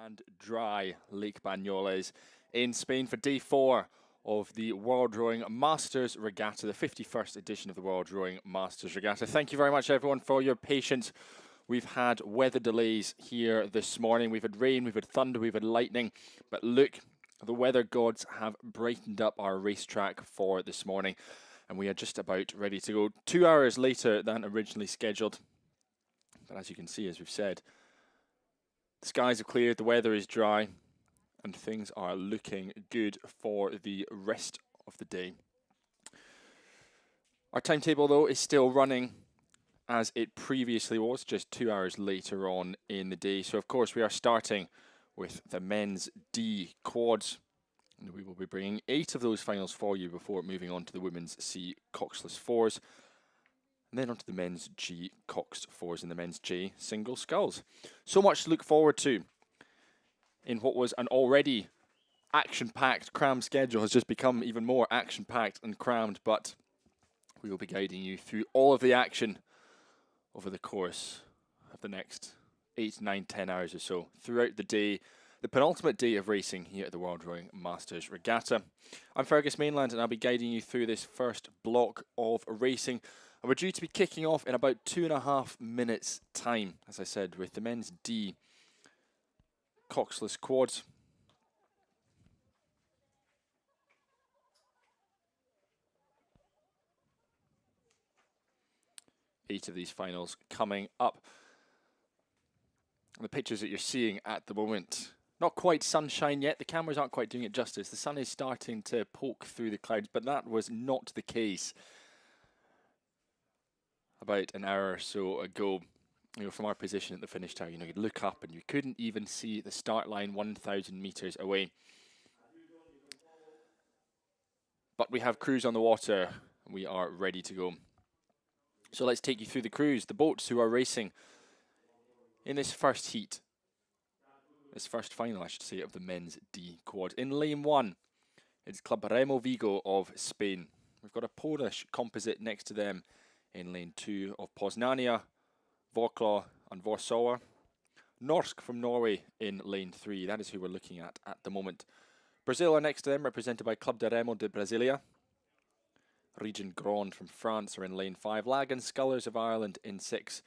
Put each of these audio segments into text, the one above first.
and dry Lake Banyoles in Spain for day 4 of the World Rowing Masters Regatta, the 51st edition of the World Rowing Masters Regatta. Thank you very much, everyone, for your patience. We've had weather delays here this morning. We've had rain, we've had thunder, we've had lightning. But look, the weather gods have brightened up our racetrack for this morning. And we are just about ready to go 2 hours later than originally scheduled. But as you can see, as we've said, the skies have cleared, the weather is dry, and things are looking good for the rest of the day. Our timetable, though, is still running as it previously was, just 2 hours later on in the day. So, of course, we are starting with the men's D quads. And we will be bringing 8 of those finals for you before moving on to the women's C Coxless 4s. And then on to the men's G Coxed 4s and the men's J Single Sculls. So much to look forward to in what was an already action-packed, crammed schedule has just become even more action-packed and crammed, but we will be guiding you through all of the action over the course of the next 8, 9, 10 hours or so throughout the day, the penultimate day of racing here at the World Rowing Masters Regatta. I'm Fergus Mainland and I'll be guiding you through this first block of racing. And we're due to be kicking off in about 2.5 minutes time, as I said, with the men's D Coxless quads. Eight of these finals coming up. And the pictures that you're seeing at the moment, not quite sunshine yet. The cameras aren't quite doing it justice. The sun is starting to poke through the clouds, but that was not the case about an hour or so ago. You know, from our position at the finish tower, you know, you'd look up and you couldn't even see the start line 1,000 meters away. But we have crews on the water and we are ready to go. So let's take you through the crews, the boats who are racing in this first heat, this first final, I should say, of the men's D quad. In lane 1, it's Club Remo Vigo of Spain. We've got a Polish composite next to them in lane 2 of Poznania, Wrocław and Warsaw. Norsk from Norway in lane 3. That is who we're looking at the moment. Brazil are next to them, represented by Club de Remo de Brasilia. Region Grand from France are in lane 5. Lagan Scullers of Ireland in 6.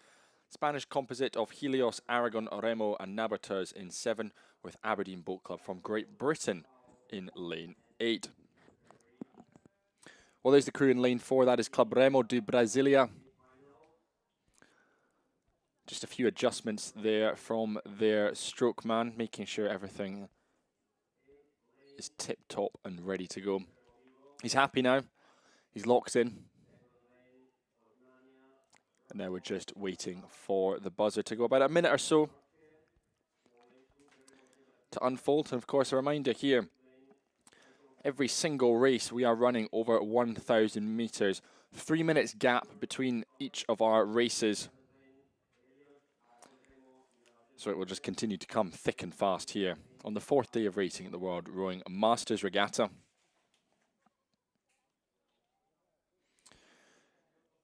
Spanish composite of Helios, Aragon, Remo and Naberters in 7, with Aberdeen Boat Club from Great Britain in lane 8. Well, there's the crew in lane 4. That is Club Remo de Brasilia. Just a few adjustments there from their stroke man, making sure everything is tip-top and ready to go. He's happy now. He's locked in. And now we're just waiting for the buzzer to go. About a minute or so to unfold. And of course, a reminder here, every single race we are running over 1,000 meters. 3 minutes gap between each of our races. So it will just continue to come thick and fast here on the 4th day of racing at the World Rowing Masters Regatta.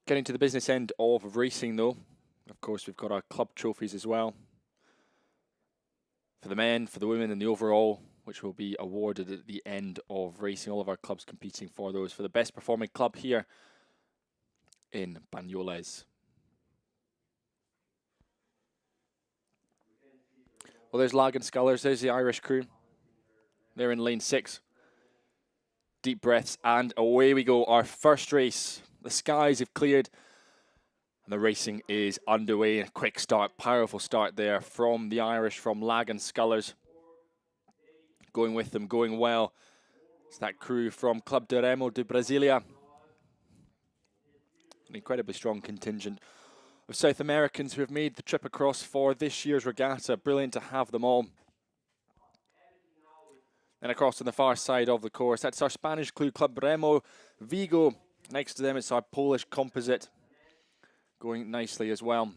Getting to the business end of racing though, of course we've got our club trophies as well. For the men, for the women and the overall, which will be awarded at the end of racing. All of our clubs competing for those for the best performing club here in Banyoles. Well, there's Lagan Scullers, there's the Irish crew. They're in lane 6. Deep breaths and away we go, our first race. The skies have cleared and the racing is underway. A quick start, powerful start there from the Irish, from Lagan Scullers. Going with them, going well. It's that crew from Club de Remo de Brasilia. An incredibly strong contingent of South Americans who have made the trip across for this year's regatta. Brilliant to have them all. And across on the far side of the course, that's our Spanish crew, Club Remo Vigo. Next to them, it's our Polish composite, going nicely as well.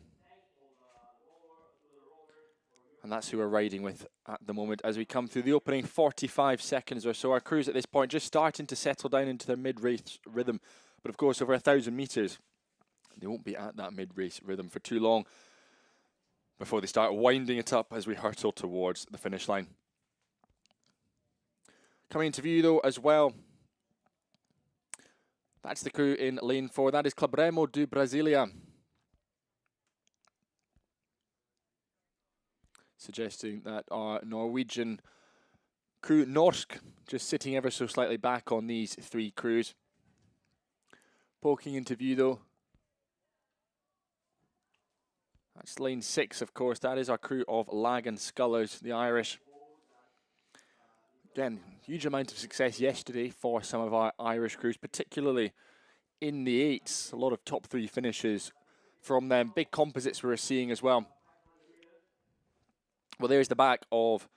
And that's who we're riding with at the moment as we come through the opening 45 seconds or so. Our crews at this point just starting to settle down into their mid-race rhythm. But of course, over 1,000 meters, they won't be at that mid-race rhythm for too long. before they start winding it up as we hurtle towards the finish line. Coming into view though as well, that's the crew in lane 4. That is Quadruple do Brasilia, suggesting that our Norwegian crew Norsk just sitting ever so slightly back on these 3 crews. Poking into view though, that's lane 6, of course. That is our crew of Lag and Scullers, the Irish. Again, huge amount of success yesterday for some of our Irish crews, particularly in the 8s. A lot of top 3 finishes from them. Big composites we were seeing as well. Well, there's the back of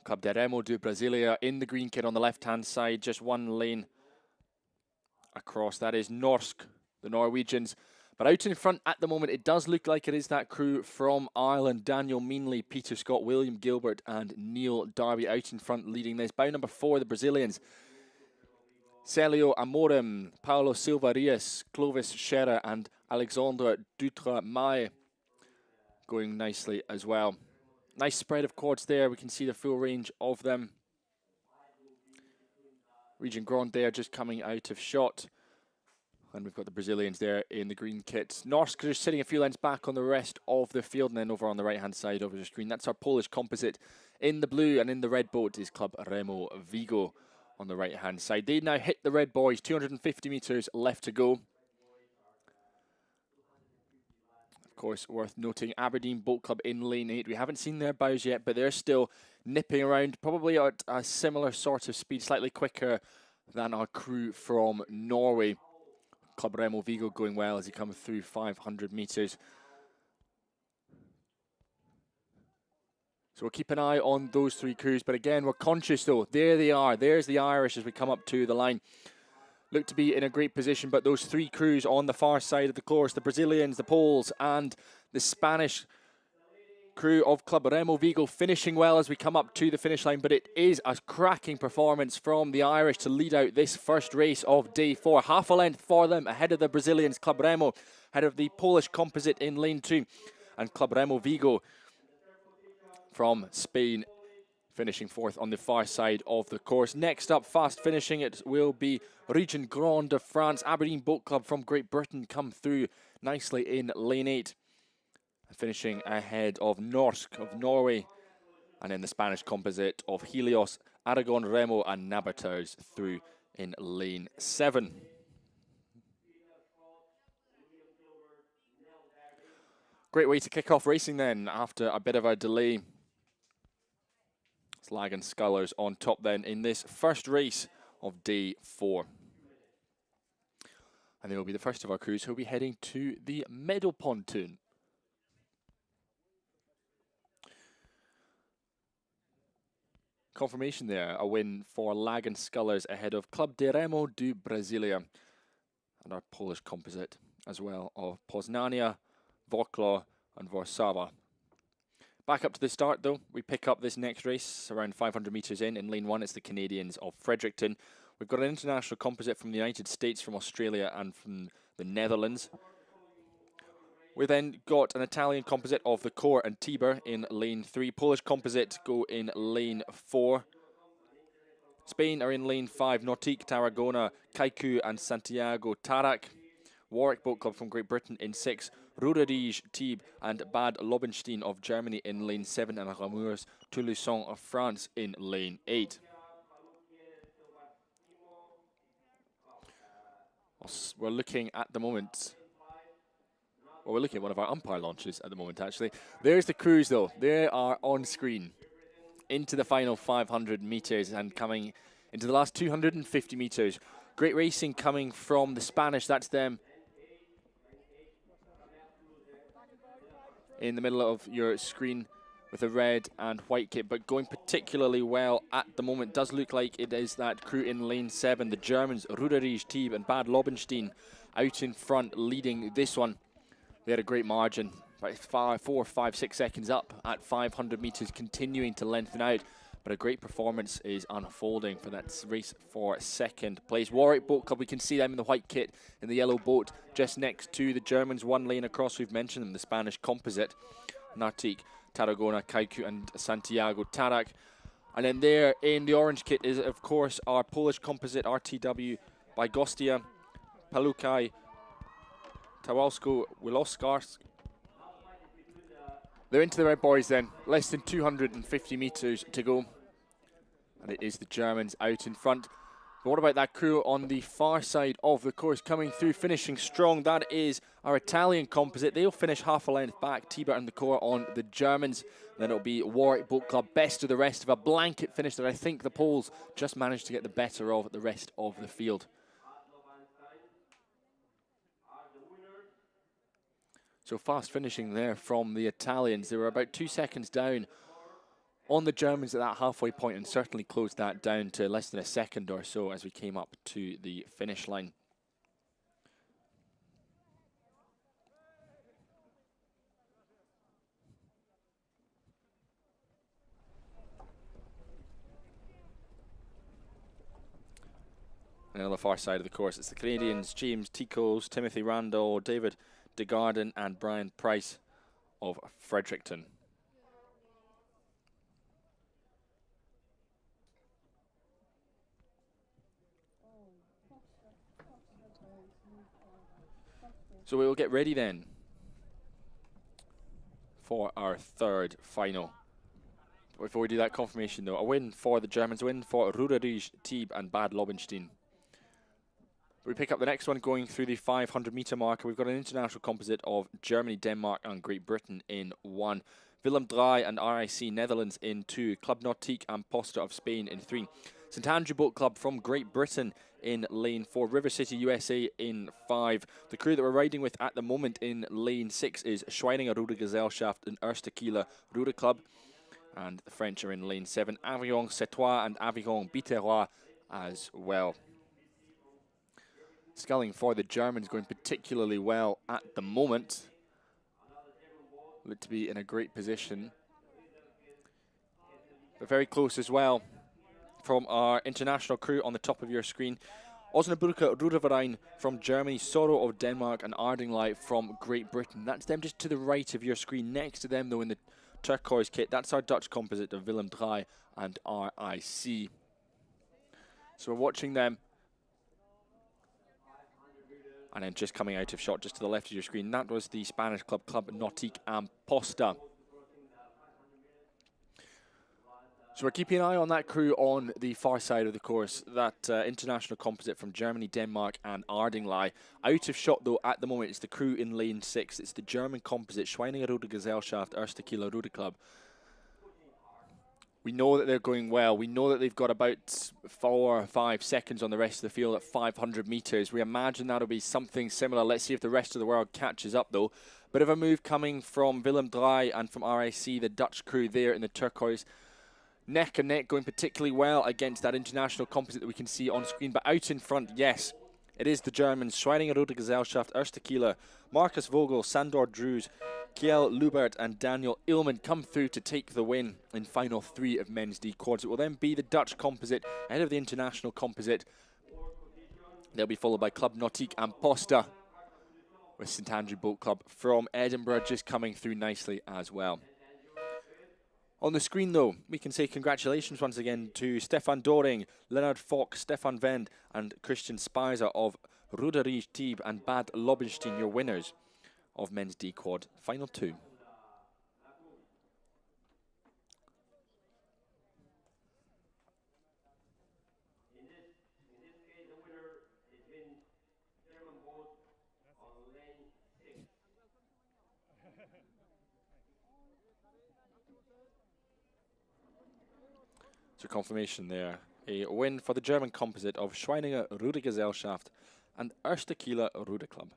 Quadruple do Brasilia in the green kit on the left-hand side. Just 1 lane across. That is Norsk, the Norwegians. But out in front at the moment, it does look like it is that crew from Ireland. Daniel Meanley, Peter Scott, William Gilbert and Neil Darby out in front leading this. Bow number 4, the Brazilians. Celio Amorim, Paulo Silva Rias, Clovis Scherer and Alexandre Dutra Mai going nicely as well. Nice spread of quads there. We can see the full range of them. Region Grand there just coming out of shot. And we've got the Brazilians there in the green kits. Norsk just sitting a few lengths back on the rest of the field. And then over on the right-hand side of the screen, that's our Polish composite in the blue. And in the red boat is Club Remo Vigo on the right-hand side. They now hit the red boys. 250 metres left to go. Of course, worth noting, Aberdeen Boat Club in lane 8. We haven't seen their bows yet, but they're still nipping around, probably at a similar sort of speed, slightly quicker than our crew from Norway. Club Remo Vigo going well as he comes through 500 metres. So we'll keep an eye on those 3 crews. But again, we're conscious though. There they are. There's the Irish as we come up to the line. Look to be in a great position, but those 3 crews on the far side of the course, the Brazilians, the Poles, and the Spanish crew of Club Remo Vigo finishing well as we come up to the finish line. But it is a cracking performance from the Irish to lead out this first race of day 4. Half a length for them ahead of the Brazilians, Club Remo, ahead of the Polish composite in lane 2, and Club Remo Vigo from Spain finishing 4th on the far side of the course. Next up, fast finishing, it will be Region Grand de France. Aberdeen Boat Club from Great Britain come through nicely in lane 8. Finishing ahead of Norsk of Norway. And then the Spanish composite of Helios, Aragon Remo and Nabertars through in lane 7. Great way to kick off racing then after a bit of a delay. Lag and Scullers on top then in this first race of day 4. And they will be the first of our crews who will be heading to the medal pontoon. Confirmation there, a win for Lag and Scullers ahead of Club de Remo do Brasilia and our Polish composite as well of Poznania, Wrocław and Warszawa. Back up to the start though, we pick up this next race around 500 metres in lane 1. It's the Canadians of Fredericton. We've got an international composite from the United States, from Australia and from the Netherlands. We've then got an Italian composite of the Core and Tiber in lane 3. Polish composite go in lane 4. Spain are in lane 5. Nautique, Tarragona, Kaiku and Santiago Tarak. Warwick Boat Club from Great Britain in 6. Ruderige, Tibes and Bad Lobenstein of Germany in lane 7. And Ramures, Toulouse of France in lane 8. We're looking at the moment... Well, we're looking at one of our umpire launches at the moment, actually. There's the crews, though. They are on screen into the final 500 metres and coming into the last 250 metres. Great racing coming from the Spanish. That's them in the middle of your screen with a red and white kit, but going particularly well at the moment. Does look like it is that crew in lane 7. The Germans, Ruderige, Tibes and Bad Lobenstein out in front leading this one. They had a great margin, about 4, 5, 6 seconds up at 500 metres, continuing to lengthen out. But a great performance is unfolding for that race for second place. Warwick Boat Club, we can see them in the white kit, in the yellow boat, just next to the Germans, 1 lane across. We've mentioned them, the Spanish composite. Natik, Tarragona, Kaiku and Santiago Tarak. And then there in the orange kit is, of course, our Polish composite RTW by Gostia, Palukai, Tawalsko, Wiloskars. They're into the red boys then, less than 250 meters to go. And it is the Germans out in front. But what about that crew on the far side of the course coming through, finishing strong? That is our Italian composite. They'll finish half a length back, T-Bert and the core on the Germans. Then it'll be Warwick Boat Club, best of the rest of a blanket finish that I think the Poles just managed to get the better of the rest of the field. So fast finishing there from the Italians. They were about 2 seconds down on the Germans at that halfway point and certainly closed that down to less than a second or so as we came up to the finish line. And on the far side of the course, it's the Canadians, James Ticos, Timothy Randall, David DeGarden and Brian Price of Fredericton. So we will get ready then for our third final. Before we do that confirmation though, a win for the Germans, a win for Ruderij, Tieb and Bad Lobenstein. We pick up the next one going through the 500 meter marker. We've got an international composite of Germany, Denmark and Great Britain in 1. Willem Draaij and RIC Netherlands in 2. Club Nautique and Posta of Spain in 3. St Andrew Boat Club from Great Britain in lane 4. River City, USA in 5. The crew that we're riding with at the moment in lane 6 is Schweininger Ruder Gesellschaft and Erste Kieler Ruder Club. And the French are in lane 7. Aviron Cetois and Aviron Biterrois as well. Sculling for the Germans going particularly well at the moment. Look to be in a great position. But very close as well from our international crew on the top of your screen. Osnabrücker Ruderverein from Germany, Soro of Denmark and Ardingly from Great Britain. That's them just to the right of your screen. Next to them though in the turquoise kit, that's our Dutch composite of Willem Draaij and RIC. So we're watching them. And then just coming out of shot just to the left of your screen, that was the Spanish club, Club Nautique and Posta. So we're keeping an eye on that crew on the far side of the course, that international composite from Germany, Denmark and Ardingly. Out of shot though at the moment, it's the crew in lane 6. It's the German composite, Schweininger Ruder Gesellschaft, Erste Kieler Ruder Club. We know that they're going well. We know that they've got about 4 or 5 seconds on the rest of the field at 500 meters. We imagine that'll be something similar. Let's see if the rest of the world catches up though. Bit of a move coming from Willem Draaij and from RIC, the Dutch crew there in the turquoise. Neck and neck going particularly well against that international composite that we can see on screen. But out in front, yes, it is the Germans. Schweininger Ruder Gesellschaft, Erste Kieler, Marcus Vogel, Sandor Drews, Kiel Lubert and Daniel Illman come through to take the win in final 3 of men's D quads. It will then be the Dutch composite ahead of the international composite. They'll be followed by Club Nautique and Posta, with St Andrew Boat Club from Edinburgh just coming through nicely as well. On the screen though, we can say congratulations once again to Stefan Doring, Leonard Fox, Stefan Vend and Christian Speiser of Ruderij, Tieb and Bad Lobenstein, your winners of men's D quad final 2. So confirmation there, a win for the German composite of Schweininger Ruder Gesellschaft and Erste Kieler Ruder Club.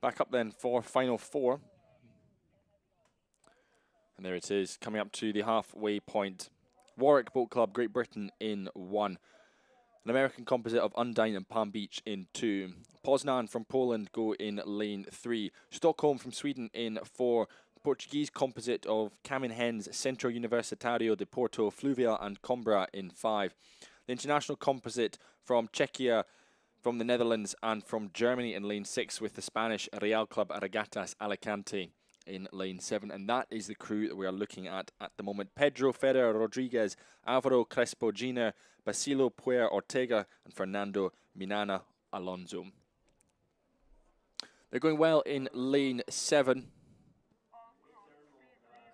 Back up then for final 4. And there it is, coming up to the halfway point. Warwick Boat Club, Great Britain in 1. An American composite of Undine and Palm Beach in 2. Poznan from Poland go in lane 3. Stockholm from Sweden in 4. Portuguese composite of Caminhens, Centro Universitario de Porto, Fluvia and Coimbra in 5. The international composite from Czechia, from the Netherlands, and from Germany in lane 6, with the Spanish Real Club Regatas Alicante in lane 7. And that is the crew that we are looking at the moment. Pedro Ferrer Rodriguez, Alvaro Crespo Giner, Basilio Puer Ortega, and Fernando Minana Alonso. They're going well in lane 7.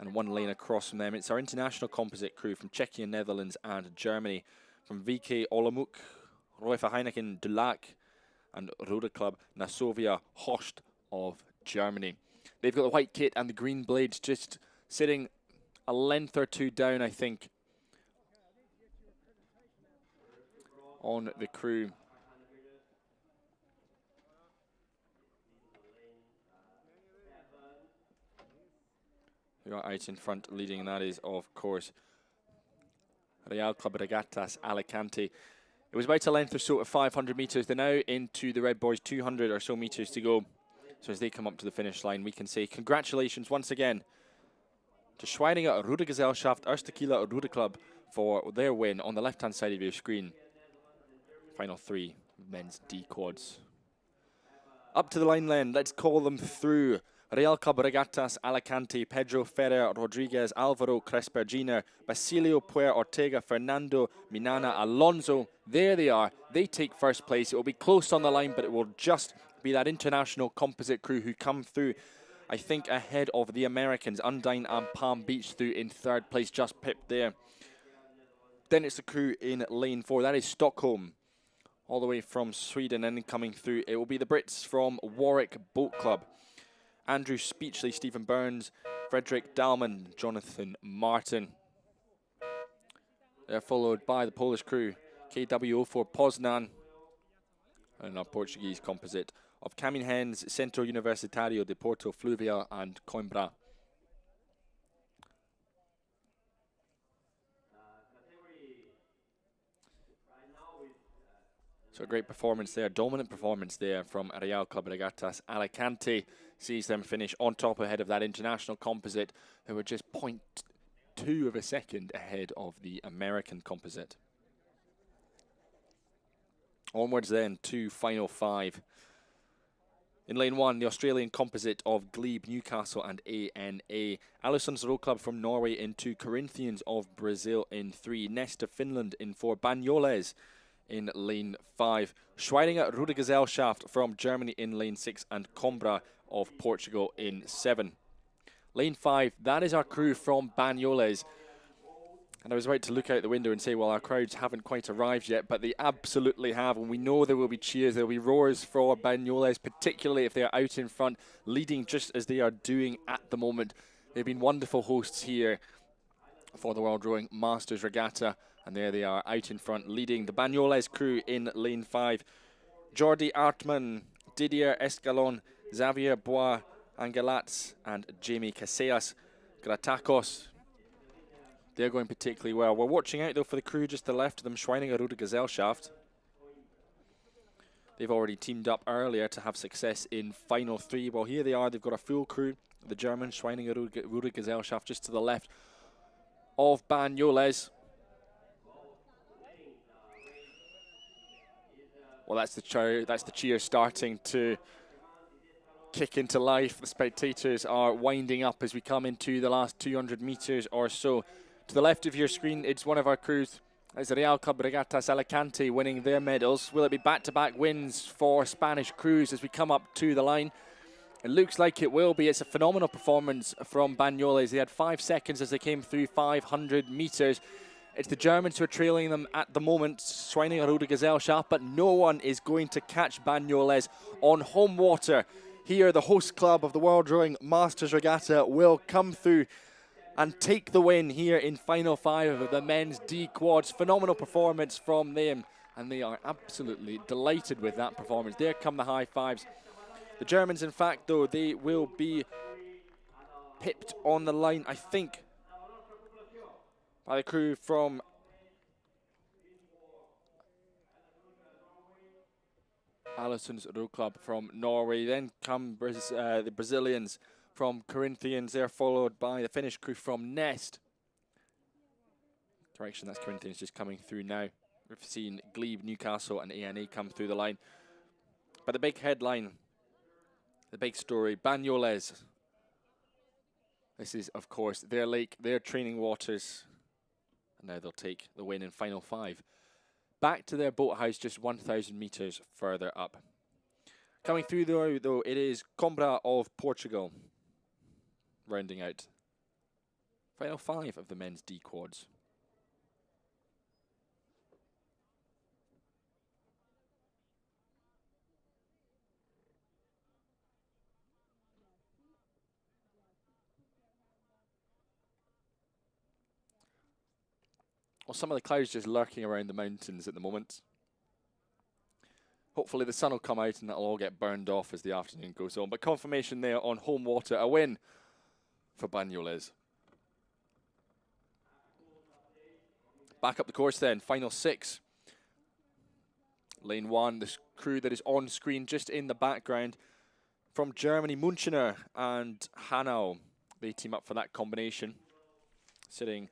And one lane across from them, it's our international composite crew from Czechia, Netherlands, and Germany. From VK Olomouc, Roefer Heineken de Lac, and Roda Club Nasovia Host of Germany. They've got the white kit and the green blades just sitting a length or two down, I think, on the crew. Who are out in front leading, and that is, of course, Real Club Regatas Alicante. It was about a length or so at 500 metres. They're now into the Red Boys, 200 or so metres to go. So as they come up to the finish line, we can say congratulations once again to Schweininger Ruder Gesellschaft Erstekieler Ruder Club for their win on the left-hand side of your screen. Final 3 men's D quads. Up to the line then, let's call them through. Real Club Regatas Alicante, Pedro Ferrer Rodriguez, Alvaro Crespo Giner, Basilio Puer Ortega, Fernando Minana Alonso. There they are. They take first place. It will be close on the line, but it will just be that international composite crew who come through, I think, ahead of the Americans. Undine and Palm Beach through in third place, just pipped there. Then it's the crew in lane 4. That is Stockholm, all the way from Sweden, and coming through, it will be the Brits from Warwick Boat Club. Andrew Speechley, Stephen Burns, Frederick Dalman, Jonathan Martin. They're followed by the Polish crew, KWO4 Poznan, and our Portuguese composite of Caminhães, Centro Universitario de Porto Fluvia, and Coimbra. So a great performance there, dominant performance there from Real Club Regatas Alicante. Sees them finish on top ahead of that international composite, who were just 0.2 of a second ahead of the American composite. Onwards then to final 5. In lane 1, the Australian composite of Glebe, Newcastle, and ANA. Allison's Row Club from Norway in 2, Corinthians of Brazil in 3, Nesta Finland in 4, Banyoles in lane 5, Schweininger Ruder Gesellschaft from Germany in lane 6, and Coimbra of Portugal in 7. Lane 5, that is our crew from Banyoles. And I was about to look out the window and say, well, our crowds haven't quite arrived yet, but they absolutely have. And we know there will be cheers, there will be roars for Banyoles, particularly if they are out in front, leading just as they are doing at the moment. They've been wonderful hosts here for the World Rowing Masters Regatta. And there they are, out in front, leading the Banyoles crew in lane 5. Jordi Artman, Didier Escalon, Xavier Bois Angelats, and Jamie Casillas Gratakos. They're going particularly well. We're watching out, though, for the crew just to the left of them, Schweininger Ruder Gesellschaft. They've already teamed up earlier to have success in final 3. Well, here they are. They've got a full crew. The German Schweininger Ruder Gesellschaft just to the left of Banyoles. Well, that's the cheer starting to kick into life. The spectators are winding up as we come into the last 200 metres or so. To the left of your screen, it's one of our crews. It's Real Club Regatas Alicante winning their medals. Will it be back-to-back wins for Spanish crews as we come up to the line? It looks like it will be. It's a phenomenal performance from Banyoles. They had 5 seconds as they came through 500 metres. It's the Germans who are trailing them at the moment, Schweininger Ruder Gesellschaft, but no one is going to catch Banyoles on home water. Here, the host club of the World Rowing Masters Regatta will come through and take the win here in final 5 of the men's D quads. Phenomenal performance from them, and they are absolutely delighted with that performance. There come the high fives. The Germans, in fact, though, they will be pipped on the line, I think, by the crew from Allison's Row Club from Norway. Then come the Brazilians from Corinthians. They're followed by the Finnish crew from Nest. Correction, that's Corinthians just coming through now. We've seen Glebe, Newcastle and ANA come through the line. But the big headline, the big story, Banyoles. This is, of course, their lake, their training waters. And now they'll take the win in final 5. Back to their boathouse just 1,000 metres further up. Coming through though, it is Coimbra of Portugal. Rounding out final 5 of the men's D quads. Well, some of the clouds just lurking around the mountains at the moment. Hopefully the sun will come out and that'll all get burned off as the afternoon goes on. But confirmation there on home water, a win for Banyoles. Back up the course then, final 6. Lane 1, the crew that is on screen just in the background. From Germany, Münchener and Hanau. They team up for that combination. Sitting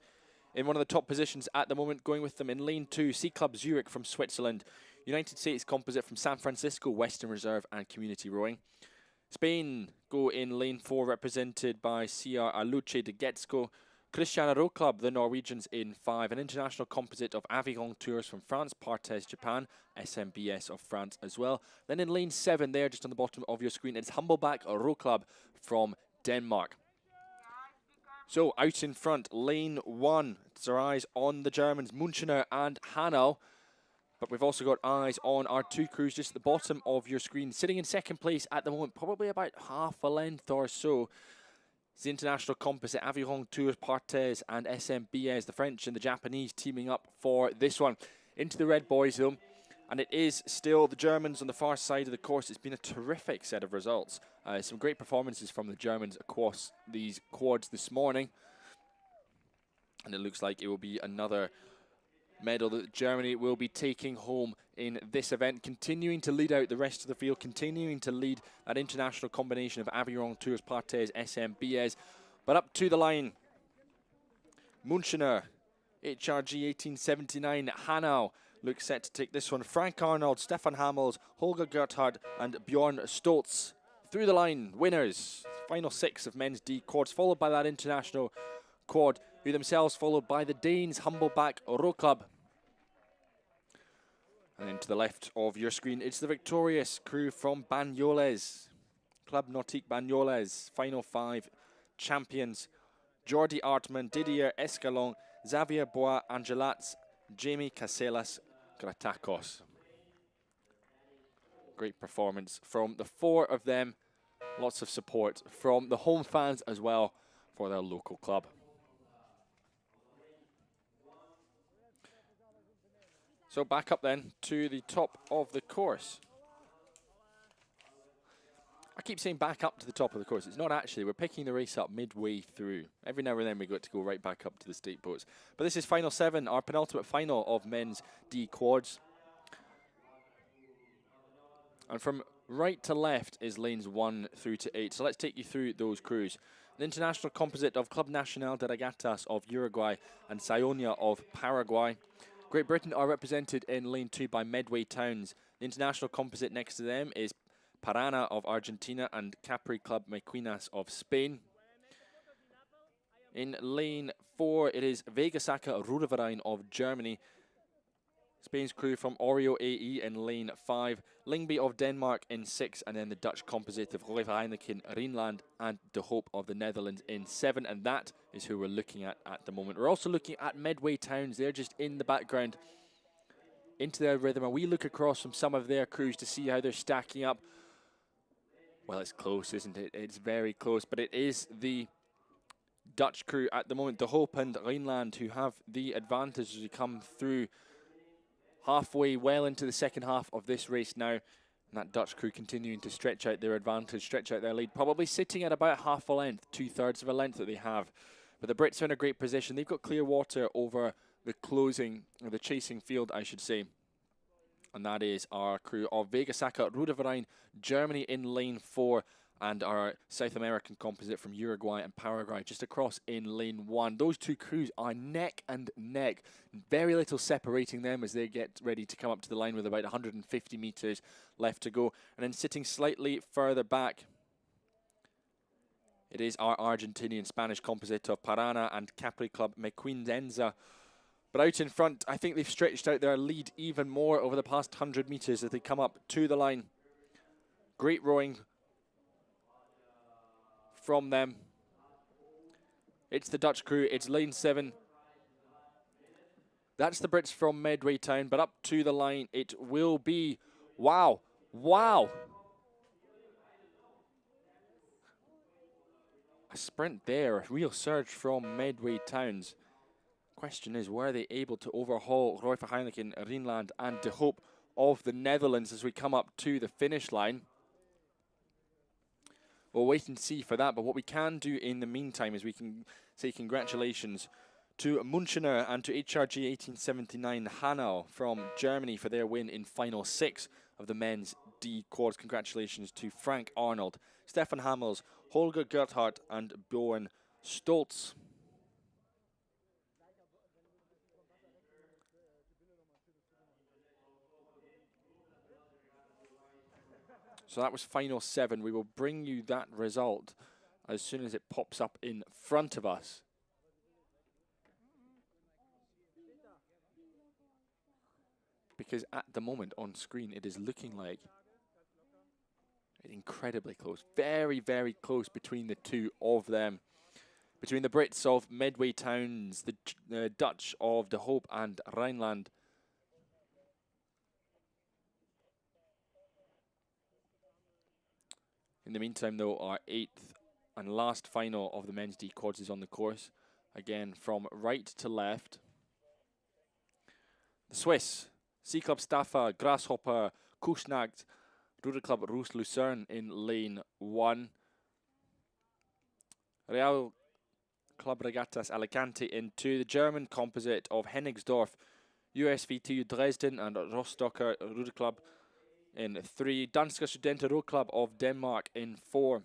in one of the top positions at the moment, going with them in lane 2, C Club Zurich from Switzerland. United States Composite from San Francisco, Western Reserve and Community Rowing. Spain go in lane 4, represented by CR Aluche de Getsko. Christiana Row Club, the Norwegians in 5. An international composite of Aviron Tours from France, Partes Japan, SMBS of France as well. Then in lane 7 there, just on the bottom of your screen, it's Humblebach Row Club from Denmark. So out in front, lane 1, it's our eyes on the Germans, Münchener and Hanau. But we've also got eyes on our 2 crews just at the bottom of your screen. Sitting in second place at the moment, probably about half a length or so. It's the international composite Aviron Tours, Partes and SMBS, the French and the Japanese teaming up for this one. Into the red boys though, and it is still the Germans on the far side of the course. It's been a terrific set of results. Some great performances from the Germans across these quads this morning. And it looks like it will be another medal that Germany will be taking home in this event, continuing to lead out the rest of the field, continuing to lead that international combination of Aviron Tours, Partes, SMBS. But up to the line, Münchener, HRG 1879, Hanau looks set to take this one. Frank Arnold, Stefan Hamels, Holger Gerthardt and Bjorn Stoltz through the line, winners. Final 6 of men's D quads, followed by that international quad, who themselves followed by the Danes, Humblebach Row Club. And then to the left of your screen, it's the victorious crew from Banyoles, Club Nautique Banyoles, final 5 champions. Jordi Artman, Didier Escalon, Xavier Bois Angelats, Jamie Caselas Gratakos. Great performance from the 4 of them. Lots of support from the home fans as well for their local club. So back up then to the top of the course. I keep saying back up to the top of the course. It's not actually. We're picking the race up midway through. Every now and then we got to go right back up to the state boats. But this is final 7, our penultimate final of men's D quads. And from right to left is lanes 1 through to 8. So let's take you through those crews. An international composite of Club Nacional de Regatas of Uruguay and Saonia of Paraguay. Great Britain are represented in lane 2 by Medway Towns. The international composite next to them is Parana of Argentina and Capri Club Mequinas of Spain. In lane 4, it is Vegasaka Ruderverein of Germany. Spain's crew from Oreo AE in lane 5. Lyngby of Denmark in 6. And then the Dutch composite of Heineken Rijnland and De Hoop of the Netherlands in 7. And that is who we're looking at the moment. We're also looking at Medway Towns. They're just in the background into their rhythm. And we look across from some of their crews to see how they're stacking up. Well, it's close, isn't it? It's very close. But it is the Dutch crew at the moment, De Hoop and Rijnland, who have the advantage as we come through halfway well into the second half of this race now. And that Dutch crew continuing to stretch out their advantage, stretch out their lead, probably sitting at about half a length, 2/3 of a length that they have. But the Brits are in a great position. They've got clear water over the closing, or the chasing field, I should say. And that is our crew of Vegasaka Ruderverein, Germany in lane 4. and our South American composite from Uruguay and Paraguay just across in lane 1. Those two crews are neck and neck. Very little separating them as they get ready to come up to the line with about 150 meters left to go. And then sitting slightly further back, it is our Argentinian Spanish composite of Parana and Capri Club Mequinenza. But out in front, I think they've stretched out their lead even more over the past 100 meters as they come up to the line. Great rowing from them. It's the Dutch crew, it's lane 7. That's the Brits from Medway Town, but up to the line it will be, wow, wow. A sprint there, a real surge from Medway Towns. Question is, were they able to overhaul Roy Verheineken, Rijnland and De Hoop of the Netherlands as we come up to the finish line? We'll wait and see for that, but what we can do in the meantime is we can say congratulations to Munchener and to HRG 1879 Hanau from Germany for their win in final 6 of the men's D quads. Congratulations to Frank Arnold, Stefan Hamels, Holger Gerthardt and Bjorn Stoltz. So that was final 7. We will bring you that result as soon as it pops up in front of us. Because at the moment on screen, it is looking like incredibly close. Very, very close between the two of them. Between the Brits of Medway Towns, the Dutch of De Hoop and Rijnland. In the meantime, though, our 8th and last final of the men's D quads is on the course. Again, from right to left. The Swiss, C Club Staffa, Grasshopper, Kuschnacht, Ruder Club Roos Lucerne in lane 1. Real Club Regattas Alicante in 2. The German composite of Hennigsdorf, USVTU Dresden and Rostocker Ruder Club in 3. Danske Studenter Row Club of Denmark in 4.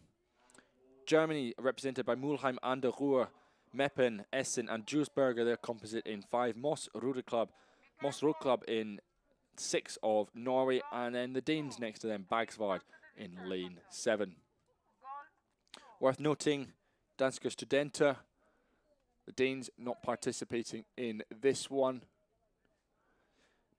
Germany represented by Mulheim an der Ruhr, Meppen, Essen and Duisburger, their composite in 5. Moss Row Club in 6 of Norway, and then the Danes next to them, Bagsvard in lane 7. Worth noting, Danske Studenter, the Danes not participating in this one.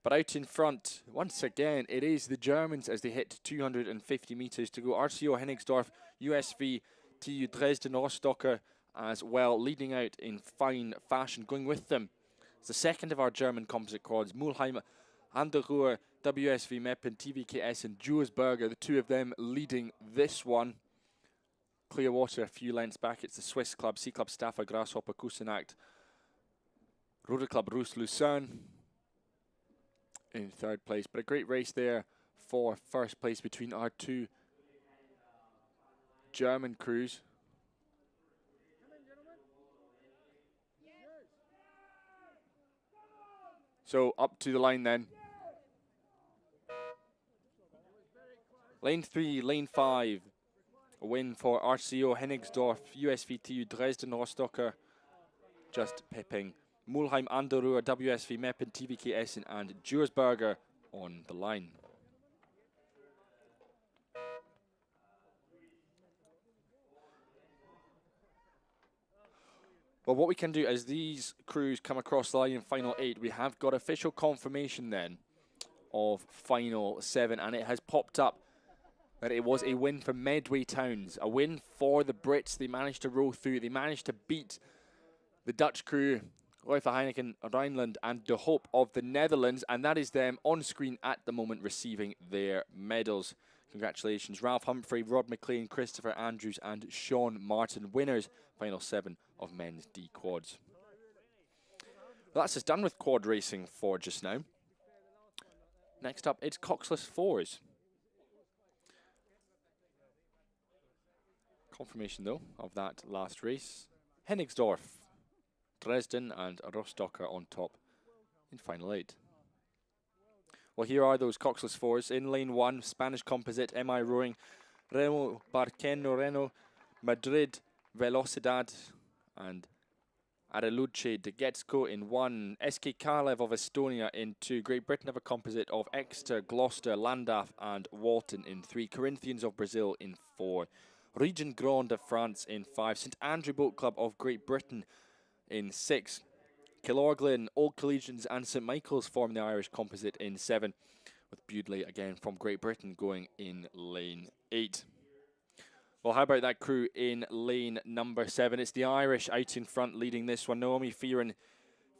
But out in front, once again, it is the Germans as they hit 250 meters to go. RCO Hennigsdorf, USV, TU Dresden, Rostocker as well, leading out in fine fashion. Going with them, it's the second of our German composite quads, Mulheim an der Ruhr, WSV Meppen, TVKS and Duisburger, the two of them leading this one. Clearwater a few lengths back, it's the Swiss club, C Club Staffa, Grasshopper, Kusenacht, Roder Club Roos Lucerne in 3rd place. But a great race there for 1st place between our two German crews. So up to the line then. Lane 3, lane 5. A win for RCO Hennigsdorf, USVTU Dresden Rostocker. Just pipping Mulheim an der Ruhr, WSV Meppen, TVK Essen and Duisburger on the line. Well, what we can do as these crews come across the line in final 8, we have got official confirmation then of final 7, and it has popped up that it was a win for Medway Towns, a win for the Brits. They managed to roll through. They managed to beat the Dutch crew, Roy Verheineken, Rijnland and De Hoop of the Netherlands, and that is them on screen at the moment receiving their medals. Congratulations, Ralph Humphrey, Rod McLean, Christopher Andrews and Sean Martin, winners, final 7 of men's D quads. Well, that's us done with quad racing for just now. Next up, it's Coxless 4s. Confirmation, though, of that last race. Hennigsdorf, Dresden and Rostocker on top in final 8. Well, here are those Coxless 4s. In lane 1, Spanish composite, MI Rowing, Remo Barqueno, Madrid Velocidad, and Areluce de Getsko in 1. SK Kalev of Estonia in 2. Great Britain have a composite of Exeter, Gloucester, Landaf and Walton in 3. Corinthians of Brazil in 4. Region Grand of France in 5. St Andrew Boat Club of Great Britain in 6. Killorglin, Old Collegians and St Michael's form the Irish composite in 7. With Bewdley again from Great Britain going in lane 8. Well, how about that crew in lane number 7? It's the Irish out in front leading this one. Naomi Fearon,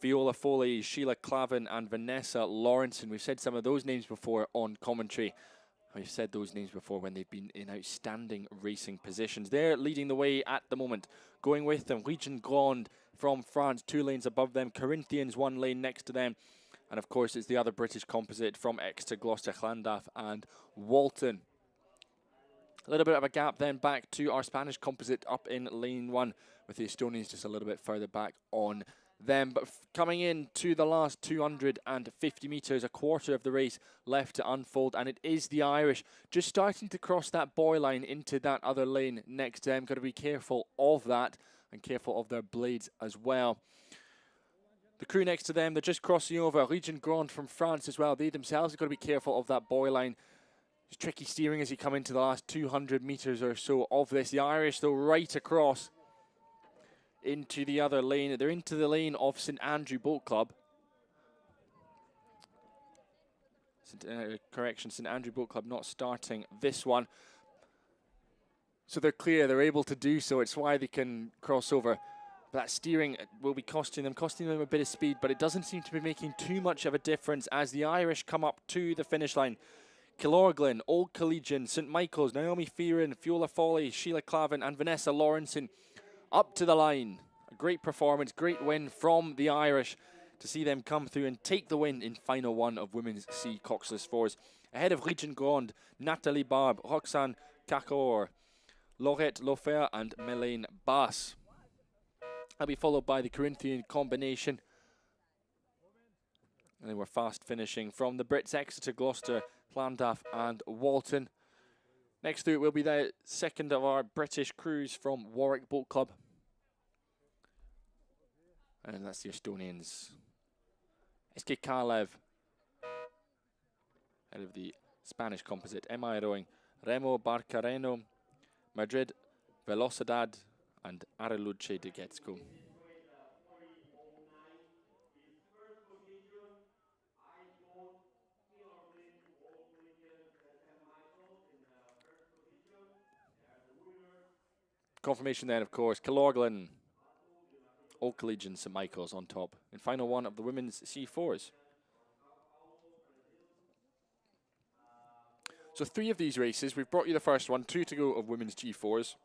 Viola Foley, Sheila Clavin and Vanessa Lawrenson. We've said some of those names before on commentary. We've said those names before when they've been in outstanding racing positions. They're leading the way at the moment. Going with them, Region Grand from France, 2 lanes above them. Corinthians, 1 lane next to them. And of course, it's the other British composite from Exeter, Gloucester, Llandaff and Walton. A little bit of a gap then back to our Spanish composite up in lane 1, with the Estonians just a little bit further back on them. But coming in to the last 250 metres, a quarter of the race left to unfold, and it is the Irish just starting to cross that boy line into that other lane next to them. Got to be careful of that and careful of their blades as well. The crew next to them, they're just crossing over. Region Grand from France as well. They themselves have got to be careful of that boy line. It's tricky steering as you come into the last 200 metres or so of this. The Irish, though, right across into the other lane. They're into the lane of St Andrew Boat Club. St Andrew Boat Club not starting this one. So they're clear, they're able to do so. It's why they can cross over. But that steering will be costing them a bit of speed, but it doesn't seem to be making too much of a difference as the Irish come up to the finish line. Killorglin, Old Collegian, St Michael's, Naomi Fearon, Fiola Foley, Sheila Clavin and Vanessa Lawrenson up to the line. A great performance, great win from the Irish to see them come through and take the win in final 1 of Women's C Coxless 4s. Ahead of Region Grand, Nathalie Barbe, Roxane Cacor, Laurette Lofer and Melaine Bass. That'll be followed by the Corinthian combination. And they were fast finishing from the Brits, Exeter, Gloucester, Llandaff and Walton. Next through it will be the second of our British crews from Warwick Boat Club. And that's the Estonians. SK Kalev, head of the Spanish composite. MI rowing, Remo Barcareno, Madrid Velocidad and Areluce de Getsko. Confirmation then, of course, Killorglin, Old Collegian, St Michael's on top in final 1 of the women's C4s. So 3 of these races, we've brought you the first one, 2 to go of women's G4s.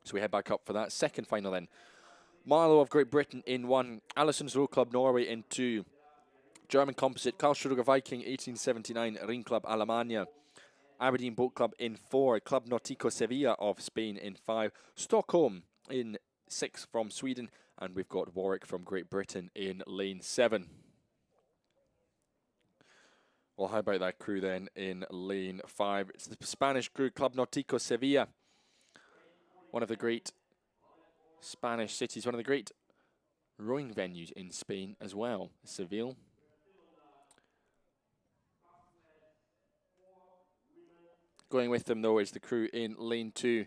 So we head back up for that second final then. Marlow of Great Britain in 1, Allison's Row Club Norway in 2. German composite, Karlsruher Viking 1879, Ring Club Alemania. Aberdeen Boat Club in 4, Club Nautico Sevilla of Spain in 5, Stockholm in 6 from Sweden, and we've got Warwick from Great Britain in lane 7. Well, how about that crew then in lane 5? It's the Spanish crew, Club Nautico Sevilla, one of the great Spanish cities, one of the great rowing venues in Spain as well, Seville. Going with them, though, is the crew in lane 2.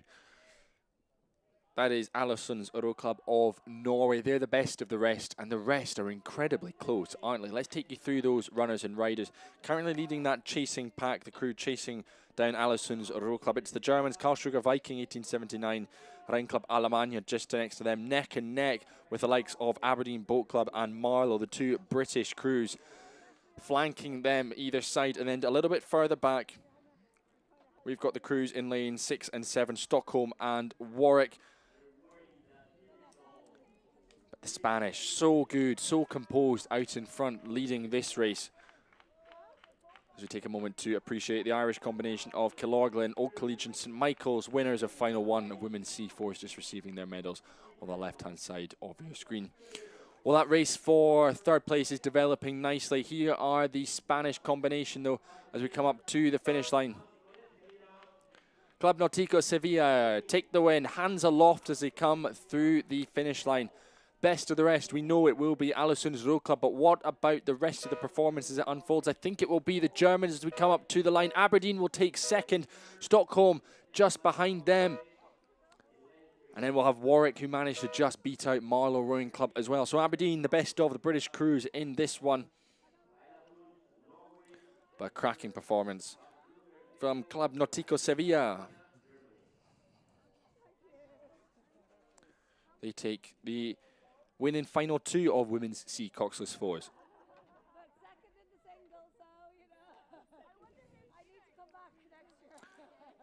That is Allison's Row Club of Norway. They're the best of the rest, and the rest are incredibly close, aren't they? Let's take you through those runners and riders. Currently leading that chasing pack, the crew chasing down Allison's Row Club. It's the Germans, Karlsruher Viking 1879, Rhein Club Alemania just next to them, neck and neck with the likes of Aberdeen Boat Club and Marlow, the 2 British crews, flanking them either side. And then a little bit further back, we've got the crews in lane 6 and 7, Stockholm and Warwick. But the Spanish, so good, so composed out in front, leading this race. As we take a moment to appreciate the Irish combination of Killorglin, Old Collegian, St Michael's, winners of final 1 of women's C4s, just receiving their medals on the left-hand side of your screen. Well, that race for third place is developing nicely. Here are the Spanish combination, though, as we come up to the finish line. Club Náutico Sevilla take the win, hands aloft as they come through the finish line. Best of the rest, we know it will be Allison's Row Club, but what about the rest of the performance as it unfolds? I think it will be the Germans as we come up to the line. Aberdeen will take second, Stockholm just behind them. And then we'll have Warwick, who managed to just beat out Marlow Rowing Club as well. So Aberdeen, the best of the British crews in this one. But a cracking performance from Club Náutico Sevilla. They take the win in final two of Women's C Coxless Fours.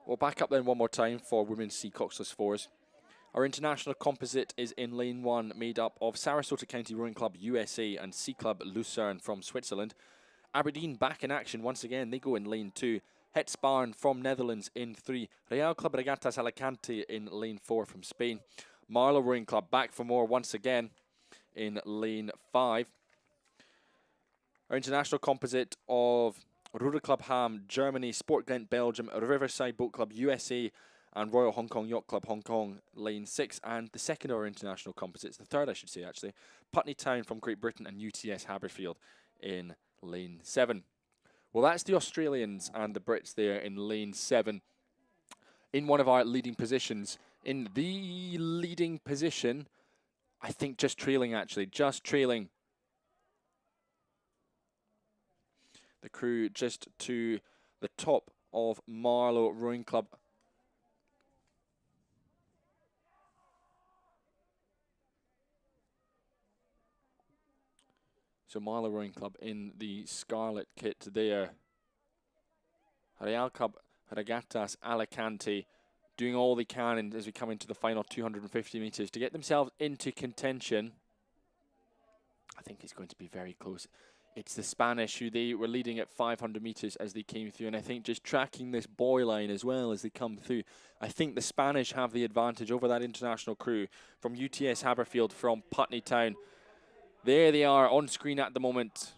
We'll back up then one more time for Women's C Coxless Fours. Our international composite is in lane one, made up of Sarasota County Rowing Club USA and C Club Lucerne from Switzerland. Aberdeen back in action once again. They go in lane two. Hetsbarn from Netherlands in three. Real Club Regattas Alicante in lane four from Spain. Marlow Rowing Club back for more once again in lane five. Our international composite of Roder Club Ham, Germany, Sport Ghent, Belgium, Riverside Boat Club USA, and Royal Hong Kong Yacht Club Hong Kong, lane 6, and the second of our international composites, the third I should say actually, Putney Town from Great Britain and UTS Haberfield in lane 7. Well, that's the Australians and the Brits there in lane 7. In one of our leading positions, in the leading position, I think just trailing actually, just trailing the crew just to the top of Marlow Rowing Club. So Marlow Rowing Club in the scarlet kit there. Real Club Regattas Alicante doing all they can as we come into the final 250 metres to get themselves into contention. I think it's going to be very close. It's the Spanish who they were leading at 500 metres as they came through, and I think just tracking this buoy line as well as they come through, I think the Spanish have the advantage over that international crew from UTS Haberfield from Putney Town. There they are on screen at the moment.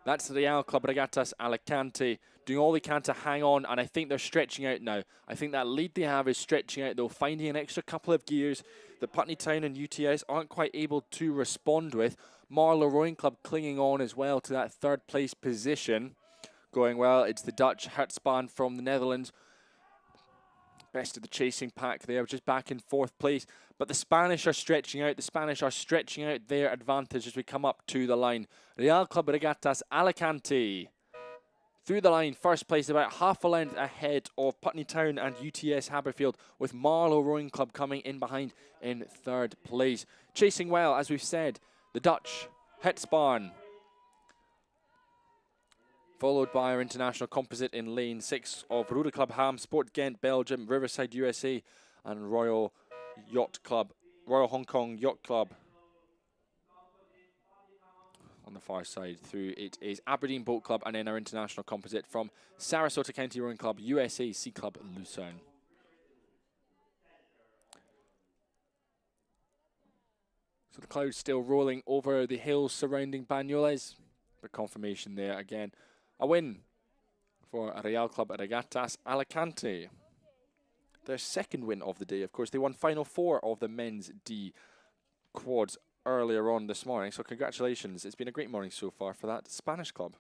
That's the Real Club Regattas Alicante doing all they can to hang on, and I think they're stretching out now. I think that lead they have is stretching out, though, finding an extra couple of gears that Putney Town and UTS aren't quite able to respond with. Marlow Rowing Club clinging on as well to that third place position. Going well, it's the Dutch Hertzbahn from the Netherlands. Best of the chasing pack there, just back in fourth place. But the Spanish are stretching out. The Spanish are stretching out their advantage as we come up to the line. Real Club Regattas Alicante through the line, first place, about half a length ahead of Putney Town and UTS Haberfield, with Marlow Rowing Club coming in behind in third place. Chasing well, as we've said, the Dutch Hetsbarn, followed by our international composite in lane 6 of Roder Club Ham, Sport Ghent, Belgium, Riverside USA, and Royal Hong Kong Yacht Club. On the far side through it is Aberdeen Boat Club, and then our international composite from Sarasota County Rowing Club USA, C Club Lucerne. So the clouds still rolling over the hills surrounding Banyoles. For confirmation there again. A win for Real Club Regattas Alicante. Their second win of the day. Of course, they won final 4 of the men's D quads earlier on this morning. So congratulations. It's been a great morning so far for that Spanish club.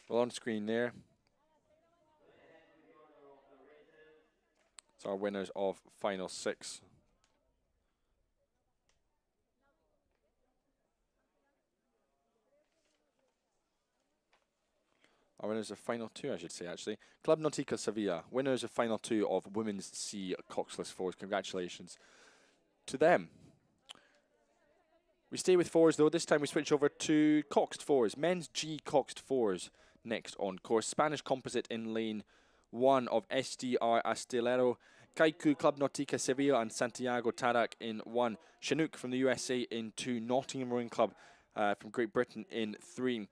Well, on screen there, it's our winners of final 6. Our winners of final 2, I should say, actually. Club Náutico Sevilla, winners of final 2 of Women's C Coxless Fours. Congratulations to them. We stay with fours, though. This time we switch over to Coxed Fours. Men's G Coxed Fours next on course. Spanish composite in lane 1 of SDR Astillero. Kaiku, Club Náutica Sevilla, and Santiago Tarak in 1. Chinook from the USA in 2. Nottingham Rowing Club from Great Britain in 3.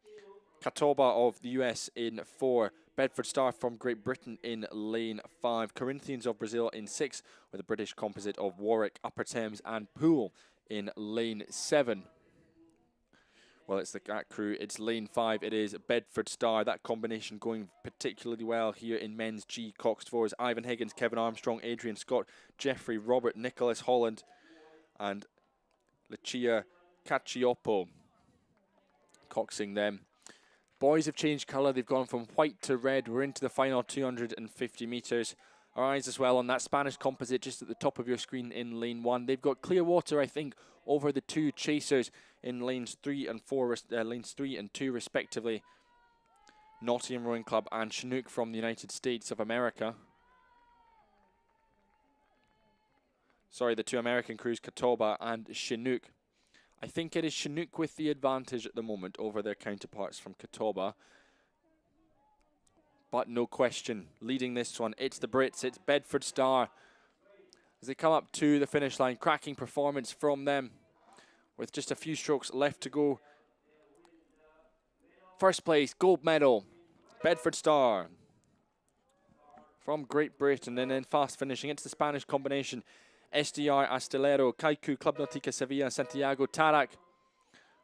Catawba of the US in 4. Bedford Star from Great Britain in lane 5. Corinthians of Brazil in 6, with a British composite of Warwick, Upper Thames and Poole in lane 7. Well, it's that crew. It's lane 5. It is Bedford Star. That combination going particularly well here in men's G. Coxed fours. Ivan Higgins, Kevin Armstrong, Adrian Scott, Jeffrey, Robert, Nicholas Holland, and Lucia Cacioppo. Coxing them. Boys have changed colour. They've gone from white to red. We're into the final 250 metres. Our eyes as well on that Spanish composite just at the top of your screen in lane 1. They've got clear water, I think, over the two chasers in lanes 3 and 4, lanes 3 and 2 respectively. Nottingham Rowing Club and Chinook from the United States of America. Sorry, the two American crews, Catawba and Chinook. I think it is Chinook with the advantage at the moment over their counterparts from Catawba. But no question, leading this one, it's the Brits, it's Bedford Star. As they come up to the finish line, cracking performance from them with just a few strokes left to go. First place, gold medal, Bedford Star from Great Britain. And then fast finishing, it's the Spanish combination, SDR Astillero, Kaiku, Club Nautica Sevilla, Santiago Tarak,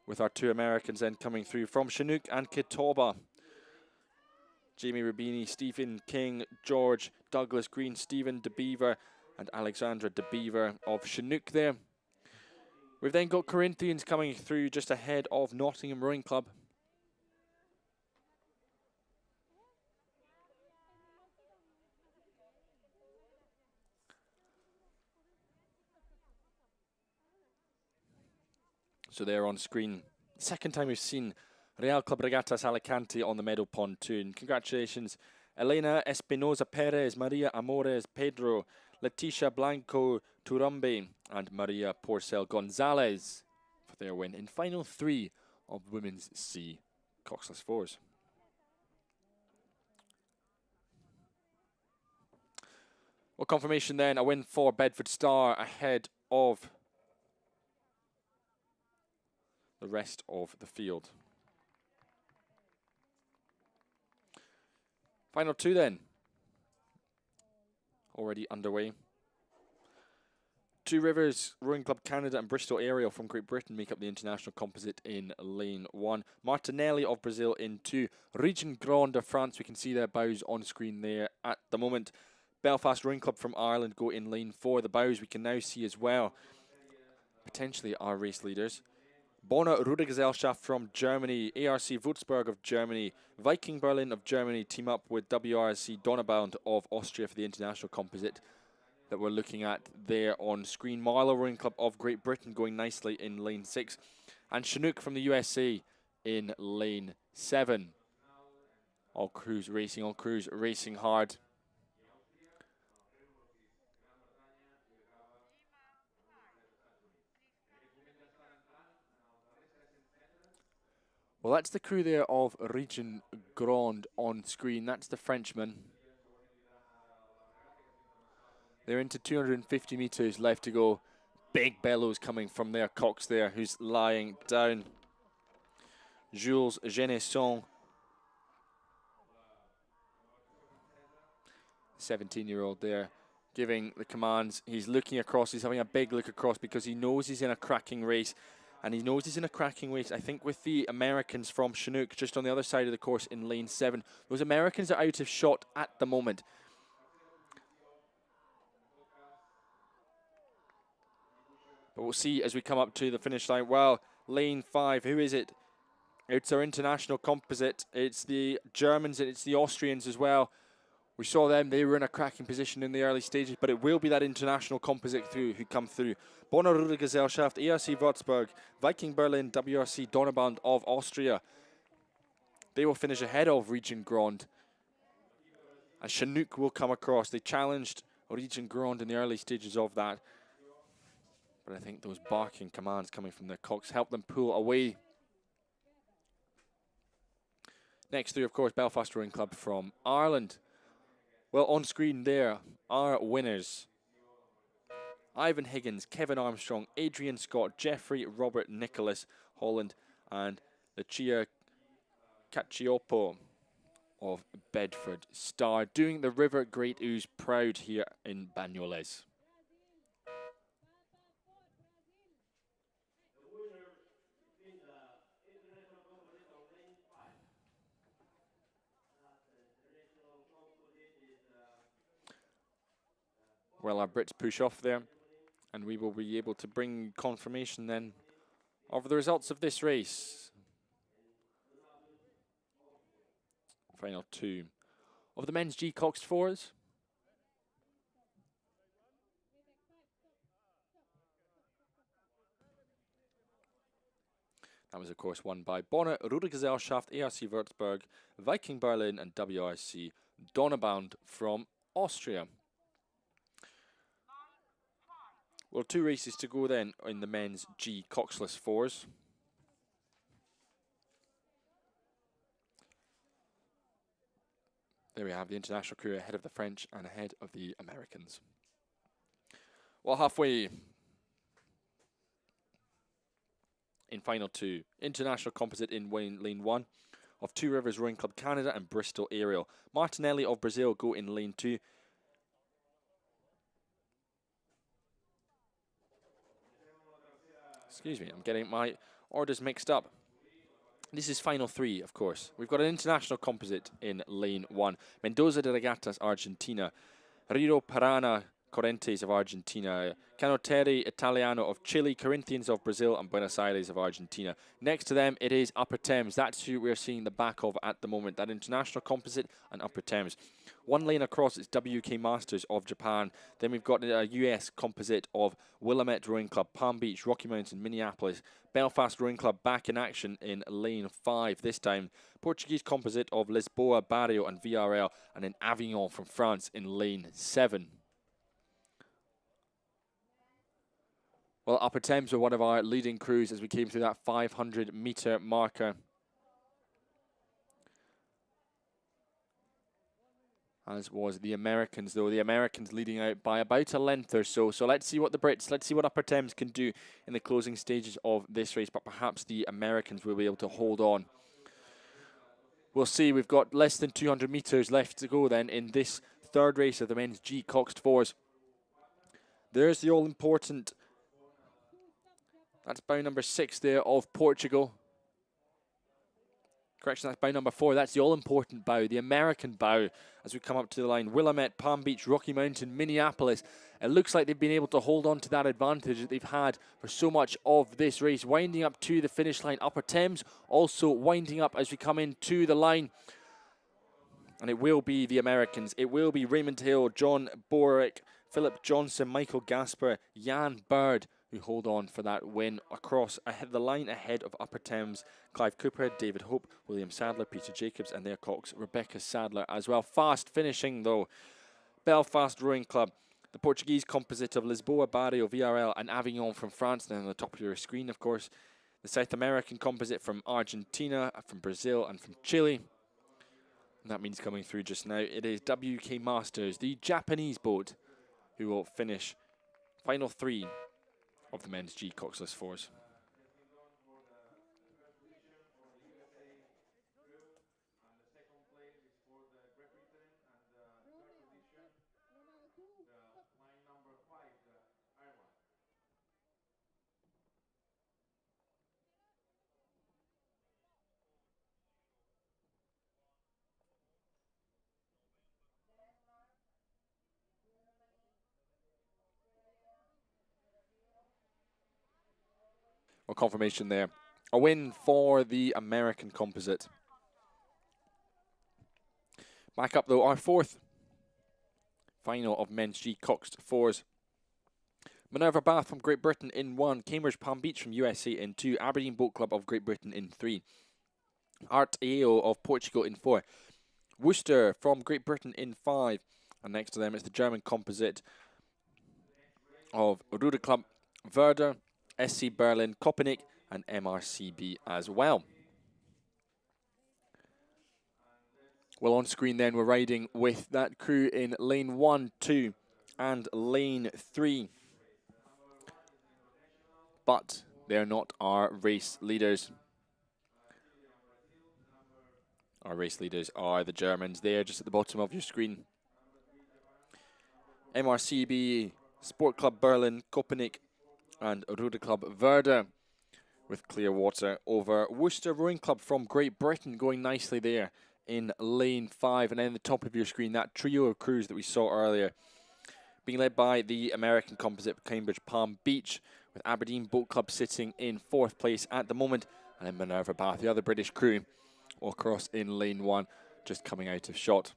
with our two Americans then coming through from Chinook and Catawba. Jamie Rubini, Stephen King, George Douglas Green, Stephen DeBeaver and Alexandra DeBeaver of Chinook there. We've then got Corinthians coming through just ahead of Nottingham Rowing Club. So they're on screen. Second time we've seen Real Club Regattas Alicante on the medal pontoon. Congratulations, Elena Espinosa Perez, Maria Amores Pedro, Leticia Blanco Turambe, and Maria Porcel Gonzalez for their win in final 3 of women's C Coxless fours. Well, confirmation then, a win for Bedford Star ahead of the rest of the field. Final 2 then, already underway. Two Rivers Rowing Club Canada and Bristol Aerial from Great Britain make up the international composite in lane 1. Martinelli of Brazil in 2. Region Grand de France, we can see their bows on screen there at the moment. Belfast Rowing Club from Ireland go in lane 4. The bows we can now see as well, potentially our race leaders. Bonner Rudergesellschaft from Germany, ARC Würzburg of Germany, Viking Berlin of Germany team up with WRC Donaubound of Austria for the international composite that we're looking at there on screen. Marlow Rowing Club of Great Britain going nicely in lane 6, and Chinook from the USA in lane 7. All crews racing hard. Well, that's the crew there of Region Grand on screen. That's the Frenchman. They're into 250 metres left to go. Big bellows coming from their Cox there, who's lying down. Jules Genesson, 17-year-old there, giving the commands. He's looking across. He's having a big look across because he knows he's in a cracking race. And he knows he's in a cracking race, I think, with the Americans from Chinook just on the other side of the course in lane 7. Those Americans are out of shot at the moment. But we'll see as we come up to the finish line. Well, lane 5, who is it? It's our international composite. It's the Germans and it's the Austrians as well. We saw them, they were in a cracking position in the early stages, but it will be that international composite who come through. Bonner Rudergesellschaft, ARC Würzburg, Viking Berlin, WRC Donaubound of Austria. They will finish ahead of Region Grand. And Chinook will come across. They challenged Region Grand in the early stages of that. But I think those barking commands coming from their Cox help them pull away. Next through, of course, Belfast Rowing Club from Ireland. Well, on screen there are winners. Ivan Higgins, Kevin Armstrong, Adrian Scott, Jeffrey, Robert, Nicholas Holland, and Lucia Cacioppo of Bedford Star, doing the River Great Ooze proud here in Banyoles. Well, our Brits push off there, and we will be able to bring confirmation then of the results of this race. Final 2 of the men's G Coxed fours. That was, of course, won by Bonner, Rudergesellschaft, ARC Würzburg, Viking Berlin, and WRC Donnerbound from Austria. Well, 2 races to go then in the men's G Coxless fours. There we have the international crew ahead of the French and ahead of the Americans. Well, halfway in final 2, international composite in lane 1 of Two Rivers Rowing Club Canada and Bristol Aerial. Martinelli of Brazil go in lane 2. Excuse me, I'm getting my orders mixed up. This is final 3, of course. We've got an international composite in lane 1. Mendoza de Regatas, Argentina. Rio Parana Corrientes of Argentina. Canoteri Italiano of Chile. Corinthians of Brazil. And Buenos Aires of Argentina. Next to them, it is Upper Thames. That's who we're seeing the back of at the moment. That international composite and Upper Thames. 1 lane across, it's WK Masters of Japan. Then we've got a US composite of Willamette Rowing Club, Palm Beach, Rocky Mountain, Minneapolis. Belfast Rowing Club back in action in lane 5 this time. Portuguese composite of Lisboa, Barrio and VRL. And then Avignon from France in lane 7. Well, Upper Thames were one of our leading crews as we came through that 500 metre marker. As was the Americans, though. The Americans leading out by about a length or so. So let's see what the Brits, let's see what Upper Thames can do in the closing stages of this race. But perhaps the Americans will be able to hold on. We'll see. We've got less than 200 metres left to go then in this 3rd race of the men's G Coxed fours. There's the all-important, that's bow number 6 there of Portugal. Correction, that's bow number 4. That's the all-important bow, the American bow, as we come up to the line. Willamette, Palm Beach, Rocky Mountain, Minneapolis. It looks like they've been able to hold on to that advantage that they've had for so much of this race. Winding up to the finish line, Upper Thames also winding up as we come into the line. And it will be the Americans. It will be Raymond Hill, John Borick, Philip Johnson, Michael Gasper, Jan Bird, who hold on for that win across the line ahead of Upper Thames. Clive Cooper, David Hope, William Sadler, Peter Jacobs, and their Cox, Rebecca Sadler as well. Fast finishing though, Belfast Rowing Club, the Portuguese composite of Lisboa, Barrio, VRL, and Avignon from France. Then on the top of your screen, of course, the South American composite from Argentina, from Brazil, and from Chile. And that means coming through just now, it is WK Masters, the Japanese boat, who will finish final 3 of the men's G Coxless fours. Well, confirmation there. A win for the American composite. Back up though, our 4th final of men's G Coxed fours. Minerva Bath from Great Britain in 1. Cambridge Palm Beach from USA in 2. Aberdeen Boat Club of Great Britain in 3. Art Ao of Portugal in 4. Worcester from Great Britain in 5. And next to them is the German composite of Ruder Club, Werder, SC Berlin, Kopernik, and MRCB as well. Well, on screen then, we're riding with that crew in lane 1, 2, and lane 3. But they're not our race leaders. Our race leaders are the Germans there, just at the bottom of your screen. MRCB, Sport Club Berlin, Köpenick, and Rode Club Werder with Clearwater over Worcester Rowing Club from Great Britain, going nicely there in lane 5. And then the top of your screen, that trio of crews that we saw earlier, being led by the American composite Cambridge Palm Beach, with Aberdeen Boat Club sitting in 4th place at the moment. And then Minerva Bath, the other British crew, all across in lane 1, just coming out of shot.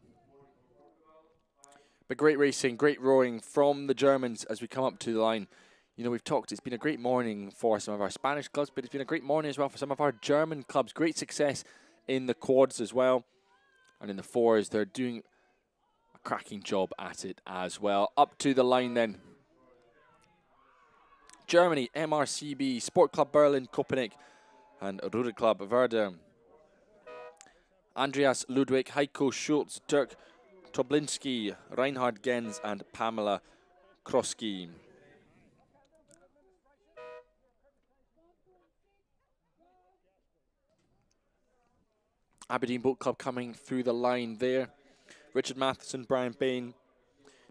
But great racing, great rowing from the Germans as we come up to the line. You know, we've talked, it's been a great morning for some of our Spanish clubs, but it's been a great morning as well for some of our German clubs. Great success in the quads as well. And in the fours, they're doing a cracking job at it as well. Up to the line then. Germany, MRCB, Sport Club Berlin, Köpenick, and Rode Club Werder. Andreas Ludwig, Heiko Schulz, Dirk Toblinski, Reinhard Gens, and Pamela Kroski. Aberdeen Boat Club coming through the line there. Richard Matheson, Brian Bain,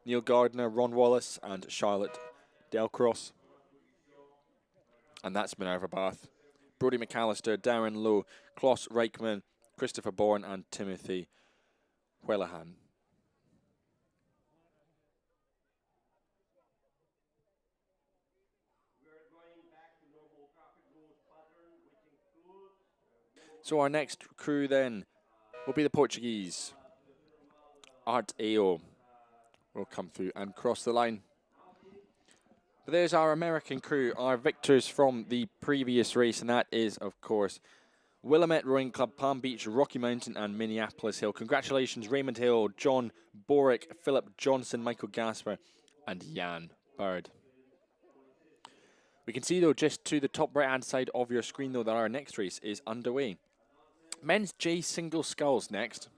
Neil Gardner, Ron Wallace, and Charlotte Delcross. And that's Minerva Bath. Brodie McAllister, Darren Lowe, Klaus Reichman, Christopher Bourne, and Timothy Whellahan. So our next crew then will be the Portuguese. Art Ao will come through and cross the line. But there's our American crew, our victors from the previous race, and that is, of course, Willamette Rowing Club, Palm Beach, Rocky Mountain, and Minneapolis Hill. Congratulations, Raymond Hill, John Borick, Philip Johnson, Michael Gasper, and Jan Bird. We can see, though, just to the top right-hand side of your screen, though, that our next race is underway. Men's G Single Sculls next,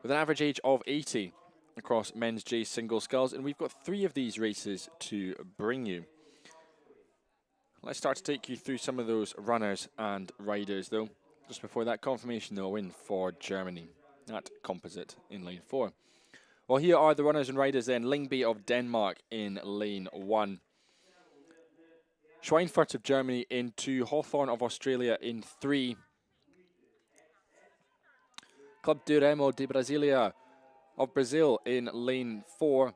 with an average age of 80 across men's G Single Sculls, and we've got 3 of these races to bring you. Let's start to take you through some of those runners and riders, though. Just before that, confirmation, though, win for Germany at composite in lane 4. Well, here are the runners and riders then. Lyngby of Denmark in lane 1. Schweinfurt of Germany in 2. Hawthorne of Australia in 3. Club de Remo de Brasilia of Brazil in lane 4.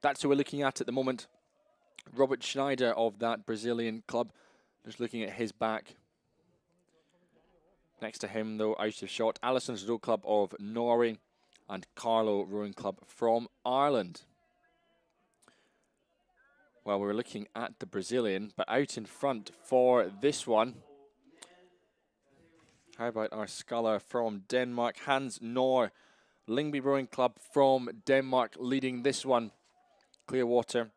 That's who we're looking at the moment. Robert Schneider of that Brazilian club. Just looking at his back. Next to him, though, out of shot, Allison's Row Club of Norway and Carlow Rowing Club from Ireland. Well, we're looking at the Brazilian, but out in front for this one. How about our sculler from Denmark, Hans Nor, Lyngby Rowing Club from Denmark, leading this one. Clearwater.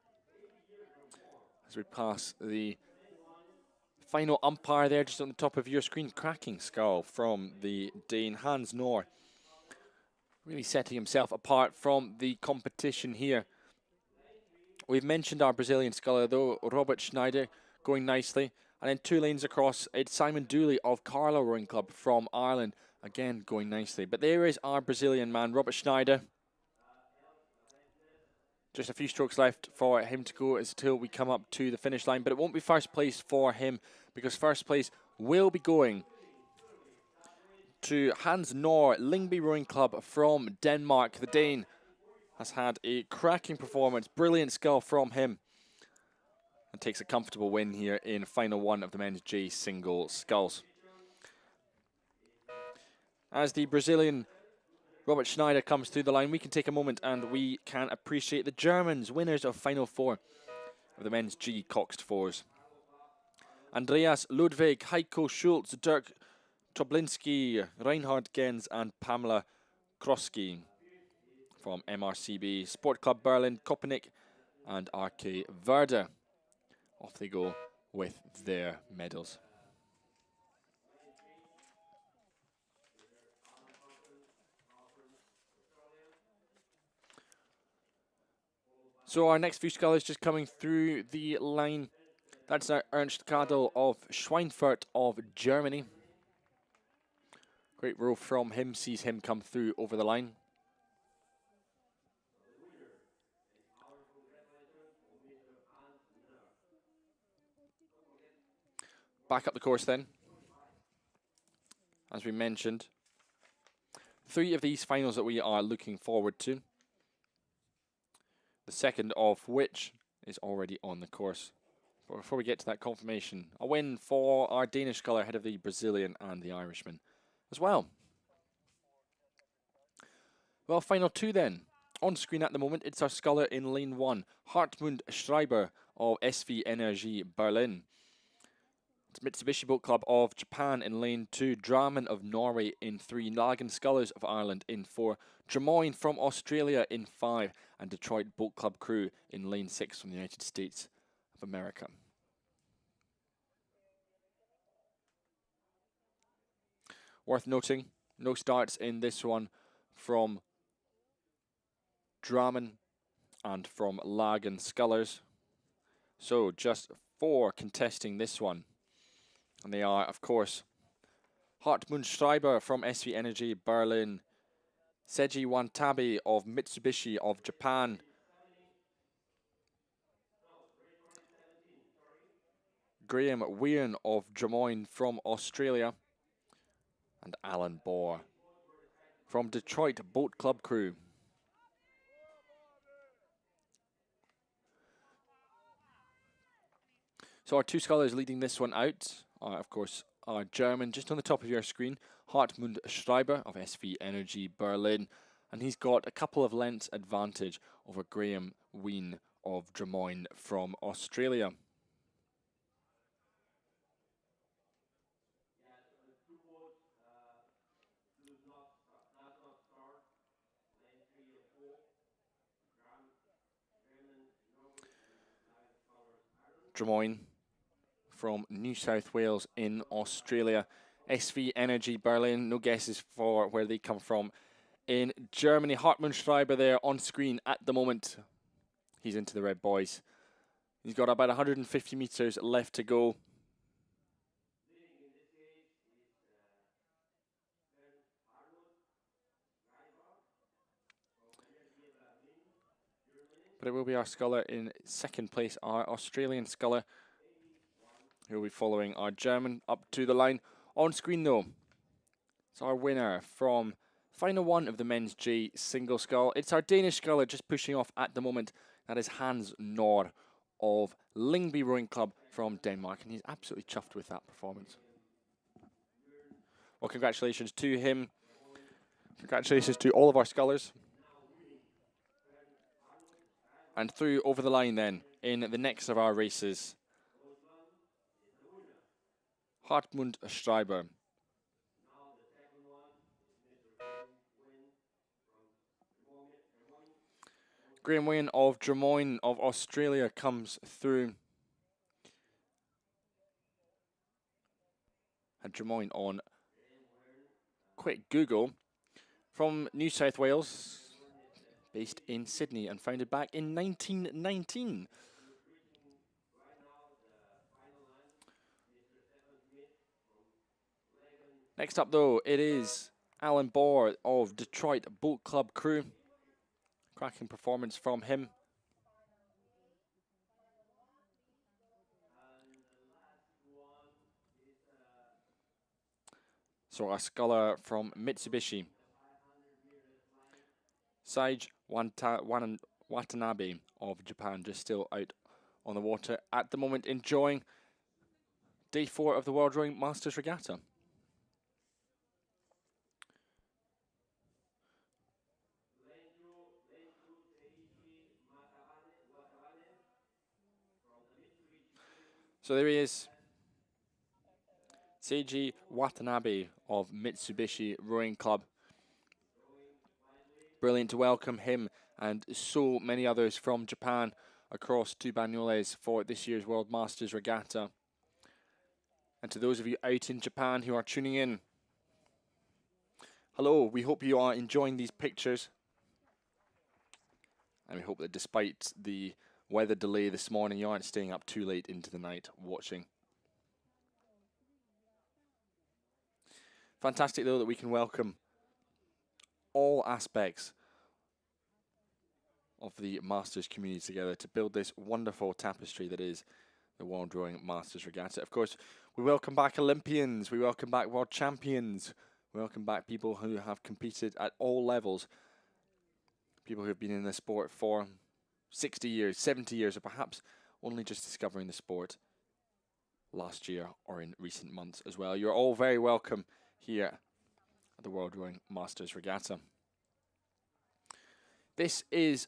As we pass the final umpire there, just on the top of your screen, cracking scull from the Dane, Hans Nor. Really setting himself apart from the competition here. We've mentioned our Brazilian sculler, though, Robert Schneider, going nicely. And then 2 lanes across, it's Simon Dooley of Carlow Rowing Club from Ireland, again going nicely. But there is our Brazilian man, Robert Schneider. Just a few strokes left for him to go until we come up to the finish line. But it won't be first place for him, because first place will be going to Hans Nor, Lyngby Rowing Club from Denmark. The Dane has had a cracking performance, brilliant scull from him, and takes a comfortable win here in final 1 of the men's G Single Sculls. As the Brazilian Robert Schneider comes through the line, we can take a moment and we can appreciate the Germans, winners of final 4 of the men's G Coxed fours. Andreas Ludwig, Heiko Schulz, Dirk Toblinski, Reinhard Gens, and Pamela Kroski from MRCB, Sport Club Berlin, Köpenick, and RK Werder. Off they go with their medals. So our next few scullers just coming through the line. That's our Ernst Kadel of Schweinfurt of Germany. Great row from him, sees him come through over the line. Back up the course then. As we mentioned, 3 of these finals that we are looking forward to. The second of which is already on the course. But before we get to that confirmation, a win for our Danish sculler ahead of the Brazilian and the Irishman as well. Well, final 2 then. On screen at the moment, it's our sculler in lane 1, Hartmut Schreiber of SV Energy Berlin. It's Mitsubishi Boat Club of Japan in lane 2, Draman of Norway in 3, Lagan Scullers of Ireland in 4, Drummoyne from Australia in 5, and Detroit Boat Club Crew in lane 6 from the United States of America. Worth noting, no starts in this one from Draman and from Lagan Scullers. So just 4 contesting this one. And they are, of course, Hartmut Schreiber from SV Energy Berlin, Seiji Wantabe of Mitsubishi of Japan, Graham Weirn of Drummoyne from Australia, and Alan Bohr from Detroit Boat Club Crew. So our 2 scullers leading this one out are, of course, our German, just on the top of your screen, Hartmut Schreiber of SV Energy Berlin. And he's got a couple of lengths advantage over Graham Weirn of Drummoyne from Australia. Drummoyne from New South Wales in Australia. SV Energy Berlin, no guesses for where they come from. In Germany, Hartmut Schreiber there on screen at the moment. He's into the red boys. He's got about 150 metres left to go. But it will be our sculler in second place, our Australian sculler, who will be following our German up to the line. On screen though, it's our winner from final 1 of the men's G Single Scull. It's our Danish sculler just pushing off at the moment. That is Hans Nord of Lyngby Rowing Club from Denmark, and he's absolutely chuffed with that performance. Well, congratulations to him. Congratulations to all of our scullers. And through over the line then, in the next of our races, Hartmut Schreiber. Graham Weirn of Drummoyne of Australia comes through. And Drummoyne on quick Google. From New South Wales, based in Sydney and founded back in 1919. Next up though, it is Alan Bohr of Detroit Boat Club Crew. Cracking performance from him. So our sculler from Mitsubishi, Seiji Watanabe of Japan, just still out on the water at the moment, enjoying day 4 of the World Rowing Masters Regatta. So there he is, Seiji Watanabe of Mitsubishi Rowing Club. Brilliant to welcome him and so many others from Japan across to Banyoles for this year's World Masters Regatta. And to those of you out in Japan who are tuning in, hello, we hope you are enjoying these pictures. And we hope that despite the weather delay this morning, you aren't staying up too late into the night watching. Fantastic, though, that we can welcome all aspects of the Masters community together to build this wonderful tapestry that is the World Rowing Masters Regatta. Of course, we welcome back Olympians, we welcome back world champions, we welcome back people who have competed at all levels, people who have been in the sport for 60 years, 70 years, or perhaps only just discovering the sport last year or in recent months as well. You're all very welcome here at the World Rowing Masters Regatta. This is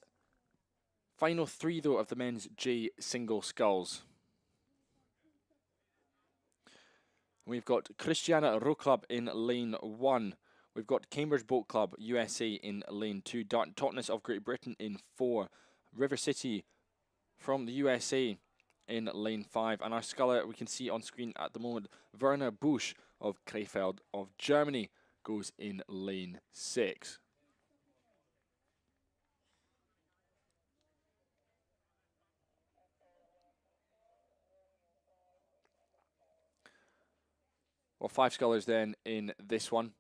final three, though, of the men's G Single Sculls. We've got Christiana Row Club in lane 1. We've got Cambridge Boat Club USA in lane 2. Dart and Totnes of Great Britain in 4. River City from the USA in lane 5. And our sculler we can see on screen at the moment, Werner Busch of Krefeld of Germany, goes in lane 6. Well, 5 scullers then in this one.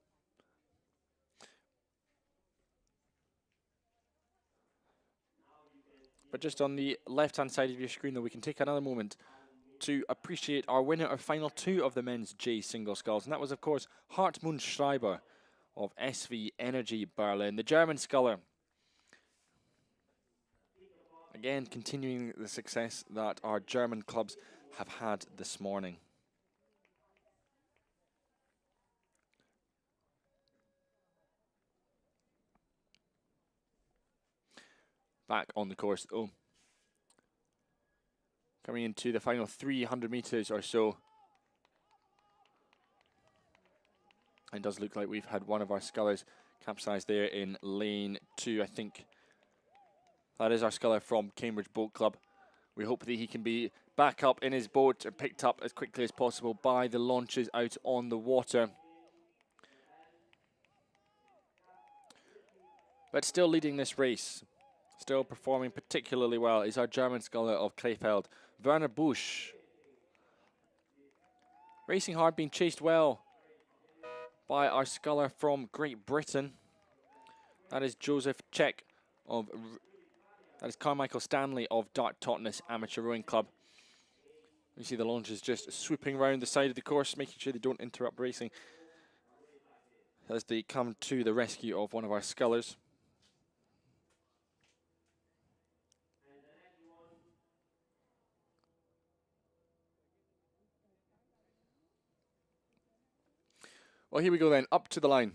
But just on the left-hand side of your screen, though, we can take another moment to appreciate our winner of final 2 of the men's G Single Sculls. And that was, of course, Hartmut Schreiber of SV Energy Berlin, the German sculler. Again, continuing the success that our German clubs have had this morning. Back on the course, though. Coming into the final 300 meters or so. It does look like we've had one of our scullers capsized there in lane 2. I think that is our sculler from Cambridge Boat Club. We hope that he can be back up in his boat and picked up as quickly as possible by the launches out on the water. But still leading this race, still performing particularly well, is our German sculler of Krefeld, Werner Busch. Racing hard, being chased well by our sculler from Great Britain. That is Joseph Czech of, that is Carmichael Stanley of Dart Totnes Amateur Rowing Club. You see the launches just swooping around the side of the course, making sure they don't interrupt racing as they come to the rescue of one of our scullers. Well, here we go then, up to the line.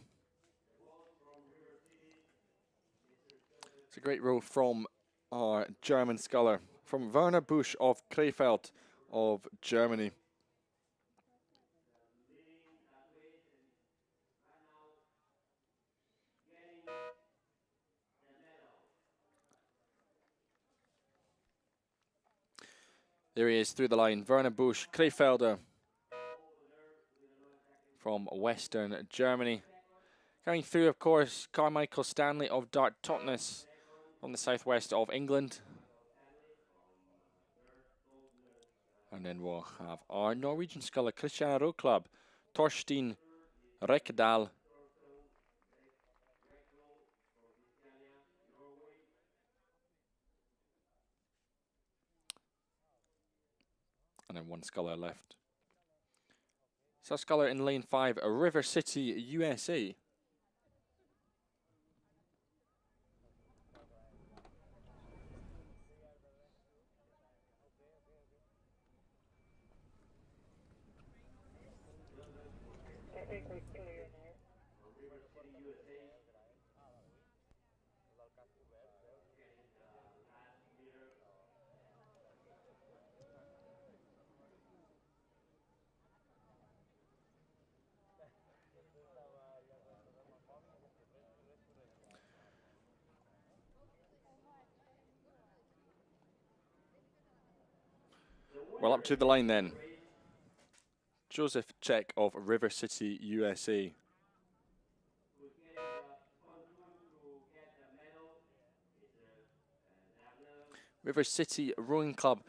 It's a great row from our German sculler, from Werner Busch of Krefeld of Germany. There he is through the line, Werner Busch, Krefelder from Western Germany. Coming through, of course, Carmichael Stanley of Dart Totnes from the southwest of England. And then we'll have our Norwegian sculler, Christiana Row Club, Torstein Rekdal. And then one sculler left. So sculler in lane 5, River City, USA. Well, up to the line then. Joseph Czech of River City, USA. River City Rowing Club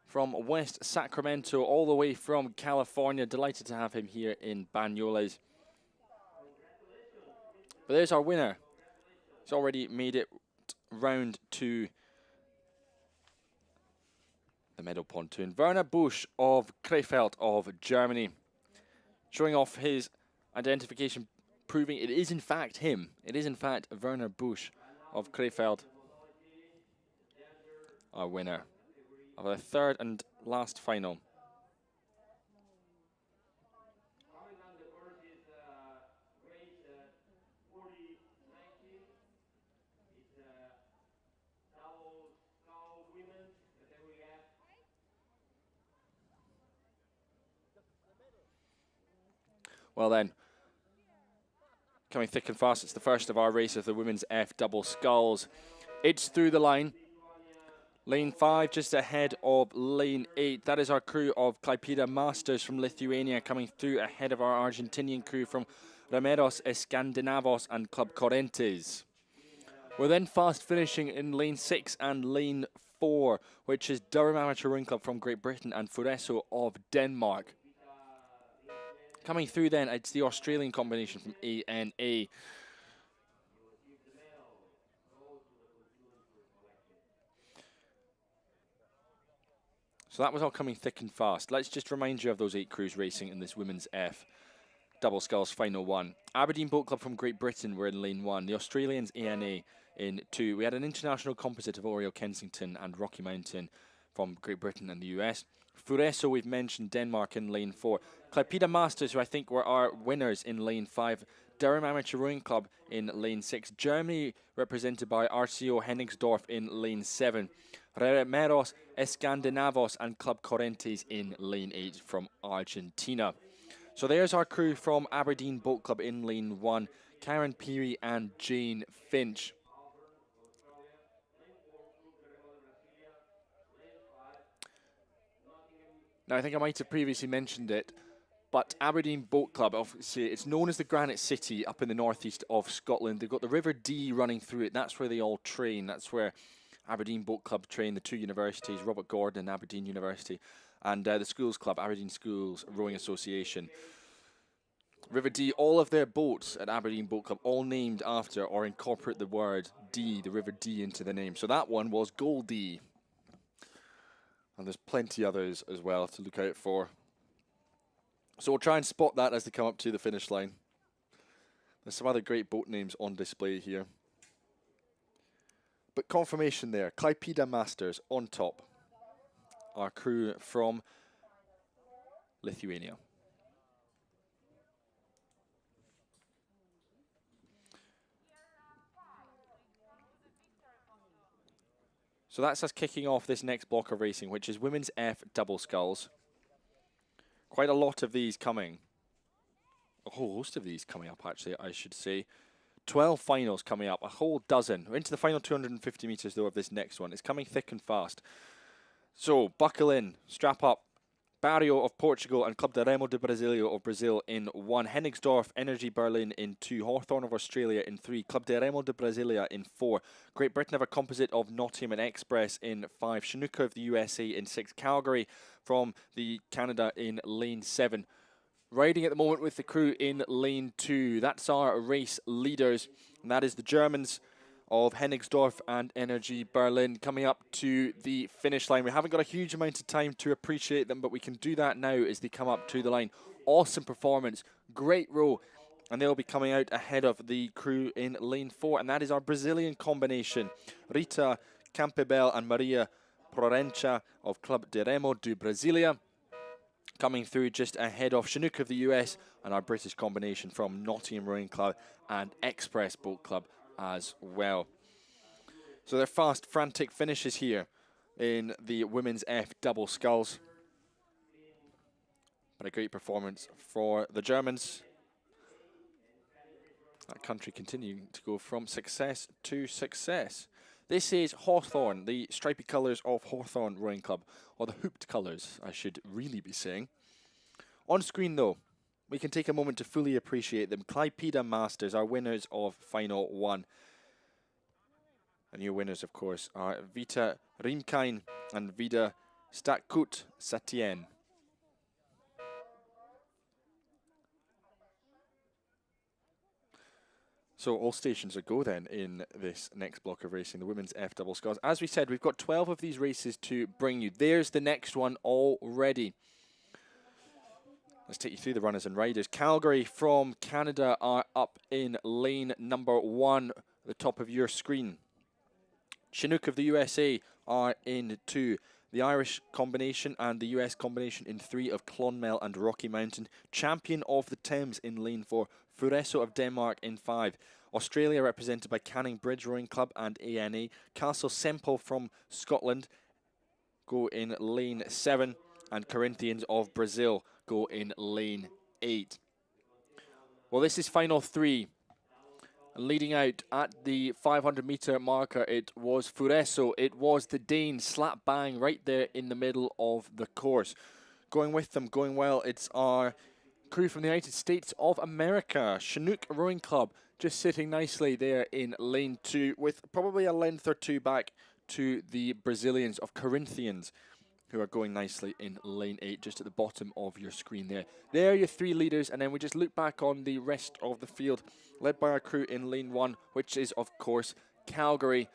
from West Sacramento, all the way from California. Delighted to have him here in Banyoles. But there's our winner. He's already made it round to the medal pontoon. Werner Busch of Krefeld of Germany. Showing off his identification, proving it is in fact him. It is in fact Werner Busch of Krefeld, our winner of the third and last final. Well then, coming thick and fast, it's the first of our race of the women's F Double Sculls. It's through the line. Lane 5 just ahead of lane 8. That is our crew of Klaipėda Masters from Lithuania coming through ahead of our Argentinian crew from Remeros Escandinavos and Club Corrientes. We're then fast finishing in lane 6 and lane 4, which is Durham Amateur Rowing Club from Great Britain and Fureso of Denmark. Coming through then, it's the Australian combination from ANA. So that was all coming thick and fast. Let's just remind you of those 8 crews racing in this women's F Double Sculls final 1. Aberdeen Boat Club from Great Britain were in lane 1. The Australians ANA in 2. We had an international composite of Oriel Kensington and Rocky Mountain from Great Britain and the US. Fureso, we've mentioned Denmark in lane 4. Klaipėda Masters, who I think were our winners in lane 5. Durham Amateur Rowing Club in lane 6. Germany, represented by RCO Hennigsdorf in lane 7. Remeros Escandinavos and Club Corrientes in lane 8 from Argentina. So there's our crew from Aberdeen Boat Club in lane 1. Karen Peary and Jane Finch. Now, I think I might have previously mentioned it, but Aberdeen Boat Club, obviously, it's known as the Granite City up in the northeast of Scotland. They've got the River Dee running through it. That's where they all train. That's where Aberdeen Boat Club train, the 2 universities, Robert Gordon and Aberdeen University, and the Schools Club, Aberdeen Schools Rowing Association. River Dee, all of their boats at Aberdeen Boat Club, all named after or incorporate the word Dee, the River Dee, into the name. So that one was Goldie. And there's plenty others as well to look out for. So we'll try and spot that as they come up to the finish line. There's some other great boat names on display here. But confirmation there, Klaipėda Masters on top. Our crew from Lithuania. So that's us kicking off this next block of racing, which is women's F Double Sculls. Quite a lot of these coming. A whole host of these coming up, actually, I should say. 12 finals coming up, a whole dozen. We're into the final 250 metres, though, of this next one. It's coming thick and fast. So, buckle in, strap up. Barrio of Portugal and Club de Remo de Brasilia of Brazil in 1. Hennigsdorf Energy Berlin in 2. Hawthorne of Australia in 3. Club de Remo de Brasilia in 4. Great Britain have a composite of Nottingham and Express in 5. Chinook of the USA in 6. Calgary from the Canada in lane 7. Riding at the moment with the crew in lane 2. That's our race leaders, and that is the Germans of Hennigsdorf and Energy Berlin coming up to the finish line. We haven't got a huge amount of time to appreciate them, but we can do that now as they come up to the line. Awesome performance, great row, and they'll be coming out ahead of the crew in lane 4, and that is our Brazilian combination. Rita Campbell and Maria Prorencha of Club de Remo de Brasilia coming through just ahead of Chinook of the US and our British combination from Nottingham Rowing Club and Express Boat Club as well. So they're fast, frantic finishes here in the women's F Double Sculls. But a great performance for the Germans. That country continuing to go from success to success. This is Hawthorne, the stripy colours of Hawthorne Rowing Club, or the hooped colours, I should really be saying. On screen, though, we can take a moment to fully appreciate them. Klaipėda Masters, our winners of Final 1. And your winners, of course, are Vita Rimkain and Vida Statkut Satien. So all stations are go then in this next block of racing, the women's F Double Sculls. As we said, we've got 12 of these races to bring you. There's the next one already. Let's take you through the runners and riders. Calgary from Canada are up in lane number 1, at the top of your screen. Chinook of the USA are in 2. The Irish combination and the US combination in 3 of Clonmel and Rocky Mountain. Champion of the Thames in lane 4. Furesso of Denmark in 5. Australia represented by Canning Bridge Rowing Club and ANA. Castle Semple from Scotland go in lane 7. And Corinthians of Brazil go in lane 8. Well, this is final 3. Leading out at the 500-metre marker, it was Furesso. It was the Dane, slap bang right there in the middle of the course. Going with them, going well, it's our crew from the United States of America. Chinook Rowing Club just sitting nicely there in lane 2 with probably a length or 2 back to the Brazilians of Corinthians, who are going nicely in lane 8, just at the bottom of your screen there. There are your 3 leaders, and then we just look back on the rest of the field, led by our crew in lane 1, which is, of course, Calgary.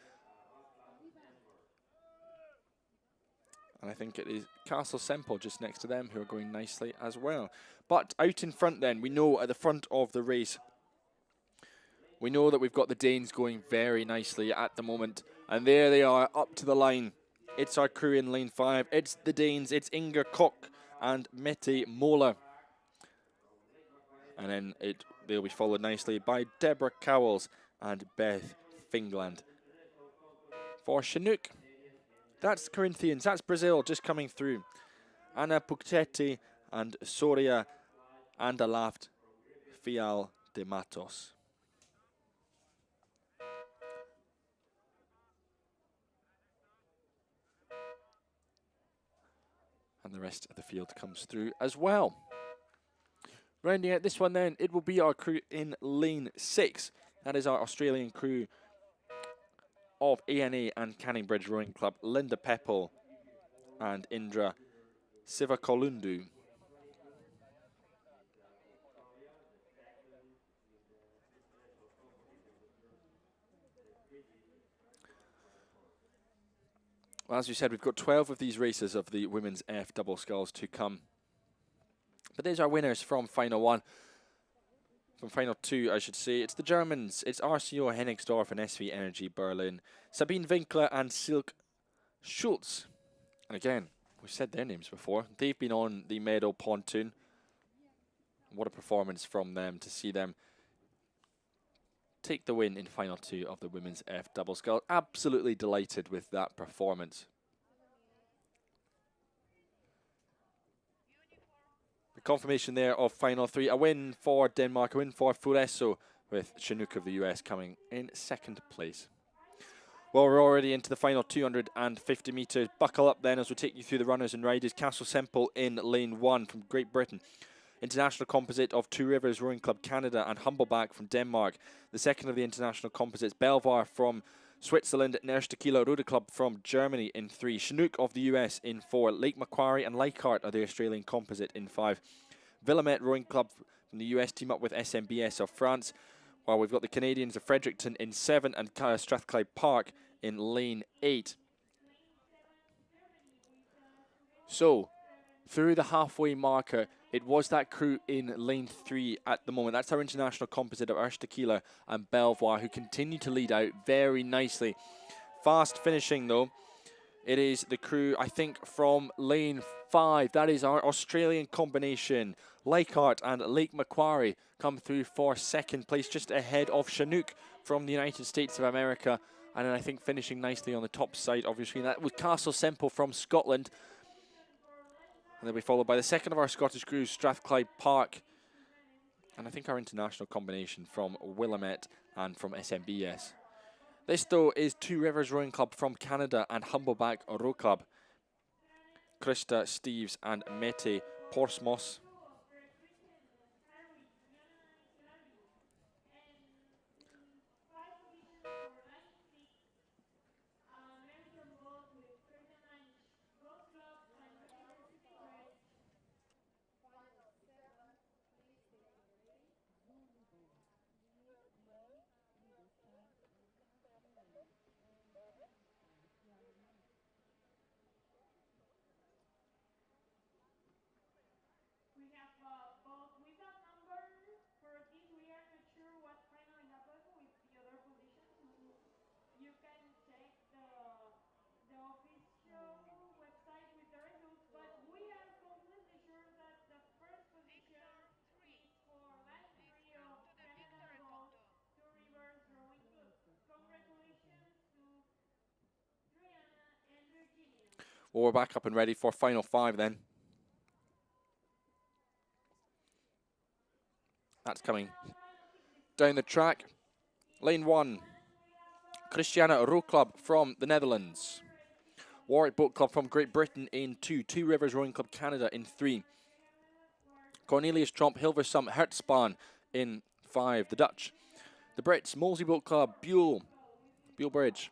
And I think it is Castle Semple just next to them, who are going nicely as well. But out in front then, we know at the front of the race, we know that we've got the Danes going very nicely at the moment. And there they are, up to the line. It's our crew in lane 5. It's the Danes. It's Inger Koch and Mette Mola. And then they'll be followed nicely by Deborah Cowles and Beth Fingland. For Chinook, that's Corinthians. That's Brazil just coming through. Anna Pucchetti and Soria Andalaft Fial de Matos. And the rest of the field comes through as well. Rounding out this one then, it will be our crew in lane 6. That is our Australian crew of ANA and Canning Bridge Rowing Club, Linda Peppel and Indra Sivakolundu. Well, as you said, we've got 12 of these races of the women's F Double Sculls to come. But there's our winners from Final 1. From Final 2, I should say. It's the Germans. It's RCO Hennigsdorf and SV Energy Berlin. Sabine Winkler and Silke Schultz. And again, we've said their names before. They've been on the medal pontoon. What a performance from them to see them take the win in Final 2 of the women's F Double Sculls. Absolutely delighted with that performance. The confirmation there of Final 3. A win for Denmark, a win for Furesso, with Chinook of the US coming in 2nd place. Well, we're already into the final 250 metres. Buckle up then as we take you through the runners and riders. Castle Semple in lane 1 from Great Britain. International Composite of Two Rivers Rowing Club Canada and Humbleback from Denmark. The second of the International Composites, Belvoir from Switzerland, Tequila Roda Club from Germany in 3. Chinook of the US in 4. Lake Macquarie and Leichhardt are the Australian Composite in 5. Willamette Rowing Club from the US team up with SMBS of France. While we've got the Canadians of Fredericton in 7 and Strathclyde Park in lane 8. So, through the halfway marker, it was that crew in lane 3 at the moment. That's our international composite of Tequila and Belvoir, who continue to lead out very nicely. Fast finishing, though. It is the crew, I think, from lane 5. That is our Australian combination. Leichhardt and Lake Macquarie come through for 2nd place, just ahead of Chinook from the United States of America. And then I think finishing nicely on the top side, obviously. That was Castle Semple from Scotland. And they'll be followed by the second of our Scottish crews, Strathclyde Park. And I think our international combination from Willamette and from SMBS. This, though, is Two Rivers Rowing Club from Canada and Humbleback Row Club. Krista Steeves and Mette Porsmos. Well, we're back up and ready for final 5 then. That's coming down the track. Lane 1, Christiana Row Club from the Netherlands. Warwick Boat Club from Great Britain in 2. Two Rivers Rowing Club Canada in 3. Cornelius Tromp Hilversum Hertzbahn in 5. The Dutch. The Brits, Molesey Boat Club, Buell Bridge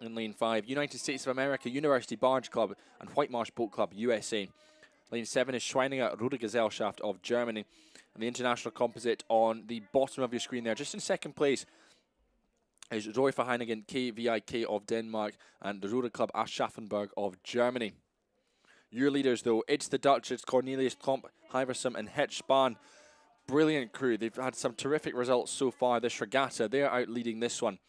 in lane 5. United States of America, University Barge Club and Whitemarsh Boat Club, USA. Lane 7 is Schweininger Rudergesellschaft of Germany. And the international composite on the bottom of your screen there, just in second place, is Roy Verheinigen KVIK of Denmark and the Ruder Club Aschaffenburg of Germany. Your leaders, though, it's the Dutch. It's Cornelius Tromp, Hilversum and Hertzbahn. Brilliant crew. They've had some terrific results so far this regatta. They're out leading this one.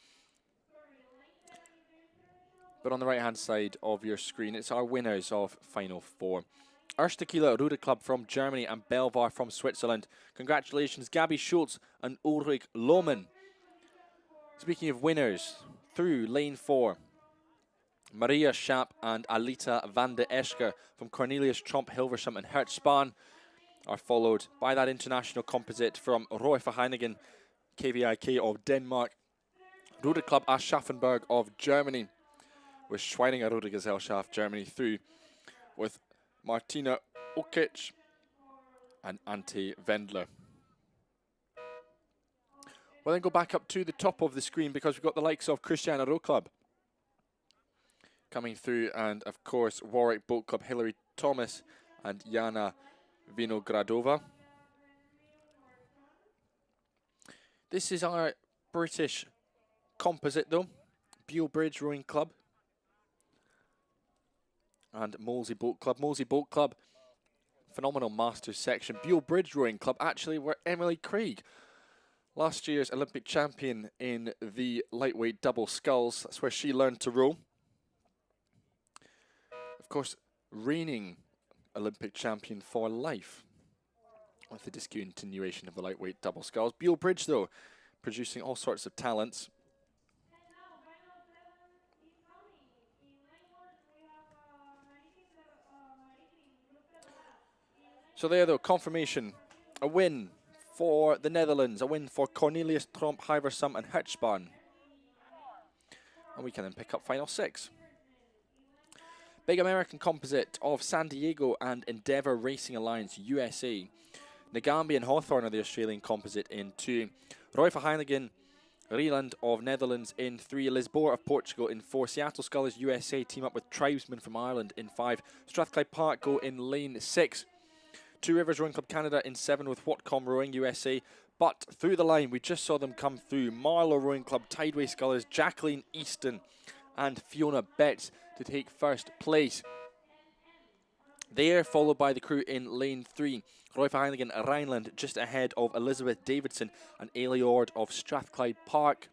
But on the right-hand side of your screen, it's our winners of Final 4. Erstekila Ruder Club from Germany and Belvar from Switzerland. Congratulations, Gabby Schultz and Ulrich Lohmann. Speaking of winners, through lane 4, Maria Schaap and Alita van de Esker from Cornelius Tromp, Hilversum and Hertzbahn are followed by that international composite from Roy Verheinigen, KVIK of Denmark, Ruder Club Aschaffenburg of Germany, with Schweininger Rudergesellschaft Germany through, with Martina Okic and Ante Wendler. We'll then go back up to the top of the screen because we've got the likes of Christiana Row Club coming through, and of course Warwick Boat Club, Hilary Thomas and Jana Vinogradova. This is our British composite though, Buell Bridge Rowing Club and Molesey Boat Club. Molesey Boat Club, phenomenal masters section. Buell Bridge Rowing Club, actually where Emily Craig, last year's Olympic champion in the lightweight double sculls, that's where she learned to row. Of course, reigning Olympic champion for life with the discontinuation of the lightweight double sculls. Buell Bridge, though, producing all sorts of talents. So there, though, confirmation. A win for the Netherlands, a win for Cornelius Tromp, Hilversum and Hertzbahn. And we can then pick up final 6. Big American composite of San Diego and Endeavour Racing Alliance, USA. Nagambi and Hawthorne are the Australian composite in 2. Roy Verheinigen, Rieland of Netherlands in 3. Lisboa of Portugal in 4. Seattle Scullers, USA team up with Tribesmen from Ireland in 5. Strathclyde Park go in lane 6. Two Rivers Rowing Club Canada in 7 with Whatcom Rowing USA. But through the line, we just saw them come through. Marlow Rowing Club, Tideway Scullers, Jacqueline Easton and Fiona Betts to take first place. They are followed by the crew in lane 3. Roy Verheinigen, Rhineland, just ahead of Elizabeth Davidson and Ailey Ord of Strathclyde Park.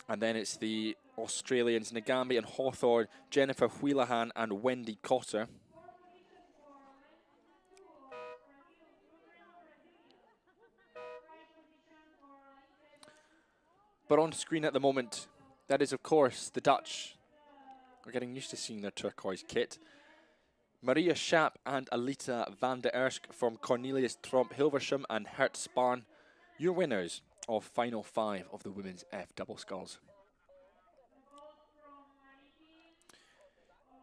And then it's the Australians, Nagambi and Hawthorne, Jennifer Wheelahan and Wendy Cotter. But on screen at the moment, that is of course the Dutch. We're getting used to seeing their turquoise kit. Maria Schaap and Alita van der Ersk from Cornelius Tromp, Hilversum and Hertzbahn, your winners of final 5 of the women's F Double Sculls.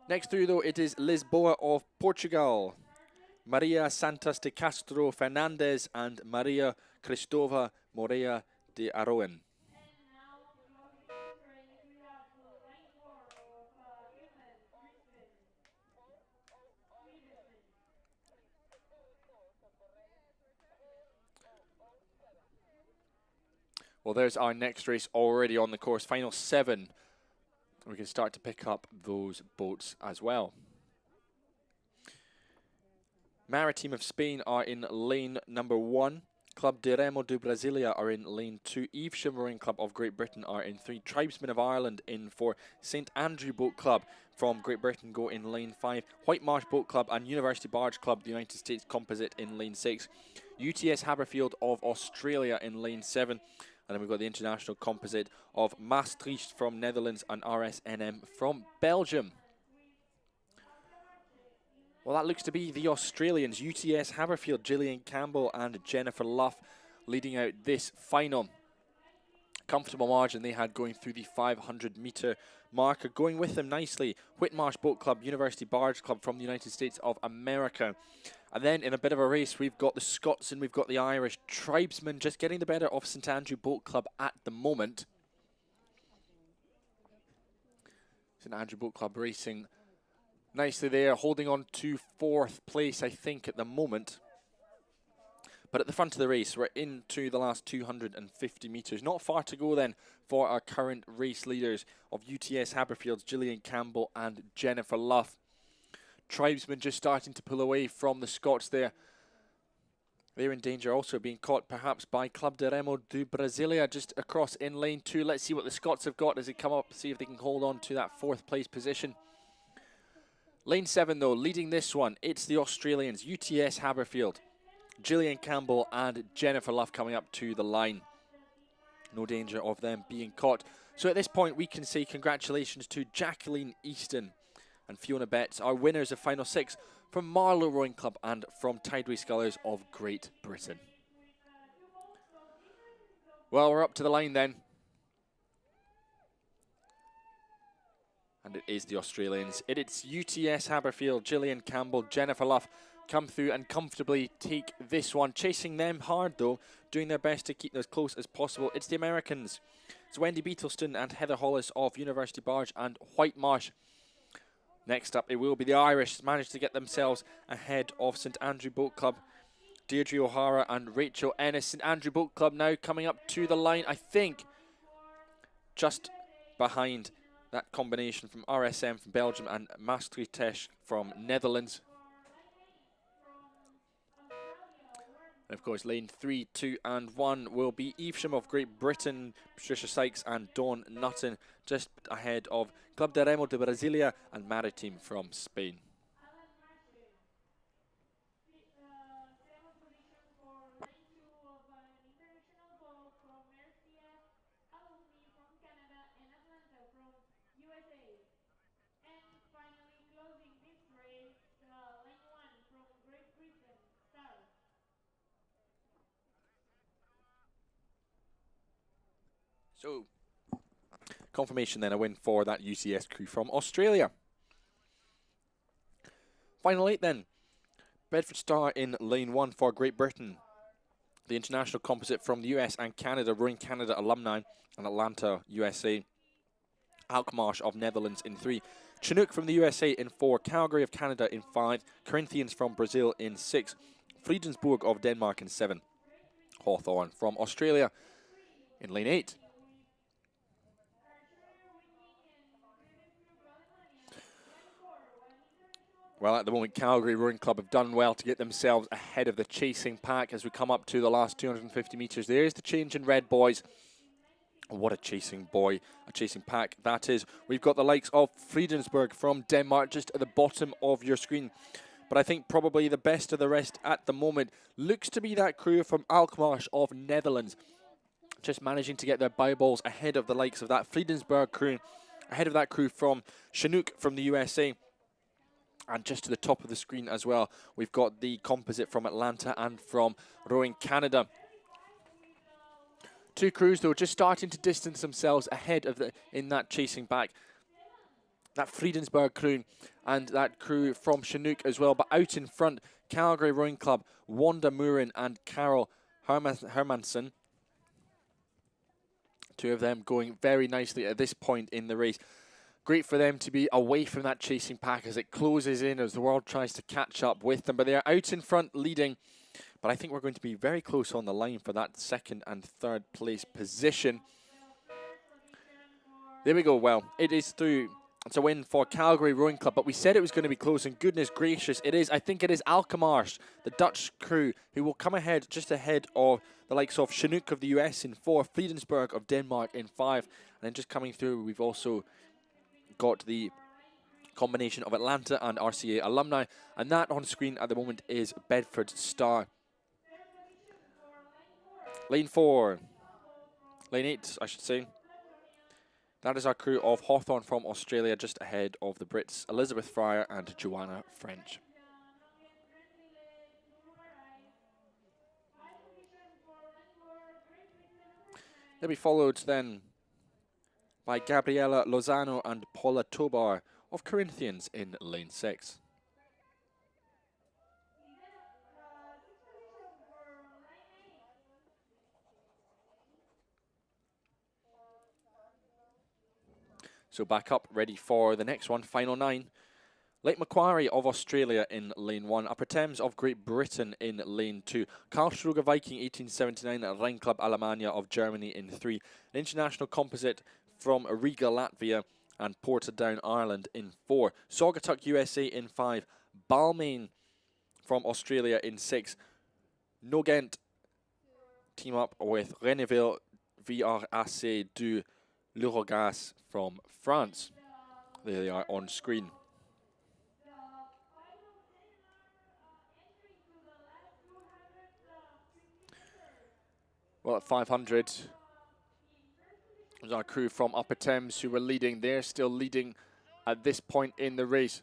Next through, though, it is Lisboa of Portugal. Maria Santos de Castro Fernandes and Maria Cristova Moreira de Aroen. Well, there's our next race already on the course, final 7. We can start to pick up those boats as well. Maritime of Spain are in lane number 1. Club de Remo de Brasilia are in lane 2. Evesham Rowing Club of Great Britain are in 3. Tribesmen of Ireland in 4. St Andrew Boat Club from Great Britain go in lane 5. Whitemarsh Boat Club and University Barge Club, the United States composite, in lane 6. UTS Haberfield of Australia in lane 7. And then we've got the international composite of Maastricht from Netherlands and RSNM from Belgium. Well, that looks to be the Australians, UTS Haberfield, Gillian Campbell and Jennifer Luff leading out this final. Comfortable margin they had going through the 500-metre marker. Going with them nicely, Whitmarsh Boat Club, University Barge Club from the United States of America. And then in a bit of a race, we've got the Scots and we've got the Irish. Tribesmen just getting the better of St Andrew Boat Club at the moment. St Andrew Boat Club racing nicely there, holding on to 4th place, I think, at the moment. But at the front of the race, we're into the last 250 metres. Not far to go then for our current race leaders of UTS Haberfield's Gillian Campbell and Jennifer Luff. Tribesmen just starting to pull away from the Scots there. They're in danger also of being caught perhaps by Club de Remo do Brasilia just across in lane 2. Let's see what the Scots have got as they come up, see if they can hold on to that 4th place position. Lane 7 though, leading this one, it's the Australians, UTS Haberfield, Gillian Campbell and Jennifer Luff coming up to the line. No danger of them being caught. So at this point we can say congratulations to Jacqueline Easton and Fiona Betts, our winners of Final 6 from Marlow Rowing Club and from Tideway Scullers of Great Britain. Well, we're up to the line then. And it is the Australians. It's UTS Haberfield, Gillian Campbell, Jennifer Luff come through and comfortably take this one. Chasing them hard though, doing their best to keep them as close as possible. It's the Americans. It's Wendy Beetleston and Heather Hollis of University Barge and Whitemarsh. Next up, it will be the Irish. Managed to get themselves ahead of St Andrew Boat Club. Deirdre O'Hara and Rachel Ennis. St Andrew Boat Club now coming up to the line, I think, just behind that combination from RSM from Belgium and Maastricht from Netherlands. And of course, lane 3, 2 and 1 will be Evesham of Great Britain, Patricia Sykes and Dawn Nutten, just ahead of Club de Remo de Brasilia and Maritime from Spain. So, confirmation then, a win for that UCS crew from Australia. Final 8 then. Bedford Star in lane 1 for Great Britain. The international composite from the US and Canada, Rowing Canada alumni and Atlanta, USA. Alkmaar of Netherlands in 3. Chinook from the USA in 4. Calgary of Canada in 5. Corinthians from Brazil in 6. Fredensborg of Denmark in 7. Hawthorne from Australia in lane 8. Well, at the moment, Calgary Rowing Club have done well to get themselves ahead of the chasing pack as we come up to the last 250 metres. There's the change in red, boys. What a chasing pack that is. We've got the likes of Fredensborg from Denmark just at the bottom of your screen. But I think probably the best of the rest at the moment looks to be that crew from Alkmaar of Netherlands. Just managing to get their bye-balls ahead of the likes of that Fredensborg crew, ahead of that crew from Chinook from the USA. And just to the top of the screen as well, we've got the composite from Atlanta and from Rowing Canada. Two crews, though, just starting to distance themselves ahead of in that chasing back. That Fredensborg crew and that crew from Chinook as well. But out in front, Calgary Rowing Club, Wanda Moorin and Carol Hermansen. Two of them going very nicely at this point in the race. Great for them to be away from that chasing pack as it closes in, as the world tries to catch up with them. But they are out in front leading. But I think we're going to be very close on the line for that 2nd and 3rd place position. There we go. Well, it is through. It's a win for Calgary Rowing Club, but we said it was going to be close, and goodness gracious, it is. I think it is Alkmaar, the Dutch crew, who will come ahead, just ahead of the likes of Chinook of the US in 4, Fredensborg of Denmark in 5, and then just coming through, we've also got the combination of Atlanta and RCA alumni, and that on screen at the moment is Bedford Star. Lane 4. Lane 8, I should say. That is our crew of Hawthorn from Australia, just ahead of the Brits, Elizabeth Fryer and Joanna French. They'll be followed then by Gabriela Lozano and Paula Tobar of Corinthians in lane 6. So back up, ready for the next one, final 9. Lake Macquarie of Australia in lane 1, Upper Thames of Great Britain in lane 2, Karlsruhe Viking 1879 at Rheinclub Alemannia of Germany in 3, an international composite from Riga, Latvia and Portadown, Ireland in 4, Saugatuck USA in 5, Balmain from Australia in 6, Nogent team up with Reneville VRAC du L'Eurogas from France. There they are on screen. Well, at 500, was our crew from Upper Thames who were leading. They're still leading at this point in the race.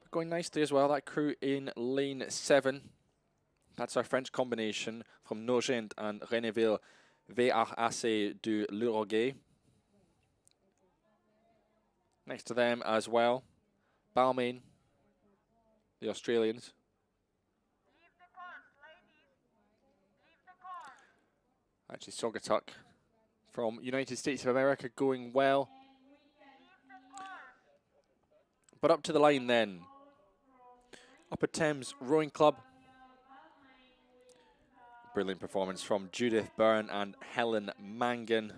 But going nicely as well, that crew in lane 7. That's our French combination from Nogent and Reneville VRAC du L'Eurogas. Next to them as well, Balmain, the Australians. Actually, Saugatuck from United States of America going well. But up to the line then. Upper Thames Rowing Club. Brilliant performance from Judith Byrne and Helen Mangan.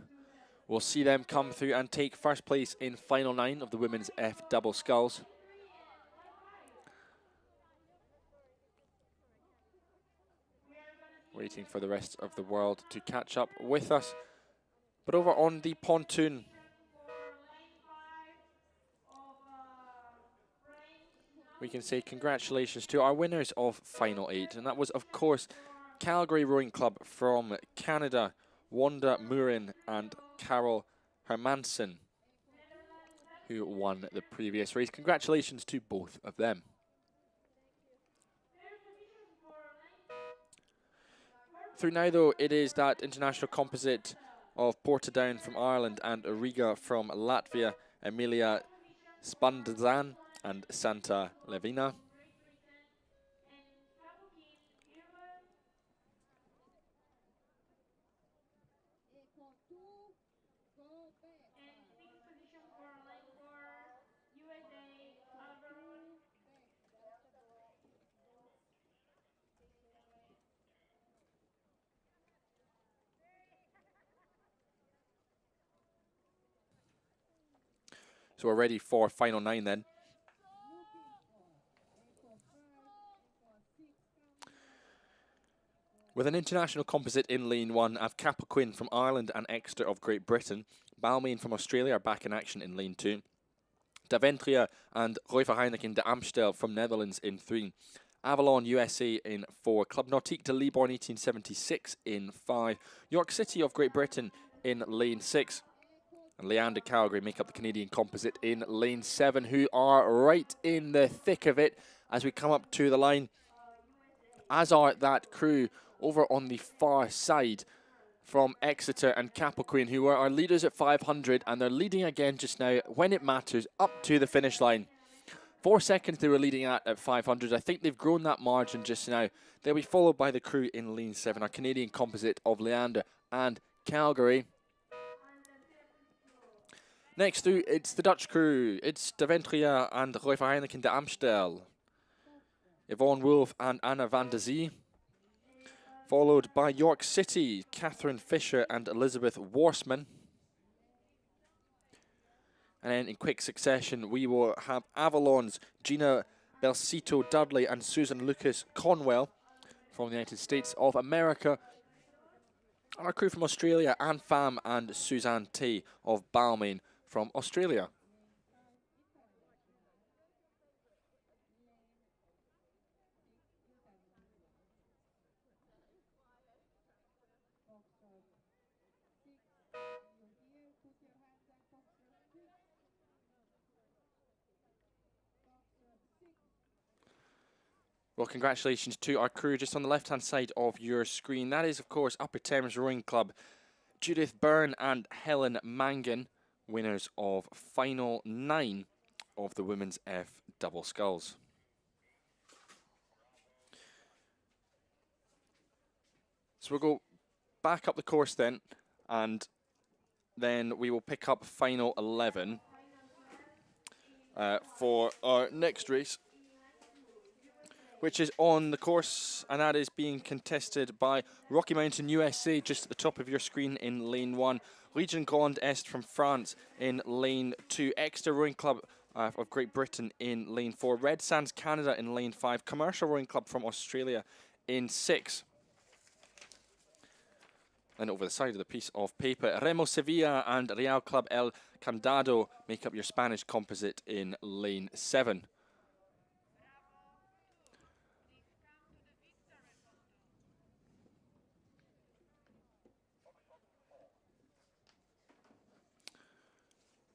We'll see them come through and take first place in final 9 of the women's F Double Sculls. Waiting for the rest of the world to catch up with us. But over on the pontoon, we can say congratulations to our winners of final 8. And that was, of course, Calgary Rowing Club from Canada, Wanda Murin and Carol Hermansen, who won the previous race. Congratulations to both of them. Through now, though, it is that international composite of Portadown from Ireland and Riga from Latvia, Emilia Spandazan and Santa Levina. So we're ready for final 9 then. With an international composite in lane 1, I've Cappoquin from Ireland and Exeter of Great Britain. Balmain from Australia are back in action in lane 2. Daventria and Reuver Heineken de Amstel from Netherlands in 3. Avalon USA in 4. Club Nautique de Libourne 1876 in 5. York City of Great Britain in lane 6. And Leander Calgary make up the Canadian composite in lane 7, who are right in the thick of it as we come up to the line. As are that crew over on the far side from Exeter and Cappoquin, who are our leaders at 500, and they're leading again just now when it matters up to the finish line. 4 seconds they were leading at 500. I think they've grown that margin just now. They'll be followed by the crew in lane 7, our Canadian composite of Leander and Calgary. Next through, it's the Dutch crew. It's Daventria and Reuver Heineken de Amstel. Yvonne Wolf and Anna van der Zee. Followed by York City, Catherine Fisher and Elizabeth Worsman. And then in quick succession, we will have Avalon's Gina Belsito Dudley and Susan Lucas Conwell from the United States of America. And our crew from Australia, Anne Pham and Suzanne Tay of Balmain from Australia. Well, congratulations to our crew just on the left-hand side of your screen. That is, of course, Upper Thames Rowing Club, Judith Byrne and Helen Mangan, winners of Final 9 of the Women's F Double Sculls. So we'll go back up the course then, and then we will pick up Final 11 for our next race, which is on the course, and that is being contested by Rocky Mountain USA, just at the top of your screen in lane 1. Legion Grand Est from France in lane 2. Exeter Rowing Club of Great Britain in lane 4. Red Sands Canada in lane 5. Commercial Rowing Club from Australia in 6. And over the side of the piece of paper, Remo Sevilla and Real Club El Candado make up your Spanish composite in lane 7.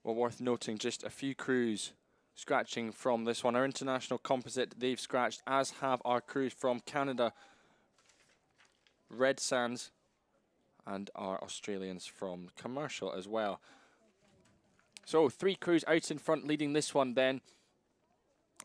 Well, worth noting, just a few crews scratching from this one. Our international composite, they've scratched, as have our crews from Canada, Red Sands, and our Australians from Commercial as well. So 3 crews out in front leading this one then.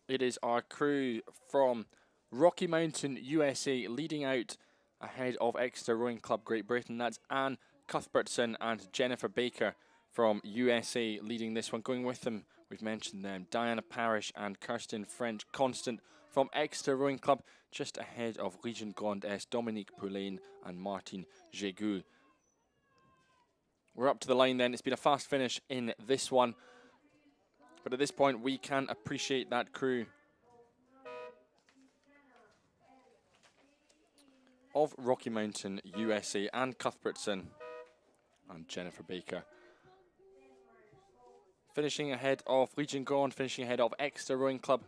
It is our crew from Rocky Mountain USA leading out ahead of Exeter Rowing Club Great Britain. That's Anne Cuthbertson and Jennifer Baker from USA leading this one. Going with them, we've mentioned them, Diana Parrish and Kirsten French Constant from Exeter Rowing Club, just ahead of Legion Grand Est, Dominique Poulain and Martin Jégoux. We're up to the line then. It's been a fast finish in this one, but at this point we can appreciate that crew of Rocky Mountain USA, Anne Cuthbertson and Jennifer Baker. Finishing ahead of Legion Grand, finishing ahead of Exeter Rowing Club.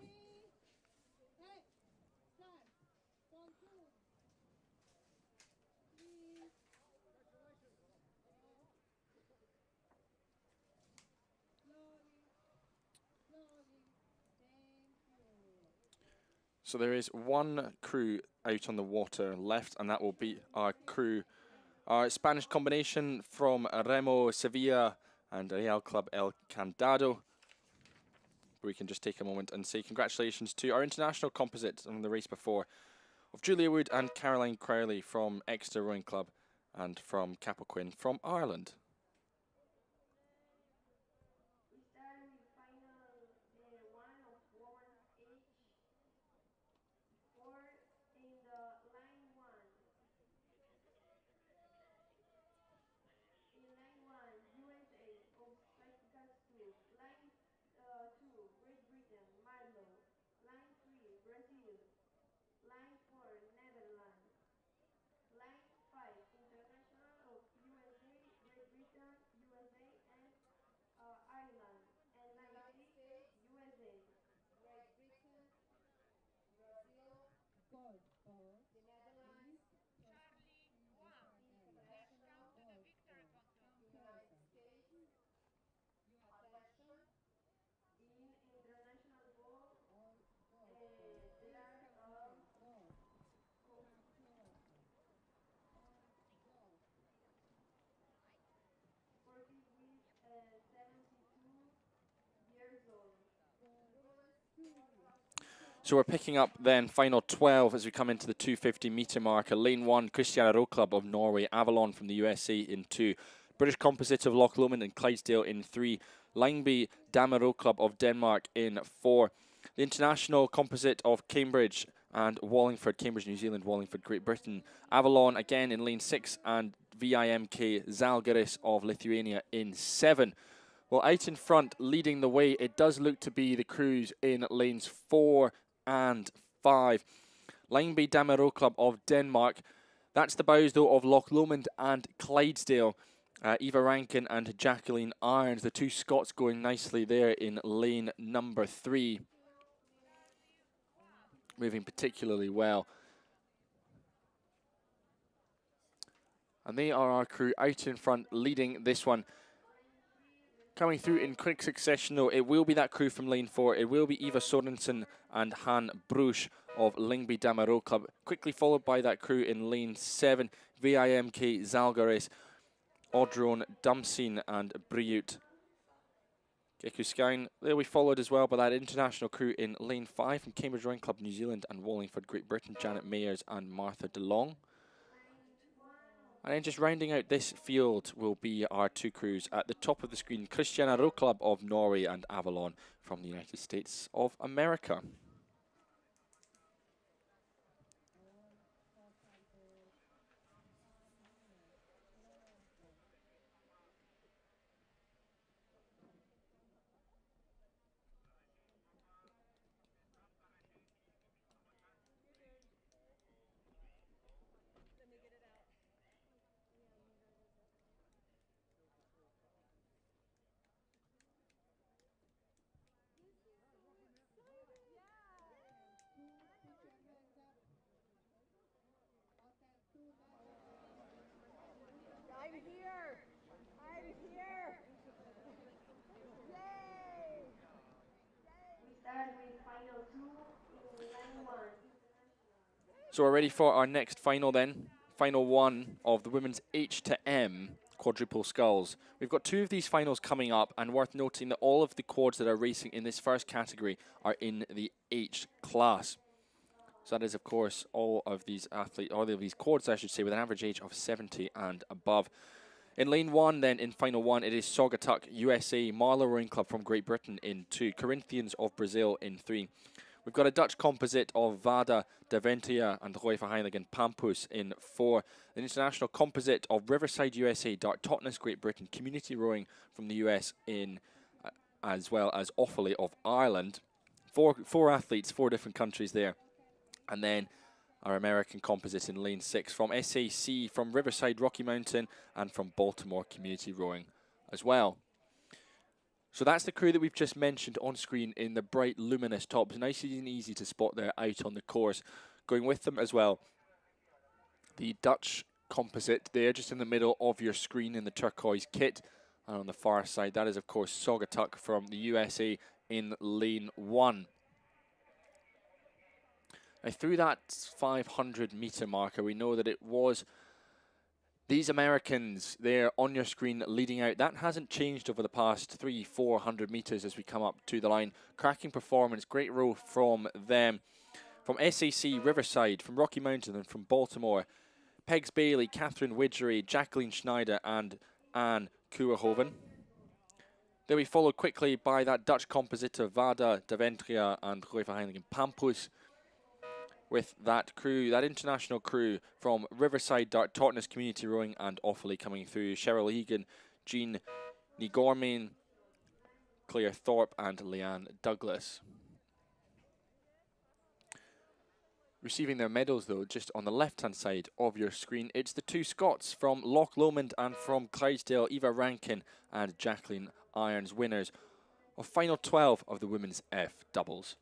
So there is one crew out on the water left, and that will be our crew, our Spanish combination from Remo Sevilla and Real Club El Candado. We can just take a moment and say congratulations to our international composites on the race before of Julia Wood and Caroline Crowley from Exeter Rowing Club and from Cappoquin from Ireland. So we're picking up then final 12 as we come into the 250 metre marker. Lane 1, Christiana Row Club of Norway, Avalon from the USA in 2, British Composite of Loch Lomond and Clydesdale in 3, Lyngby Damero Club of Denmark in 4, the International Composite of Cambridge and Wallingford, Cambridge, New Zealand, Wallingford, Great Britain, Avalon again in lane 6, and VIMK Zalgiris of Lithuania in 7. Well, out in front, leading the way, it does look to be the crews in lanes 4 and 5. Lyngby Damero Club of Denmark. That's the bows, though, of Loch Lomond and Clydesdale. Eva Rankin and Jacqueline Irons, the 2 Scots going nicely there in lane number 3. Moving particularly well. And they are our crew out in front, leading this one. Coming through in quick succession, though, it will be that crew from lane 4. It will be Eva Sorensen and Han Bruch of Lyngby Damaro Club, quickly followed by that crew in lane 7, VIMK Zalgaris, Audron Dumseen and Briut Gekuskine. They'll be followed as well by that international crew in lane 5 from Cambridge Rowing Club, New Zealand and Wallingford, Great Britain, Janet Mayers and Martha DeLong. And then just rounding out this field will be our two crews at the top of the screen, Christiana Row Club of Norway and Avalon from the United States of America. So we're ready for our next final then. Final one of the women's H to M Quadruple Sculls. We've got two of these finals coming up, and worth noting that all of the quads that are racing in this first category are in the H class. So that is, of course, all of these quads, I should say, with an average age of 70 and above. In lane 1, then, in final 1, it is Saugatuck, USA, Marlow Rowing Club from Great Britain in 2, Corinthians of Brazil in 3. We've got a Dutch composite of Vada, Daventia and Roy Verheinigen Pampus in 4. An international composite of Riverside, USA, Dart Totnes, Great Britain, Community Rowing from the US in, as well as Offaly of Ireland. Four athletes, 4 different countries there. And then our American composite in lane 6 from SAC, from Riverside, Rocky Mountain, and from Baltimore Community Rowing as well. So that's the crew that we've just mentioned on screen in the bright, luminous tops. Nice and easy to spot there out on the course. Going with them as well, the Dutch composite there, just in the middle of your screen in the turquoise kit. And on the far side, that is, of course, Saugatuck from the USA in lane 1. Now, through that 500-metre marker, we know that it was these Americans there on your screen leading out. That hasn't changed over the past 300-400 metres as we come up to the line. Cracking performance, great row from them. From SAC, Riverside, from Rocky Mountain and from Baltimore, Pegs Bailey, Catherine Widgery, Jacqueline Schneider and Anne Kuerhoven. They'll be followed quickly by that Dutch composite of Vada, Daventria and Roy Verheinigen Pampus. With that crew, that international crew from Riverside, Dart Totnes Community Rowing and Offaly coming through. Cheryl Egan, Jean Nigormain, Claire Thorpe and Leanne Douglas. Receiving their medals, though, just on the left-hand side of your screen, it's the two Scots from Loch Lomond and from Clydesdale, Eva Rankin and Jacqueline Irons, winners of final 12 of the women's F doubles.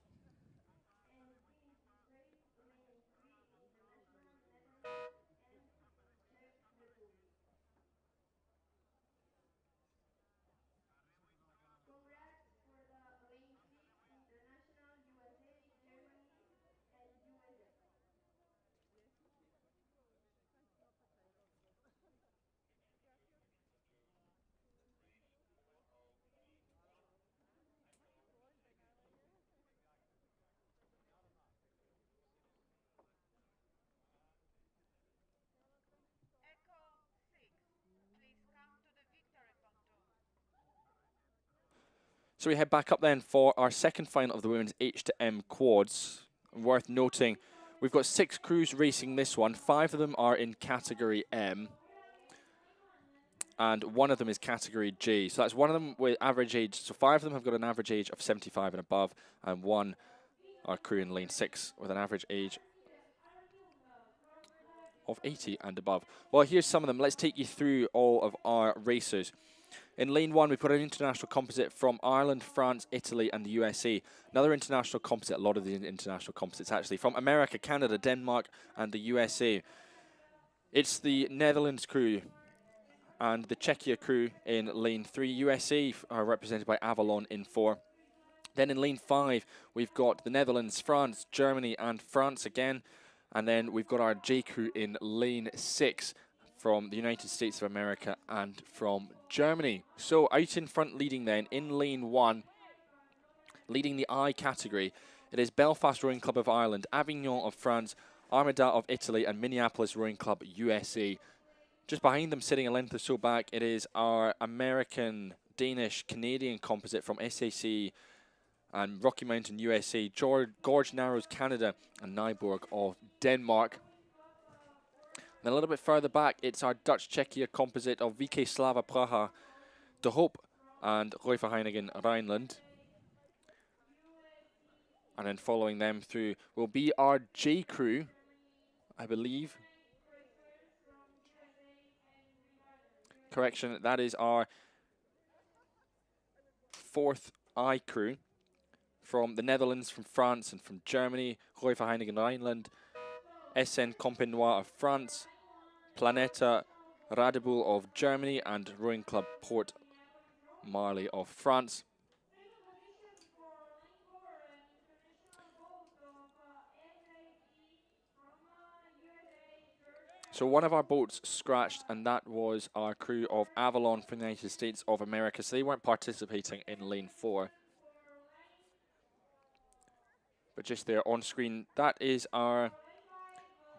So we head back up then for our second final of the women's H to M quads. Worth noting, we've got 6 crews racing this one. 5 of them are in category M, and 1 of them is category J. So that's 1 of them with average age. So 5 of them have got an average age of 75 and above, and 1 are crew in lane 6 with an average age of 80 and above. Well, here's some of them. Let's take you through all of our racers. In lane 1, we've got an international composite from Ireland, France, Italy, and the USA. Another international composite, a lot of the international composites actually, from America, Canada, Denmark, and the USA. It's the Netherlands crew, And the Czechia crew in lane 3. USA are represented by Avalon in 4. Then in lane 5, we've got the Netherlands, France, Germany, and France again. And then we've got our J crew in lane 6 from the United States of America and from Germany. So out in front leading then in lane 1, leading the I category, it is Belfast Rowing Club of Ireland, Avignon of France, Armada of Italy, and Minneapolis Rowing Club USA. Just behind them, sitting a length or so back, it is our American, Danish, Canadian composite from SAC and Rocky Mountain, USA, Gorge Narrows, Canada, and Nyborg of Denmark. Then a little bit further back, it's our Dutch Czechia composite of VK Slava Praha, De Hoop, and Reuverheinigen Rhineland. And then following them through will be our J crew, I believe. Correction, that is our 4th I crew from the Netherlands, from France, and from Germany. Reuverheinigen Rhineland, SN Compenois of France, Planeta Radeboul of Germany, and Rowing Club Port Marly of France. So one of our boats scratched, and that was our crew of Avalon from the United States of America. So they weren't participating in lane 4. But just there on screen, that is our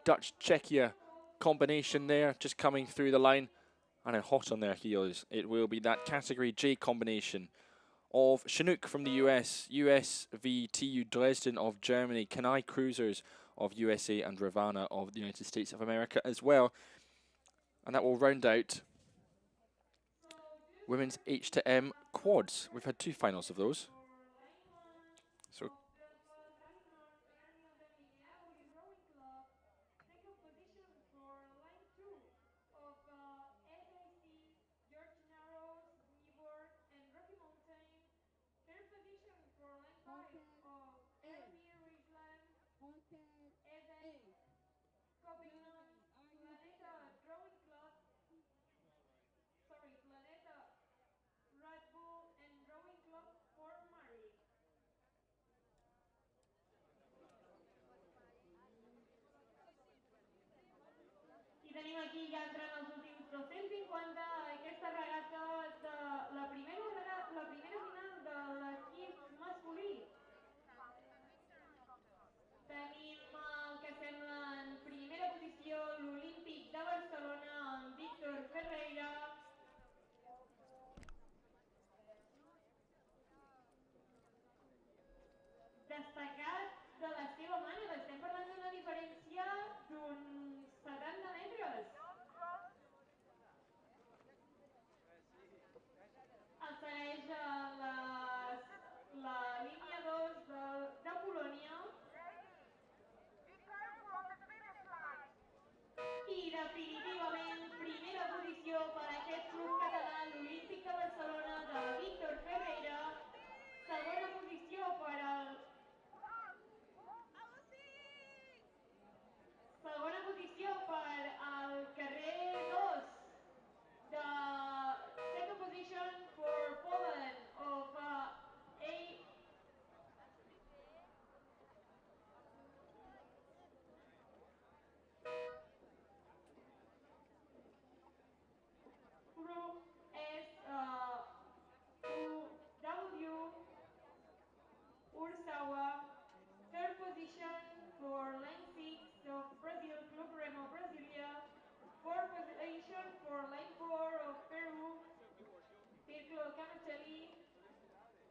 Dutch Czechia combination there, just coming through the line. And then hot on their heels, it will be that Category J combination of Chinook from the US, USV Dresden of Germany, Kenai Cruisers of USA, and Ravana of the United States of America as well. And that will round out women's H2M quads. We've had 2 finals of those. So tenim aquí ja entrant els últims 250. Aquesta regata de la primera final de l'equip masculí. Tenim el que sembla en primera posició l'Olímpic de Barcelona, en Víctor Ferreira. Destacat de la seva mànega, estem parlant d'una diferència d'uns 70 metres. El segueix la línia 2 de Polònia. I definitivament primera posició per a aquest club català, l'Olímpic de Barcelona, de Víctor Ferreira. Segona posició per al... Segona posició per al carrer 2 de second position for Poland of A. Group S UW Ursawa. Third position for lane 6 of Brazil, Club Remo Brasilia. Fourth position for lane 4 of Peru, Pirlo Camacelli.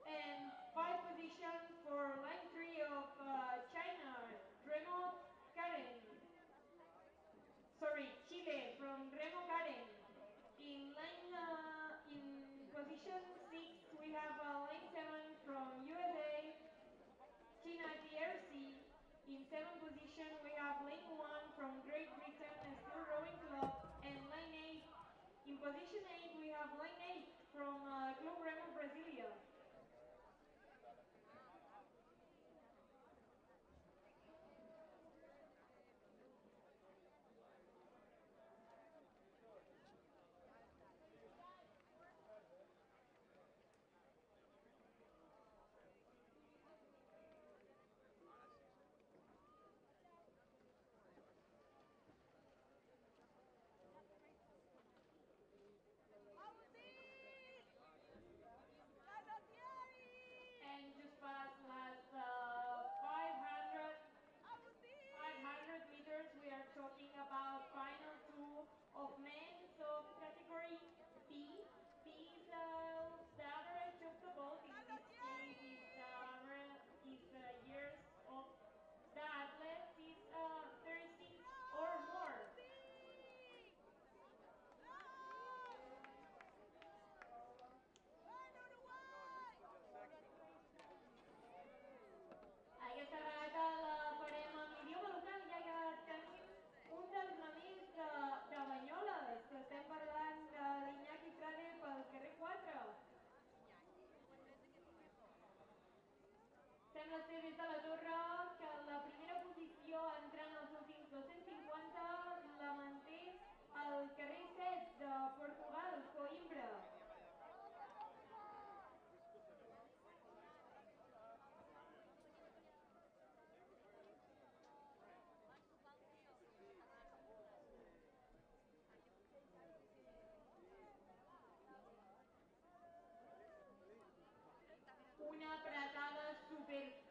And 5th position for line 3 of China, Remo Karen. Sorry, Chile from Remo Karen. In position 6 we have line 7 from USA, China DRC. In 7th position we have lane 1 from Great Britain, Still Rowing Club, and line 8. In position 8 we have line 8 from Club Remo Brasilia.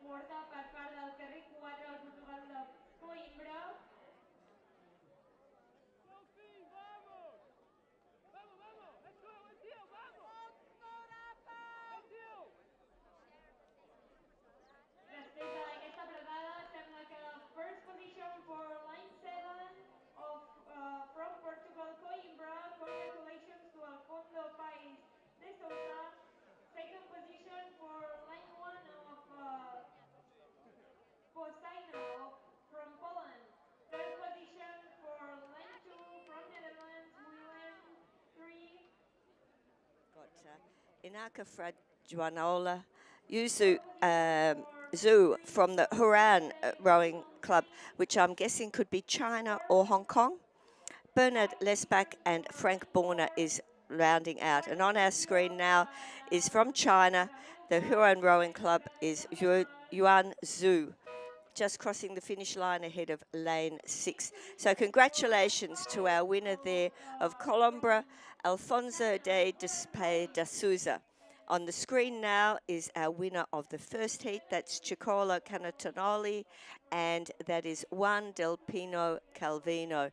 Morta per part del carrer 4 al Portugal de Coimbra. Després d'aquesta bregada, sembla que la first position for line 7 of from Portugal, Coimbra. Congratulations to Alfonso Paes de Sousa. Second position for line 1 of Posaina from Poland. Third position for line 2 from Netherlands, Willem 3. Inaka Frajuanola, Yuzu Zhu from the Huran Rowing Club, which I'm guessing could be China or Hong Kong. Bernard Lesbach and Frank Borner is rounding out. And on our screen now is from China. The Huran Rowing Club is Yuan Zhu, just crossing the finish line ahead of lane 6. So congratulations to our winner there of Colombra, Alfonso de Despe da Souza. On the screen now is our winner of the first heat. That's Chicola Canatonoli, and that is Juan Del Pino Calvino.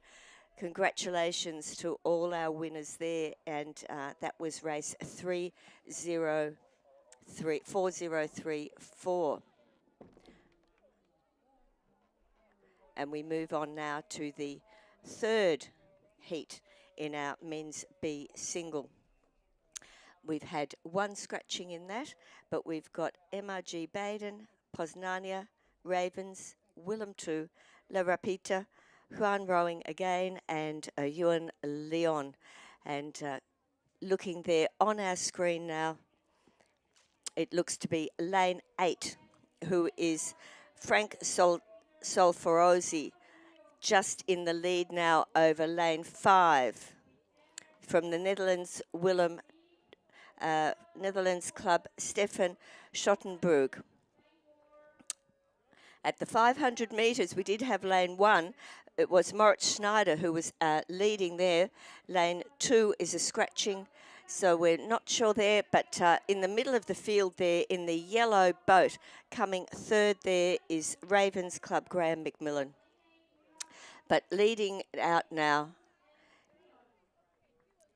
Congratulations to all our winners there, and that was race 4034. And we move on now to the third heat in our men's B single. We've had one scratching in that, but we've got MRG Baden, Poznania, Ravens, Willem 2, La Rapita, Juan Rowing again, and Ewan Leon. And looking there on our screen now, it looks to be lane 8, who is Frank Solferosi, just in the lead now over lane 5. From the Netherlands, Netherlands club, Stefan Schottenberg. At the 500 metres, we did have lane 1. It was Moritz Schneider who was leading there. Lane 2 is a scratching, so we're not sure there. But in the middle of the field there, in the yellow boat, coming third there is Ravens Club, Graham McMillan. But leading out now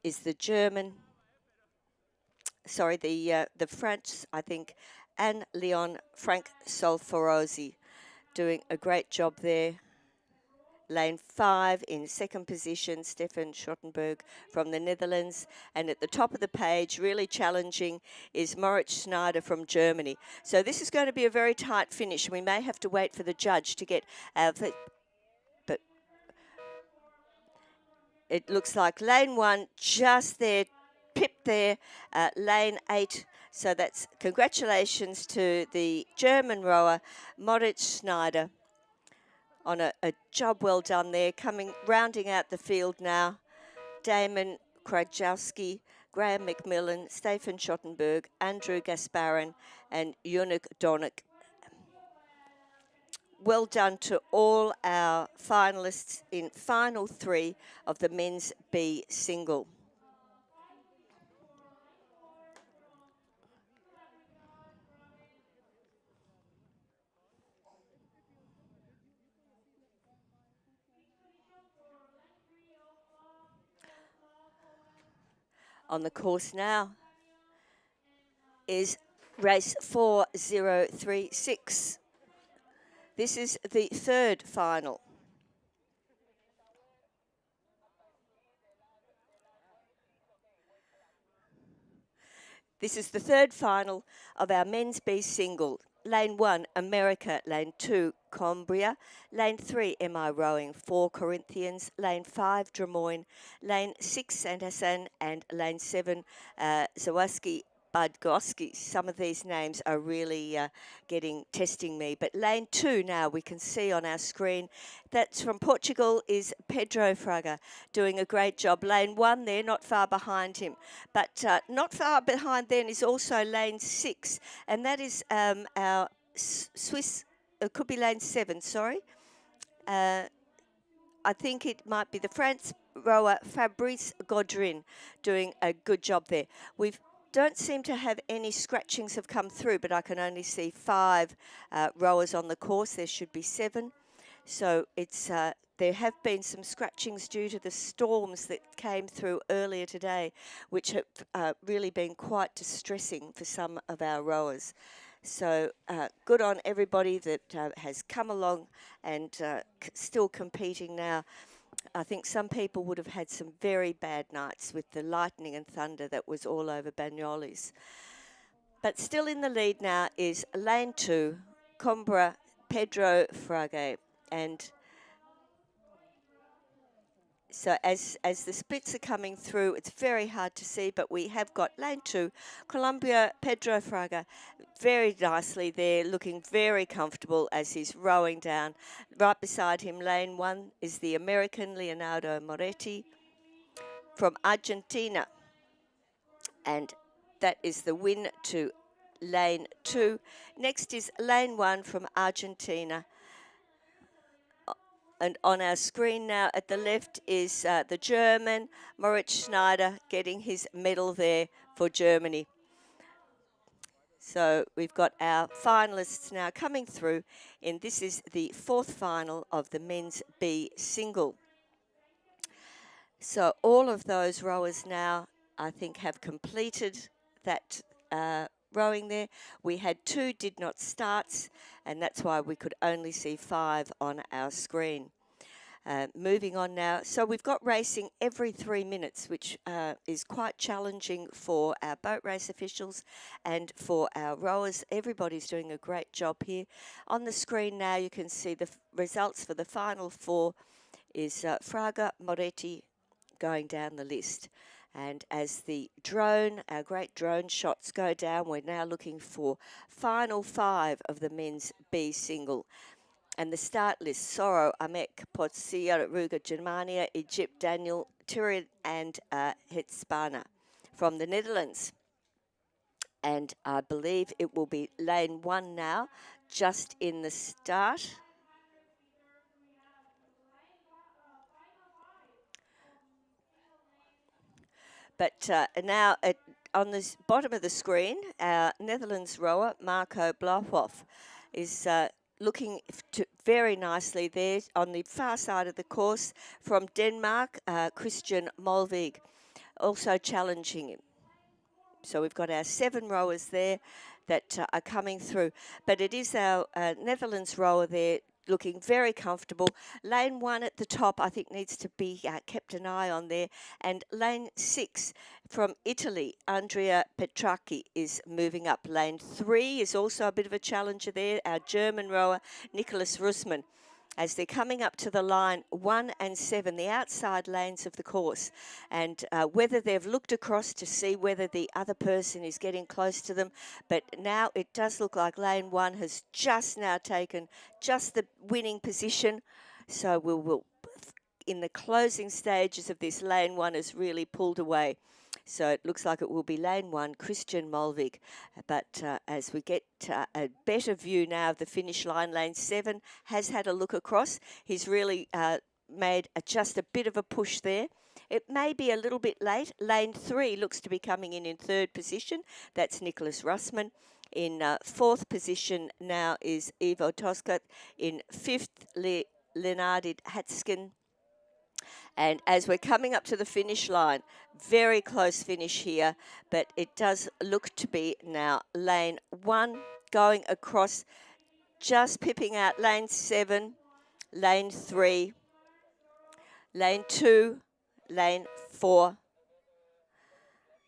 is the French, I think, and Leon Frank Solferosi, doing a great job there. Lane 5 in second position, Stefan Schottenberg from the Netherlands. And at the top of the page, really challenging, is Moritz Schneider from Germany. So this is going to be a very tight finish. We may have to wait for the judge to get but it looks like lane 1 just there, pipped there, lane 8. So that's congratulations to the German rower, Moritz Schneider, on a job well done there. Rounding out the field now, Damon Krajowski, Graham McMillan, Stefan Schottenberg, Andrew Gasparin, and Yunik Donik. Well done to all our finalists in final 3 of the men's B single. On the course now is race 4036. This is the third final. This is the third final of our men's B single. Lane 1, America. Lane 2, Cumbria. Lane 3, MI Rowing, 4 Corinthians. Lane 5, Drummoyne. Lane 6, St. Hassan. And Lane 7, Zawaski Budgoski. Some of these names are really testing me. But lane 2 now we can see on our screen. That's from Portugal is Pedro Fraga, doing a great job. Lane 1 there, not far behind him. But not far behind then is also lane 6. And that is our Swiss, it could be lane 7, sorry. I think it might be the France rower Fabrice Gaudrin doing a good job there. don't seem to have any scratchings have come through, but I can only see 5 rowers on the course. There should be 7. So it's there have been some scratchings due to the storms that came through earlier today, which have really been quite distressing for some of our rowers. So good on everybody that has come along and still competing now. I think some people would have had some very bad nights with the lightning and thunder that was all over Banyoles. But still in the lead now is lane 2, Coimbra Pedro Frage. And so as the splits are coming through, it's very hard to see, but we have got lane 2, Colombia Pedro Fraga, very nicely there, looking very comfortable as he's rowing down. Right beside him, lane 1, is the American Leonardo Moretti from Argentina. And that is the win to lane 2. Next is lane 1 from Argentina. And on our screen now at the left is the German, Moritz Schneider, getting his medal there for Germany. So we've got our finalists now coming through, and this is the 4th final of the men's B single. So all of those rowers now, I think, have completed that rowing there. We had 2 did not starts, and that's why we could only see 5 on our screen. Moving on now. So we've got racing every 3 minutes, which is quite challenging for our boat race officials and for our rowers. Everybody's doing a great job here. On the screen now you can see the results for the final 4 is Fraga Moretti going down the list. And as the drone, our great drone shots go down, we're now looking for final 5 of the men's B single. And the start list, Soro, Amek, Potsia, Ruga, Germania, Egypt, Daniel, Turin, and Hitspana from the Netherlands. And I believe it will be lane 1 now, just in the start. But now on the bottom of the screen, our Netherlands rower, Marco Blauhoff, is looking very nicely there on the far side of the course. From Denmark, Christian Molvig, also challenging him. So we've got our 7 rowers there that are coming through. But it is our Netherlands rower there looking very comfortable. Lane 1 at the top, I think, needs to be kept an eye on there. And lane 6 from Italy, Andrea Petracchi, is moving up. Lane 3 is also a bit of a challenger there. Our German rower, Nicholas Russmann, as they're coming up to the line 1 and 7, the outside lanes of the course. And whether they've looked across to see whether the other person is getting close to them. But now it does look like lane 1 has just now taken just the winning position. So we'll in the closing stages of this, lane 1 has really pulled away. So it looks like it will be lane 1, Christian Molvig. But as we get a better view now of the finish line, lane 7 has had a look across. He's really made just a bit of a push there. It may be a little bit late. Lane 3 looks to be coming in 3rd position. That's Nicholas Russmann. In 4th position now is Ivo Toscat. In 5th, Leonardid Hatskin. And as we're coming up to the finish line, very close finish here, but it does look to be now lane 1 going across, just pipping out lane 7, lane 3, lane 2, lane 4.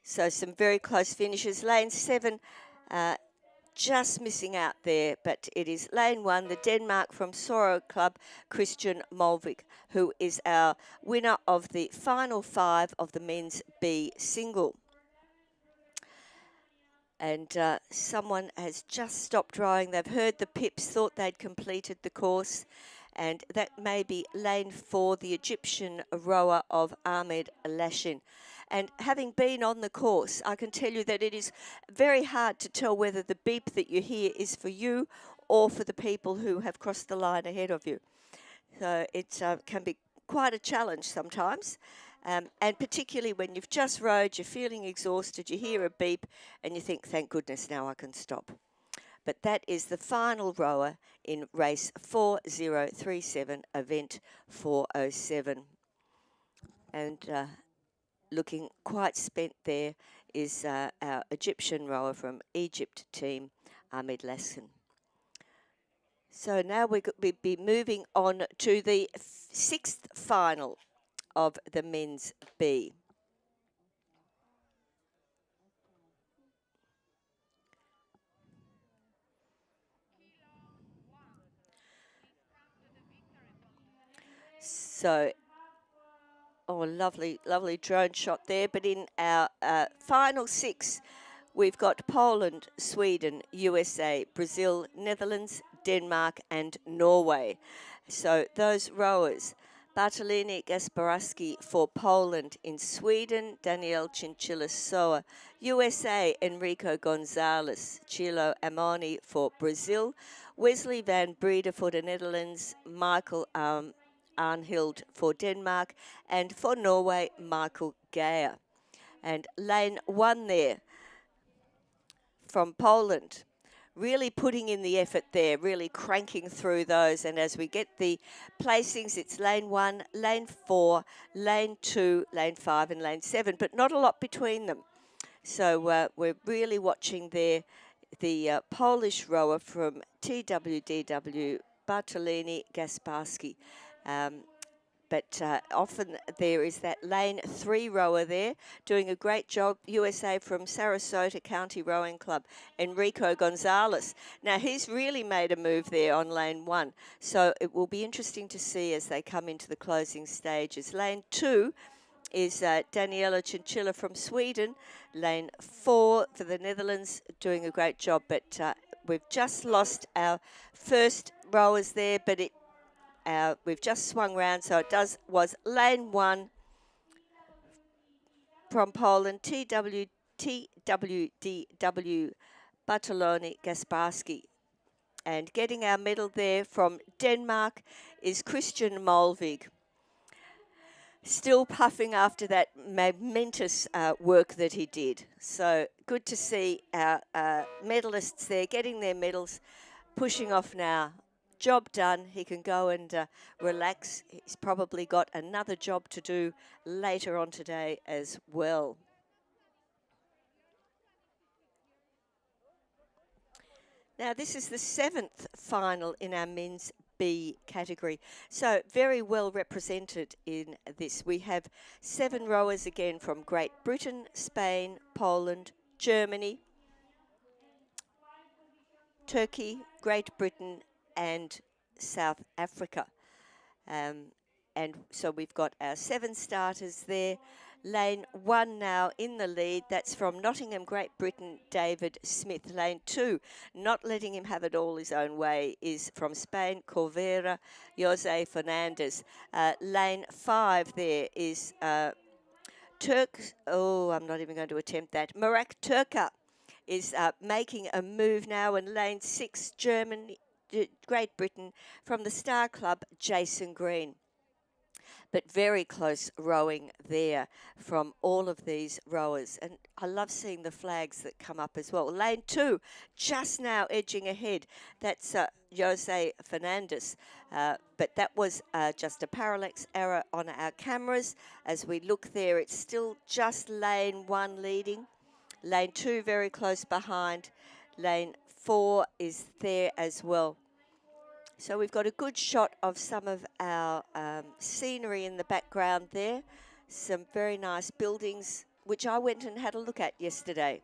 So some very close finishes. Lane 7 just missing out there, but it is lane 1, the Denmark from Soro Club, Christian Molvig, who is our winner of the final 5 of the men's B single. And someone has just stopped rowing. They've heard the pips, thought they'd completed the course, and that may be lane 4, the Egyptian rower of Ahmed Lashin. And having been on the course, I can tell you that it is very hard to tell whether the beep that you hear is for you or for the people who have crossed the line ahead of you. So it can be quite a challenge sometimes. And particularly when you've just rowed, you're feeling exhausted, you hear a beep, and you think, thank goodness, now I can stop. But that is the final rower in race 4037, event 407. And looking quite spent there is our Egyptian rower from Egypt team, Ahmed Laskin. So now we'll be moving on to the sixth final of the men's B. So, oh, lovely, lovely drone shot there. But in our final six, we've got Poland, Sweden, USA, Brazil, Netherlands, Denmark and Norway. So those rowers, Bartolini Gasparaski for Poland. In Sweden, Daniel Chinchilla Soa. USA, Enrico Gonzalez. Chilo Amoni for Brazil. Wesley van Breda for the Netherlands. Michael Arnhild for Denmark. And for Norway, Michael Geyer. And lane one there from Poland. Really putting in the effort there, really cranking through those. And as we get the placings, it's lane 1, lane 4, lane 2, lane 5 and lane 7, but not a lot between them. So we're really watching there the Polish rower from TWDW, Bartolini Gasparski. But often there is that lane 3 rower there doing a great job. USA from Sarasota County Rowing Club, Enrico Gonzalez. Now he's really made a move there on lane 1. So it will be interesting to see as they come into the closing stages. Lane 2 is Daniela Chinchilla from Sweden. Lane 4 for the Netherlands, doing a great job. But we've just lost our first rowers there, but we've just swung round, so it was lane 1 from Poland, TWDW Bartoloni Gasparski. And getting our medal there from Denmark is Christian Molvig. Still puffing after that momentous work that he did. So good to see our medalists there getting their medals, pushing off now. Job done. He can go and relax. He's probably got another job to do later on today as well. Now, this is the 7th final in our men's B category. So very well represented in this. We have 7 rowers again from Great Britain, Spain, Poland, Germany, Turkey, Great Britain, and South Africa. And so we've got our 7 starters there. Lane 1 now in the lead. That's from Nottingham, Great Britain, David Smith. Lane 2, not letting him have it all his own way, is from Spain, Corvera, Jose Fernandez. Lane 5 there is I'm not even going to attempt that. Murat Turka is making a move now. And lane 6, Germany, Great Britain, from the Star Club, Jason Green. But very close rowing there from all of these rowers. And I love seeing the flags that come up as well. Lane 2, just now edging ahead. That's Jose Fernandez. But that was just a parallax error on our cameras. As we look there, it's still just lane 1 leading. Lane 2 very close behind. Lane 4 is there as well. So we've got a good shot of some of our scenery in the background there. Some very nice buildings, which I went and had a look at yesterday.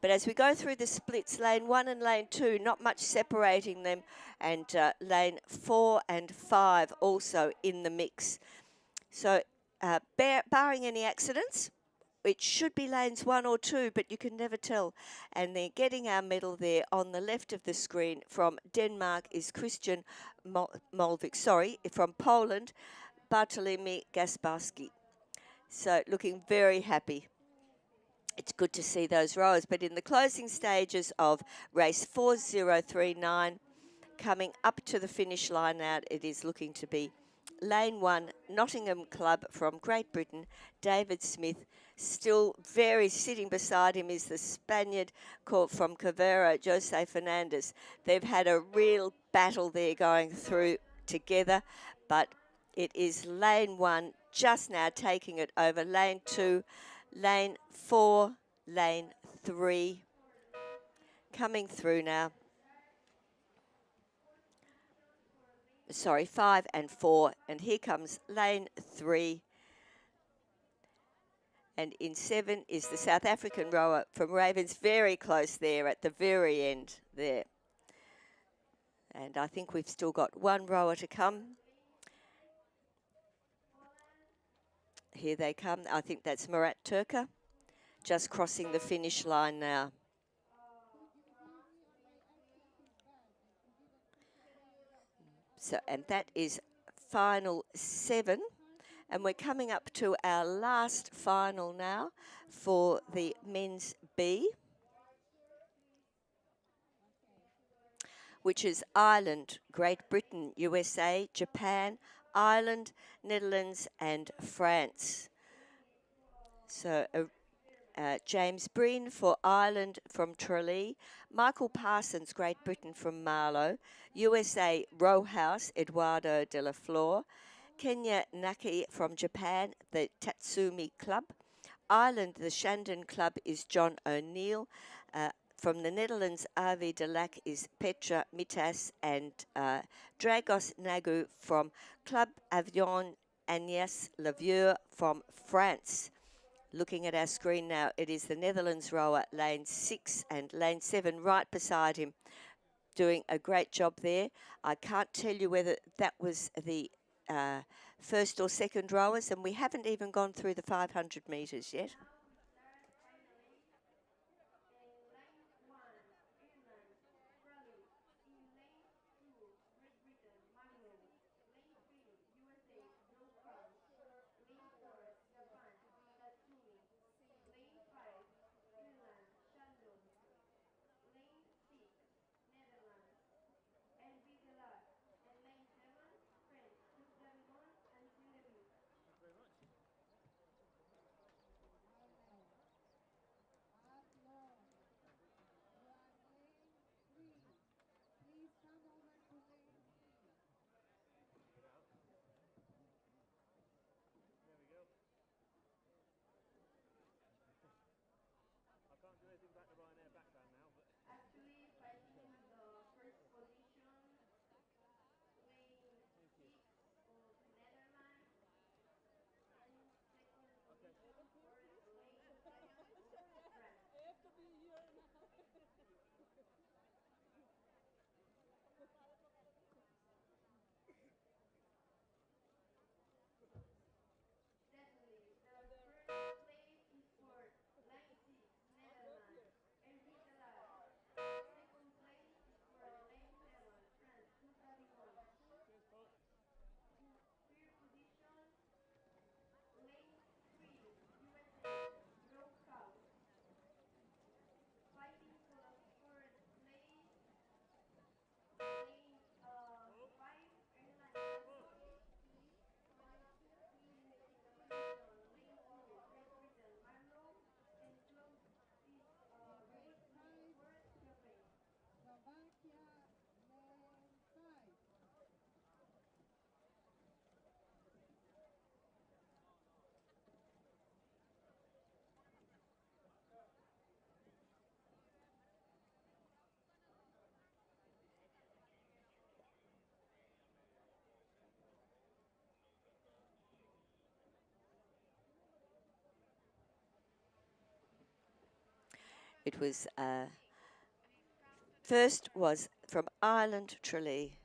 But as we go through the splits, lane 1 and lane 2, not much separating them. And lane 4 and 5 also in the mix. So barring any accidents, it should be lanes 1 or 2, but you can never tell. And they're getting our medal there on the left of the screen. From Denmark is Christian Molvik. Sorry, from Poland, Bartolini Gasparski. So looking very happy. It's good to see those rowers. But in the closing stages of race 4039, coming up to the finish line now, it is looking to be lane 1, Nottingham Club from Great Britain, David Smith. Still very sitting beside him is the Spaniard called from Cavera, Jose Fernandez. They've had a real battle there going through together, but it is lane 1 just now taking it over lane 2, lane 4, lane 3 coming through now. Sorry, 5 and 4, and here comes lane 3. And in 7 is the South African rower from Ravens, very close there at the very end there. And I think we've still got one rower to come. Here they come. I think that's Murat Turka, just crossing the finish line now. So, and that is final 7. And we're coming up to our last final now for the men's B, which is Ireland, Great Britain, USA, Japan, Ireland, Netherlands and France. So James Breen for Ireland from Tralee, Michael Parsons, Great Britain from Marlow, USA Row House, Eduardo de la Flor, Kenya Naki from Japan, the Tatsumi Club, Ireland, the Shandon Club is John O'Neill, from the Netherlands, Avi de Lac is Petra Mitas, and Dragos Nagu from Club Avion Agnès Lavieux from France. Looking at our screen now, it is the Netherlands rower, lane 6 and lane 7 right beside him, doing a great job there. I can't tell you whether that was the first or second rowers, and we haven't even gone through the 500 metres yet. It was, first was from Ireland, Tralee,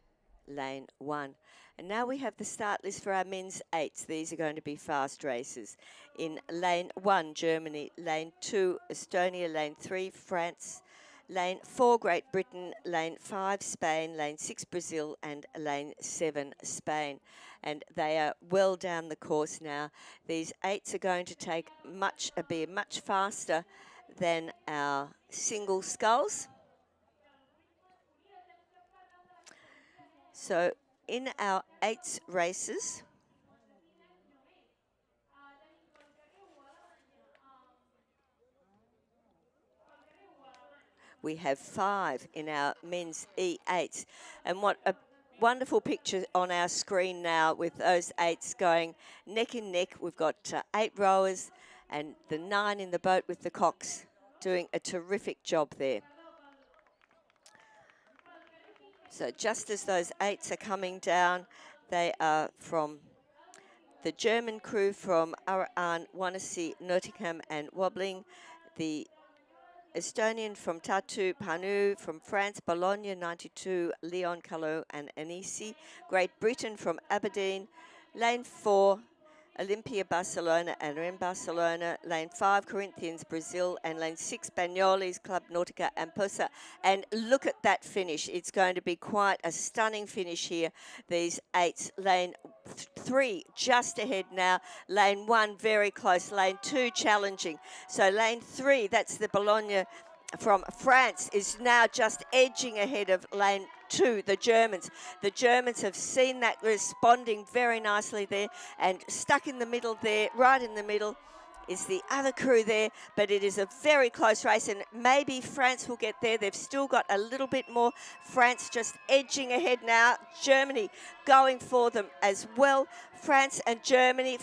lane 1. And now we have the start list for our men's 8s. These are going to be fast races. In lane 1, Germany, lane 2, Estonia, lane 3, France, lane 4, Great Britain, lane 5, Spain, lane 6, Brazil, and lane 7, Spain. And they are well down the course now. These 8s are going to take be much faster than our single sculls. So in our eights races, we have 5 in our men's E8s. And what a wonderful picture on our screen now with those 8s going neck and neck. We've got 8 rowers and the 9 in the boat with the Cox doing a terrific job there. So just as those 8s are coming down, they are from the German crew from Araan, Wannsee, Nottingham and Wobbling, the Estonian from Tartu, Panu, from France, Bologna, 92, Leon, Calo and Anisi. Great Britain from Aberdeen. Lane 4, Olympia, Barcelona and Ren, Barcelona. Lane 5, Corinthians, Brazil. And lane 6, Banyoles, Club Nautica and Posa. And look at that finish. It's going to be quite a stunning finish here. These 8s. Lane 3 just ahead now. Lane 1 very close. Lane 2 challenging. So lane 3, that's the Bologna from France, is now just edging ahead of lane 2, the Germans. The Germans have seen that, responding very nicely there, and stuck in the middle there, right in the middle is the other crew there, but it is a very close race, and maybe France will get there. They've still got a little bit more. France just edging ahead now. Germany going for them as well. France and Germany,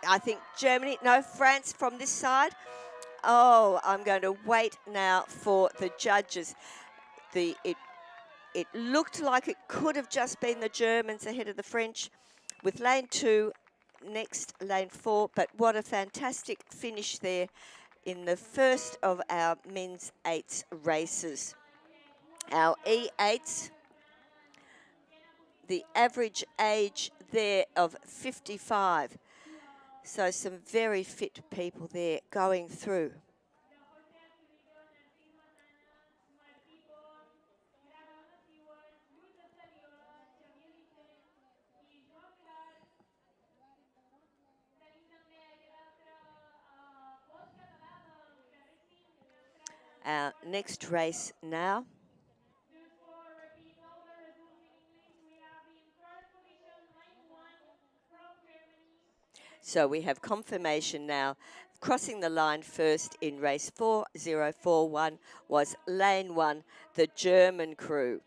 I think Germany, no, France from this side. Oh, I'm going to wait now for the judges. It looked like it could have just been the Germans ahead of the French with lane 2, next lane 4, but what a fantastic finish there in the first of our men's 8s races. Our E8s, the average age there of 55. So some very fit people there going through. Our next race now. So we have confirmation now. Crossing the line first in race 4041 was lane 1, the German crew.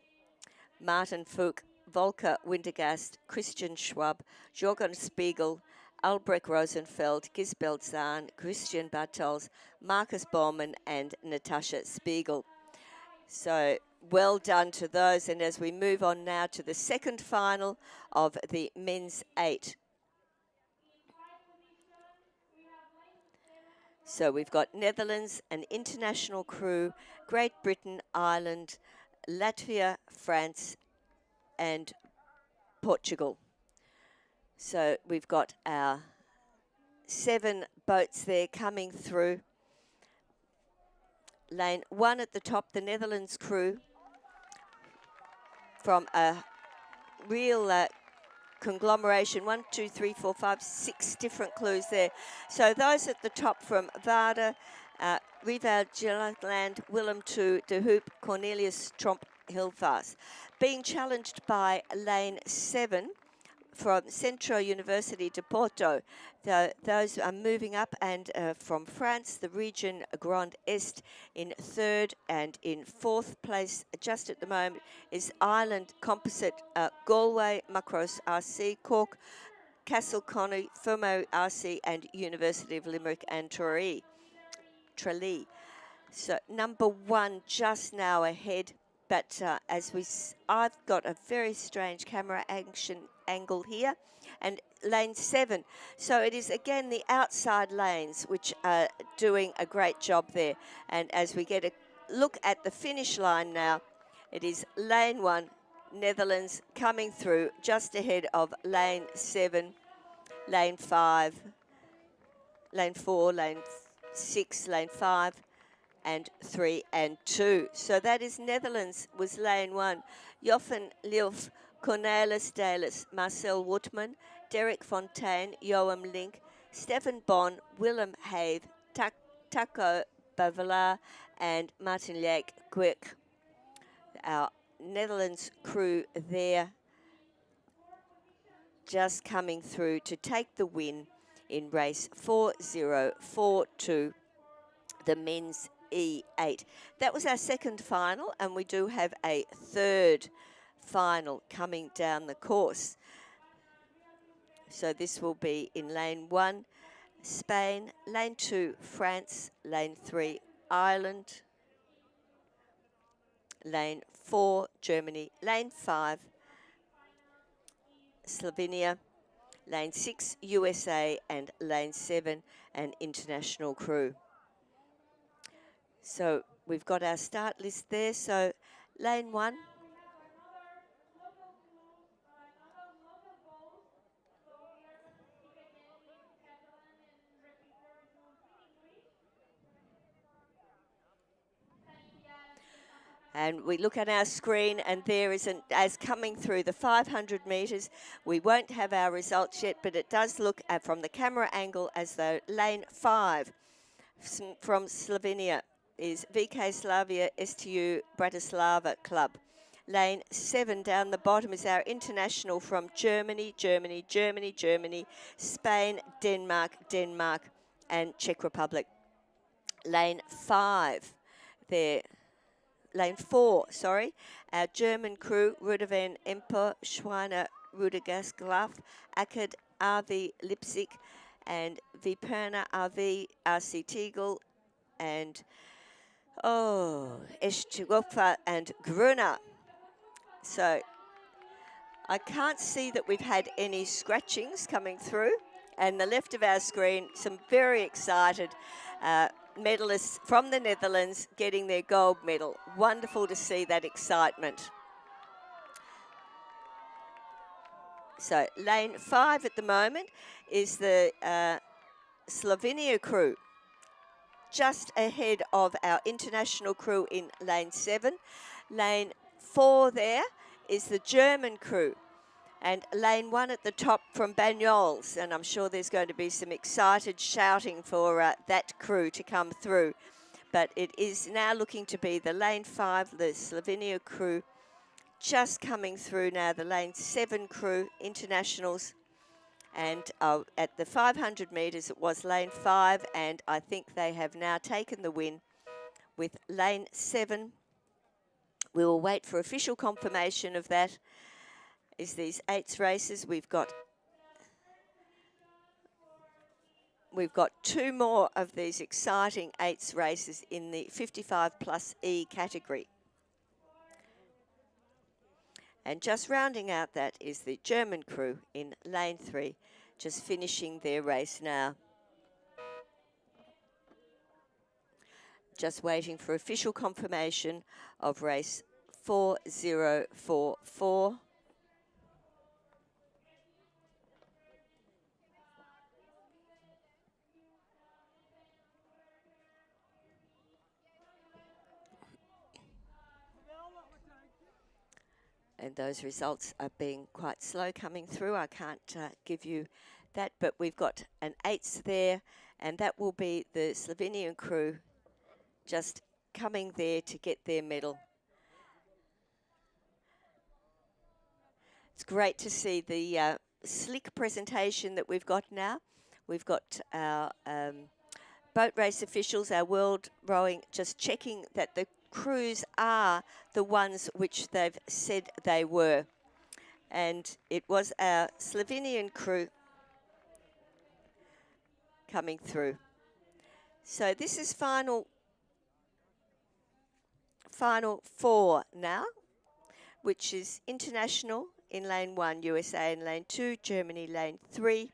Martin Fuchs, Volker Wintergast, Christian Schwab, Jorgen Spiegel, Albrecht Rosenfeld, Gisbert Zahn, Christian Bartels, Marcus Baumann and Natasha Spiegel. So well done to those. And as we move on now to the second final of the men's 8. So we've got Netherlands, an international crew, Great Britain, Ireland, Latvia, France and Portugal. So we've got our 7 boats there coming through. Lane 1 at the top, the Netherlands crew from a real conglomeration, 1, 2, 3, 4, 5, 6 different crews there. So those at the top from Varda, Rival, Gelland, Willem II, De Hoop, Cornelius, Tromp, Hilfast. Being challenged by lane 7 from Centro University de Porto. Those are moving up, and from France, the region Grand Est in 3rd, and in 4th place just at the moment is Ireland Composite, Galway, Macross RC, Cork, Castleconny, Fermo RC and University of Limerick and Tralee. So number 1 just now ahead, but I've got a very strange camera angle here, and lane 7. So it is again the outside lanes which are doing a great job there. And as we get a look at the finish line now, it is lane 1, Netherlands coming through just ahead of lane 7, lane 5, lane 4, lane 6, lane 5, and 3 and 2. So that is Netherlands was lane 1. Jochen Leuf, Cornelis Dalis, Marcel Wootman, Derek Fontaine, Joam Link, Stefan Bon, Willem Have, Taco Bavela, and Martin Lek Quick. Our Netherlands crew there just coming through to take the win in race 4042, the men's E8. That was our second final, and we do have a third final coming down the course. So this will be in lane 1, Spain, lane 2, France, lane 3, Ireland, lane 4, Germany, lane 5, Slovenia, lane 6, USA, and lane 7, an international crew. So we've got our start list there. So lane 1. And we look at our screen, and there is as coming through the 500 metres. We won't have our results yet, but it does look from the camera angle as though lane 5 from Slovenia is VK Slavia STU Bratislava Club. Lane 7 down the bottom is our international from Germany, Spain, Denmark, and Czech Republic. Lane 5 there. Lane 4, sorry, our German crew, Ruderven Emper, Schweiner, Rudergasglaf, Ackert, RV Leipzig, and Viperna RV, RC Tegel, and Eschgofa and Gruner. So I can't see that we've had any scratchings coming through. And the left of our screen, some very excited medalists from the Netherlands getting their gold medal. Wonderful to see that excitement. So lane 5 at the moment is the Slovenia crew, just ahead of our international crew in lane 7. Lane 4 there is the German crew. And lane 1 at the top from Banyoles, and I'm sure there's going to be some excited shouting for that crew to come through. But it is now looking to be the lane 5, the Slovenia crew, just coming through now, the lane 7 crew, internationals. And at the 500 metres, it was lane 5, and I think they have now taken the win with lane 7. We will wait for official confirmation of that. Is these 8s races. We've got 2 more of these exciting 8s races in the 55 plus E category. And just rounding out that is the German crew in lane 3, just finishing their race now. Just waiting for official confirmation of race 4044. And those results are being quite slow coming through. I can't give you that, but we've got an 8s there, and that will be the Slovenian crew just coming there to get their medal. It's great to see the slick presentation that we've got now. We've got our boat race officials, our World Rowing, just checking that the crews are the ones which they've said they were. And it was our Slovenian crew coming through. So this is final 4 now, which is international in lane 1, USA in lane 2, Germany lane 3.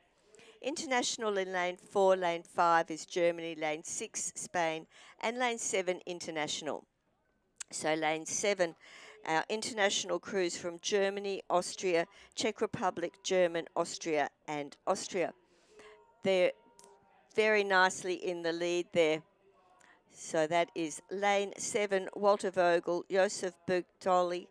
International in lane 4, lane 5 is Germany, lane 6, Spain, and lane 7, international. So lane 7, our international crews from Germany, Austria, Czech Republic, German, Austria, and Austria. They're very nicely in the lead there. So that is lane 7, Walter Vogel, Josef Bertoli,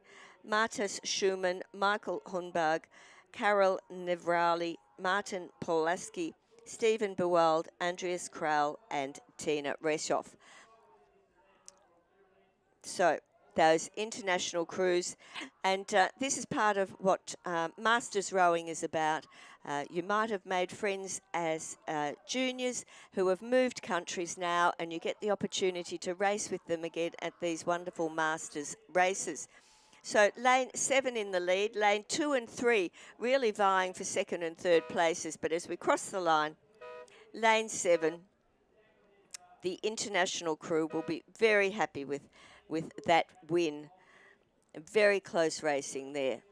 Martas Schumann, Michael Hunberg, Karol Nevrali, Martin Polaski, Stephen Bewald, Andreas Krall, and Tina Reshoff. So those international crews. And this is part of what Masters Rowing is about. You might have made friends as juniors who have moved countries now, and you get the opportunity to race with them again at these wonderful Masters races. So lane 7 in the lead, lane 2 and 3 really vying for second and third places. But as we cross the line, lane 7, the international crew will be very happy with that win. Very close racing there.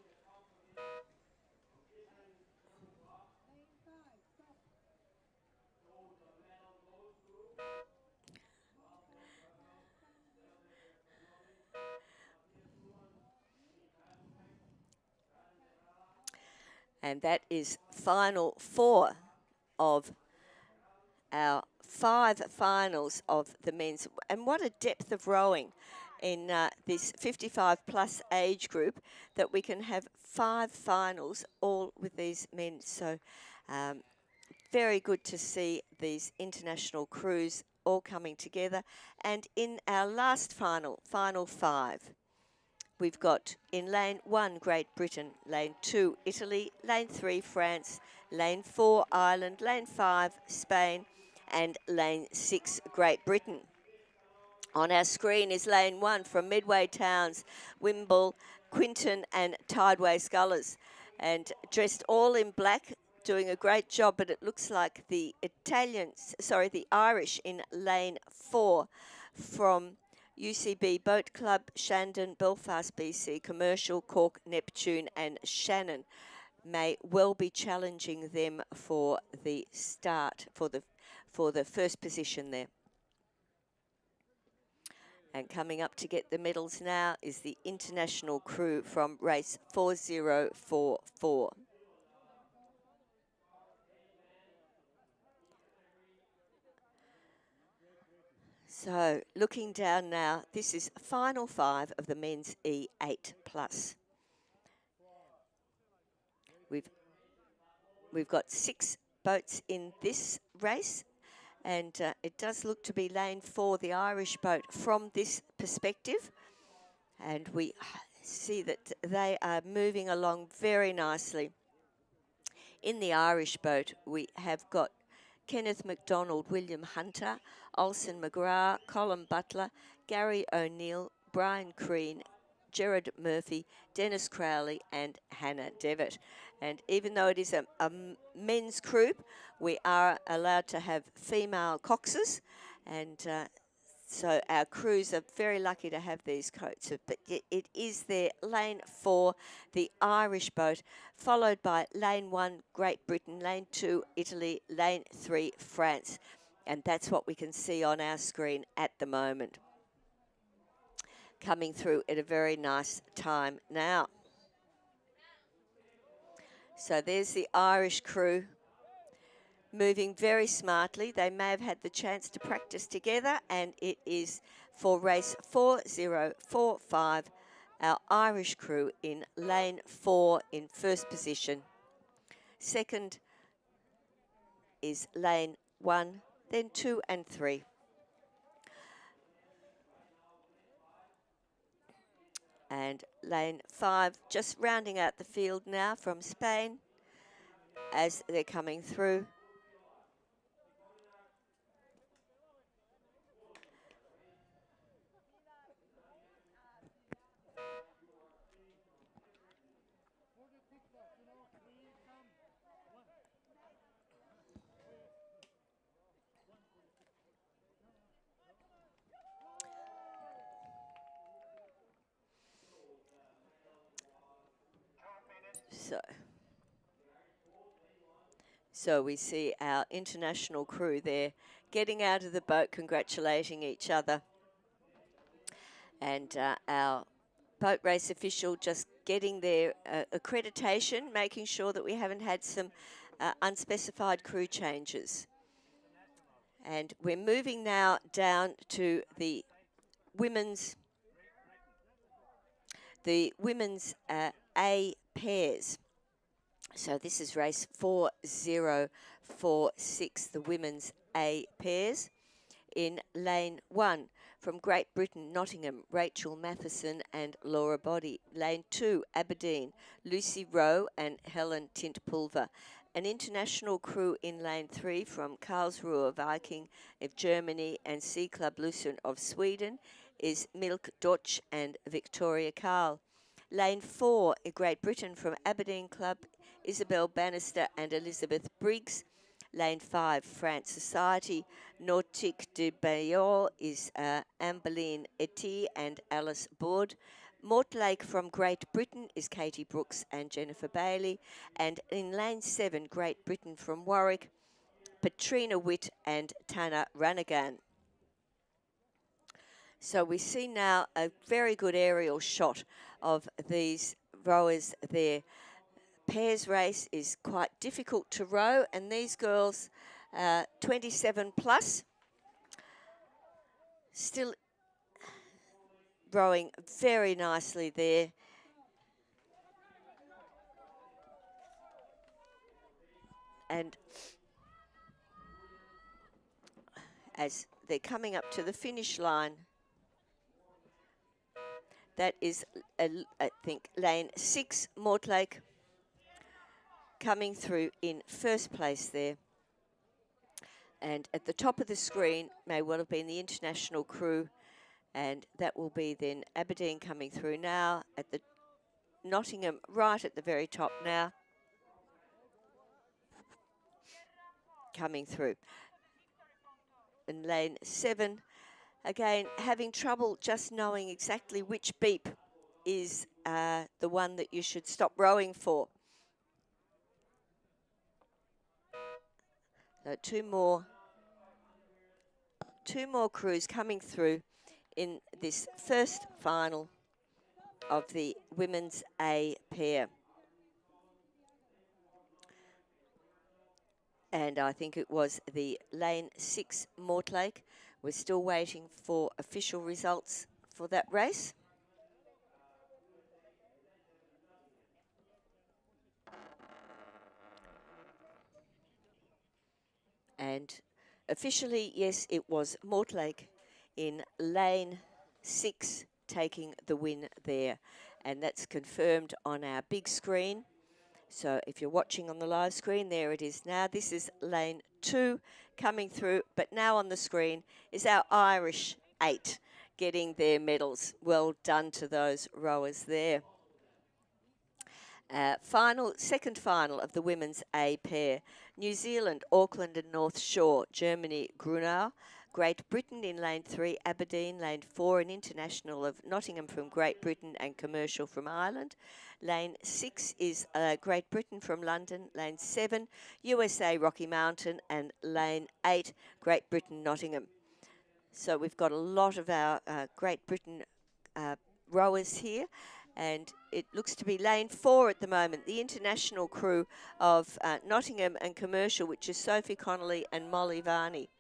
And that is final 4 of our 5 finals of the men's. And what a depth of rowing in this 55 plus age group, that we can have 5 finals all with these men. So very good to see these international crews all coming together. And in our last final 5, we've got in lane 1, Great Britain, lane 2, Italy, lane 3, France, lane 4, Ireland, lane 5, Spain, and lane 6, Great Britain. On our screen is lane 1 from Medway Towns, Wimble, Quinton, and Tideway Scullers. And dressed all in black, doing a great job, but it looks like the Irish in lane 4 from UCB Boat Club, Shandon, Belfast, BC, Commercial, Cork, Neptune, and Shannon may well be challenging them for the start, for the first position there. And coming up to get the medals now is the international crew from race 4044. So looking down now, this is final 5 of the men's E8 plus. We've got 6 boats in this race, and it does look to be lane 4, the Irish boat, from this perspective. And we see that they are moving along very nicely. In the Irish boat, we have got Kenneth MacDonald, William Hunter, Olsen McGrath, Colin Butler, Gary O'Neill, Brian Crean, Gerard Murphy, Dennis Crowley, and Hannah Devitt. And even though it is a men's group, we are allowed to have female coxes, and so our crews are very lucky to have these coats. But it is their lane 4, the Irish boat, followed by lane 1, Great Britain, lane 2, Italy, lane 3, France. And that's what we can see on our screen at the moment. Coming through at a very nice time now. So there's the Irish crew moving very smartly. They may have had the chance to practice together, and it is for race 4045, our Irish crew in lane 4 in first position. Second is lane 1, then 2 and 3. And lane 5 just rounding out the field now from Spain as they're coming through. So we see our international crew there getting out of the boat, congratulating each other. And our boat race official just getting their accreditation, making sure that we haven't had some unspecified crew changes. And we're moving now down to the women's A pairs. So this is race 4046, the women's A pairs. In lane 1, from Great Britain, Nottingham, Rachel Matheson and Laura Body. Lane 2, Aberdeen, Lucy Rowe and Helen Tintpulver. An international crew in lane 3 from Karlsruhe Viking of Germany and Sea Club Lucerne of Sweden is Milk Dutch and Victoria Karl. Lane 4, Great Britain from Aberdeen Club, Isabel Bannister and Elizabeth Briggs. Lane 5, France Society, Nautique de Banyoles is Amberline Etty and Alice Board. Mortlake from Great Britain is Katie Brooks and Jennifer Bailey. And in lane 7, Great Britain from Warwick, Patrina Witt and Tana Ranagan. So we see now a very good aerial shot of these rowers there. Pairs race is quite difficult to row, and these girls, 27 plus, still rowing very nicely there. And as they're coming up to the finish line, that is, I think, lane 6, Mortlake, coming through in first place there. And at the top of the screen may well have been the international crew, and that will be then Aberdeen coming through now, at the Nottingham right at the very top now, coming through. In lane 7, again, having trouble just knowing exactly which beep is the one that you should stop rowing for. So two more crews coming through in this first final of the women's A pair. And I think it was the lane 6 Mortlake. We're still waiting for official results for that race. And officially, yes, it was Mortlake in lane 6 taking the win there. And that's confirmed on our big screen. So if you're watching on the live screen, there it is now. This is lane 2 coming through, but now on the screen is our Irish 8 getting their medals. Well done to those rowers there. Second final of the women's A pair. New Zealand, Auckland and North Shore. Germany, Grunau. Great Britain in lane 3, Aberdeen. Lane 4, an international of Nottingham from Great Britain and Commercial from Ireland. Lane 6 is Great Britain from London. Lane 7, USA, Rocky Mountain. And lane 8, Great Britain, Nottingham. So we've got a lot of our Great Britain rowers here. And it looks to be lane 4 at the moment, the international crew of Nottingham and Commercial, which is Sophie Connolly and Molly Varney.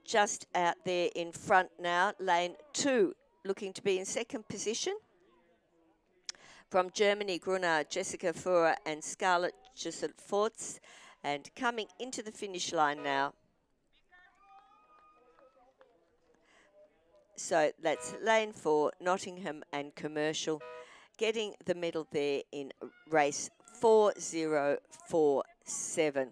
Just out there in front now, lane 2, looking to be in second position. From Germany, Grunau, Jessica Fuhrer and Scarlett Gisselt-Forts. And coming into the finish line now. So that's lane 4, Nottingham and Commercial, getting the medal there in race 4047.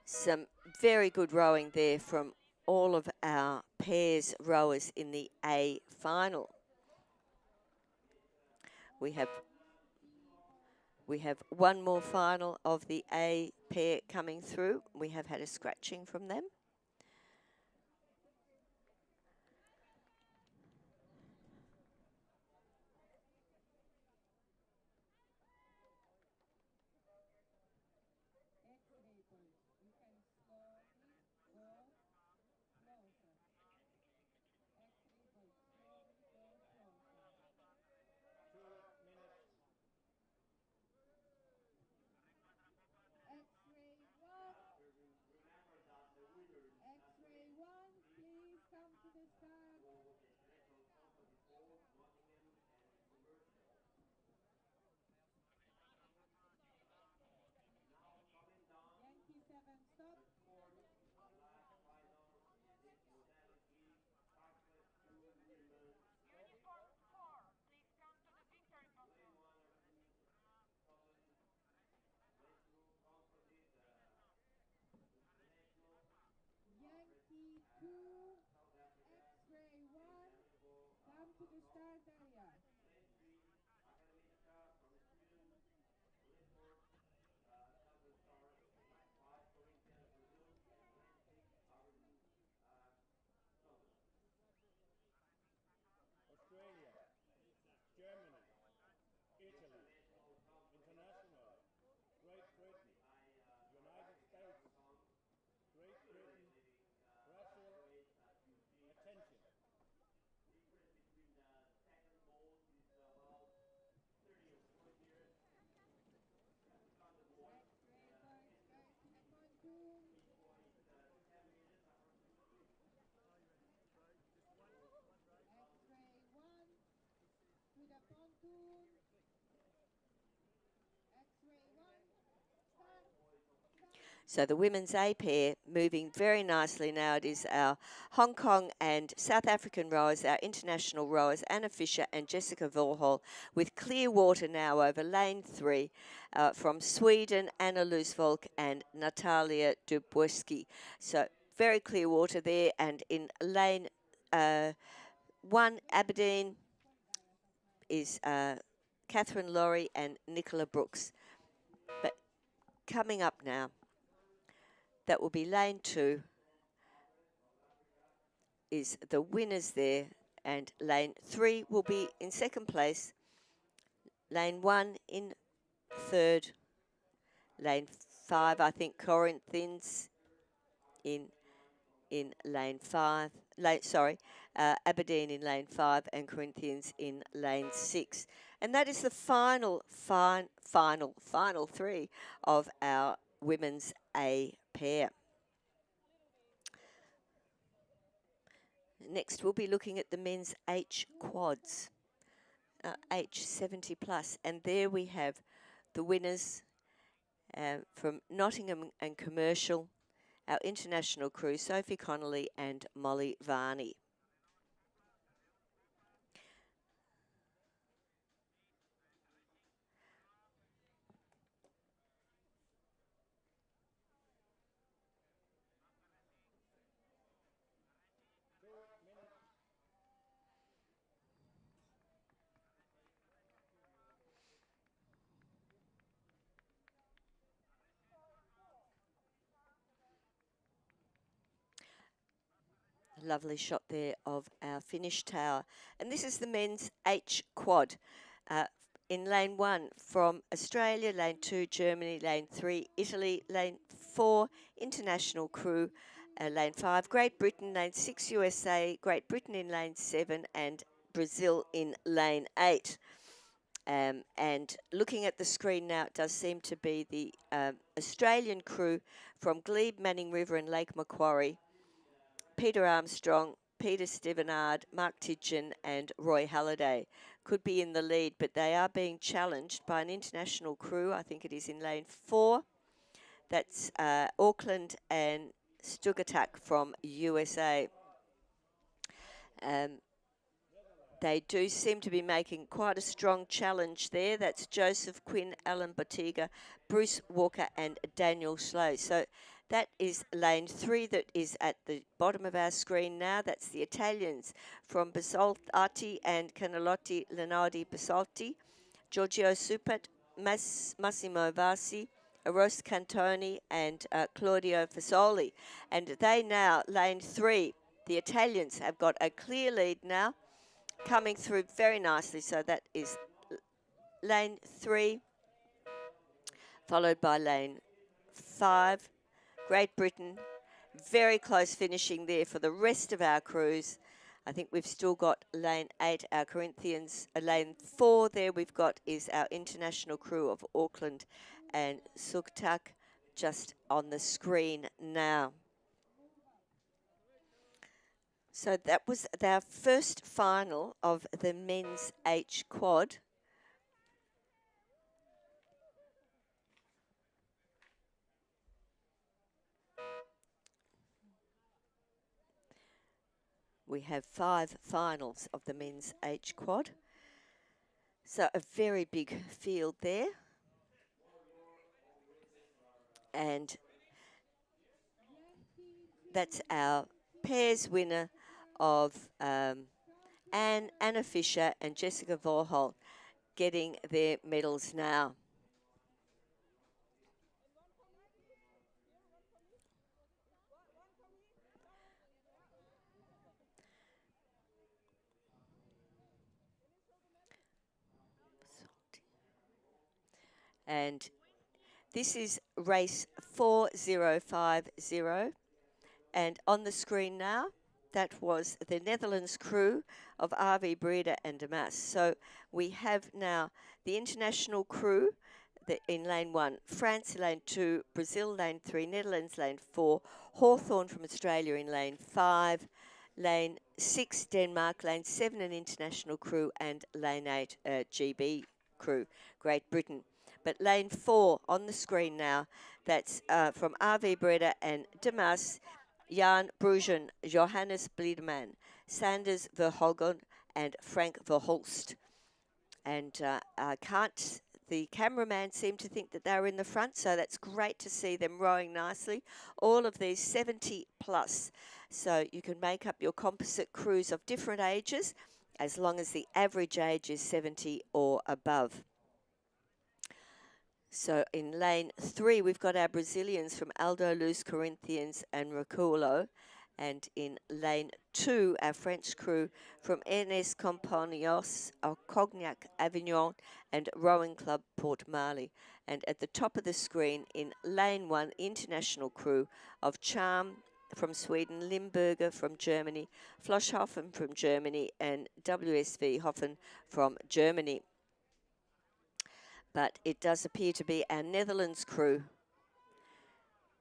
Some very good rowing there from all of our pairs rowers in the A final. We have one more final of the A pair coming through. We have had a scratching from them. Australia, Germany, Italy, International, Great Britain, United States, Great Britain, Brazil, attention. So the women's A pair moving very nicely now. It is our Hong Kong and South African rowers, our international rowers, Anna Fisher and Jessica Vorhol, with clear water now over lane 3 from Sweden, Anna Loosvolk and Natalia Dubowski. So very clear water there. And in lane 1, Aberdeen, is Catherine Laurie and Nicola Brooks. But coming up now, that will be lane 2 is the winners there, and lane 3 will be in second place, lane 1 in third, lane 5 I think Corinthians in lane 5, Aberdeen in lane 5 and Corinthians in lane 6. And that is the final 3 of our women's A pair. Next, we'll be looking at the men's H quads, H 70 plus, and there we have the winners from Nottingham and Commercial, our international crew, Sophie Connolly and Molly Varney. Lovely shot there of our finish tower. And this is the men's H quad. In lane 1 from Australia, lane 2 Germany, lane 3 Italy, lane 4 international crew, lane 5 Great Britain, lane 6 USA, Great Britain in lane 7 and Brazil in lane 8. And looking at the screen now, it does seem to be the Australian crew from Glebe, Manning River and Lake Macquarie. Peter Armstrong, Peter Stevenard, Mark Tidgeon and Roy Halliday could be in the lead, but they are being challenged by an international crew. I think it is in lane 4. That's Auckland and Stugatak from USA. They do seem to be making quite a strong challenge there. That's Joseph Quinn, Alan Bottega, Bruce Walker and Daniel Slow. So that is lane 3 that is at the bottom of our screen now. That's the Italians from Basalti and Canalotti Leonardi Basalti, Giorgio Supat, Massimo Vasi, Eros Cantoni and Claudio Fasoli. And they now, lane 3, the Italians have got a clear lead now, coming through very nicely. So that is lane 3, followed by lane 5, Great Britain. Very close finishing there for the rest of our crews. I think we've still got lane 8, our Corinthians. Lane 4 there we've got is our international crew of Auckland and Suktak, just on the screen now. So that was our first final of the men's H quad. We have 5 finals of the men's H quad. So a very big field there. And that's our pairs winner of Anna Fisher and Jessica Vorholt getting their medals now. And this is race 4050. And on the screen now, that was the Netherlands crew of RV Breda and Damas. So we have now the international crew in lane 1, France lane 2, Brazil lane 3, Netherlands lane 4, Hawthorn from Australia in lane 5, lane 6 Denmark, lane 7 an international crew, and lane 8 GB crew, Great Britain. But lane 4 on the screen now, that's from RV Breda and Damas, Jan Brugen, Johannes Bliederman, Sanders Verhoeven, and Frank Verholst. And the cameraman seemed to think that they were in the front, so that's great to see them rowing nicely. All of these 70 plus, so you can make up your composite crews of different ages, as long as the average age is 70 or above. So in lane 3, we've got our Brazilians from Aldo Luz Corinthians and Raculo. And in lane 2, our French crew from Ernest Companhos, Cognac Avignon, and Rowing Club Port Marly. And at the top of the screen, in lane 1, international crew of Charm from Sweden, Limburger from Germany, Floschhofen from Germany, and WSV Hoffen from Germany. But it does appear to be our Netherlands crew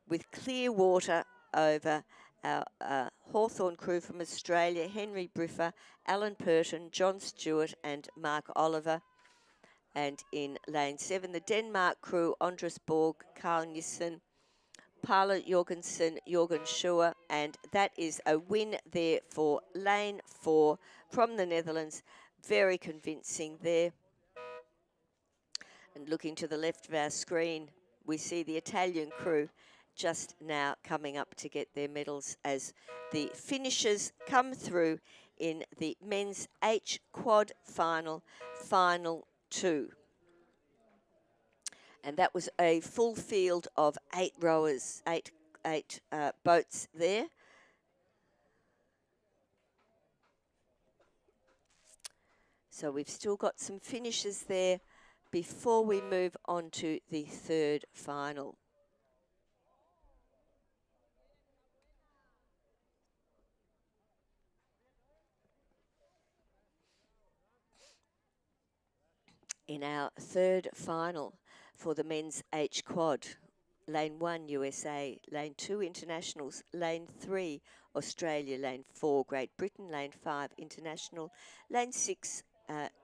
with clear water over our Hawthorn crew from Australia, Henry Briffer, Alan Purton, John Stewart and Mark Oliver. And in lane 7, the Denmark crew, Andres Borg, Carl Nissen, Paula Jorgensen, Jorgen Schuer, and that is a win there for lane 4 from the Netherlands. Very convincing there. And looking to the left of our screen, we see the Italian crew just now coming up to get their medals as the finishers come through in the men's H quad final, final 2. And that was a full field of 8 rowers, eight boats there. So we've still got some finishes there before we move on to the third final. In our third final for the men's H quad, lane 1 USA, lane 2 internationals, lane 3 Australia, lane 4 Great Britain, lane 5 international, lane 6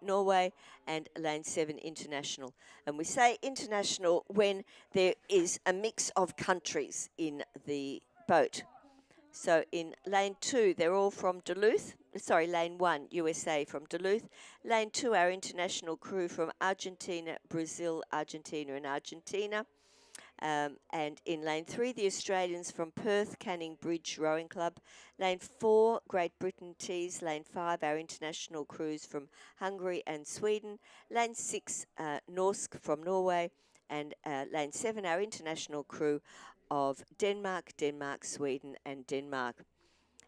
Norway, and lane 7 international. And we say international when there is a mix of countries in the boat. So in lane 2, they're all from Duluth. Sorry, lane 1, USA from Duluth. Lane 2, our international crew from Argentina, Brazil, Argentina, and Argentina. And in lane 3, the Australians from Perth, Canning Bridge Rowing Club. Lane 4, Great Britain Tees. Lane 5, our international crews from Hungary and Sweden. Lane 6, Norsk from Norway. And lane 7, our international crew of Denmark, Sweden, and Denmark.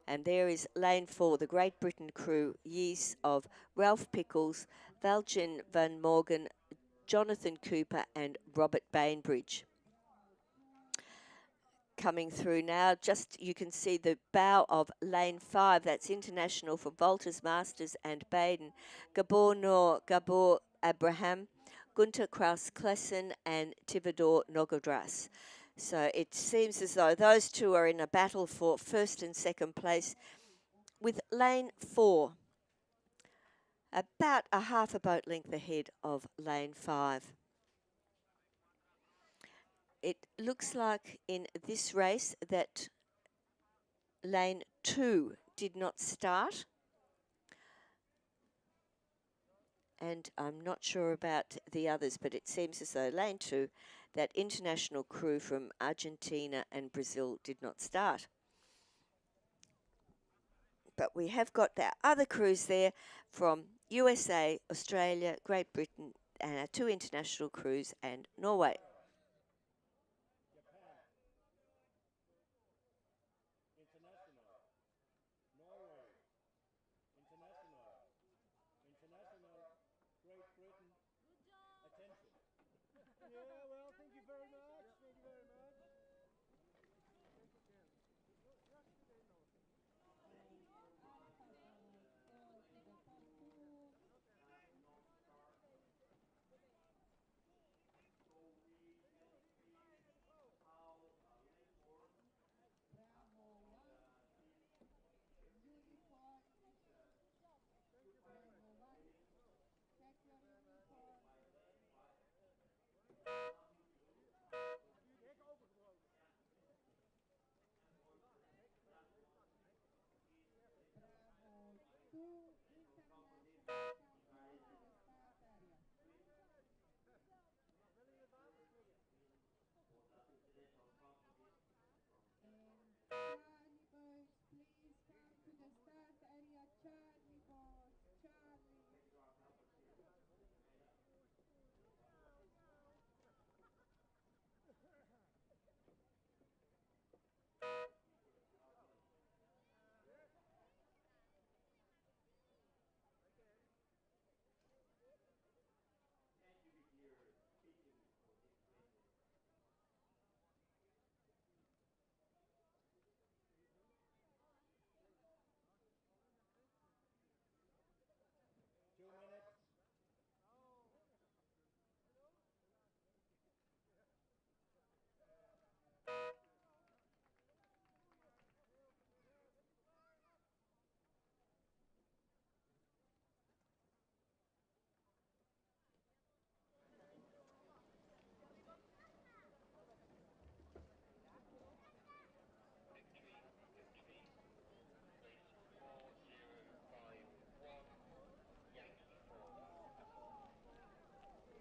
And there is lane 4, the Great Britain crew, Yees of Ralph Pickles, Valjean Van Morgan, Jonathan Cooper, and Robert Bainbridge. Coming through now, just you can see the bow of lane 5, that's international for Walters Masters and Baden, Gabor Noor, Gabor Abraham, Gunter Kraus Klessen, and Tivador Nogodras. So it seems as though those two are in a battle for first and second place, with lane 4 about a half a boat length ahead of lane 5. It looks like in this race that lane 2 did not start. And I'm not sure about the others, but it seems as though lane 2, that international crew from Argentina and Brazil, did not start. But we have got our other crews there from USA, Australia, Great Britain, and our 2 international crews, and Norway. Japan, international, Norway, international, international, Great Britain, attention. Yeah, well, thank you very much. Thank you very much.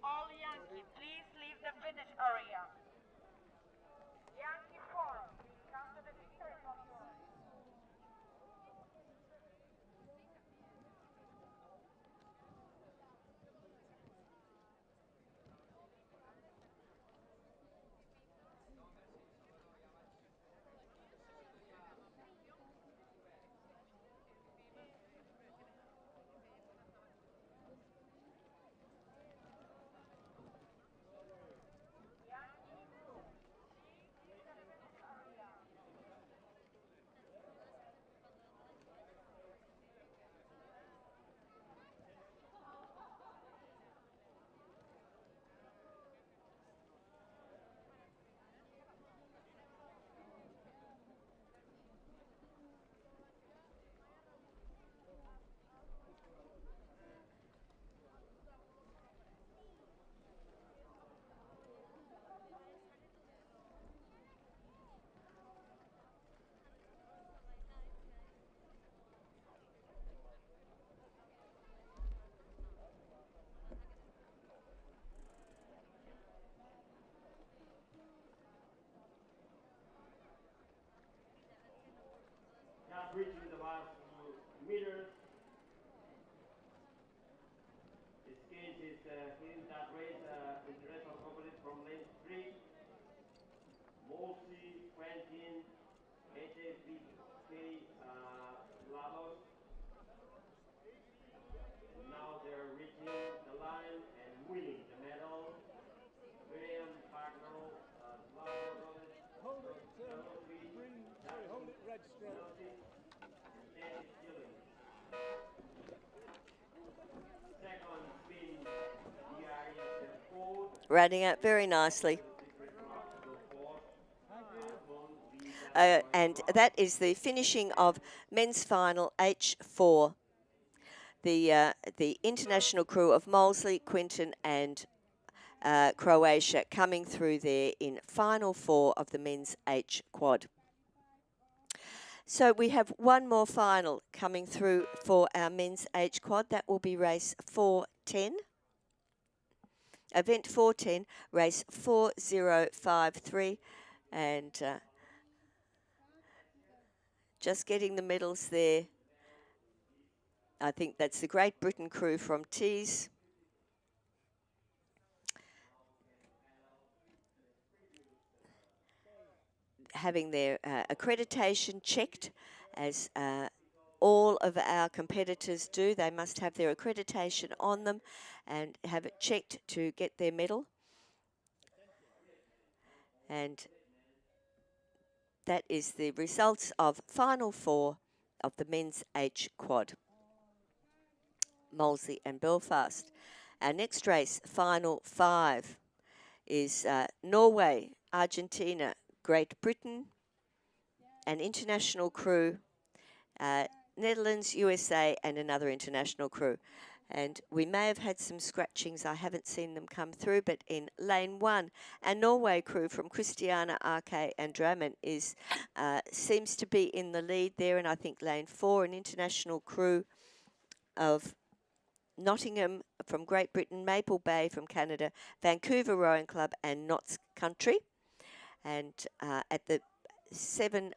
All Yankee, please leave the finish area. Yankee 4, come to the victory control. Yankee 2, please leave the finish area. Just reaching the last few meters. Skate is hitting that race, international component from lane 3. Molsey, Quentin, HFBK, Lados. And now they're reaching the line and winning the medal. William Bagnall, Hold it, green, sorry, hold it, red stroke. Second spin, here is the fourth. Riding out very nicely. And that is the finishing of men's final H4. The international crew of Molesley, Quinton and Croatia coming through there in final 4 of the men's H quad. So we have one more final coming through for our men's H quad. That will be race 410. Event 410, race 4053. And just getting the medals there I think that's the Great Britain crew from Tees. Having their accreditation checked, as all of our competitors do. They must have their accreditation on them and have it checked to get their medal. And that is the results of Final 4 of the men's H quad, Molesey and Belfast. Our next race, Final 5, is Norway, Argentina, Great Britain, an international crew, Netherlands, USA, and another international crew. And we may have had some scratchings. I haven't seen them come through, but in lane 1, a Norway crew from Christiana, RK, and Dramen seems to be in the lead there. And I think lane 4, an international crew of Nottingham from Great Britain, Maple Bay from Canada, Vancouver Rowing Club, and Notts Country. And at the 7,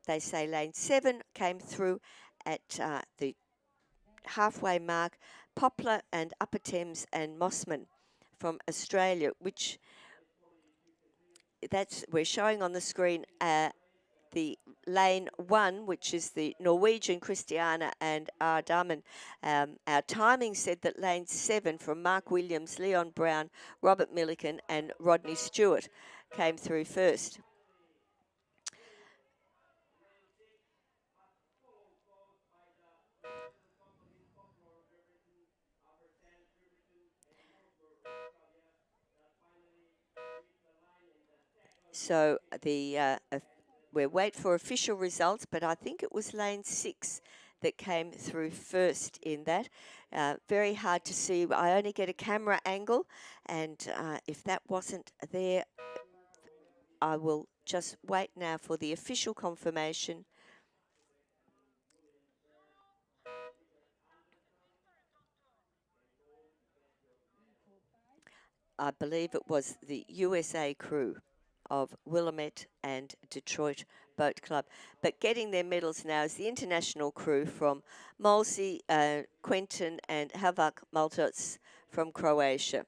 they say lane 7 came through at the halfway mark, Poplar and Upper Thames and Mossman from Australia, which we're showing on the screen the lane 1, which is the Norwegian Christiana and Ardaman. Our timing said that lane 7 from Mark Williams, Leon Brown, Robert Milliken and Rodney Stewart came through first. So we'll wait for official results, but I think it was lane 6 that came through first in that. Very hard to see. I only get a camera angle, and if that wasn't there, I will just wait now for the official confirmation. I believe it was the USA crew of Willamette and Detroit Boat Club. But getting their medals now is the international crew from Molesey, Quentin and Havak Maltos from Croatia.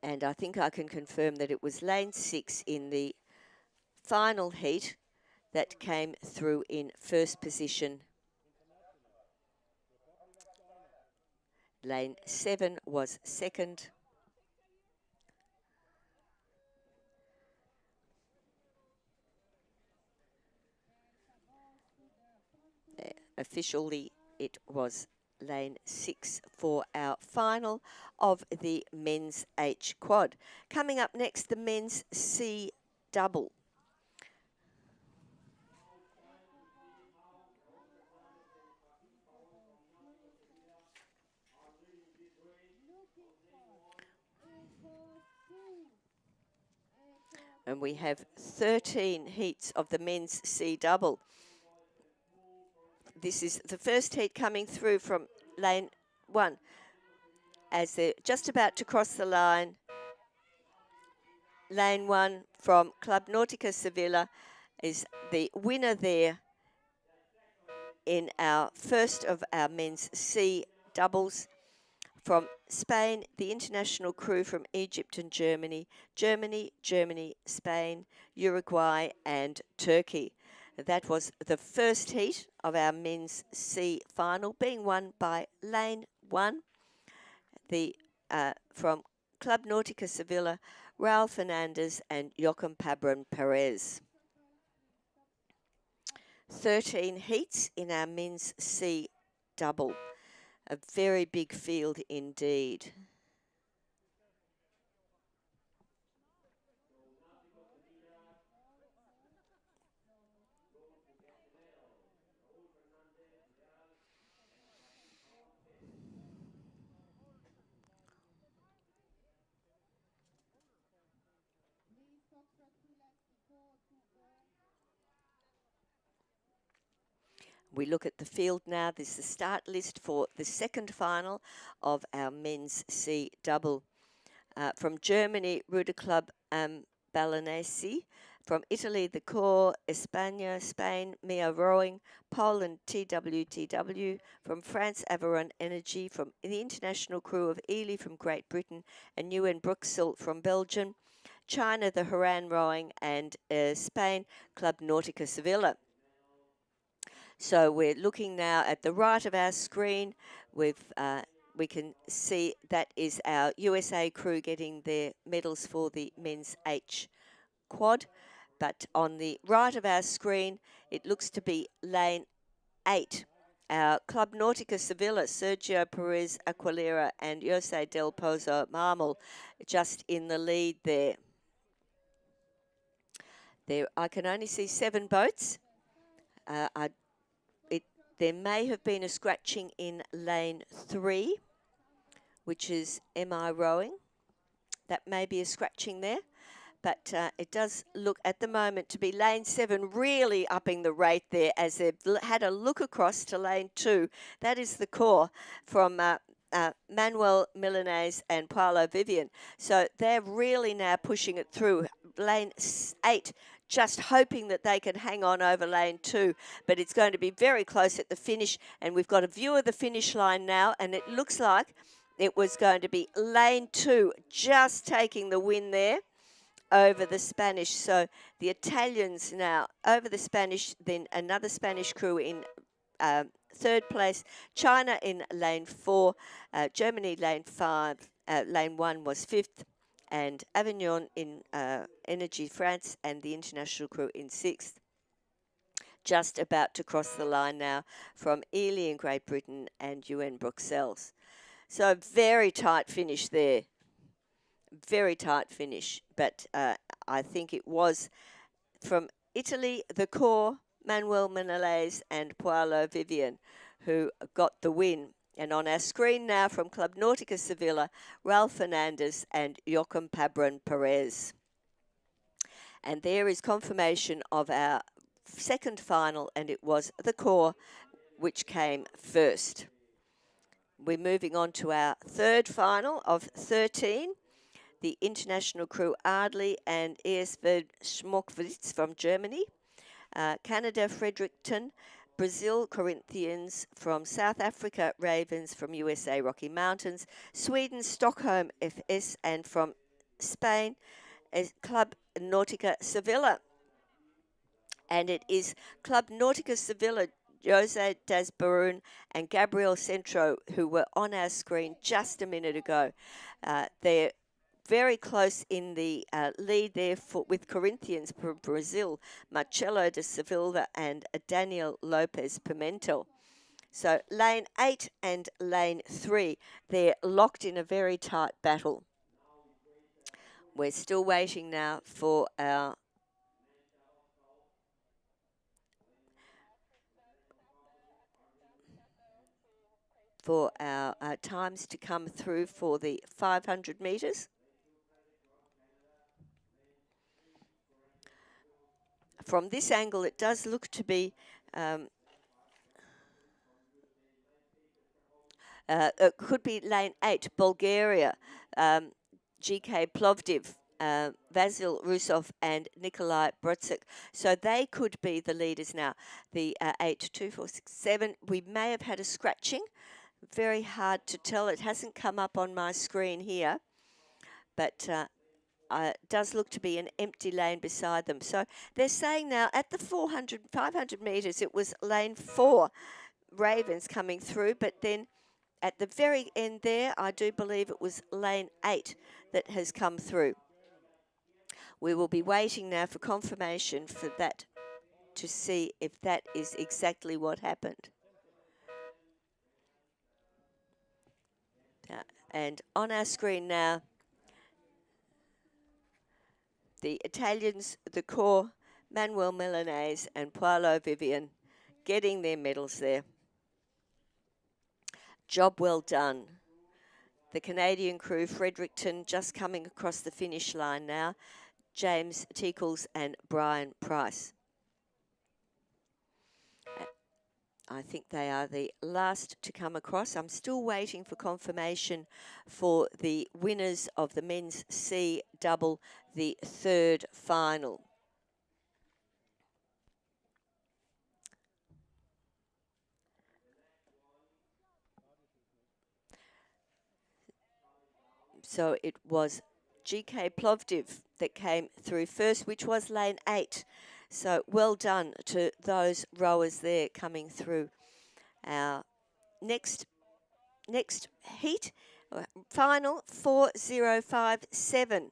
And I think I can confirm that it was lane 6 in the final heat that came through in first position. Lane 7 was second. Officially, it was lane 6 for our final of the men's H quad. Coming up next, the men's C double. And we have 13 heats of the men's C double. This is the first heat coming through from lane 1 as they're just about to cross the line. Lane 1 from Club Nautica Sevilla is the winner there in our first of our men's C doubles. From Spain, the international crew from Egypt and Germany, Spain, Uruguay and Turkey. That was the first heat of our men's C final, being won by lane 1, from Club Nautica Sevilla, Raul Fernandez and Joachim Pabron Perez. 13 heats in our men's C double. A very big field indeed. We look at the field now. This is the start list for the second final of our men's C double. From Germany, Ruder Club Balanesi. From Italy, the Core, España, Spain, Mia Rowing, Poland, TWTW. From France, Avaron Energy. From the International Crew of Ely from Great Britain, and UN Bruxelles from Belgium. China, the Horan Rowing, and Spain, Club Nautica Sevilla. So we're looking now at the right of our screen. We can see that is our USA crew getting their medals for the men's H quad. But on the right of our screen, it looks to be lane 8. Our Club Nautica Sevilla, Sergio Perez Aquilera and Jose Del Pozo Marmol just in the lead there. There, I can only see 7 boats. There may have been a scratching in lane 3, which is MI Rowing. That may be a scratching there. But it does look at the moment to be lane 7 really upping the rate there as they've had a look across to lane 2. That is the Core from Manuel Milanese and Paolo Vivian. So they're really now pushing it through. Lane 8 just hoping that they can hang on over lane 2, but it's going to be very close at the finish, and we've got a view of the finish line now, and it looks like it was going to be lane 2 just taking the win there over the Spanish. So the Italians now over the Spanish, then another Spanish crew in 3rd place, China in lane 4, Germany lane 5, lane 1 was 5th, and Avignon in Energy France and the international crew in 6th. Just about to cross the line now from Ely in Great Britain and UN Bruxelles. So very tight finish there. Very tight finish, but I think it was from Italy, the Core, Manuel Milanese and Paolo Vivian who got the win. And on our screen now from Club Nautica Sevilla, Raul Fernandez and Joachim Pabron Perez. And there is confirmation of our second final, and it was the Core which came first. We're moving on to our third final of 13. The international crew Ardley and ESV Schmockwitz from Germany. Canada, Fredericton. Brazil, Corinthians. From South Africa, Ravens. From USA, Rocky Mountains. Sweden, Stockholm, FS. And from Spain, Club Nautica Sevilla. And it is Club Nautica Sevilla, Jose Dasbarun and Gabriel Centro, who were on our screen just a minute ago. They're very close in the lead there with Corinthians from Brazil, Marcelo de Sevilla and Daniel Lopez Pimentel. So lane 8 and lane 3, they're locked in a very tight battle. We're still waiting now for our times to come through for the 500 metres. From this angle, it does look to be it could be lane 8, Bulgaria, GK Plovdiv, Vasil Rusov and Nikolai Brodsik. So they could be the leaders now. The 8, 2, 4, 6, 7. We may have had a scratching. Very hard to tell. It hasn't come up on my screen here, but it does look to be an empty lane beside them. So they're saying now at the 500 metres, it was lane 4, Ravens coming through, but then at the very end there, I do believe it was lane 8 that has come through. We will be waiting now for confirmation for that to see if that is exactly what happened. And on our screen now, the Italians, the Core, Manuel Milanese and Paolo Vivian getting their medals there. Job well done. The Canadian crew, Fredericton, just coming across the finish line now. James Teakles and Brian Price. I think they are the last to come across. I'm still waiting for confirmation for the winners of the men's C double, the third final. So it was GK Plovdiv that came through first, which was lane 8. So well done to those rowers there coming through. Our next heat, final 4057.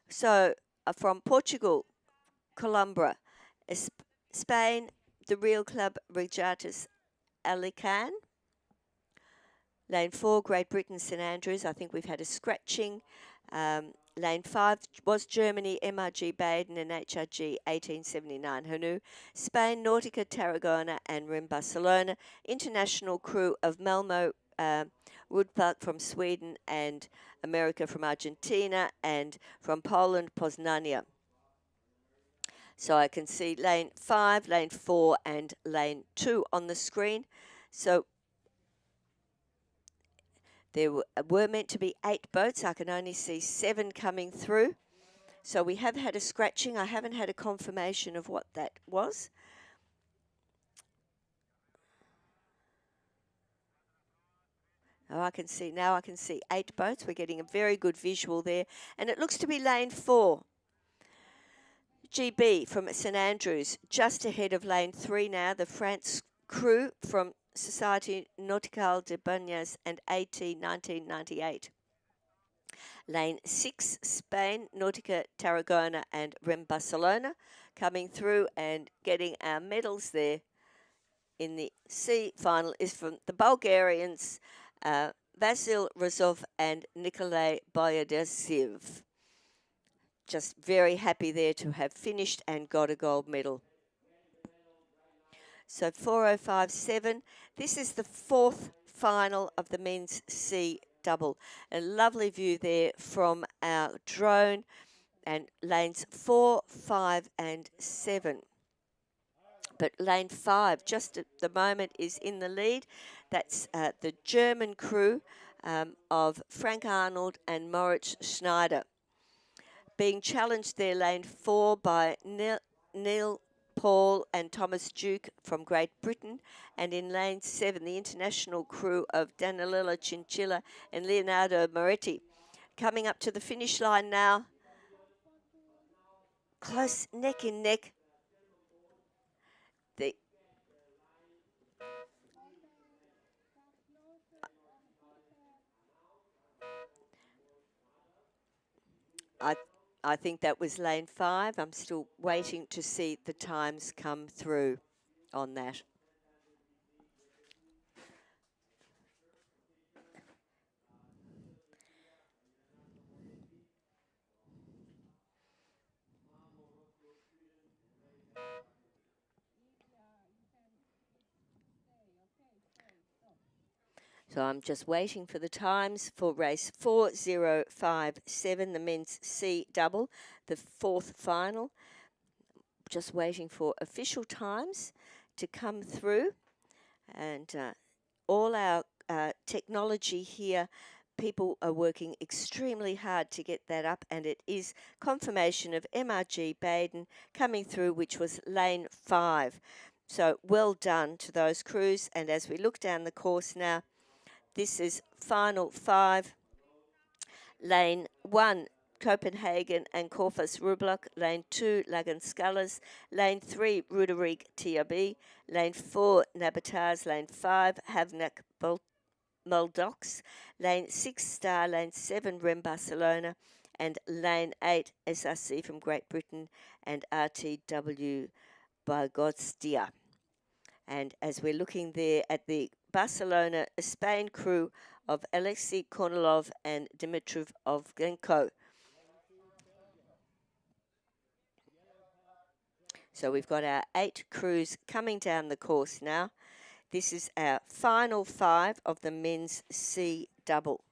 So from Portugal, Columbra, Spain, the Real Club Regattas Alicante. Lane 4, Great Britain, St Andrews. I think we've had a scratching. Lane 5 was Germany, MRG Baden and HRG 1879 Hanu. Spain, Nautica Tarragona and Rim Barcelona. International crew of Malmo, Woodpark from Sweden and America from Argentina, and from Poland, Poznania. So I can see lane 5, lane 4 and lane 2 on the screen. So there were meant to be 8 boats. I can only see 7 coming through. So we have had a scratching. I haven't had a confirmation of what that was. Oh, I can see now. I can see 8 boats. We're getting a very good visual there. And it looks to be lane 4. GB from St Andrews, just ahead of lane 3 now. The France crew from Société Nauticale de Banyoles and AT 1998. Lane 6, Spain, Nautica Tarragona and Rem Barcelona coming through and getting our medals there in the C final is from the Bulgarians, Vasil Razov and Nikolay Boyadasiv. Just very happy there to have finished and got a gold medal. So 4057. This is the 4th final of the men's C double. A lovely view there from our drone, and lanes 4, 5 and 7. But lane 5 just at the moment is in the lead. That's the German crew of Frank Arnold and Moritz Schneider. Being challenged there, lane 4 by Neil Paul and Thomas Duke from Great Britain, and in lane 7 the international crew of Danilella Chinchilla and Leonardo Moretti. Coming up to the finish line now, close neck in neck. I think that was lane 5. I'm still waiting to see the times come through on that. So I'm just waiting for the times for race 4057, the men's C double, the 4th final. Just waiting for official times to come through, and all our technology here, people are working extremely hard to get that up, and it is confirmation of MRG Baden coming through, which was lane 5. So well done to those crews. And as we look down the course now, this is final 5. Lane 1, Copenhagen and Corfus Rublock. Lane 2, Lagan-Scullas. Lane 3, Ruderig TRB. Lane 4, Nabatars. Lane 5, Havnak Muldox. Lane 6, Star. Lane 7, Rem Barcelona. And Lane 8, SRC from Great Britain and RTW Bargotstia. And as we're looking there at the Barcelona, Spain crew of Alexei Kornilov and Dimitrov Ovgenko. So we've got our 8 crews coming down the course now. This is our final 5 of the men's C double.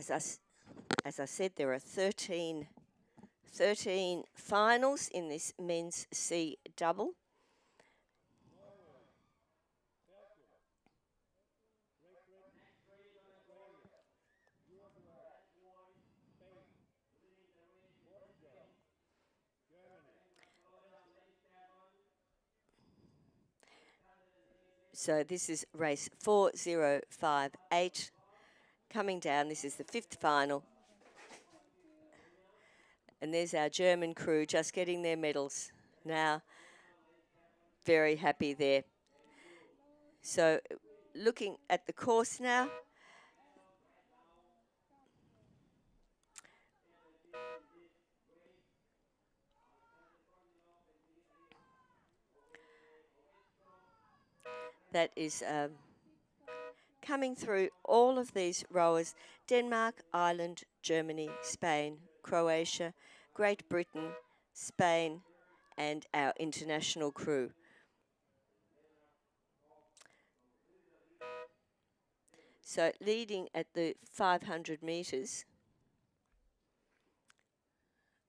as I said, there are 13 finals in this men's C double. So this is race 4058 coming down. This is the 5th final. And there's our German crew just getting their medals now. Very happy there. So looking at the course now. That is coming through all of these rowers: Denmark, Ireland, Germany, Spain, Croatia, Great Britain, Spain, and our international crew. So leading at the 500 metres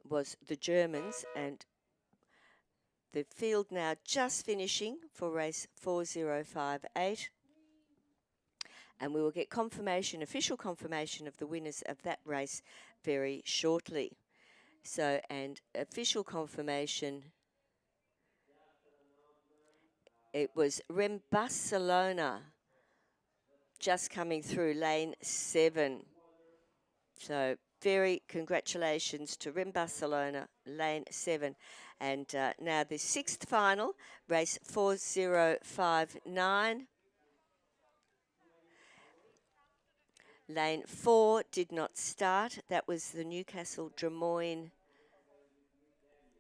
was the Germans, and the field now just finishing for race 4058. And we will get confirmation, official confirmation of the winners of that race very shortly. So, and official confirmation, it was Rem Barcelona just coming through lane 7. So very congratulations to Rem Barcelona, lane 7. And now the 6th final, race 4059. Lane 4 did not start. That was the Newcastle Drummoyne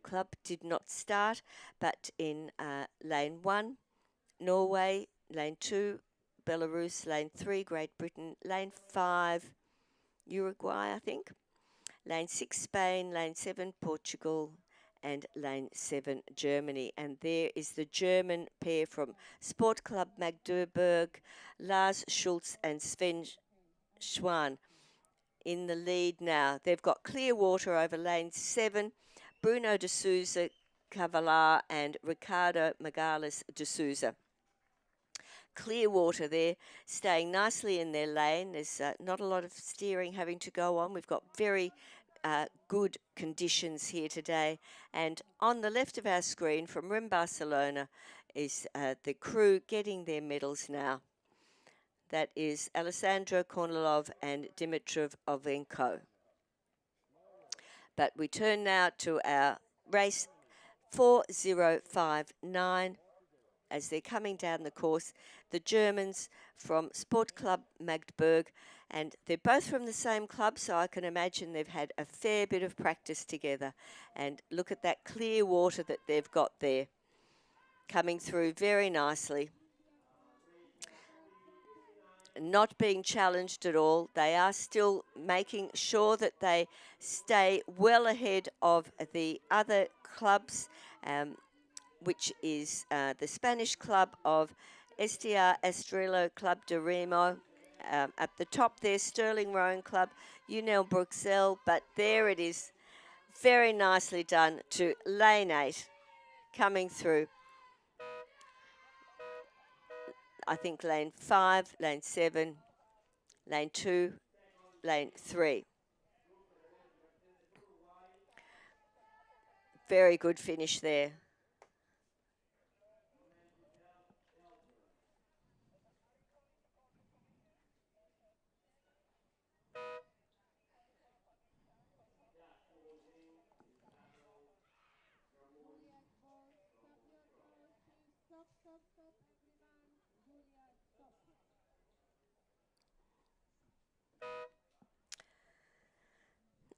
Club, did not start. But in lane 1, Norway, lane 2, Belarus, lane 3, Great Britain, lane 5, Uruguay, I think. Lane 6, Spain, lane 7, Portugal, and lane 7, Germany. And there is the German pair from Sport Club Magdeburg, Lars Schulz and Sven Schwan in the lead now. They've got clear water over lane 7, Bruno de Souza Cavalar and Ricardo Magales de Souza. Clear water there, staying nicely in their lane. There's not a lot of steering having to go on. We've got very good conditions here today. And on the left of our screen from Rem Barcelona is the crew getting their medals now. That is Alessandro Kornilov and Dimitrov Ovenko. But we turn now to our race 4059 as they're coming down the course. The Germans from Sport Club Magdeburg, and they're both from the same club, so I can imagine they've had a fair bit of practice together. And look at that clear water that they've got there, coming through very nicely. Not being challenged at all. They are still making sure that they stay well ahead of the other clubs, which is the Spanish club of STR Estrella Club de Remo. At the top there, Sterling Rowing Club, UNEL Bruxelles, but there it is. Very nicely done to lane 8, coming through. I think lane 5, lane 7, lane 2, lane 3. Very good finish there.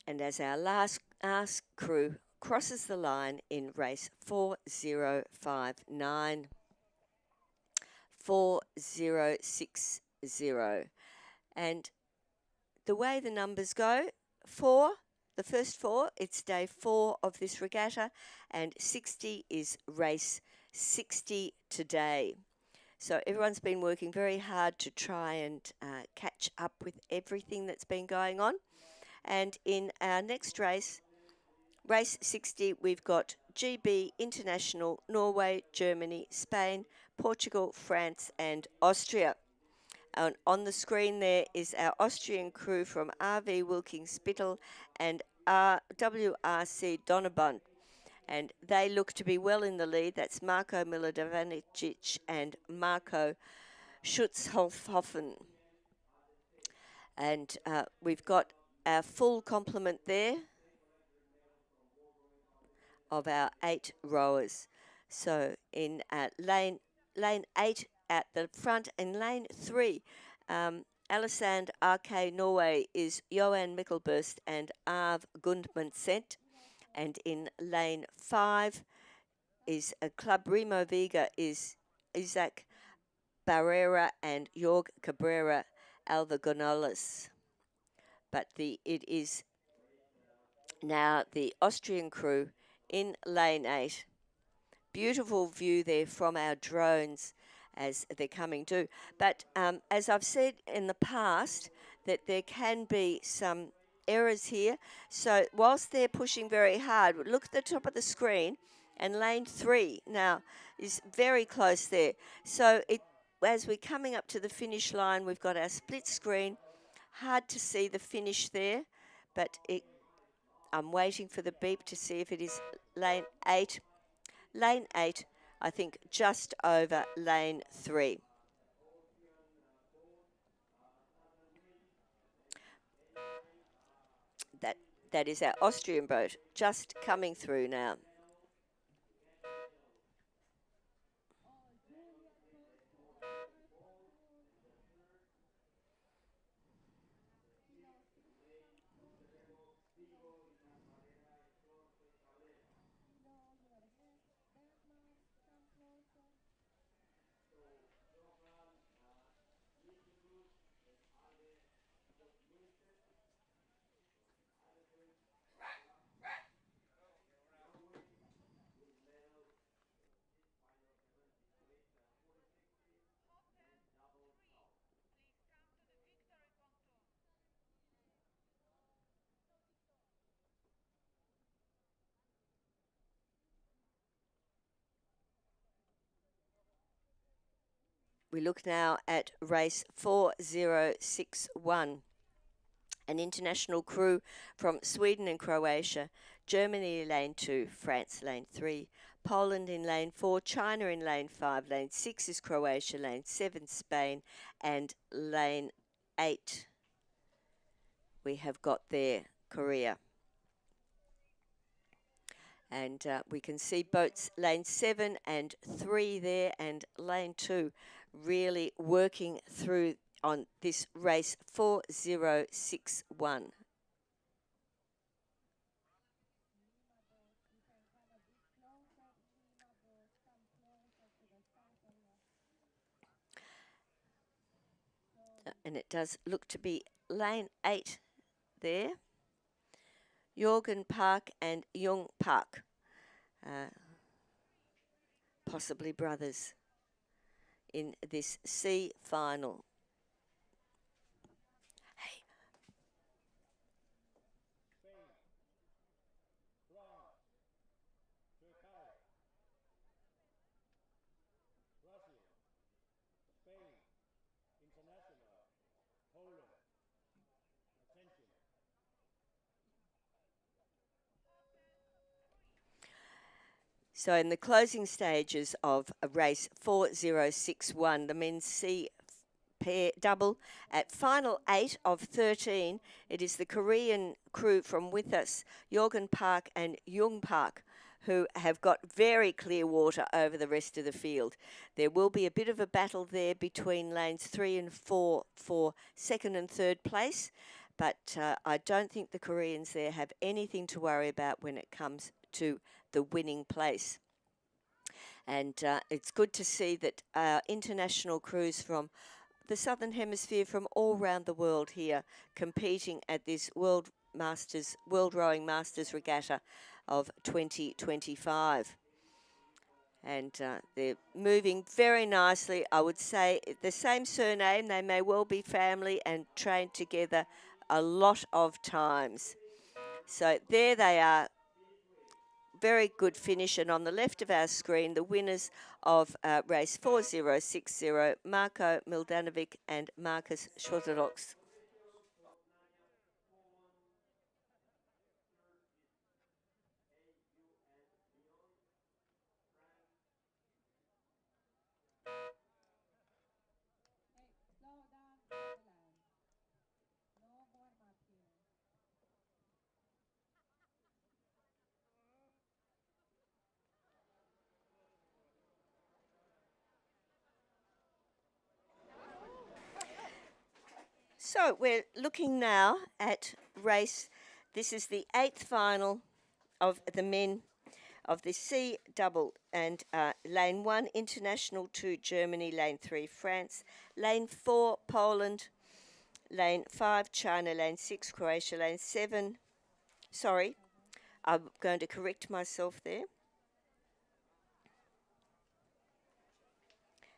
And as our last crew crosses the line in race 4059, 4060. And the way the numbers go, 4, the first 4, it's day 4 of this regatta, and 60 is race 60 today. So everyone's been working very hard to try and catch up with everything that's been going on. And in our next race, race 60, we've got GB International, Norway, Germany, Spain, Portugal, France and Austria. And on the screen there is our Austrian crew from RV Wilkins Spittal and WRC Donnerbund. And they look to be well in the lead. That's Marko Milodavanic and Marko Schutzhofen. And we've got our full complement there of our 8 rowers. So in lane 8 at the front, in lane 3, Alisand RK Norway is Johan Mikkelburst and Arv Gundmannsent. And in lane 5 is a Club Remo Vega is Isaac Barrera and Jorg Cabrera Alvagonolis. But it is now the Austrian crew in lane 8. Beautiful view there from our drones as they're coming to. But as I've said in the past, that there can be some errors here. So whilst they're pushing very hard, look at the top of the screen, and lane 3 now is very close there. So as we're coming up to the finish line, we've got our split screen. Hard to see the finish there, but I'm waiting for the beep to see if it is lane 8. Lane 8, I think just over lane 3. That is our Austrian boat just coming through now. We look now at race 4061. An international crew from Sweden and Croatia, Germany lane 2, France lane 3, Poland in lane 4, China in lane 5, lane 6 is Croatia, lane 7 Spain, and lane 8 we have got there Korea. And we can see boats lane 7 and 3 there, and lane 2 really working through on this race 4061. And it does look to be lane 8 there. Jorgen Park and Jung Park, possibly brothers in this C final. Hey. So in the closing stages of race 4061, the men's C pair double at final 8 of 13, it is the Korean crew from with us, Jorgen Park and Jung Park, who have got very clear water over the rest of the field. There will be a bit of a battle there between lanes 3 and 4 for second and third place, but I don't think the Koreans there have anything to worry about when it comes to the winning place. And it's good to see that international crews from the Southern Hemisphere, from all around the world here, competing at this World Rowing Masters Regatta of 2025. And they're moving very nicely. I would say the same surname. They may well be family and trained together a lot of times. So there they are. Very good finish. And on the left of our screen, the winners of race 4060, Marko Mildanovic and Marcus Schwartz. So we're looking now at race. This is the 8th final of the men of the C Double, and lane 1 International 2 Germany, lane 3 France, lane 4 Poland, lane 5 China, lane 6 Croatia, lane 7, sorry, I'm going to correct myself there,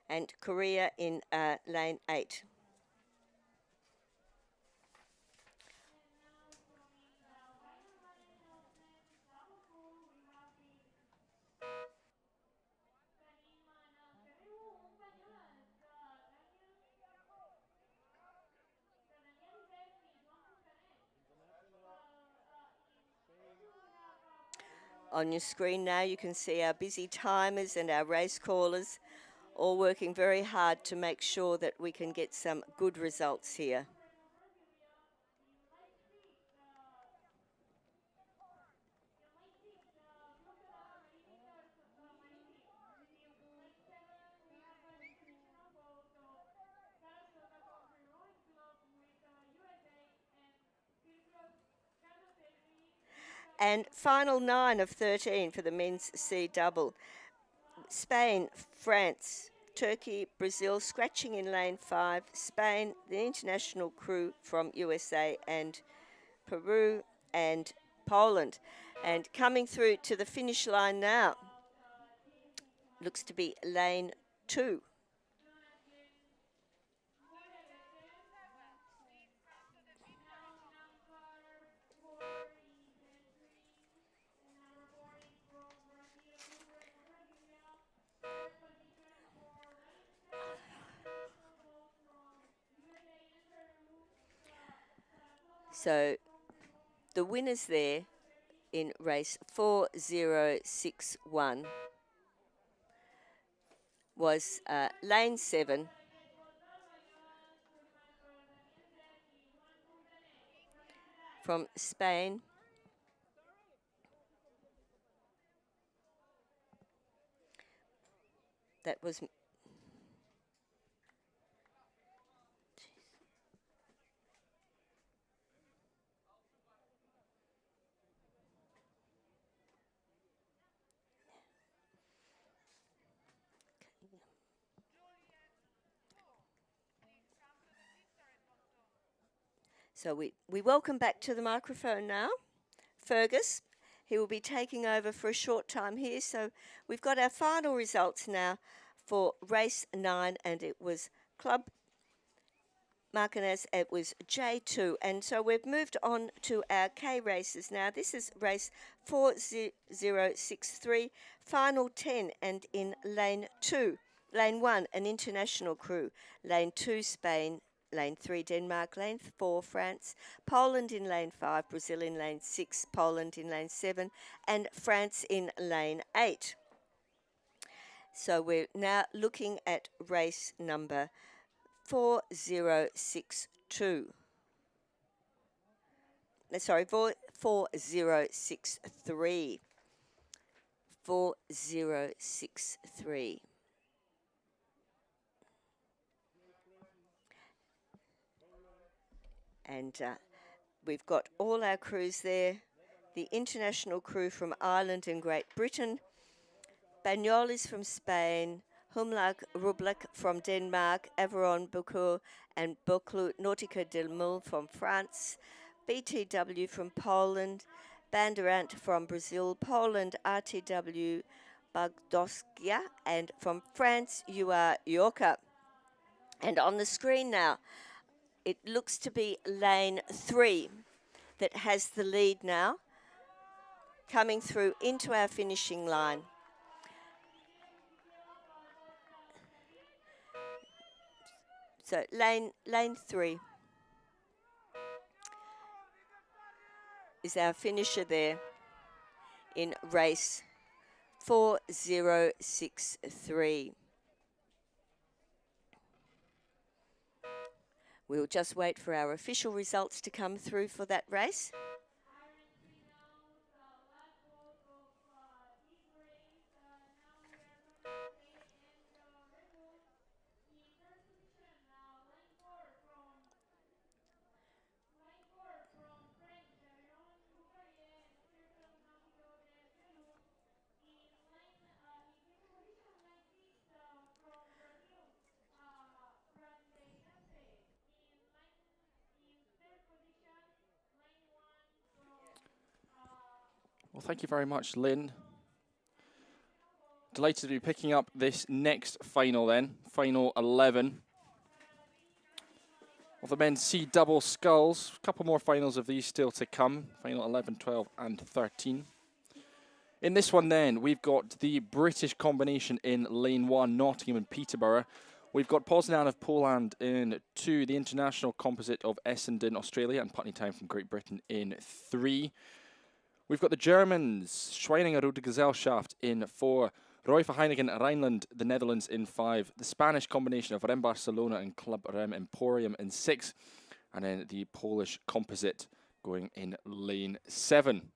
and Korea in lane 8. On your screen now you can see our busy timers and our race callers all working very hard to make sure that we can get some good results here. And final 9 of 13 for the men's C Double. Spain, France, Turkey, Brazil, scratching in lane 5. Spain, the international crew from USA, and Peru and Poland. And coming through to the finish line now, looks to be lane 2. So the winners there in race 4061 was lane 7, from Spain. That was so we welcome back to the microphone now Fergus. He will be taking over for a short time here. So we've got our final results now for race 9, and it was Club Martinez, it was J2. And so we've moved on to our K races now. This is race 4063, final 10, and in lane 2. Lane 1, an international crew. Lane 2, Spain. Lane 3, Denmark. Lane 4, France. Poland in lane 5. Brazil in lane 6. Poland in lane 7. And France in lane 8. So we're now looking at race number 4062. Sorry, 4063. 4063. And we've got all our crews there. The international crew from Ireland and Great Britain. Banyoles from Spain. Humlag Rublek from Denmark. Averon Bucur and Boclu Nautica del Mul from France. BTW from Poland. Banderant from Brazil. Poland RTW. Bagdoskia, and from France, you are Yorka. And on the screen now, it looks to be lane 3 that has the lead now, coming through into our finishing line. So lane 3 is our finisher there in race 4063. We'll just wait for our official results to come through for that race. Well, thank you very much, Lynn. Delighted to be picking up this next final then, final 11 of the men's C Double Sculls. A couple more finals of these still to come, final 11, 12 and 13. In this one then, we've got the British combination in lane 1, Nottingham and Peterborough. We've got Poznan of Poland in 2, the international composite of Essendon, Australia, and Putney Town from Great Britain in 3. We've got the Germans, Schweininger Rode Gesellschaft in 4, Roy Verheinigen Rheinland, the Netherlands in 5, the Spanish combination of Rem Barcelona and Club Rem Emporium in 6, and then the Polish composite going in lane 7.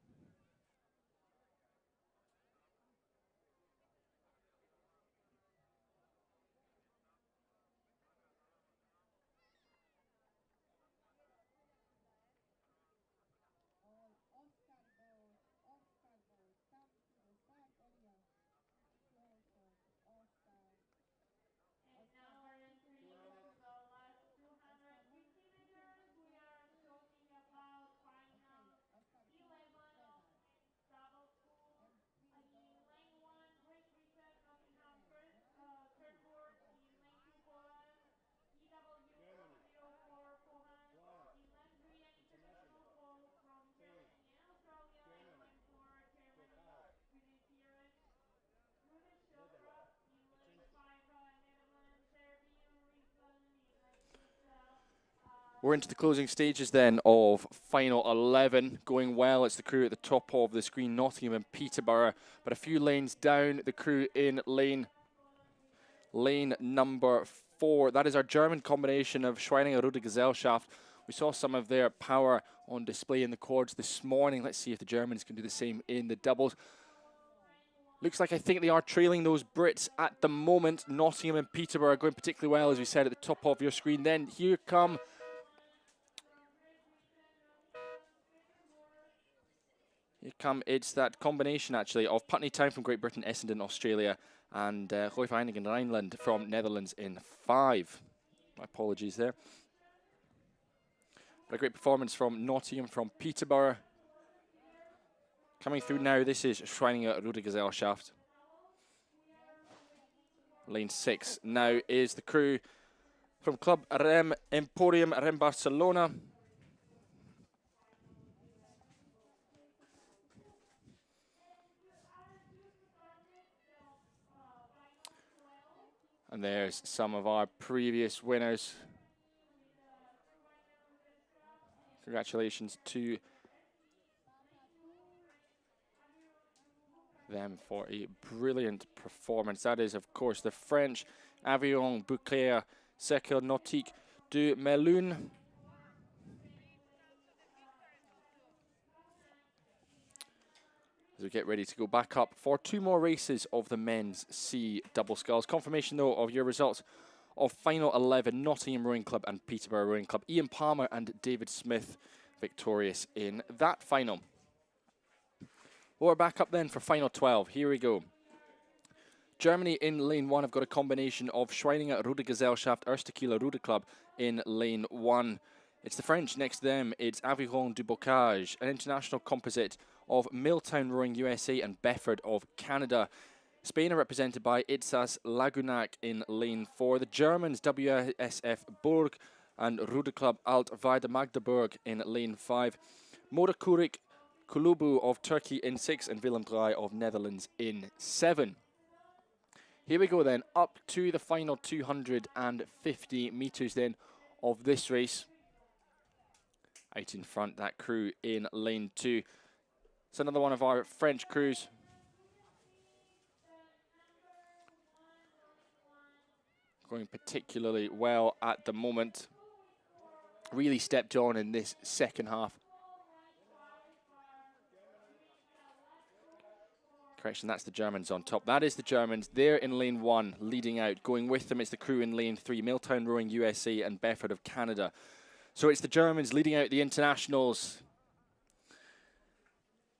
We're into the closing stages then of final 11. Going well, it's the crew at the top of the screen, Nottingham and Peterborough. But a few lanes down, the crew in lane number 4. That is our German combination of Schweininger Rode Gesellschaft. We saw some of their power on display in the quads this morning. Let's see if the Germans can do the same in the doubles. Looks like I think they are trailing those Brits at the moment. Nottingham and Peterborough are going particularly well, as we said, at the top of your screen. Then here come... it's that combination, actually, of Putney Town from Great Britain, Essendon, Australia, and Roy Verheinigen Rheinland from Netherlands in 5. My apologies there. But a great performance from Nottingham, from Peterborough. Coming through now, this is Schweininger Rode Gesellschaft. Lane 6 now is the crew from Club Rem Emporium, Rem Barcelona. And there's some of our previous winners. Congratulations to them for a brilliant performance. That is, of course, the French Avion Bouclier Cercle Nautique du Melun. As we get ready to go back up for 2 more races of the men's C Double Sculls. Confirmation, though, of your results of final 11, Nottingham Rowing Club and Peterborough Rowing Club. Ian Palmer and David Smith victorious in that final. Well, we're back up then for final 12. Here we go. Germany in lane 1 have got a combination of Schweininger Rode Gesellschaft, Erste Kieler Rode Club in lane 1. It's the French next to them. It's Aviron du Bocage, an international composite of Milltown Rowing USA and Bedford of Canada. Spain are represented by Itzas Lagunac in lane 4. The Germans, WSF Burg and Ruder Club Alt Weide Magdeburg in lane 5. Modakurik Kulubu of Turkey in 6 and Willem Draaij of Netherlands in 7. Here we go then, up to the final 250 metres then of this race. Out in front, that crew in lane 2. It's another one of our French crews. Going particularly well at the moment. Really stepped on in this second half. Correction, that's the Germans on top. That is the Germans. They're in lane 1, leading out. Going with them, it's the crew in lane 3, Milltown Rowing USA and Bedford of Canada. So it's the Germans leading out the internationals.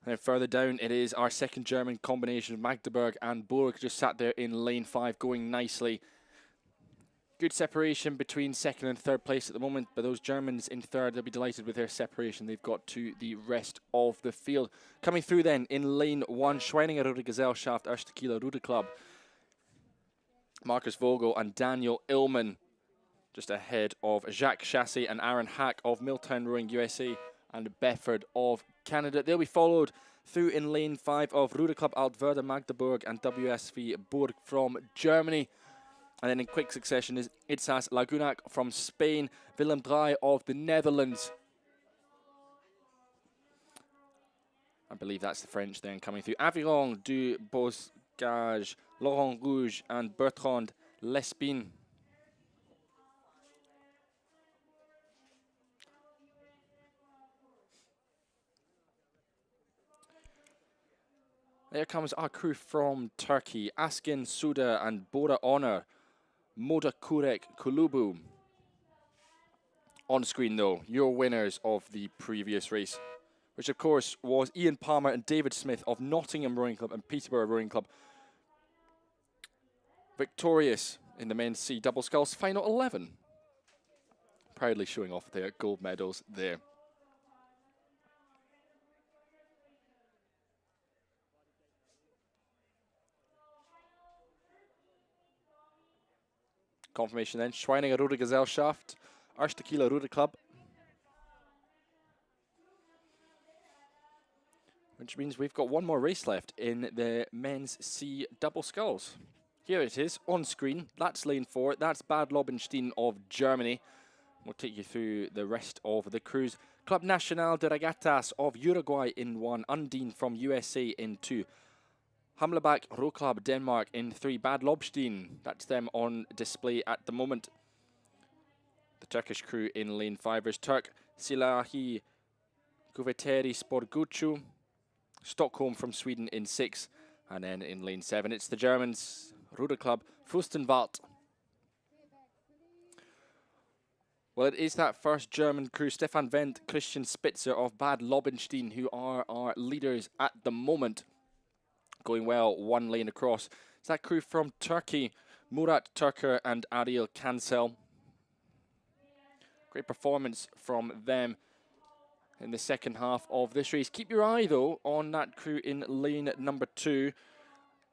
And then further down, it is our second German combination, Magdeburg and Burg, just sat there in lane 5, going nicely. Good separation between second and third place at the moment, but those Germans in third, they'll be delighted with their separation they've got to the rest of the field. Coming through then in lane 1, Schweininger Ruder Gesellschaft, Erste Kieler Ruder Club. Marcus Vogel and Daniel Illman, just ahead of Jacques Chassé and Aaron Hack of Milltown Rowing USA and Bedford of Canada. They'll be followed through in lane 5 of Ruder Club Altwerda Magdeburg and WSV Burg from Germany. And then in quick succession is Itzas Lagunac from Spain, Willem Draaij of the Netherlands. I believe that's the French then coming through. Aviron du Bosgage, Laurent Rouge and Bertrand Lespine. There comes our crew from Turkey, Askin Suda and Bora Honor, Moda Kurek Kulubu. On screen though, your winners of the previous race, which of course was Ian Palmer and David Smith of Nottingham Rowing Club and Peterborough Rowing Club. Victorious in the men's C Double Sculls final 11. Proudly showing off their gold medals there. Confirmation then, Schweininger Ruder Gesellschaft, Erste Kieler Ruder Club. Which means we've got one more race left in the men's C Double Sculls. Here it is, on screen. That's lane 4. That's Bad Lobenstein of Germany. We'll take you through the rest of the crews. Club Nacional de Regatas of Uruguay in 1. Undine from USA in 2. Hamlebach Row Club Denmark in 3. Bad Lobstein, that's them on display at the moment. The Turkish crew in lane 5 is Turk Silahi Kuveteri Sporgucu. Stockholm from Sweden in 6. And then in lane 7 it's the Germans, Ruder Club Fürstenwald. Well, it is that first German crew, Stefan Wendt, Christian Spitzer of Bad Lobenstein, who are our leaders at the moment. Going well, one lane across. It's that crew from Turkey, Murat Turker and Ariel Cancel. Great performance from them in the second half of this race. Keep your eye, though, on that crew in lane number 2.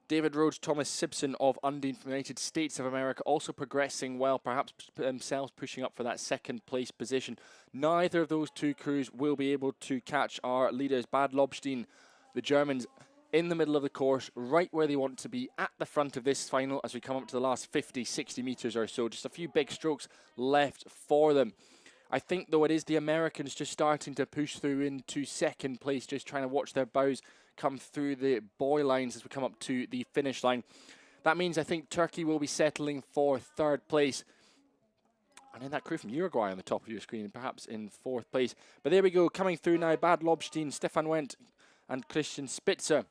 David Rhodes, Thomas Simpson of Undine from the United States of America, also progressing well, perhaps themselves pushing up for that second place position. Neither of those two crews will be able to catch our leaders, Bad Lobstein, the Germans, in the middle of the course, right where they want to be at the front of this final as we come up to the last 50, 60 metres or so. Just a few big strokes left for them. I think, though, it is the Americans just starting to push through into second place, just trying to watch their bows come through the buoy lines as we come up to the finish line. That means I think Turkey will be settling for third place. And then that crew from Uruguay on the top of your screen, perhaps in fourth place. But there we go, coming through now, Bad Lobstein, Stefan Wendt and Christian Spitzer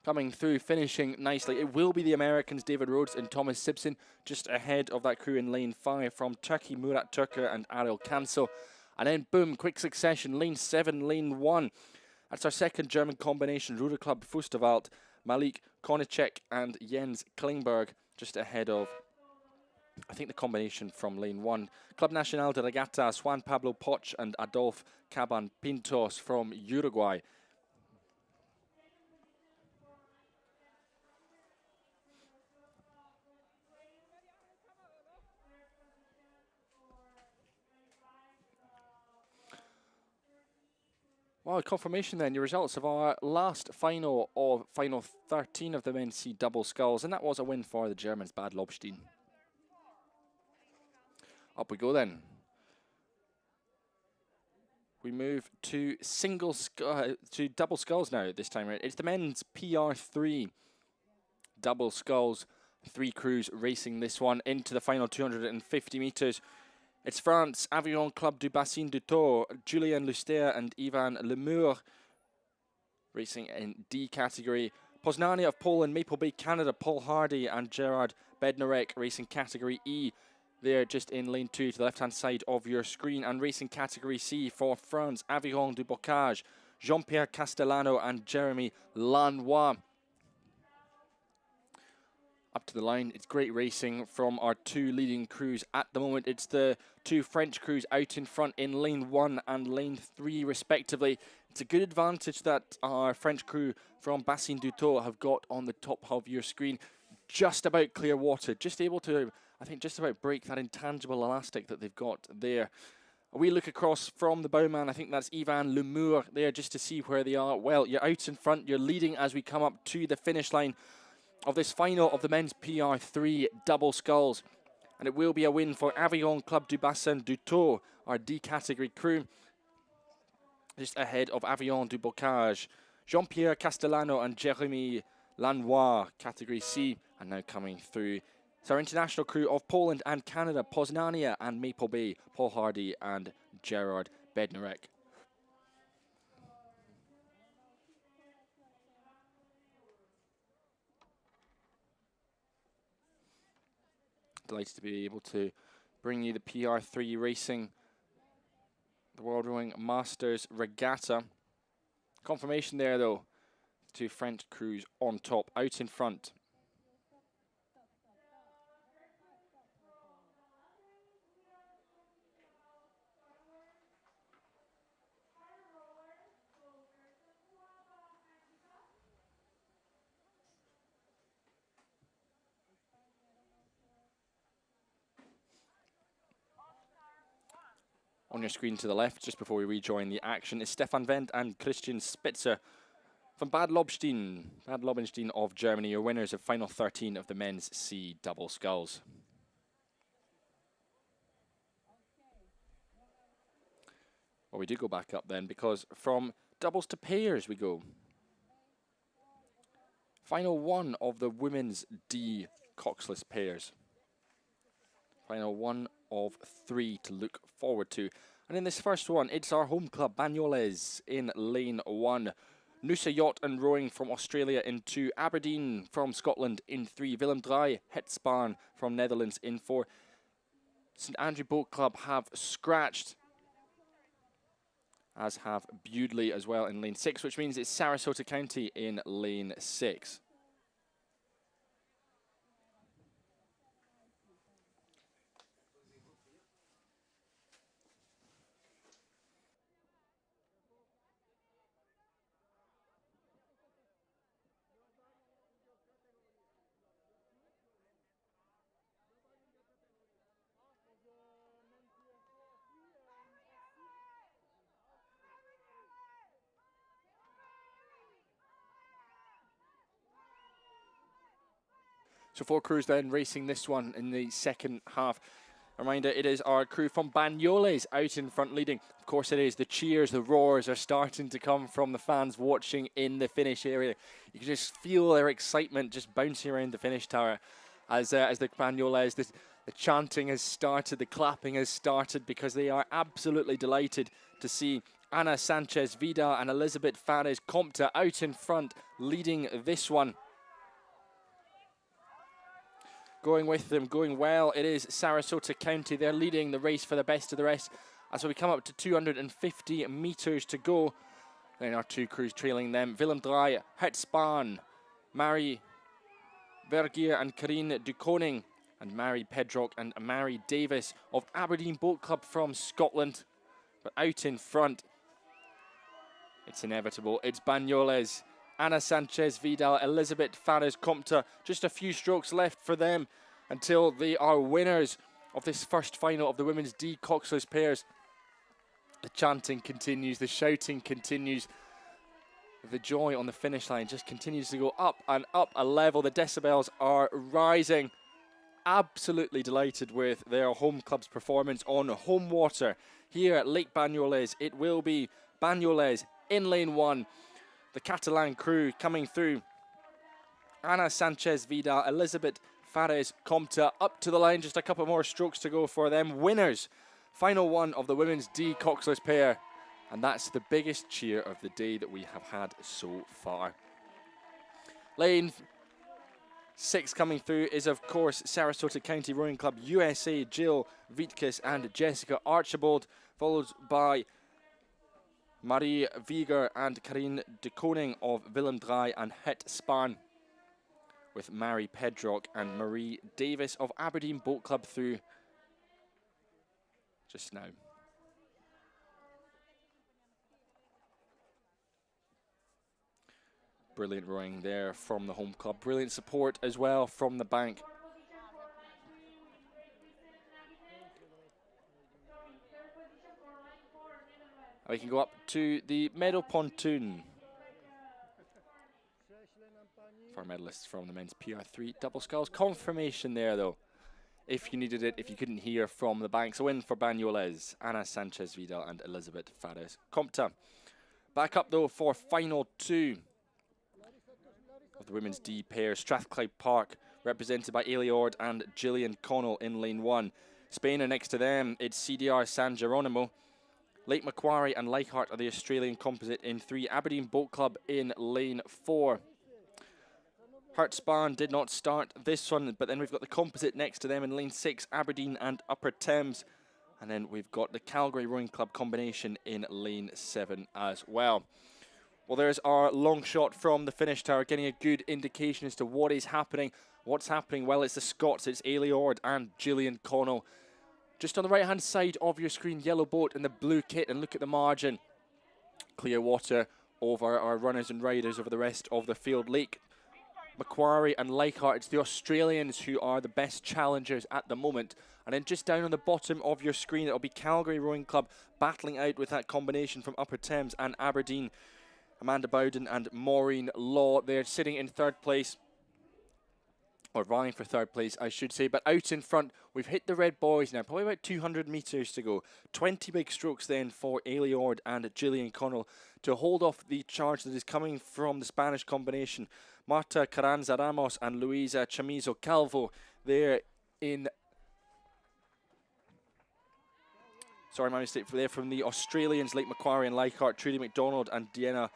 coming through, finishing nicely. It will be the Americans, David Rhodes and Thomas Simpson, just ahead of that crew in lane 5 from Turkey, Murat Turker and Ariel Cancel. And then, boom, quick succession, lane 7, lane 1. That's our second German combination, Ruder Club Fürstenwald, Malik Konicek and Jens Klingberg, just ahead of, I think, the combination from lane 1. Club Nacional de Regatas, Juan Pablo Poch and Adolf Caban Pintos from Uruguay. Well, confirmation then, your results of our last final of final 13 of the men's C Double Sculls, and that was a win for the Germans, Bad Lobstein. Up we go then. We move to to double sculls now this time around. It's the men's PR3 double sculls. 3 crews racing this one into the final 250 metres. It's France, Aviron Club du Bassin du Tour, Julien Luster and Ivan Lemur racing in D category. Poznania of Poland, Maple Bay, Canada, Paul Hardy and Gerard Bednarek racing category E. They're just in lane 2 to the left-hand side of your screen. And racing category C for France, Aviron du Bocage, Jean-Pierre Castellano and Jeremy Lanois. Up to the line, it's great racing from our 2 leading crews at the moment. It's the 2 French crews out in front in lane 1 and lane 3 respectively. It's a good advantage that our French crew from Bassin du Tour have got on the top of your screen. Just about clear water, just able to, I think, just about break that intangible elastic that they've got there. We look across from the bowman, I think that's Ivan Lemur there just to see where they are. Well, you're out in front, you're leading as we come up to the finish line of this final of the men's PR3 double sculls. And it will be a win for Aviron Club du Bassin du Tour, our D category crew. Just ahead of Aviron du Bocage, Jean-Pierre Castellano and Jeremy Lanois, category C. And now coming through, it's our international crew of Poland and Canada, Poznania and Maple Bay, Paul Hardy and Gerard Bednarek. Delighted to be able to bring you the PR3 racing, the World Rowing Masters Regatta. Confirmation there though, 2 French crews on top, out in front. On your screen to the left, just before we rejoin the action, is Stefan Wendt and Christian Spitzer from Bad Lobenstein of Germany, your winners of final 13 of the men's C Double Sculls. Well, we do go back up then, because from doubles to pairs we go. Final 1 of the women's D Coxless pairs. Final 1 of 3 to look forward to. And in this first one, it's our home club, Banyoles, in lane 1. Noosa Yacht and Rowing from Australia in 2. Aberdeen from Scotland in 3. Willem Draai, Hetsbaan from Netherlands in 4. St Andrew Boat Club have scratched, as have Bewdley as well in lane 6, which means it's Sarasota County in lane 6. So 4 crews then racing this one in the second half. A reminder, it is our crew from Banyoles out in front leading. Of course it is. The cheers, the roars are starting to come from the fans watching in the finish area. You can just feel their excitement just bouncing around the finish tower as the Banyoles, the chanting has started, the clapping has started, because they are absolutely delighted to see Ana Sanchez Vidal and Elizabeth Fares Compta out in front leading this one. Going with them, going well, it is Sarasota County. They're leading the race for the best of the rest as we come up to 250 metres to go. Then our 2 crews trailing them. Willem Draai, Hetsbaan, Mary Vergier and Karine Dukoning, and Mary Pedrock and Mary Davis of Aberdeen Boat Club from Scotland. But out in front, it's inevitable. It's Banyoles. Ana Sanchez Vidal, Elizabeth Fares Compta. Just a few strokes left for them until they are winners of this first final of the women's D Coxless pairs. The chanting continues, the shouting continues. The joy on the finish line just continues to go up and up a level. The decibels are rising. Absolutely delighted with their home club's performance on home water here at Lake Banyoles. It will be Banyoles in lane 1. The Catalan crew coming through. Ana Sanchez Vidal, Elizabeth Fares Comta up to the line. Just a couple more strokes to go for them. Winners. Final one of the women's D Coxless pair. And that's the biggest cheer of the day that we have had so far. Lane 6 coming through is, of course, Sarasota County Rowing Club USA, Jill Vitkes and Jessica Archibald, followed by Marie Wieger and Karine de Koning of Willem Draai and Het Spaan, with Mary Pedrock and Marie Davis of Aberdeen Boat Club through just now. Brilliant rowing there from the home club. Brilliant support as well from the bank. And we can go up to the medal pontoon for medalists from the men's PR3 double sculls. Confirmation there though, if you needed it, if you couldn't hear from the bank. So win for Banyoles, Ana Sanchez Vidal and Elizabeth Fares Compta. Back up though for final 2 of the women's D pair. Strathclyde Park represented by Ailey Ord and Gillian Connell in lane 1. Spain are next to them. It's CDR San Geronimo. Lake Macquarie and Leichhardt are the Australian composite in 3. Aberdeen Boat Club in lane 4. Hertzbahn did not start this one, but then we've got the composite next to them in lane 6, Aberdeen and Upper Thames. And then we've got the Calgary Rowing Club combination in lane 7 as well. Well, there's our long shot from the finish tower, getting a good indication as to what is happening. What's happening? Well, it's the Scots. It's Ailey Ord and Gillian Connell. Just on the right-hand side of your screen, yellow boat and the blue kit, and look at the margin. Clear water over our runners and riders over the rest of the field. Lake Macquarie and Leichhardt, it's the Australians who are the best challengers at the moment. And then just down on the bottom of your screen, it'll be Calgary Rowing Club battling out with that combination from Upper Thames and Aberdeen. Amanda Bowden and Maureen Law, they're sitting in 3rd place, or vying for 3rd place, I should say. But out in front, we've hit the red boys now, probably about 200 metres to go. 20 big strokes then for Ailey Ord and Gillian Connell to hold off the charge that is coming from the Spanish combination. Marta Carranza Ramos and Luisa Chamizo Calvo, they're in... Sorry, my mistake. They're from the Australians, Lake Macquarie and Leichhardt. Trudy McDonald and Deanna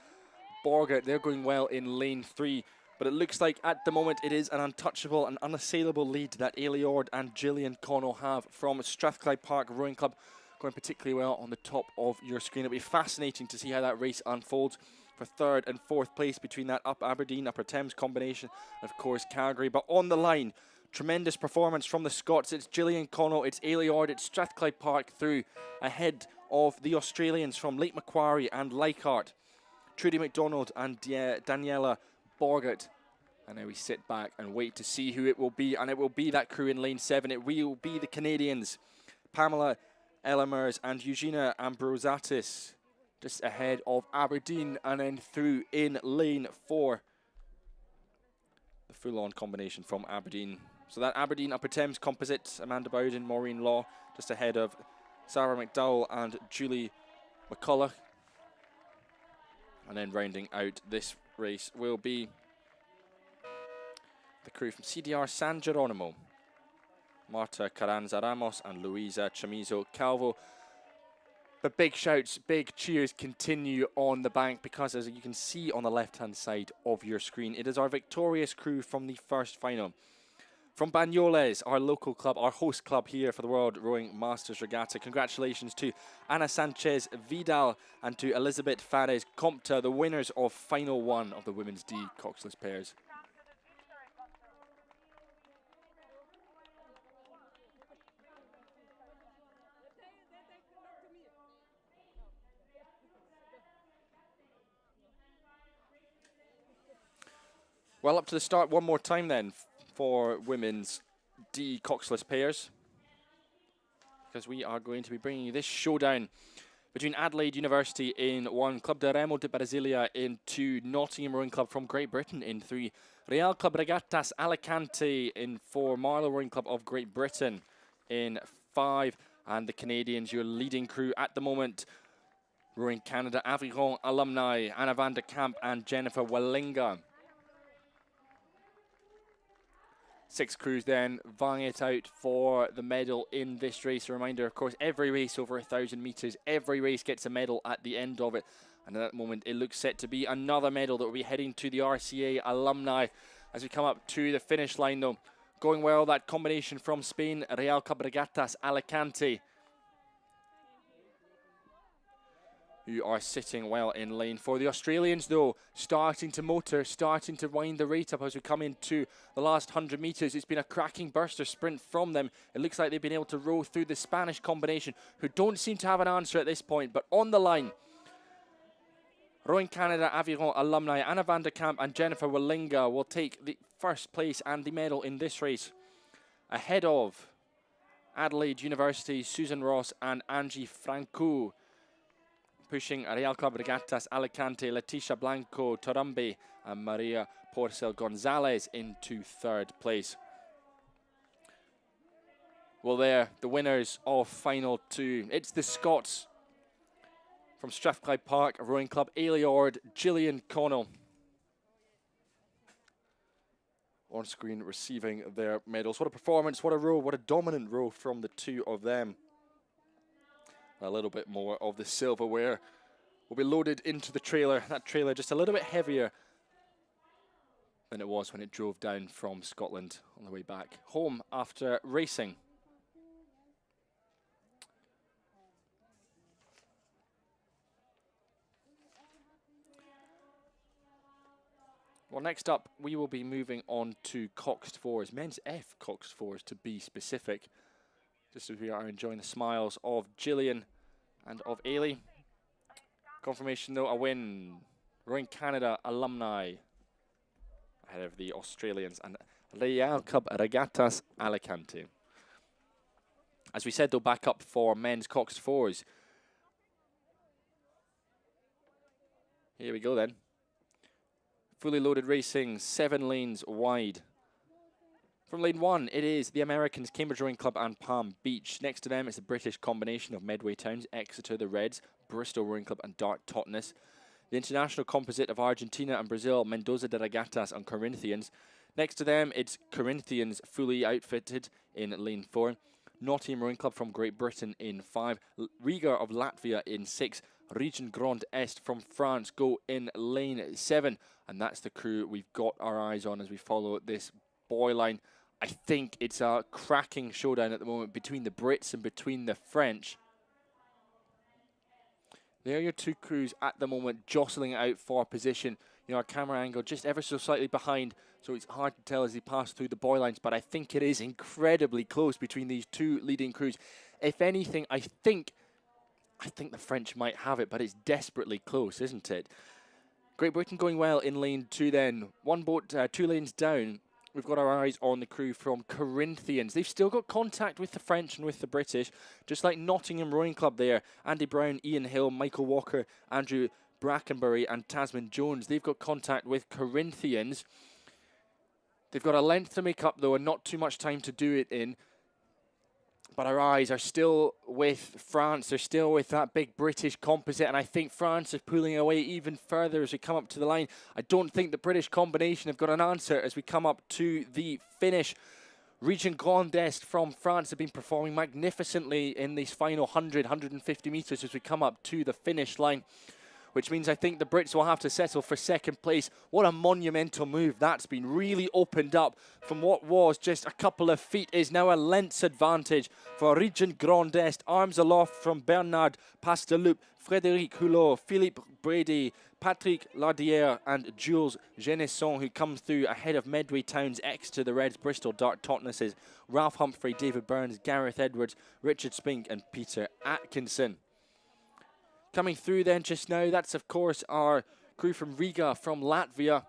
Borgert, they're going well in lane 3. But it looks like at the moment it is an untouchable and unassailable lead that Ailey Ord and Gillian Connell have from Strathclyde Park Rowing Club, going particularly well on the top of your screen. It'll be fascinating to see how that race unfolds for 3rd and 4th place between that Aberdeen, Upper Thames combination, and of course Calgary. But on the line, tremendous performance from the Scots. It's Gillian Connell, it's Ailey Ord, it's Strathclyde Park through, ahead of the Australians from Lake Macquarie and Leichhardt. Trudy McDonald and Daniela Borgert. And now we sit back and wait to see who it will be. And it will be that crew in lane 7. It will be the Canadians, Pamela Ellemers and Eugenia Ambrosatis, just ahead of Aberdeen. And then through in lane 4, the full-on combination from Aberdeen. So that Aberdeen Upper Thames composite, Amanda Bowden, Maureen Law, just ahead of Sarah McDowell and Julie McCulloch. And then rounding out this race will be the crew from CDR San Geronimo, Marta Carranza Ramos and Luisa Chamizo Calvo. But big shouts, big cheers continue on the bank, because as you can see on the left-hand side of your screen, it is our victorious crew from the first final. From Banyoles, our local club, our host club here for the World Rowing Masters Regatta. Congratulations to Ana Sanchez Vidal and to Elizabeth Fares Compta, the winners of final 1 of the women's D Coxless pairs. Well, up to the start one more time then for women's D Coxless pairs, because we are going to be bringing you this showdown between Adelaide University in 1, Club de Remo de Brasilia in 2, Nottingham Rowing Club from Great Britain in 3, Real Club Regattas Alicante in 4, Marlow Rowing Club of Great Britain in 5, and the Canadians, your leading crew at the moment, Rowing Canada Aviron alumni, Anna van der Kamp and Jennifer Wallinga. 6 crews then vying it out for the medal in this race. A reminder, of course, every race over 1,000 metres, every race gets a medal at the end of it. And at that moment, it looks set to be another medal that will be heading to the RCA alumni as we come up to the finish line, though. Going well, that combination from Spain, Real Club Regattas Alicante, who are sitting well in lane 4. The Australians, though, starting to motor, starting to wind the rate up as we come into the last 100 metres. It's been a cracking burster sprint from them. It looks like they've been able to row through the Spanish combination, who don't seem to have an answer at this point. But on the line, Rowing Canada Aviron alumni Anna van der Kamp and Jennifer Wallinga will take the first place and the medal in this race, ahead of Adelaide University, Susan Ross and Angie Franco, pushing Real Club Regattas Alicante, Leticia Blanco Torambe and Maria Porcel Gonzalez into 3rd place. Well, there, the winners of final 2. It's the Scots from Strathclyde Park Rowing Club, Ailey Ord, Gillian Connell, on screen receiving their medals. What a performance, what a row, what a dominant row from the 2 of them. A little bit more of the silverware will be loaded into the trailer. That trailer just a little bit heavier than it was when it drove down from Scotland on the way back home after racing. Well, next up, we will be moving on to Coxed 4s, men's F Coxed 4s to be specific. Just as we are enjoying the smiles of Gillian and of Ailey. Confirmation, though, a win. Rowing Canada alumni ahead of the Australians and Real Club Regattas Alicante. As we said, though, back up for men's Coxed 4s. Here we go, then. Fully loaded racing, 7 lanes wide. From lane 1, it is the Americans, Cambridge Rowing Club and Palm Beach. Next to them is the British combination of Medway Towns, Exeter, the Reds, Bristol Rowing Club and Dart Totnes. The international composite of Argentina and Brazil, Mendoza de Regatas and Corinthians. Next to them, it's Corinthians fully outfitted in lane 4. Nottingham Rowing Club from Great Britain in 5. Riga of Latvia in 6. Region Grand Est from France go in lane 7. And that's the crew we've got our eyes on as we follow this boy line. I think it's a cracking showdown at the moment between the Brits and between the French. There are your 2 crews at the moment jostling out for position. You know, our camera angle just ever so slightly behind, so it's hard to tell as they pass through the boy lines, but I think it is incredibly close between these 2 leading crews. If anything, I think the French might have it, but it's desperately close, isn't it? Great Britain going well in lane 2 then. 1 boat, 2 lanes down. We've got our eyes on the crew from Corinthians. They've still got contact with the French and with the British, just like Nottingham Rowing Club there. Andy Brown, Ian Hill, Michael Walker, Andrew Brackenbury and Tasman Jones. They've got contact with Corinthians. They've got a length to make up, though, and not too much time to do it in. But our eyes are still with France. They're still with that big British composite. And I think France is pulling away even further as we come up to the line. I don't think the British combination have got an answer as we come up to the finish. Region Grand Est from France have been performing magnificently in these final 100, 150 metres as we come up to the finish line, which means I think the Brits will have to settle for 2nd place. What a monumental move. That's been really opened up from what was just a couple of feet is now a length's advantage for Region Grand Est. Arms aloft from Bernard Pasteloup, Frédéric Hulot, Philippe Brady, Patrick Lardière and Jules Genesson, who come through ahead of Medway Towns, Exeter, the Reds, Bristol, Dart Totnesses, Ralph Humphrey, David Burns, Gareth Edwards, Richard Spink and Peter Atkinson. Coming through then just now, that's of course our crew from Riga, from Latvia.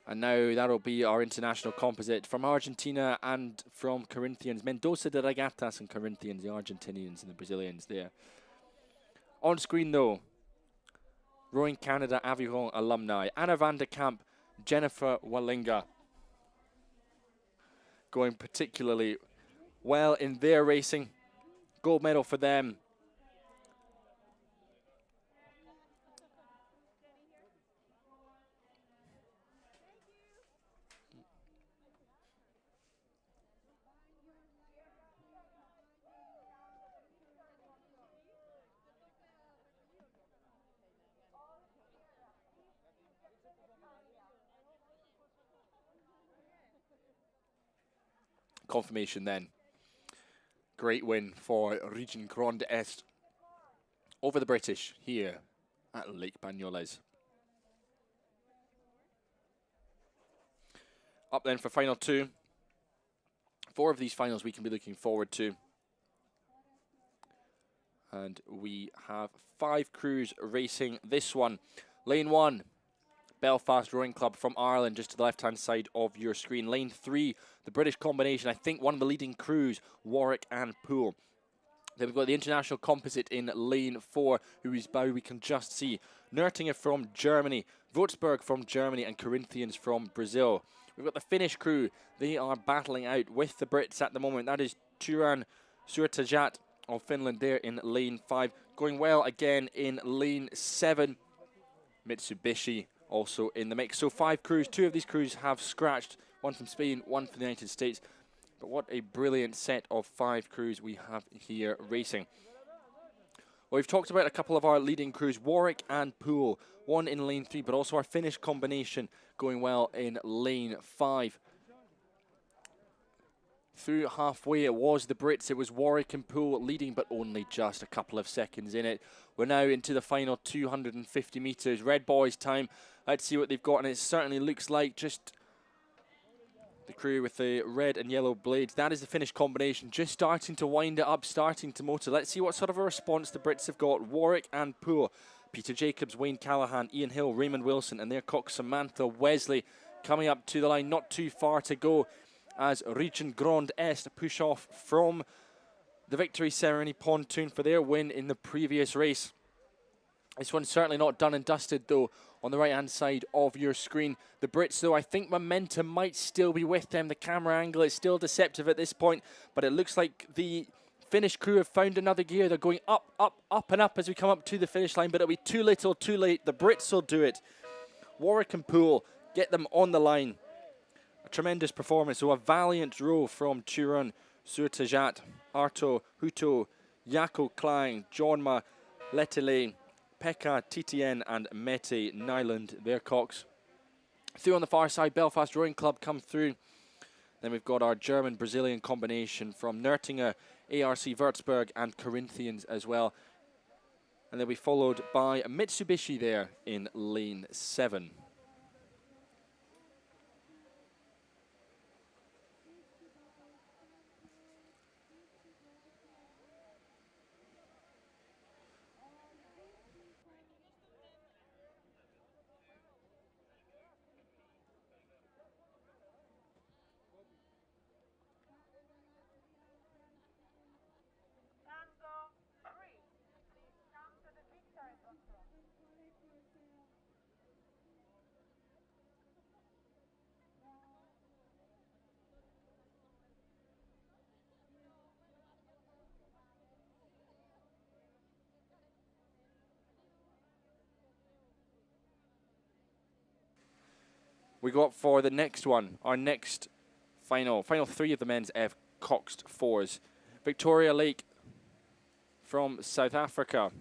And now that'll be our international composite from Argentina and from Corinthians. Mendoza de Regatas and Corinthians, the Argentinians and the Brazilians there. On screen though, Rowing Canada Aviron alumni, Anna van der Kamp, Jennifer Wallinga, going particularly well in their racing. Gold medal for them. Confirmation then. Great win for Region Grand Est over the British here at Lake Banyoles. Up then for final two. 4 of these finals we can be looking forward to. And we have 5 crews racing this one. Lane 1, Belfast Rowing Club from Ireland, just to the left-hand side of your screen. Lane 3, the British combination, I think one of the leading crews, Warwick and Poole. Then we've got the international composite in lane 4, who is by we can just see. Nürtinger from Germany, Würzburg from Germany, and Corinthians from Brazil. We've got the Finnish crew. They are battling out with the Brits at the moment. That is Turan Surtajat of Finland there in lane 5. Going well again in lane 7. Mitsubishi also in the mix. So 5 crews. 2 of these crews have scratched. 1 from Spain, 1 from the United States. But what a brilliant set of 5 crews we have here racing. Well, we've talked about a couple of our leading crews, Warwick and Poole. 1 in lane 3, but also our Finnish combination going well in lane 5. Through halfway, it was the Brits. It was Warwick and Poole leading, but only just a couple of seconds in it. We're now into the final 250 metres. Red boys time. Let's see what they've got, and it certainly looks like just the crew with the red and yellow blades. That is the Finnish combination, just starting to wind it up, starting to motor. Let's see what sort of a response the Brits have got. Warwick and Poole. Peter Jacobs, Wayne Callahan, Ian Hill, Raymond Wilson, and their cock Samantha Wesley coming up to the line. Not too far to go as Region Grand Est push off from the victory ceremony pontoon for their win in the previous race. This one's certainly not done and dusted though. On the right hand side of your screen, the Brits though, I think momentum might still be with them. The camera angle is still deceptive at this point, but it looks like the Finnish crew have found another gear. They're going up, up, up and up as we come up to the finish line, but it'll be too little, too late. The Brits will do it. Warwick and Poole get them on the line. A tremendous performance. So a valiant row from Turan Surtajat, Arto Huto, Jaco Klein, Jorma Letele, Pekka Titien, and Mette Nyland, their cocks. Through on the far side, Belfast Rowing Club come through. Then we've got our German-Brazilian combination from Nürtinger, ARC Würzburg, and Corinthians as well. And they'll be followed by Mitsubishi there in lane 7. We go up for the next one, our next final 3 of the men's F Coxed 4s. Victoria Lake from South Africa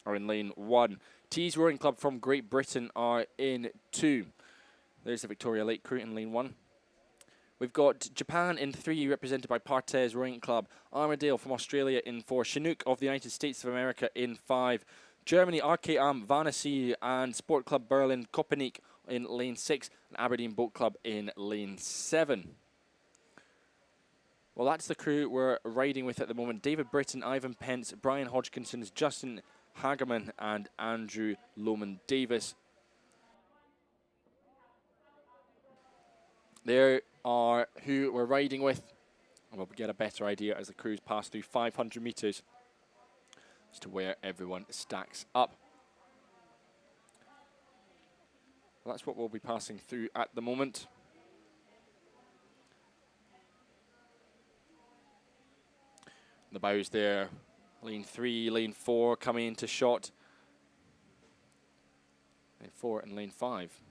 are in lane 1. Tees Rowing Club from Great Britain are in 2. There's the Victoria Lake crew in lane 1. We've got Japan in 3, represented by Partez Rowing Club. Armadale from Australia in 4. Chinook of the United States of America in 5. Germany, RKM, Vanessy, and Sport Club Berlin, Kopernik in lane 6, and Aberdeen Boat Club in lane 7. Well, that's the crew we're riding with at the moment. David Britton, Ivan Pence, Brian Hodgkinson, Justin Hagerman, and Andrew Loman Davis. there are who we're riding with. And we'll get a better idea as the crews pass through 500 metres as to where everyone stacks up. Well, that's what we'll be passing through at the moment. The bows there, lane 3, lane 4 coming into shot. Lane 4 and lane 5.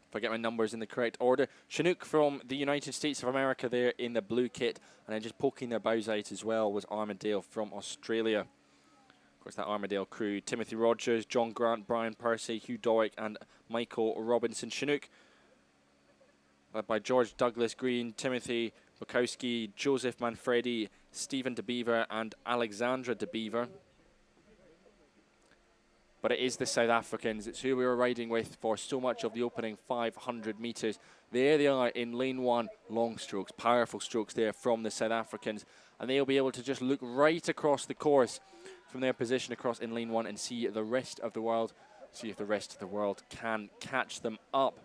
If I get my numbers in the correct order. Chinook from the United States of America there in the blue kit. And then just poking their bows out as well was Armadale from Australia. Of course, that Armadale crew, Timothy Rogers, John Grant, Brian Percy, Hugh Dowick and Michael Robinson. Chinook led by George Douglas Green, Timothy Bukowski, Joseph Manfredi, Stephen DeBeaver and Alexandra DeBeaver. But it is the South Africans. It's who we were riding with for so much of the opening 500 metres. There they are in lane 1, long strokes, powerful strokes there from the South Africans. And they'll be able to just look right across the course from their position across in lane 1 and see the rest of the world, see if the rest of the world can catch them up.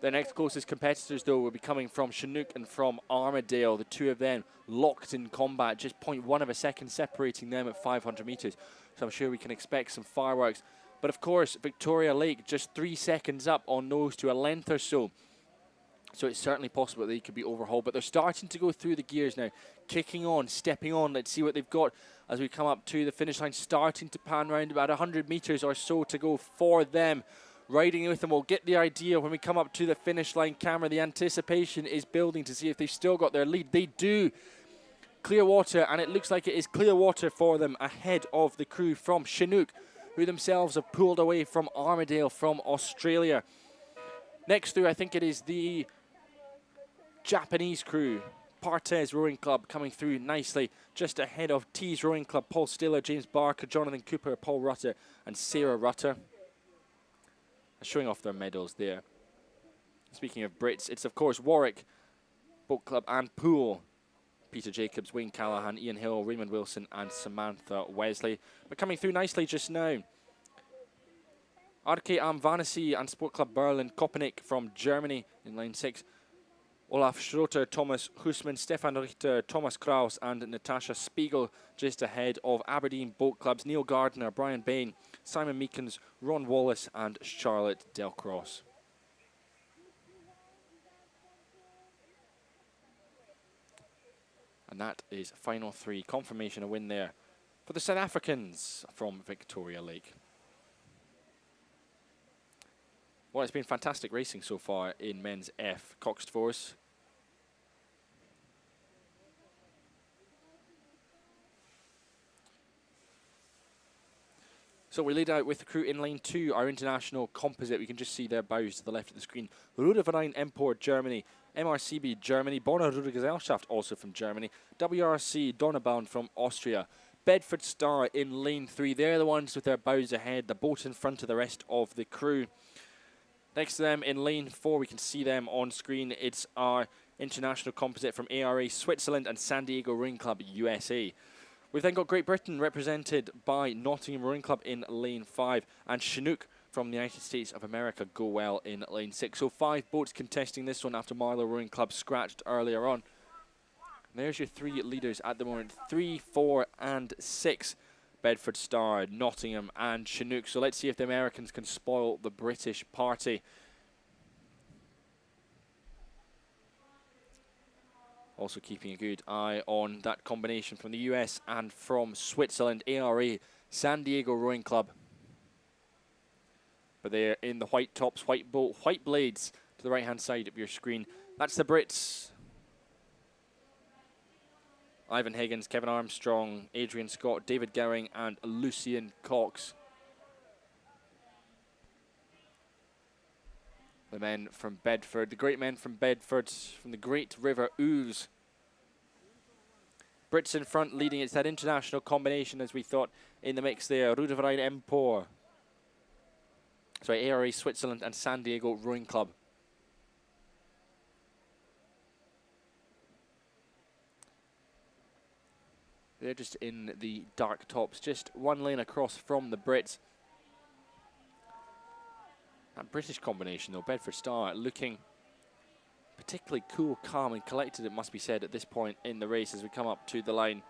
The next closest competitors, though, will be coming from Chinook and from Armadale. The two of them locked in combat, just 0.1 of a second separating them at 500 metres. So I'm sure we can expect some fireworks. But of course, Victoria Lake just 3 seconds up on those to a length or so. So it's certainly possible that they could be overhauled. But they're starting to go through the gears now, kicking on, stepping on. Let's see what they've got as we come up to the finish line, starting to pan round about 100 metres or so to go for them. Riding with them, we'll get the idea when we come up to the finish line camera. The anticipation is building to see if they've still got their lead. They do. Clear water, and it looks like it is clear water for them ahead of the crew from Chinook, who themselves have pulled away from Armadale from Australia. Next through, I think it is the Japanese crew, Partez Rowing Club, coming through nicely, just ahead of Tees Rowing Club, Paul Stiller, James Barker, Jonathan Cooper, Paul Rutter, and Sarah Rutter. Showing off their medals there. Speaking of Brits, it's of course Warwick Boat Club and Poole. Peter Jacobs, Wayne Callahan, Ian Hill, Raymond Wilson and Samantha Wesley. But coming through nicely just now, RK Amvanesi and Sport Club Berlin Kopenik from Germany in lane 6. Olaf Schroeter, Thomas Husman, Stefan Richter, Thomas Kraus and Natasha Spiegel just ahead of Aberdeen Boat Clubs, Neil Gardner, Brian Bain, Simon Meekins, Ron Wallace and Charlotte Delcross. And that is final 3. Confirmation a win there for the South Africans from Victoria Lake. Well, it's been fantastic racing so far in men's F Coxed Force. So we laid out with the crew in lane 2, our international composite. We can just see their bows to the left of the screen. Ruderverein Empor, Germany. MRCB, Germany. Bonner Rudergesellschaft, also from Germany. WRC Donaubauen from Austria. Bedford Star in lane 3. They're the ones with their bows ahead, the boat in front of the rest of the crew. Next to them in lane 4, we can see them on screen. It's our international composite from ARA Switzerland and San Diego Rowing Club USA. We've then got Great Britain represented by Nottingham Rowing Club in lane 5 and Chinook from the United States of America go well in lane 6. So 5 boats contesting this one after Marlow Rowing Club scratched earlier on. And there's your 3 leaders at the moment, 3, 4 and 6. Bedford Star, Nottingham and Chinook. So let's see if the Americans can spoil the British party. Also keeping a good eye on that combination from the US and from Switzerland, ARA, San Diego Rowing Club. But they're in the white tops, white boat, white blades to the right-hand side of your screen. That's the Brits. Ivan Higgins, Kevin Armstrong, Adrian Scott, David Gowing and Lucian Cox. The men from Bedford, the great men from Bedford, from the Great River Ouse. Brits in front leading. It's that international combination as we thought in the mix there. Ruderverein Empor. Sorry, ARA Switzerland and San Diego Rowing Club. They're just in the dark tops, just one lane across from the Brits. That British combination though, Bedford Star looking particularly cool, calm and collected, it must be said, at this point in the race as we come up to the line.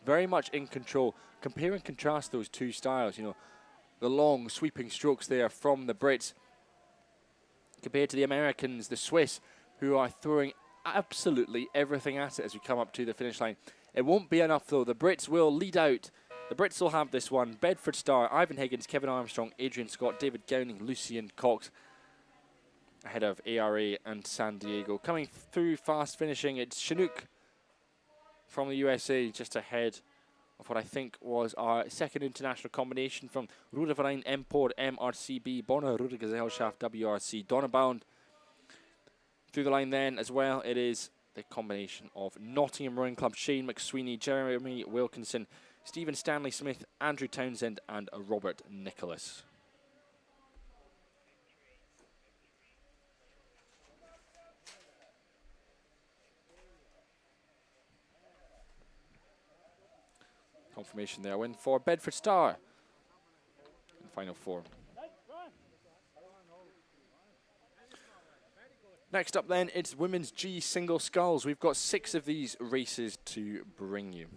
Very much in control. Compare and contrast those two styles, you know, the long sweeping strokes there from the Brits compared to the Americans, the Swiss, who are throwing absolutely everything at it as we come up to the finish line. It won't be enough though. The Brits will lead out. The Brits will have this one. Bedford Star, Ivan Higgins, Kevin Armstrong, Adrian Scott, David Gowning, Lucian Cox, ahead of ARA and San Diego. Coming through fast finishing, it's Chinook from the USA, just ahead of what I think was our second international combination from Roereverein Empor MRCB, Bonner Rudergesellschaft WRC, Donnerbound. Through the line then as well, it is the combination of Nottingham Rowing Club, Shane McSweeney, Jeremy Wilkinson, Stephen Stanley Smith, Andrew Townsend and Robert Nicholas. Confirmation there, win for Bedford Star in final four. Next up then, it's women's G Single Sculls. We've got 6 of these races to bring you.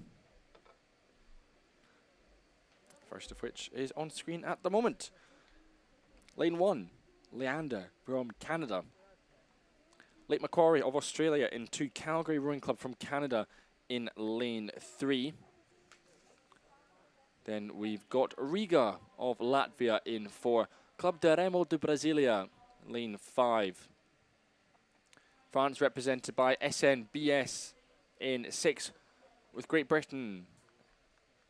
First of which is on screen at the moment. Lane 1, Leander from Canada. Lake Macquarie of Australia in 2, Calgary Rowing Club from Canada in lane 3. Then we've got Riga of Latvia in 4. Club de Remo de Brasilia, lane 5. France represented by SNBS in 6, with Great Britain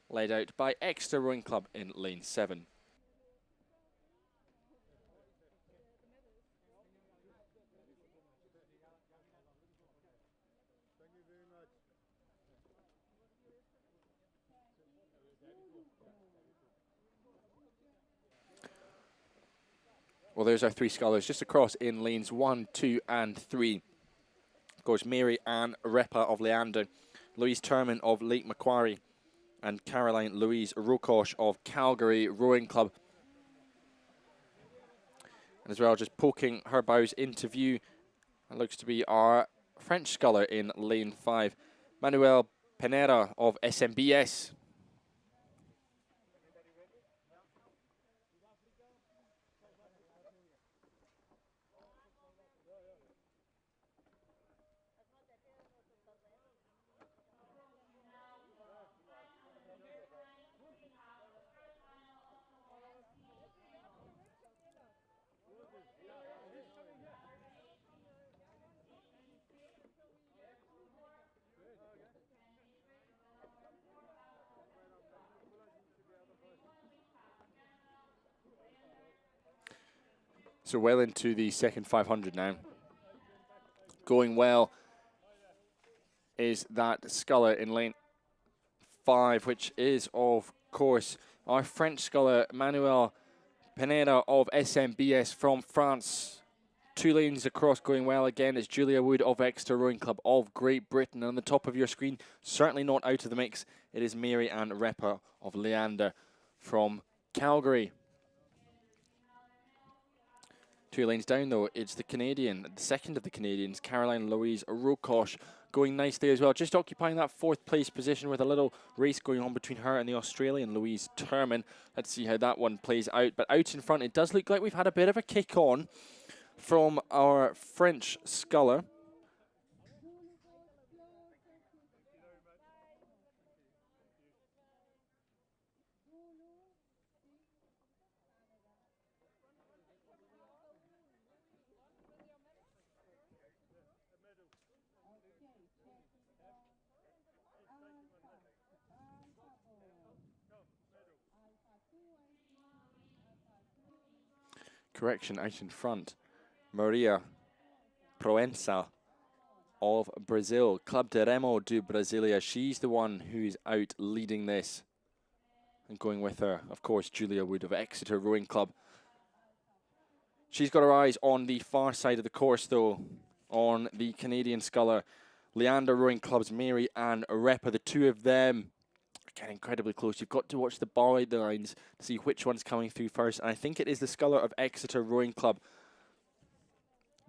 led out by Exeter Rowing Club in lane 7. Well, there's our 3 scullers just across in lanes 1, 2 and 3. Of course, Mary Ann Repa of Leander, Louise Turman of Lake Macquarie, and Caroline Louise Rokosh of Calgary Rowing Club. And as well, just poking her bows into view, it looks to be our French sculler in lane 5, Manuel Penera of SMBS. So well into the second 500 now. Going well is that sculler in lane 5, which is, of course, our French sculler, Manuel Pineda of SMBS from France. 2 lanes across going well again is Julia Wood of Exeter Rowing Club of Great Britain. And on the top of your screen, certainly not out of the mix, it is Mary Ann Repa of Leander from Calgary. 2 lanes down, though, it's the Canadian, the second of the Canadians, Caroline Louise Rokosh, going nicely as well. Just occupying that 4th place position with a little race going on between her and the Australian Louise Turman. Let's see how that one plays out. But out in front, it does look like we've had a bit of a kick on from our French sculler. Correction, out in front, Maria Proença of Brazil, Club de Remo de Brasilia. She's the one who's out leading this. And going with her, of course, Julia Wood of Exeter Rowing Club. She's got her eyes on the far side of the course, though, on the Canadian sculler, Leander Rowing Club's Mary Ann Repa. The 2 of them getting incredibly close. You've got to watch the board lines to see which one's coming through first. And I think it is the sculler of Exeter Rowing Club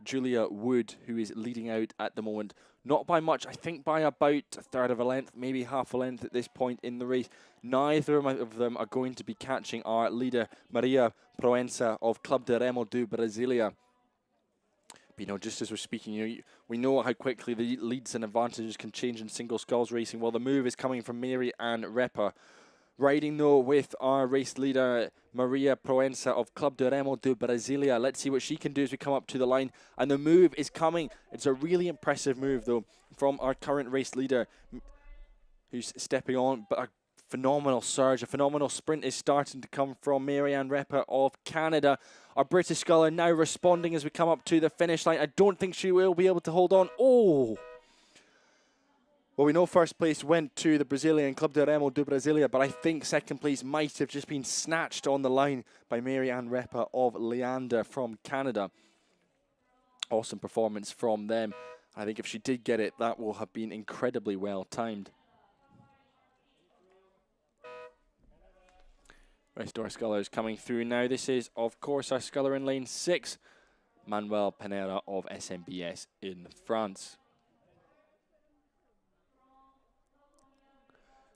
Julia Wood, who is leading out at the moment. Not by much, I think by about a third of a length, maybe half a length at this point in the race. Neither of them are going to be catching our leader, Maria Proença of Club de Remo do Brasilia. But, you know, just as we're speaking, you know, we know how quickly the leads and advantages can change in single sculls racing. Well, the move is coming from Mary Ann Repper. Riding, though, with our race leader, Maria Proença of Club de Remo do Brasilia. Let's see what she can do as we come up to the line. And the move is coming. It's a really impressive move, though, from our current race leader, who's stepping on. But a phenomenal surge, a phenomenal sprint is starting to come from Mary Ann Repper of Canada. Our British sculler now responding as we come up to the finish line. I don't think she will be able to hold on. Oh! Well, we know first place went to the Brazilian Club de Remo do Brasilia, but I think second place might have just been snatched on the line by Mary Ann Repper of Leander from Canada. Awesome performance from them. I think if she did get it, that will have been incredibly well timed. Rest of our scullers coming through now. This is, of course, our sculler in lane 6, Manuel Panera of SMBS in France.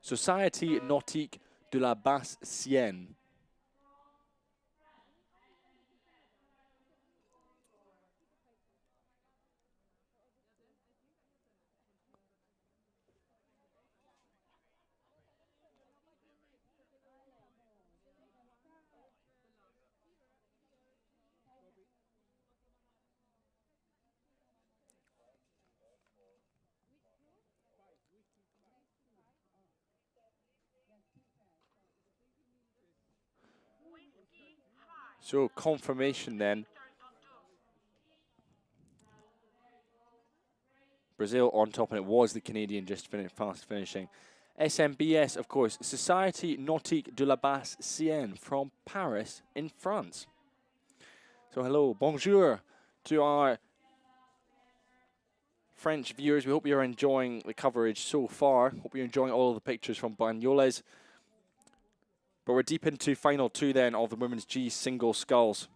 Société Nautique de la Basse Sienne. So confirmation then. Brazil on top, and it was the Canadian just fast finishing. SMBS, of course, Société Nautique de la Basse Sienne from Paris in France. So hello, bonjour to our French viewers. We hope you're enjoying the coverage so far. Hope you're enjoying all of the pictures from Banyoles. But we're deep into final 2 then of the women's G Single Sculls.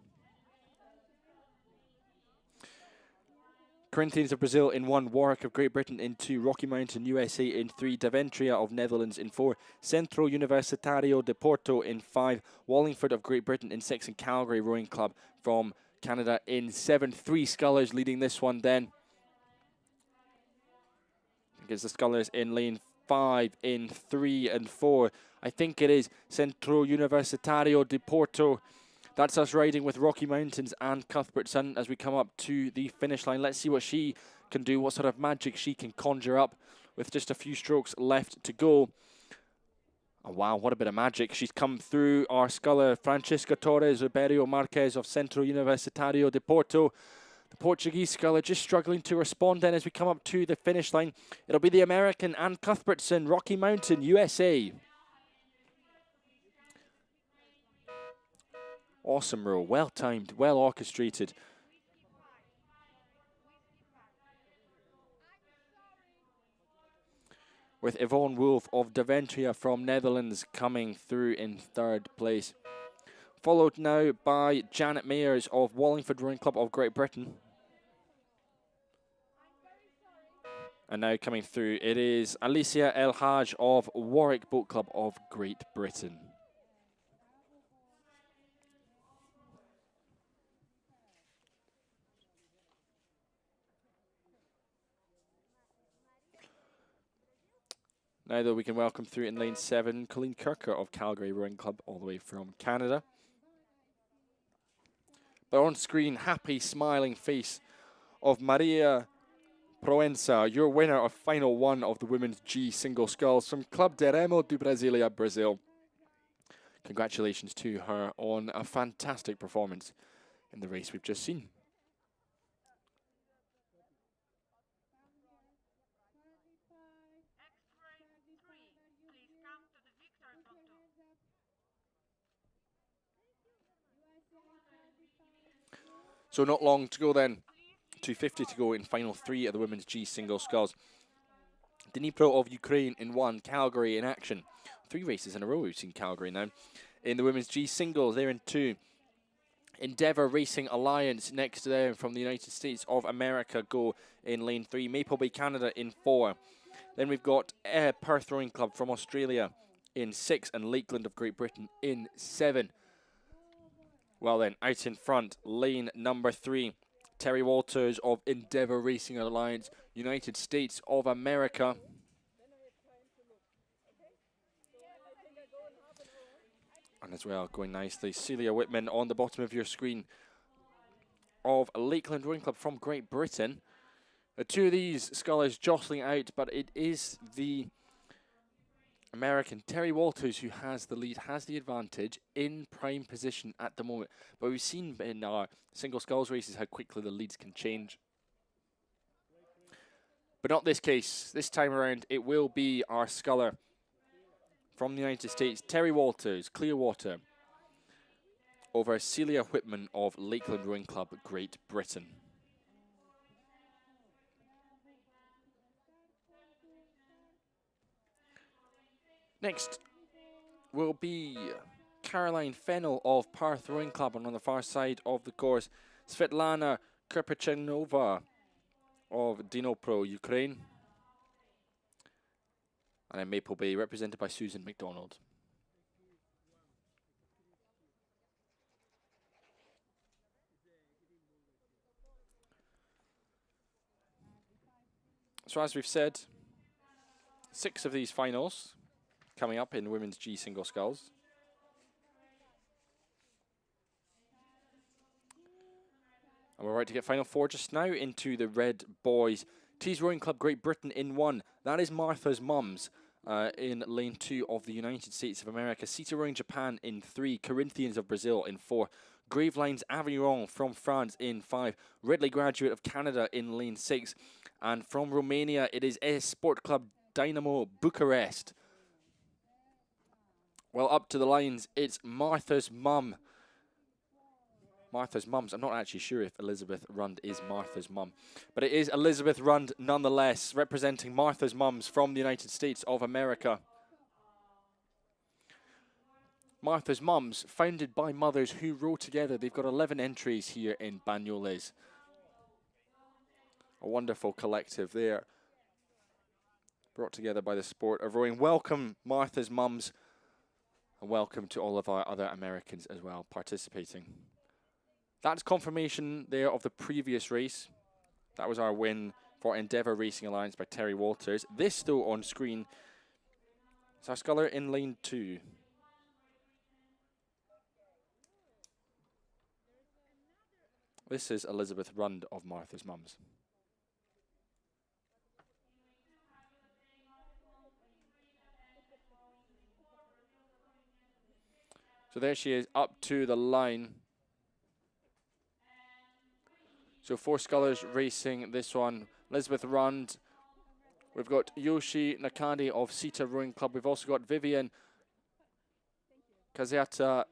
Corinthians of Brazil in 1, Warwick of Great Britain in 2, Rocky Mountain USA in 3, Daventria of Netherlands in 4, Centro Universitario de Porto in 5, Wallingford of Great Britain in 6, and Calgary Rowing Club from Canada in 7. 3 scullers leading this one then. I think it's the scullers in lane 5, in 3 and 4. I think it is Centro Universitario de Porto. That's us riding with Rocky Mountains and Cuthbertson as we come up to the finish line. Let's see what she can do, what sort of magic she can conjure up with just a few strokes left to go. Oh, wow, what a bit of magic. She's come through our sculler, Francisca Torres Ribeiro Marquez of Centro Universitario de Porto. The Portuguese sculler just struggling to respond then as we come up to the finish line. It'll be the American Ann Cuthbertson, Rocky Mountain, USA. Awesome row, well timed, well orchestrated. With Yvonne Wolf of Daventria from Netherlands coming through in 3rd place. Followed now by Janet Mayers of Wallingford Rowing Club of Great Britain. And now coming through, it is Alicia El Haj of Warwick Boat Club of Great Britain. Now, though, we can welcome through in lane 7, Colleen Kirker of Calgary Rowing Club, all the way from Canada. But on screen, happy, smiling face of Maria Proença, your winner of final 1 of the women's G Single Sculls from Club de Remo do Brasilia, Brazil. Congratulations to her on a fantastic performance in the race we've just seen. So not long to go then. 2:50 to go in final 3 of the women's G Single Sculls. Dnipro of Ukraine in 1, Calgary in action. 3 races in a row we've seen Calgary now. In the women's G Singles, they're in 2. Endeavour Racing Alliance next to them from the United States of America go in lane 3. Maple Bay Canada in 4. Then we've got Perth Rowing Club from Australia in 6 and Lakeland of Great Britain in 7. Well then, out in front, lane number 3, Terry Walters of Endeavour Racing Alliance, United States of America. And as well, going nicely, Celia Whitman on the bottom of your screen of Lakeland Rowing Club from Great Britain. Two of these scullers jostling out, but it is the American Terry Walters who has the lead, has the advantage in prime position at the moment. But we've seen in our single sculls races how quickly the leads can change. But not this case. This time around, it will be our sculler from the United States, Terry Walters, Clearwater, over Celia Whitman of Lakeland Rowing Club, Great Britain. Next will be Caroline Fennell of Perth Rowing Club, and on the far side of the course, Svetlana Kirpichenova of Dnipro, Ukraine. And then Maple Bay, represented by Susan McDonald. So as we've said, 6 of these finals coming up in women's G Single Sculls. And we're right to get final 4 just now into the red boys. Tees Rowing Club Great Britain in 1. That is Martha's Mums in lane 2 of the United States of America. Sita Rowing Japan in 3. Corinthians of Brazil in 4. Gravelines Aveyron from France in 5. Ridley Graduate of Canada in lane 6. And from Romania, it is Sport Club Dynamo Bucharest. Well, up to the lines, it's Martha's Mum. Martha's Mums. I'm not actually sure if Elizabeth Rund is Martha's mum, but it is Elizabeth Rund nonetheless, representing Martha's Mums from the United States of America. Martha's Mums, founded by mothers who row together. They've got 11 entries here in Banyoles. A wonderful collective there, brought together by the sport of rowing. Welcome, Martha's Mums, and welcome to all of our other Americans as well participating. That's confirmation there of the previous race. That was our win for Endeavour Racing Alliance by Terry Walters. This, though, on screen is our sculler in lane 2. This is Elizabeth Rund of Martha's Mums. So there she is, up to the line. So 4 scullers racing this one. Elizabeth Rund. We've got Yoshi Nakade of Sita Rowing Club. We've also got Vivian Kaziata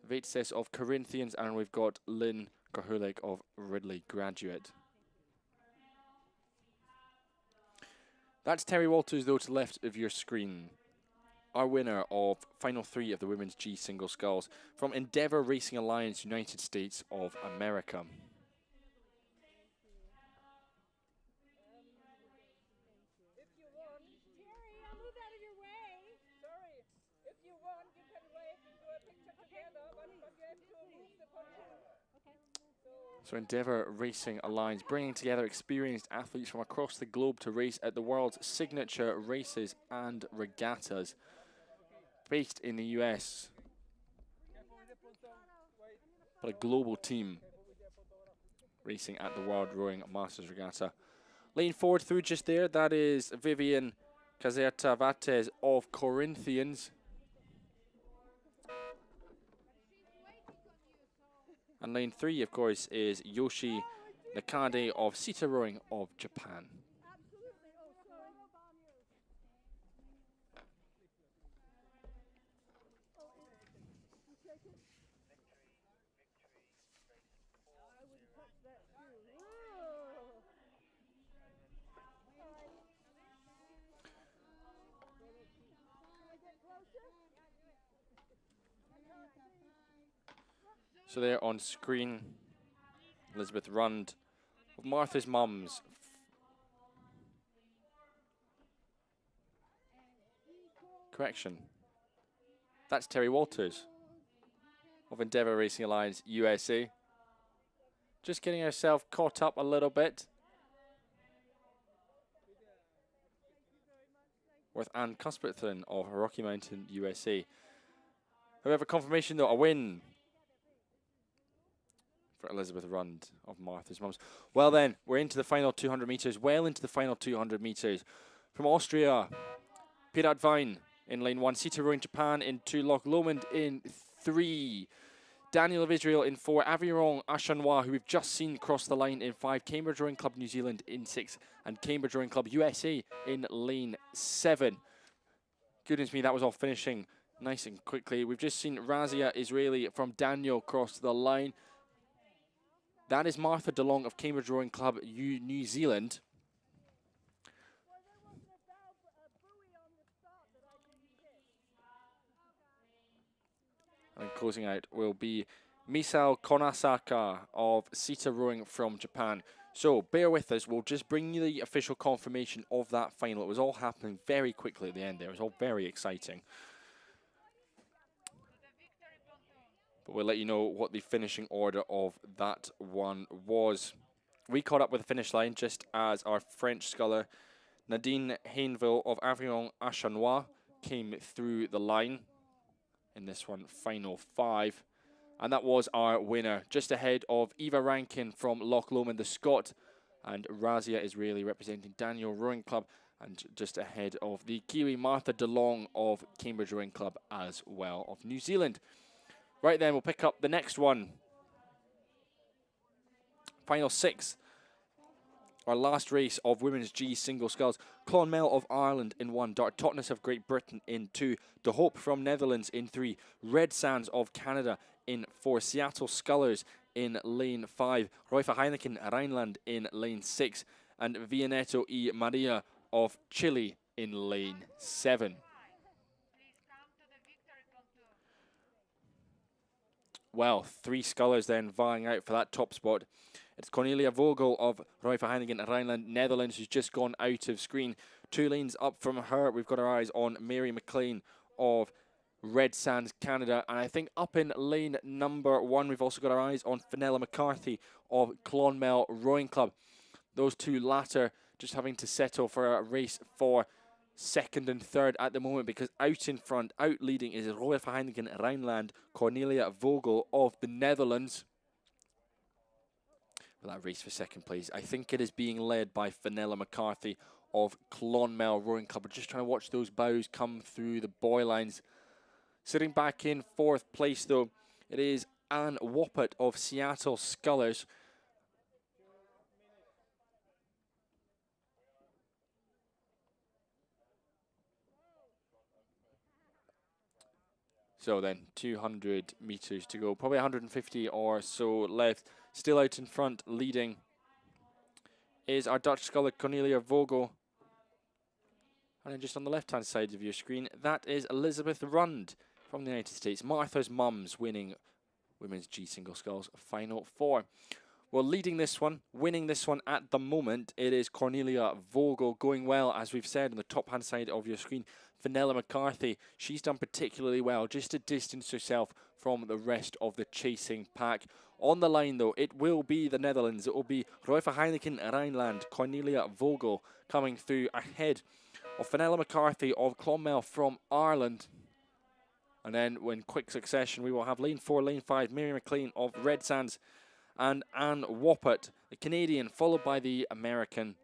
Vaitses of Corinthians. And we've got Lynn Kahulik of Ridley Graduate. That's Terry Walters, though, to the left of your screen. Our winner of final 3 of the women's G Single Sculls from Endeavour Racing Alliance, United States of America. So Endeavour Racing Alliance, bringing together experienced athletes from across the globe to race at the world's signature races and regattas. Based in the US, but a global team racing at the World Rowing Masters Regatta. Lane forward through just there, that is Vivian Caserta Vates of Corinthians. And lane 3, of course, is Yoshi Nakade of Sita Rowing of Japan. So there on screen, Elizabeth Rund of Martha's mums. Correction. That's Terry Walters of Endeavour Racing Alliance USA. Just getting herself caught up a little bit with Ann Cuthbertson of Rocky Mountain USA. However, confirmation though, a win for Elizabeth Rund of Martha's mums. Well then, we're into the final 200 metres, well into the final 200 metres. From Austria, Pirat Vine in lane 1, Sita Rowing Japan in 2, Loch Lomond in 3, Daniel of Israel in 4, Aviron Ashanois, who we've just seen cross the line in 5, Cambridge Rowing Club New Zealand in 6, and Cambridge Rowing Club USA in lane 7. Goodness me, that was all finishing nice and quickly. We've just seen Razia Israeli from Daniel cross the line. That is Martha DeLong of Cambridge Rowing Club New Zealand. And closing out will be Misao Konasaka of Sita Rowing from Japan. So bear with us, we'll just bring you the official confirmation of that final. It was all happening very quickly at the end there. It was all very exciting. But we'll let you know what the finishing order of that one was. We caught up with the finish line just as our French sculler Nadine Hainville of Aviron Ashanois came through the line in this one, final 5. And that was our winner, just ahead of Eva Rankin from Loch Lomond, the Scot, and Razia Israeli representing Daniel Rowing Club, and just ahead of the Kiwi Martha DeLong of Cambridge Rowing Club as well of New Zealand. Right then, we'll pick up the next one. Final 6. Our last race of women's G Single Sculls. Clonmel of Ireland in 1, Dart Totnes of Great Britain in 2, De Hope from Netherlands in 3, Red Sands of Canada in 4, Seattle Scullers in lane 5, Reufer Heineken Rhineland in lane 6, and Vianeto y Maria of Chile in lane 7. Well, 3 scullers then vying out for that top spot. It's Cornelia Vogel of Reufer Heineken Rhineland, Netherlands, who's just gone out of screen. 2 lanes up from her, we've got our eyes on Mary McLean of Red Sands, Canada. And I think up in lane number 1, we've also got our eyes on Fenella McCarthy of Clonmel Rowing Club. Those 2 latter just having to settle for a race for 2nd and 3rd at the moment, because out in front, out leading is Reufer Heineken Rhineland, Cornelia Vogel of the Netherlands. Well, that race for 2nd place, I think it is being led by Fenella McCarthy of Clonmel Rowing Club. We're just trying to watch those bows come through the buoy lines. Sitting back in 4th place, though, it is Anne Woppert of Seattle Scullers. So then, 200 meters to go, probably 150 or so left. Still out in front, leading, is our Dutch sculler Cornelia Vogel. And then just on the left-hand side of your screen, that is Elizabeth Rund from the United States. Martha's mums winning women's G Single Sculls Final 4. Well, leading this one, winning this one at the moment, it is Cornelia Vogel, going well, as we've said, on the top-hand side of your screen. Fenella McCarthy, she's done particularly well, just to distance herself from the rest of the chasing pack. On the line, though, it will be the Netherlands. It will be Reufer Heineken Rhineland, Cornelia Vogel coming through ahead of Fenella McCarthy of Clonmel from Ireland. And then, in quick succession, we will have lane 4, lane 5, Mary McLean of Red Sands, and Anne Woppert, the Canadian, followed by the American.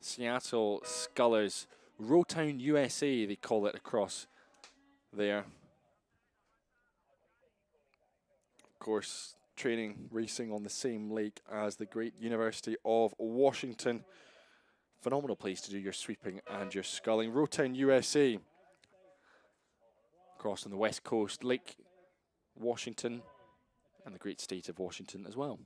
Seattle Scullers, Rowtown, USA, they call it across there. Of course, training, racing on the same lake as the great University of Washington. Phenomenal place to do your sweeping and your sculling. Rowtown, USA, across on the west coast, Lake Washington, and the great state of Washington as well.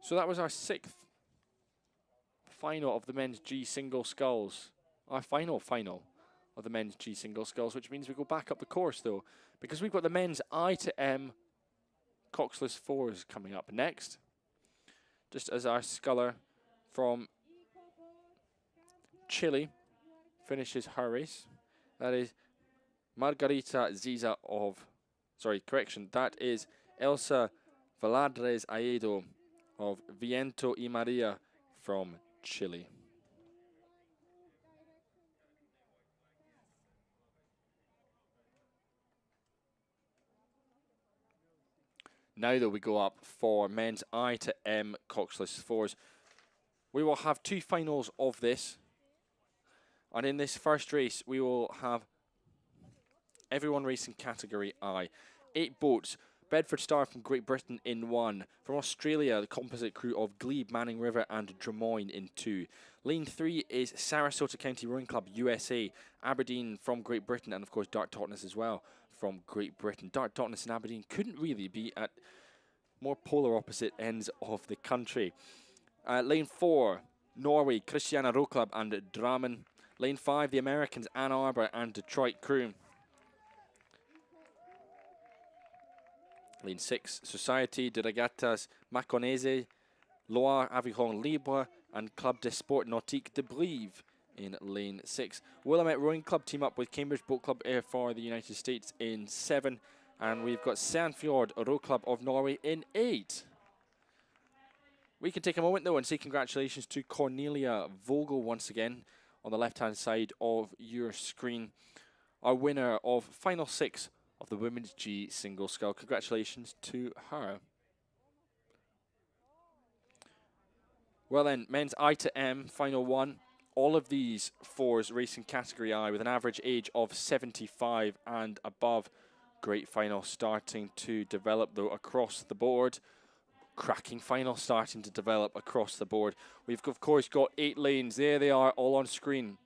So that was our 6th final of the men's G Single Sculls. Our final of the men's G Single Sculls, which means we go back up the course though, because we've got the men's I to M Coxless 4s coming up next. Just as our sculler from Chile finishes her race. That is Margarita Ziza of, sorry, correction, that is Elsa Valadres Aedo of Viento y Maria from Chile. Now though we go up for men's I to M Coxless 4s. We will have 2 finals of this. And in this first race, we will have everyone racing category I. 8 boats. Bedford Star from Great Britain in 1. From Australia, the composite crew of Glebe, Manning River and Drummoyne in 2. Lane 3 is Sarasota County Rowing Club USA. Aberdeen from Great Britain, and of course Dart Totnes as well from Great Britain. Dart Totnes and Aberdeen couldn't really be at more polar opposite ends of the country. Lane 4, Norway, Christiana Row Club and Drammen. Lane 5, the Americans, Ann Arbor and Detroit crew. Lane 6, Société de Regattas Maconese, Loire Aviron Libre and Club de Sport Nautique de Brive in lane 6. Willamette Rowing Club team up with Cambridge Boat Club for the United States in 7. And we've got Sandfjord Row Club of Norway in 8. We can take a moment though and say congratulations to Cornelia Vogel once again on the left-hand side of your screen. Our winner of final 6 of the Women's G Single Scull. Congratulations to her. Well then, men's I to M, final 1. All of these 4s racing category I with an average age of 75 and above. Great final starting to develop though across the board. Cracking final starting to develop across the board. We've of course got 8 lanes. There they are all on screen.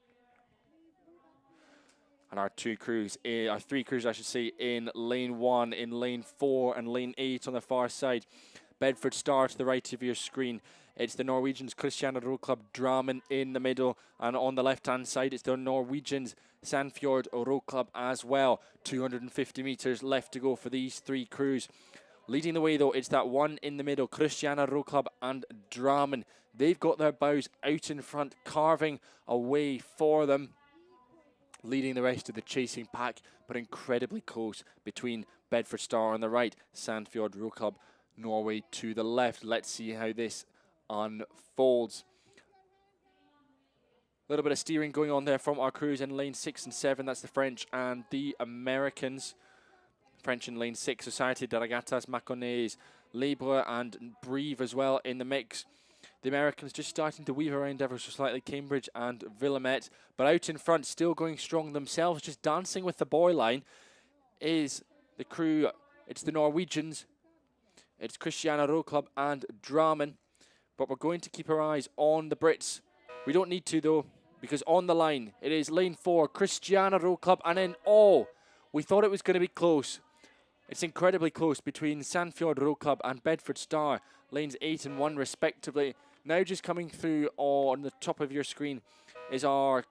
And our 2 crews, our 3 crews I should say, in lane 1, in lane 4 and lane 8 on the far side. Bedford Star to the right of your screen. It's the Norwegians Christiana Row Club Drammen in the middle, and on the left hand side it's the Norwegians Sandfjord Row Club as well. 250 metres left to go for these 3 crews. Leading the way though, it's that one in the middle, Christiana Row Club and Drammen. They've got their bows out in front, carving a way for them. Leading the rest of the chasing pack, but incredibly close between Bedford Star on the right, Sandfjord Row Club Norway to the left. Let's see how this unfolds. A little bit of steering going on there from our crews in lane 6 and 7. That's the French and the Americans. French in lane 6, Société de Regattas Maconese, Libre and Brive as well in the mix. The Americans just starting to weave around ever so slightly, Cambridge and Willamette. But out in front, still going strong themselves, just dancing with the boy line, is the crew. It's the Norwegians. It's Christiana Row Club and Drammen. But we're going to keep our eyes on the Brits. We don't need to though, because on the line, it is lane 4, Christiana Row Club. And then, we thought it was going to be close. It's incredibly close between Sandfjord Row Club and Bedford Star, lanes 8 and 1 respectively. Now just coming through on the top of your screen is our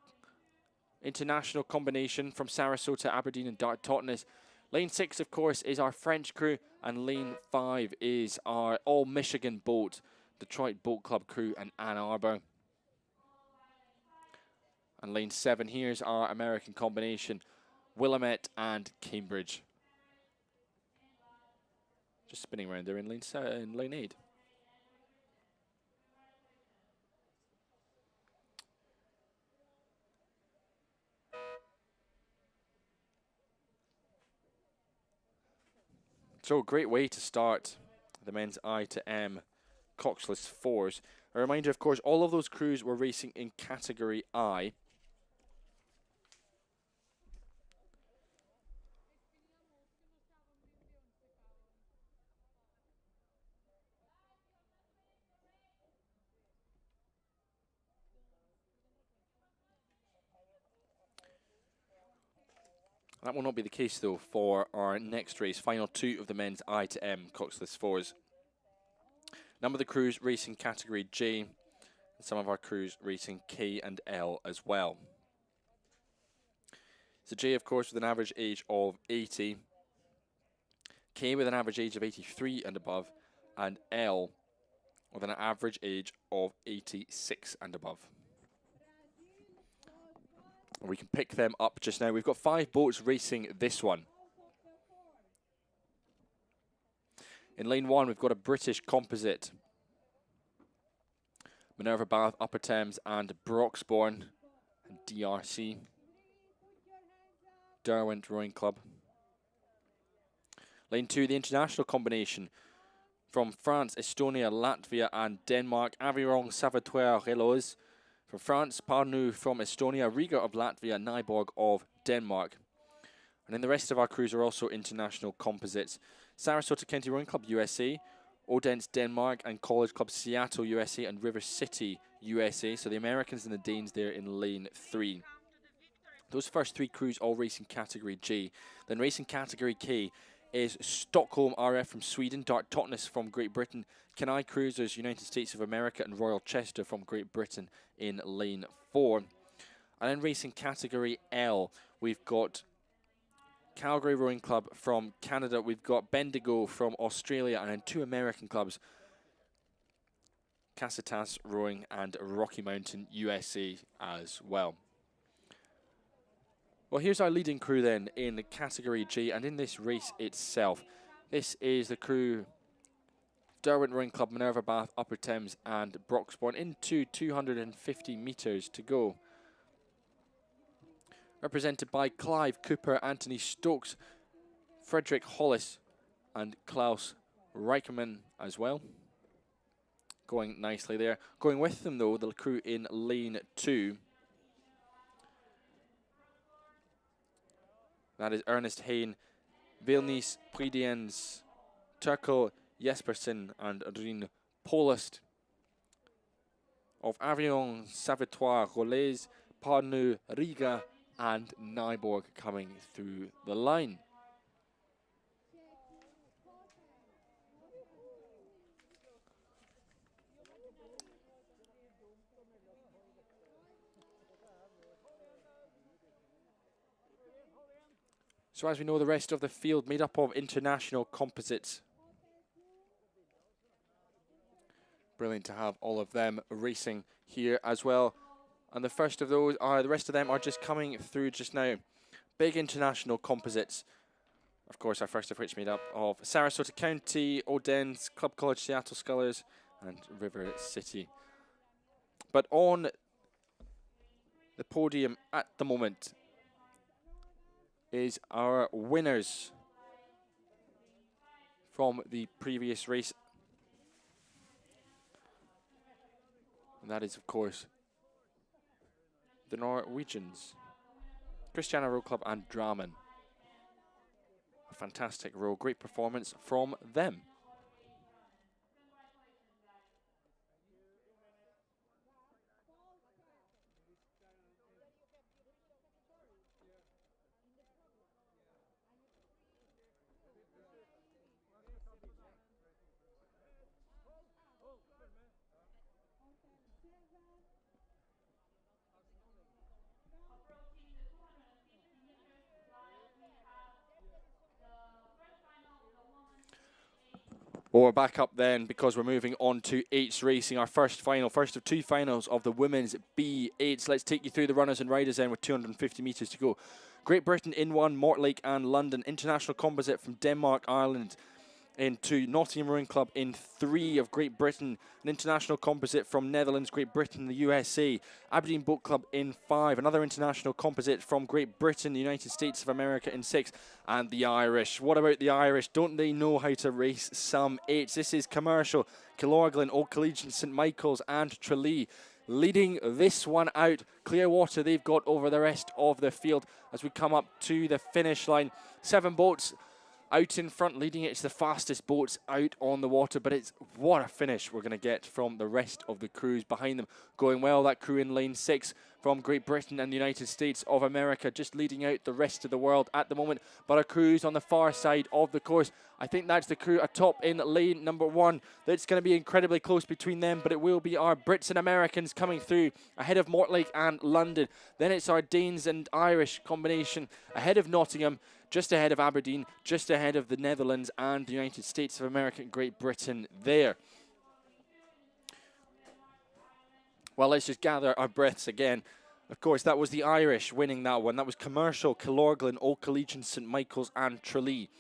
international combination from Sarasota, Aberdeen and Dart Totnes. Lane 6, of course, is our French crew, and lane 5 is our all-Michigan boat, Detroit Boat Club crew and Ann Arbor. And lane 7, here's our American combination, Willamette and Cambridge. Just spinning around there in lane 8. So, great way to start the men's I to M Coxless 4s. A reminder, of course, all of those crews were racing in category I. That will not be the case, though, for our next race, final 2 of the men's I to M Coxless 4s. Number of the crews racing category G, and some of our crews racing K and L as well. So J, of course, with an average age of 80, K with an average age of 83 and above, and L with an average age of 86 and above. We can pick them up just now. We've got 5 boats racing this one. In lane 1, we've got a British composite. Minerva Bath, Upper Thames, and Broxbourne, and DRC. Derwent Rowing Club. Lane 2, the international combination. From France, Estonia, Latvia, and Denmark, Aviron Savatoire Reloz. From France, Parnu from Estonia, Riga of Latvia, Nyborg of Denmark. And then the rest of our crews are also international composites. Sarasota County Rowing Club, USA, Odense, Denmark, and College Club Seattle, USA, and River City, USA. So the Americans and the Danes there in lane 3. Those first 3 crews all racing category J. Then racing category K is Stockholm RF from Sweden, Dart Totnes from Great Britain, Kenai Cruisers, United States of America, and Royal Chester from Great Britain in lane 4. And then racing category L, we've got Calgary Rowing Club from Canada, we've got Bendigo from Australia, and then 2 American clubs, Casitas Rowing and Rocky Mountain, USA as well. Well, here's our leading crew then in the category G, and in this race itself. This is the crew Derwent Rowing Club, Minerva Bath, Upper Thames, and Broxbourne into 250 metres to go. Represented by Clive Cooper, Anthony Stokes, Frederick Hollis, and Klaus Reicherman as well. Going nicely there. Going with them though, the crew in lane 2. That is Ernest Hain, Vilnius Pridiens, Turko Jespersen, and Adrien Polist. Of Avion Savatoire Rolais, Parnu, Riga, and Nyborg coming through the line. So as we know, the rest of the field made up of international composites. Brilliant to have all of them racing here as well. And the first of those are, the rest of them are just coming through just now. Big international composites. Of course, our first of which made up of Sarasota County, Odense, Club College Seattle Scullers, and River City. But on the podium at the moment is our winners from the previous race. And that is, of course, the Norwegians, Christiana Row Club and Dramen. A fantastic row, great performance from them. Well, we're back up then because we're moving on to eights racing, our first final, first of 2 finals of the women's B8s. Let's take you through the runners and riders then with 250 metres to go. Great Britain in 1, Mortlake and London. International composite from Denmark, Ireland in 2. Nottingham Rowing Club in 3 of Great Britain. An international composite from Netherlands, Great Britain, the USA. Aberdeen Boat Club in 5. Another international composite from Great Britain, the United States of America in 6. And the Irish. What about the Irish? Don't they know how to race some 8s? This is Commercial, Killorglin, Old Collegiate, St Michael's and Tralee leading this one out. Clearwater they've got over the rest of the field as we come up to the finish line. 7 boats out in front, leading it. It's the fastest boats out on the water, but it's what a finish we're going to get from the rest of the crews behind them. Going well, that crew in lane 6 from Great Britain and the United States of America, just leading out the rest of the world at the moment. But our crews on the far side of the course, I think that's the crew atop in lane number 1. That's going to be incredibly close between them, but it will be our Brits and Americans coming through ahead of Mortlake and London. Then it's our Danes and Irish combination ahead of Nottingham, just ahead of Aberdeen, just ahead of the Netherlands and the United States of America and Great Britain there. Well, let's just gather our breaths again. Of course, that was the Irish winning that one. That was Commercial, Killorglin, Old Collegian, St Michael's and Tralee.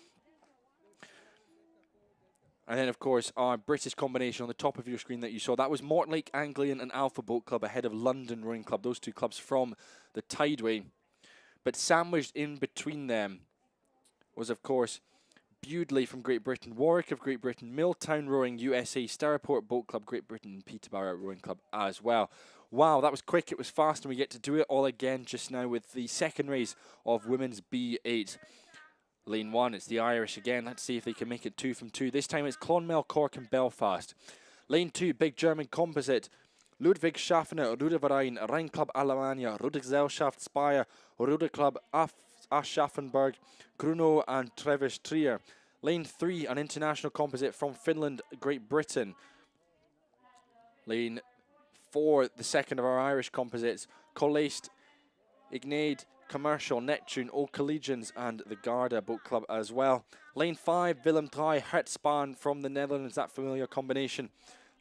And then, of course, our British combination on the top of your screen that you saw, that was Mortlake, Anglian and Alpha Boat Club ahead of London Rowing Club. Those two clubs from the Tideway. But sandwiched in between them was, of course, Bewdley from Great Britain, Warwick of Great Britain, Milltown Rowing USA, Starport Boat Club Great Britain, and Peterborough Rowing Club as well. Wow, that was quick, it was fast, and we get to do it all again just now with the second race of Women's B8. Lane 1, it's the Irish again. Let's see if they can make it 2 from 2. This time it's Clonmel, Cork and Belfast. Lane 2, big German composite. Ludwigshafener, Ruderverein, Rhein Club Alemannia, Rudergesellschaft Speyer, Ruder Club Aschaffenburg, Gruno and Trevis Trier. Lane 3, an international composite from Finland, Great Britain. Lane 4, the second of our Irish composites, Coxed, Ignade, Commercial, Neptune, Old Collegians and the Garda Boat Club as well. Lane 5, Willem Dry, Hertzbahn from the Netherlands, that familiar combination.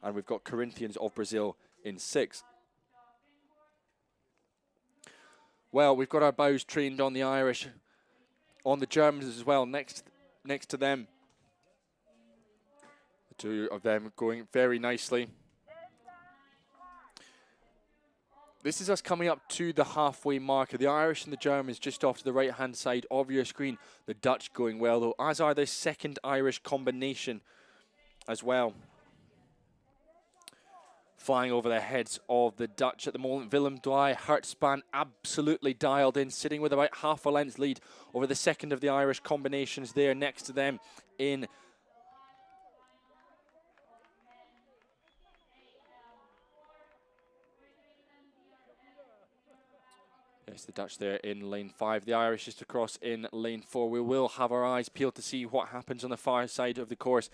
And we've got Corinthians of Brazil in 6. Well, we've got our bows trained on the Irish, on the Germans as well, next to them. The two of them going very nicely. This is us coming up to the halfway marker. The Irish and the Germans just off to the right-hand side of your screen. The Dutch going well, though, as are their second Irish combination as well. Flying over the heads of the Dutch at the moment. Willem Dwy, Hertzbahn absolutely dialed in, sitting with about half a length lead over the second of the Irish combinations there next to them in Yes, the Dutch there in lane 5. The Irish just across in lane 4. We will have our eyes peeled to see what happens on the far side of the course.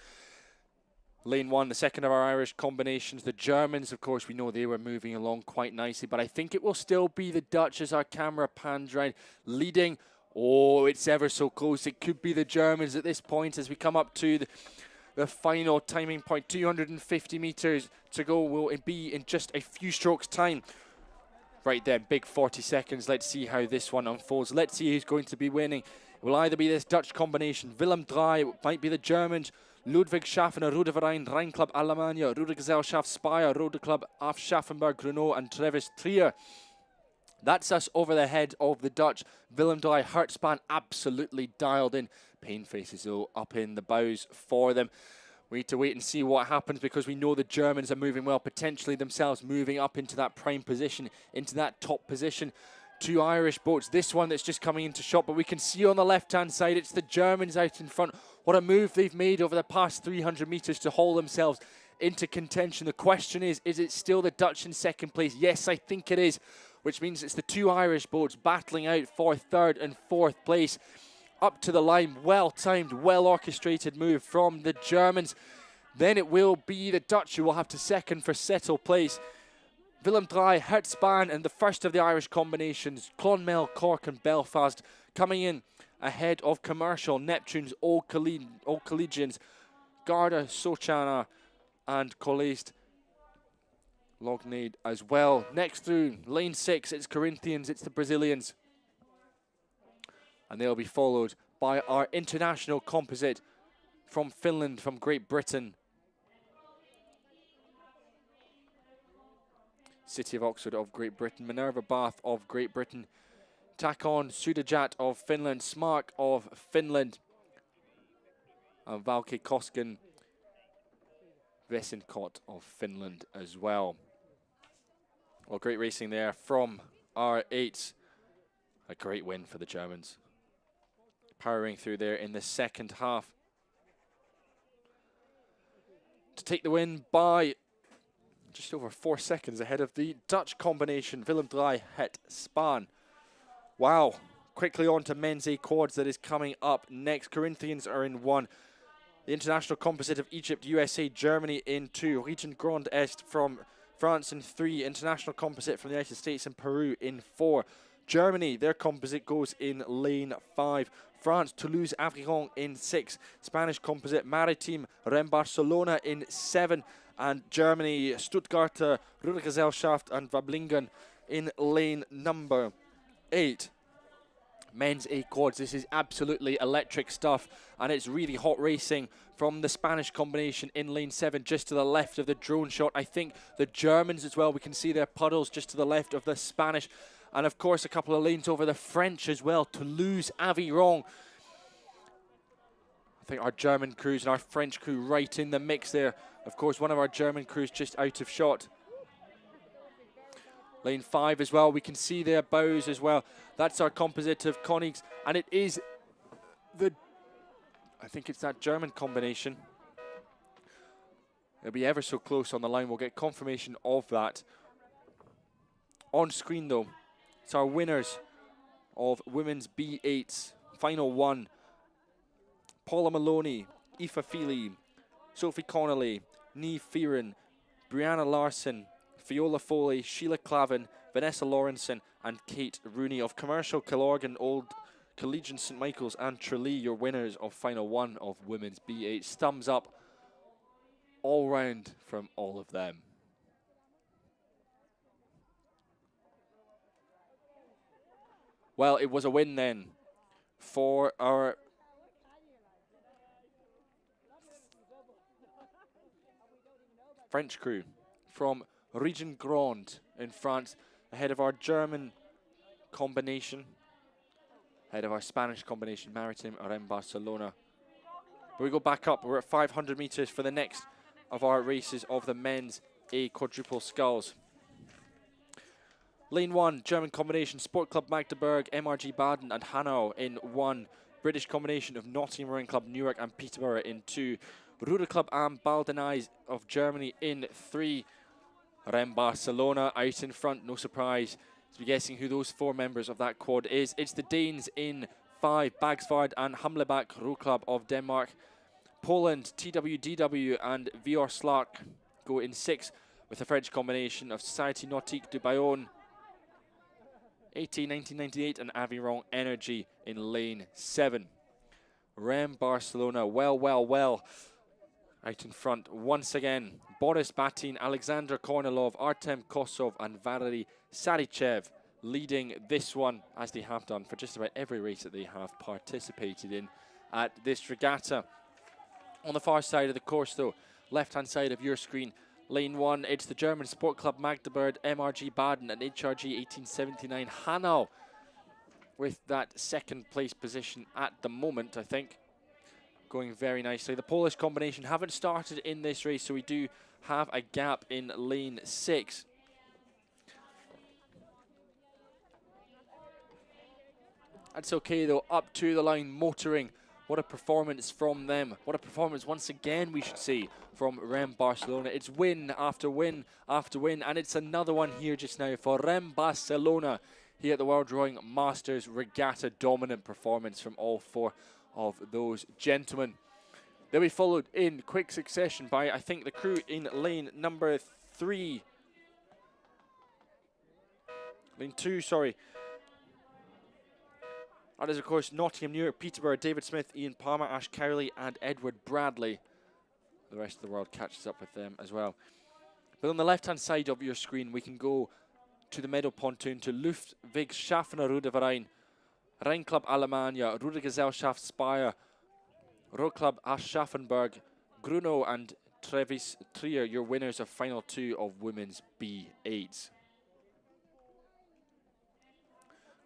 Lane 1, the second of our Irish combinations. The Germans, of course, we know they were moving along quite nicely, but I think it will still be the Dutch as our camera pans right, leading. Oh, it's ever so close. It could be the Germans at this point as we come up to the final timing point. 250 meters to go will be in just a few strokes' time. Right then, big 40 seconds. Let's see how this one unfolds. Let's see who's going to be winning. It will either be this Dutch combination, Willem Dry, it might be the Germans, Ludwigshafener, Ruderverein, Rhein Club Alemannia, Rudergesellschaft Speyer, Ruder Club Aschaffenburg, Gruno and Trevis Trier. That's us over the head of the Dutch. Willem Dry, Hertzbahn absolutely dialed in. Pain faces though up in the bows for them. We need to wait and see what happens because we know the Germans are moving well, potentially themselves moving up into that prime position, into that top position. Two Irish boats, this one that's just coming into shot, but we can see on the left-hand side, it's the Germans out in front. What a move they've made over the past 300 metres to haul themselves into contention. The question is it still the Dutch in second place? Yes, I think it is, which means it's the two Irish boats battling out for third and fourth place. Up to the line, well-timed, well-orchestrated move from the Germans. Then it will be the Dutch who will have to second for settle place. Willem Dry, Hertzbahn, and the first of the Irish combinations, Clonmel, Cork and Belfast, coming in ahead of Commercial, Neptune's, Old Collegians, Garda, Sochana, and Coxed, Lognade as well. Next through, lane 6, it's Corinthians, it's the Brazilians. And they'll be followed by our international composite from Finland, from Great Britain. City of Oxford of Great Britain, Minerva Bath of Great Britain, Takon Sudajat of Finland, Smark of Finland, and Valke Kosken Vesenkot of Finland as well. Well, great racing there from our 8s. A great win for the Germans. powering through there in the second half to take the win by just over 4 seconds ahead of the Dutch combination, Willem Draaij het Spaan. Wow, quickly on to men's A quads that is coming up next. Corinthians are in 1. The international composite of Egypt, USA, Germany in 2. Region Grand Est from France in 3. International composite from the United States and Peru in 4. Germany, their composite goes in lane 5. France, Toulouse, Avignon in 6. Spanish composite, Maritime, Rennes, Barcelona in 7. And Germany, Stuttgarter, Rudergesellschaft and Wablingen in lane number 8. Men's A quads, this is absolutely electric stuff, and it's really hot racing from the Spanish combination in lane 7 just to the left of the drone shot. I think the Germans as well, we can see their puddles just to the left of the Spanish, and of course a couple of lanes over the French as well. Toulouse, Avignon, I think our German crews and our French crew right in the mix there. Of course one of our German crews just out of shot. Lane 5 as well, we can see their bows as well. That's our composite of Koenigs, and it is the, I think it's that German combination. It'll be ever so close on the line, we'll get confirmation of that. On screen though, it's our winners of women's B8s, final 1. Paula Maloney, Aoife Feely, Sophie Connolly, Niamh Fearon, Brianna Larson, Viola Foley, Sheila Clavin, Vanessa Lawrenson and Kate Rooney of Commercial, Killorgan, Old Collegian St Michael's and Tralee, your winners of final 1 of women's B8. Thumbs up all round from all of them. Well, it was a win then for our French crew from Region Grand in France, ahead of our German combination, ahead of our Spanish combination, Maritime, Rennes, Barcelona. But we go back up, we're at 500 meters for the next of our races of the men's A Quadruple Sculls. Lane 1, German combination, Sport Club Magdeburg, MRG Baden and Hanau in 1. British combination of Nottingham Rowing Club, Newark and Peterborough in 2. Ruder Club Am Baldeneyes of Germany in 3. Rennes Barcelona out in front, no surprise to be guessing who those 4 members of that quad is. It's the Danes in 5, Bagsvard and Hamlebach Row Club of Denmark. Poland, TWDW and VR Slark go in 6, with the French combination of Société Nautique du Bayonne, AT 1998 and Aviron Energy in lane 7. Rennes Barcelona, well, out in front once again. Boris Batin, Alexander Kornilov, Artem Kosov and Valery Sarichev leading this one, as they have done for just about every race that they have participated in at this regatta. On the far side of the course though, left-hand side of your screen, lane 1, it's the German Sport Club Magdeburg, MRG Baden and HRG 1879 Hanau with that second place position at the moment, I think. Going very nicely. The Polish combination haven't started in this race, so we do have a gap in lane 6. That's okay though, up to the line, motoring. What a performance from them. What a performance once again, we should say, from Rennes Barcelona. It's win after win after win, and it's another one here just now for Rennes Barcelona here at the World Rowing Masters Regatta. Dominant performance from all 4 of those gentlemen. They'll be followed in quick succession by, I think, the crew in lane number 3. Lane 2, sorry. That is, of course, Nottingham, Newark, Peterborough, David Smith, Ian Palmer, Ash Cowley, and Edward Bradley. The rest of the world catches up with them as well. But on the left-hand side of your screen, we can go to the medal pontoon to Luftwegschaffner Ruderverein, Rhein Club Alemannia, Rudergesellschaft Speyer, Row Club Aschaffenburg, Gruno and Trevis Trier, your winners of final 2 of women's B8s.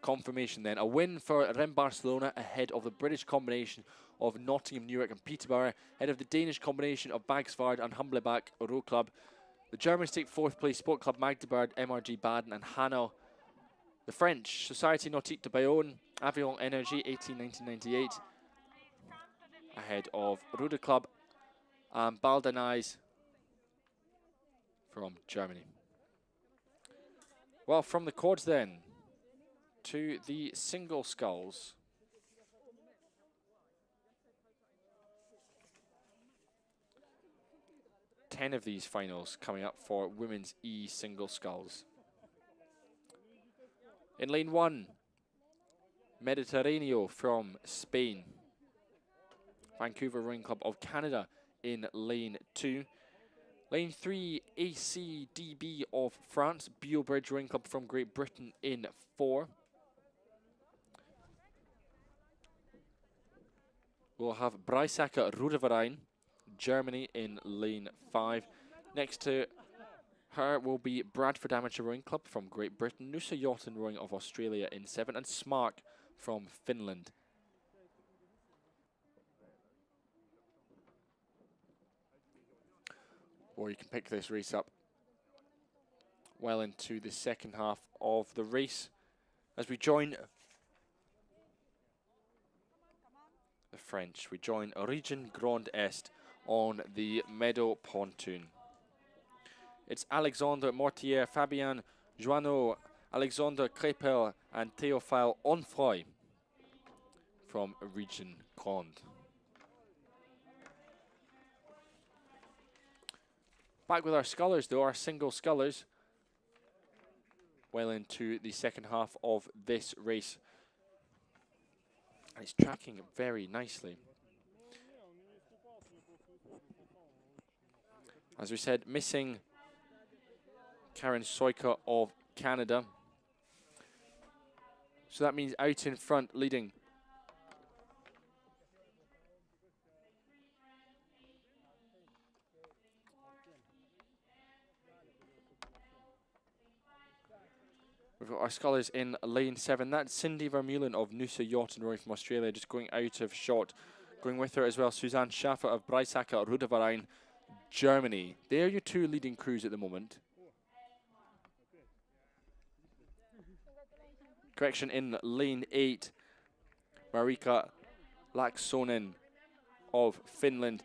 Confirmation then, a win for Rennes Barcelona ahead of the British combination of Nottingham, Newark and Peterborough, ahead of the Danish combination of Bagsvard and Hamlebach Row Club. The Germans take 4th place, Sport Club Magdeburg, MRG Baden and Hanau. The French, Société Nautique de Bayonne, Avion Energy, 1998, ahead of Ruder Club and Baldeneyes from Germany. Well, from the quads then to the single sculls. Ten of these finals coming up for women's E Single Sculls. In lane 1, Mediterraneo from Spain. Vancouver Rowing Club of Canada in lane 2. Lane 3, ACDB of France. Beobridge Rowing Club from Great Britain in 4. We'll have Breisacker Ruderverein, Germany in lane 5. Next to her will be Bradford Amateur Rowing Club from Great Britain, Noosa Yacht and Rowing of Australia in 7, and Smark from Finland. Or you can pick this race up well into the second half of the race as we join the French. We join Origin Grand Est on the Meadow Pontoon. It's Alexandre Mortier, Fabien Joanneau, Alexandre Crépel and Théophile Onfroy from Origin Grand. Back with our scullers though, our single scullers, well into the second half of this race. And it's tracking very nicely. As we said, missing Karen Soika of Canada. So that means out in front leading we've got our scullers in lane 7. That's Cindy Vermeulen of Noosa Yacht and Rowing from Australia, just going out of shot. Going with her as well, Suzanne Schaffer of Breisacker Ruderverein, Germany. They are your two leading crews at the moment. Correction, in lane 8, Marika Laaksonen of Finland.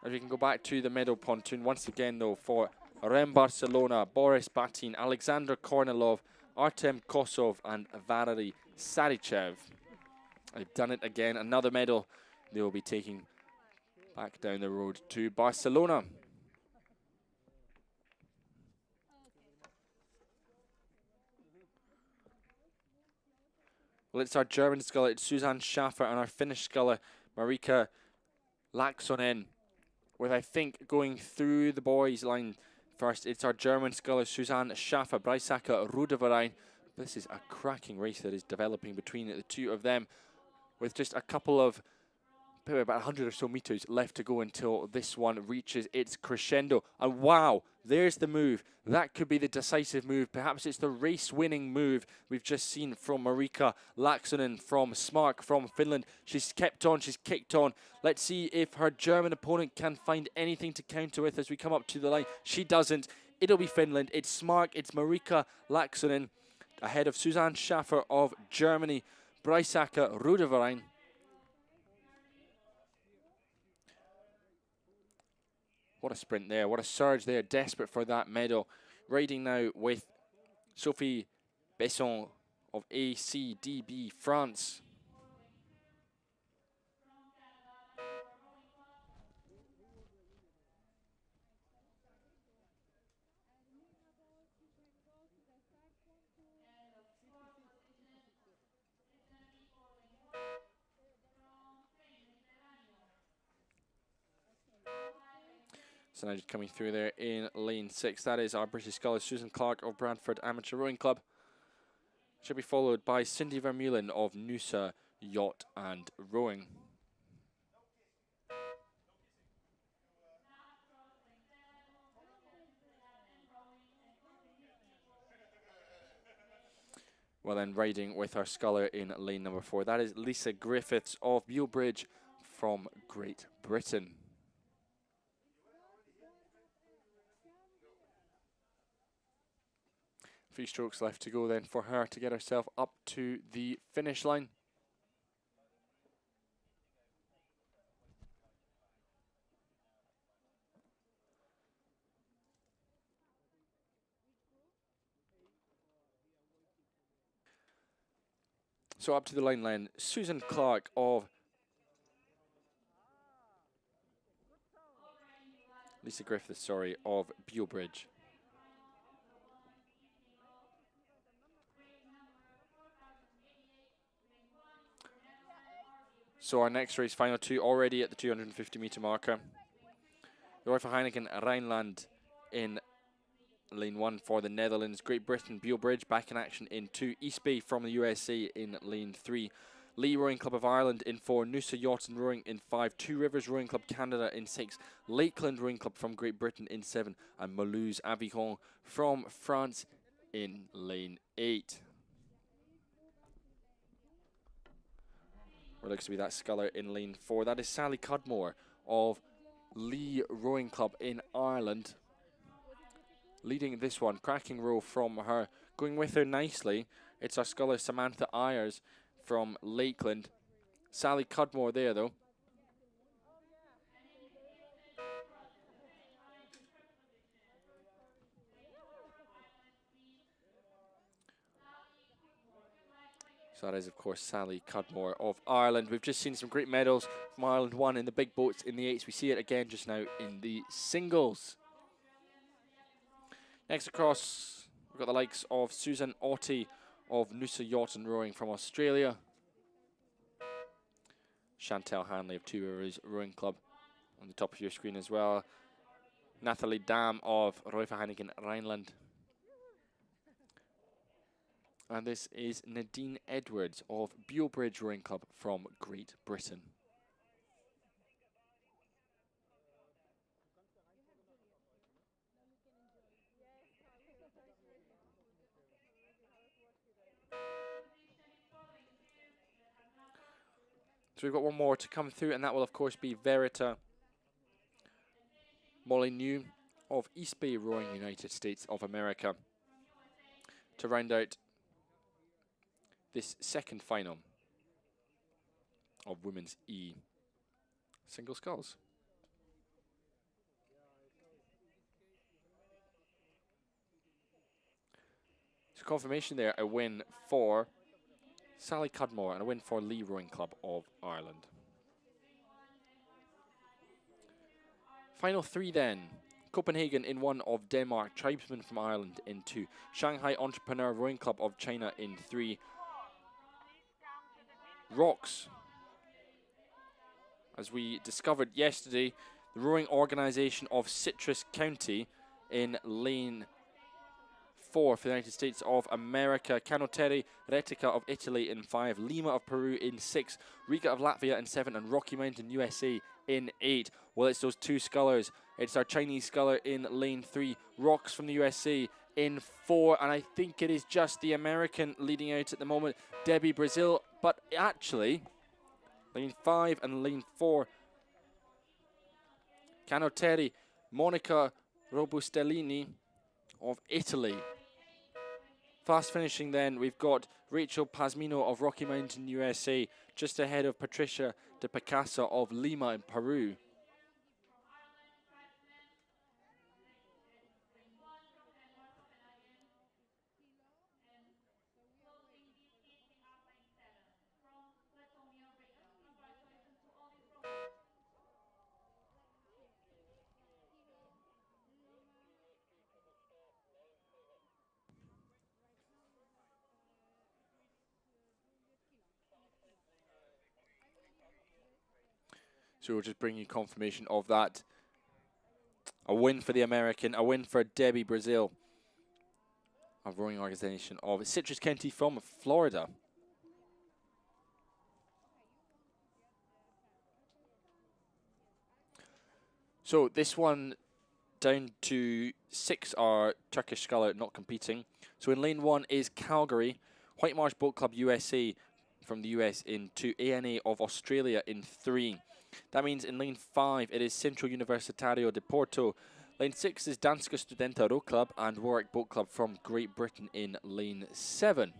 As we can go back to the Meadow Pontoon once again though for Rem Barcelona, Boris Batin, Alexander Kornilov, Artem Kosov and Valery Sarichev. They've done it again. Another medal they will be taking back down the road to Barcelona. Well, it's our German sculler, it's Suzanne Schaffer, and our Finnish sculler, Marika Laaksonen, with I think going through the boys line first, it's our German sculler, Suzanne Schaffer, Breisacker Ruderverein. This is a cracking race that is developing between the two of them, with just a couple of, about 100 or so meters left to go until this one reaches its crescendo. And wow, there's the move. That could be the decisive move. Perhaps it's the race-winning move we've just seen from Marika Laaksonen from Smark from Finland. She's kept on, she's kicked on. Let's see if her German opponent can find anything to counter with as we come up to the line. She doesn't. It'll be Finland. It's Smark, it's Marika Laaksonen ahead of Suzanne Schaffer of Germany, Breisacker Ruderverein. What a sprint there, what a surge there, desperate for that medal. Riding now with Sophie Besson of ACDB France. So now just coming through there in lane 6. That is our British sculler, Susan Clark of Bradford Amateur Rowing Club. Should be followed by Cindy Vermeulen of Noosa Yacht and Rowing. Well then, riding with our sculler in lane number 4. That is Lisa Griffiths of Beobridge from Great Britain. 3 strokes left to go then for her to get herself up to the finish line. So up to the line then, Susan Clark of Lisa Griffith, sorry, of Bealbridge. So our next race, final 2, already at the 250 metre marker. Roy van Heineken, Rijnland in lane 1 for the Netherlands. Great Britain, Bealbridge back in action in 2. East Bay from the USA in lane 3. Lee Rowing Club of Ireland in 4. Noosa Yacht and Rowing in 5. Two Rivers Rowing Club Canada in 6. Lakeland Rowing Club from Great Britain in 7. And Mulhouse Aviron from France in lane 8. What looks to be that sculler in lane 4. That is Sally Cudmore of Lee Rowing Club in Ireland. Leading this one, cracking row from her. Going with her nicely, it's our sculler Samantha Ayers from Lakeland. Sally Cudmore there though. So that is, of course, Sally Cudmore of Ireland. We've just seen some great medals from Ireland. One in the big boats in the 8s. We see it again just now in the singles. Next across, we've got the likes of Susan Ottey of Noosa Yacht and Rowing from Australia. Chantel Hanley of Two Rivers Rowing Club on the top of your screen as well. Nathalie Dam of Roy van Heineken Rijnland. And this is Nadine Edwards of Bealbridge Rowing Club from Great Britain. So we've got one more to come through, and that will of course be Verita Molyneux of East Bay Rowing, United States of America, to round out this second final of women's E Single Sculls. So confirmation there, a win for Sally Cudmore and a win for Lee Rowing Club of Ireland. Final 3 then. Copenhagen in 1 of Denmark, Tribesman from Ireland in 2. Shanghai Entrepreneur Rowing Club of China in 3. Rocks, as we discovered yesterday, the rowing organisation of Citrus County in lane 4 for the United States of America. Canoteri Retica of Italy in 5. Lima of Peru in 6. Riga of Latvia in 7. And Rocky Mountain USA in 8. Well, it's those two scullers. It's our Chinese sculler in lane 3. Rocks from the USA in 4. And I think it is just the American leading out at the moment, Debbie Brazil. But actually, lane 5 and lane 4, Canoteri, Monica Robustellini of Italy. Fast finishing then, we've got Rachel Pazmino of Rocky Mountain, USA, just ahead of Patricia de Picasa of Lima in Peru. So we'll just bring you confirmation of that. A win for the American, a win for Debbie Brazil of rowing organisation of Citrus County from Florida. So this one down to 6 are Turkish sculler not competing. So in lane 1 is Calgary, White Marsh Boat Club USA from the US in 2, ANA of Australia in 3. That means in lane 5 it is Centro Universitario de Porto, Lane 6 is Danska Studenta Row Club and Warwick Boat Club from Great Britain in lane 7.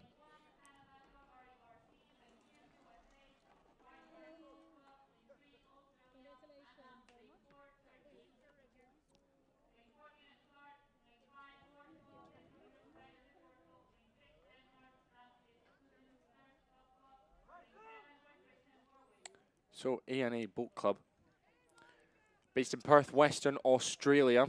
So ANA Boat Club, based in Perth, Western Australia.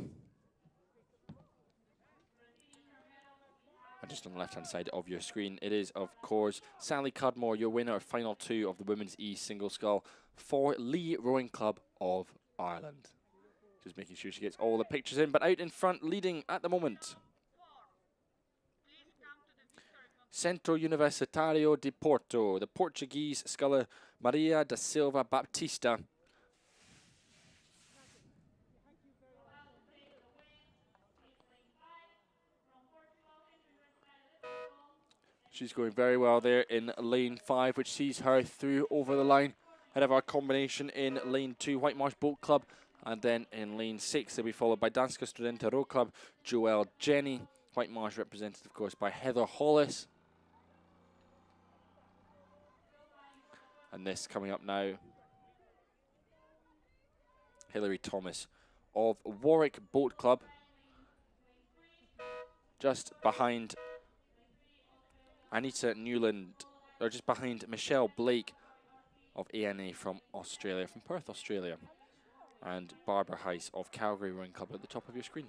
And just on the left-hand side of your screen, it is, of course, Sally Cudmore, your winner of Final 2 of the Women's E Single Scull for Lee Rowing Club of Ireland. Just making sure she gets all the pictures in, but out in front, leading at the moment, Centro Universitario de Porto, the Portuguese sculler Maria da Silva Baptista. She's going very well there in lane 5, which sees her through over the line. Ahead of our combination in lane 2, White Marsh Boat Club. And then in lane 6, they'll be followed by Danska Studenta Row Club, Joelle Jenny. White Marsh represented, of course, by Heather Hollis. And this coming up now, Hilary Thomas of Warwick Boat Club, just behind Anita Newland, or just behind Michelle Blake of ANA from Australia, from Perth, Australia, and Barbara Heiss of Calgary Rowing Club at the top of your screen.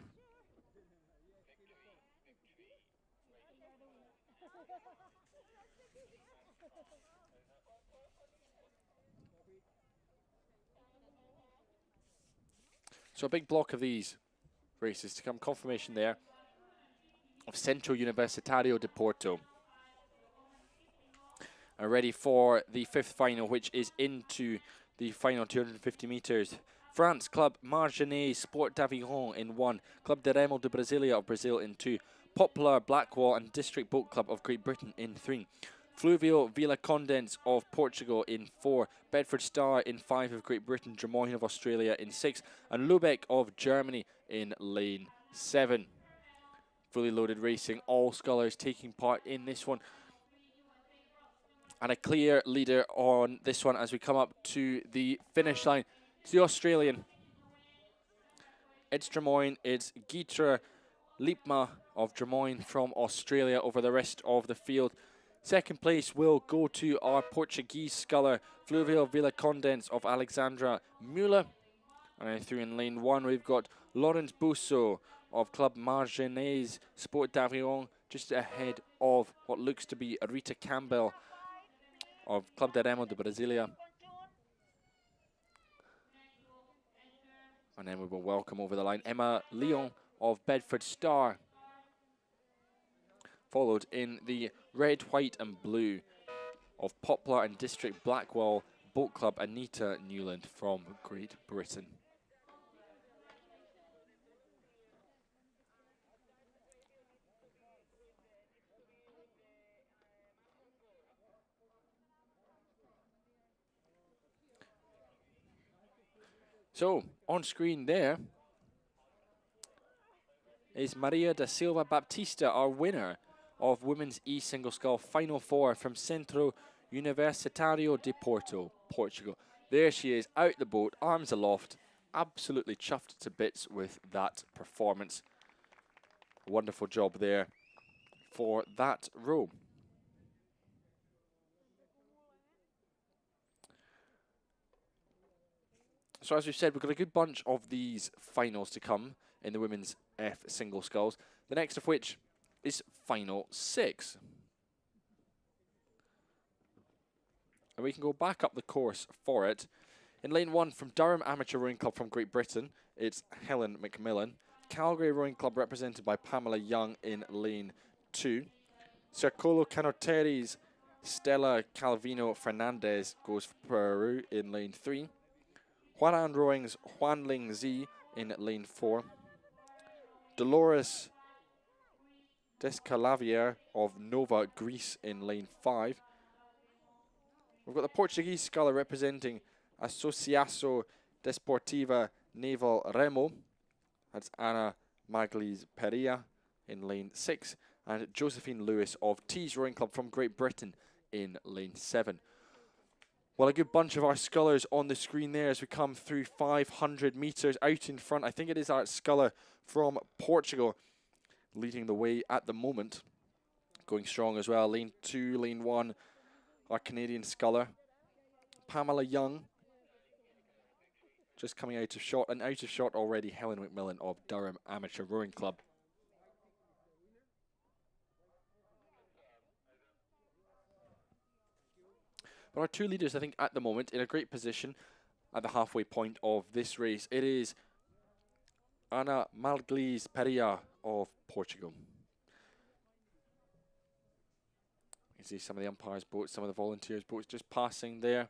So a big block of these races to come. Confirmation there of Centro Universitario de Porto. And ready for the 5th final, which is into the final 250 metres. France Club Marginet Sport d'Aviron in 1. Club de Remo de Brasilia of Brazil in 2. Poplar Blackwall and District Boat Club of Great Britain in 3. Fluvio Villa Condense of Portugal in 4. Bedford Star in 5 of Great Britain. Drummoyne of Australia in 6. And Lubeck of Germany in lane 7. Fully loaded racing, all scullers taking part in this one. And a clear leader on this one as we come up to the finish line. It's the Australian. It's Drummoyne, it's Gitra Liepma of Drummoyne from Australia over the rest of the field. Second place will go to our Portuguese sculler, Fluvio Villa Condense of Alexandra Müller. And through in lane 1, we've got Lawrence Busso of Club Marginet Sport d'Aviron, just ahead of what looks to be Rita Campbell of Club de Remo de Brasilia. And then we will welcome over the line Emma Leon of Bedford Star, followed in the red, white and blue of Poplar and District Blackwall Boat Club Anita Newland from Great Britain. So, on screen there is Maria da Silva Baptista, our winner of Women's E Single Scull Final 4 from Centro Universitario de Porto, Portugal. There she is, out the boat, arms aloft, absolutely chuffed to bits with that performance. Wonderful job there for that row. So as we've said, we've got a good bunch of these finals to come in the Women's F Single Sculls, the next of which is Final 6. And we can go back up the course for it. In lane 1, from Durham Amateur Rowing Club from Great Britain, it's Helen McMillan. Calgary Rowing Club represented by Pamela Young in lane 2. Circolo Canoteri's Stella Calvino Fernandez goes for Peru in lane 3. Huanan Rowing's Huan Ling Zi in lane 4. Dolores Descalavier of Nova, Greece in lane 5. We've got the Portuguese sculler representing Associação Desportiva Naval Remo, That's Anna Maglis Perea in lane 6, and Josephine Lewis of Tees Rowing Club from Great Britain in lane 7. Well, a good bunch of our scullers on the screen there as we come through 500 metres out in front. I think it is our sculler from Portugal leading the way at the moment. Going strong as well. Lane 2, lane 1, our Canadian sculler. Pamela Young just coming out of shot, and out of shot already Helen McMillan of Durham Amateur Rowing Club. But our two leaders, I think, at the moment, in a great position at the halfway point of this race. It is Ana Malglis Perea of Portugal. You see some of the umpires' boats, some of the volunteers' boats just passing there.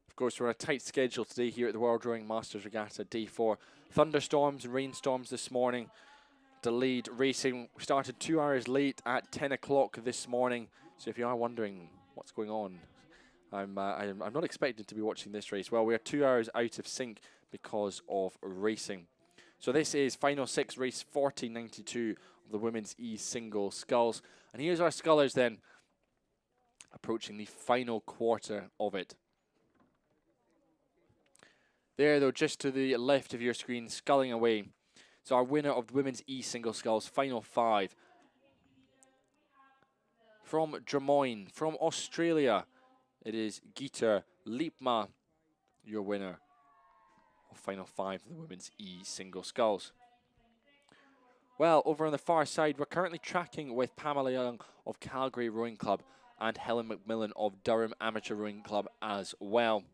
Of course, we're on a tight schedule today here at the World Rowing Masters Regatta, day 4. Thunderstorms and rainstorms this morning. Delayed racing. We started 2 hours late at 10 o'clock this morning. So if you are wondering what's going on, I'm not expecting to be watching this race. Well, we are 2 hours out of sync because of racing. So this is final 6, race 40.92 of the women's E Single Sculls. And here's our scullers then, approaching the final quarter of it. There, though, just to the left of your screen, sculling away. So our winner of the women's E Single Sculls, final 5. From Drummoyne, from Australia, it is Geeta Liepma, your winner of final 5 of the women's E Single Sculls. Well, over on the far side, we're currently tracking with Pamela Young of Calgary Rowing Club and Helen McMillan of Durham Amateur Rowing Club as well.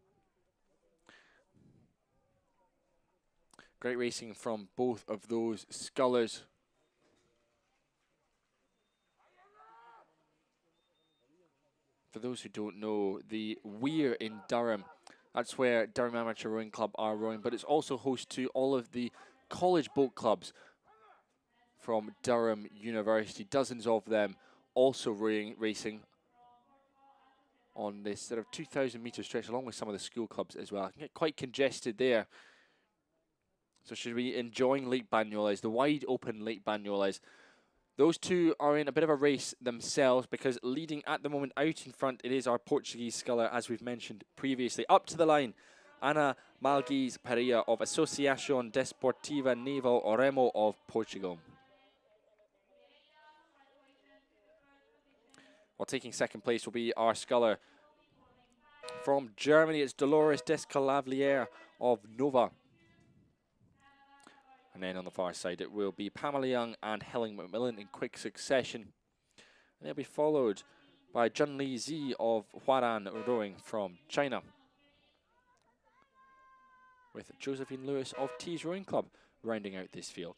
Great racing from both of those scullers. For those who don't know, the Weir in Durham, that's where Durham Amateur Rowing Club are rowing, but it's also host to all of the college boat clubs from Durham University. Dozens of them also racing on this sort of 2,000 metre stretch, along with some of the school clubs as well. It can get quite congested there. So should we enjoying Lake Banyoles, the wide open Lake Banyoles. Those two are in a bit of a race themselves because leading at the moment out in front, it is our Portuguese sculler, as we've mentioned previously. Up to the line, Ana Malglis Perea of Associação Desportiva Naval Remo of Portugal. While taking second place will be our sculler from Germany. It's Dolores Descalavliere of Nova. And then on the far side, it will be Pamela Young and Helen McMillan in quick succession. And they'll be followed by Junli Zi of Huaran Rowing from China, with Josephine Lewis of Tees Rowing Club rounding out this field.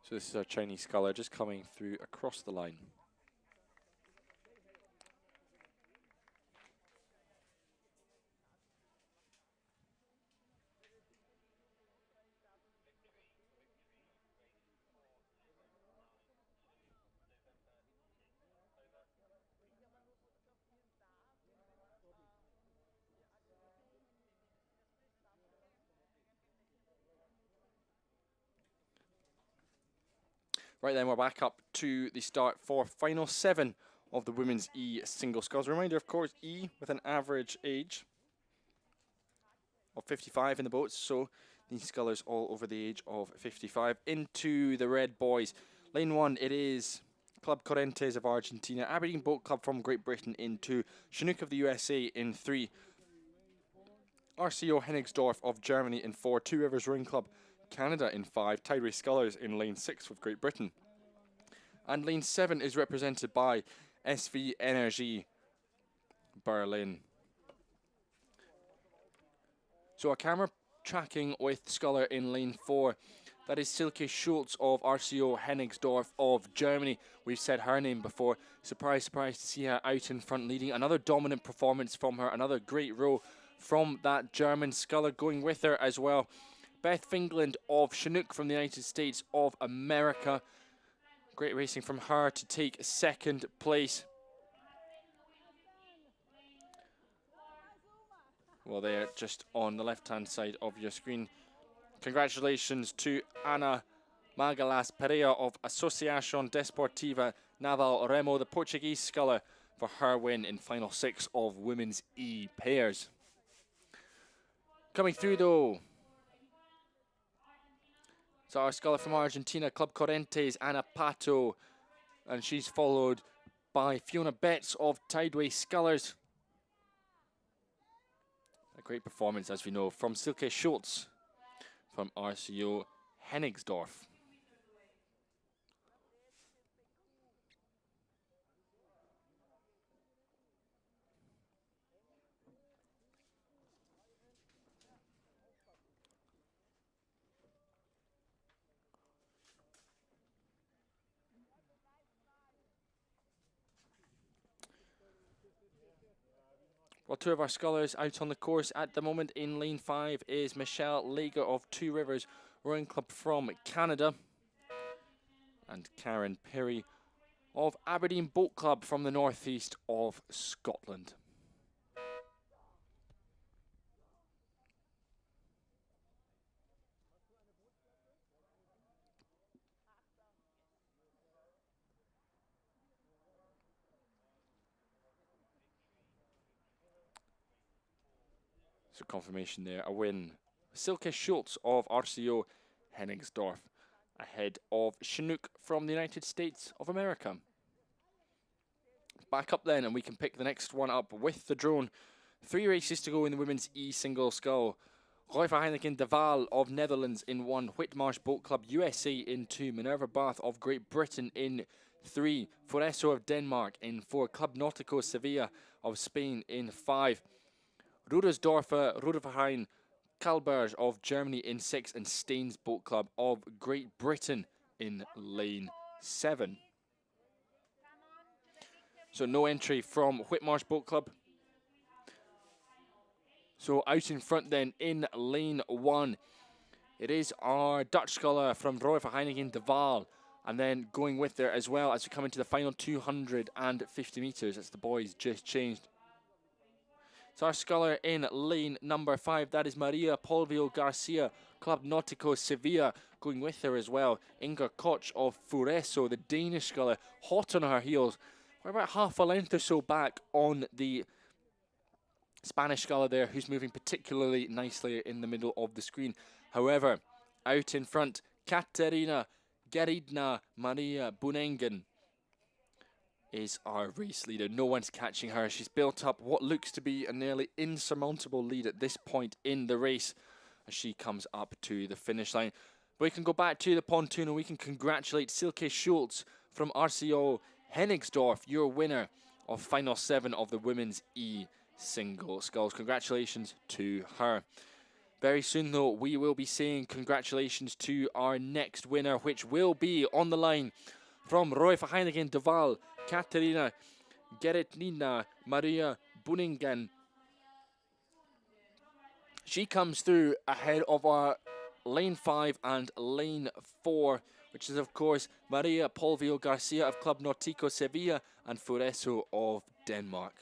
So this is our Chinese sculler just coming through across the line. Right then, we're back up to the start for final 7 of the women's E Single Sculls. Reminder, of course, E with an average age of 55 in the boats, so these scullers all over the age of 55. Into the red boys. Lane 1, it is Club Corrientes of Argentina, Aberdeen Boat Club from Great Britain in 2, Chinook of the USA in 3, RCO Hennigsdorf of Germany in 4, Two Rivers Rowing Club Canada in 5, Tideway Scullers in lane 6 with Great Britain. And lane 7 is represented by SV Energy Berlin. So our camera tracking with sculler in lane 4. That is Silke Schultz of RCO Hennigsdorf of Germany. We've said her name before. Surprise, surprise to see her out in front leading. Another dominant performance from her. Another great row from that German sculler. Going with her as well, Beth Fingland of Chinook from the United States of America. Great racing from her to take second place. Well, they're just on the left-hand side of your screen. Congratulations to Ana Magalas Pereira of Associação Desportiva Naval Remo, the Portuguese sculler, for her win in final 6 of women's E pairs. Coming through though, so our sculler from Argentina, Club Corrientes, Ana Pato, and she's followed by Fiona Betts of Tideway Scullers. A great performance, as we know, from Silke Schultz from RCO Hennigsdorf. Well, 2 of our scullers out on the course at the moment. In lane 5 is Michelle Lager of Two Rivers Rowing Club from Canada, and Karen Perry of Aberdeen Boat Club from the northeast of Scotland. So confirmation there, a win. Silke Schultz of RCO Hennigsdorf ahead of Chinook from the United States of America. Back up then, and we can pick the next one up with the drone. 3 races to go in the women's E Single Skull. Roy van Heineken de Waal of Netherlands in 1, Whitmarsh Boat Club USA in 2, Minerva Bath of Great Britain in 3, Foreso of Denmark in 4, Club Nautico Sevilla of Spain in 5, Rudersdorfer Ruderverein Kalberg of Germany in 6, and Staines Boat Club of Great Britain in lane 7. So no entry from Whitmarsh Boat Club. So out in front then in lane 1, it is our Dutch sculler from Roy van Heineken de Waal. And then going with there as well as we come into the final 250 metres. That's the boys just changed. So our sculler in lane number 5, that is Maria Polvio Garcia, Club Nautico Sevilla. Going with her as well, Inger Koch of Fureso, the Danish sculler, hot on her heels. We're about half a length or so back on the Spanish sculler there, who's moving particularly nicely in the middle of the screen. However, out in front, Katerina Geridna Maria Bunengen is our race leader. No one's catching her. She's built up what looks to be a nearly insurmountable lead at this point in the race as she comes up to the finish line. But we can go back to the pontoon and we can congratulate Silke Schultz from RCO Hennigsdorf, your winner of final 7 of the women's E Single Sculls. Congratulations to her. Very soon though, we will be saying congratulations to our next winner, which will be on the line from Roy van Heineken de Waal, Katerina Geretnina Maria Buningen. She comes through ahead of our lane 5 and lane 4, which is of course Maria Polvio Garcia of Club Nautico Sevilla and Fureso of Denmark.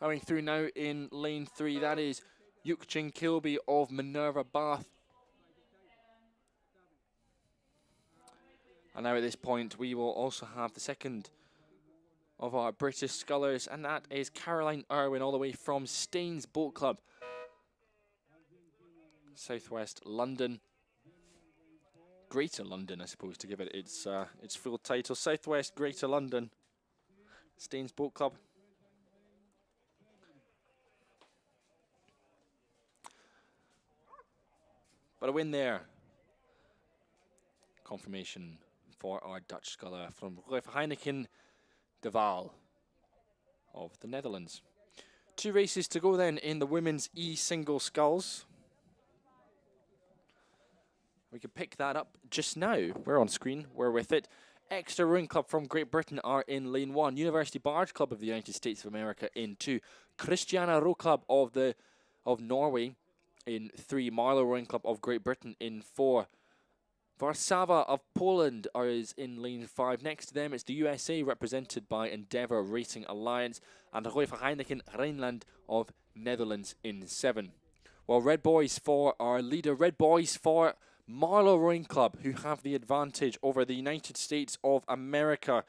Coming through now in lane 3, that is Yukchin Kilby of Minerva Bath. And now at this point, we will also have the second of our British scullers, and that is Caroline Irwin, all the way from Staines Boat Club, Southwest London. Greater London, I suppose, to give it its full title. Southwest Greater London, Staines Boat Club. But a win there. Confirmation for our Dutch sculler from Roy van Heineken de Waal of the Netherlands. 2 races to go then in the women's E Single Sculls. We can pick that up just now. We're on screen, we're with it. Exeter Rowing Club from Great Britain are in lane 1. University Barge Club of the United States of America in 2. Christiana Row Club of Norway in 3. Marlow Rowing Club of Great Britain in 4. Warszawa of Poland is in lane 5. Next to them, it's the USA, represented by Endeavour Racing Alliance, and Roy van Heineken Rijnland of Netherlands in 7. Well, Red Boys for our leader, Red Boys for Marlow Rowing Club, who have the advantage over the United States of America.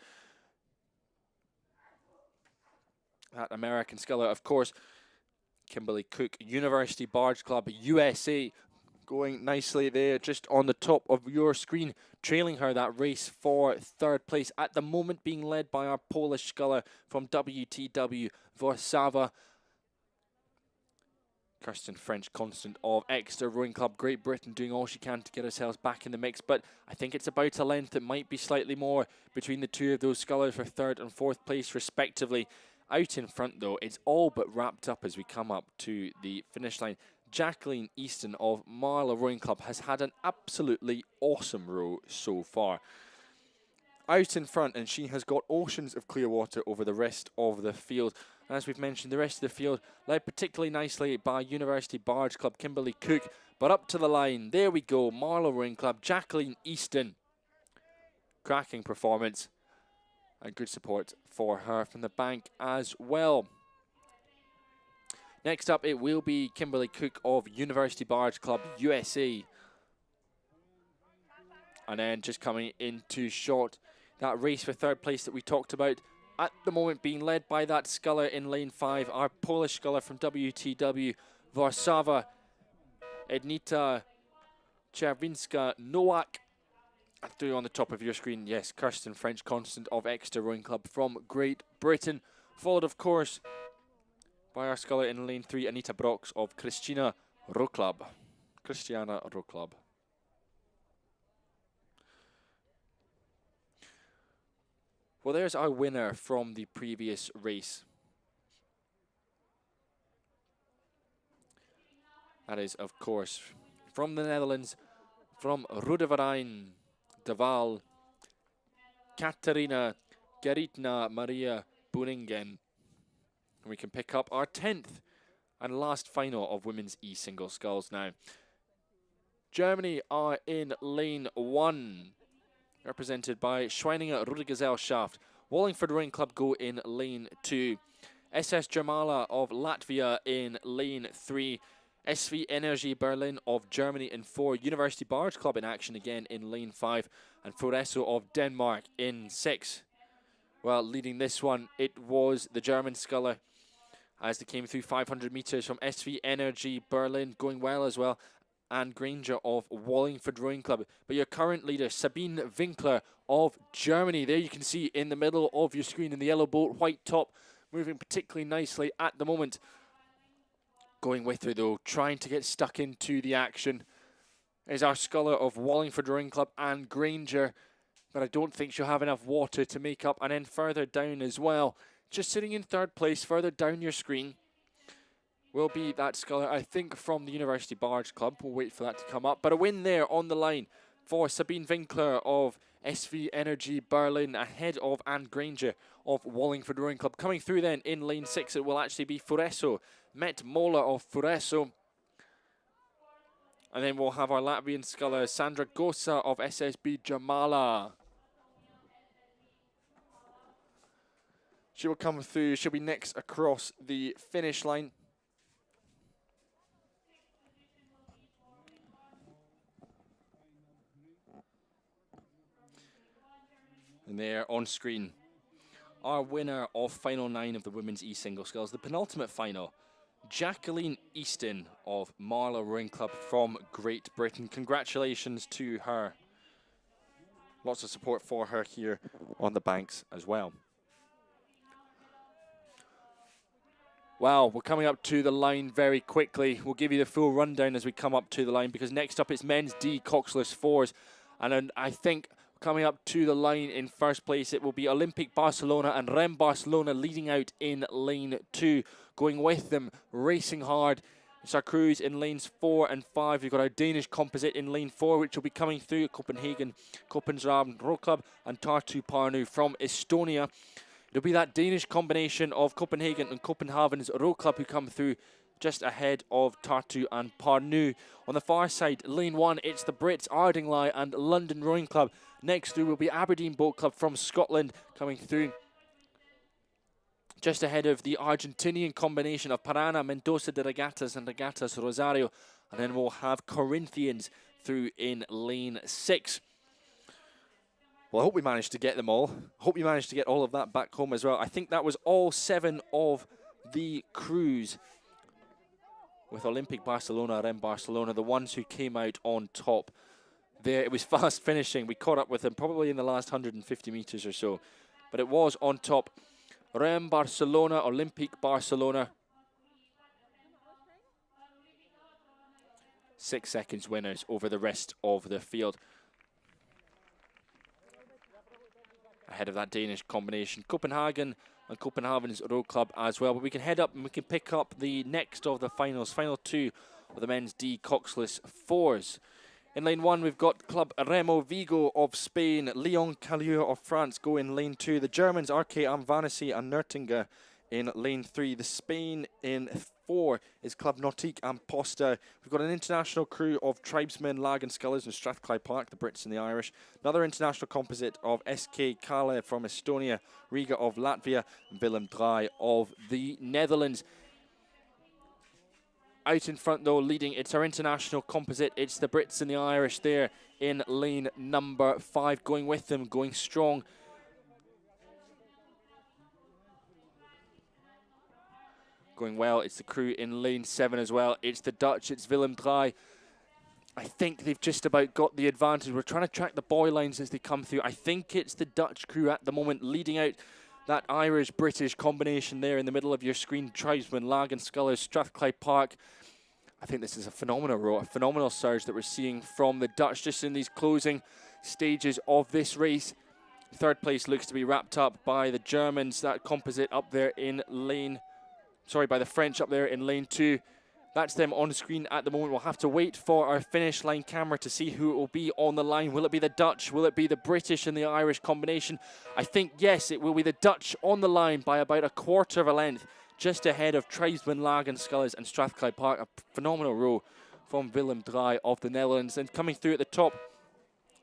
That American sculler, of course, Kimberly Cook, University Barge Club, USA, going nicely there, just on the top of your screen, trailing her that race for 3rd place. At the moment being led by our Polish sculler from WTW, Warszawa. Kirsten French Constant of Exeter Rowing Club, Great Britain, doing all she can to get herself back in the mix, but I think it's about a length. It might be slightly more between the 2 of those scullers for 3rd and 4th place respectively. Out in front though, it's all but wrapped up as we come up to the finish line. Jacqueline Easton of Marlow Rowing Club has had an absolutely awesome row so far. Out in front, and she has got oceans of clear water over the rest of the field. As we've mentioned, the rest of the field led particularly nicely by University Barge Club, Kimberly Cook. But up to the line, there we go, Marlow Rowing Club, Jacqueline Easton. Cracking performance and good support for her from the bank as well. Next up, it will be Kimberly Cook of University Barge Club, USA. And then just coming into short, that race for 3rd place that we talked about, at the moment being led by that sculler in lane 5, our Polish sculler from WTW, Warszawa, Ednita Czerwinska-Nowak. Through on the top of your screen, yes, Kirsten French Constant of Exeter Rowing Club from Great Britain. Followed, of course, by our sculler in lane 3, Anita Brox of Christiana Row Club. Christiana Row Club. Well, there's our winner from the previous race. That is, of course, from the Netherlands, from Rode de Waal, Katarina Geritna Maria Boningen. And we can pick up our 10th and last final of women's E Single Sculls now. Germany are in lane 1. Represented by Schweininger Rudergesellschaft. Wallingford Rowing Club go in lane 2. SS Jamala of Latvia in lane 3. SV Energy Berlin of Germany in 4. University Barge Club in action again in lane 5. And Foreso of Denmark in 6. Well, leading this one, it was the German sculler as they came through 500 metres from SV Energy Berlin, going well as well. And Granger of Wallingford Rowing Club. But your current leader, Sabine Winkler of Germany. There you can see in the middle of your screen in the yellow boat, white top, moving particularly nicely at the moment. Going with her though, trying to get stuck into the action, is our sculler of Wallingford Rowing Club, Anne Granger. But I don't think she'll have enough water to make up. And then further down as well, just sitting in 3rd place, further down your screen, will be that sculler, I think, from the University Barge Club. We'll wait for that to come up. But a win there on the line for Sabine Winkler of SV Energy Berlin, ahead of Anne Granger of Wallingford Rowing Club. Coming through then in lane 6, it will actually be Foreso, Met Mola of Foreso. And then we'll have our Latvian sculler, Sandra Gosa of SSB Jamala. She will come through, she'll be next across the finish line. And there on screen, our winner of final 9 of the women's E Single Sculls, the penultimate final, Jacqueline Easton of Marlow Rowing Club from Great Britain. Congratulations to her. Lots of support for her here on the banks as well. Wow, we're coming up to the line very quickly. We'll give you the full rundown as we come up to the line, because next up it's men's D Coxless 4s. And I think Coming up to the line in first place, it will be Olympic Barcelona and Rem Barcelona leading out in lane 2. Going with them, racing hard, it's our crews in lanes 4 and 5. We've got our Danish composite in lane 4, which will be coming through Copenhagen, Kopenhagen Row Club, and Tartu Parnu from Estonia. It'll be that Danish combination of Copenhagen and Copenhagen's Row Club who come through just ahead of Tartu and Parnu. On the far side, lane 1, it's the Brits, Ardingly and London Rowing Club. Next through will be Aberdeen Boat Club from Scotland coming through just ahead of the Argentinian combination of Parana, Mendoza de Regattas and Regattas Rosario. And then we'll have Corinthians through in lane 6. Well, I hope we managed to get them all. I hope you managed to get all of that back home as well. I think that was all 7 of the crews with Olympic Barcelona, Rem Barcelona, the ones who came out on top. There, it was fast finishing. We caught up with them probably in the last 150 meters or so, but it was on top. Rem Barcelona, Olympic Barcelona. 6 seconds winners over the rest of the field. Ahead of that Danish combination, Copenhagen and Copenhagen's Row Club as well. But we can head up and we can pick up the next of the finals, final 2 of the men's D Coxless 4s. In lane 1, we've got Club Remo Vigo of Spain, Leon Callure of France go in lane 2. The Germans, RK Amvanesi and Nertinger in lane 3. The Spain in 4 is Club Nautique and Posta. We've got an international crew of Tribesmen, Lagan Scullers and Strathclyde Park, the Brits and the Irish. Another international composite of SK Kale from Estonia, Riga of Latvia, and Willem Draai of the Netherlands. Out in front though, leading, it's our international composite. It's the Brits and the Irish there in lane number 5. Going with them, going strong. Going well, it's the crew in lane 7 as well. It's the Dutch, it's Willem Draai. I think they've just about got the advantage. We're trying to track the boy lines as they come through. I think it's the Dutch crew at the moment leading out. That Irish-British combination there in the middle of your screen, Tribesmen, Lagan Scullers, Strathclyde Park. I think this is a phenomenal row, a phenomenal surge that we're seeing from the Dutch just in these closing stages of this race. Third place looks to be wrapped up by the Germans, that composite up there in lane, sorry, by the French up there in lane 2. That's them on screen at the moment. We'll have to wait for our finish line camera to see who it will be on the line. Will it be the Dutch? Will it be the British and the Irish combination? I think, yes, it will be the Dutch on the line by about a quarter of a length, just ahead of Tribesmen, Lagan Scullers and Strathclyde Park. A phenomenal row from Willem Draai of the Netherlands. And coming through at the top,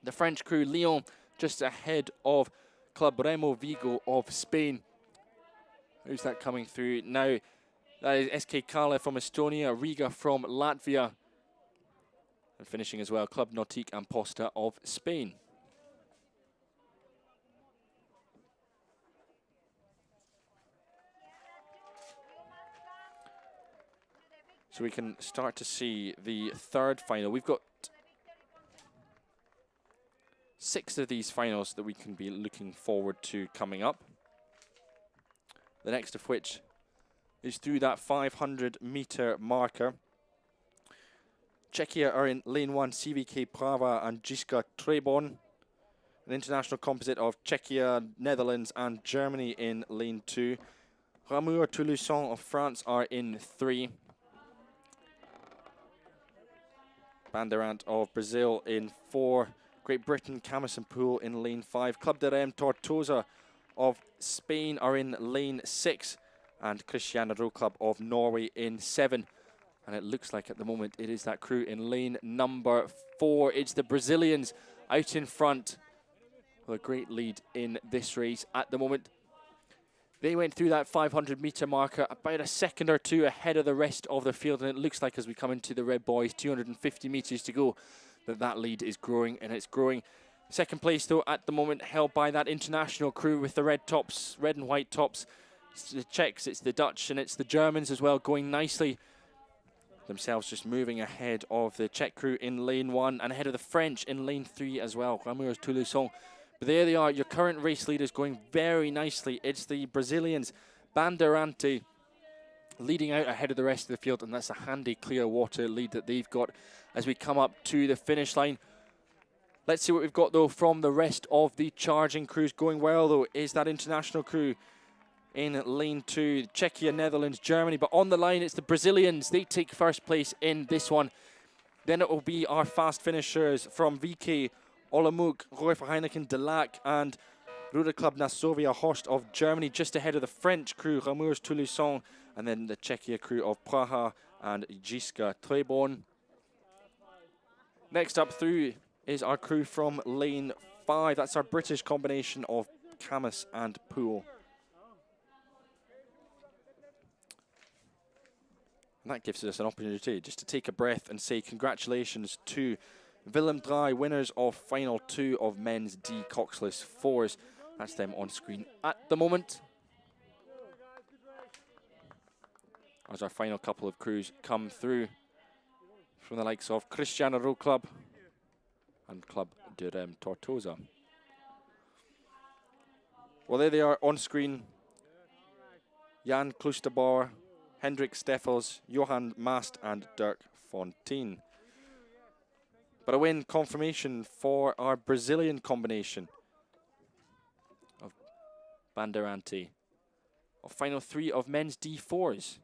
the French crew, Lyon, just ahead of Club Remo Vigo of Spain. Who's that coming through now? That is SK Kale from Estonia, Riga from Latvia. And finishing as well, Club Nautique and Posta of Spain. So we can start to see the third final. We've got 6 of these finals that we can be looking forward to coming up. The next of which is through that 500-meter marker. Czechia are in lane 1, CVK Prava and Jiska Trebon. An international composite of Czechia, Netherlands and Germany in lane 2. Ramur Toulousson of France are in 3. Bandeirante of Brazil in 4. Great Britain, Camison Pool in lane 5. Club de Rem Tortosa of Spain are in lane 6. And Christiana Row Club of Norway in 7. And it looks like at the moment it is that crew in lane number 4. It's the Brazilians out in front with a great lead in this race at the moment. They went through that 500-meter marker about a second or two ahead of the rest of the field. And it looks like as we come into the red boys, 250 meters to go, that lead is growing and it's growing. Second place, though, at the moment held by that international crew with the red tops, red and white tops. It's the Czechs, it's the Dutch, and it's the Germans as well, going nicely. Themselves just moving ahead of the Czech crew in lane 1 and ahead of the French in lane 3 as well. Ramur Toulousson. But there they are, your current race leaders going very nicely. It's the Brazilians, Bandeirante, leading out ahead of the rest of the field, and that's a handy clear water lead that they've got as we come up to the finish line. Let's see what we've got, though, from the rest of the charging crews. Going well, though, is that international crew in lane 2. Czechia, Netherlands, Germany. But on the line, it's the Brazilians. They take first place in this one. Then it will be our fast finishers from VK, Olomouc, Roy Heineken, Delac, and Ruder Club Nasovia Horst of Germany, just ahead of the French crew, Ramours Toulouse, and then the Czechia crew of Praha and Jiska Trebon. Next up through is our crew from lane 5. That's our British combination of Camus and Poole. And that gives us an opportunity just to take a breath and say congratulations to Willem Dry, winners of Final 2 of Men's D Coxless 4s. That's them on screen at the moment. As our final couple of crews come through from the likes of Cristiano Row Club and Club de Rem Tortosa. Well, there they are on screen. Jan Kloesterbauer, Hendrik Steffels, Johan Mast and Dirk Fontaine. But a win confirmation for our Brazilian combination of Bandeirante. Of Final 3 of Men's D4s.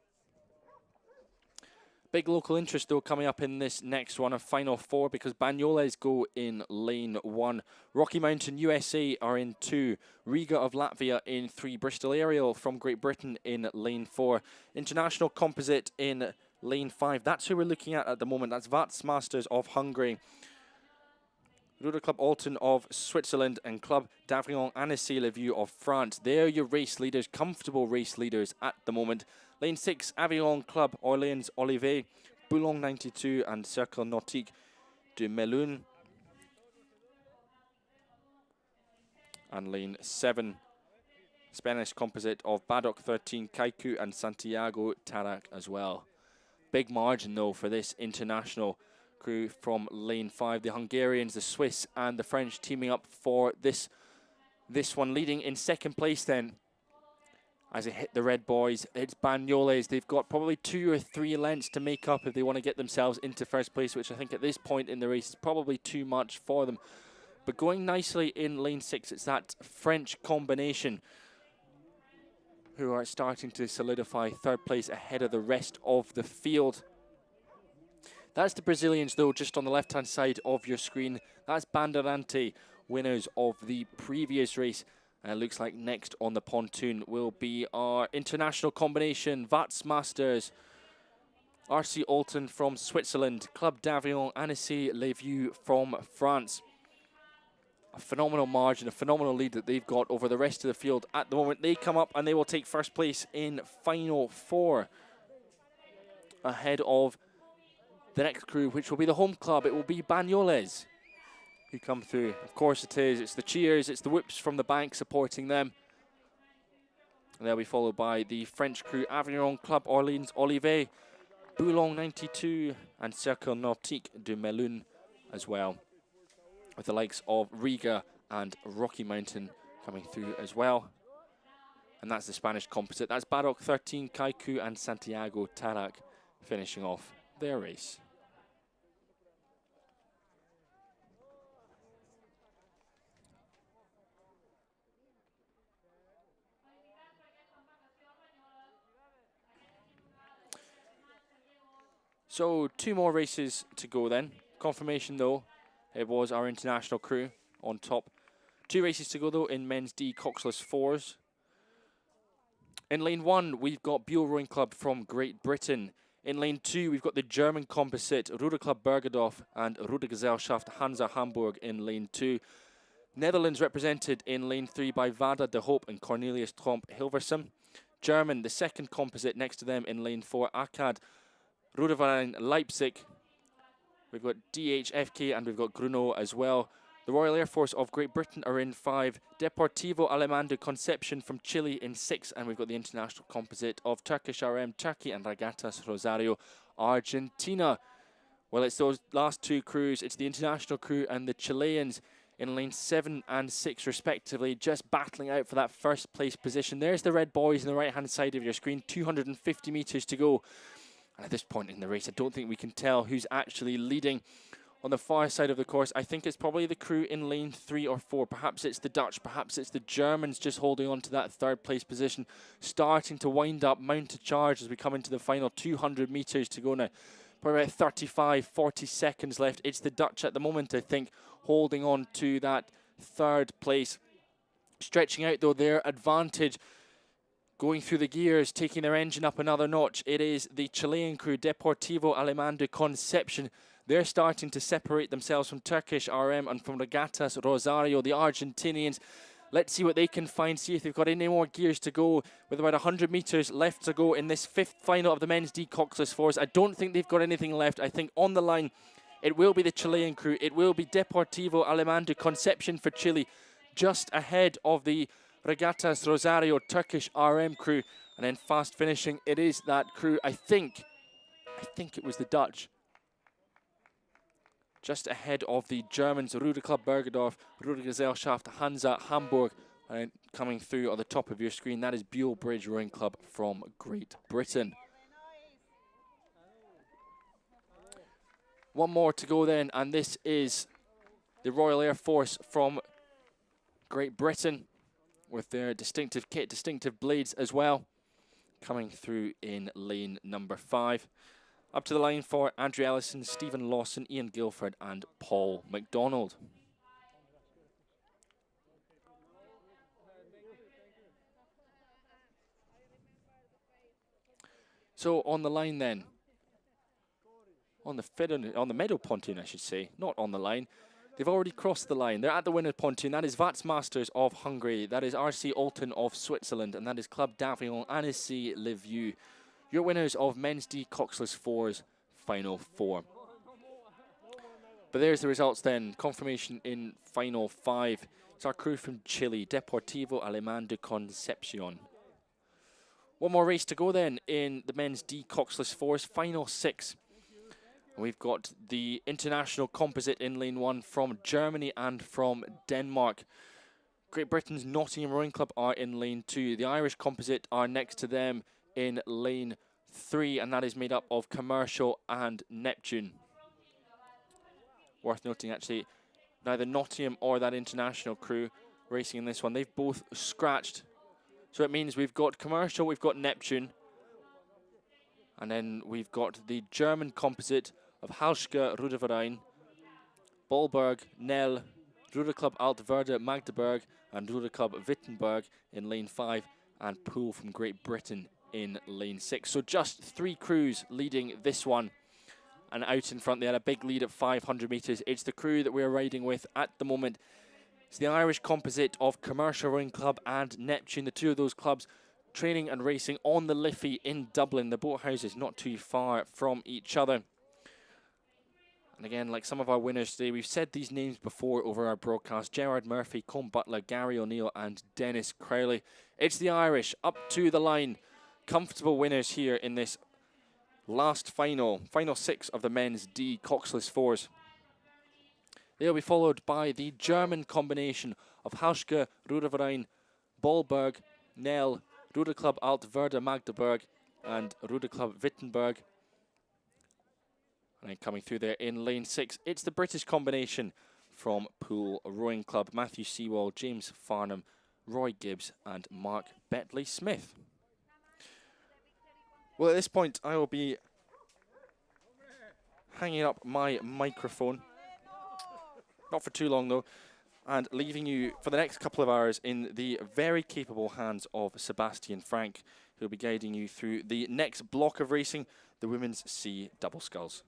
Big local interest, though, coming up in this next one of Final 4 because Banyoles go in lane 1. Rocky Mountain USA are in 2. Riga of Latvia in 3. Bristol Aerial from Great Britain in lane 4. International Composite in lane 5. That's who we're looking at the moment. That's Vats Masters of Hungary. Ruder Club Alton of Switzerland and Club d'Avrion Annecy Le Vieux of France. They're your race leaders, comfortable race leaders at the moment. Lane 6, Aviron Club Orleans Olivet, Boulogne 92 and Cercle Nautique de Melun. And lane 7, Spanish composite of Badok 13, Kaiku and Santiago Tarak as well. Big margin, though, for this international crew from lane 5. The Hungarians, the Swiss and the French teaming up for this one. Leading in second place then, as it hit the red boys, it's Banyoles. They've got probably 2 or 3 lengths to make up if they want to get themselves into first place, which I think at this point in the race is probably too much for them. But going nicely in lane 6, it's that French combination who are starting to solidify third place ahead of the rest of the field. That's the Brazilians, though, just on the left-hand side of your screen. That's Bandeirante, winners of the previous race. And it looks like next on the pontoon will be our international combination, Vats Masters, RC Alton from Switzerland, Club d'Avrion Annecy Le Vieux from France. A phenomenal margin, a phenomenal lead that they've got over the rest of the field at the moment. They come up and they will take first place in Final 4 ahead of the next crew, which will be the home club. It will be Banyoles who come through. Of course it is. It's the cheers, it's the whoops from the bank supporting them. And they'll be followed by the French crew, Aviron Club Orleans Olivet, Boulogne 92 and Cercle Nautique de Melun as well, with the likes of Riga and Rocky Mountain coming through as well. And that's the Spanish composite. That's Badok 13, Kaiku and Santiago Tarak finishing off their race. So 2 more races to go then. Confirmation, though, it was our international crew on top. 2 races to go, though, in men's D Coxless 4s. In lane 1, we've got Buell Rowing Club from Great Britain. In lane 2, we've got the German composite, Ruder Club Bergedorf and Ruder Gesellschaft Hansa Hamburg in lane 2. Netherlands represented in lane 3 by Vada de Hoop and Cornelius Tromp Hilversum. German, the second composite next to them in lane 4, Akkad Ruderverein Leipzig. We've got DHFK and we've got Gruno as well. The Royal Air Force of Great Britain are in 5. Deportivo Alemán de Concepción from Chile in 6. And we've got the international composite of Turkish RM Turkey and Regattas Rosario Argentina. Well, it's those last 2 crews. It's the international crew and the Chileans in lane 7 and 6 respectively, just battling out for that first place position. There's the red boys on the right hand side of your screen. 250 meters to go. And at this point in the race, I don't think we can tell who's actually leading on the far side of the course. I think it's probably the crew in lane 3 or 4. Perhaps it's the Dutch, perhaps it's the Germans just holding on to that third place position, starting to wind up, mount a charge as we come into the final 200 meters to go now. Probably about 35, 40 seconds left. It's the Dutch at the moment, I think, holding on to that third place. Stretching out, though, their advantage, going through the gears, taking their engine up another notch. It is the Chilean crew, Deportivo Alemán de Concepción. They're starting to separate themselves from Turkish RM and from Regatas Rosario, the Argentinians. Let's see what they can find, see if they've got any more gears to go, with about 100 meters left to go in this fifth final of the men's D Coxless Fours. I don't think they've got anything left. I think on the line, it will be the Chilean crew. It will be Deportivo Alemán de Concepción for Chile, just ahead of the Regatas Rosario Turkish RM crew. And then fast finishing, it is that crew, I think it was the Dutch, just ahead of the Germans, Ruder Club Bergedorf, Ruder Gesellschaft, Hansa Hamburg. And coming through on the top of your screen, that is Buell Bridge Rowing Club from Great Britain. One more to go then, and this is the Royal Air Force from Great Britain with their distinctive kit, distinctive blades as well, coming through in lane number 5. Up to the line for Andrew Ellison, Stephen Lawson, Ian Guilford and Paul McDonald. So on the line then, on the medal pontoon I should say, not on the line. They've already crossed the line. They're at the winner pontoon. That is Vats Masters of Hungary. That is RC Alton of Switzerland. And that is Club d'Avion Annecy Lisieux. Your winners of Men's D Coxless Fours Final 4. But there's the results then. Confirmation in Final 5. It's our crew from Chile, Deportivo Alemán de Concepción. One more race to go then in the Men's D Coxless Fours Final 6. We've got the international composite in lane 1 from Germany and from Denmark. Great Britain's Nottingham Rowing Club are in lane 2. The Irish composite are next to them in lane 3, and that is made up of Commercial and Neptune. Worth noting, actually, neither Nottingham or that international crew racing in this one. They've both scratched. So it means we've got Commercial, we've got Neptune, and then we've got the German composite of Halske Ruderverein, Bollberg, Nell, Ruder Club Altverde Magdeburg, and Ruder Club Wittenberg in lane 5, and Poole from Great Britain in lane 6. So just 3 crews leading this one. And out in front, they had a big lead at 500 metres. It's the crew that we're riding with at the moment. It's the Irish composite of Commercial Rowing Club and Neptune. The two of those clubs training and racing on the Liffey in Dublin. The boat houses not too far from each other. And again, like some of our winners today, we've said these names before over our broadcast. Gerard Murphy, Colm Butler, Gary O'Neill and Dennis Crowley. It's the Irish up to the line. Comfortable winners here in this last final 6 of the men's D Coxless Fours. They'll be followed by the German combination of Halske Ruderverein, Bollberg, Nell, Ruder Club Altverde Magdeburg and Ruder Club Wittenberg. And then coming through there in lane 6, it's the British combination from Poole Rowing Club. Matthew Sewall, James Farnham, Roy Gibbs and Mark Betley Smith. Well, at this point, I will be hanging up my microphone. Not for too long, though. And leaving you for the next couple of hours in the very capable hands of Sebastian Frank, who'll be guiding you through the next block of racing, the women's C Double Sculls.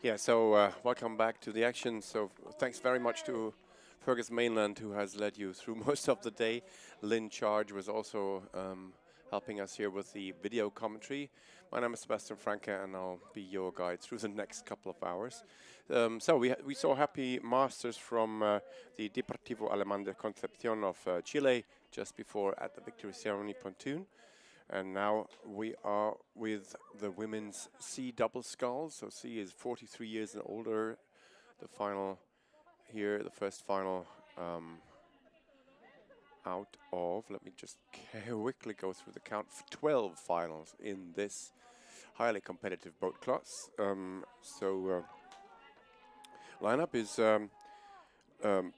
Yeah, so welcome back to the action. So thanks very much to Fergus Mainland, who has led you through most of the day. Lynn Charge was also helping us here with the video commentary. My name is Sebastian Franke, and I'll be your guide through the next couple of hours. So we saw happy masters from the Deportivo Alemán de Concepción of Chile just before at the victory ceremony pontoon. And now we are with the women's C Double Sculls. So C is 43 years and older. The final here, the first final out of, let me just quickly go through the count, 12 finals in this highly competitive boat class. Lineup is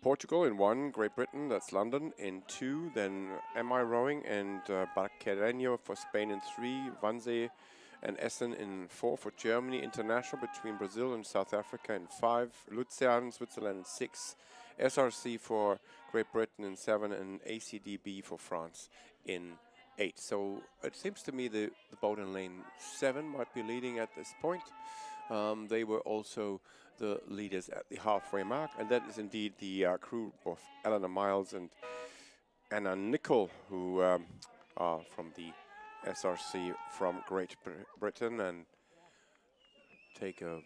Portugal in 1, Great Britain, that's London, in 2, then MI Rowing and Barquereño for Spain in 3, Wannsee and Essen in 4 for Germany, international between Brazil and South Africa in 5, Luzern, Switzerland in 6, SRC for Great Britain in 7, and ACDB for France in 8. So it seems to me the boat in lane 7 might be leading at this point. They were also the leaders at the halfway mark, and that is indeed the crew of Eleanor Miles and Anna Nicol, who are from the SRC from Great Britain and take a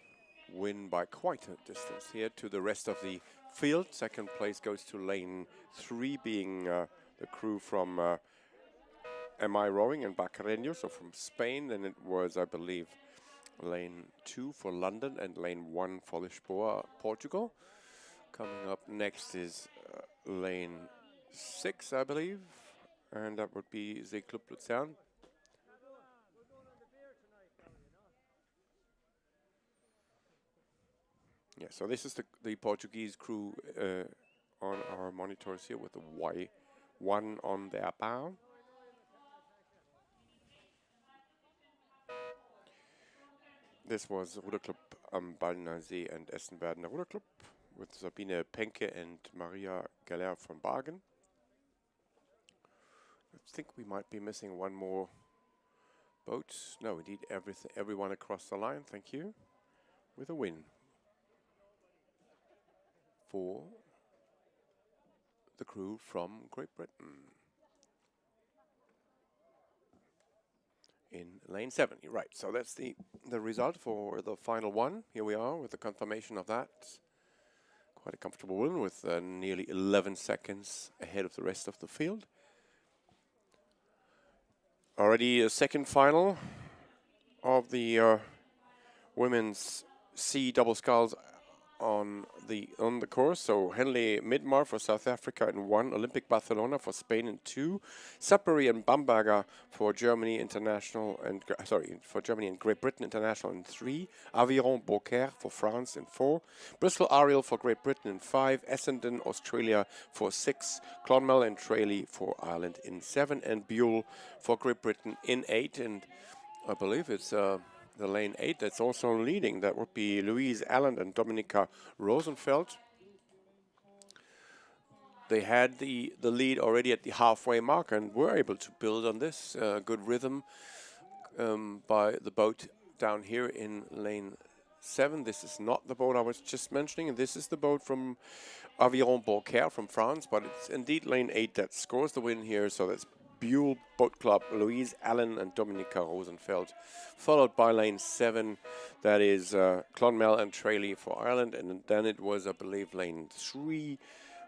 win by quite a distance here to the rest of the field. Second place goes to lane 3, being the crew from MI Rowing and Barquereño, so from Spain, and it was, I believe, lane 2 for London and lane 1 for Lisboa, Portugal. Coming up next is lane 6, I believe, and that would be the Club Luzern. Yeah, so this is the Portuguese crew on our monitors here with the Y1 on their bow. This was Ruderclub am Ballnersee and Essen-Werdener Ruderclub with Sabine Penke and Maria Galler von Bargen. I think we might be missing one more boat. No, indeed, everyone across the line, thank you, with a win for the crew from Great Britain. In lane 7, right, so that's the result for the final one. Here we are with the confirmation of that. Quite a comfortable win with nearly 11 seconds ahead of the rest of the field. Already a second final of the women's C Double Sculls on the course. So Henley Midmar for South Africa in 1, Olympic Barcelona for Spain in 2, Sudbury and Bamberger for Germany International and for Germany and Great Britain International in 3, Aviron Beaucaire for France in 4, Bristol Ariel for Great Britain in 5, Essendon Australia for 6, Clonmel and Tralee for Ireland in 7, and Buell for Great Britain in 8. And I believe it's the lane 8 that's also leading. That would be Louise Allen and Dominika Rosenfeld. They had the lead already at the halfway mark and were able to build on this good rhythm by the boat down here in lane 7. This is not the boat I was just mentioning. This is the boat from Aviron Beaucaire from France, but it's indeed lane 8 that scores the win here. So that's Buell Boat Club, Louise Allen and Dominika Rosenfeld, followed by lane 7, that is Clonmel and Tralee for Ireland, and then it was, I believe, lane 3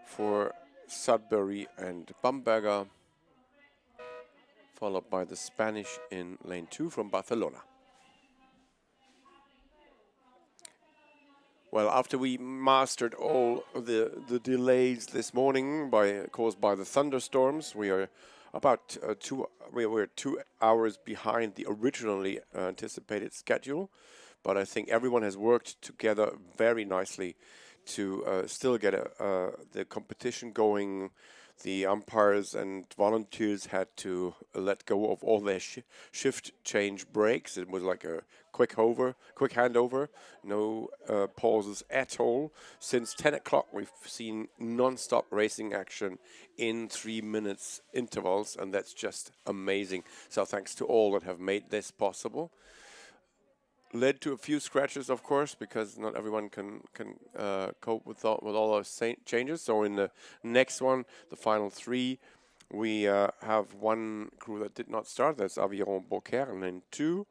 for Sudbury and Bamberger, followed by the Spanish in lane 2 from Barcelona. Well, after we mastered all the delays this morning caused by the thunderstorms, we are about 2 hours behind the originally anticipated schedule, but I think everyone has worked together very nicely to still get the competition going the umpires and volunteers had to let go of all their shift change breaks. It was like a quick handover, no pauses at all. Since 10 o'clock, we've seen non-stop racing action in 3 minutes intervals, and that's just amazing. So thanks to all that have made this possible. Led to a few scratches, of course, because not everyone can cope with all those changes. So in the next one, the final three, we have one crew that did not start. That's Aviron Beaucaire in lane 2.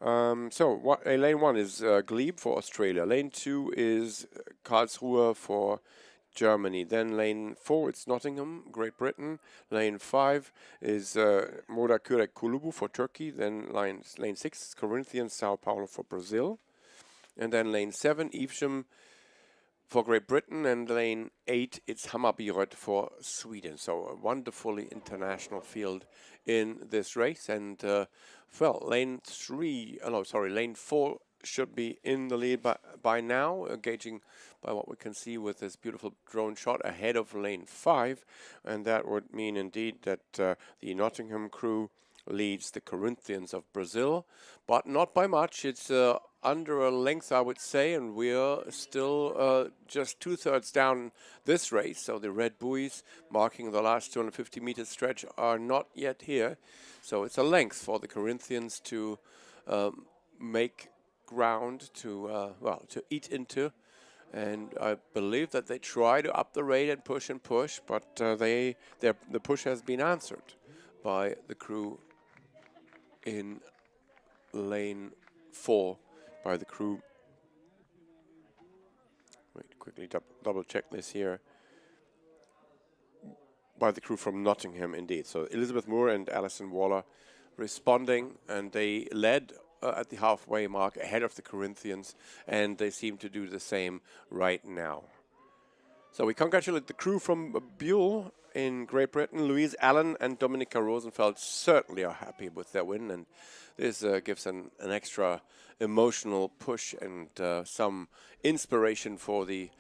Lane 1 is Glebe for Australia. Lane 2 is Karlsruhe for Germany. Then lane 4, it's Nottingham, Great Britain. Lane 5 is Moda Kurek Kulubu for Turkey. Then lane 6 is Corinthians, Sao Paulo for Brazil. And then lane 7, Evesham for Great Britain. And lane 8, it's Hammarbyråd for Sweden. So a wonderfully international field in this race. And, lane 4 should be in the lead by now, gauging by what we can see with this beautiful drone shot ahead of lane 5. And that would mean indeed that the Nottingham crew leads the Corinthians of Brazil, but not by much. It's under a length, I would say, and we're still just 2/3 down this race. So the red buoys marking the last 250 meter stretch are not yet here. So it's a length for the Corinthians to make ground to eat into, and I believe that they try to up the rate and push, but the push has been answered by the crew in lane 4, by the crew. Wait, quickly double check this here. By the crew from Nottingham, indeed. So Elizabeth Moore and Alison Waller responding, and they led at the halfway mark ahead of the Corinthians, and they seem to do the same right now. So we congratulate the crew from Buell in Great Britain. Louise Allen and Dominika Rosenfeld certainly are happy with their win, and this gives an extra emotional push and some inspiration for the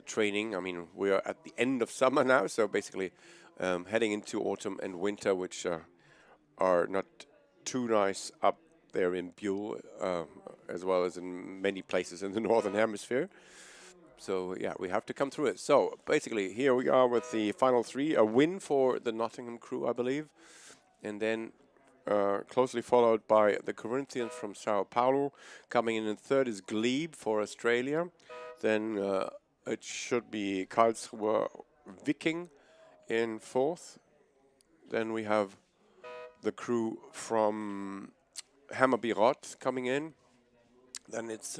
training. I mean, we are at the end of summer now, so basically heading into autumn and winter, which are not too nice up there in Buell, as well as in many places in the Northern Hemisphere. So, yeah, we have to come through it. So, basically, here we are with the final 3. A win for the Nottingham crew, I believe. And then closely followed by the Corinthians from Sao Paulo. Coming in 3rd is Glebe for Australia. Then it should be Karlsruhe Viking in 4th. Then we have the crew from Hammarbyråd coming in. Then it's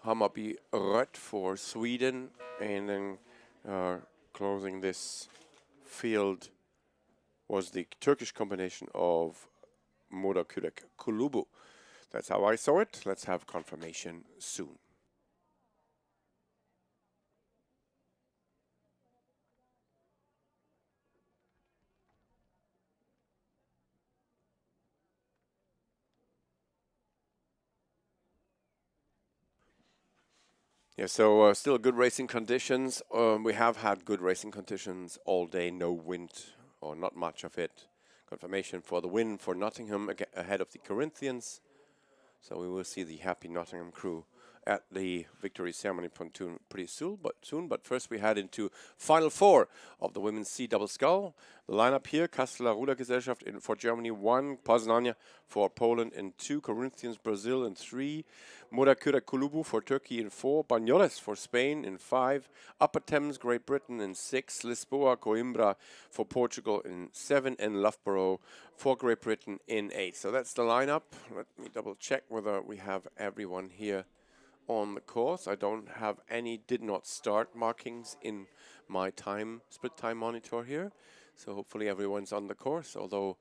Hammarbyråd for Sweden, and then closing this field was the Turkish combination of Moda Kurek Kulubu. That's how I saw it. Let's have confirmation soon. Yeah, so still good racing conditions. We have had good racing conditions all day, no wind or not much of it. Confirmation for the win for Nottingham ahead of the Corinthians. So we will see the happy Nottingham crew at the victory ceremony pontoon pretty soon. But first we head into final 4 of the women's C Double Scull. The lineup here: Kasseler Rudergesellschaft for Germany 1, Poznania for Poland in 2, Corinthians Brazil in 3, Moda Kurek Kulubu for Turkey in 4, Banyoles for Spain in 5, Upper Thames Great Britain in 6, Lisboa Coimbra for Portugal in 7, and Loughborough for Great Britain in 8. So that's the lineup. Let me double check whether we have everyone here on the course. I don't have any did not start markings in my split time monitor here. So hopefully everyone's on the course, although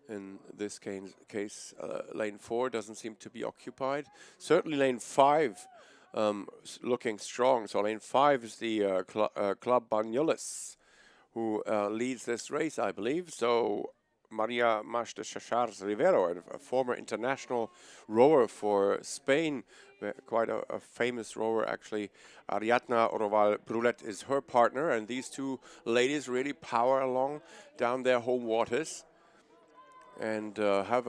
in this case lane 4 doesn't seem to be occupied. Certainly lane 5 looking strong. So lane 5 is the Club Banyoles, who leads this race, I believe. So Maria Mas Rivero, a former international rower for Spain, quite a famous rower actually. Ariadna Oroval Brulet is her partner, and these two ladies really power along down their home waters and have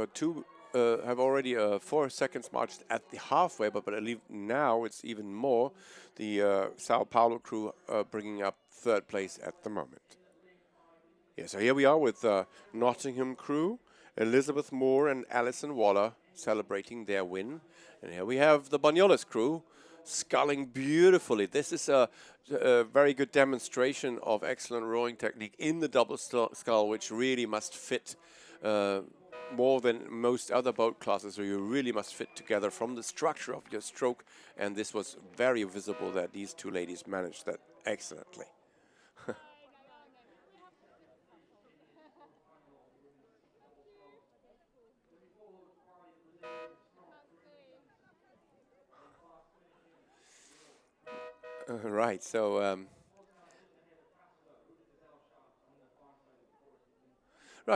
already 4 seconds marched at the halfway, but I believe now it's even more. The Sao Paulo crew bringing up 3rd place at the moment. Yeah, so here we are with Nottingham crew, Elizabeth Moore and Alison Waller celebrating their win. And here we have the Banyoles crew sculling beautifully. This is a very good demonstration of excellent rowing technique in the double scull, which really must fit more than most other boat classes, so you really must fit together from the structure of your stroke. And this was very visible that these two ladies managed that excellently. Right, so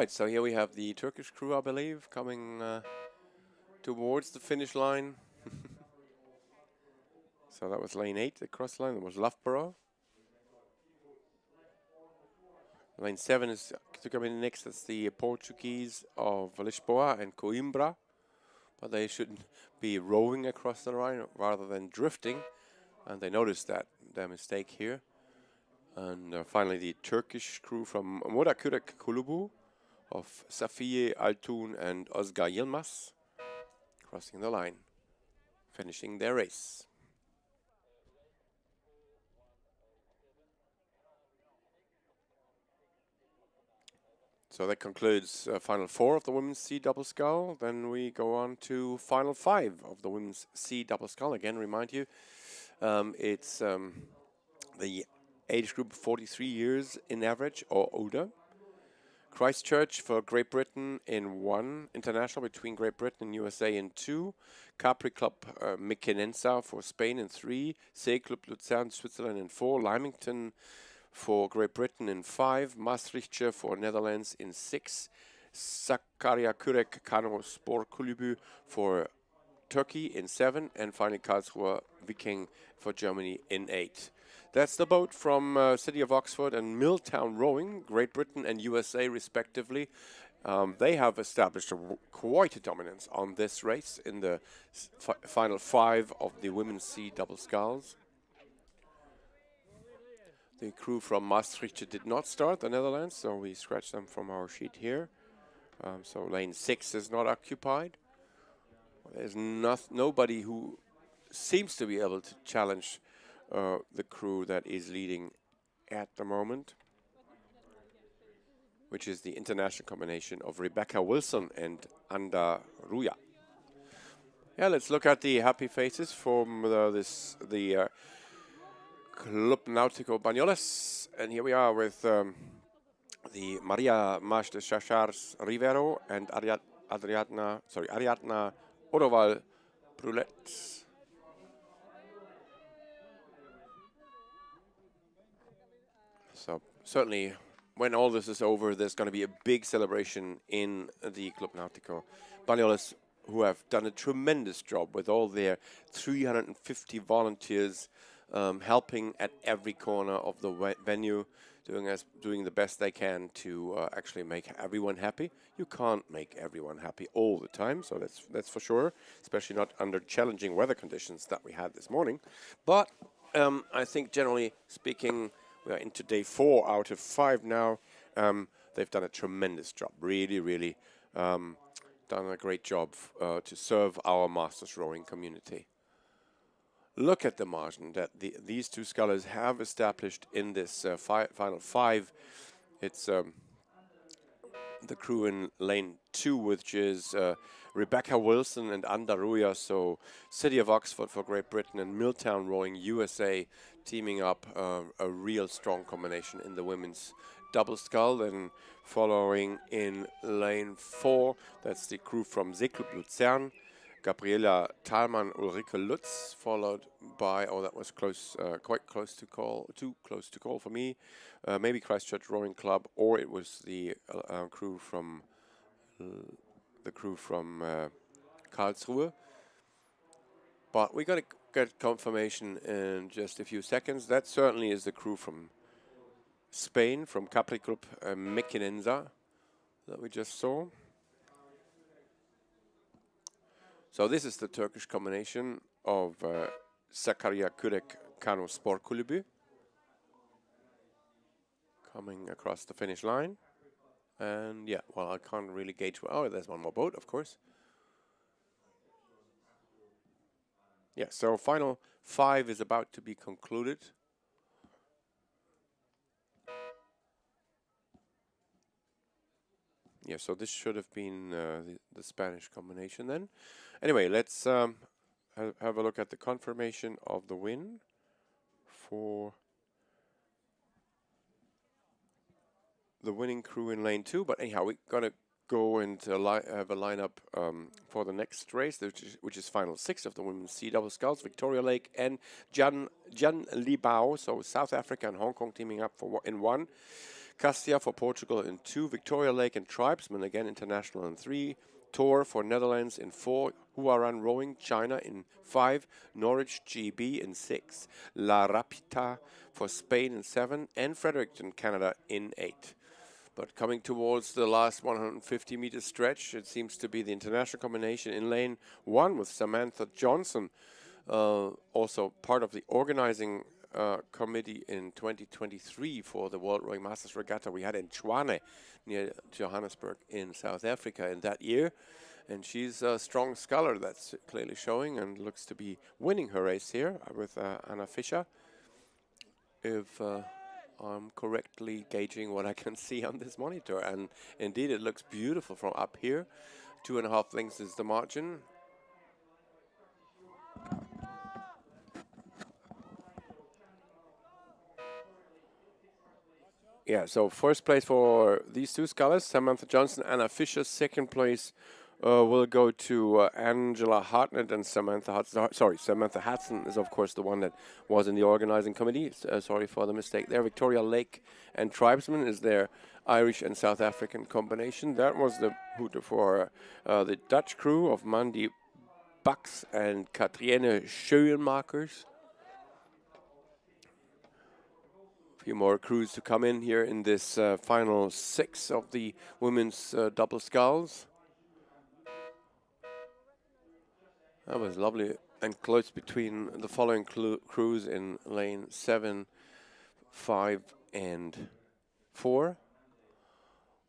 so here we have the Turkish crew, I believe, coming towards the finish line. So that was lane 8, the cross line. That was Loughborough. Lane 7 is to come in next. That's the Portuguese of Lisboa and Coimbra, but they shouldn't be rowing across the line rather than drifting. And they noticed that their mistake here. And finally, the Turkish crew from Modakurek Kulubu of Safiye Altun and Özge Yilmaz crossing the line, finishing their race. So that concludes Final 4 of the Women's C Double Scull. Then we go on to Final 5 of the Women's C Double Scull. Again, remind you, it's the age group 43 years in average or older. Christchurch for Great Britain in 1, international between Great Britain and USA in 2, Capri Club Mequinensa for Spain in 3, C Club Luzern Switzerland in 4, Lymington for Great Britain in 5, Maastricht for Netherlands in 6, Sakarya Kurek Kano Spor Kulübü for Turkey in 7, and finally Karlsruhe Viking for Germany in 8. That's the boat from City of Oxford and Milltown Rowing, Great Britain and USA respectively. They have established quite a dominance on this race in the final 5 of the Women's C Double Sculls. The crew from Maastricht did not start, the Netherlands, so we scratched them from our sheet here. So lane 6 is not occupied. There's nobody who seems to be able to challenge the crew that is leading at the moment, which is the international combination of Rebecca Wilson and Anda Ruya. Yeah, let's look at the happy faces from the Club Náutico Banyoles, and here we are with the Maria Mas de Chachars Rivero and Ariadna Oroval Brulet. So certainly, when all this is over, there's going to be a big celebration in the Club Náutico Banyoles, who have done a tremendous job with all their 350 volunteers helping at every corner of the venue, doing the best they can to actually make everyone happy. You can't make everyone happy all the time, so that's for sure, especially not under challenging weather conditions that we had this morning. But I think generally speaking, we are into day 4 out of 5 now. They've done a tremendous job, really done a great job to serve our Masters Rowing community. Look at the margin that these two scullers have established in this final 5. It's the crew in lane 2, which is Rebecca Wilson and Anda Ruya, so City of Oxford for Great Britain and Milltown Rowing USA teaming up a real strong combination in the women's double scull. And following in lane 4, that's the crew from C Club Luzern, Gabriela Thalmann, Ulrike Lutz, followed by, oh, that was close, quite close to call, too close to call for me, maybe Christchurch Rowing Club, or it was the crew from the crew from Karlsruhe. But we're going to get confirmation in just a few seconds. That certainly is the crew from Spain, from Capri-Group Mequinenza that we just saw. So this is the Turkish combination of Sakarya Kürek Kano Spor Kulübü coming across the finish line. And yeah, well, I can't really gauge. Oh, there's one more boat, of course. Yeah, so final 5 is about to be concluded. Yeah, so this should have been the Spanish combination then. Anyway, let's have a look at the confirmation of the win for the winning crew in lane 2. But anyhow, we're going to go and have a lineup for the next race, which is final 6 of the women's C Double Sculls. Victoria Lake and Jan Libao, so South Africa and Hong Kong teaming up for in 1. Castia for Portugal in 2. Victoria Lake and Tribesman, again international, in 3. Tor for Netherlands in 4. Huaran Rowing China in 5. Norwich GB in 6. La Rapita for Spain in 7. And Fredericton, Canada in 8. But coming towards the last 150-meter stretch, it seems to be the international combination in lane 1 with Samantha Johnson, also part of the organizing committee in 2023 for the World Rowing Masters Regatta we had in Tshwane near Johannesburg in South Africa in that year. And she's a strong sculler, that's clearly showing, and looks to be winning her race here with Anna Fischer, if I'm correctly gauging what I can see on this monitor. And indeed, it looks beautiful from up here. 2.5 lengths is the margin. Yeah, so first place for these two scholars, Samantha Johnson, Anna Fischer. Second place will go to Angela Hartnett and Samantha Hudson. Sorry, Samantha Hudson is, of course, the one that was in the organizing committee. Sorry for the mistake there. Victoria Lake and Tribesman is their Irish and South African combination. That was the hooter for the Dutch crew of Mandy Bucks and Katrienne Schoenmakers. Few more crews to come in here in this final 6 of the women's double sculls. That was lovely and close between the following crews in lane 7, 5, and 4.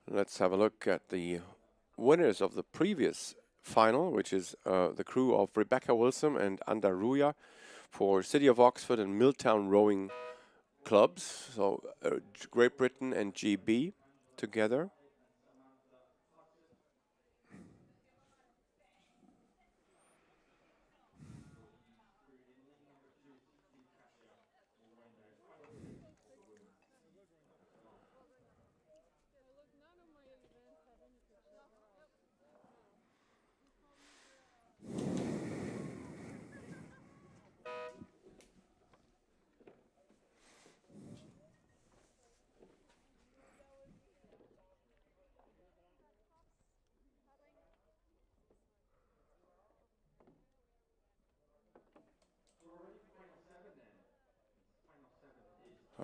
Let's have a look at the winners of the previous final, which is the crew of Rebecca Wilson and Anda Ruya for City of Oxford and Milltown Rowing clubs, so Great Britain and GB together.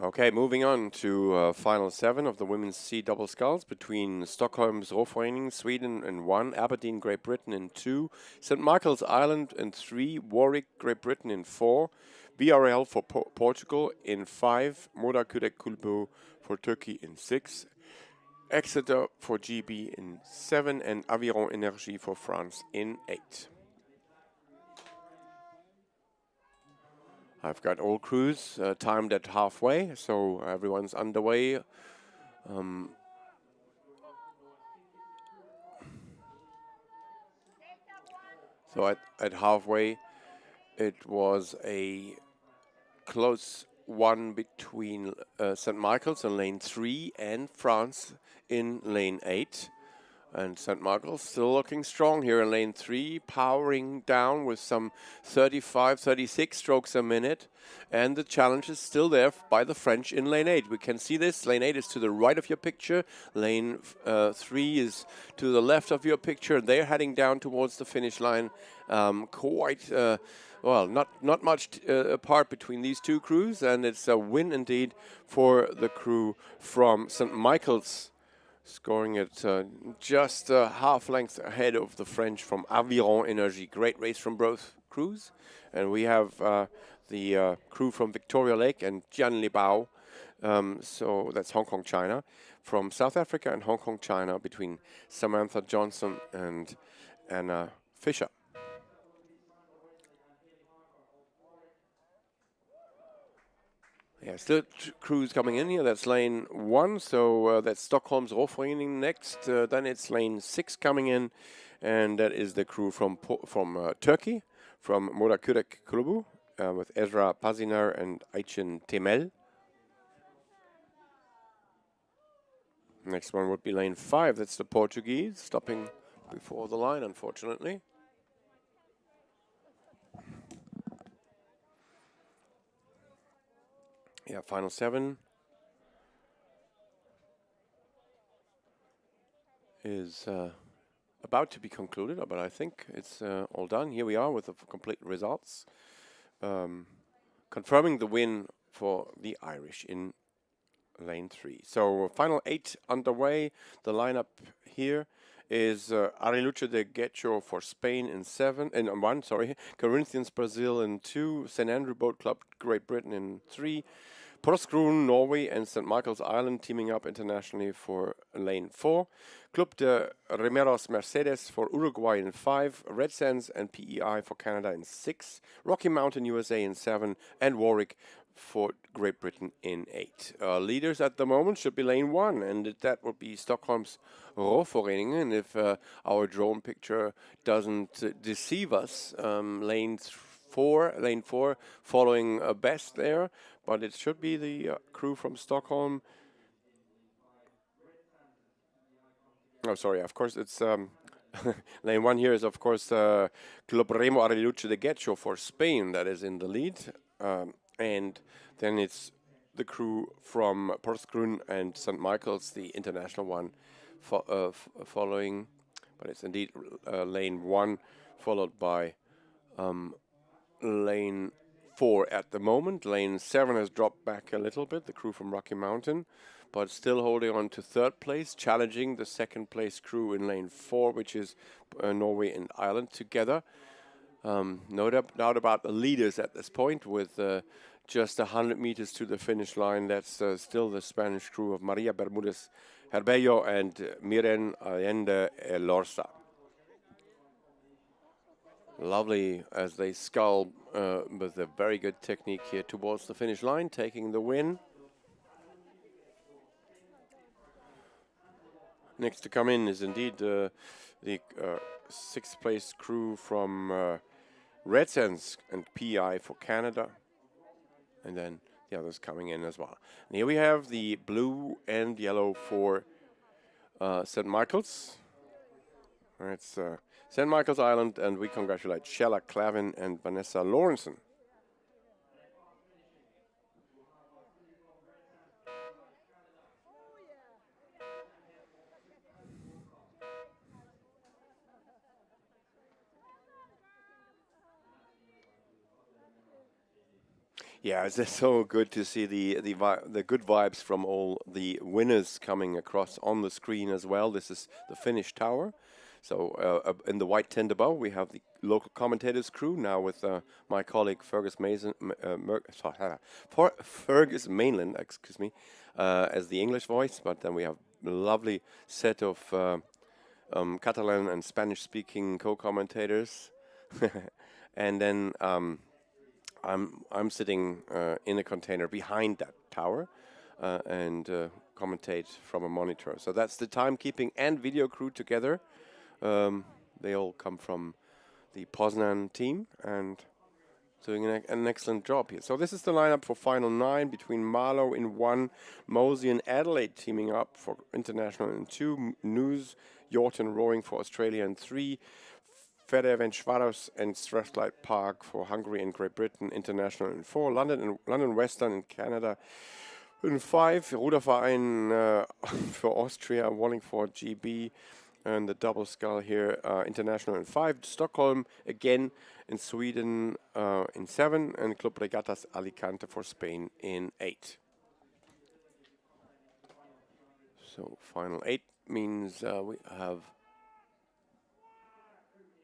Okay, moving on to final 7 of the women's C Double Sculls between Stockholm's Roforening, Sweden in 1, Aberdeen, Great Britain in 2, St. Michael's Island in 3, Warwick, Great Britain in 4, BRL for Portugal in 5, Moda Kürek Kulübü for Turkey in 6, Exeter for GB in 7, and Aviron Energy for France in 8. I've got all crews timed at halfway, so everyone's underway. So at halfway, it was a close one between St. Michael's in lane 3 and France in lane 8. And St. Michael's still looking strong here in lane 3, powering down with some 35, 36 strokes a minute. And the challenge is still there by the French in lane 8. We can see this. Lane 8 is to the right of your picture. Lane 3 is to the left of your picture. They're heading down towards the finish line. Quite, well, not much apart between these two crews. And it's a win indeed for the crew from St. Michael's, scoring it just half length ahead of the French from Aviron Energy. Great race from both crews. And we have the crew from Victoria Lake and Jianlibao. So that's Hong Kong, China. From South Africa and Hong Kong, China, between Samantha Johnson and Anna Fisher. Yeah, still crews coming in here. That's lane 1, so that's Stockholm's Rowforening next. Then it's lane 6 coming in, and that is the crew from Turkey, from Morakürek Klubu, with Ezra Paziner and Ayçin Temel. Next one would be lane 5. That's the Portuguese, stopping before the line, unfortunately. Yeah, final 7 is about to be concluded, but I think it's all done. Here we are with the complete results, confirming the win for the Irish in lane 3. So final 8 underway. The lineup here is Ariluce de Guecho for Spain in 1, Corinthians Brazil in 2, St Andrew Boat Club Great Britain in 3, Porsgrunn Norway and St Michael's Island teaming up internationally for lane 4, Club de Remeros Mercedes for Uruguay in 5, Red Sands and PEI for Canada in 6, Rocky Mountain USA in 7, and Warwick for Great Britain in 8. Leaders at the moment should be lane 1, and that would be Stockholm's Rowforeningen. And if our drone picture doesn't deceive us, lane 4 following best there, but it should be the crew from Stockholm. Oh, sorry, of course it's lane 1 here is of course Club Remo Ariluce de Guecho for Spain that is in the lead. And then it's the crew from Porsgrunn and St. Michael's, the international one, following. But it's indeed lane 1, followed by lane 4 at the moment. Lane 7 has dropped back a little bit, the crew from Rocky Mountain, but still holding on to 3rd place, challenging the 2nd place crew in lane 4, which is Norway and Ireland together. No doubt about the leaders at this point, with just 100 meters to the finish line. That's still the Spanish crew of Maria Bermudez Herbello and Miren Allende Elorza. Lovely as they scull with a very good technique here towards the finish line, taking the win. Next to come in is indeed the 6th place crew from Red Sands and PI for Canada, and then the others coming in as well. And here we have the blue and yellow for St. Michael's. It's St. Michael's Island, and we congratulate Shella Clavin and Vanessa Lawrenson. Yeah, it's so good to see the good vibes from all the winners coming across on the screen as well. This is the finish tower. So in the white tent above, we have the local commentators crew now with my colleague Fergus Mainland, excuse me, as the English voice. But then we have a lovely set of Catalan and Spanish-speaking co-commentators, and then. I'm sitting in a container behind that tower and commentate from a monitor. So that's the timekeeping and video crew together. They all come from the Poznan team and doing an excellent job here. So this is the lineup for final 9 between Marlow in 1, Mosey and Adelaide teaming up for international in 2, News, Yorton Rowing for Australia in 3, Ferencváros and Strathclyde Park for Hungary and Great Britain International in 4, London Western in Canada in 5, Ruderverein for Austria, Wallingford GB, and the double scull here international in 5, Stockholm again in Sweden in 7, and Club Regattas Alicante for Spain in 8. So final 8 means we have,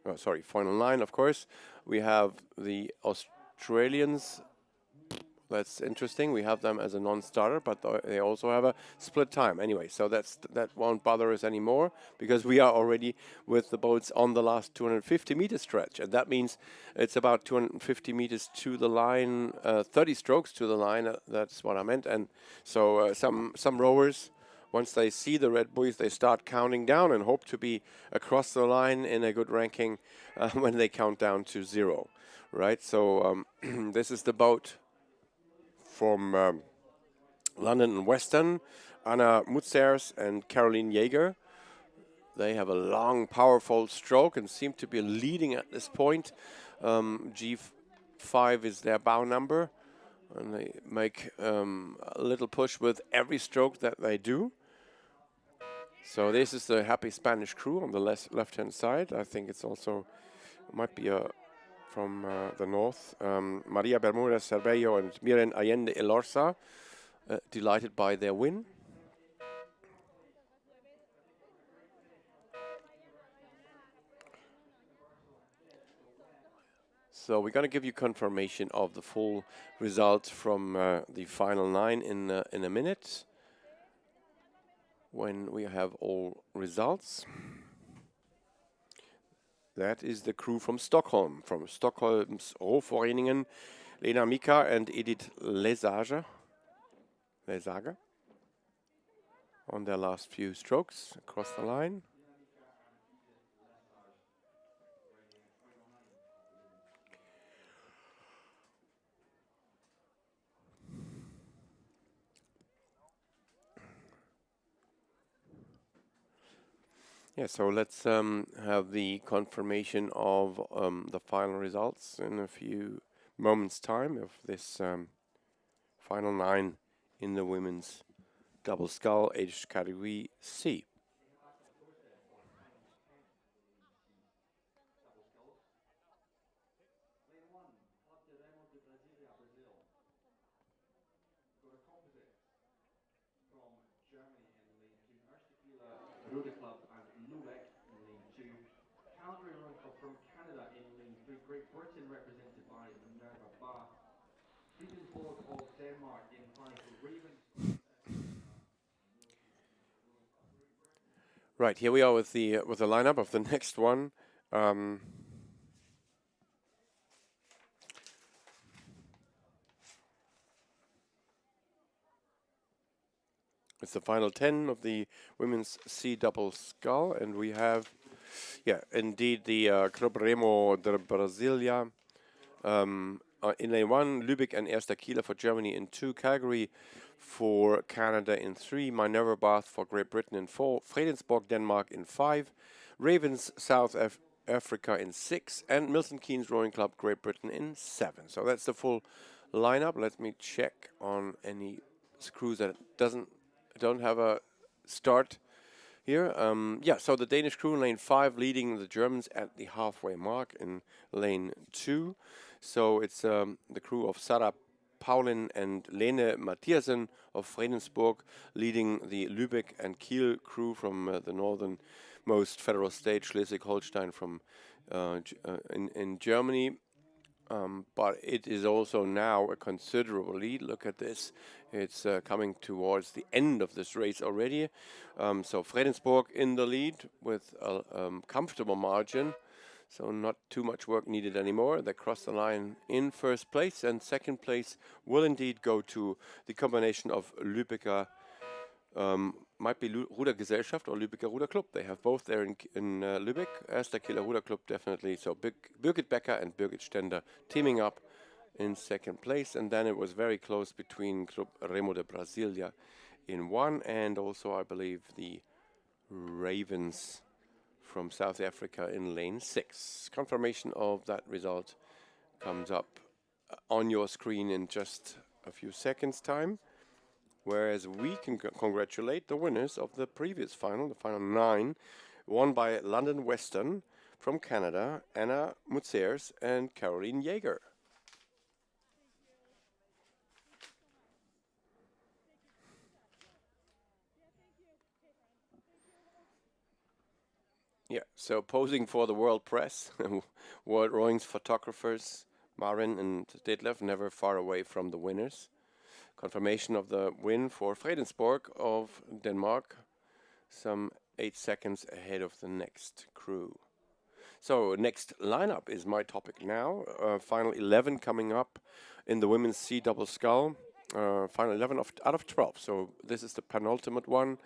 oh, sorry, final 9 of course. We have the Australians. That's interesting. We have them as a non-starter, but they also have a split time. Anyway, so that won't bother us anymore because we are already with the boats on the last 250-meter stretch. And that means it's about 250 meters to the line, 30 strokes to the line. That's what I meant. And so some rowers, once they see the red buoys, they start counting down and hope to be across the line in a good ranking when they count down to 0, right? So this is the boat from London and Western, Anna Mutzers and Caroline Jaeger. They have a long, powerful stroke and seem to be leading at this point. G5 is their bow number, and they make a little push with every stroke that they do. So this is the happy Spanish crew on the left-hand side. I think it's also, might be from the north. Maria Bermúdez Cervello and Miren Allende Elorza, delighted by their win. So we're going to give you confirmation of the full results from the final 9 in a minute, when we have all results. That is the crew from Stockholm, from Stockholm's Roforeningen, Lena Mika and Edith Lesage on their last few strokes across the line. Yeah, so let's have the confirmation of the final results in a few moments' time of this final 9 in the women's double scull age category C. From Canada in lane 3, Great Britain represented by Minerva Ba. Fleetwood of Denmark in 5 for Ravens. Right, here we are with the lineup of the next one. It's the final 10 of the women's C Double Scull, and we have, yeah, indeed the Club Remo de Brasilia in lane 1, Lübeck and Erster Kieler for Germany in 2, Calgary for Canada in 3, Minerva Bath for Great Britain in 4, Fredensborg, Denmark in 5, Ravens, South Africa in 6, and Milton Keynes Rowing Club, Great Britain in 7. So that's the full lineup. Let me check on any screws that don't have a start here. Yeah, so the Danish crew in lane 5 leading the Germans at the halfway mark in lane 2. So it's the crew of Sarah Paulin and Lene Mathiasen of Fredensborg leading the Lübeck and Kiel crew from the northernmost federal state, Schleswig-Holstein, from in Germany. But it is also now a considerable lead. Look at this. It's coming towards the end of this race already. So Fredensborg in the lead with a comfortable margin. So not too much work needed anymore. They cross the line in first place, and second place will indeed go to the combination of Lübecker, might be Rudergesellschaft or Lübecker Ruderclub. They have both there in Lübeck. Erster Kieler Ruderclub definitely. So Birgit Becker and Birgit Stender teaming up in second place. And then it was very close between Club Remo de Brasilia in 1 and also, I believe, the Ravens from South Africa in lane 6. Confirmation of that result comes up on your screen in just a few seconds time, whereas we can congratulate the winners of the previous final, the final 9, won by London Western from Canada, Anna Mutzers and Caroline Jaeger. Yeah, so posing for the world press, World Rowing's photographers, Marin and Detlef, never far away from the winners. Confirmation of the win for Fredensborg of Denmark, some 8 seconds ahead of the next crew. So next lineup is my topic now. Final 11 coming up in the women's C Double Scull. Final 11 out of 12. So this is the penultimate one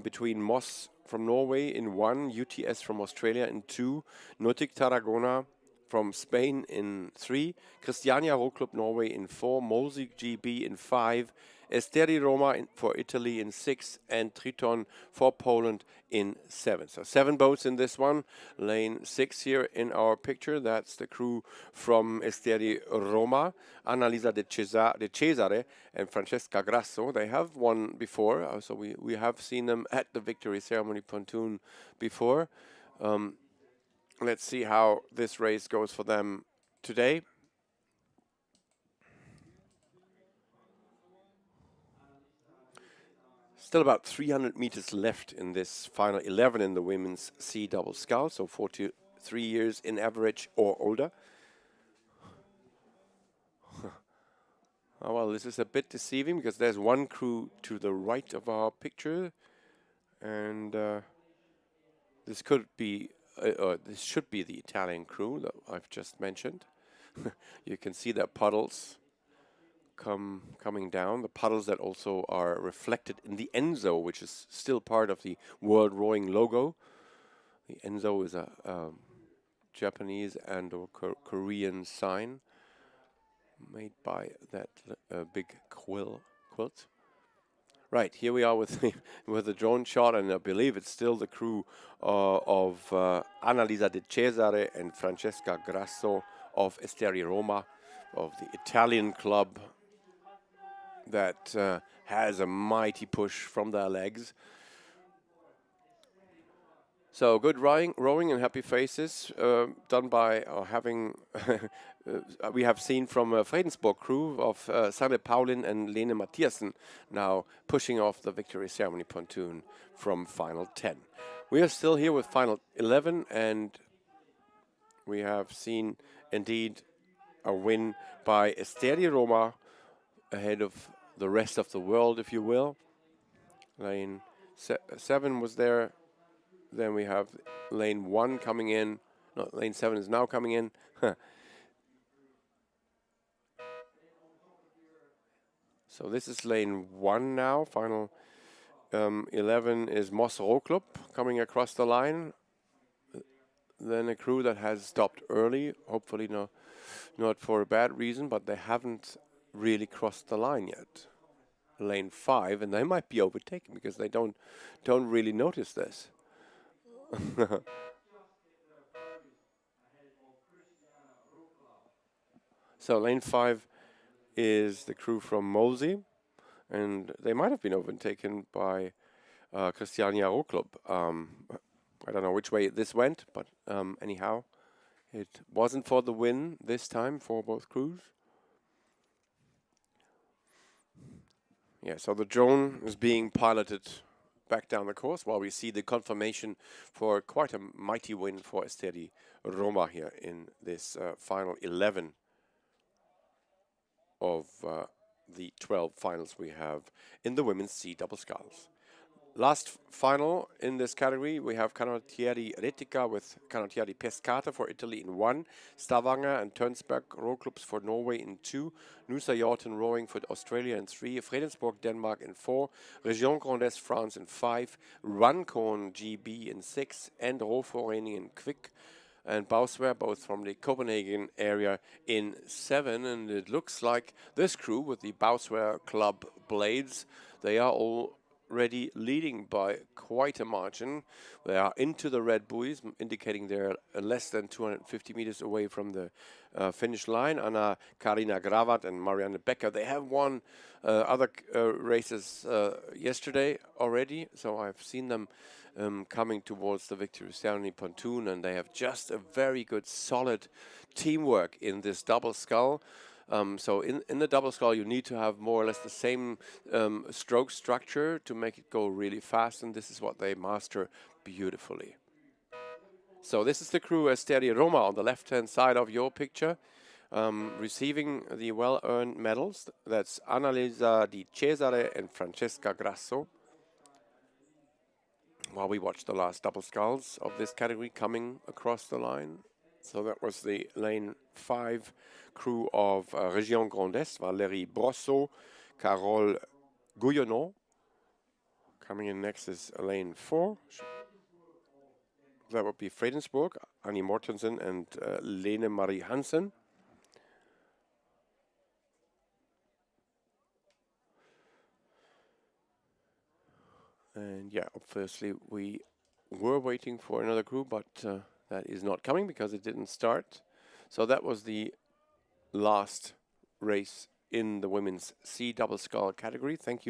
between Moss from Norway in 1, UTS from Australia in 2, Nautic Tarragona from Spain in 3, Christiania Row Club Norway in 4, Molsey GB in 5, Esteri Roma for Italy in 6, and Triton for Poland in 7. So 7 boats in this one. Lane 6 here in our picture. That's the crew from Esteri Roma, Annalisa de Cesare and Francesca Grasso. They have won before, so we have seen them at the victory ceremony pontoon before. Let's see how this race goes for them today. Still about 300 meters left in this final 11 in the women's C Double Sculls, so 43 years in average or older. Oh, well, this is a bit deceiving because there's one crew to the right of our picture, and this could be, this should be the Italian crew that I've just mentioned. You can see their puddles coming down, the puddles that also are reflected in the Enzo, which is still part of the World Rowing logo. The Enzo is a Japanese and or Korean sign made by that big quilt. Right, here we are with the drone shot, and I believe it's still the crew of Annalisa de Cesare and Francesca Grasso of Esteri Roma, of the Italian club that has a mighty push from their legs. So good rowing and happy faces done by having we have seen from Fredensborg crew of Sanne Paulin and Lene Mathiasen now pushing off the victory ceremony pontoon from final 10. We are still here with final 11, and we have seen indeed a win by Esteri Roma ahead of the rest of the world, if you will. Lane 7 was there. Then we have lane 1 coming in. No, lane 7 is now coming in. So this is lane 1 now. Final 11 is Moss Row Club coming across the line. Then a crew that has stopped early, hopefully not for a bad reason, but they haven't really crossed the line yet. Lane 5, and they might be overtaken because they don't really notice this. So lane 5 is the crew from Molsey, and they might have been overtaken by Christiania Row Club. I don't know which way this went, but anyhow, it wasn't for the win this time for both crews. Yeah, so the drone is being piloted back down the course while we see the confirmation for quite a mighty win for Esteri Roma here in this final 11 of the 12 finals we have in the women's C Double Sculls. Last final in this category, we have Canottieri Retica with Canottieri Pescata for Italy in 1, Stavanger and Tønsberg row clubs for Norway in 2, Noosa Yacht and Rowing for Australia in 3, Fredensborg Denmark in 4, Région Grand Est France in 5, Runcorn GB in 6, and Rowforening in Quick and Bauswehr, both from the Copenhagen area, in 7. And it looks like this crew with the Bauswehr Club blades, they are all already leading by quite a margin. They are into the red buoys, indicating they're less than 250 meters away from the finish line. Anna Karina Gravat and Marianne Becker, they have won other races yesterday already, so I've seen them coming towards the victory ceremony pontoon, and they have just a very good solid teamwork in this double scull. So in the double scull, you need to have more or less the same stroke structure to make it go really fast, and this is what they master beautifully. So this is the crew Esteri Roma on the left-hand side of your picture, receiving the well-earned medals. That's Annalisa Di Cesare and Francesca Grasso. While we watch the last double sculls of this category coming across the line. So that was the lane 5 crew of Région Grand Est, Valérie Brosseau, Carole Gouillonneau. Coming in next is lane 4. That would be Fredensburg, Annie Mortensen and Lene Marie Hansen. And yeah, obviously we were waiting for another crew, but that is not coming because it didn't start. So that was the last race in the women's C Double Scull category. Thanks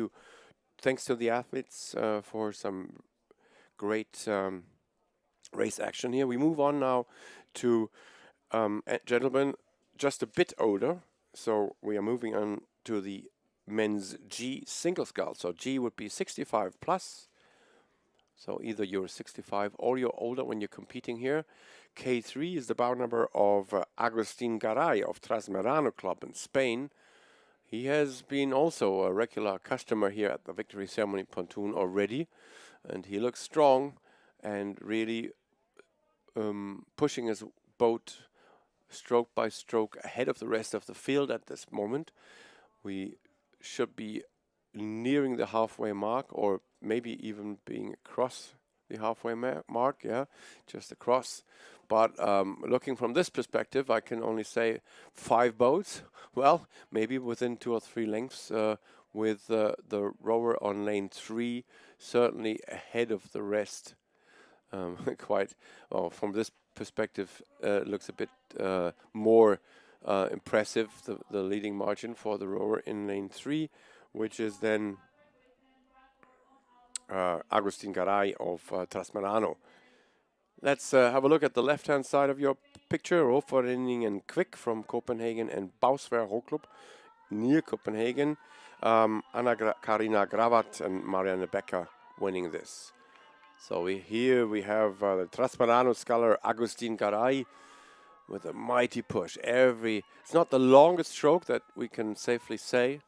to the athletes for some great race action here. We move on now to gentlemen just a bit older. So we are moving on to the men's G Single Sculls. So G would be 65 plus. So either you're 65 or you're older when you're competing here. K3 is the bow number of Agustin Garay of Trasmerano Club in Spain. He has been also a regular customer here at the Victory Ceremony pontoon already, and he looks strong and really pushing his boat stroke by stroke ahead of the rest of the field at this moment. We should be nearing the halfway mark, or maybe even being across the halfway mark, yeah, just across. But looking from this perspective, I can only say 5 boats. Well, maybe within 2 or 3 lengths with the rower on lane 3, certainly ahead of the rest. Quite, well, from this perspective, looks a bit more impressive, the leading margin for the rower in lane 3, which is then Agustin Garay of Trasmerano. Let's have a look at the left-hand side of your picture. Roforening and Quick from Copenhagen and Bausver Rowclub near Copenhagen. Anna Karina Gravat and Marianne Becker winning this. So here we have the Trasmerano sculler Agustin Garay with a mighty push. It's not the longest stroke, that we can safely say,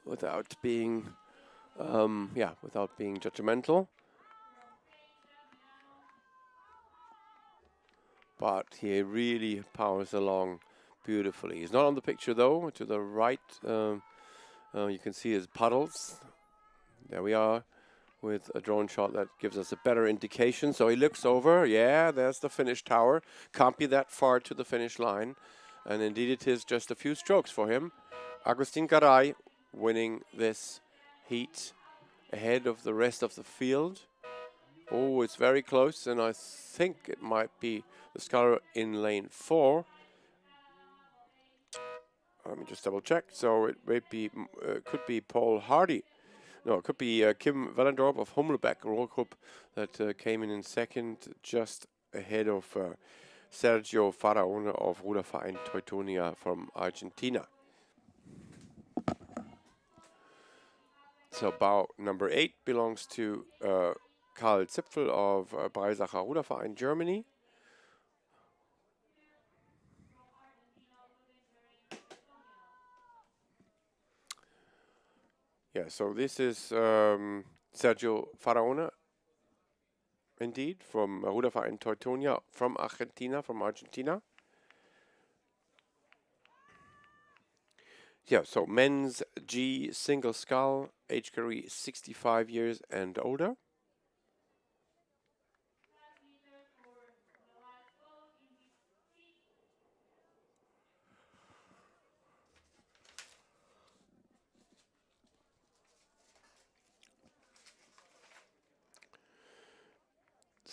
without being judgmental. But he really powers along beautifully. He's not on the picture though. To the right, you can see his puddles. There we are, with a drone shot that gives us a better indication. So he looks over. Yeah, there's the finish tower. Can't be that far to the finish line. And indeed it is just a few strokes for him. Agustin Garay winning this heat ahead of the rest of the field. Oh, it's very close, and I think it might be the sculler in lane 4. Let me just double check. So it may be, could be Paul Hardy. No, it could be Kim Wellendorp of Hummelbeck Rollgroup that came in second, just ahead of Sergio Faraone of Ruderverein Teutonia from Argentina. So bow number 8 belongs to Karl Zipfel of Breisacher Ruderverein Germany. Yeah, so this is Sergio Faraone, indeed, from Ruderverein Teutonia from Argentina. Yeah, so men's G Single Scull, age category 65 years and older.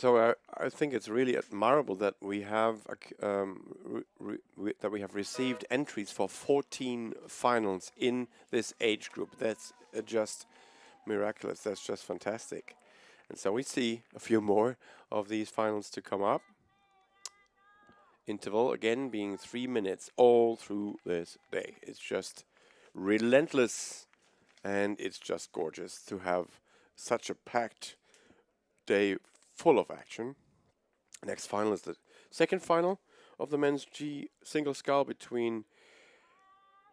So I think it's really admirable that we have that we have received entries for 14 finals in this age group. That's just miraculous. That's just fantastic. And so we see a few more of these finals to come up. Interval again being 3 minutes all through this day. It's just relentless, and it's just gorgeous to have such a packed day full of action. Next final is the second final of the men's G Single Scull between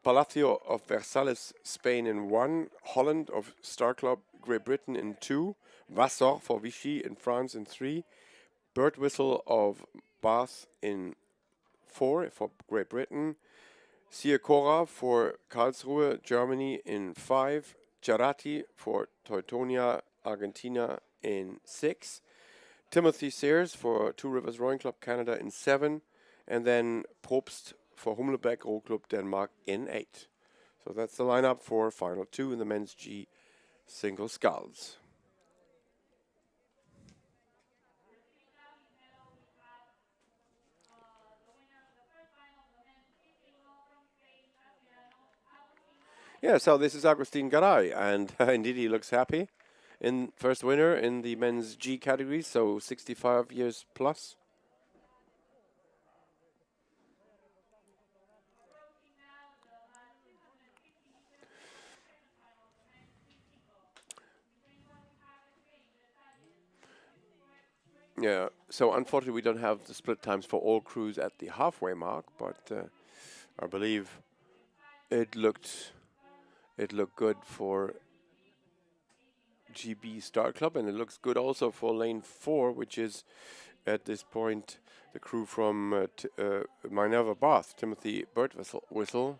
Palacio of Versalles, Spain in 1, Holland of Star Club, Great Britain in 2, Vassor for Vichy in France in 3, Bird Whistle of Bath in 4 for Great Britain, Ciacora for Karlsruhe, Germany in 5, Cerati for Teutonia, Argentina in 6, Timothy Sears for Two Rivers Rowing Club Canada in 7, and then Probst for Humlebeck Row Club Denmark in 8. So that's the lineup for Final 2 in the men's G Single Sculls. Yeah, so this is Agustin Garay, and indeed he looks happy. In first winner in the men's G category, so 65 years plus. Yeah, so unfortunately we don't have the split times for all crews at the halfway mark, but I believe it looked good for GB Star Club, and it looks good also for lane 4, which is at this point the crew from Minerva Bath, Timothy Birdwhistle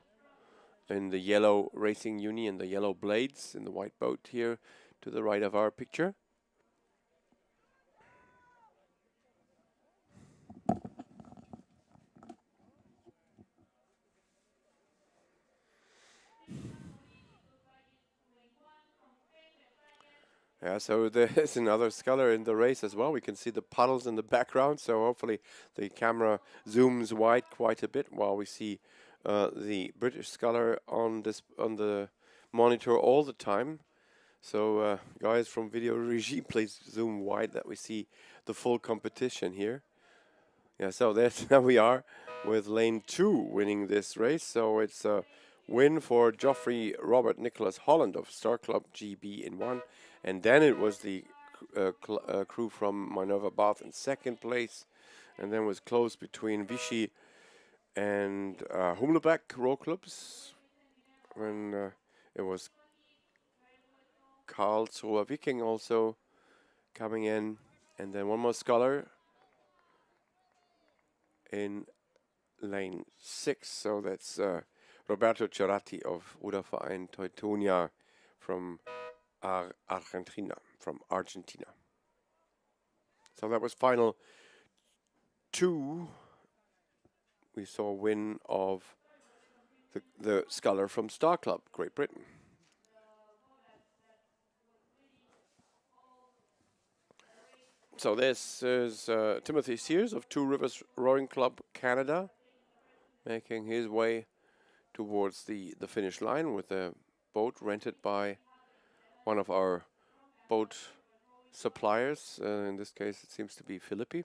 in the yellow racing uni and the yellow blades in the white boat here to the right of our picture. Yeah, so there's another sculler in the race as well. We can see the puddles in the background, so hopefully the camera zooms wide quite a bit while we see the British sculler on the monitor all the time. So guys from video regie, please zoom wide that we see the full competition here. Yeah, so there we are with lane 2 winning this race. So it's a win for Geoffrey Robert Nicholas Holland of Star Club GB in 1. And then it was the crew from Minerva Bath in 2nd place. And then was close between Vichy and Humlebeck row clubs. When it was Karlsruhe Viking also coming in. And then one more sculler in lane 6. So that's Roberto Cerati of Ruderverein Teutonia from Argentina. So that was final 2. We saw a win of the sculler from Star Club, Great Britain. So this is Timothy Sears of Two Rivers Rowing Club Canada, making his way towards the finish line with a boat rented by one of our boat suppliers. In this case, it seems to be Philippi.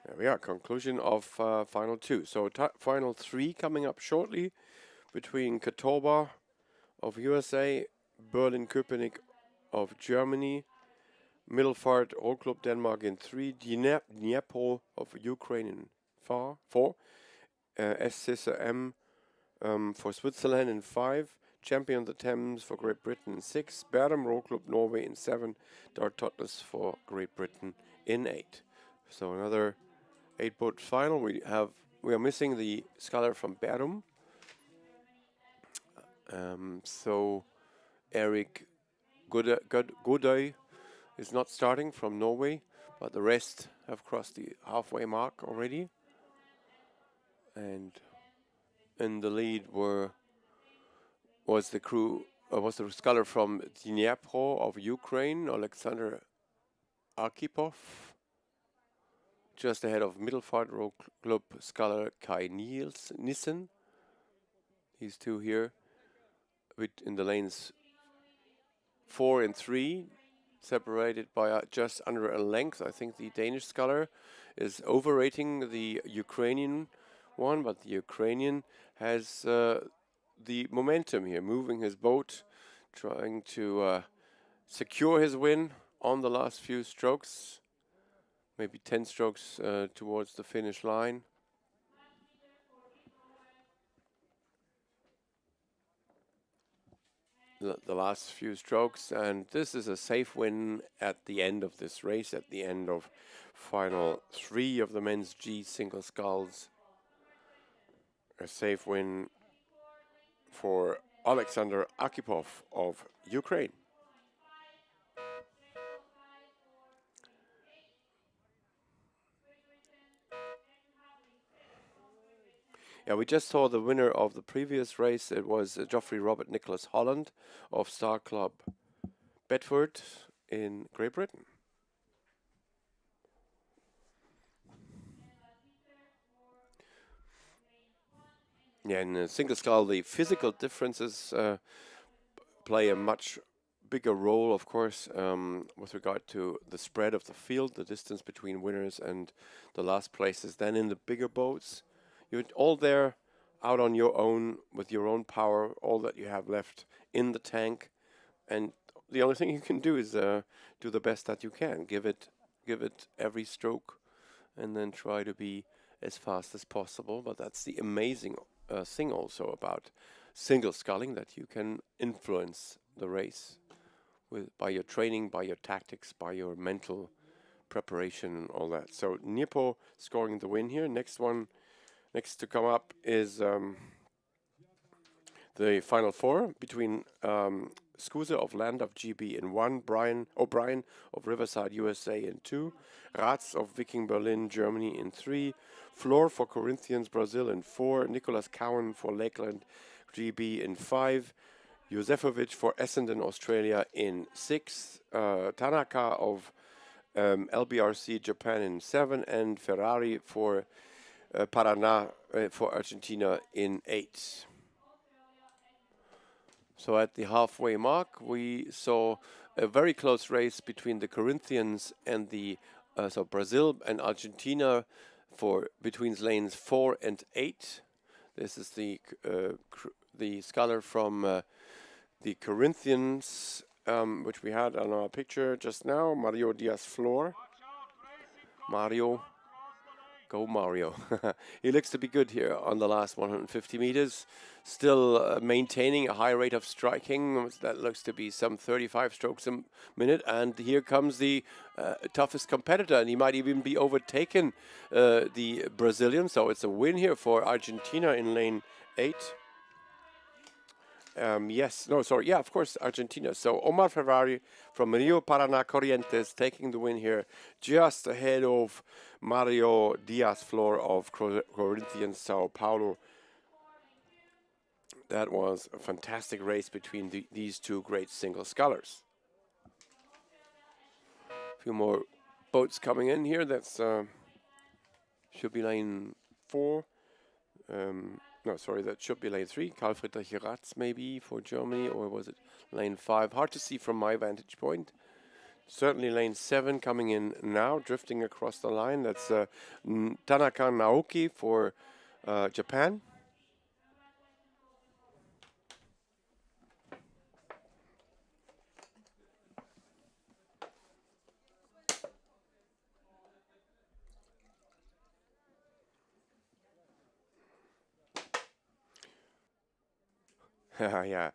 There we are, conclusion of final 2. So final 3 coming up shortly between Katoba of USA, Berlin Köpenick of Germany, Middelfart Row Club Denmark in 3, Dnipro of Ukraine in 4, SCSM for Switzerland in 5, Champion of the Thames for Great Britain in 6, Berdam Row Club Norway in 7, Dart Totnes for Great Britain in 8. So another 8-boat final. We are missing the sculler from Berdam. So Eric Godoy is not starting from Norway, but the rest have crossed the halfway mark already. And in the lead was the sculler from Dnipro of Ukraine, Alexander Arkhipov, just ahead of Middelfart Row Club sculler Kai Nissen. These two here in the lanes 4 and 3, separated by just under a length. I think the Danish sculler is overrating the Ukrainian one, but the Ukrainian has the momentum here, moving his boat, trying to secure his win on the last few strokes, maybe 10 strokes towards the finish line. The last few strokes, and this is a safe win at the end of this race, at the end of final 3 of the men's G Single Sculls. A safe win for Alexander Arkhipov of Ukraine. Yeah, we just saw the winner of the previous race. It was Geoffrey Robert Nicholas Holland of Star Club Bedford in Great Britain. Yeah, in single scull, the physical differences play a much bigger role, of course, with regard to the spread of the field, the distance between winners and the last places. Then in the bigger boats, you're all there out on your own with your own power, all that you have left in the tank, and the only thing you can do is do the best that you can. Give it every stroke, and then try to be as fast as possible. But that's the amazing thing also about single sculling, that you can influence the race by your training, by your tactics, by your mental preparation and all that. So Niepo scoring the win here. Next to come up is the final 4 between Skuse of Land of GB in 1, Brian O'Brien of Riverside, USA in 2, Ratz of Viking Berlin, Germany in 3, Floor for Corinthians, Brazil in 4, Nicholas Cowan for Lakeland, GB in 5, Josefovic for Essendon, Australia in 6, Tanaka of LBRC Japan in 7, and Ferrari for Paraná for Argentina in 8. So at the halfway mark, we saw a very close race between the Corinthians and the so Brazil and Argentina for between lanes 4 and 8. This is the sculler from the Corinthians, which we had on our picture just now, Mario Diaz-Flor. Mario. Go Mario. He looks to be good here on the last 150 meters. Still maintaining a high rate of striking. That looks to be some 35 strokes a minute. And here comes the toughest competitor. And he might even be overtaken, the Brazilian. So it's a win here for Argentina in lane 8. Of course, Argentina. So Omar Ferrari from Rio Paraná Corrientes taking the win here, just ahead of Mario Diaz-Flor of Corinthians, Sao Paulo. That was a fantastic race between these two great single scullers. A few more boats coming in here. That's should be lane 4. That should be lane 3. Karl Friedrich Ratz maybe for Germany, or was it lane 5? Hard to see from my vantage point. Certainly lane 7 coming in now, drifting across the line. That's Tanaka Naoki for Japan. Yeah,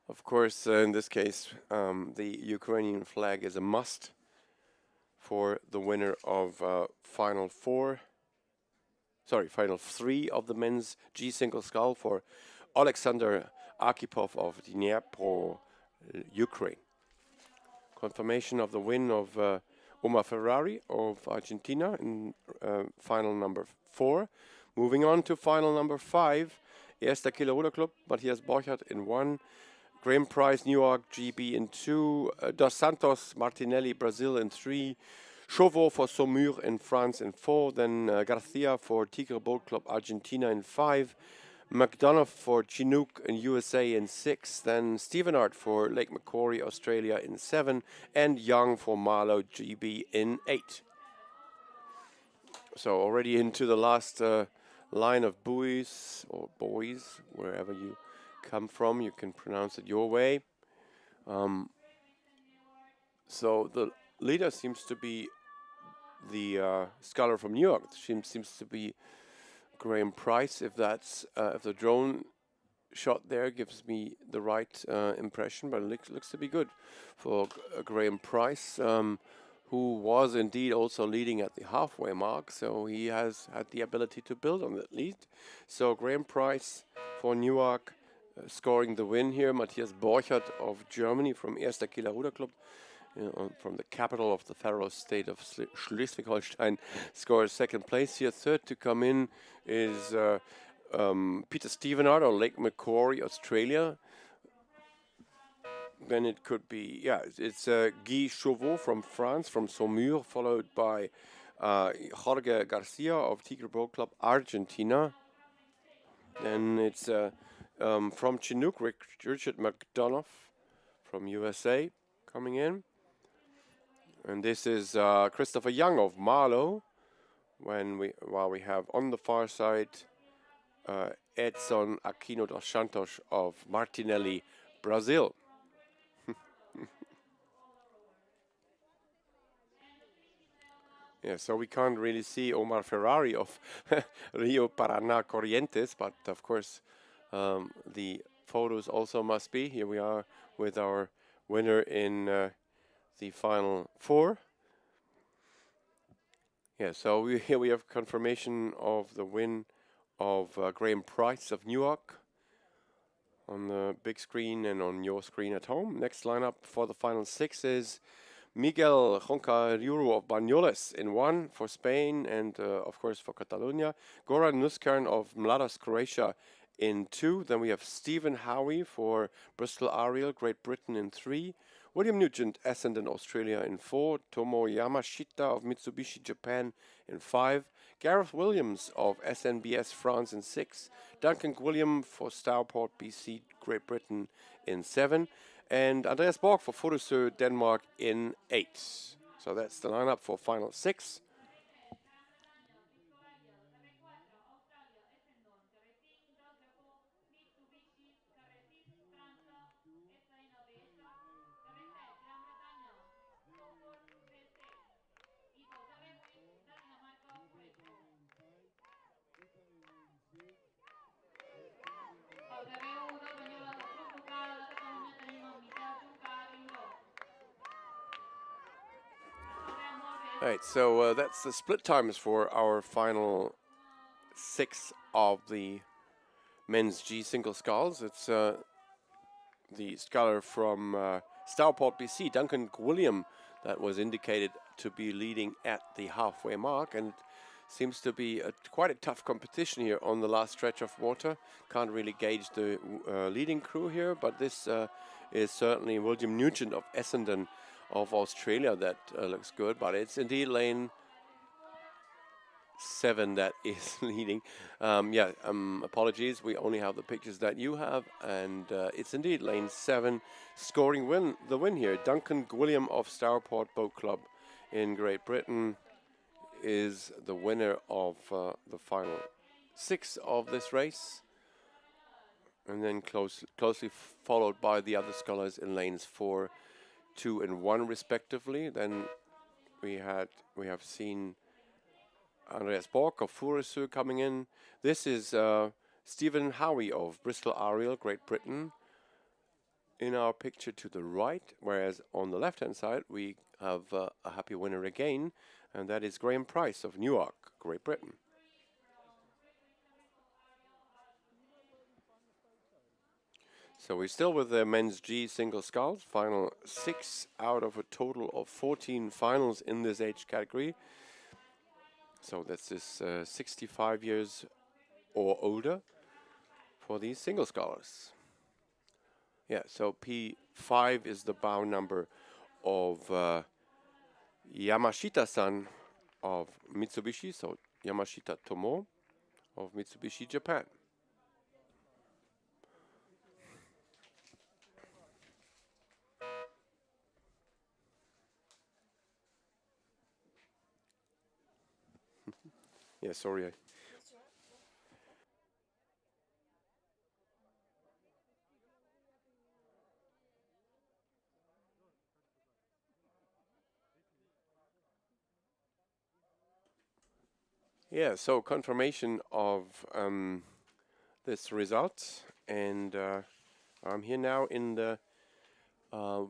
of course, in this case, the Ukrainian flag is a must for the winner of final 3 of the men's G Single Skull for Alexander Arkhipov of Dnipro, Ukraine. Confirmation of the win of Omar Ferrari of Argentina in final number 4. Moving on to final number 5. Erster Kieler Ruderclub, Matthias Borchert in 1, Graham Price, New York, GB in 2. Dos Santos, Martinelli, Brazil in 3. Chauveau for Saumur in France in 4. Then Garcia for Tigre Boat Club Argentina in 5. McDonough for Chinook in USA in 6. Then Stevenard for Lake Macquarie, Australia in 7. And Young for Marlow, GB in 8. So already into the last line of buoys, or boys, wherever you come from, you can pronounce it your way. So the leader seems to be the sculler from New York. Seems to be Graham Price. If that's if the drone shot there gives me the right impression, but it looks to be good for Graham Price, who was indeed also leading at the halfway mark. So he has had the ability to build on that lead. So Graham Price for Newark scoring the win here. Matthias Borchert of Germany from Erster Kieler Ruder Club, from the capital of the federal state of Schleswig-Holstein, scores second place here. Third to come in is Peter Stevenard of Lake Macquarie, Australia. Then it could be, yeah, it's Guy Chauveau from France, from Saumur, followed by Jorge Garcia of Tigre Boat Club, Argentina. Then it's from Chinook, Richard McDonough from USA coming in. And this is Christopher Young of Marlow. While we have on the far side Edson Aquino dos Santos of Martinelli, Brazil. Yeah, so we can't really see Omar Ferrari of Rio Paraná Corrientes, but of course the photos also must be. Here we are with our winner in the final 4. Yeah, so here we have confirmation of the win of Graham Price of Newark on the big screen and on your screen at home. Next lineup for the final 6 is Miguel Roncariro of Banyoles in 1 for Spain and of course for Catalonia. Goran Nuskern of Mladost, Croatia in 2. Then we have Stephen Howie for Bristol Ariel, Great Britain in 3. William Nugent, Essendon, Australia in 4. Tomo Yamashita of Mitsubishi, Japan in 5. Gareth Williams of SNBS, France in 6. Duncan Gwilliam for Stourport, BC, Great Britain in 7. And Andreas Borg for Fodosø, Denmark in 8. So that's the lineup for final 6. All right, so that's the split times for our final 6 of the men's G Single Sculls. It's the sculler from Stourport, BC, Duncan Gwilliam, that was indicated to be leading at the halfway mark, and seems to be quite a tough competition here on the last stretch of water. Can't really gauge the leading crew here, but this is certainly William Nugent of Essendon of Australia that looks good, but it's indeed lane 7 that is leading. Apologies, we only have the pictures that you have, and it's indeed lane 7 scoring the win here. Duncan Gwilliam of Stourport Boat Club in Great Britain is the winner of the final 6 of this race, and then closely followed by the other scullers in lanes 4, 2 and 1 respectively. Then we have seen Andreas Borg of Fodosø coming in. This is Stephen Howie of Bristol Ariel, Great Britain, in our picture to the right, whereas on the left hand side we have a happy winner again, and that is Graham Price of Newark, Great Britain. So we're still with the men's G Single Sculls, final 6 out of a total of 14 finals in this age category. So that's 65 years or older for these single scullers. Yeah, so P5 is the bow number of Yamashita-san of Mitsubishi, so Yamashita Tomo of Mitsubishi Japan. Yeah, sorry. Yeah, so confirmation of this result, and I'm here now in the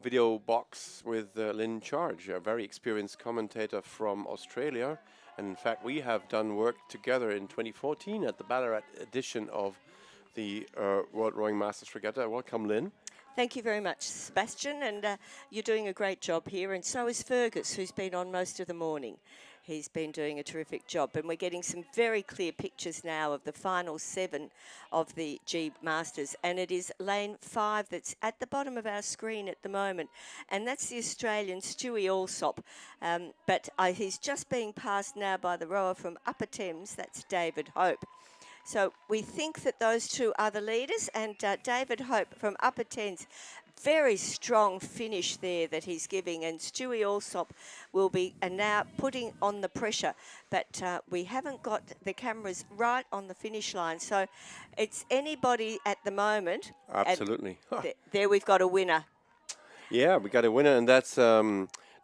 video box with Lynn Charge, a very experienced commentator from Australia. And in fact, we have done work together in 2014 at the Ballarat edition of the World Rowing Masters Regatta. Welcome, Lynn. Thank you very much, Sebastian, and you're doing a great job here, and so is Fergus, who's been on most of the morning. He's been doing a terrific job, and we're getting some very clear pictures now of the final 7 of the G Masters, and it is lane 5 that's at the bottom of our screen at the moment, and that's the Australian Stewie Allsop, but he's just being passed now by the rower from Upper Thames, that's David Hope. So we think that those two are the leaders, and David Hope from Upper Thames, very strong finish there that he's giving, and Stewie Allsop will be now putting on the pressure, but we haven't got the cameras right on the finish line, so it's anybody at the moment. Absolutely. There we've got a winner. Yeah, we got a winner, and that's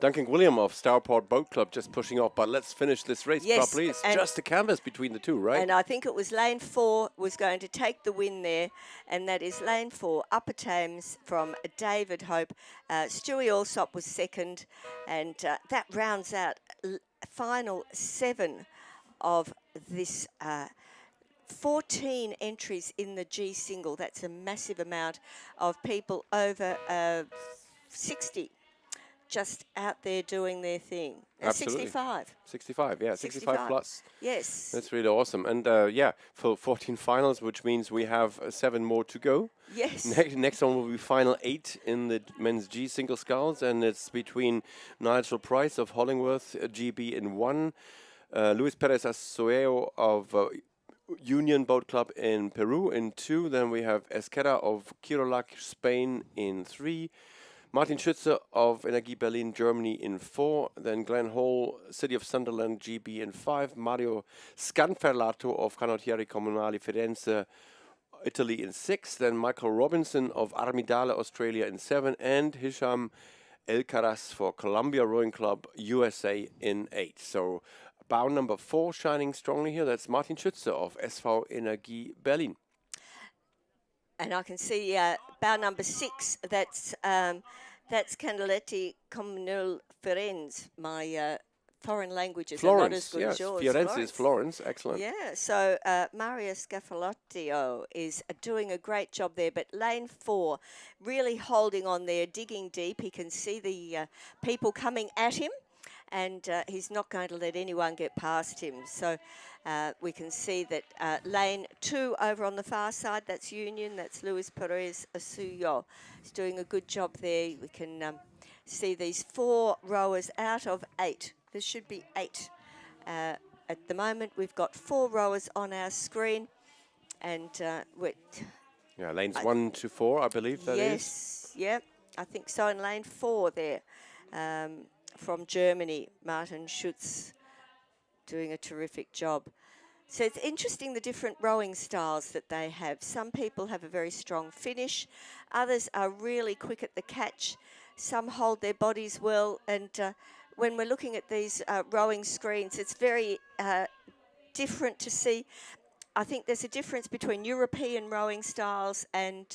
Duncan William of Stourport Boat Club just pushing off. But let's finish this race properly. It's just a canvas between the two, right? And I think it was lane 4 was going to take the win there, and that is lane 4, Upper Thames from David Hope. Stewie Allsop was second, and that rounds out final 7 of this 14 entries in the G Single. That's a massive amount of people over 60 just out there doing their thing. Absolutely. 65. 65, yeah, 65 plus. Yes. That's really awesome. And yeah, for 14 finals, which means we have 7 more to go. Yes. Next one will be final 8 in the men's G Single Sculls, and it's between Nigel Price of Hollingworth, GB in 1, Luis Perez Azueo of Union Boat Club in Peru in 2, then we have Esquerra of Kirolac, Spain in 3, Martin Schütze of Energie Berlin, Germany in 4. Then Glenn Hall, City of Sunderland, GB in 5. Mario Scanferlato of Canottieri Comunali Firenze, Italy in 6. Then Michael Robinson of Armidale, Australia in 7. And Hisham Elkaras for Columbia Rowing Club, USA in 8. So bow number 4 shining strongly here. That's Martin Schütze of SV Energie Berlin. And I can see bow number 6, that's Canaletti Comunal Firenze, my foreign languages are not as good as yours. Firenze is Florence, excellent. Yeah, so Mario Scafalottio is doing a great job there, but lane 4 really holding on there, digging deep. He can see the people coming at him, and he's not going to let anyone get past him. So we can see that lane 2 over on the far side, that's Union, that's Luis Perez Asuyo. He's doing a good job there. We can see these 4 rowers out of 8. There should be 8. At the moment, we've got 4 rowers on our screen, and yeah, lanes 1 to 4, I believe that is. Yes, yeah, I think so. In lane 4 there, from Germany, Martin Schütz doing a terrific job. So it's interesting the different rowing styles that they have. Some people have a very strong finish. Others are really quick at the catch. Some hold their bodies well. And when we're looking at these rowing screens, it's very different to see. I think there's a difference between European rowing styles and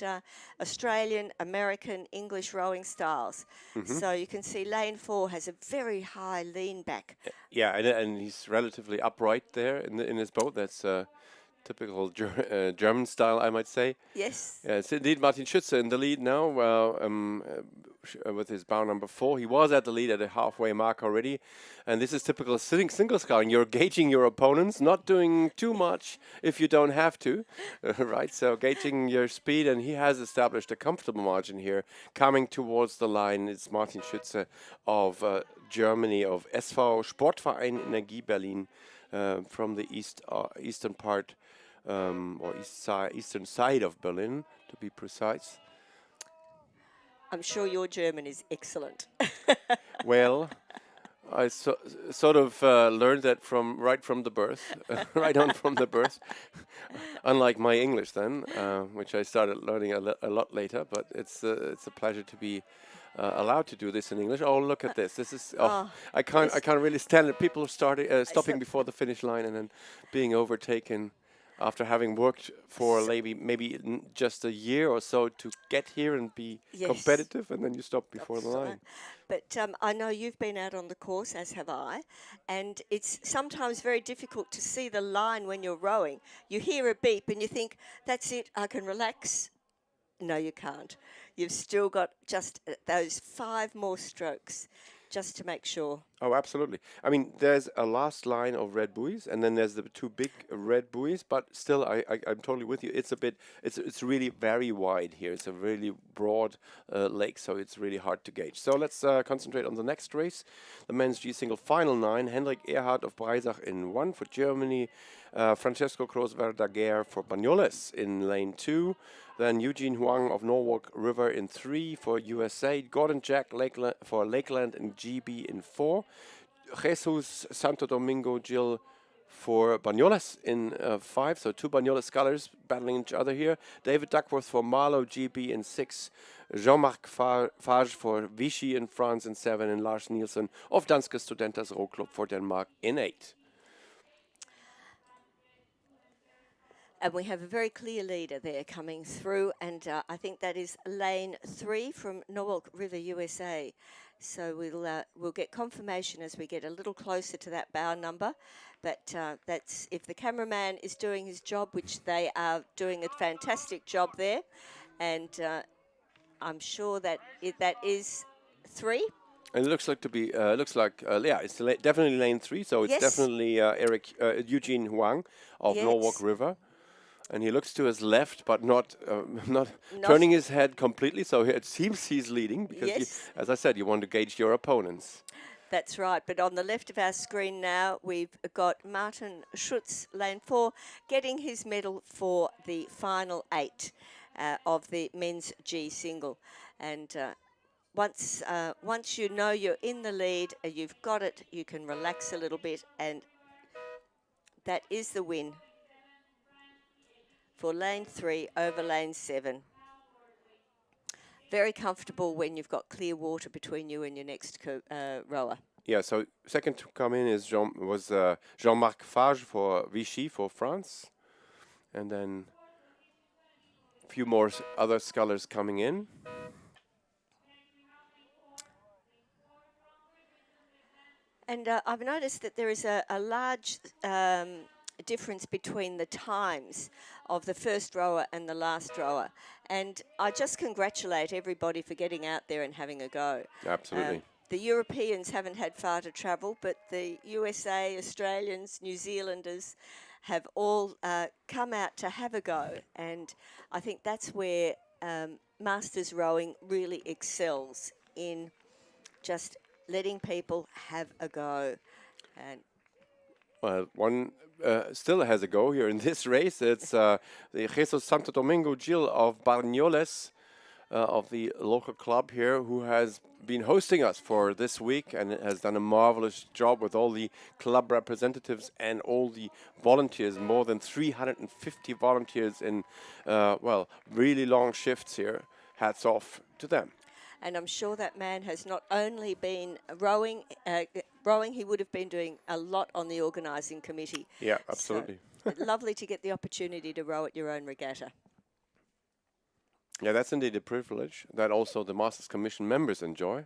Australian, American, English rowing styles. So you can see lane 4 has a very high lean back. Yeah, and he's relatively upright there in his boat. That's typical German style, I might say. Yes. It's indeed Martin Schütze in the lead now, with his bow number 4. He was at the lead at a halfway mark already, and this is typical single sculling. You're gauging your opponents, not doing too much if you don't have to, right? So gauging your speed, and he has established a comfortable margin here, coming towards the line. It's Martin Schütze of Germany, of SV Sportverein Energie Berlin, from the eastern part, or eastern side of Berlin, to be precise. I'm sure your German is excellent. Well, I sort of learned that right from the birth, right on from the birth. Unlike my English then, which I started learning a lot later. But it's a pleasure to be allowed to do this in English. Oh, look at this! This is I can't really stand it. People stopping before the finish line and then being overtaken. After having worked for maybe just a year or so to get here and be competitive, and then you stop before the line. But I know you've been out on the course, as have I, and it's sometimes very difficult to see the line when you're rowing. You hear a beep and you think, that's it, I can relax. No, you can't. You've still got just those 5 more strokes just to make sure. Oh, absolutely. I mean, there's a last line of red buoys, and then there's the 2 big red buoys. But still, I'm totally with you. It's really very wide here. It's a really broad lake, so it's really hard to gauge. So let's concentrate on the next race, the men's G Single Final 9. Henrik Erhard of Breisach in 1 for Germany. Francesco Cruz-Verdaguer for Banyoles in lane 2. Then Eugene Huang of Norwalk River in 3 for USA. Gordon Jack for Lakeland and GB in 4. Jesus Santo Domingo Gil for Banyoles in 5. So 2 Banyoles scullers battling each other here. David Duckworth for Marlow GB in 6. Jean-Marc Fage for Vichy in France in 7. And Lars Nielsen of Danske Studenters Row Club for Denmark in 8. And we have a very clear leader there coming through, and I think that is lane 3 from Norwalk River, USA. So we'll get confirmation as we get a little closer to that bow number. But that's if the cameraman is doing his job, which they are doing a fantastic job there, and I'm sure that that is 3. And it looks like to be, it's definitely lane 3. So it's definitely Eugene Huang of Norwalk River. And he looks to his left, but not turning his head completely. So it seems he's leading because, as I said, you want to gauge your opponents. That's right. But on the left of our screen now, we've got Martin Schütze, lane 4, getting his medal for the final 8 of the men's G Single. And once you know you're in the lead, you've got it, you can relax a little bit, and that is the win for lane 3 over lane 7. Very comfortable when you've got clear water between you and your next rower. Yeah, so second to come in is Jean-Marc Fage for Vichy for France. And then a few more other scullers coming in. And I've noticed that there is a large difference between the times of the first rower and the last rower. And I just congratulate everybody for getting out there and having a go. Absolutely. The Europeans haven't had far to travel, but the USA, Australians, New Zealanders have all come out to have a go. And I think that's where Masters Rowing really excels, in just letting people have a go. And well, one still has a go here in this race. It's the Jesus Santo Domingo Gil of Banyoles, of the local club here, who has been hosting us for this week and has done a marvelous job with all the club representatives and all the volunteers, more than 350 volunteers in, really long shifts here. Hats off to them. And I'm sure that man has not only been rowing, he would have been doing a lot on the organising committee. Yeah, absolutely. So lovely to get the opportunity to row at your own regatta. Yeah, that's indeed a privilege that also the Masters Commission members enjoy.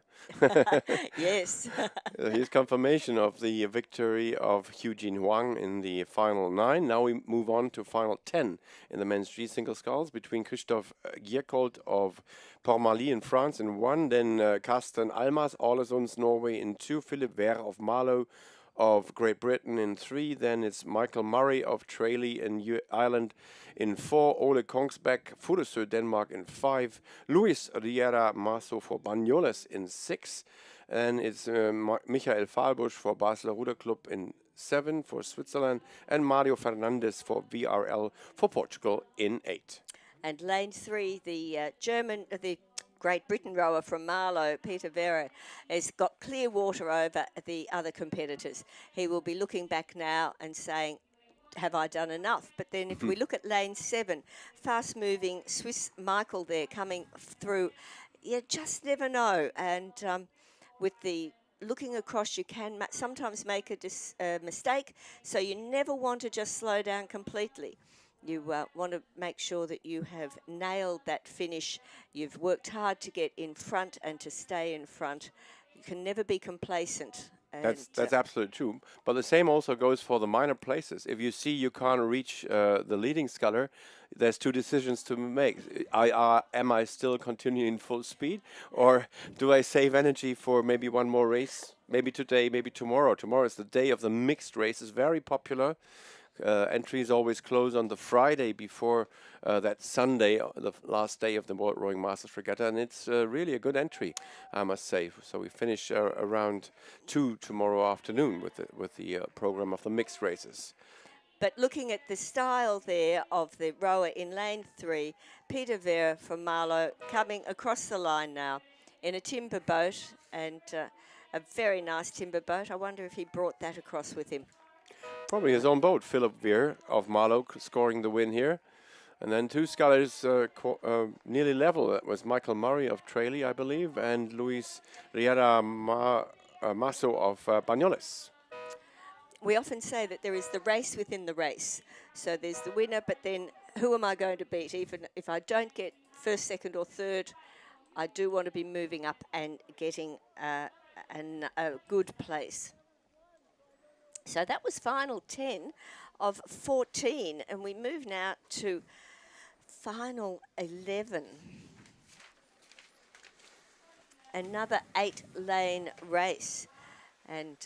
Yes. Here's confirmation of the victory of Eugene Huang in the final 9. Now we move on to final 10 in the men's G Single Sculls between Christophe Gierkold of Port-Marly in France in 1, then Carsten Almas, Ålesunds, Norway in 2, Philip Ver of Marlow of Great Britain in 3, then it's Michael Murray of Tralee in Ireland in 4, Ole Kongsbæk, Furesø, Denmark in 5, Luis Riera Maso for Banyoles in 6, and it's Michael Fahlbusch for Basler Ruder Club in 7 for Switzerland, and Mario Fernandez for VRL for Portugal in 8. And lane 3, the the Great Britain rower from Marlow, Peter Vera, has got clear water over the other competitors. He will be looking back now and saying, have I done enough? But then if we look at lane 7, fast-moving Swiss Michael there coming through, you just never know. And with the looking across, you can sometimes make a mistake, so you never want to just slow down completely. You want to make sure that you have nailed that finish. You've worked hard to get in front and to stay in front. You can never be complacent. That's absolutely true. But the same also goes for the minor places. If you see you can't reach the leading sculler, there's 2 decisions to make. Am I still continuing full speed, or do I save energy for maybe one more race? Maybe today, maybe tomorrow. Tomorrow is the day of the mixed race. It's very popular. Entries always close on the Friday before that Sunday, the last day of the World Rowing Masters Regatta, and it's really a good entry, I must say. So we finish around 2 tomorrow afternoon with the program of the mixed races. But looking at the style there of the rower in lane 3, Peter Vera from Marlow coming across the line now in a timber boat, and a very nice timber boat. I wonder if he brought that across with him. Probably his own boat, Philip Veer of Marlow scoring the win here. And then 2 scullers nearly level. That was Michael Murray of Tralee, I believe, and Luis Riera Maso of Banyoles. We often say that there is the race within the race. So there's the winner, but then who am I going to beat? Even if I don't get first, second or third, I do want to be moving up and getting a good place. So that was final 10 of 14, and we move now to final 11. Another 8-lane race. And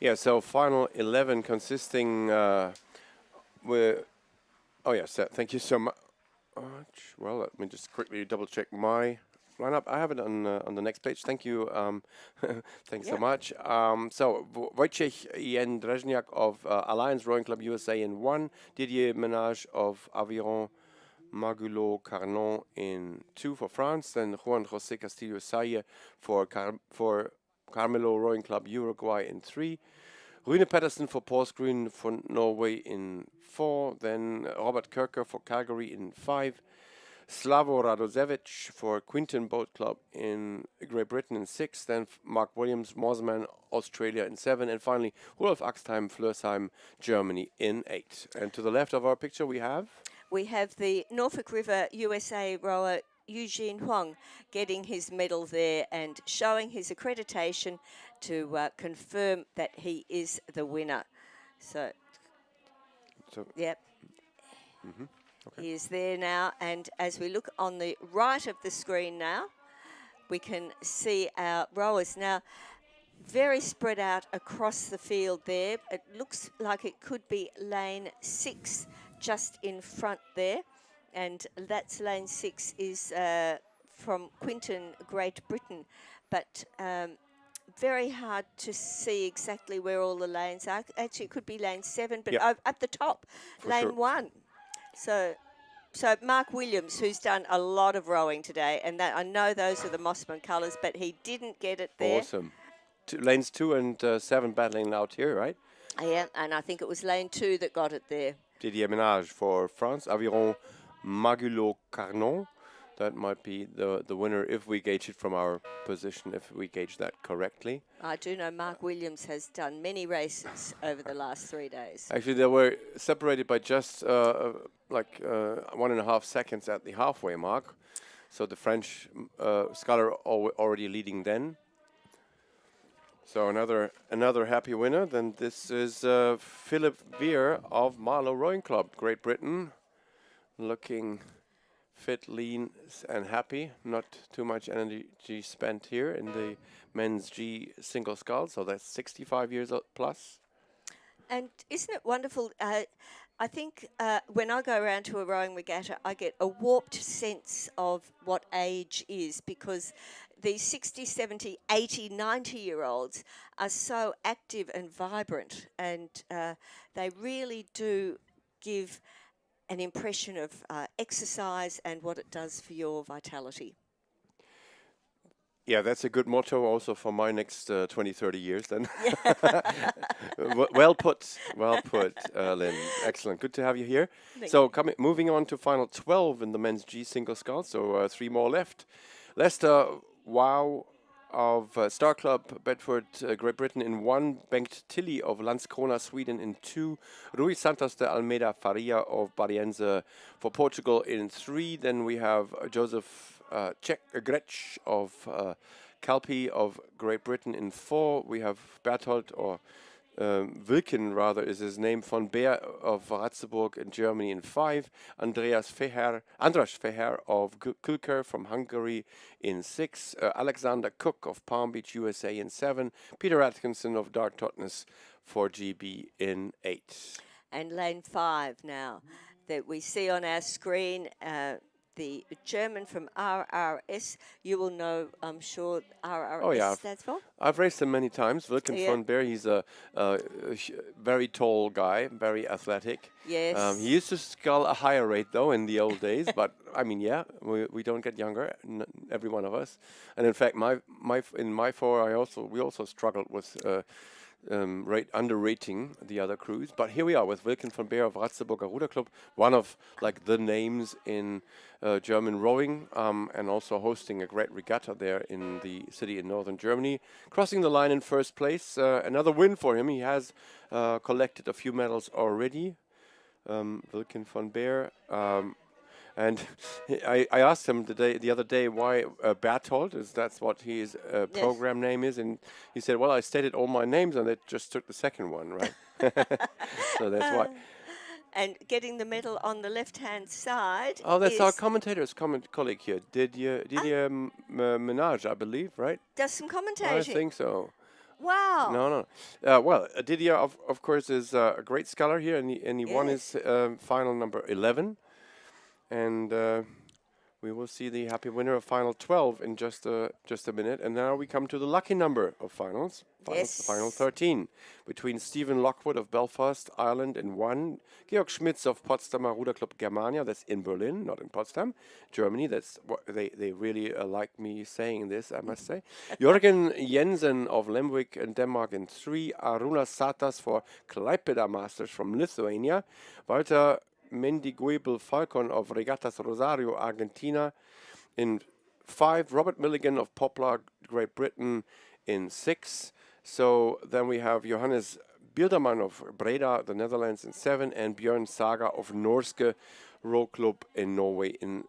yeah, so final 11 consisting with... Oh, yes, thank you so much. Well, let me just quickly double-check my lineup. I have it on the next page. Thank you. Thanks so much. So Wojciech Jędrzejniak of Alliance Rowing Club USA in 1, Didier Menage of Aviron Magulo Carnon in 2 for France, then Juan José Castillo Salle for Carmelo Rowing Club Uruguay in 3, Rune Pedersen for Porsgrunn for Norway in 4, then Robert Kirker for Calgary in 5, Slavo Radosevic for Quinton Boat Club in Great Britain in 6, then Mark Williams, Morsman, Australia in 7, and finally Rudolf Axtheim, Flörsheim, Germany in 8. And to the left of our picture we have the Norfolk River USA rower Eugene Huang getting his medal there and showing his accreditation to confirm that he is the winner. So yep. Mm-hmm. Okay. He is there now, and as we look on the right of the screen now, we can see our rowers now very spread out across the field there. It looks like it could be lane 6 just in front there, and that's lane 6 is from Quinton, Great Britain, but very hard to see exactly where all the lanes are. Actually, it could be lane 7, but at the top, lane 1. So Mark Williams, who's done a lot of rowing today, and that I know those are the Mossman colours, but he didn't get it there. Awesome. Lanes 2 and 7 battling out here, right? Yeah, and I think it was lane 2 that got it there. Didier Menage for France, Aviron Magulo Carnon. that might be the winner if we gauge it from our position, if we gauge that correctly. I do know Mark Williams has done many races over the last 3 days. Actually, they were separated by just 1.5 seconds at the halfway mark. So the French sculler already leading then. So another happy winner. Then this is Philip Veer of Marlow Rowing Club, Great Britain, looking fit, lean, and happy. Not too much energy spent here in the men's G Single Sculls. So that's 65 years plus. And isn't it wonderful? I think when I go around to a rowing regatta, I get a warped sense of what age is, because these 60, 70, 80, 90-year-olds are so active and vibrant, and they really do give an impression of exercise and what it does for your vitality. Yeah, that's a good motto also for my next 20, 30 years then. Well put, Lynn. Excellent. Good to have you here. Moving on to final 12 in the men's G Single Sculls, so 3 more left. Leicester Wow of Star Club, Bedford, Great Britain in 1, Bengt Tilly of Landskrona, Sweden in 2, Rui Santos de Almeida Faria of Bariense for Portugal in 3. Then we have Joseph Gretsch of Calpe of Great Britain in 4. We have Berthold, or Wilken rather is his name, von Beer of Ratzeburg in Germany in 5. Andras Feher of Kulker from Hungary in 6. Alexander Cook of Palm Beach, USA in 7. Peter Atkinson of Dart Totnes for GB in 8. And lane 5 now that we see on our screen, the German from RRS. You will know, I'm sure, RRS stands for. I've raced him many times. Wilken von Beer, he's a very tall guy, very athletic. Yes. He used to scull a higher rate, though, in the old days. But, I mean, we don't get younger, every one of us. And, in fact, in my 4, we also struggled with underrating the other crews, but here we are with Wilken von Beer of Ratzeburger Ruder Club, one of the names in German rowing, and also hosting a great regatta there in the city in northern Germany. Crossing the line in first place, another win for him. He has collected a few medals already. Wilken von Beer. And I asked him the other day why Berthold, that's what his program name is, and he said, well, I stated all my names and they just took the second one, right? So that's why. And getting the medal on the left-hand side. Oh, that's our commentator's colleague here, Didier Menage, I believe, right? Does some commentating? I think so. Wow. No. Well, Didier, of course, is a great scholar here, and he won his final number 11. And we will see the happy winner of final 12 in just a minute. And now we come to the lucky number of finals. Final 13. Between Stephen Lockwood of Belfast, Ireland in 1. Georg Schmitz of Potsdamer Ruder Club Germania, that's in Berlin, not in Potsdam. Germany, that's what they really like me saying this, I must say. Jørgen Jensen of Lemvik in Denmark in 3. Aruna Satas for Klaipeda Masters from Lithuania. Walter Mendiguebel Falcon of Regattas Rosario, Argentina in 5. Robert Milligan of Poplar, Great Britain in 6. So then we have Johannes Bilderman of Breda, the Netherlands in 7, and Björn Saga of Norske Row Club in Norway in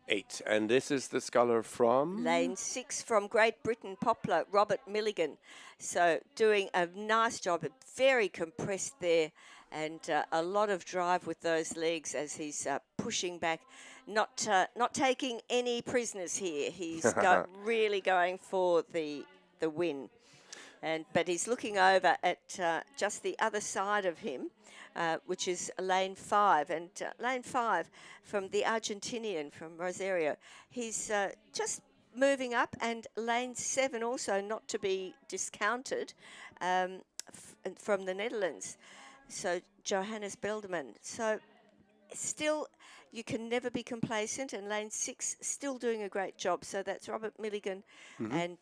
8. And this is the sculler from? Lane 6 from Great Britain, Poplar, Robert Milligan. So doing a nice job, very compressed there, and a lot of drive with those legs as he's pushing back, not taking any prisoners here. He's really going for the win. But he's looking over at just the other side of him, which is lane 5. And lane 5 from the Argentinian, from Rosario, he's just moving up. And lane 7 also not to be discounted from the Netherlands. So Johannes Belderman. So still, you can never be complacent. And lane 6 still doing a great job. So that's Robert Milligan and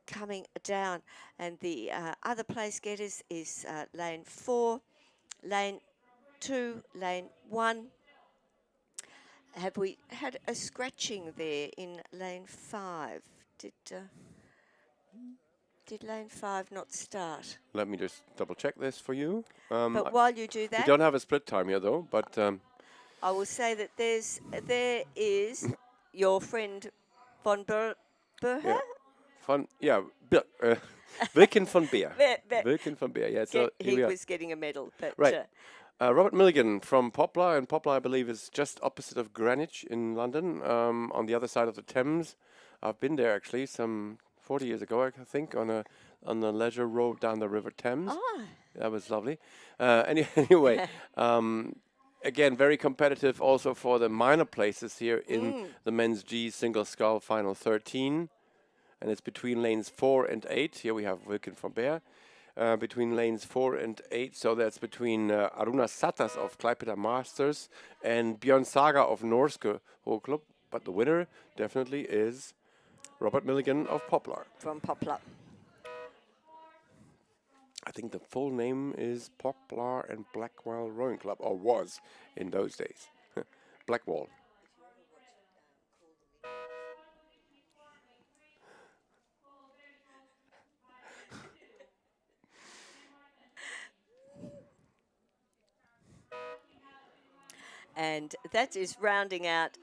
coming down. And the other place getters is lane 4, lane 2, lane 1. Have we had a scratching there in lane 5? Did lane 5 not start? Let me just double check this for you. But while you do We that, don't have a split time here though, but I will say that there is your friend von Berher. yeah, fun. Yeah, Wilken von Beer. Wilken von Beer. Yeah, so here He we are. was getting a medal, but Right. Robert Milligan from Poplar, and Poplar, I believe, is just opposite of Greenwich in London, on the other side of the Thames. I've been there actually some 40 years ago, I think, on a leisure road down the River Thames. That was lovely. Anyway, again, very competitive also for the minor places here in the men's G Single Skull Final 13, and it's between lanes 4 and 8. Here we have Wilken von Beer. Between lanes 4 and 8, so that's between Aruna Satas of Klaipeda Masters and Björn Saga of Norske Club. But the winner definitely is Robert Milligan of Poplar. from Poplar. I think the full name is Poplar and Blackwall Rowing Club, or was in those days. Blackwall. And that is rounding out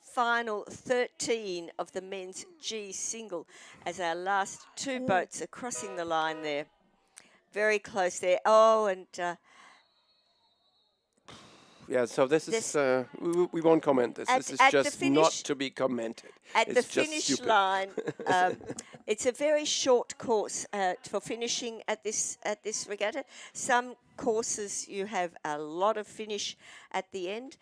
final 13 of the men's G single as our last two boats are crossing the line there. Very close there. Oh, and Yeah, so this is, we won't comment this. This is just not to be commented. At It's the just finish stupid. line, it's a very short course for finishing at this regatta. Some courses you have a lot of finish at the end.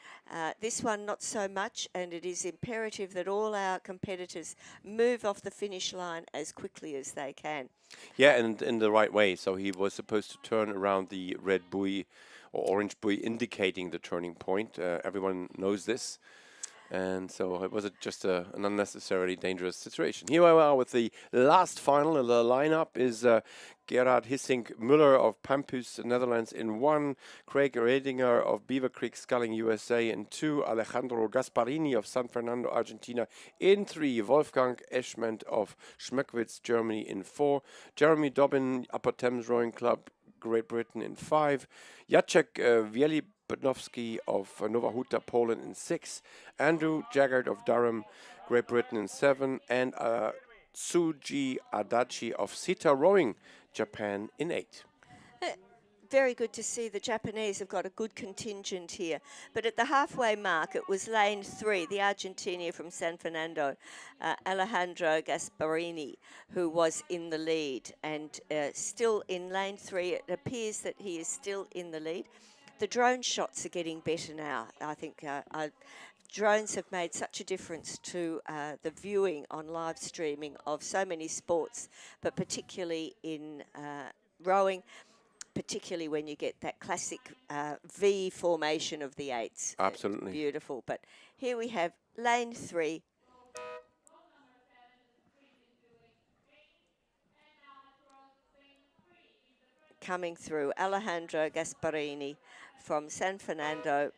This one not so much, and it is imperative that all our competitors move off the finish line as quickly as they can. Yeah, and in the right way. So he was supposed to turn around the red buoy or orange buoy, indicating the turning point. Everyone knows this. And so it was just an unnecessarily dangerous situation. Here we are with the last final. The lineup is Gerard Hissink-Müller of Pampus, Netherlands in 1, Craig Redinger of Beaver Creek Sculling, USA in 2, Alejandro Gasparini of San Fernando, Argentina in 3, Wolfgang Eschment of Schmöckwitz, Germany in 4, Jeremy Dobbin, Upper Thames Rowing Club, Great Britain in 5, Jacek Wielibnowski of Nowa Huta, Poland in 6, Andrew Jaggard of Durham, Great Britain in 7, and Tsuji Adachi of Sita Rowing, Japan in 8. Very good to see the Japanese have got a good contingent here. But at the halfway mark, it was lane 3, the Argentinian from San Fernando, Alejandro Gasparini, who was in the lead. And still in lane 3, it appears that he is still in the lead. The drone shots are getting better now. I think drones have made such a difference to the viewing on live streaming of so many sports, but particularly in rowing, particularly when you get that classic V formation of the 8s. Absolutely. Beautiful. But here we have lane 3. Coming through, Alejandro Gasparini from San Fernando.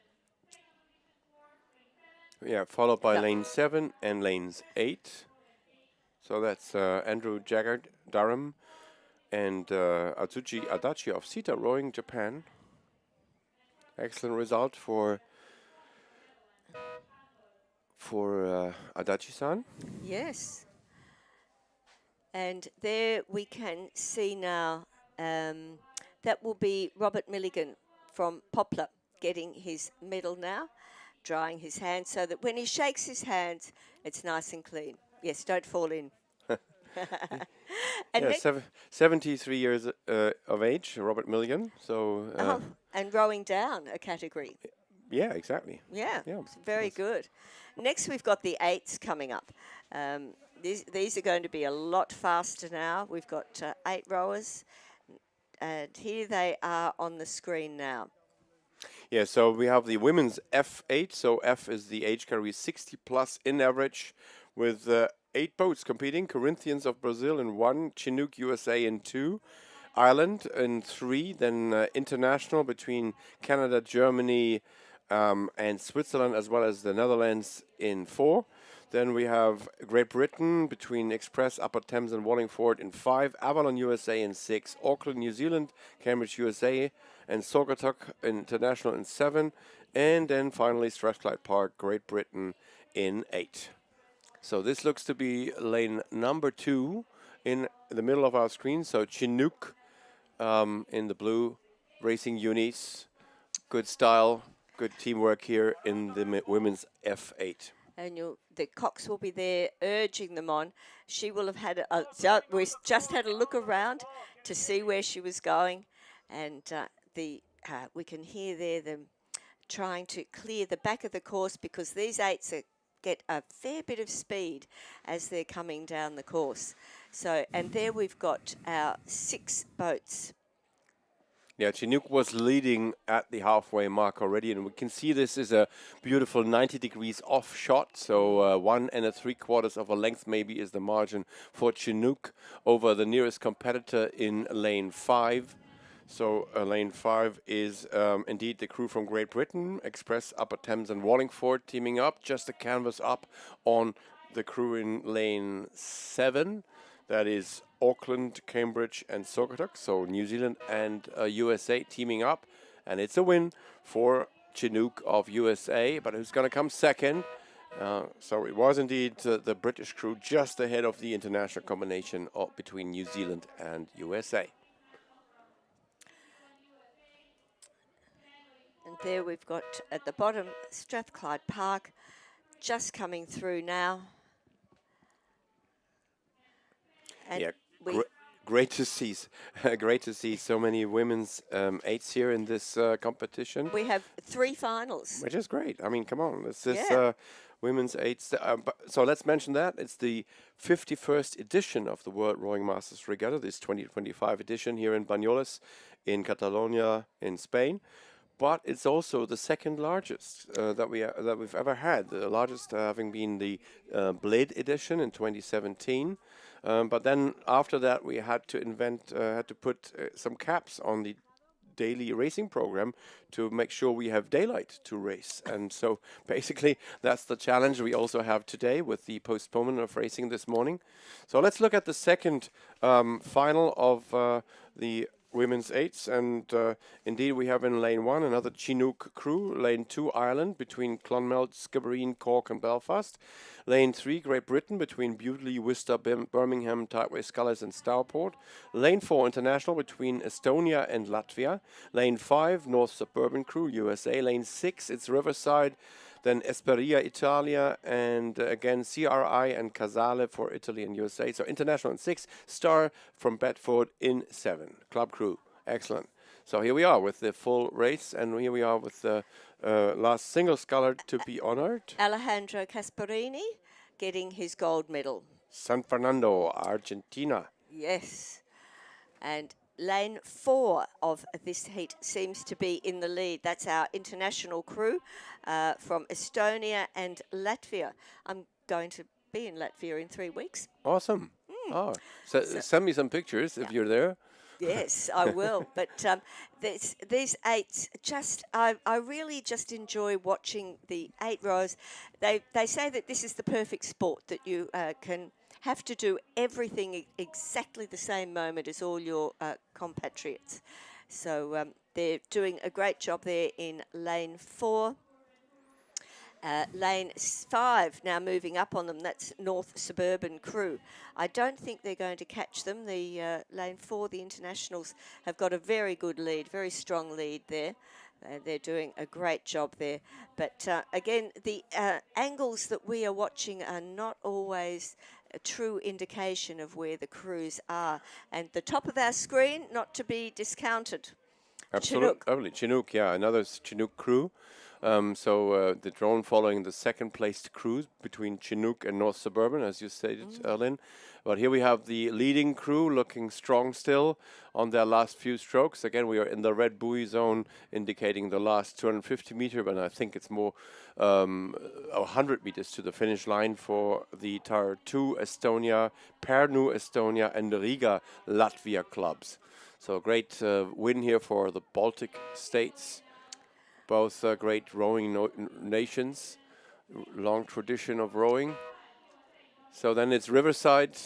Yeah, followed by lane 7 and lanes 8. So that's Andrew Jaggard, Durham, and Atsuji Adachi of Sita Rowing, Japan. Excellent result for Adachi-san. Yes. And there we can see now that will be Robert Milligan from Poplar getting his medal now, drying his hands so that when he shakes his hands, it's nice and clean. Yes, don't fall in. And yeah, 73 years of age, Robert Milligan. So and rowing down a category. Yeah, exactly. Yeah, Yeah, it's very good. Next, we've got the 8s coming up. These are going to be a lot faster now. We've got 8 rowers, and here they are on the screen now. Yeah, so we have the women's F8. So F is the age category 60 plus in average, with 8 boats competing. Corinthians of Brazil in 1, Chinook USA in 2, Ireland in 3, then international between Canada, Germany, and Switzerland as well as the Netherlands in 4. Then we have Great Britain between Express, Upper Thames and Wallingford in 5, Avalon, USA in 6, Auckland, New Zealand, Cambridge, USA, and Saugatuck International in 7, and then finally Strathclyde Park, Great Britain in 8. So this looks to be lane number 2 in the middle of our screen. So Chinook in the blue, racing unis, good style, good teamwork here in the women's F8. And the Cox will be there urging them on. She will have had we just had a look around to see where she was going, and we can hear there them trying to clear the back of the course, because these 8s get a fair bit of speed as they're coming down the course. So, and there we've got our 6 boats. Yeah, Chinook was leading at the halfway mark already, and we can see this is a beautiful 90 degrees off shot. So 1 3/4 of a length maybe is the margin for Chinook over the nearest competitor in lane 5. So lane 5 is indeed the crew from Great Britain, Express, Upper Thames and Wallingford teaming up, just a canvas up on the crew in lane 7. That is Auckland, Cambridge and Saugatuck, so New Zealand and USA teaming up. And it's a win for Chinook of USA, but who's going to come second? So it was indeed the British crew just ahead of the international combination between New Zealand and USA. And there we've got at the bottom Strathclyde Park just coming through now. And yeah, great to see, great to see so many women's 8s here in this competition. We have 3 finals, which is great. I mean, come on, this is yeah. Women's 8s. So let's mention that it's the 51st edition of the World Rowing Masters Regatta, this 2025 edition here in Banyoles, in Catalonia, in Spain. But it's also the second largest that we've ever had. The largest having been the Blade edition in 2017. But then after that, we had to put some caps on the daily racing program to make sure we have daylight to race. And so basically that's the challenge we also have today with the postponement of racing this morning. So let's look at the second final of the women's 8s, and indeed we have in lane 1 another Chinook crew, lane 2 Ireland between Clonmel, Skibbereen, Cork and Belfast, lane 3 Great Britain between Bewdley, Worcester, Birmingham, Tideway, Sculls and Stourport, lane 4 International between Estonia and Latvia, lane 5 North Suburban crew USA, lane 6 it's Riverside, then Esperia, Italia, and again CRI and Casale for Italy and USA. So international in 6, Star from Bedford in 7. Club crew, excellent. So here we are with the full race, and here we are with the last single sculler to be honored. Alejandro Casparini getting his gold medal. San Fernando, Argentina. Yes, and lane 4 of this heat seems to be in the lead. That's our international crew from Estonia and Latvia. I'm going to be in Latvia in 3 weeks. Awesome. Oh, so send me some pictures if you're there. Yes, I will. But these 8s, I really just enjoy watching the 8 rows. They say that this is the perfect sport, that you can have to do everything exactly the same moment as all your compatriots. So they're doing a great job there in lane 4. Lane 5 now moving up on them. That's North Suburban crew. I don't think they're going to catch them. The lane 4, the internationals, have got a very good lead, very strong lead there. They're doing a great job there. But again, the angles that we are watching are not always a true indication of where the crews are. And the top of our screen, not to be discounted. Absolutely. Chinook, yeah, another Chinook crew. So the drone following the second placed crew between Chinook and North Suburban, as you stated, Lynn. But here we have the leading crew looking strong still on their last few strokes. Again, we are in the red buoy zone, indicating the last 250 meter, but I think it's more 100 meters to the finish line for the Tar 2 Estonia, Pärnu Estonia, and Riga Latvia clubs. So a great win here for the Baltic states. both great rowing nations, long tradition of rowing. So then it's Riverside,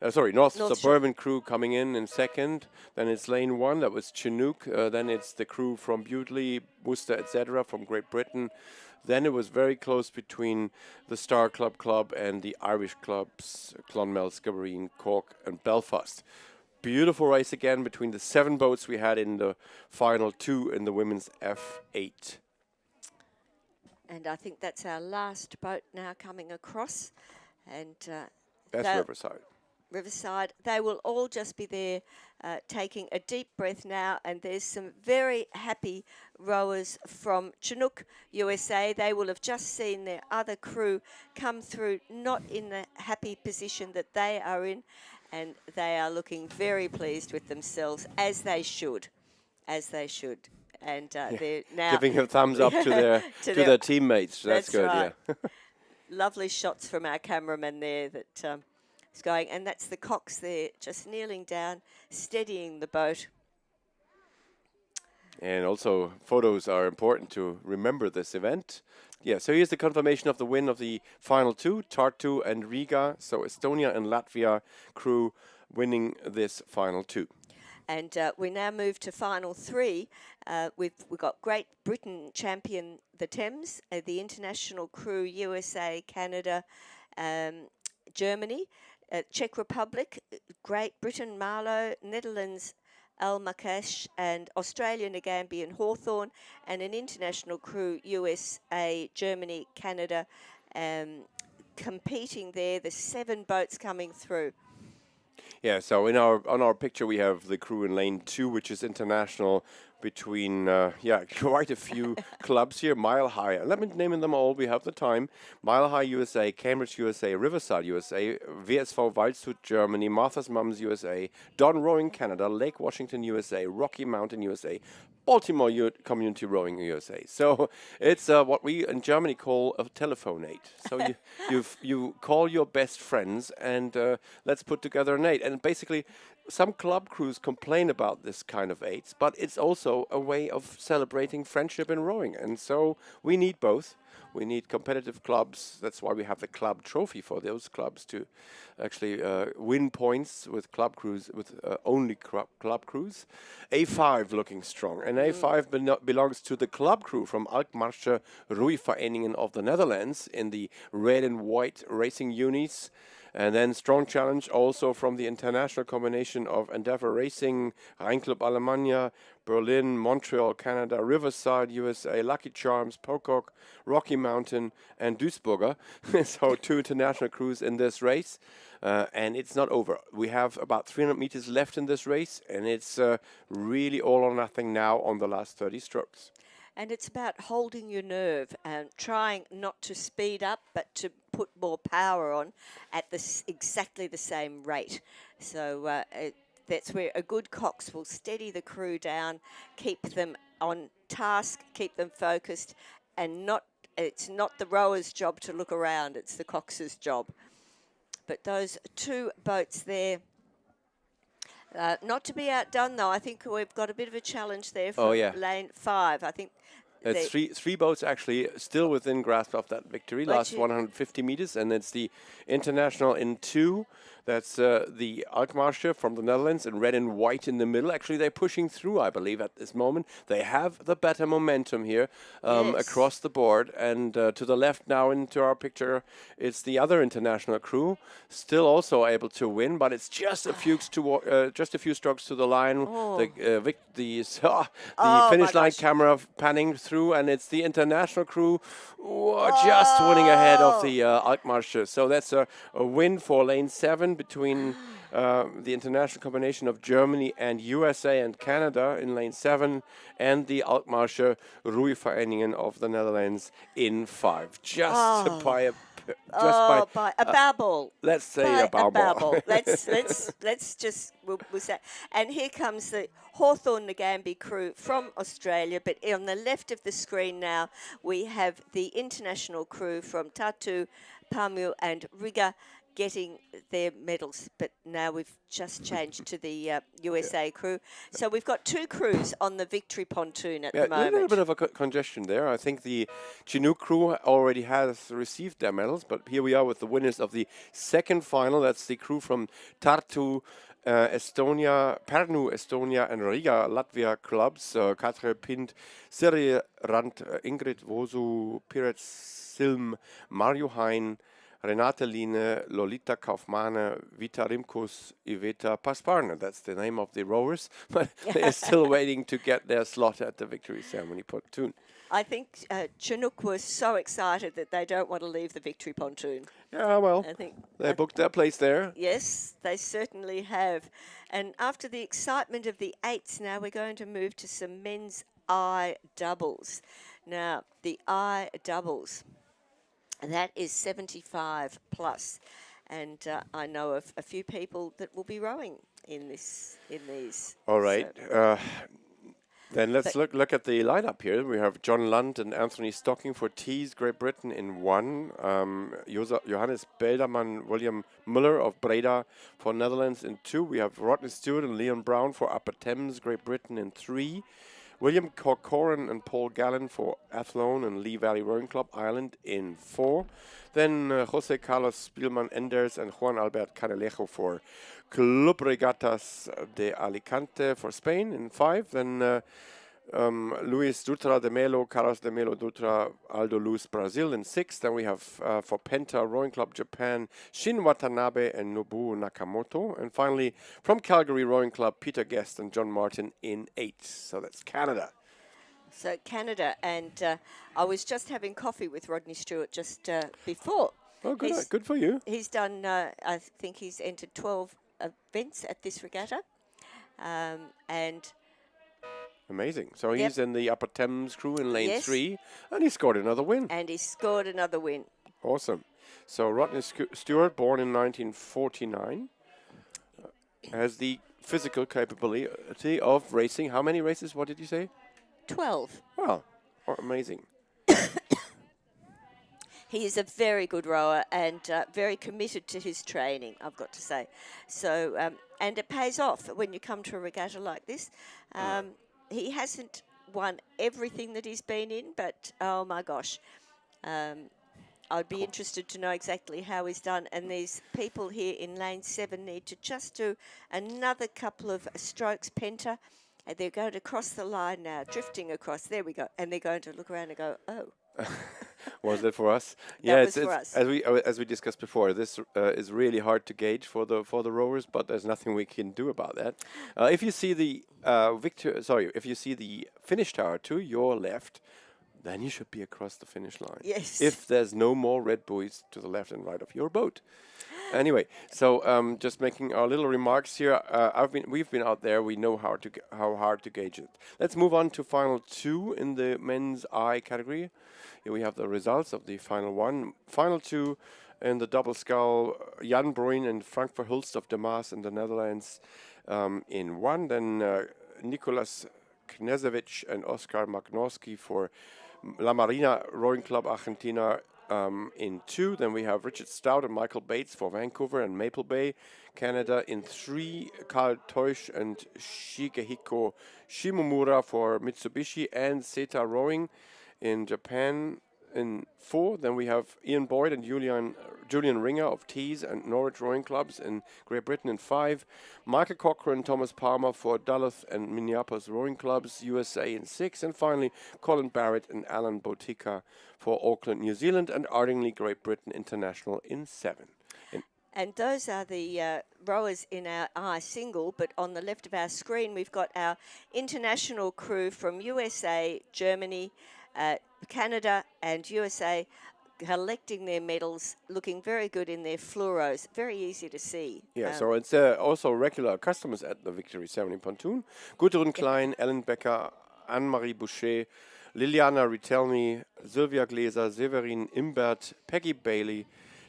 North Suburban crew coming in second. Then it's lane 1, that was Chinook. Then it's the crew from Bewdley, Worcester, etc. from Great Britain. Then it was very close between the Star Club and the Irish clubs, Clonmel, Skibbereen, Cork and Belfast. Beautiful race again between the 7 boats we had in the final 2 in the women's F8. And I think that's our last boat now coming across. And that's Riverside. Riverside. They will all just be there taking a deep breath now, and there's some very happy rowers from Chinook, USA. They will have just seen their other crew come through, not in the happy position that they are in, and they are looking very pleased with themselves, as they should, And they're now giving a thumbs up to their their teammates. That's good. right. Yeah. Lovely shots from our cameraman there that is going, and that's the Cox there, just kneeling down, steadying the boat. And also, photos are important to remember this event. Yeah, so here's the confirmation of the win of the final 2, Tartu and Riga. So Estonia and Latvia crew winning this final 2. And we now move to final 3. We've got Great Britain champion the Thames, the international crew USA, Canada, Germany, Czech Republic, Great Britain Marlow, Netherlands Almacash, and Australia Nagambi and Hawthorn, and an international crew USA, Germany, Canada, competing there. The 7 boats coming through. Yeah, so on our picture we have the crew in lane 2, which is international between quite a few clubs here. Mile High, let me name them all, we have the time. Mile High USA, Cambridge USA, Riverside USA, VSV Waldshut Germany, Martha's Mums USA, Don Rowing Canada, Lake Washington USA, Rocky Mountain USA, Baltimore Community Rowing USA. So it's what we in Germany call a telephonate. So you call your best friends and let's put together an 8. And basically, some club crews complain about this kind of 8s, but it's also a way of celebrating friendship in rowing. And so we need both. We need competitive clubs. That's why we have the club trophy for those clubs to actually win points with club crews, with only club crews. A5 looking strong. And A5 belongs to the club crew from Alkmarsche Roeivereniging of the Netherlands in the red and white racing unis. And then strong challenge also from the international combination of Endeavour Racing, Rheinclub Alemannia, Berlin, Montreal, Canada, Riverside, USA, Lucky Charms, Pocock, Rocky Mountain, and Duisburger. So 2 international crews in this race. And it's not over. We have about 300 meters left in this race, and it's really all or nothing now on the last 30 strokes. And it's about holding your nerve and trying not to speed up, but to put more power on at exactly the same rate. So that's where a good Cox will steady the crew down, keep them on task, keep them focused, and it's not the rower's job to look around, it's the Cox's job. But those 2 boats there, not to be outdone, though. I think we've got a bit of a challenge there from lane 5. I think it's three boats actually still within grasp of that victory. Last 150 meters, and it's the international in 2. That's the Alkmarsche from the Netherlands in red and white in the middle. Actually, they're pushing through, I believe, at this moment. They have the better momentum here across the board. And to the left now into our picture, it's the other international crew, still also able to win, but it's just a few strokes to the line. Oh. The finish line camera panning through, and it's the international crew just winning ahead of the Alkmarsche. So that's a win for lane 7 between the international combination of Germany and USA and Canada in lane 7, and the Alkmarsche Roeivereniging of the Netherlands in 5. Just by a babble. Let's say a babble. let's just we'll say. And here comes the Hawthorn Nagambi crew from Australia. But on the left of the screen now, we have the international crew from Tartu, Pamu, and Riga. getting their medals, but now we've just changed to the USA crew. So we've got 2 crews on the victory pontoon at the A little moment. bit of a congestion there. I think the Chinook crew already has received their medals, but here we are with the winners of the second final. That's the crew from Tartu, Estonia, Pärnu, Estonia, and Riga, Latvia clubs. Katre Pint, Siri Rand, Ingrid Vosu, Piret Silm, Mario Hein, Renate Line, Lolita Kaufmane, Vita Rimkus, Iveta Pasparna. That's the name of the rowers, but they're still waiting to get their slot at the victory ceremony pontoon. I think Chinook was so excited that they don't want to leave the victory pontoon. Yeah, well, I think they booked their place there. yes, they certainly have. And after the excitement of the 8s, now we're going to move to some men's I doubles. Now, the I doubles, that is 75 plus. And I know of a few people that will be rowing in these. All right. So, Then let's look at the lineup here. We have John Lund and Anthony Stocking for Tees, Great Britain in 1. Johannes Belderman, William Muller of Breda for Netherlands in 2. We have Rodney Stewart and Leon Brown for Upper Thames, Great Britain in 3. William Corcoran and Paul Gallen for Athlone and Lee Valley Rowing Club, Ireland in 4. Then Jose Carlos Spielmann Enders and Juan Albert Canalejo for Club Regattas de Alicante for Spain in 5. Then Luis Dutra de Melo, Carlos de Melo Dutra, Aldo Luz Brazil in 6. Then we have for Penta Rowing Club Japan, Shin Watanabe and Nobuo Nakamoto. And finally, from Calgary Rowing Club, Peter Guest and John Martin in 8. So that's Canada. So Canada, and I was just having coffee with Rodney Stewart just before. Oh, good for you. He's done, I think he's entered 12 events at this regatta. And amazing. So he's in the Upper Thames crew in lane Yes. 3, and he scored another win. and he scored another win. Awesome. So Rodney Stewart, born in 1949, has the physical capability of racing. How many races? What did you say? 12. Well, amazing. He is a very good rower and very committed to his training, I've got to say. So, and it pays off when you come to a regatta like this. He hasn't won everything that he's been in, but oh my gosh, I'd be interested to know exactly how he's done. And these people here in lane 7 need to just do another couple of strokes penta. And they're going to cross the line now, drifting across. There we go. And they're going to look around and go, oh. Was that for us? That was for us. As we discussed before, this is really hard to gauge for the rowers, but there's nothing we can do about that. If you see the if you see the finish tower to your left, then you should be across the finish line. Yes. If there's no more red buoys to the left and right of your boat. Anyway, so just making our little remarks here. We've been out there. We know how hard to gauge it. Let's move on to final 2 in the men's I category. Here we have the results of the final 1. Final 2 in the double scull, Jan Bruin and Frank Verhulst of De Maas in the Netherlands in 1. Then Nicolas Knežević and Oskar Magnorski for La Marina Rowing Club Argentina in 2. Then we have Richard Stout and Michael Bates for Vancouver and Maple Bay, Canada in 3. Karl Teusch and Shigehiko Shimomura for Mitsubishi and Seta Rowing in Japan in 4. Then we have Ian Boyd and Julian Ringer of Tees and Norwich Rowing Clubs in Great Britain in 5. Michael Cochran and Thomas Palmer for Duluth and Minneapolis Rowing Clubs, USA in 6. And finally, Colin Barrett and Alan Botica for Auckland, New Zealand and Ardingly Great Britain International in 7. And those are the rowers in our I single, but on the left of our screen, we've got our international crew from USA, Germany, Canada and USA collecting their medals, looking very good in their fluoros. Very easy to see. Yeah, so it's also regular customers at the Victory Ceremony Pontoon. Gudrun Klein, Ellen Becker, Anne-Marie Boucher, Liliana Ritelny, Sylvia Gläser, Severin Imbert, Peggy Bailey,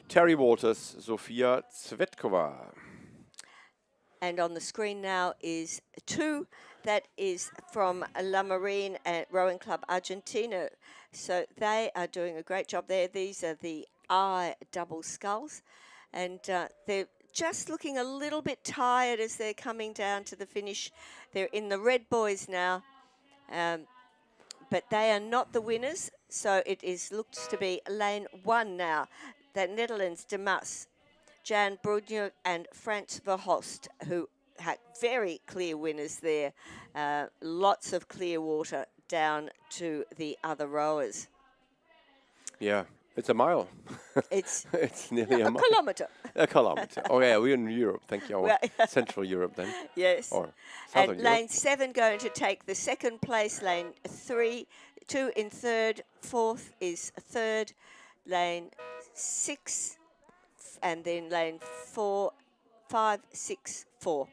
Terry Walters, Sofia Tsvetkova. And on the screen now is 2. That is from La Marine Rowing Club Argentina. So they are doing a great job there. These are the I Double Sculls. and they're just looking a little bit tired as they're coming down to the finish. They're in the red boys now, but they are not the winners, so it looks to be lane 1 now. The Netherlands, De Mas, Jan Brudniuk and Frans Verhulst, who had very clear winners there. Lots of clear water down to the other rowers. Yeah, it's a mile. It's it's nearly a a mile. kilometre. A kilometer. Oh yeah, we're in Europe. Thank you. Well, Central Europe then. Yes. Or And Southern lane Europe. 7 going to take the second place. Lane 3, 2 in third. Fourth is third. Lane 6, and then lane 4, 5, 6, 4.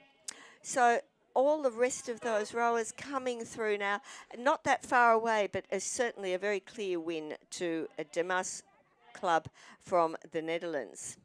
So all the rest of those rowers coming through now, not that far away, but certainly a very clear win to a De Mas club from the Netherlands.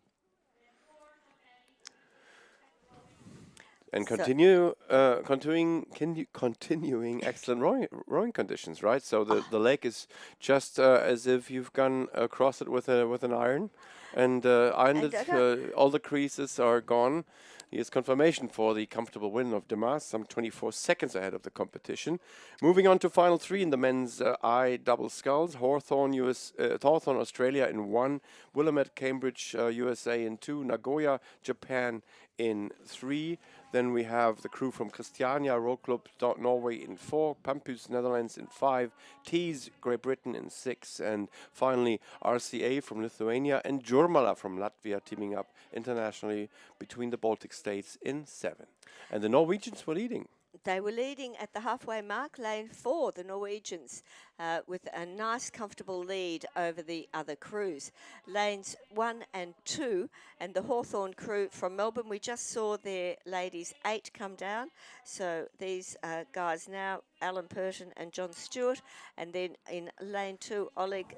And So- continuing excellent rowing conditions, right? So the lake is just as if you've gone across it with an iron, and ironed it. All the creases are gone. Here's confirmation for the comfortable win of De Mas, some 24 seconds ahead of the competition. Moving on to final 3 in the men's I Double Sculls. Hawthorne, Australia in 1. Willamette, Cambridge, USA in 2. Nagoya, Japan in 3. Then we have the crew from Christiania Row Club Norway in 4, Pampus Netherlands in 5, Tees Great Britain in 6, and finally RCA from Lithuania and Jurmala from Latvia teaming up internationally between the Baltic states in 7. And the Norwegians were leading. They were leading at the halfway mark, lane 4, the Norwegians, with a nice, comfortable lead over the other crews. Lanes 1 and 2, and the Hawthorne crew from Melbourne, we just saw their ladies 8 come down. So these guys now, Alan Purton and John Stewart, and then in lane 2, Oleg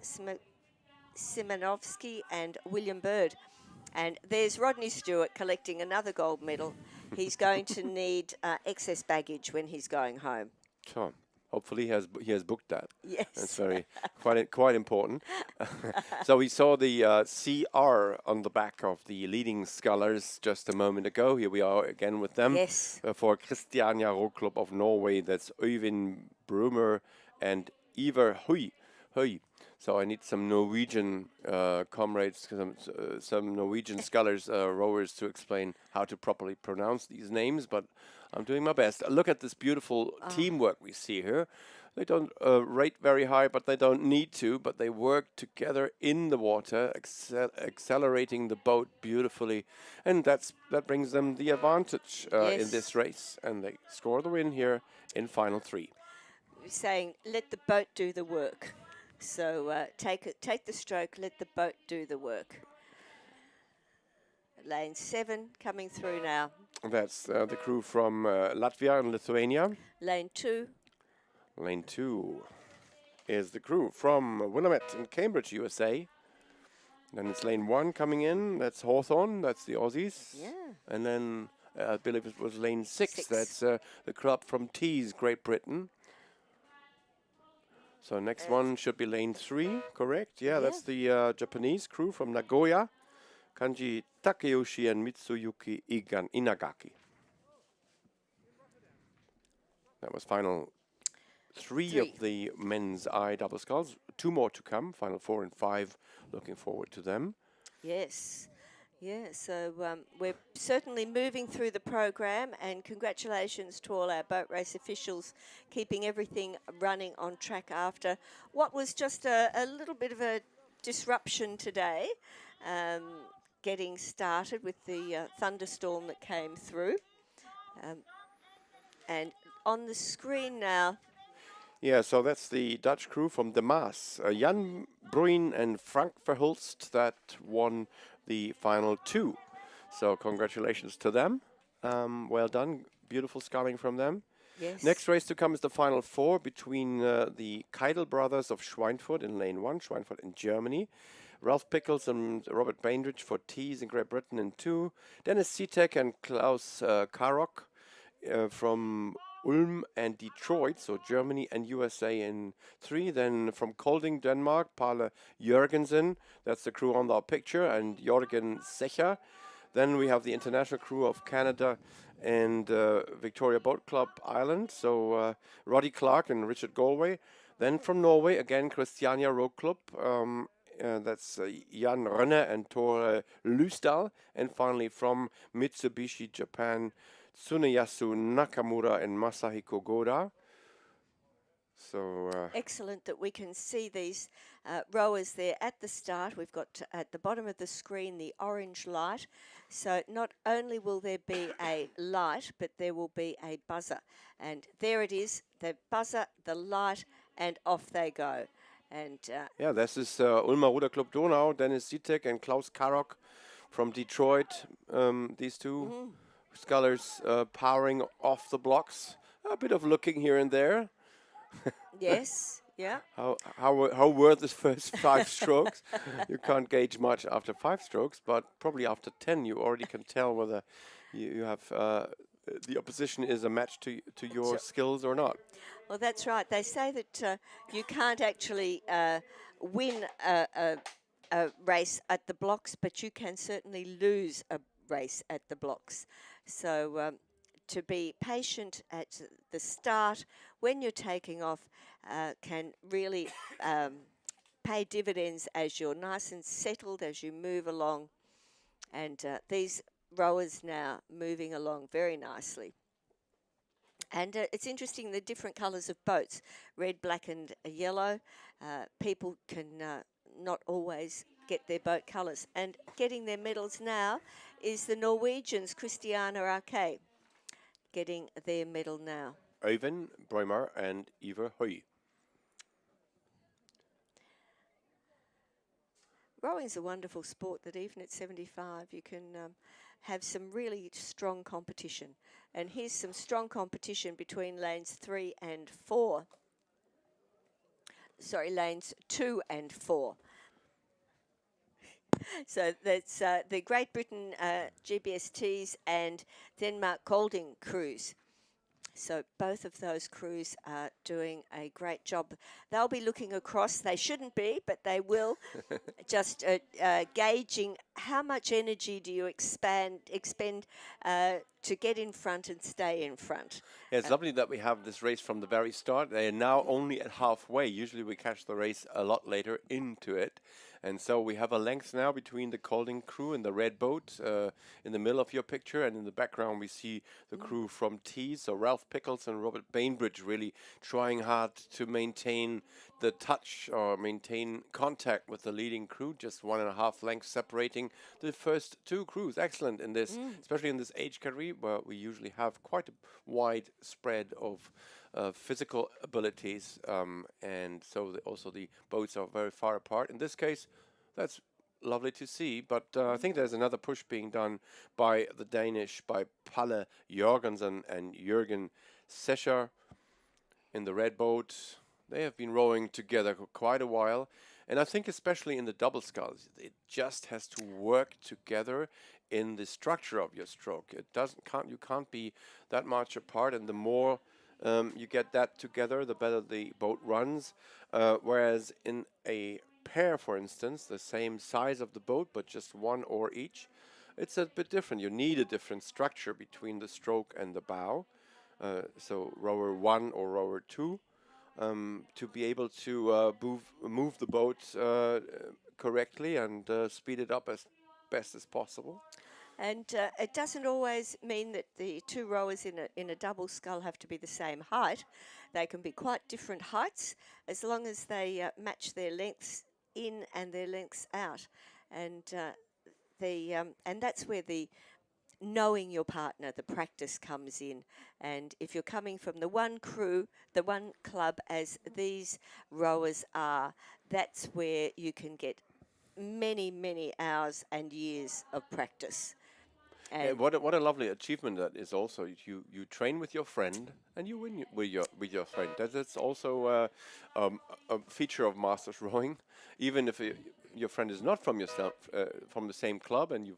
Simonovsky and William Bird. And there's Rodney Stewart collecting another gold medal. He's going to need excess baggage when he's going home. So hopefully he has booked that. Yes. That's quite important. So we saw the CR on the back of the leading scullers just a moment ago. Here we are again with them. Yes. For Christiania Row Club of Norway, that's Øyvind Brumer and Ivar Hui. So I need some Norwegian comrades, some Norwegian scholars, rowers to explain how to properly pronounce these names, but I'm doing my best. Look at this beautiful teamwork we see here. They don't rate very high, but they don't need to, but they work together in the water, accelerating the boat beautifully, and that brings them the advantage in this race, and they score the win here in final 3. Saying, let the boat do the work. So take the stroke, let the boat do the work. Lane 7 coming through now. That's the crew from Latvia and Lithuania. Lane 2. Lane 2 is the crew from Willamette and Cambridge, USA. Then it's lane 1 coming in. That's Hawthorne. That's the Aussies. Yeah. And then I believe it was lane 6. That's the club from Tees, Great Britain. So next one should be lane 3, correct? Yeah, that's the Japanese crew from Nagoya, Kanji Takeyoshi and Mitsuyuki Inagaki. That was final 3 of the men's I Double Sculls. 2 more to come, final 4 and 5. Looking forward to them. Yes. Yeah, so we're certainly moving through the program, and congratulations to all our boat race officials keeping everything running on track after what was just a little bit of a disruption today, getting started with the thunderstorm that came through. And on the screen now. Yeah, so that's the Dutch crew from De Mas. Jan Bruin and Frank Verhulst that won the final 2. So congratulations to them. Well done. Beautiful sculling from them. Yes. Next race to come is the final 4 between the Keidel brothers of Schweinfurt in lane 1, Schweinfurt in Germany. Ralph Pickles and Robert Bainbridge for Tees in Great Britain in 2. Dennis Seatek and Klaus Karok from Ulm and Detroit, so Germany and USA in 3. Then from Kolding, Denmark, Palle Jørgensen, that's the crew on our picture, and Jorgen Secher. Then we have the international crew of Canada and Victoria Boat Club Ireland, so Roddy Clark and Richard Galway. Then from Norway, again, Christiania Row Club, that's Jan Rønne and Tore Lysdal. And finally from Mitsubishi Japan, Tsuneyasu Nakamura and Masahiko Goda. So excellent that we can see these rowers there at the start. We've got at the bottom of the screen the orange light. So not only will there be a light, but there will be a buzzer. And there it is, the buzzer, the light, and off they go. And yeah, this is Ulmer Ruder Club Donau, Dennis Zitek and Klaus Karok from Detroit. These two scullers powering off the blocks. A bit of looking here and there. yes, yeah. How were the first 5 strokes? You can't gauge much after 5 strokes, but probably after 10 you already can tell whether you have the opposition is a match to your skills or not. Well, that's right. They say that you can't actually win a race at the blocks, but you can certainly lose a race at the blocks. So to be patient at the start when you're taking off can really pay dividends as you're nice and settled as you move along. And these rowers now moving along very nicely. And it's interesting the different colours of boats, red, black and yellow. People can not always get their boat colours. And getting their medals now is the Norwegians, Christiana Arke, getting their medal now. Øyvind Brøymer and Eva Høy. Rowing's a wonderful sport that even at 75 you can have some really strong competition. And here's some strong competition between lanes 3 and 4. Sorry, lanes 2 and 4. So that's the Great Britain GBSTs and Denmark Kolding crews. So both of those crews are doing a great job. They'll be looking across. They shouldn't be, but they will. Just gauging how much energy do you expend to get in front and stay in front. Yeah, it's lovely that we have this race from the very start. They are now only at halfway. Usually we catch the race a lot later into it. And so we have a length now between the Kolding crew and the red boat in the middle of your picture. And in the background we see the crew from T. So Ralph Pickles and Robert Bainbridge really trying hard to maintain the touch or maintain contact with the leading crew. Just 1.5 lengths separating the first 2 crews. Excellent in this, especially in this age category where we usually have quite a wide spread of physical abilities, and so also the boats are very far apart. In this case, that's lovely to see, but I think there's another push being done by the Danish, by Palle Jørgensen and Jørgen Secher in the red boat. They have been rowing together quite a while, and I think especially in the double sculls, it just has to work together in the structure of your stroke. You can't be that much apart, and the more you get that together, the better the boat runs. Whereas in a pair, for instance, the same size of the boat, but just one oar each, it's a bit different. You need a different structure between the stroke and the bow. So rower 1 or rower 2 to be able to move the boat correctly and speed it up as best as possible. And it doesn't always mean that the 2 rowers in a double scull have to be the same height. They can be quite different heights as long as they match their lengths in and their lengths out. And and that's where the knowing your partner, the practice comes in. And if you're coming from the one crew, the one club as these rowers are, that's where you can get many, many hours and years of practice. Yeah, what a lovely achievement that is. Also, you train with your friend and you win with your friend. That's also a feature of Masters Rowing. Even if your friend is not from yourself from the same club, and you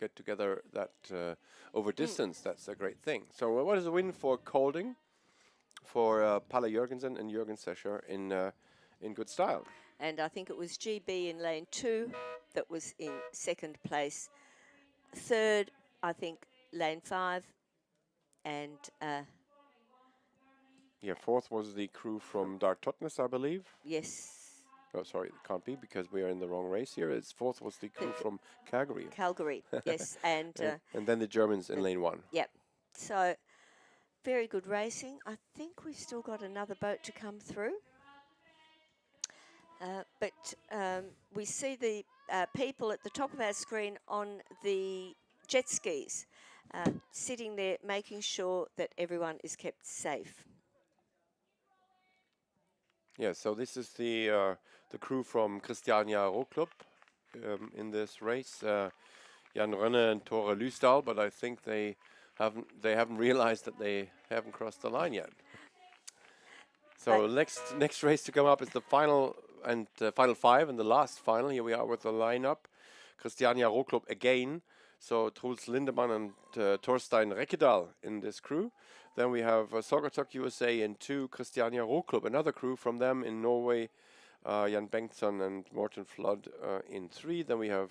get together that over distance, that's a great thing. So what is the win for Kolding? for Palle Jørgensen and Jürgen Sescher in good style. And I think it was GB in lane 2 that was in second place. Third, I think, lane 5. And Yeah, fourth was the crew from Dartotnes, I believe. yes, Oh, sorry, it can't be because we are in the wrong race here. It's fourth was the crew from Calgary. Calgary, yes. And And then the Germans in lane 1. yep. So very good racing. I think we've still got another boat to come through. But we see the people at the top of our screen on the jet skis sitting there making sure that everyone is kept safe. Yeah, so this is the crew from Christiania Rowclub in this race. Jan Rönne and Tore Lysdal, but I think they haven't realized that they haven't crossed the line yet. So next race to come up is the final and final 5 and the last final. Here we are with the lineup. Christiania Rowclub again. So Truls Lindemann and Thorstein Rekkedal in this crew. Then we have Sogatok USA in 2, Christiania Rowclub, another crew from them in Norway, Jan Bengtsson and Morten Flood in 3. Then we have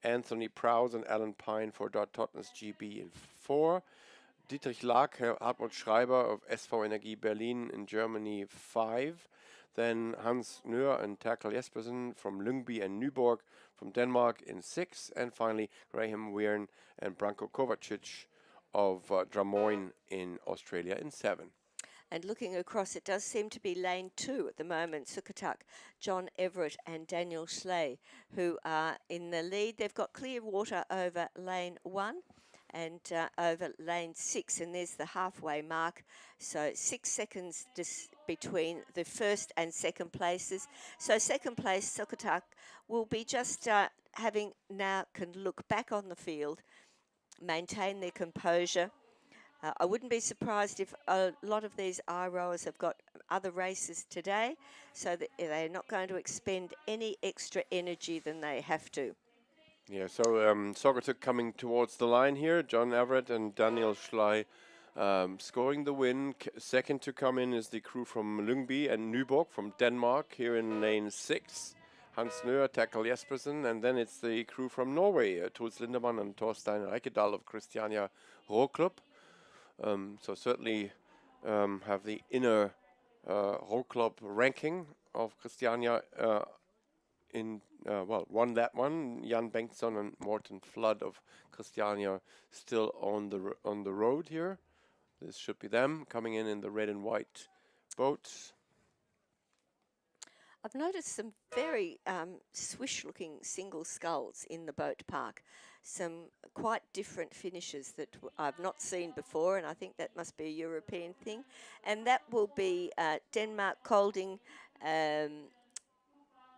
Anthony Prowse and Alan Pine for Dartotnes GB in 4. Dietrich Laak, Hartmut Schreiber of SV Energie Berlin in Germany 5. Then Hans Nøhr and Terkel Jespersen from Lyngby and Nyborg from Denmark in 6. And finally Graham Weirn and Branko Kovacic of Drummoyne in Australia in 7. And looking across, it does seem to be lane 2 at the moment. Sukatak, John Everett and Daniel Schley, who are in the lead. They've got clear water over lane 1 and over lane 6, and there's the halfway mark. So 6 seconds between the first and second places. So second place, Sukatak, will be just having now can look back on the field, maintain their composure. I wouldn't be surprised if a lot of these I-rowers have got other races today, so that they're not going to expend any extra energy than they have to. Yeah, so Sogatuk coming towards the line here. John Everett and Daniel Schley scoring the win. Second to come in is the crew from Lyngby and Nyborg from Denmark here in lane 6. Hans Nøhr, Terkel Jespersen, and then it's the crew from Norway, Truls Lindemann and Thorstein Rekkedal of Christiania Rowclub. So certainly have the inner Rowclub ranking of Christiania won that one. Jan Bengtsson and Morten Flood of Christiania still on the road here. This should be them coming in the red and white boats. I've noticed some very swish-looking single sculls in the boat park. Some quite different finishes that I've not seen before, and I think that must be a European thing. And that will be Denmark Kolding,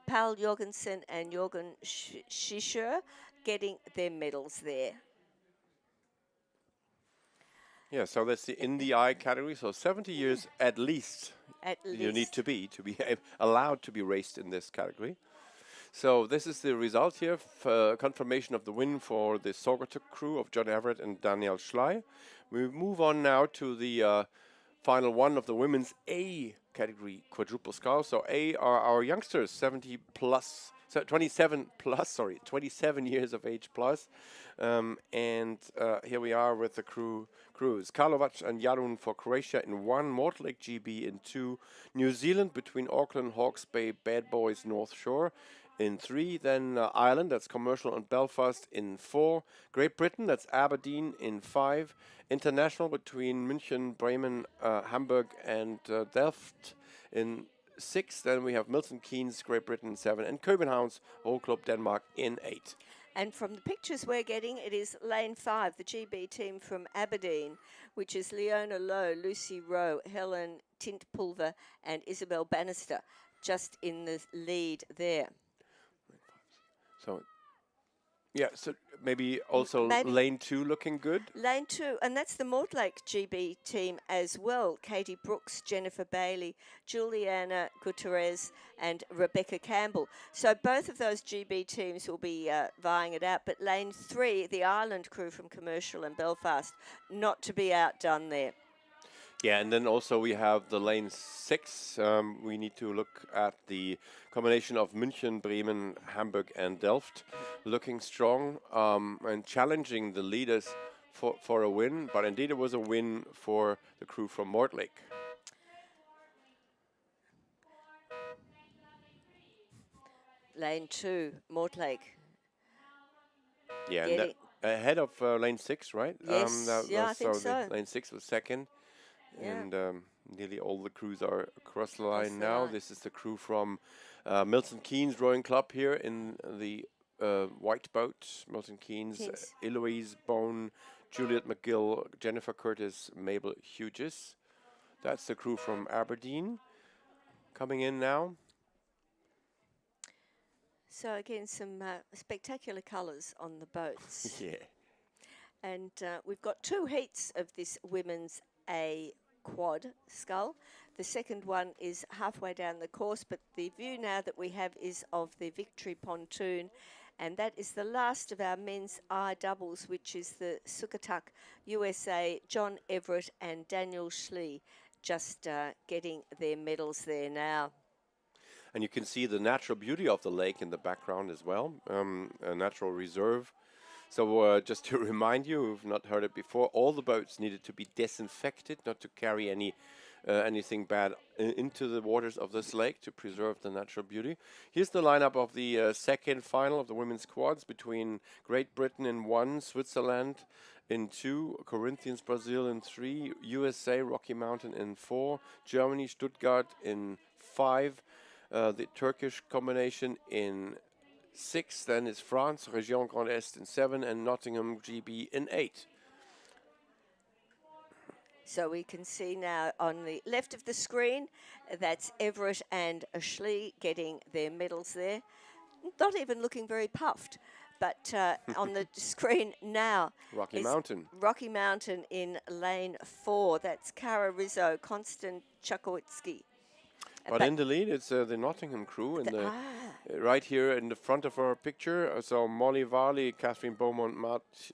Paul Jorgensen and Jørgen Schischer getting their medals there. Yeah, so that's in the I category. So 70 years at least. You need to be allowed to be raced in this category. So this is the result here, confirmation of the win for the Sogatuk crew of John Everett and Daniel Schley. We move on now to the final one of the women's A category quadruple sculls. So A are our youngsters, 27 years of age plus. And here we are with the crews. Karlovac and Jarun for Croatia in 1, Mortlake GB in 2, New Zealand between Auckland, Hawke's Bay, Bad Boys, North Shore in 3, then Ireland, that's Commercial and Belfast in 4, Great Britain, that's Aberdeen in 5, International between München, Bremen, Hamburg and Delft in 6, then we have Milton Keynes, Great Britain in 7, and Copenhagen's Rowclub Denmark in 8. And from the pictures we're getting, it is lane 5, the GB team from Aberdeen, which is Leona Lowe, Lucy Rowe, Helen Tintpulver and Isabel Bannister, just in the lead there. So, yeah, so maybe also lane 2 looking good? Lane 2, and that's the Mortlake GB team as well. Katie Brooks, Jennifer Bailey, Juliana Gutierrez and Rebecca Campbell. So both of those GB teams will be vying it out. But lane 3, the Ireland crew from Commercial and Belfast, not to be outdone there. Yeah, and then also we have the lane 6. We need to look at the combination of München, Bremen, Hamburg, and Delft, looking strong and challenging the leaders for a win. But indeed, it was a win for the crew from Mortlake. Lane 2, Mortlake. Yeah, and that ahead of lane 6, right? Yes, I think so. Lane 6 was second. Yeah. And nearly all the crews are across the line the now. line. This is the crew from Milton Keynes Rowing Club here in the white boat. Milton Keynes, Eloise Bone, Juliet McGill, Jennifer Curtis, Mabel Hughes. That's the crew from Aberdeen coming in now. So again, some spectacular colours on the boats. Yeah. And we've got 2 heats of this women's A quad scull. The second one is halfway down the course, but the view now that we have is of the Victory pontoon, and that is the last of our men's I doubles, which is the Sukatuk USA, John Everett and Daniel Schlee, just getting their medals there now. And you can see the natural beauty of the lake in the background as well, a natural reserve. So just to remind you, who've not heard it before, all the boats needed to be disinfected, not to carry anything bad into the waters of this lake to preserve the natural beauty. Here's the lineup of the second final of the women's quads between Great Britain in 1, Switzerland in 2, Corinthians, Brazil in 3, USA, Rocky Mountain in 4, Germany, Stuttgart in 5, the Turkish combination in 6, then is France, Région Grand Est in 7, and Nottingham GB in 8. So we can see now on the left of the screen, that's Everett and Schlee getting their medals there. Not even looking very puffed, but on the screen now Rocky Mountain. Rocky Mountain in lane 4. That's Cara Rizzo, Konstant Chakowitsky. But in the lead, it's the Nottingham crew, right here in the front of our picture. So Molly Varley, Catherine Beaumont,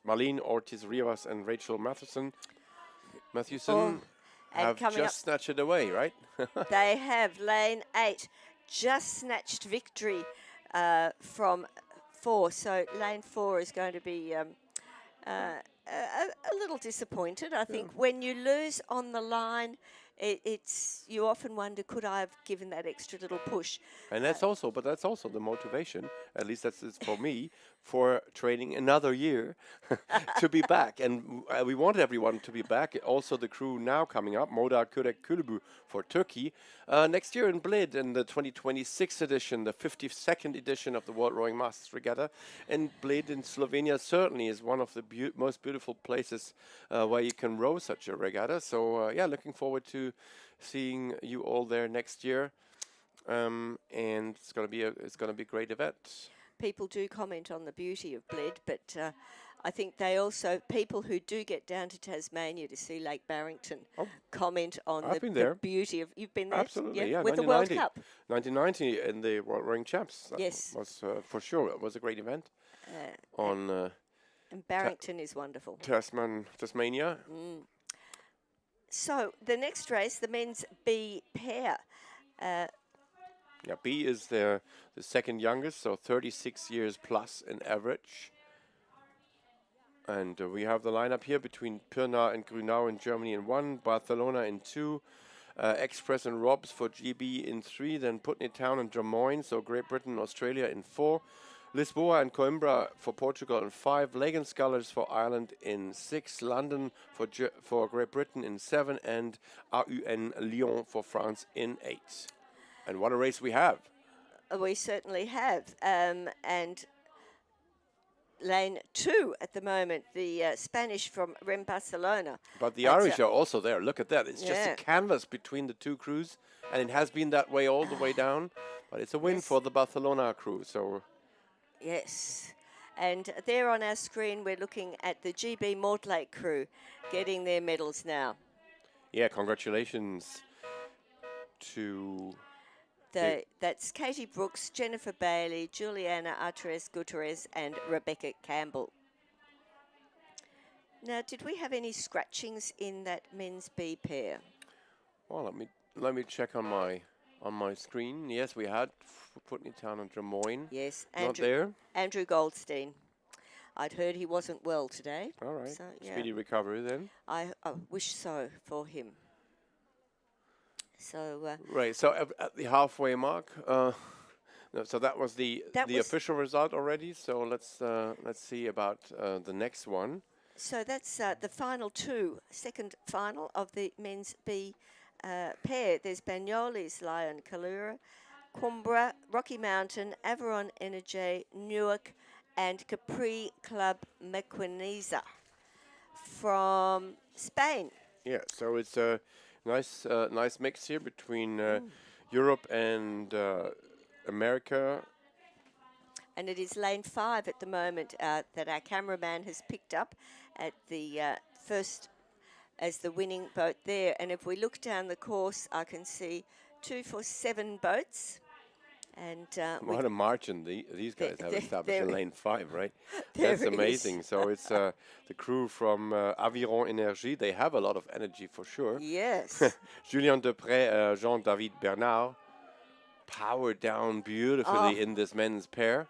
Marlene Ortiz Rivas, and Rachel Matheson have just snatched it away, right? They have lane 8, just snatched victory from 4. So lane 4 is going to be a little disappointed. I think when you lose on the line, you often wonder, could I have given that extra little push? And that's also the motivation, at least that's for me, for training another year to be back. And we want everyone to be back. Also the crew now coming up, Moda Kürek Kulübü for Turkey. Next year in Bled in the 2026 edition, the 52nd edition of the World Rowing Masters Regatta. And Bled in Slovenia certainly is one of the most beautiful places where you can row such a regatta. So yeah, looking forward to seeing you all there next year. And it's going to be a great event. People do comment on the beauty of Bled, but I think people who do get down to Tasmania to see Lake Barrington comment on the beauty of. You've been there? Absolutely, yeah. With the World Cup. 1990 in the World Rowing Champs. Yes. Was for sure. It was a great event. And Barrington is wonderful. Tasmania. So the next race, the men's B pair. Yeah, B is the second youngest, so 36 years plus in average. And we have the lineup here between Pirna and Grünau in Germany in 1, Barcelona in 2, Express and Robs for GB in 3, then Putney Town and Drummoyne, so Great Britain and Australia in 4, Lisboa and Coimbra for Portugal in 5, Lagan Scullers for Ireland in 6, London for Great Britain in 7, and AUN Lyon for France in 8. And what a race we have. We certainly have. And lane 2 at the moment, the Spanish from Rem Barcelona. But the Irish are also there. Look at that. It's just a canvas between the two crews, and it has been that way all the way down. But it's a win for the Barcelona crew. So yes. And there on our screen, we're looking at the GB Mortlake crew getting their medals now. Yeah, congratulations to... That's Katie Brooks, Jennifer Bailey, Juliana Artres Guterres, and Rebecca Campbell. Now, did we have any scratchings in that men's B pair? Well, let me check on my screen. Yes, we had putting it down on Drummoyne. Yes, Not there. Andrew Goldstein. I'd heard he wasn't well today. All right. So, yeah, Speedy recovery then. I wish so for him. So Right. So at the halfway mark, no, so that was the official result already. So let's see about the next one. so that's the final two, second final of the men's B pair. There's Banyoles, Lion, Kalura, Cumbra, Rocky Mountain, Averon Energy, Newark, and Capri Club Mequineza from Spain. Yeah. So it's a nice mix here between Europe and America. And it is lane 5 at the moment that our cameraman has picked up at the first as the winning boat there. And if we look down the course, I can see 2 for 7 boats. And what a margin these guys have established in lane 5, right? There That's amazing. So it's the crew from Aviron Énergie. They have a lot of energy for sure. Yes. Julien Depré, Jean-David Bernard powered down beautifully in this men's pair.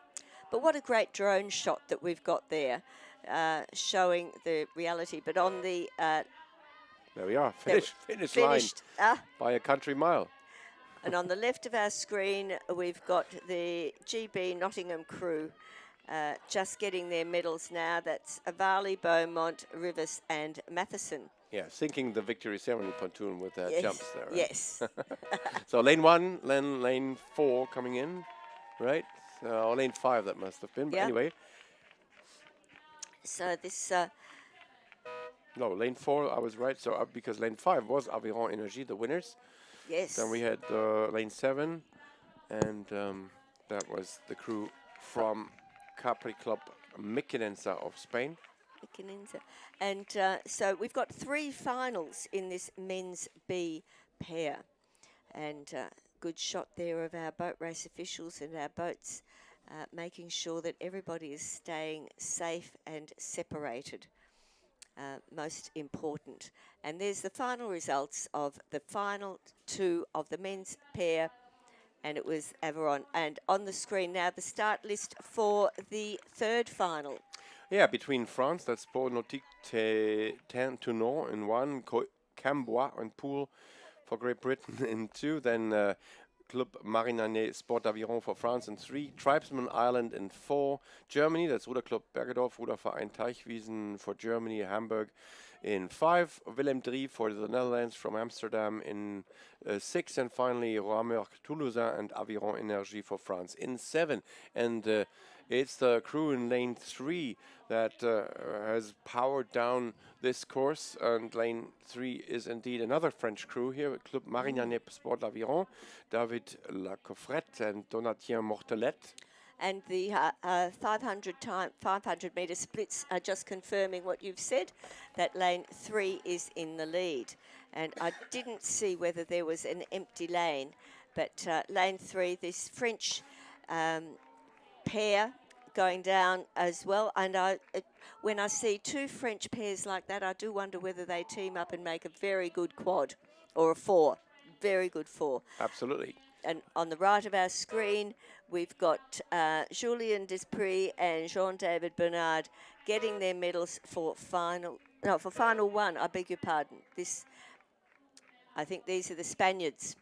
But what a great drone shot that we've got there, showing the reality. But on the there we are, finish line by a country mile. And on the left of our screen, we've got the GB Nottingham crew just getting their medals now. That's Avali, Beaumont, Rivers and Matheson. Yeah, sinking the victory ceremony pontoon with their jumps there. Right? Yes. So lane 1, then lane 4 coming in, right? Or lane 5 that must have been, but anyway. So this... no, lane 4, I was right. So because lane 5 was Aviron Énergie, the winners. Yes. Then we had lane 7, and that was the crew from Capri Club Mequinenza of Spain. And so we've got 3 finals in this men's B pair. And good shot there of our boat race officials and our boats, making sure that everybody is staying safe and separated. Most important. And there's the final results of the final 2 of the men's pair, and it was Averon. And on the screen now, the start list for the 3rd final. Yeah, between France, that's Sport Nautique Tournon in 1, Cambois and Pool for Great Britain in 2, then Club Marinane Sport d'Aviron for France in 3, Tribesman Ireland in 4, Germany, that's Ruderclub Bergedorf, Ruderverein Teichwiesen for Germany, Hamburg in 5, Willem Drie for the Netherlands from Amsterdam in 6, and finally Rameur Toulousain and Aviron Énergie for France in 7. And it's the crew in lane 3 that has powered down this course, and lane 3 is indeed another French crew here, Club Marinane Sport d'Aviron, David Lacoffrette and Donatien Mortelet. And the 500 metre splits are just confirming what you've said, that lane 3 is in the lead. And I didn't see whether there was an empty lane, but lane 3, this French pair going down as well. And when I see 2 French pairs like that, I do wonder whether they team up and make a very good quad or a 4. Very good 4. Absolutely. And on the right of our screen, we've got Julien Desprez and Jean-David Bernard getting their medals for final 1. I beg your pardon. I think these are the Spaniards.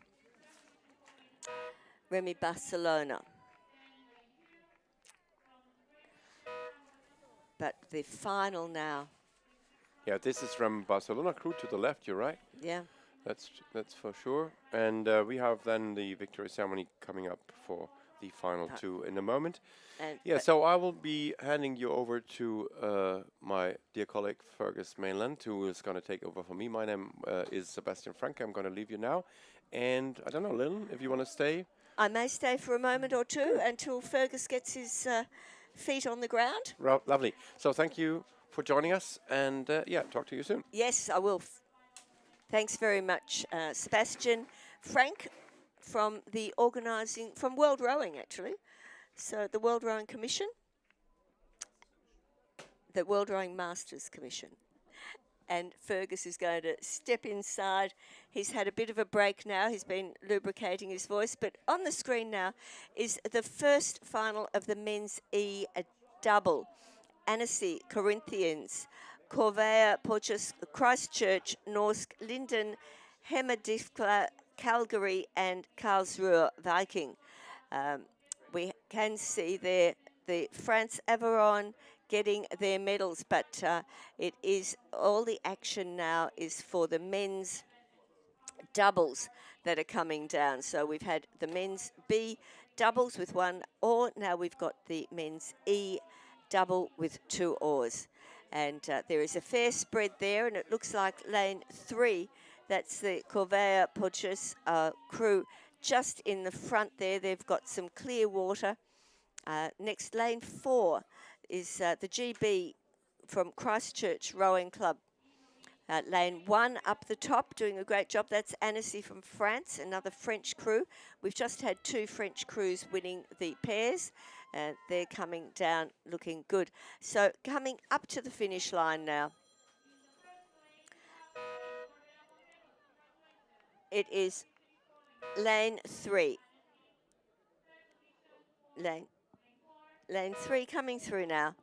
Remy Barcelona. But the final now. Yeah, this is from Barcelona crew to the left, you're right. Yeah. That's for sure. And we have then the victory ceremony coming up for the final 2 in a moment. And yeah, so I will be handing you over to my dear colleague Fergus Mainland, who is going to take over for me. My name is Sebastian Franke. I'm going to leave you now. And I don't know, Lynn, if you want to stay. I may stay for a moment or two until Fergus gets his feet on the ground. Lovely. So thank you for joining us. And yeah, talk to you soon. Yes, I will. Thanks very much, Sebastian. Frank from from World Rowing, actually. So the World Rowing Commission, the World Rowing Masters Commission. And Fergus is going to step inside. He's had a bit of a break now. He's been lubricating his voice. But on the screen now is the first final of the men's E double. Annecy, Corinthians, Corvea, Porteous, Christchurch, Norsk, Linden, Hemerdikla, Calgary, and Karlsruhe, Viking. We can see there the France Aveyron getting their medals, but it is all the action now is for the men's doubles that are coming down. So we've had the men's B doubles with 1 oar. Now we've got the men's E double with 2 oars. And there is a fair spread there, and it looks like lane 3, that's the Corvea Porteous crew just in the front there. They've got some clear water. Next, lane 4 is the GB from Christchurch Rowing Club. Lane 1 up the top, doing a great job. That's Annecy from France, another French crew. We've just had 2 French crews winning the pairs. They're coming down looking good. So coming up to the finish line now. It is lane 3. Lane 3 coming through now.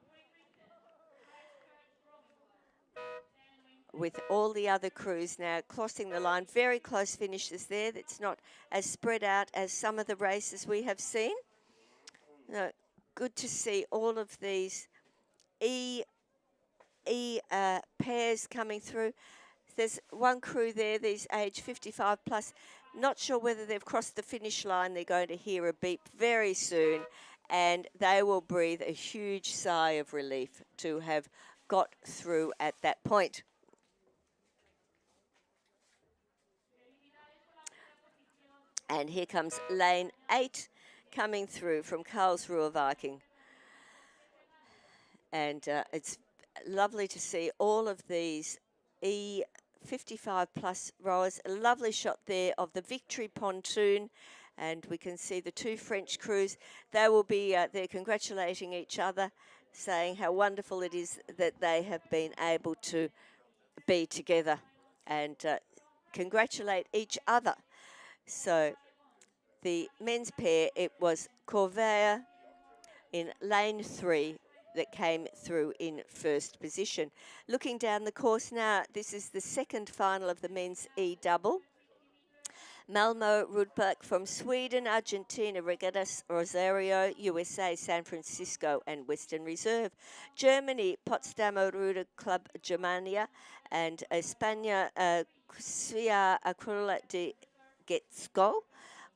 With all the other crews now crossing the line. Very close finishes there. That's not as spread out as some of the races we have seen. No, good to see all of these E pairs coming through. There's one crew there, these age 55 plus. Not sure whether they've crossed the finish line. They're going to hear a beep very soon, and they will breathe a huge sigh of relief to have got through at that point. And here comes lane 8 coming through from Karlsruhe Viking. And it's lovely to see all of these E55 plus rowers. A lovely shot there of the Victory pontoon. And we can see the 2 French crews. They will be there congratulating each other, saying how wonderful it is that they have been able to be together and congratulate each other. So the men's pair, it was Corvea in lane 3 that came through in first position. Looking down the course now, this is the second final of the men's E double. Malmo Rudberg from Sweden, Argentina, Regattas Rosario, USA, San Francisco, and Western Reserve. Germany, Potsdamer Ruder Club Germania, and España, Cia Acrola de Getsko.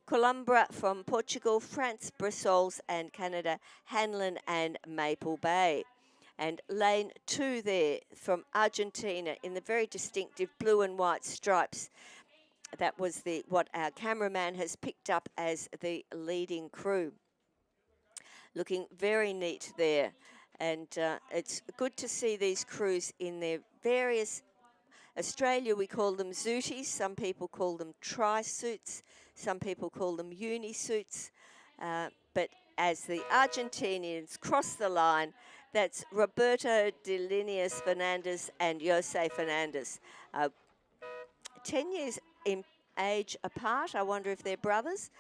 Columbra from Portugal, France, Brussels, and Canada, Hanlon and Maple Bay. And lane 2 there from Argentina in the very distinctive blue and white stripes. That was what our cameraman has picked up as the leading crew. Looking very neat there. And it's good to see these crews in their various, Australia we call them zooties, some people call them tri-suits, some people call them uni-suits. But as the Argentinians cross the line, that's Roberto de Linus Fernandez and Jose Fernandez. 10 years in age apart. I wonder if they're brothers.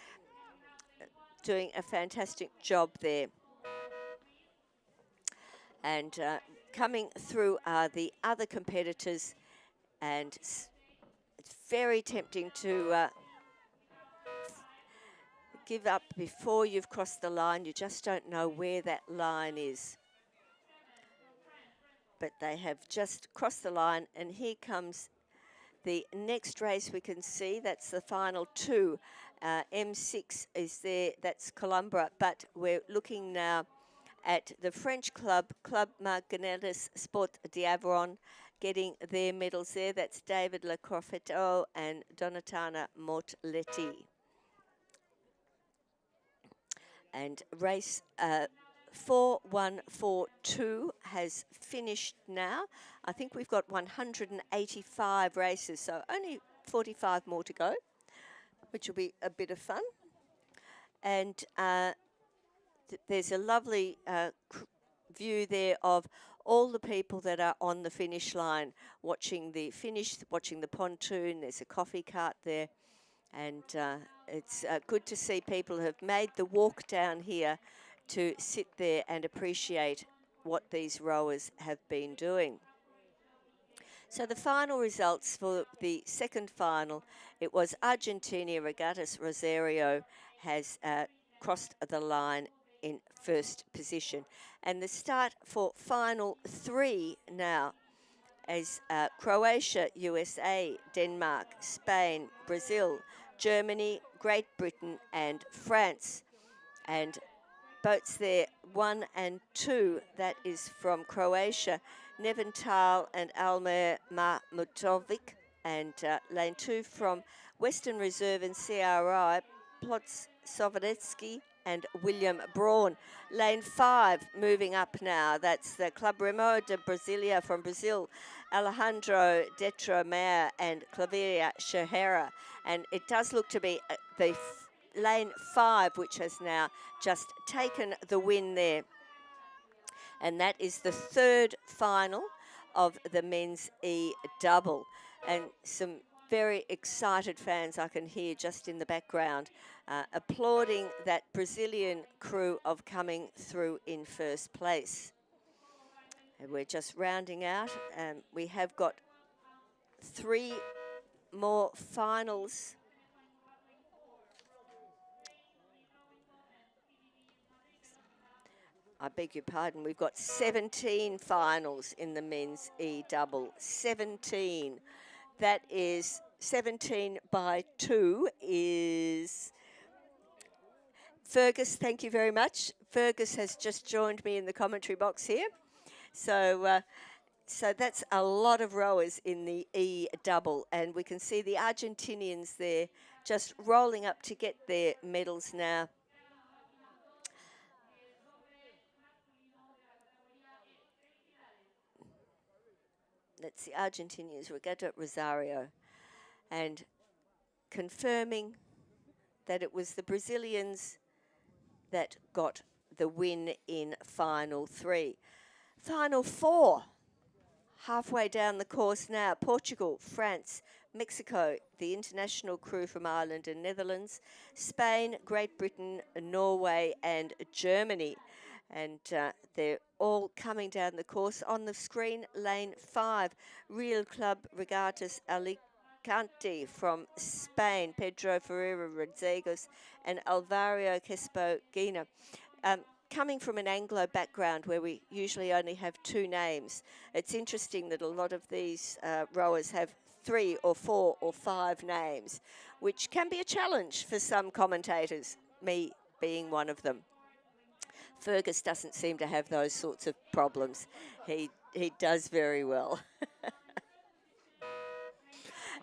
Doing a fantastic job there. And coming through are the other competitors, and it's very tempting to give up before you've crossed the line. You just don't know where that line is. But they have just crossed the line, and here comes the next race we can see. That's the final 2. M6 is there, that's Columbra, but we're looking now at the French club, Club Marganelis Sport d'Aveyron, getting their medals there. That's David Lacroffetto and Donatana Mortletti. And race 4142 has finished now. I think we've got 185 races, so only 45 more to go, which will be a bit of fun. And there's a lovely view there of all the people that are on the finish line, watching the finish, watching the pontoon. There's a coffee cart there, and it's good to see people who have made the walk down here to sit there and appreciate what these rowers have been doing. So the final results for the second final, it was Argentina Regattas Rosario has crossed the line in first position. And the start for final three now is Croatia, USA, Denmark, Spain, Brazil, Germany, Great Britain and France. And boats there 1 and 2, that is from Croatia, Nevental and Almer Mahmutovic, and lane 2 from Western Reserve and CRI, Plots Sovodetsky and William Braun. Lane 5 moving up now, that's the Club Remo de Brasilia from Brazil, Alejandro Detromer and Claveria Shahera. And it does look to be the lane 5 which has now just taken the win there. And that is the third final of the men's E Double. And some very excited fans I can hear just in the background applauding that Brazilian crew of coming through in first place. And we're just rounding out, and we have got 3 more finals. I beg your pardon, we've got 17 finals in the men's E Double. 17. That is 17 by 2 is Fergus. Thank you very much. Fergus has just joined me in the commentary box here. So that's a lot of rowers in the E Double, and we can see the Argentinians there just rolling up to get their medals now. That's the Argentinians, Regatta Rosario, and confirming that it was the Brazilians that got the win in final 3. Final 4, halfway down the course now, Portugal, France, Mexico, the international crew from Ireland and Netherlands, Spain, Great Britain, Norway and Germany. And they're all coming down the course. On the screen, lane 5, Real Club Regattas Alicante from Spain, Pedro Ferreira Rodriguez and Alvaro Crespo Guina. Coming from an Anglo background where we usually only have 2 names, it's interesting that a lot of these rowers have 3 or 4 or 5 names, which can be a challenge for some commentators, me being one of them. Fergus doesn't seem to have those sorts of problems. He does very well.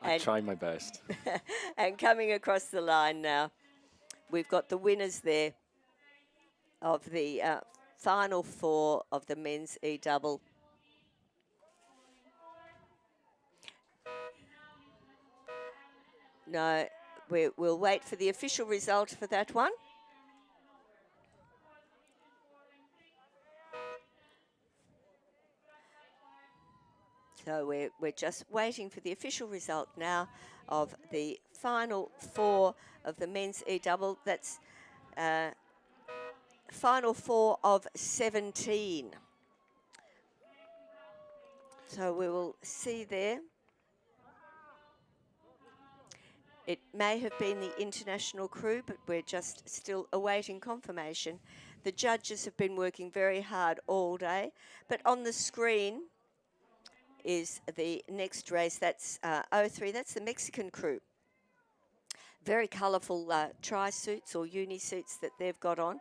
I try my best. And coming across the line now, we've got the winners there of the final 4 of the men's E Double. No, we'll wait for the official result for that one. So we're just waiting for the official result now of the final 4 of the men's E Double. That's final 4 of 17. So we will see there. It may have been the international crew, but we're just still awaiting confirmation. The judges have been working very hard all day, but on the screen is the next race. That's 03. That's the Mexican crew. Very colourful tri-suits or uni-suits that they've got on,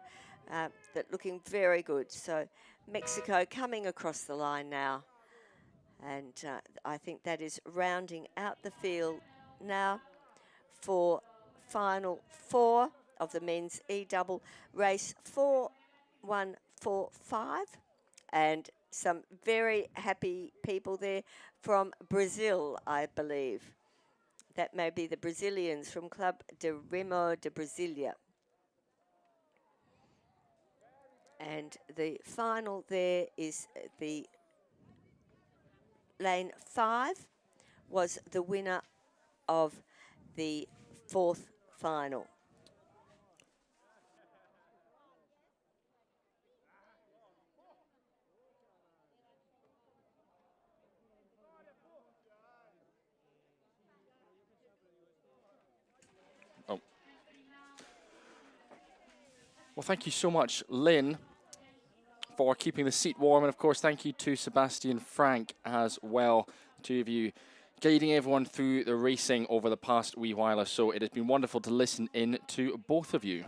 that looking very good. So Mexico coming across the line now. And I think that is rounding out the field now for final 4 of the men's E Double, race 4145. And some very happy people there from Brazil, I believe. That may be the Brazilians from Club de Remo de Brasilia. And the final there is the lane 5 was the winner of the 4th final. Oh. Well, thank you so much, Lynn, for keeping the seat warm. And of course, thank you to Sebastian Frank as well, the two of you guiding everyone through the racing over the past wee while or so. It has been wonderful to listen in to both of you.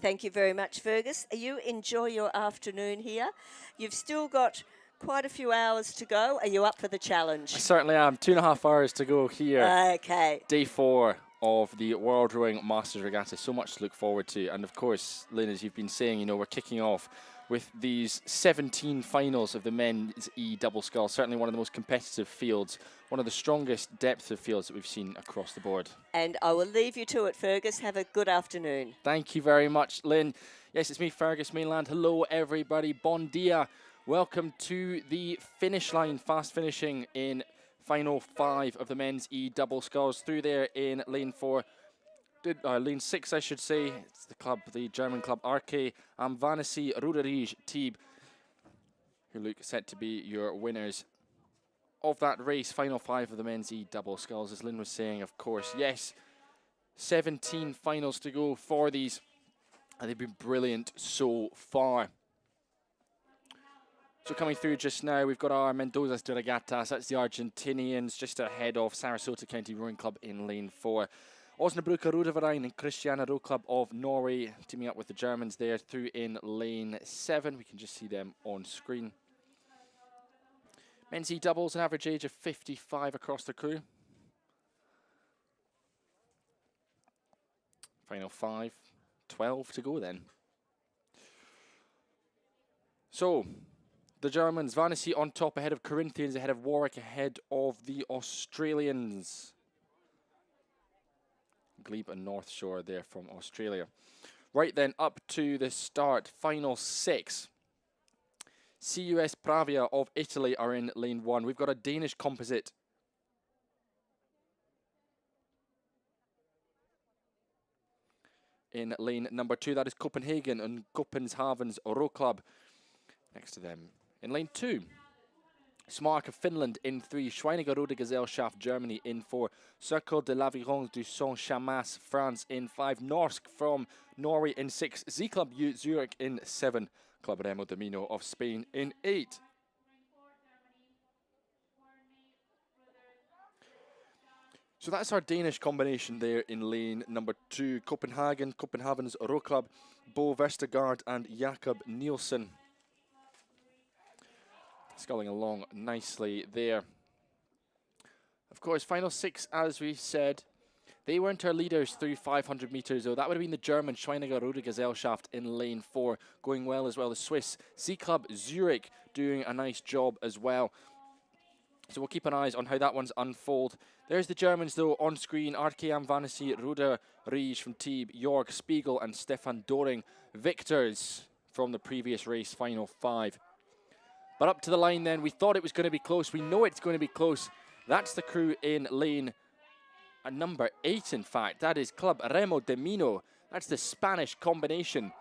Thank you very much, Fergus. You enjoy your afternoon here. You've still got quite a few hours to go. Are you up for the challenge? I certainly am. 2.5 hours to go here. Okay. Day 4 of the World Rowing Masters Regatta. So much to look forward to. And of course, Lynn, as you've been saying, you know, we're kicking off with these 17 finals of the men's E Double Sculls. Certainly one of the most competitive fields, one of the strongest depth of fields that we've seen across the board. And I will leave you to it, Fergus. Have a good afternoon. Thank you very much, Lynn. Yes, it's me, Fergus Mainland. Hello, everybody. Bon dia. Welcome to the finish line, fast finishing in final 5 of the men's E Double Sculls. Through there in lane 4. Lane 6, I should say. It's the club, the German club, RK Amvanesi Ruderij Teeb, who look set to be your winners of that race. Final 5 of the men's E Double Sculls, as Lynn was saying, of course. Yes, 17 finals to go for these, and they've been brilliant so far. So coming through just now, we've got our Mendoza's de Regatas. That's the Argentinians, just ahead of Sarasota County Rowing Club in lane 4. Osnabrücker Ruderverein and Christiana Row Club of Norway teaming up with the Germans there through in lane 7. We can just see them on screen. Men's E doubles, an average age of 55 across the crew. Final 5, 12 to go then. So, the Germans, Vanessy on top ahead of Corinthians, ahead of Warwick, ahead of the Australians. Glebe and North Shore there from Australia. Right then, up to the start, final 6. CUS Pravia of Italy are in lane 1. We've got a Danish composite. In lane number 2, that is Copenhagen and Copenhagen's Row Club next to them. In lane 2, Smark of Finland in 3, Schweiniggerode Gesellschaft Germany in 4, Circle de l'Aviron du Saint-Chamas France in 5, Norsk from Norway in 6, Z Club Zurich in 7, Club Remo Domino of Spain in 8. So that's our Danish combination there in lane number 2, Copenhagen, Copenhagen's Row Club, Bo Vestergaard and Jakob Nielsen. Sculling along nicely there. Of course, final 6, as we said, they weren't our leaders through 500 metres, though. That would have been the German Schweiniggerode Gesellschaft in lane 4, going well as well. The Swiss Z Club Zurich doing a nice job as well. So we'll keep an eye on how that one's unfold. There's the Germans, though, on screen. RK Amvanessy, Ruder Riege from Teeb, Jorg Spiegel and Stefan Doring, victors from the previous race, final 5. But up to the line then, we thought it was going to be close. We know it's going to be close. That's the crew in lane number 8, in fact. That is Club Remo Domino. That's the Spanish combination.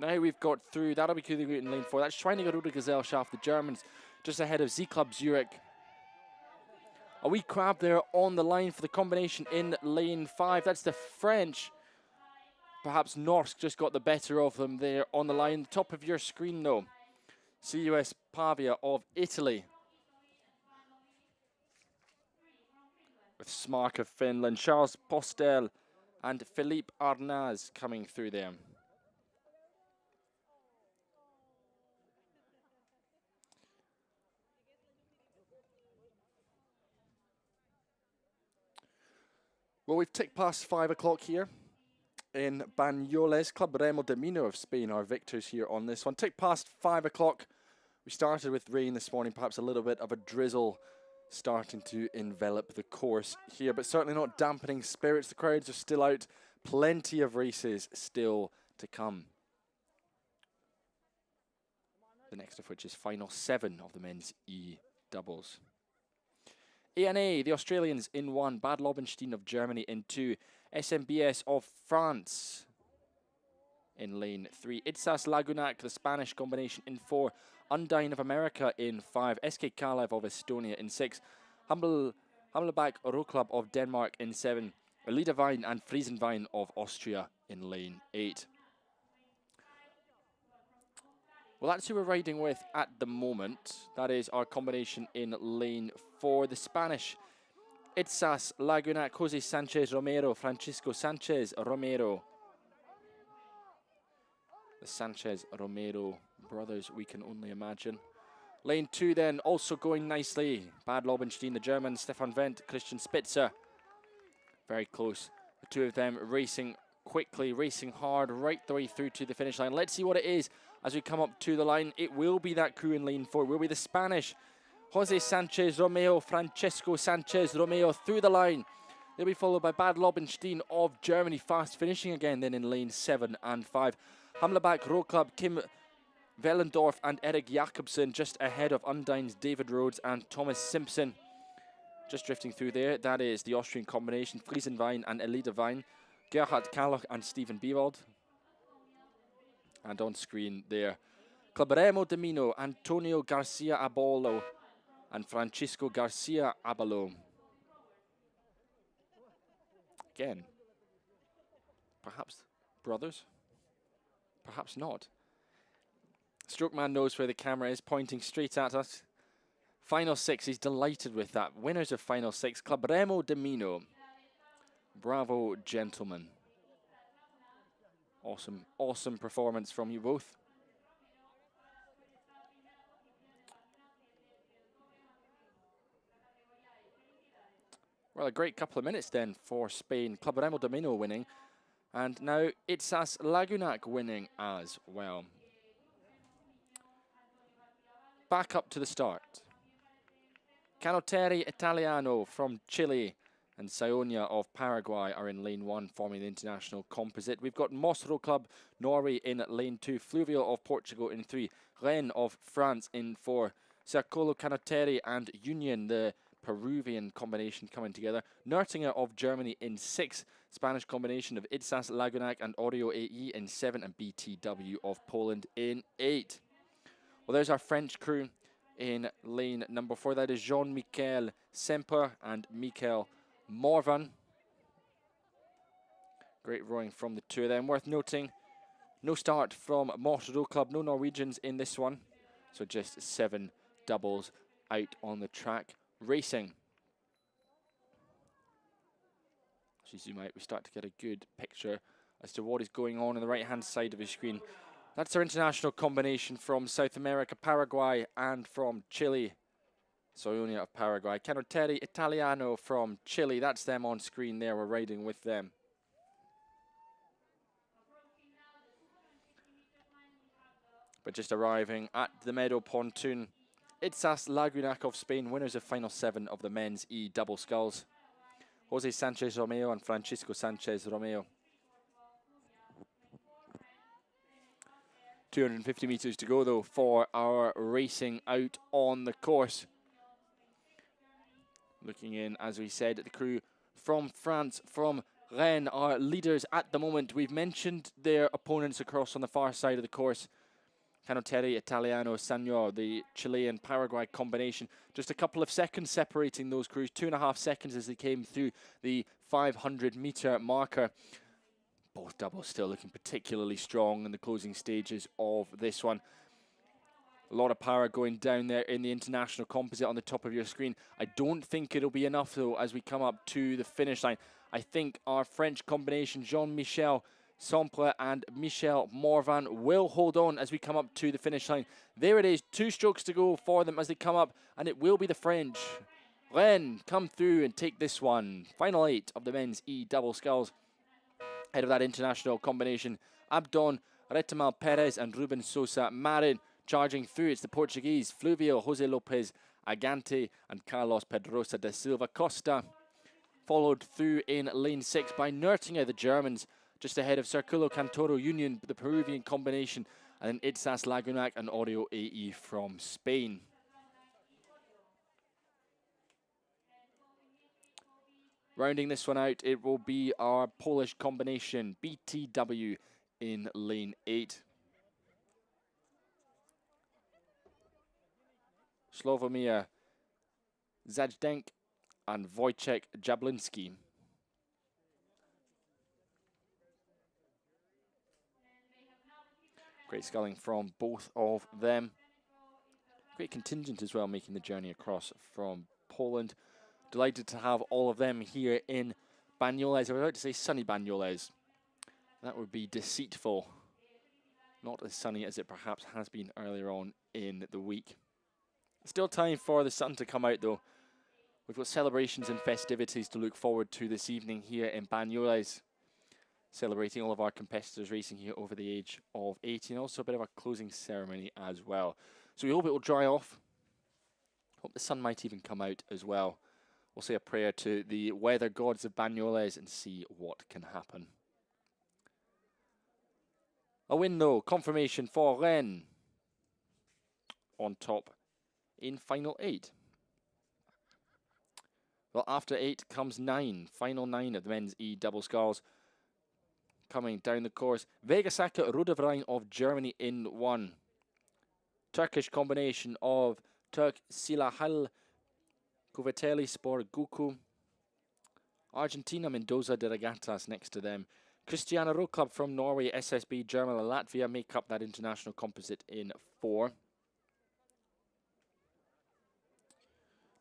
Now we've got through, that'll be in lane 4. That's Schweiniggerode Gesellschaft, the Germans, just ahead of Z Club Zurich. A wee crab there on the line for the combination in lane 5. That's the French. Perhaps Norsk just got the better of them there on the line. Top of your screen, though. CUS Pavia of Italy. With Smark of Finland, Charles Postel and Philippe Arnaz coming through there. Well, we've ticked past 5 o'clock here in Banyoles. Club Remo Domino of Spain are victors here on this one. Ticked past 5 o'clock. We started with rain this morning, perhaps a little bit of a drizzle starting to envelop the course here, but certainly not dampening spirits. The crowds are still out. Plenty of races still to come. The next of which is final 7 of the men's E doubles. ANA, the Australians in 1, Bad Lobenstein of Germany in 2, SMBS of France in lane 3, Itsas Lagunac, the Spanish combination in 4, Undine of America in 5, SK Kalev of Estonia in 6, Hammelbach Row Club of Denmark in 7, Liederwein and Friesenwein of Austria in lane 8. Well, that's who we're riding with at the moment. That is our combination in lane 4. The Spanish, Itsas Lagunac, Jose Sanchez Romero, Francisco Sanchez Romero. The Sanchez Romero brothers, we can only imagine. Lane 2 then, also going nicely. Bad Lobenstein, the German, Stefan Wendt, Christian Spitzer. Very close. The two of them racing quickly, racing hard, right the way through to the finish line. Let's see what it is as we come up to the line. It will be that crew in lane 4. It will be the Spanish, Jose Sanchez Romeo, Francisco Sanchez Romeo through the line. They'll be followed by Bad Lobenstein of Germany, fast finishing again then in lane 7 and 5. Hammelbach Row Club, Kim Wellendorf and Eric Jakobsen just ahead of Undine's David Rhodes and Thomas Simpson. Just drifting through there, that is the Austrian combination, Friesenwein and Elida Wein, Gerhard Kalloch and Stephen Biewald. And on screen there, Club de Mino, Antonio Garcia Abolo and Francisco Garcia Abalo. Again, perhaps brothers, perhaps not. Strokeman knows where the camera is, pointing straight at us. Final 6, he's delighted with that. Winners of Final 6, Club de Mino. Bravo, gentlemen. Awesome, awesome performance from you both. Well, a great couple of minutes then for Spain. Club de Mino winning. And now Itsas Lagunac winning as well. Back up to the start. Canottieri Italiano from Chile and Sionia of Paraguay are in lane 1, forming the international composite. We've got Moss Row Club, Norway in lane 2, Fluvial of Portugal in 3, Rennes of France in 4, Circolo Canottieri and Union, the Peruvian combination coming together, Nürtinger of Germany in 6, Spanish combination of Itsas Lagunac and Oreo AE in 7, and BTW of Poland in 8. Well, there's our French crew in lane number 4. That is Jean-Michel Semper and Michael Morvan. Great rowing from the two of them. Worth noting, no start from Moss Row Club, no Norwegians in this one. So just 7 doubles out on the track racing. As you zoom out, we start to get a good picture as to what is going on the right-hand side of the screen. That's our international combination from South America, Paraguay, and from Chile. Sionia of Paraguay. Canottieri Italiano from Chile. That's them on screen there. We're riding with them. But just arriving at the Meadow Pontoon, Itsas Lagunac of Spain, winners of Final 7 of the men's E Double Sculls. Jose Sanchez Romeo and Francisco Sanchez Romeo. 250 metres to go, though, for our racing out on the course. Looking in, as we said, the crew from France, from Rennes, are leaders at the moment. We've mentioned their opponents across on the far side of the course. Canottieri Italiano Sagnor, the Chilean-Paraguay combination. Just a couple of seconds separating those crews, 2.5 seconds as they came through the 500-metre marker. Both doubles still looking particularly strong in the closing stages of this one. A lot of power going down there in the international composite on the top of your screen. I don't think it'll be enough, though, as we come up to the finish line. I think our French combination, Jean-Michel Semper and Michel Morvan, will hold on as we come up to the finish line. There it is, 2 strokes to go for them as they come up, and it will be the French. Rennes come through and take this one. Final 8 of the men's E Double Sculls. Head of that international combination, Abdon, Retamal Perez and Ruben Sosa Marin charging through. It's the Portuguese, Fluvial, Jose Lopez Agante and Carlos Pedrosa da Silva Costa. Followed through in lane 6 by Nurtinger, the Germans, just ahead of Circulo Cantoro Union, the Peruvian combination, and then Itzas Lagunac and Oreo AE from Spain. Rounding this one out, it will be our Polish combination, BTW, in lane 8. Sławomir Zajdenk and Wojciech Jablinski. Great sculling from both of them. Great contingent as well, making the journey across from Poland. Delighted to have all of them here in Banyoles. I was about to say sunny Banyoles. That would be deceitful. Not as sunny as it perhaps has been earlier on in the week. Still time for the sun to come out though. We've got celebrations and festivities to look forward to this evening here in Banyoles. Celebrating all of our competitors racing here over the age of 18. Also a bit of a closing ceremony as well. So we hope it will dry off. Hope the sun might even come out as well. We'll say a prayer to the weather gods of Banyoles and see what can happen. A win though, confirmation for Rennes on top in final 8. Well, after 8 comes 9, final 9 of the men's E Double Sculls. Coming down the course, Vegasaka Rudeverein of Germany in 1. Turkish combination of Turk Silahal Kuvveteli Sport Guku. Argentina Mendoza de Regatas next to them. Christiana Row Club from Norway, SSB Germany, Latvia make up that international composite in 4.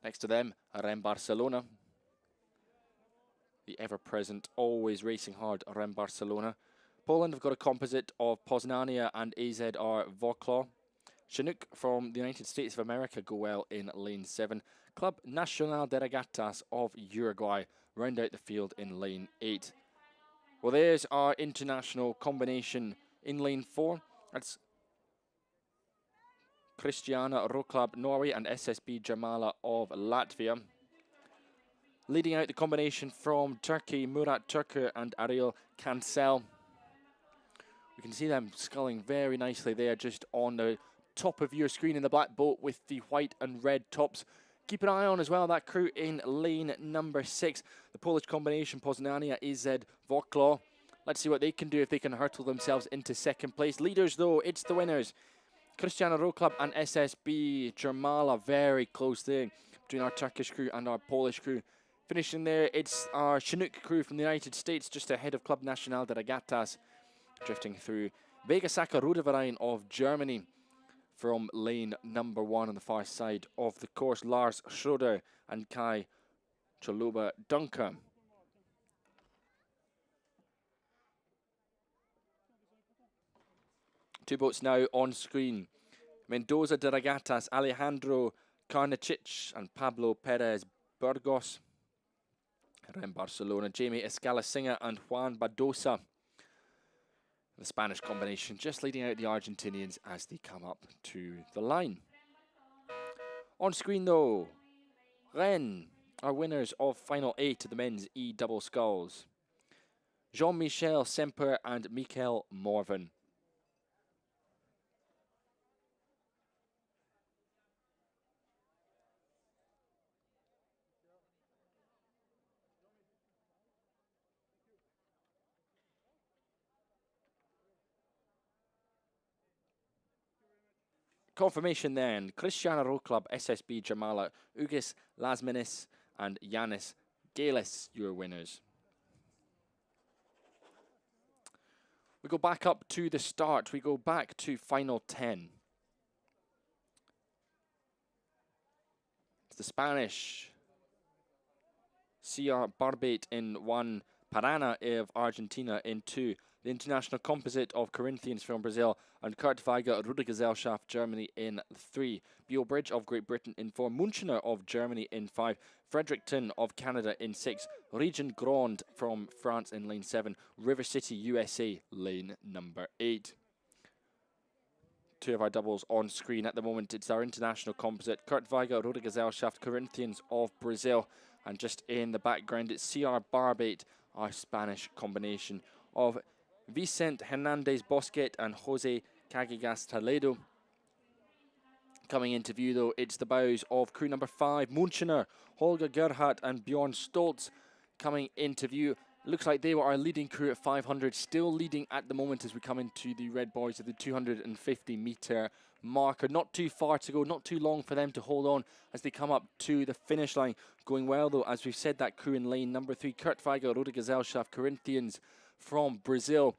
Next to them, Rem Barcelona. The ever-present, always racing hard, Rem Barcelona. Poland have got a composite of Poznania and AZR Wrocław. Chinook from the United States of America go well in lane 7. Club Nacional de Regatas of Uruguay round out the field in lane 8. Well, there's our international combination in lane 4. That's Christiana Row Club Norway and SSB Jamala of Latvia. Leading out the combination from Turkey, Murat Turker and Ariel Cancel. We can see them sculling very nicely there just on the top of your screen in the black boat with the white and red tops. Keep an eye on as well that crew in lane number 6. The Polish combination, Poznania, AZ Wrocław. Let's see what they can do if they can hurtle themselves into second place. Leaders though, it's the winners. Christiana Row Club and SSB Jamala very close there between our Turkish crew and our Polish crew. Finishing there, it's our Chinook crew from the United States just ahead of Club Nacional de Regatas. Drifting through Vegasaka Rudeverein of Germany from lane number 1 on the far side of the course. Lars Schroeder and Kai Choluba Dunker. Two boats now on screen. Mendoza de Regatas, Alejandro Carnachich and Pablo Perez Burgos. Rem Barcelona, Jamie Escalasinger and Juan Badosa. The Spanish combination just leading out the Argentinians as they come up to the line. On screen though, Rennes are winners of final 8 of the men's E Double Sculls. Jean-Michel Semper and Michael Morvan. Confirmation then, Christiana Row Club, SSB Jamala, Ugis Lasminis and Yanis Galis, your winners. We go back up to the start, we go back to final 10. It's the Spanish, CR Barbate in 1, Parana of Argentina in 2, the international composite of Corinthians from Brazil, and Kurt Weiger, Rudergesellschaft, Germany in 3. Beale Bridge of Great Britain in 4. Munchener of Germany in 5. Fredericton of Canada in 6. Region Grand from France in lane 7. River City, USA, lane number 8. two of our doubles on screen at the moment. It's our international composite, Kurt Weiger, Roda Gesellschaft Corinthians of Brazil. And just in the background, it's CR Barbate, our Spanish combination of Vicente Hernandez Bosquet and Jose Cagigas Toledo. Coming into view, though, it's the bows of crew number 5, Munchener, Holger Gerhardt and Bjorn Stoltz coming into view. Looks like they were our leading crew at 500, still leading at the moment as we come into the red boys at the 250-metre marker. Not too far to go, not too long for them to hold on as they come up to the finish line. Going well, though, as we've said, that crew in lane number 3, Kurt Weiger, Roda Gesellschaft Corinthians from Brazil.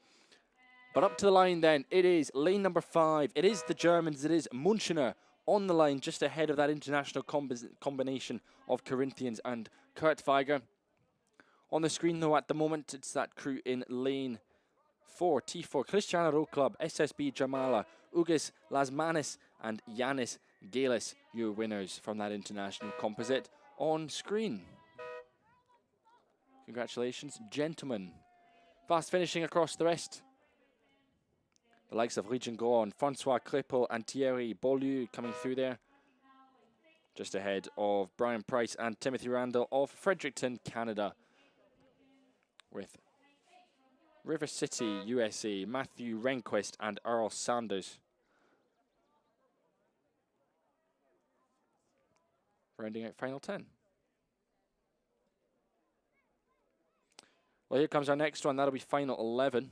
But up to the line then, it is lane number 5. It is the Germans, it is Munchener on the line, just ahead of that international combination of Corinthians and Kurt Weiger. On the screen, though, at the moment, it's that crew in lane 4, T4, Cristiano Row Club, SSB Jamala, Ugis Lasmanis, and Yanis Galis, your winners from that international composite on screen. Congratulations, gentlemen. Fast finishing across the rest. The likes of Regin Gron, Francois Krippel, and Thierry Beaulieu coming through there. Just ahead of Brian Price and Timothy Randall of Fredericton, Canada. With River City, USA, Matthew Rehnquist and Earl Sanders. Rounding out final 10. Well, here comes our next one. That'll be final 11.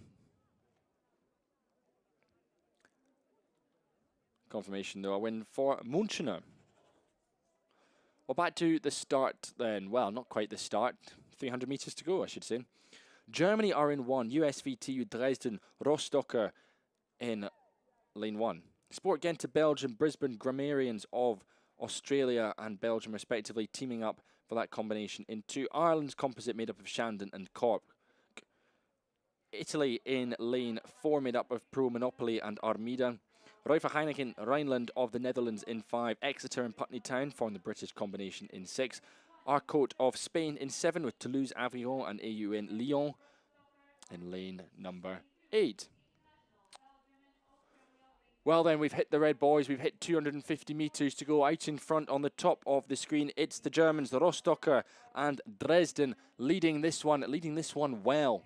Confirmation, though, a win for Munchener. Well, back to the start then. Well, not quite the start. 300 metres to go, I should say. Germany are in 1. USVTU Dresden, Rostocker in lane 1. Sport Gent to Belgium, Brisbane Grammarians of Australia and Belgium respectively teaming up for that combination in 2. Ireland's composite made up of Shandon and Cork. Italy in lane 4 made up of Pro Monopoly and Armida. Ruifer Heineken Rhineland of the Netherlands in 5. Exeter and Putney Town form the British combination in 6. Arcote of Spain in 7 with Toulouse, Avignon and AUN Lyon in lane number 8. Well then, we've hit the red boys, we've hit 250 metres to go. Out in front on the top of the screen, it's the Germans, the Rostocker and Dresden leading this one well.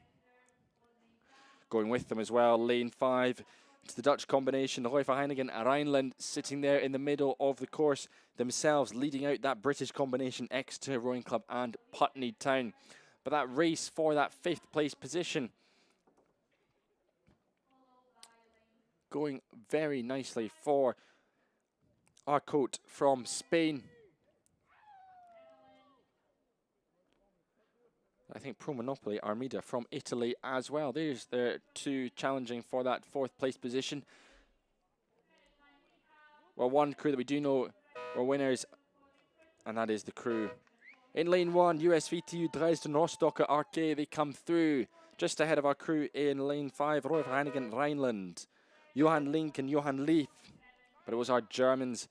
Going with them as well, lane 5, it's the Dutch combination, the Ruifer Heineken Rhineland sitting there in the middle of the course themselves, leading out that British combination, Exeter Rowing Club and Putney Town. But that race for that 5th place position going very nicely for Arcote from Spain. I think Pro Monopoly Armida from Italy as well. There's the 2 challenging for that 4th place position. Well, one crew that we do know were winners, and that is the crew in lane 1, USVTU Dresden Rostocker Arke. They come through just ahead of our crew in lane 5, Ruifer Heineken Rhineland, Johann Link and Johann Leith. But it was our Germans,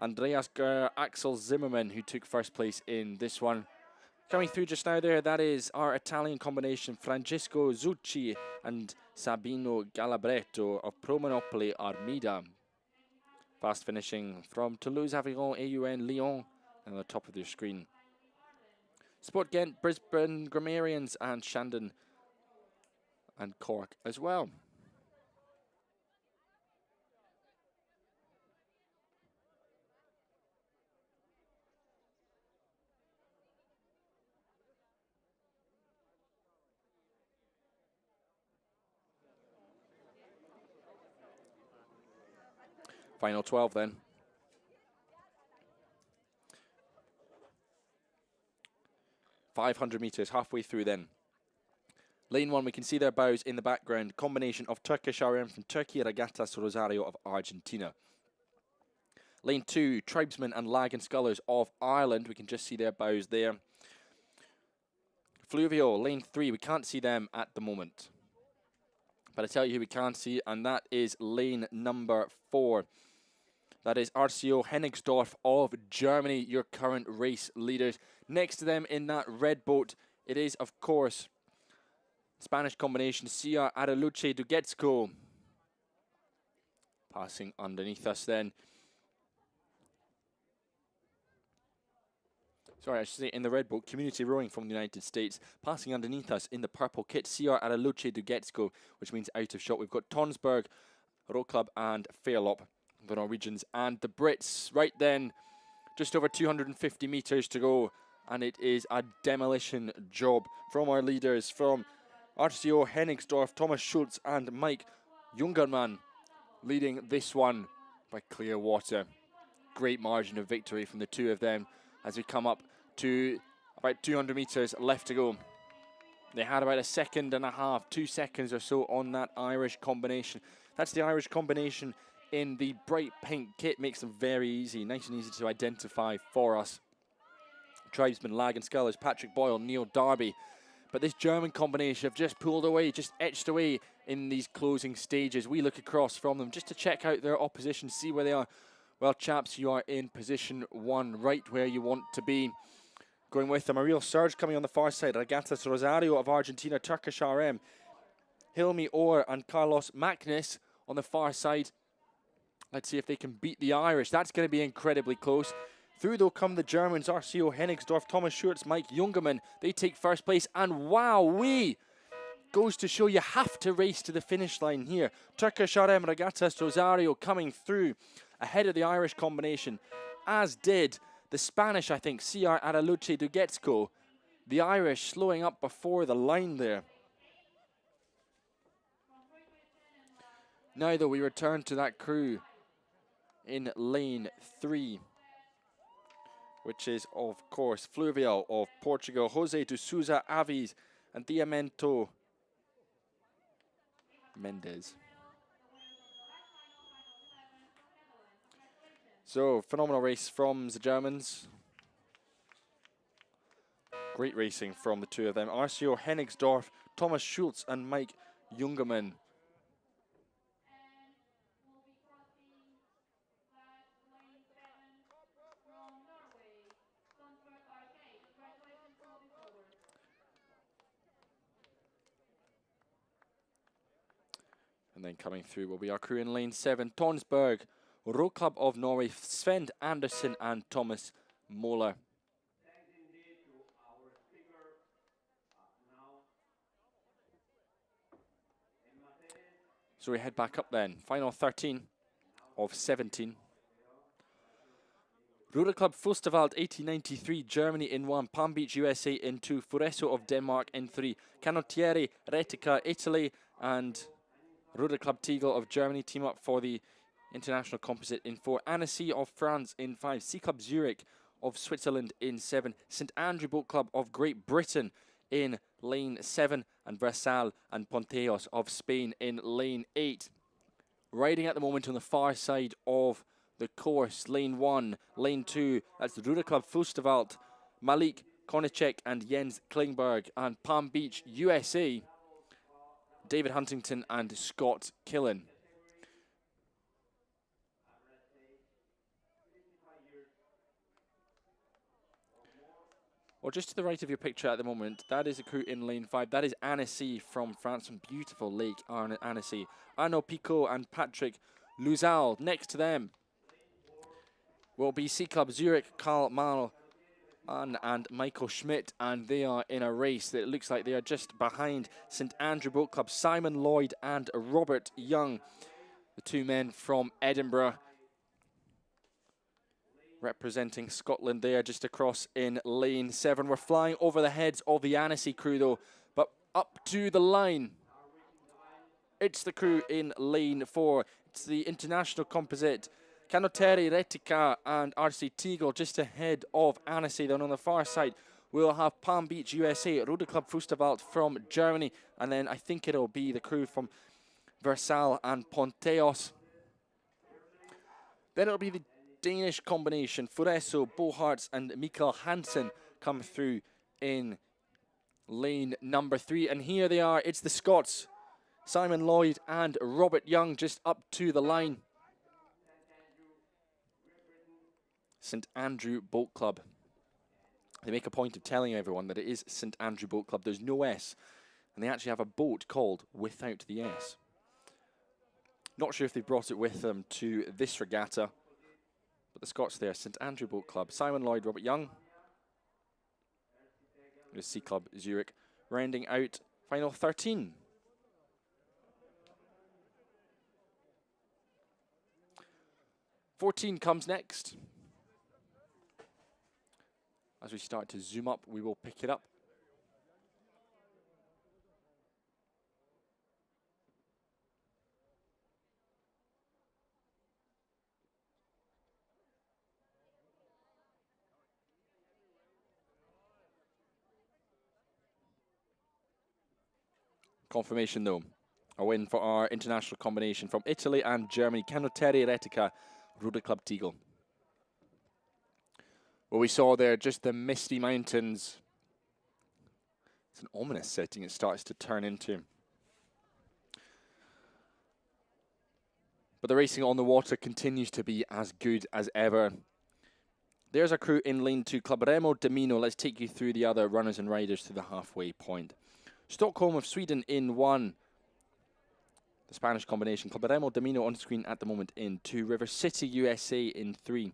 Andreas Ger, Axel Zimmermann, who took 1st place in this one. Coming through just now there, that is our Italian combination, Francesco Zucchi and Sabino Galabretto of Pro Monopoly Armida. Fast finishing from Toulouse, Avignon, AUN, Lyon, and on the top of their screen. Sport Gent, Brisbane Grammarians, and Shandon and Cork as well. Final 12 then. .500 metres, halfway through then. Lane 1, we can see their bows in the background. Combination of Turkish RM from Turkey, Regattas Rosario of Argentina. Lane 2, Tribesmen and Lagan Scullers of Ireland. We can just see their bows there. Fluvio, lane 3, we can't see them at the moment. But I tell you who we can't see, and that is lane number 4. That is Arcio Hennigsdorf of Germany, your current race leaders. Next to them in that red boat, it is, of course, Spanish combination, Cia Araluce Duguetsco. passing underneath us then. Sorry, I should say in the red boat, Community Rowing from the United States. Passing underneath us in the purple kit, CR Araluce Dugetsko, which means out of shot. We've got Tonsberg, Row Club and Fairlop, the Norwegians, and the Brits. Right then, just over 250 metres to go, and it is a demolition job from our leaders, from RCO Hennigsdorf, Thomas Schultz and Mike Jungermann, leading this one by clear water. Great margin of victory from the two of them as we come up to about 200 metres left to go. They had about a second and a half, 2 seconds or so on that Irish combination. That's the Irish combination in the bright pink kit. Makes them very easy, nice and easy to identify for us. Tribesman, Lag and Scullers, Patrick Boyle, Neil Darby. But this German combination have just pulled away, just etched away in these closing stages. We look across from them just to check out their opposition, see where they are. Well, chaps, you are in position 1, right where you want to be. Going with them, a real surge coming on the far side. Regatas Rosario of Argentina, Turkish RM. Hilmi Orr and Carlos Magnus on the far side. Let's see if they can beat the Irish. That's going to be incredibly close. Through, though, come the Germans, RCO Hennigsdorf, Thomas Schurz, Mike Jungermann. They take first place, and wowee! Goes to show you have to race to the finish line here. Turkish RM Regatas Rosario coming through ahead of the Irish combination, as did the Spanish, I think, CR Araluce Dugetsko. The Irish slowing up before the line there. Now, though, we return to that crew in lane 3, which is, of course, Fluvial of Portugal, Jose de Souza Aves, and Diamento Mendes. So, phenomenal race from the Germans. Great racing from the two of them. RCO Hennigsdorf, Thomas Schultz, and Mike Jungermann. And then coming through will be our crew in lane 7, Tonsberg, Row Club of Norway, Sven Andersen and Thomas Moller. So we head back up then. Final 13 of 17. Roder Club Fustivald 1893, Germany in 1, Palm Beach, USA in 2, Fureso of Denmark in 3, Canottieri, Retica, Italy, and Roder Club Tegel of Germany team up for the International Composite in 4, Annecy of France in 5, C Club Zurich of Switzerland in 7, St Andrew Boat Club of Great Britain in lane 7, and Versal and Ponteos of Spain in lane 8. Riding at the moment on the far side of the course, lane 1, lane 2, that's the Roder Club Fustivald, Malik Konicek and Jens Klingberg, and Palm Beach, USA, David Huntington and Scott Killen. Well, just to the right of your picture at the moment, that is a crew in lane 5. That is Annecy from France, from beautiful Lake Annecy. Arnaud Picot and Patrick Luzal. Next to them will be C Club Zurich, Karl Mal and Michael Schmidt, and they are in a race that looks like they are just behind St Andrew Boat Club, Simon Lloyd and Robert Young, the two men from Edinburgh, representing Scotland there just across in lane 7. We're flying over the heads of the Annecy crew though, but up to the line, it's the crew in lane 4. It's the International Composite, Canottieri, Retica and RC Tegel just ahead of Annecy. Then on the far side, we'll have Palm Beach, USA, Roder Club Fustivald from Germany. And then I think it'll be the crew from Versal and Ponteos. Then it'll be the Danish combination, Fureso, Boharts and Mikael Hansen come through in lane number 3. And here they are, it's the Scots, Simon Lloyd and Robert Young just up to the line. St Andrew Boat Club. They make a point of telling everyone that it is St Andrew Boat Club. There's no S. And they actually have a boat called without the S. Not sure if they brought it with them to this regatta, but the Scots there, St Andrew Boat Club, Simon Lloyd, Robert Young, the Sea Club Zurich, rounding out final 13. '14 comes next. As we start to zoom up, we will pick it up. Confirmation though, a win for our international combination from Italy and Germany, Canottieri Retica, Rode Club Tegel. What we saw there, just the misty mountains. It's an ominous setting it starts to turn into. But the racing on the water continues to be as good as ever. There's our crew in lane 2, Club Remo Domino. Let's take you through the other runners and riders to the halfway point. Stockholm of Sweden in 1. The Spanish combination, Club Remo Domino on screen at the moment in 2. River City USA in 3.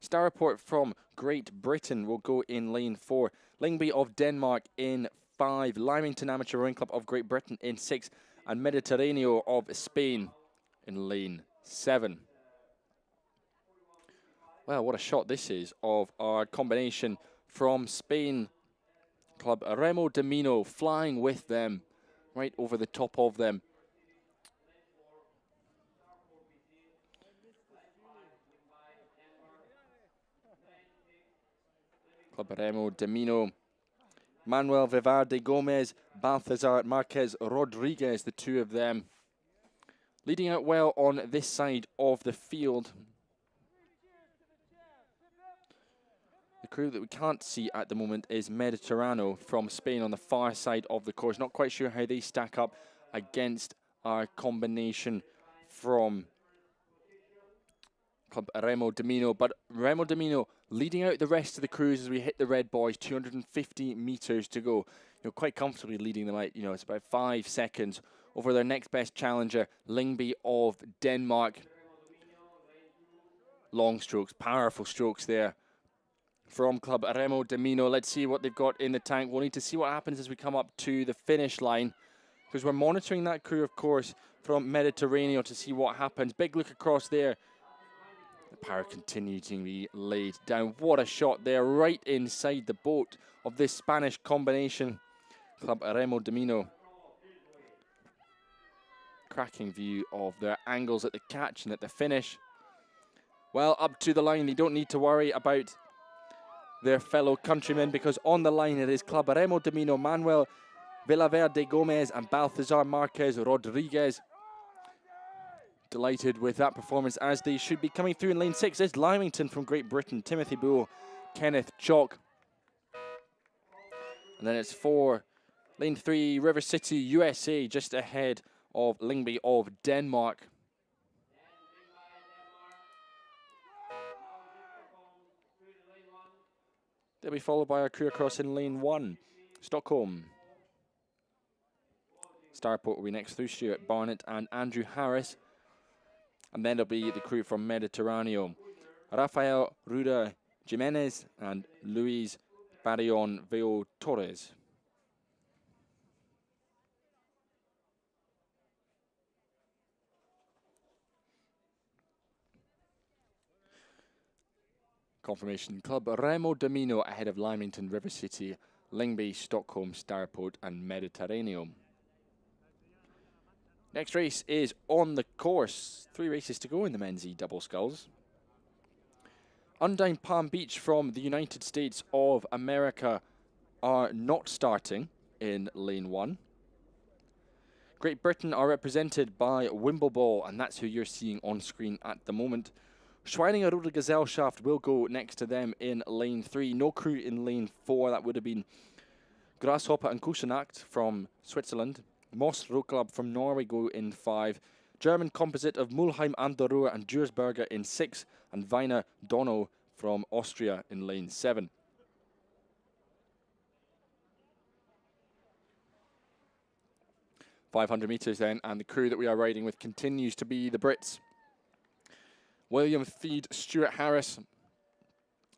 Star Report from Great Britain will go in lane 4. Lyngby of Denmark in 5. Lymington Amateur Rowing Club of Great Britain in 6. And Mediterraneo of Spain in lane 7. Well, what a shot this is of our combination from Spain. Club Remo Domino flying with them, right over the top of them. Club Remo Domino. Manuel Vivarde Gomez, Balthazar Marquez Rodriguez, the two of them. Leading out well on this side of the field. The crew that we can't see at the moment is Mediterraneo from Spain on the far side of the course. Not quite sure how they stack up against our combination from Club Remo Domino, but Remo Domino leading out the rest of the crews as we hit the red boys. 250 meters to go. Quite comfortably leading them out. It's about 5 seconds over their next best challenger, Lyngby of Denmark. Long strokes, powerful strokes there from Club Remo Domino. Let's see what they've got in the tank. We'll need to see what happens as we come up to the finish line, because we're monitoring that crew, of course, from Mediterranean to see what happens. Big look across there. The power continuing to be laid down. What a shot there, right inside the boat of this Spanish combination, Club Remo Domino. Cracking view of their angles at the catch and at the finish. Well, up to the line, they don't need to worry about their fellow countrymen, because on the line it is Club Remo Domino, Manuel Villaverde Gomez and Balthazar Marquez Rodriguez. Delighted with that performance, as they should be. Coming through in lane 6 is Lymington from Great Britain, Timothy Bull, Kenneth Chalk. And then it's 4, lane 3, River City, USA, just ahead of Lyngby of Denmark. They'll be followed by our crew across in lane 1, Stockholm. Starport will be next through Stuart Barnett and Andrew Harris. And then there'll be the crew from Mediterraneo, Rafael Ruda Jimenez and Luis Barrion Veo Torres. Confirmation, Club Remo Domino ahead of Lymington, River City, Lyngby, Stockholm, Starport and Mediterranean. Next race is on the course. 3 races to go in the men's E Double Sculls. Undyne Palm Beach from the United States of America are not starting in lane 1. Great Britain are represented by Wimbleball, and that's who you're seeing on screen at the moment. Schweininger Rote Gesellschaft will go next to them in lane 3. No crew in lane 4. That would have been Grasshopper and Kuschenacht from Switzerland. Moss Row Club from Norway go in 5. German composite of Mulheim an der Ruhr and Duersberger in 6. And Weiner Donau from Austria in lane 7. 500 metres then, and the crew that we are riding with continues to be the Brits. William Theed, Stuart Harris,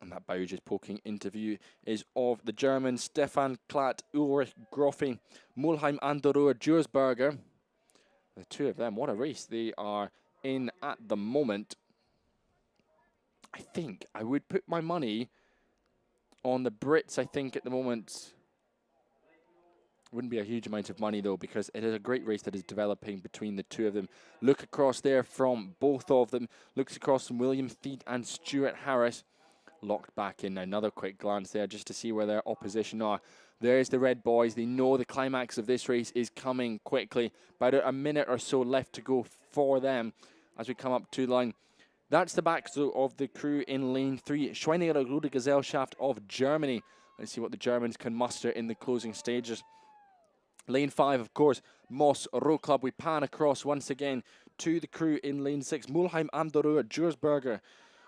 and that bow just poking into view is of the Germans, Stefan Klatt, Ulrich Groffi, Mulheim Anderer, Duersberger. The two of them, what a race they are in at the moment. I think I would put my money on the Brits, I think, at the moment. Wouldn't be a huge amount of money, though, because it is a great race that is developing between the two of them. Look across there from both of them. Looks across from William Theed and Stuart Harris. Locked back in. Another quick glance there just to see where their opposition are. There's the red boys. They know the climax of this race is coming quickly. About a minute or so left to go for them as we come up to the line. That's the back of the crew in lane 3. Schweininger Rode Gesellschaft of Germany. Let's see what the Germans can muster in the closing stages. Lane 5, of course, Moss Row Club. We pan across once again to the crew in lane 6. Mulheim Anderer, Duersberger.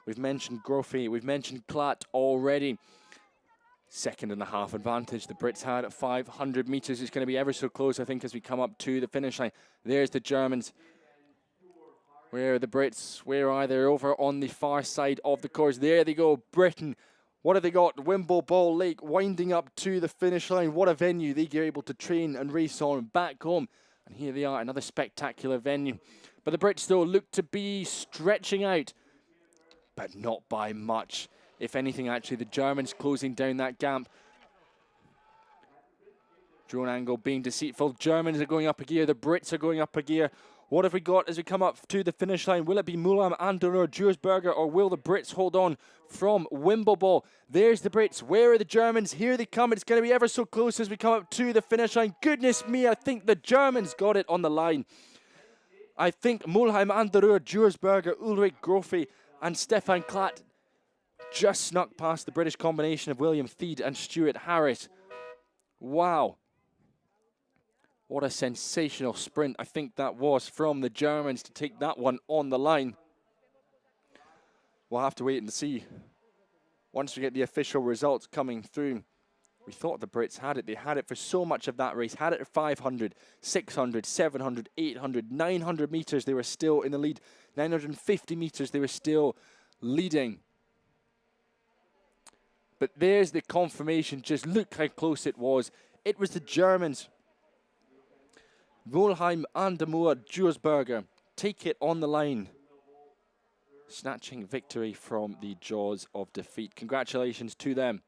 We've mentioned Groffi. We've mentioned Klatt already. 2.5 advantage the Brits had at 500 metres. It's going to be ever so close, I think, as we come up to the finish line. There's the Germans. Where are the Brits? Where are they? Over on the far side of the course. There they go, Britain. What have they got? Wimble Lake winding up to the finish line. What a venue they are able to train and race on back home. And here they are, another spectacular venue. But the Brits, though, look to be stretching out, but not by much. If anything, actually, the Germans closing down that gap. Drone angle being deceitful. Germans are going up a gear. The Brits are going up a gear. What have we got as we come up to the finish line? Will it be Mulheim Anderer, Duersberger, or will the Brits hold on from Wimble? There's the Brits. Where are the Germans? Here they come. It's going to be ever so close as we come up to the finish line. Goodness me, I think the Germans got it on the line. I think Mulheim Anderer, Duersberger, Ulrich Groffi, and Stefan Klatt just snuck past the British combination of William Theed and Stuart Harris. Wow. What a sensational sprint I think that was from the Germans to take that one on the line. We'll have to wait and see. Once we get the official results coming through, we thought the Brits had it. They had it for so much of that race. Had it at 500, 600, 700, 800, 900 metres. They were still in the lead. 950 metres, they were still leading. But there's the confirmation. Just look how close it was. It was the Germans. Mulheim Anderer, Duersberger take it on the line, snatching victory from the jaws of defeat. Congratulations to them.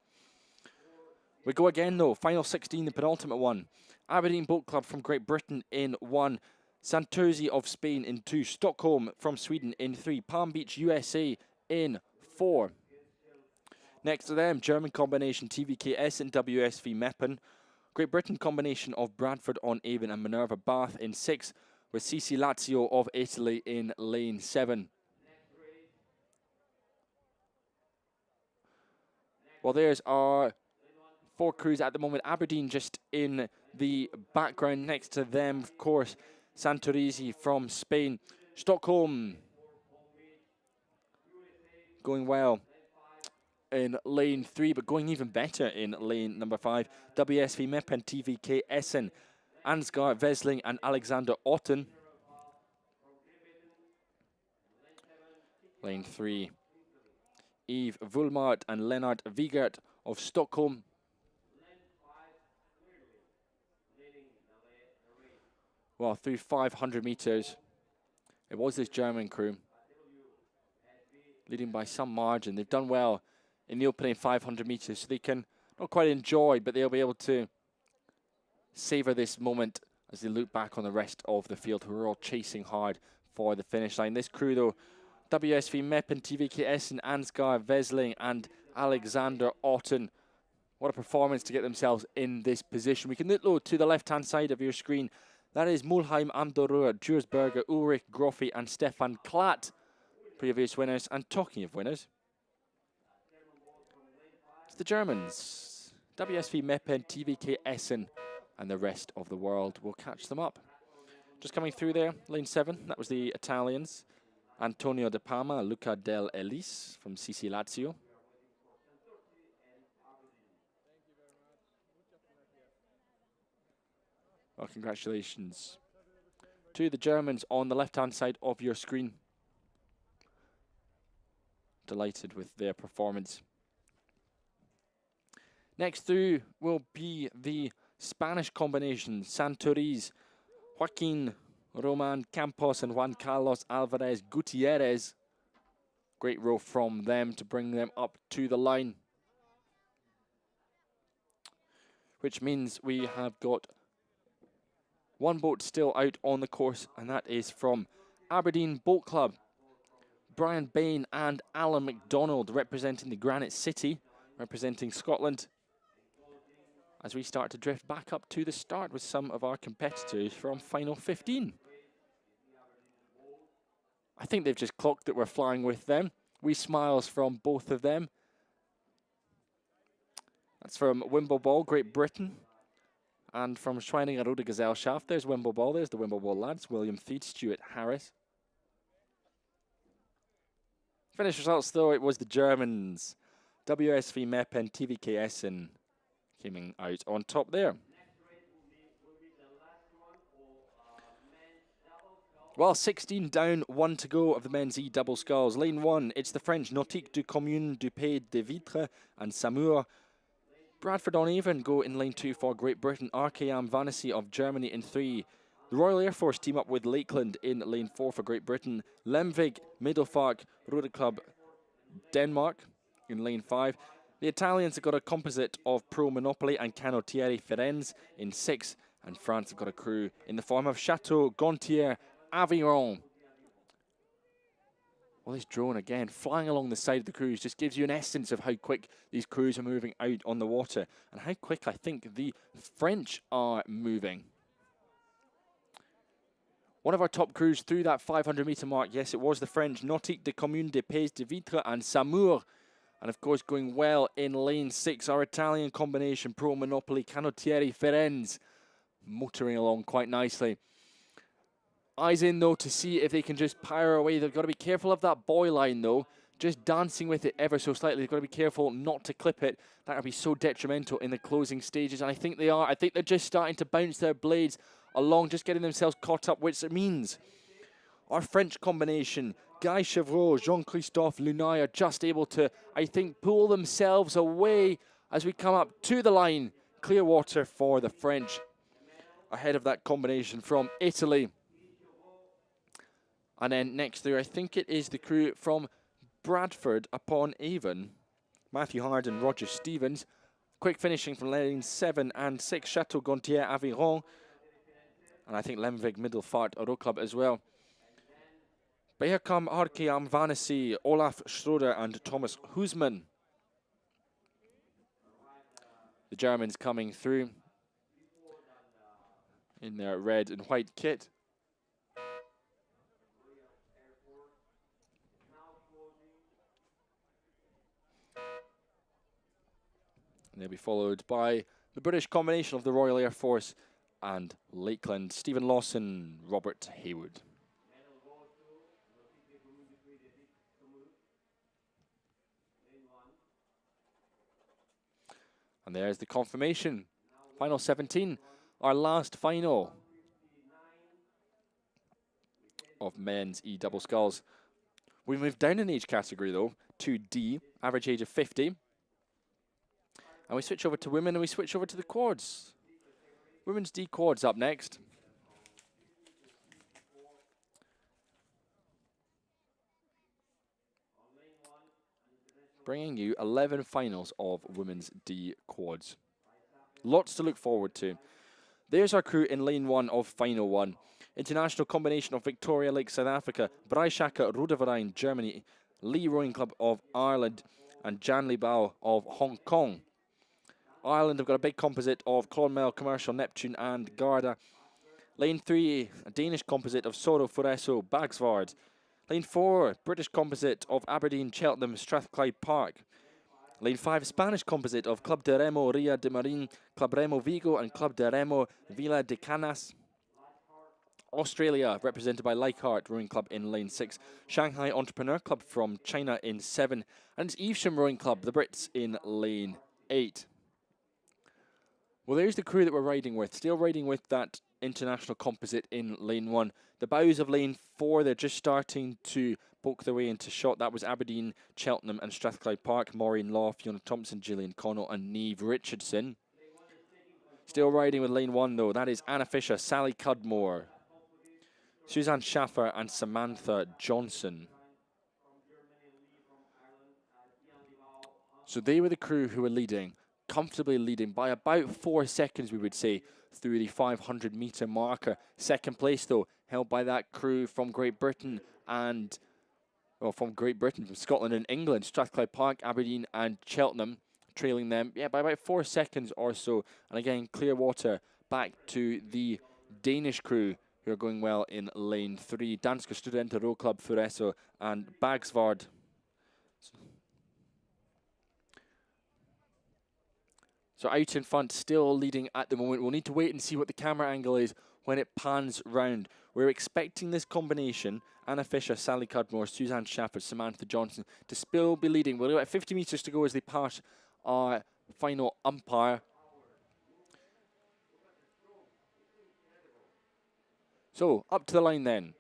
We go again, though. Final 16, the penultimate one. Aberdeen Boat Club from Great Britain in 1. Santurzi of Spain in 2. Stockholm from Sweden in 3. Palm Beach, USA in 4. Next to them, German combination TVKS and WSV Meppen. Great Britain combination of Bradford on Avon and Minerva Bath in 6, with CC Lazio of Italy in lane 7. Well, there's our 4 crews at the moment. Aberdeen just in the background. Next to them, of course, Santurisi from Spain. Stockholm going well in lane 3, but going even better in lane number 5. WSV Meppen, TVK Essen, Ansgar Vesling and Alexander Otten. Lane 3. Yves Vulmart and Lennart Wiegert of Stockholm. Well, through 500 metres, it was this German crew leading by some margin. They've done well in the opening 500 metres, so they can not quite enjoy, but they'll be able to savour this moment as they look back on the rest of the field, who are all chasing hard for the finish line. This crew, though, WSV Meppen, TVK Essen, Ansgar Vesling and Alexander Otten. What a performance to get themselves in this position. We can look low to the left-hand side of your screen. That is Mulheim Anderer, Duersberger, Ulrich Groffi and Stefan Klatt, previous winners. And talking of winners, it's the Germans. WSV Meppen, TVK Essen and the rest of the world will catch them up. Just coming through there, lane 7, that was the Italians. Antonio De Palma, Luca Del Elise from CC Lazio. Well, congratulations to the Germans on the left-hand side of your screen. Delighted with their performance. Next through will be the Spanish combination, Santoriz, Joaquin Roman Campos and Juan Carlos Alvarez Gutierrez. Great row from them to bring them up to the line. Which means we have got one boat still out on the course, and that is from Aberdeen Boat Club. Brian Bain and Alan McDonald representing the Granite City, representing Scotland. As we start to drift back up to the start with some of our competitors from final 15. I think they've just clocked that we're flying with them. Wee smiles from both of them. That's from Wimbleball, Great Britain. And from Schweininger Rode Gesellschaft, there's Wimbleball, there's the Wimbleball lads, William Theed, Stuart Harris. Finish results though, it was the Germans. WSV Meppen, TVK Essen coming out on top there. Well, 16 down, 1 to go of the men's E Double Sculls. Lane 1, it's the French Nautique du Commune du Pays de Vitre and Samour. Bradford-on-Avon go in lane 2 for Great Britain. RKM Vanessy of Germany in 3. The Royal Air Force team up with Lakeland in lane 4 for Great Britain. Lemvig, Middelfark, Rode Club, Denmark in lane 5. The Italians have got a composite of Pro Monopoly and Canottieri Firenze in 6. And France have got a crew in the form of Chateau Gontier Aviron. Well, this drone again, flying along the side of the cruise, just gives you an essence of how quick these crews are moving out on the water and how quick I think the French are moving. One of our top crews through that 500-metre mark, yes, it was the French Nautique de Commune de Pays de Vitre and Samour. And of course, going well in lane 6, our Italian combination, Pro Monopoly Canottieri Firenze, motoring along quite nicely. Eyes in, though, to see if they can just power away. They've got to be careful of that buoy line, though. Just dancing with it ever so slightly. They've got to be careful not to clip it. That would be so detrimental in the closing stages. And I think they are. I think they're just starting to bounce their blades along, just getting themselves caught up, which means our French combination, Guy Chevreau, Jean-Christophe Lunay, are just able to, I think, pull themselves away as we come up to the line. Clear water for the French. Ahead of that combination from Italy. And then next there, I think it is the crew from Bradford-upon-Avon. Matthew Harden, Roger Stevens. Quick finishing from lane 7 and 6, Chateau Gontier Aviron. And I think Lemvig Middelfart Rode Club as well. But here come RKM Vanessy, Olaf Schroeder and Thomas Husman. The Germans coming through in their red and white kit. And they'll be followed by the British combination of the Royal Air Force and Lakeland, Stephen Lawson, Robert Haywood. And there's the confirmation. Final 17, our last final of men's E Double Sculls. We moved down in age category though, to D, average age of 50. And we switch over to women and we switch over to the quads. Women's D quads up next. Bringing you 11 finals of women's D quads. Lots to look forward to. There's our crew in lane 1 of final 1. International combination of Victoria Lake, South Africa, Breischacker Rodeverein, Germany, Lee Rowing Club of Ireland, and Jan Bao of Hong Kong. Ireland have got a big composite of Clonmel, Commercial, Neptune and Garda. Lane 3, a Danish composite of Soro, Foreso, Bagsvard. Lane 4, British composite of Aberdeen, Cheltenham, Strathclyde Park. Lane 5, Spanish composite of Club de Remo, Ria de Marin, Club Remo Vigo and Club de Remo, Vila de Canas. Australia, represented by Leichhardt Rowing Club in lane 6. Shanghai Entrepreneur Club from China in 7. And it's Evesham Rowing Club, the Brits, in lane 8. Well, there's the crew that we're riding with. Still riding with that international composite in lane 1. The bows of lane 4, they're just starting to poke their way into shot. That was Aberdeen, Cheltenham and Strathclyde Park. Maureen Law, Fiona Thompson, Gillian Connell and Neve Richardson. Still riding with lane 1 though. That is Anna Fisher, Sally Cudmore, Suzanne Schaffer and Samantha Johnson. So they were the crew who were leading, comfortably leading by about 4 seconds, we would say, through the 500 metre marker. Second place, though, held by that crew from Great Britain and, well, from Scotland and England, Strathclyde Park, Aberdeen and Cheltenham, trailing them, yeah, by about 4 seconds or so. And again, Clearwater back to the Danish crew who are going well in lane 3. Danske Studenter Row Club Fureso and Bagsvard. So out in front, still leading at the moment. We'll need to wait and see what the camera angle is when it pans round. We're expecting this combination, Anna Fisher, Sally Cudmore, Suzanne Schaffer, Samantha Johnson, to still be leading. We've got 50 metres to go as they pass our final umpire. So, up to the line then.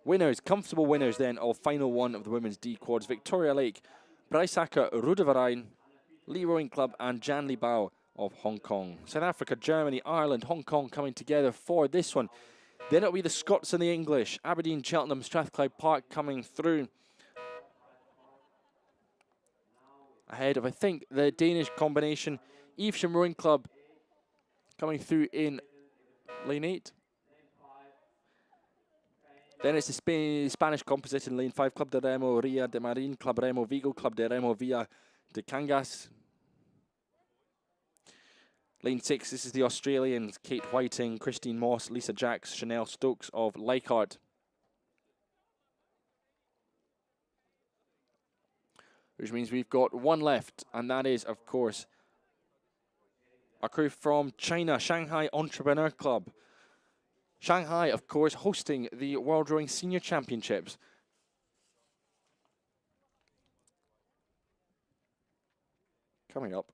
Winners, comfortable winners then of final 1 of the women's D quads. Victoria Lake, Breisacker Rudevarain, Lee Rowing Club and Janli Bao of Hong Kong. South Africa, Germany, Ireland, Hong Kong coming together for this one. Then it'll be the Scots and the English. Aberdeen, Cheltenham, Strathclyde Park coming through. Ahead of, I think, the Danish combination. Evesham Rowing Club coming through in lane 8. Then it's the Spanish composite in lane 5. Club de Remo, Ria de Marin, Club Remo Vigo, Club de Remo Villa de Cangas. Lane 6, this is the Australians, Kate Whiting, Christine Moss, Lisa Jacks, Chanel Stokes of Leichhardt. Which means we've got 1 left, and that is, of course, a crew from China, Shanghai Entrepreneur Club. Shanghai, of course, hosting the World Rowing Senior Championships. Coming up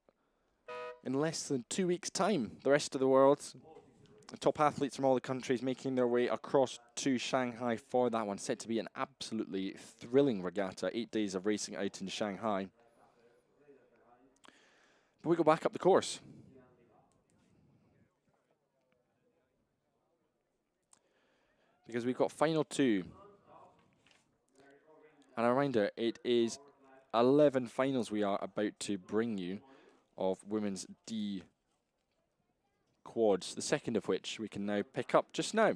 in less than 2 weeks' time. The rest of the world, the top athletes from all the countries making their way across to Shanghai for that one. Set to be an absolutely thrilling regatta. 8 days of racing out in Shanghai. But we go back up the course. Because we've got final 2. And a reminder, it is 11 finals we are about to bring you of women's D quads, the second of which we can now pick up just now.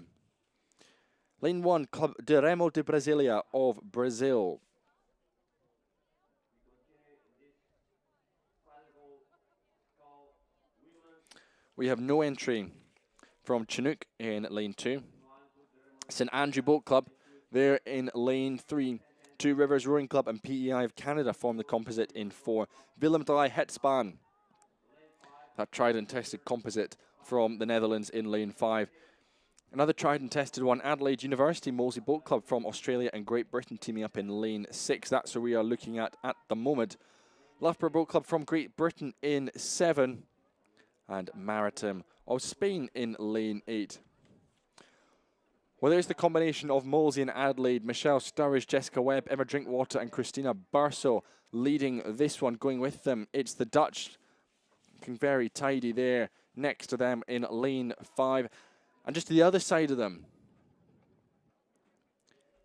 Lane 1, Club de Remo de Brasilia of Brazil. We have no entry from Chinook in lane 2. St Andrew Boat Club, they're in lane 3. Two Rivers Rowing Club and PEI of Canada form the composite in 4. Willem de Hetspan, that tried and tested composite from the Netherlands in lane 5. Another tried and tested one, Adelaide University Molesey Boat Club from Australia and Great Britain teaming up in lane 6. That's who we are looking at the moment. Loughborough Boat Club from Great Britain in 7. And Maritime of Spain in lane 8. Well, there's the combination of Molesey and Adelaide. Michelle Sturridge, Jessica Webb, Emma Drinkwater and Christina Burso leading this one. Going with them, it's the Dutch, looking very tidy there next to them in lane 5. And just to the other side of them,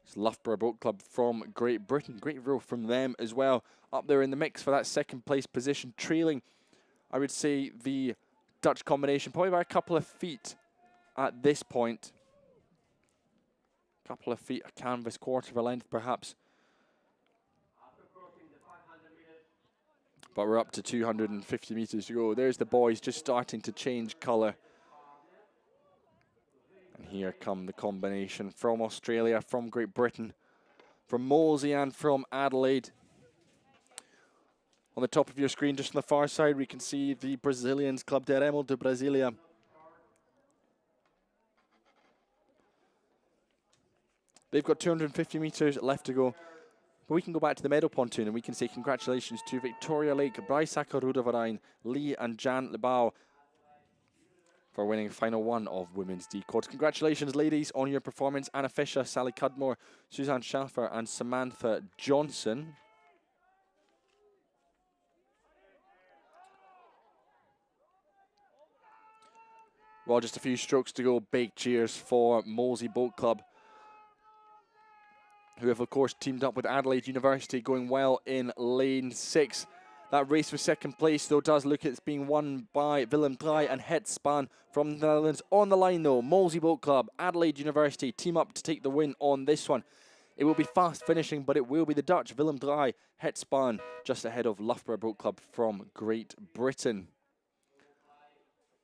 it's Loughborough Boat Club from Great Britain. Great row from them as well. Up there in the mix for that second place position, trailing, I would say, the Dutch combination, probably by a couple of feet at this point. Couple of feet, a canvas, quarter of a length perhaps. But we're up to 250 metres to go. There's the boys just starting to change colour. And here come the combination from Australia, from Great Britain, from Molesey and from Adelaide. On the top of your screen, just on the far side, we can see the Brazilians, Club de Remo de Brasilia. They've got 250 metres left to go. But we can go back to the medal pontoon and we can say congratulations to Victoria Lake, Breisacker Rudevarain, Lee and Jan Lebau for winning final one of women's D quads. Congratulations, ladies, on your performance. Anna Fisher, Sally Cudmore, Suzanne Schaffer, and Samantha Johnson. Well, just a few strokes to go. Big cheers for Molesey Boat Club, who have, of course, teamed up with Adelaide University, going well in lane 6. That race for second place, though, does look it's being won by Willem Draai and Hetspan from the Netherlands. On the line, though, Molesey Boat Club, Adelaide University team up to take the win on this one. It will be fast finishing, but it will be the Dutch, Willem Draai, Hetspan, just ahead of Loughborough Boat Club from Great Britain.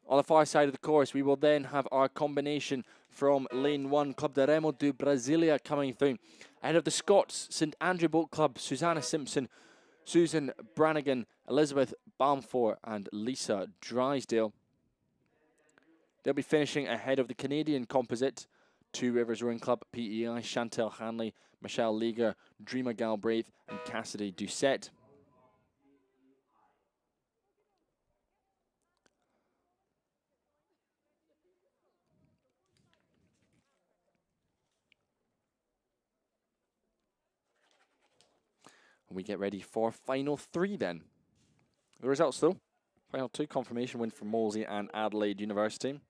On the far side of the course, we will then have our combination from lane 1, Club de Remo de Brasilia coming through. Ahead of the Scots, St Andrew Boat Club, Susanna Simpson, Susan Brannigan, Elizabeth Balmfor, and Lisa Drysdale. They'll be finishing ahead of the Canadian composite, Two Rivers Rowing Club, PEI, Chantel Hanley, Michelle Leaguer, Dreamer Galbraith, and Cassidy Doucette. We get ready for final 3 then. The results though, final 2 confirmation win for Molesey and Adelaide University.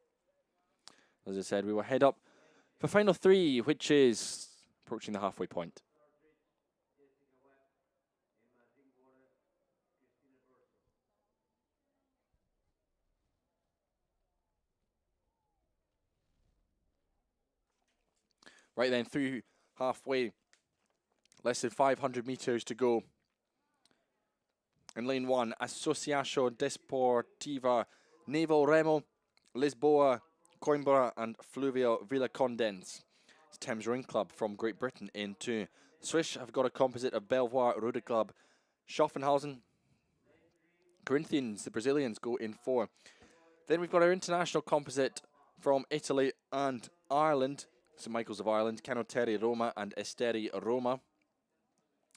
As I said, we will head up for final 3, which is approaching the halfway point. Right then, through halfway, less than 500 meters to go. In lane 1, Associação Desportiva Naval Remo, Lisboa, Coimbra, and Fluvial Vila Condense. It's Thames Rowing Club from Great Britain in 2. Swiss have got a composite of Belvoir Rode Club, Schaffenhausen. Corinthians, the Brazilians, go in 4. Then we've got our international composite from Italy and Ireland, St Michael's of Ireland, Canottieri Roma and Esteri Roma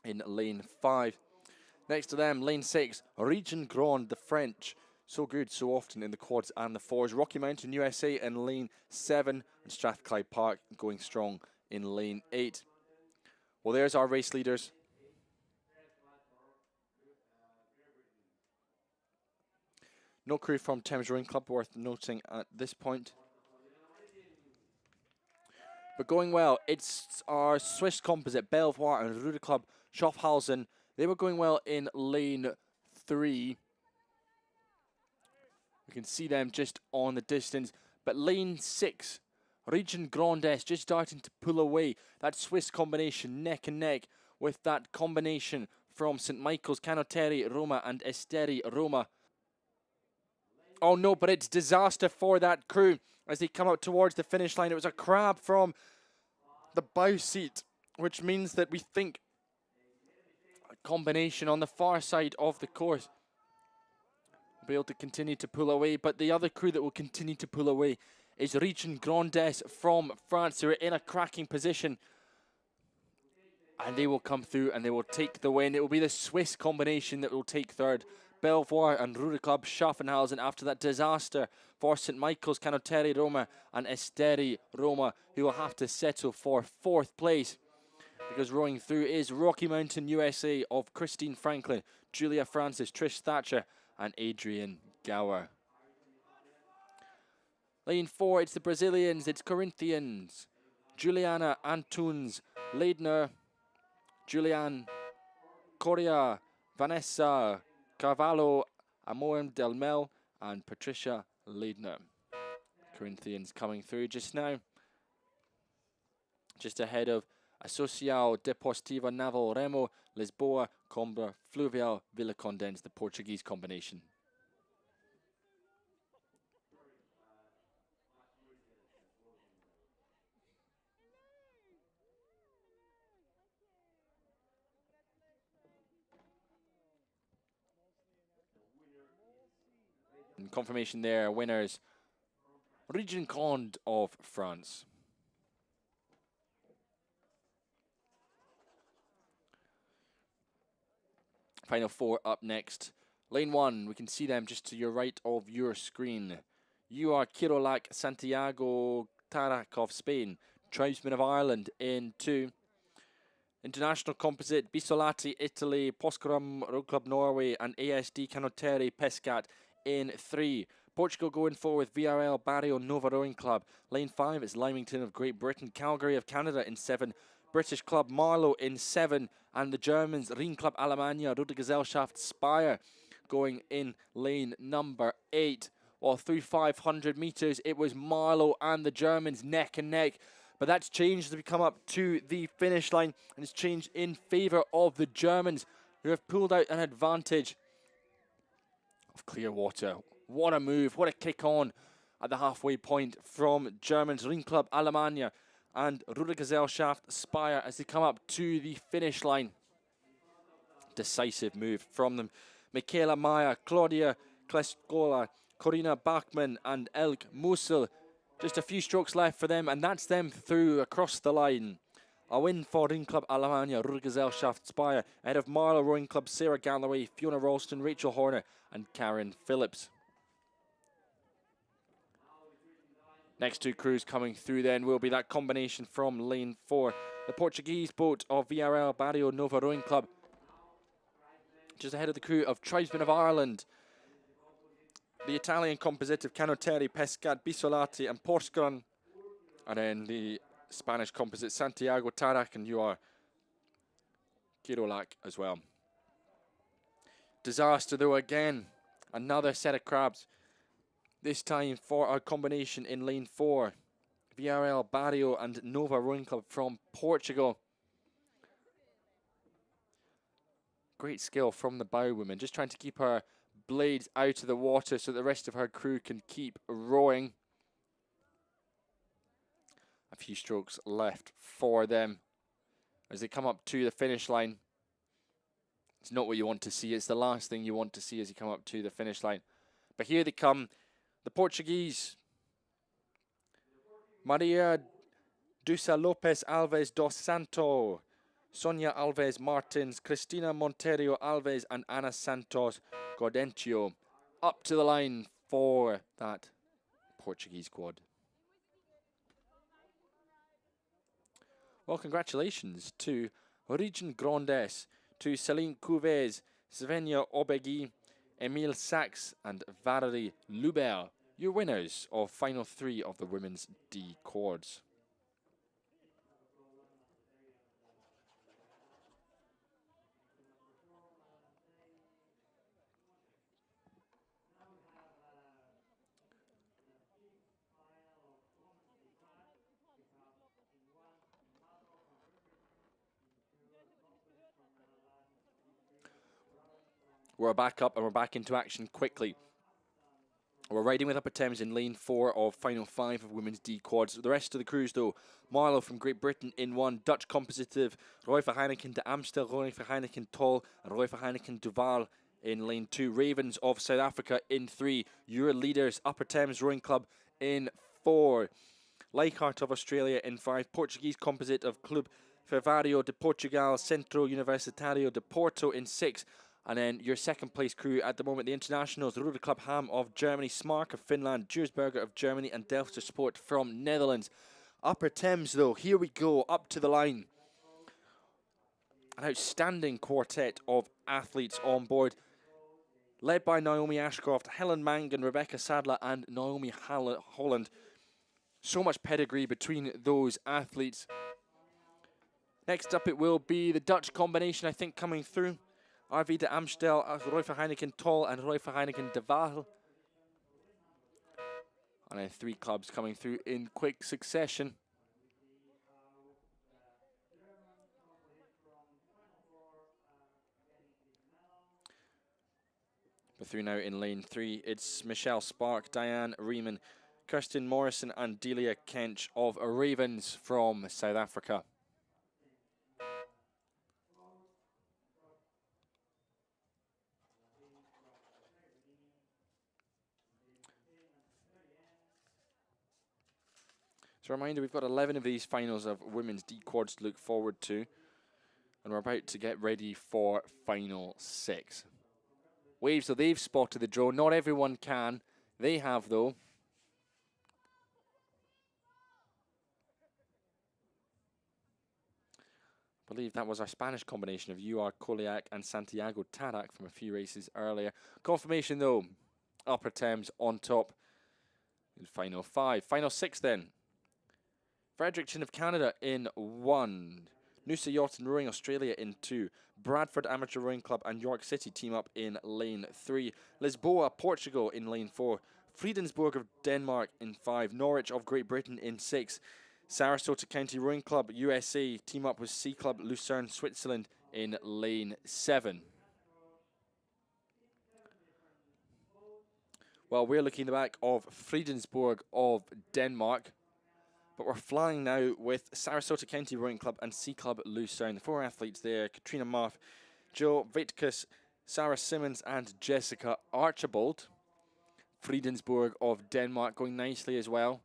in lane 5. Next to them, lane 6, Region Grand, the French. So good so often in the quads and the 4s. Rocky Mountain USA in lane 7, and Strathclyde Park going strong in lane 8. Well, there's our race leaders. No crew from Thames Rowing Club worth noting at this point. But going well, it's our Swiss composite, Belvoir and Rode Club, Schaffhausen. They were going well in lane 3. We can see them just on the distance. But lane 6, Region Grand Est, just starting to pull away. That Swiss combination, neck and neck, with that combination from St Michael's, Canottieri Roma and Esteri Roma. Oh no, but it's disaster for that crew as they come out towards the finish line. It was a crab from the bow seat, which means that we think a combination on the far side of the course will be able to continue to pull away. But the other crew that will continue to pull away is Region Grand Est from France. They're in a cracking position, and they will come through and they will take the win. It will be the Swiss combination that will take third. Belvoir and Rode Club Schaffenhausen after that disaster for St Michael's, Canottieri Roma and Esteri Roma, who will have to settle for 4th place, because rowing through is Rocky Mountain USA of Christine Franklin, Julia Francis, Trish Thatcher and Adrian Gower. Lane 4, it's the Brazilians, it's Corinthians, Juliana Antunes, Leidner, Julianne Correa, Vanessa Carvalho, Amorim Del Mel, and Patricia Leidner. Corinthians coming through just now. Just ahead of Associação Desportiva Naval Remo, Lisboa, Coimbra, Fluvial, Vila Condense, the Portuguese combination. And confirmation there, winners, Region Grand of France. Final 4 up next. Lane 1, we can see them just to your right of your screen. you are Kirolak Santiago Tarak of Spain. Tribesmen of Ireland in 2. International Composite, Bisolati, Italy, Poskaram, Road Club Norway, and ASD Canoteri Pescat in 3. Portugal going 4 with VRL Barrio Nova Rowing Club. Lane 5 is Lymington of Great Britain, Calgary of Canada in 7. British Club Marlow in 7. And the Germans, Rhein Club Alemannia, Rudergesellschaft Speyer going in lane number 8. Well, through 500 metres, it was Marlow and the Germans neck and neck. But that's changed as we come up to the finish line, and it's changed in favour of the Germans, who have pulled out an advantage of Clearwater. What a move, what a kick on at the halfway point from Germans, Rhein Club Alemannia and Rudergesellschaft Speyer as they come up to the finish line. Decisive move from them. Michaela Meyer, Claudia Kleskola, Corina Bachmann and Elke Mussel. Just a few strokes left for them, and that's them through across the line. A win for Rhein Club Alemannia, Rudergesellschaft Speyer, ahead of Marlow Rowing Club, Sarah Galloway, Fiona Ralston, Rachel Horner and Karen Phillips. Next 2 crews coming through then will be that combination from lane 4. The Portuguese boat of VRL Barrio Nova Rowing Club, just ahead of the crew of Tribesmen of Ireland. The Italian composite of Canoteri, Pescat, Bisolati and Porsgrunn. And then the Spanish composite Santiago Tarak and you are Kirolak as well. Disaster though again. Another set of crabs. This time for our combination in lane 4. VRL Barrio and Nova Rowing Club from Portugal. Great skill from the bow woman. Just trying to keep her blades out of the water so the rest of her crew can keep rowing. A few strokes left for them as they come up to the finish line. It's not what you want to see. It's the last thing you want to see as you come up to the finish line. But here they come, the Portuguese. Maria Dusa Lopes Alves dos Santos, Sonia Alves Martins, Cristina Monteiro Alves and Ana Santos Gaudencio up to the line for that Portuguese quad. Well, congratulations to Origin Grandes, to Céline Couves, Svenja Obegi, Emile Sachs and Valerie Lubert, your winners of final 3 of the women's D quads. We're back up and we're back into action quickly. We're riding with Upper Thames in lane 4 of final 5 of women's D quads. The rest of the crews though, Marlow from Great Britain in 1, Dutch compositive, Roy for Heineken de Amstel, Roy for Heineken Tol, and Roy for Heineken Duval in lane 2. Ravens of South Africa in 3. Your leaders, Upper Thames Rowing Club in 4. Leichhardt of Australia in 5. Portuguese composite of Club Fervario de Portugal, Centro Universitario de Porto in 6. And then your second place crew at the moment, the internationals, the Roder Club Ham of Germany, Smark of Finland, Duursberger of Germany, and Delfter Sport from Netherlands. Upper Thames, though, here we go, up to the line. An outstanding quartet of athletes on board, led by Naomi Ashcroft, Helen Mangan, Rebecca Sadler, and Naomi Holland. So much pedigree between those athletes. Next up, it will be the Dutch combination, I think, coming through. RV de Amstel, Roy for Heineken Tol, and Roy for Heineken de Waal. And then 3 clubs coming through in quick succession. But through now in lane 3, it's Michelle Spark, Diane Riemann, Kirsten Morrison, and Delia Kench of Ravens from South Africa. So a reminder, we've got 11 of these finals of women's D quads to look forward to. And we're about to get ready for final 6. Waves, so they've spotted the drone. Not everyone can. They have, though. I believe that was our Spanish combination of UR Koliak and Santiago Tarak from a few races earlier. Confirmation though, Upper Thames on top in final 5. Final 6 then. Fredericton of Canada in 1. Noosa Yacht and Rowing Australia in 2. Bradford Amateur Rowing Club and York City team up in lane 3. Lisboa, Portugal in lane 4. Friedensburg of Denmark in 5. Norwich of Great Britain in 6. Sarasota County Rowing Club USA team up with C Club Lucerne Switzerland in lane 7. Well, we're looking in the back of Friedensburg of Denmark. But we're flying now with Sarasota County Rowing Club and C Club Lucerne. The 4 athletes there, Katrina Marth, Jill Vitkus, Sarah Simmons and Jessica Archibald. Friedensburg of Denmark going nicely as well.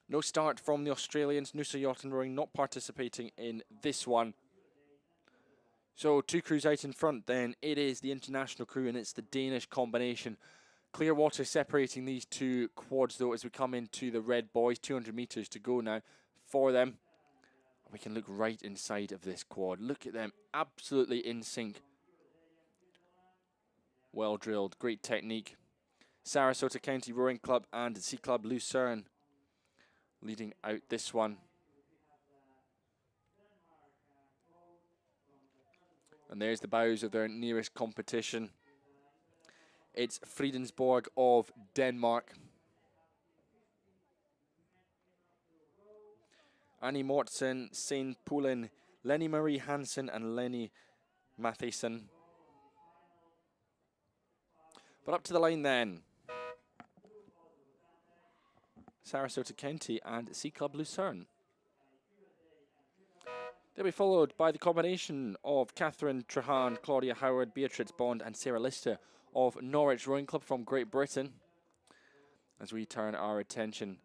No start from the Australians. Noosa Yacht and Rowing not participating in this one. So 2 crews out in front then. It is the international crew and it's the Danish combination. Clear water separating these 2 quads though as we come into the red boys. 200 metres to go now for them. We can look right inside of this quad. Look at them, absolutely in sync. Well drilled, great technique. Sarasota County Rowing Club and C Club Lucerne leading out this one. And there's the bows of their nearest competition. It's Friedensborg of Denmark. Annie Mortsen, Sein Poulin, Lenny Marie Hansen and Lenny Matheson. But up to the line then. Sarasota County and C Club Lucerne. They'll be followed by the combination of Catherine Trahan, Claudia Howard, Beatrice Bond and Sarah Lister of Norwich Rowing Club from Great Britain. As we turn our attention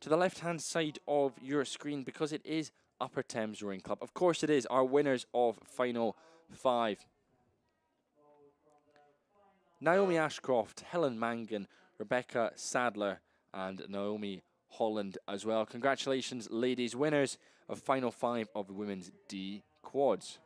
to the left-hand side of your screen because it is Upper Thames Rowing Club. Of course it is our winners of Final 5. Naomi Ashcroft, Helen Mangan, Rebecca Sadler and Naomi Holland as well. Congratulations, ladies, winners of Final 5 of the Women's D Quads.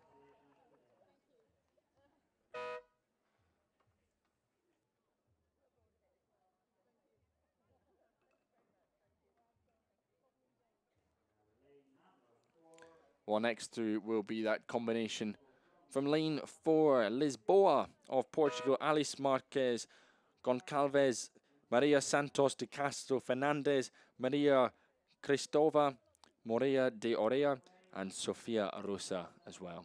Well, next through will be that combination from lane 4, Lisboa of Portugal, Alice Marquez, Goncalves, Maria Santos de Castro Fernandez, Maria Cristova, Morea de Orea, and Sofia Rosa as well.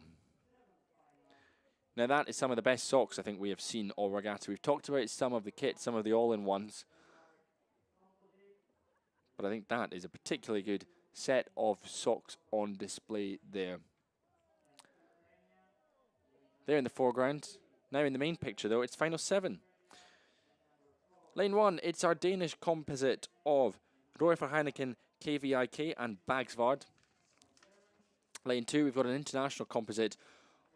Now that is some of the best socks I think we have seen all regatta. We've talked about some of the kits, some of the all-in-ones. But I think that is a particularly good set of socks on display there. There in the foreground. Now in the main picture though, it's Final 7. Lane 1, it's our Danish composite of Roy Verheineken, KVIK and Bagsvard. Lane 2, we've got an international composite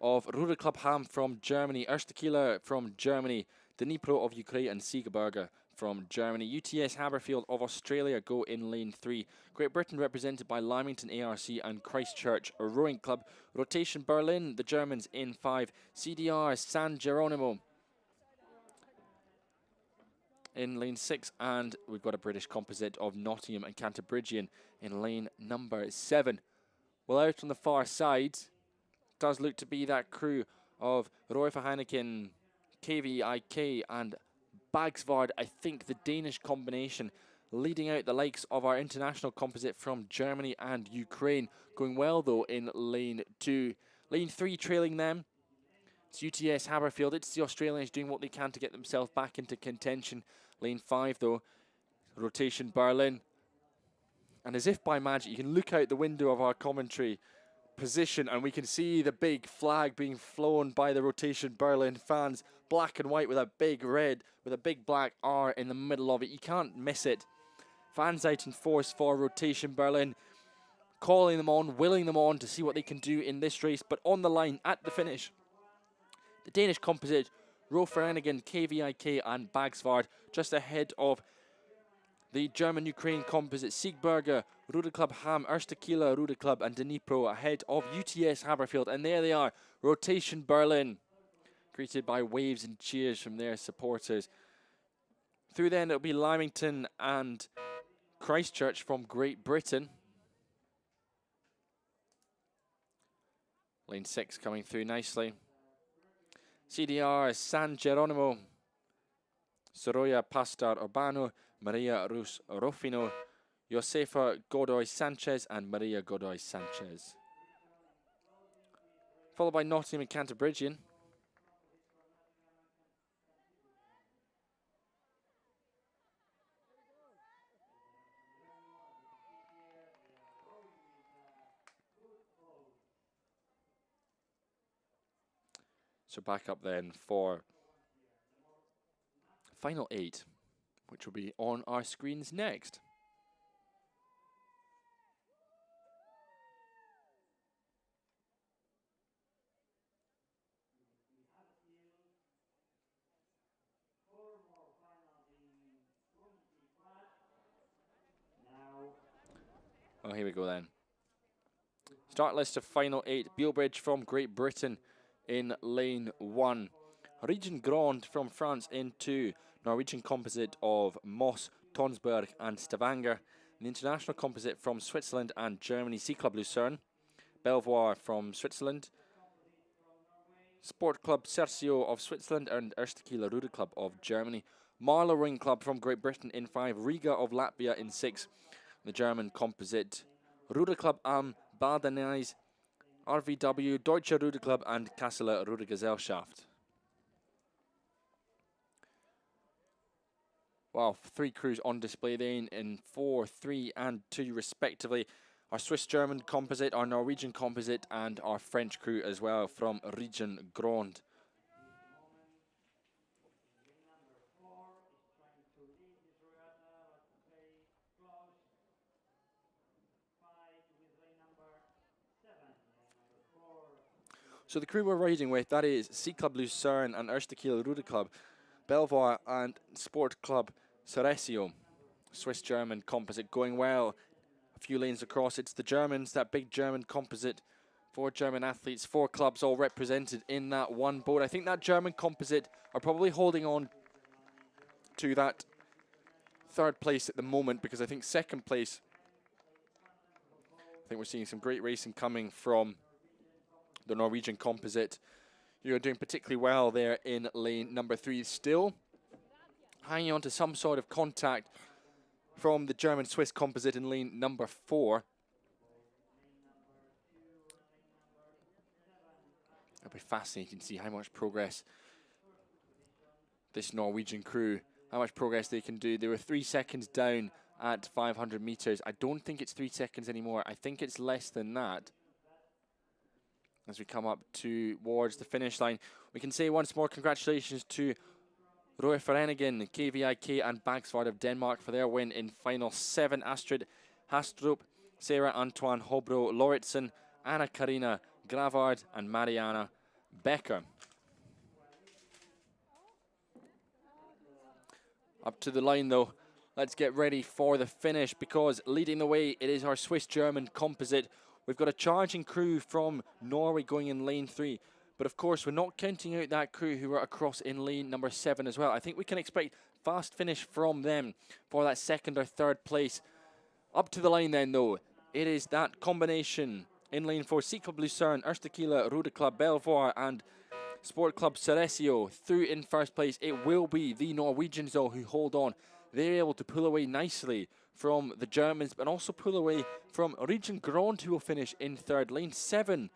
of Ruder Club Ham from Germany, Erstekieler from Germany, Dnipro of Ukraine and Siegerberger from Germany. UTS Haberfield of Australia go in lane 3. Great Britain represented by Lymington ARC and Christchurch Rowing Club. Rotation Berlin, the Germans in 5. CDR San Geronimo in lane 6, and we've got a British composite of Nottingham and Cantabrigian in lane number 7. Well, out on the far side, does look to be that crew of Roy Verheineken, KVIK and Bagsvard. I think the Danish combination leading out the likes of our international composite from Germany and Ukraine. Going well though in lane 2. Lane 3 trailing them. It's UTS Haberfield. It's the Australians doing what they can to get themselves back into contention. Lane 5 though, Rotation Berlin. And as if by magic, you can look out the window of our commentary position and we can see the big flag being flown by the Rotation Berlin fans. Black and white with a big red, with a big black R in the middle of it. You can't miss it. Fans out in force for Rotation Berlin, calling them on, willing them on to see what they can do in this race. But on the line at the finish, the Danish composite, Ro Verheineken, KVIK and Bagsvard, just ahead of the German-Ukraine composite Siegberger, Ruder Club Ham, Erstakila, Ruder Club and Dnipro ahead of UTS Haberfield. And there they are, Rotation Berlin, greeted by waves and cheers from their supporters. Through then it'll be Lymington and Christchurch from Great Britain. Lane 6 coming through nicely. CDR San Geronimo, Soroya Pastar Urbano, Maria Rus Rufino, Josefa Godoy Sanchez and Maria Godoy Sanchez. Followed by Nottingham and Cantabrigian. So back up then for final 8, which will be on our screens next. Oh, here we go then. Start list of final 8. Beelbridge from Great Britain in lane 1. Region Grand from France in 2. Norwegian composite of Moss, Tonsberg and Stavanger. An international composite from Switzerland and Germany, C Club Lucerne. Belvoir from Switzerland. Sport Club Cercio of Switzerland and Erstakila Ruder Club of Germany. Marlow Rowing Club from Great Britain in 5. Riga of Latvia in 6. The German composite Ruder Club am Badenais, RVW, Deutsche Ruder Club and Kasseler Ruder Gesellschaft. Wow, 3 crews on display then in 4, 3 and 2 respectively. Our Swiss-German composite, our Norwegian composite and our French crew as well from Region Grand. So the crew we're riding with, that is C Club Lucerne and Erstakila Ruder Club, Belvoir and Sport Club Ceresio. Swiss-German composite going well. A few lanes across, it's the Germans, that big German composite. 4 German athletes, 4 clubs all represented in that one boat. I think that German composite are probably holding on to that 3rd place at the moment, because I think 2nd place, I think we're seeing some great racing coming from the Norwegian composite. You're doing particularly well there in lane number 3. Still hanging on to some sort of contact from the German-Swiss composite in lane number 4. It'll be fascinating to see how much progress this Norwegian crew, how much progress they can do. They were 3 seconds down at 500 meters. I don't think it's 3 seconds anymore. I think it's less than that. As we come up towards the finish line, we can say once more congratulations to Roy Ferenigen, KVIK and Bagsvard of Denmark for their win in final 7. Astrid Hastrup, Sarah Antoine Hobro Lauritsen, Anna Karina Gravard and Mariana Becker. Up to the line though, let's get ready for the finish, because leading the way it is our Swiss-German composite. We've got a charging crew from Norway going in lane 3. But of course, we're not counting out that crew who are across in lane number 7 as well. I think we can expect fast finish from them for that 2nd or 3rd place. Up to the line then though, it is that combination in lane 4, C Club Lucerne, Erstakila, Ruder Club Belvoir and Sport Club Ceresio through in 1st place. It will be the Norwegians though who hold on. They're able to pull away nicely from the Germans, but also pull away from Region Grand, who will finish in 3rd. Lane 7,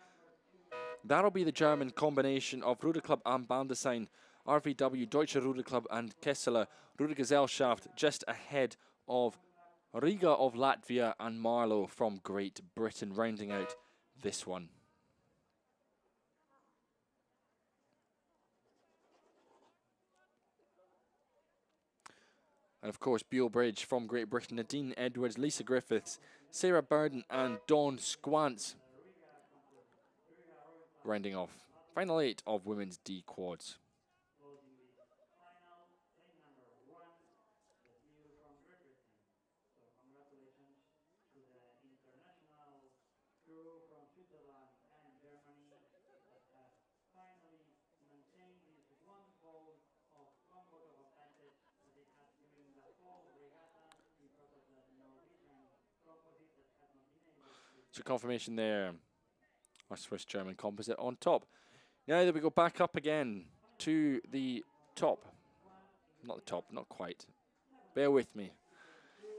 that'll be the German combination of Ruder Club am Baldesheim, RVW, Deutsche Ruder Club and Kesseler Ruder Gesellschaft, just ahead of Riga of Latvia and Marlow from Great Britain, rounding out this one. And of course, Beelbridge from Great Britain, Nadine Edwards, Lisa Griffiths, Sarah Burden and Dawn Squants. Rounding off final 8 of women's D quads. finally maintain this one pole of comfortable advantage that it has during the whole regatta because of the Norwegian composite that has not been able to. So confirmation there. Our Swiss-German composite on top. Now that we go back up again to the top. Not the top, not quite. Bear with me.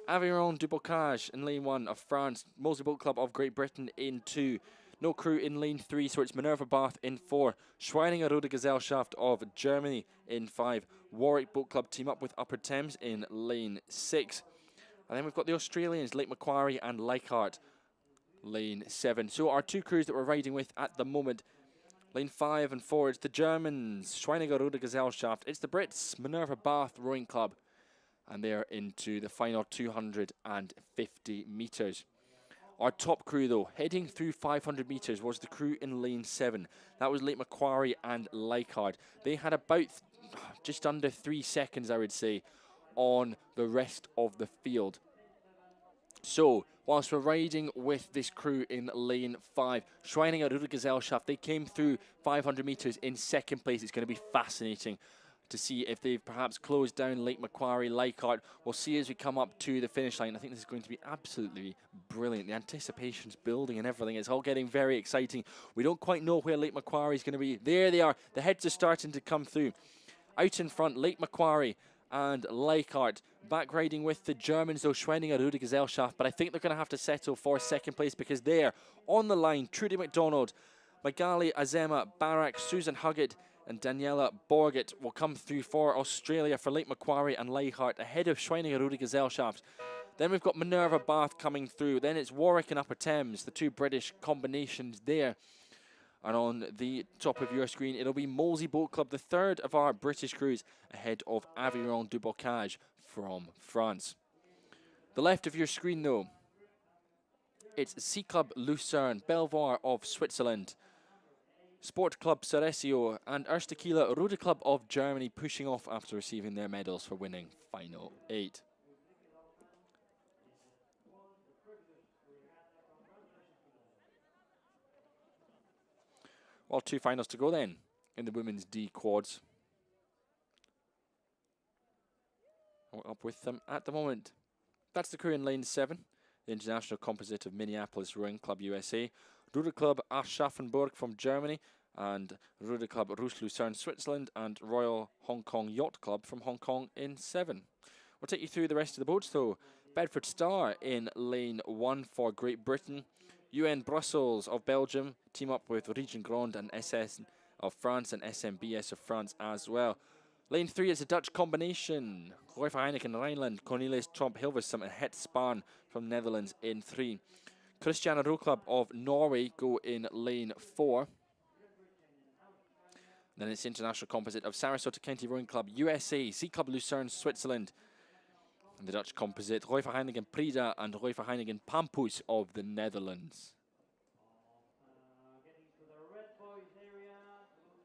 Aviron du Bocage in lane 1 of France. Moseley Boat Club of Great Britain in 2. No crew in lane 3, so it's Minerva Bath in 4. Schweininger Rode Gesellschaft of Germany in 5. Warwick Boat Club team up with Upper Thames in lane 6. And then we've got the Australians, Lake Macquarie and Leichhardt, lane 7. So our two crews that we're riding with at the moment, lane 5 and 4, it's the Germans, Schweininger Rode Gesellschaft. It's the Brits, Minerva Bath Rowing Club. And they're into the final 250 metres. Our top crew, though, heading through 500 metres, was the crew in lane 7. That was Lake Macquarie and Leichhardt. They had about just under 3 seconds, I would say, on the rest of the field. So, whilst we're riding with this crew in lane 5, Schweininger Rode Gesellschaft, they came through 500 metres in second place. It's going to be fascinating to see if they've perhaps closed down Lake Macquarie, Leichhardt. We'll see as we come up to the finish line. I think this is going to be absolutely brilliant. The anticipation's building and everything. It's all getting very exciting. We don't quite know where Lake Macquarie is going to be. There they are. The heads are starting to come through. Out in front, Lake Macquarie and Leichhardt. Back riding with the Germans, though, Schweininger Rode Gesellschaft. But I think they're going to have to settle for second place because there, on the line, Trudy McDonald, Magali Azema, Barak, Susan Huggett, and Daniela Borgett will come through for Australia for Lake Macquarie and Leichhardt ahead of Schweininger Rode Gesellschaft. Then we've got Minerva Bath coming through. Then it's Warwick and Upper Thames, the two British combinations there. And on the top of your screen, it'll be Moseley Boat Club, the third of our British crews, ahead of Aviron du Bocage from France. The left of your screen, though, it's Sea Club Lucerne, Belvoir of Switzerland, Sport Club Ceresio and Erste Kieler Rode Club of Germany pushing off after receiving their medals for winning Final 8. Well, two finals to go then in the women's D quads. We're up with them at the moment. That's the crew in lane 7, the International Composite of Minneapolis Rowing Club USA. Rode Club Aschaffenburg from Germany, and Rode Club Rousse Lucerne, Switzerland, and Royal Hong Kong Yacht Club from Hong Kong in 7. We'll take you through the rest of the boats, though. Bedford Star in lane 1 for Great Britain. UN Brussels of Belgium team up with Region Grand and SS of France and SMBS of France as well. Lane 3 is a Dutch combination. Roy van Heineken Rhineland, Cornelis Tromp Hilversum and Het Spaan from Netherlands in 3. Christiana Row Club of Norway go in lane 4. Then it's International Composite of Sarasota County Rowing Club USA, Sea Club Lucerne, Switzerland. And the Dutch Composite, Roy van Heineken Prida and Roy van Heineken Pampus of the Netherlands. Getting to the red boys area,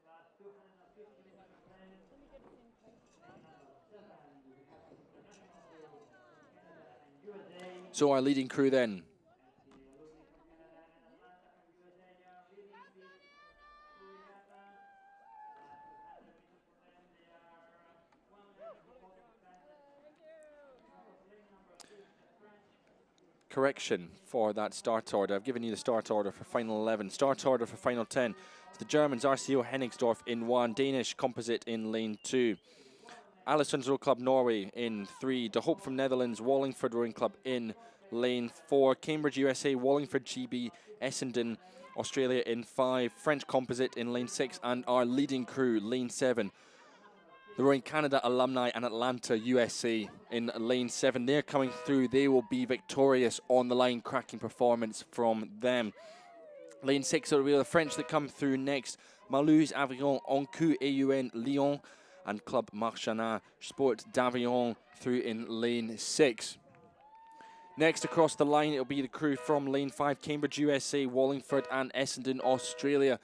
last 250 meters left. So our leading crew then. Correction for that start order. I've given you the start order for final 11. Start order for final 10. It's the Germans, RCO Hennigsdorf in 1. Danish Composite in lane 2. Allison's Row Club Norway in 3. De Hoop from Netherlands, Wallingford Rowing Club in lane 4. Cambridge USA, Wallingford GB, Essendon Australia in 5. French Composite in lane 6. And our leading crew, lane 7. The Rowing Canada Alumni and Atlanta USA in lane 7. They're coming through. They will be victorious on the line. Cracking performance from them. Lane 6 will be the French that come through next. Maluz, Aviron, Ancu, AUN, Lyon, and Club Marchana Sport d'Aviron through in lane 6. Next across the line, it'll be the crew from lane 5, Cambridge USA, Wallingford, and Essendon, Australia.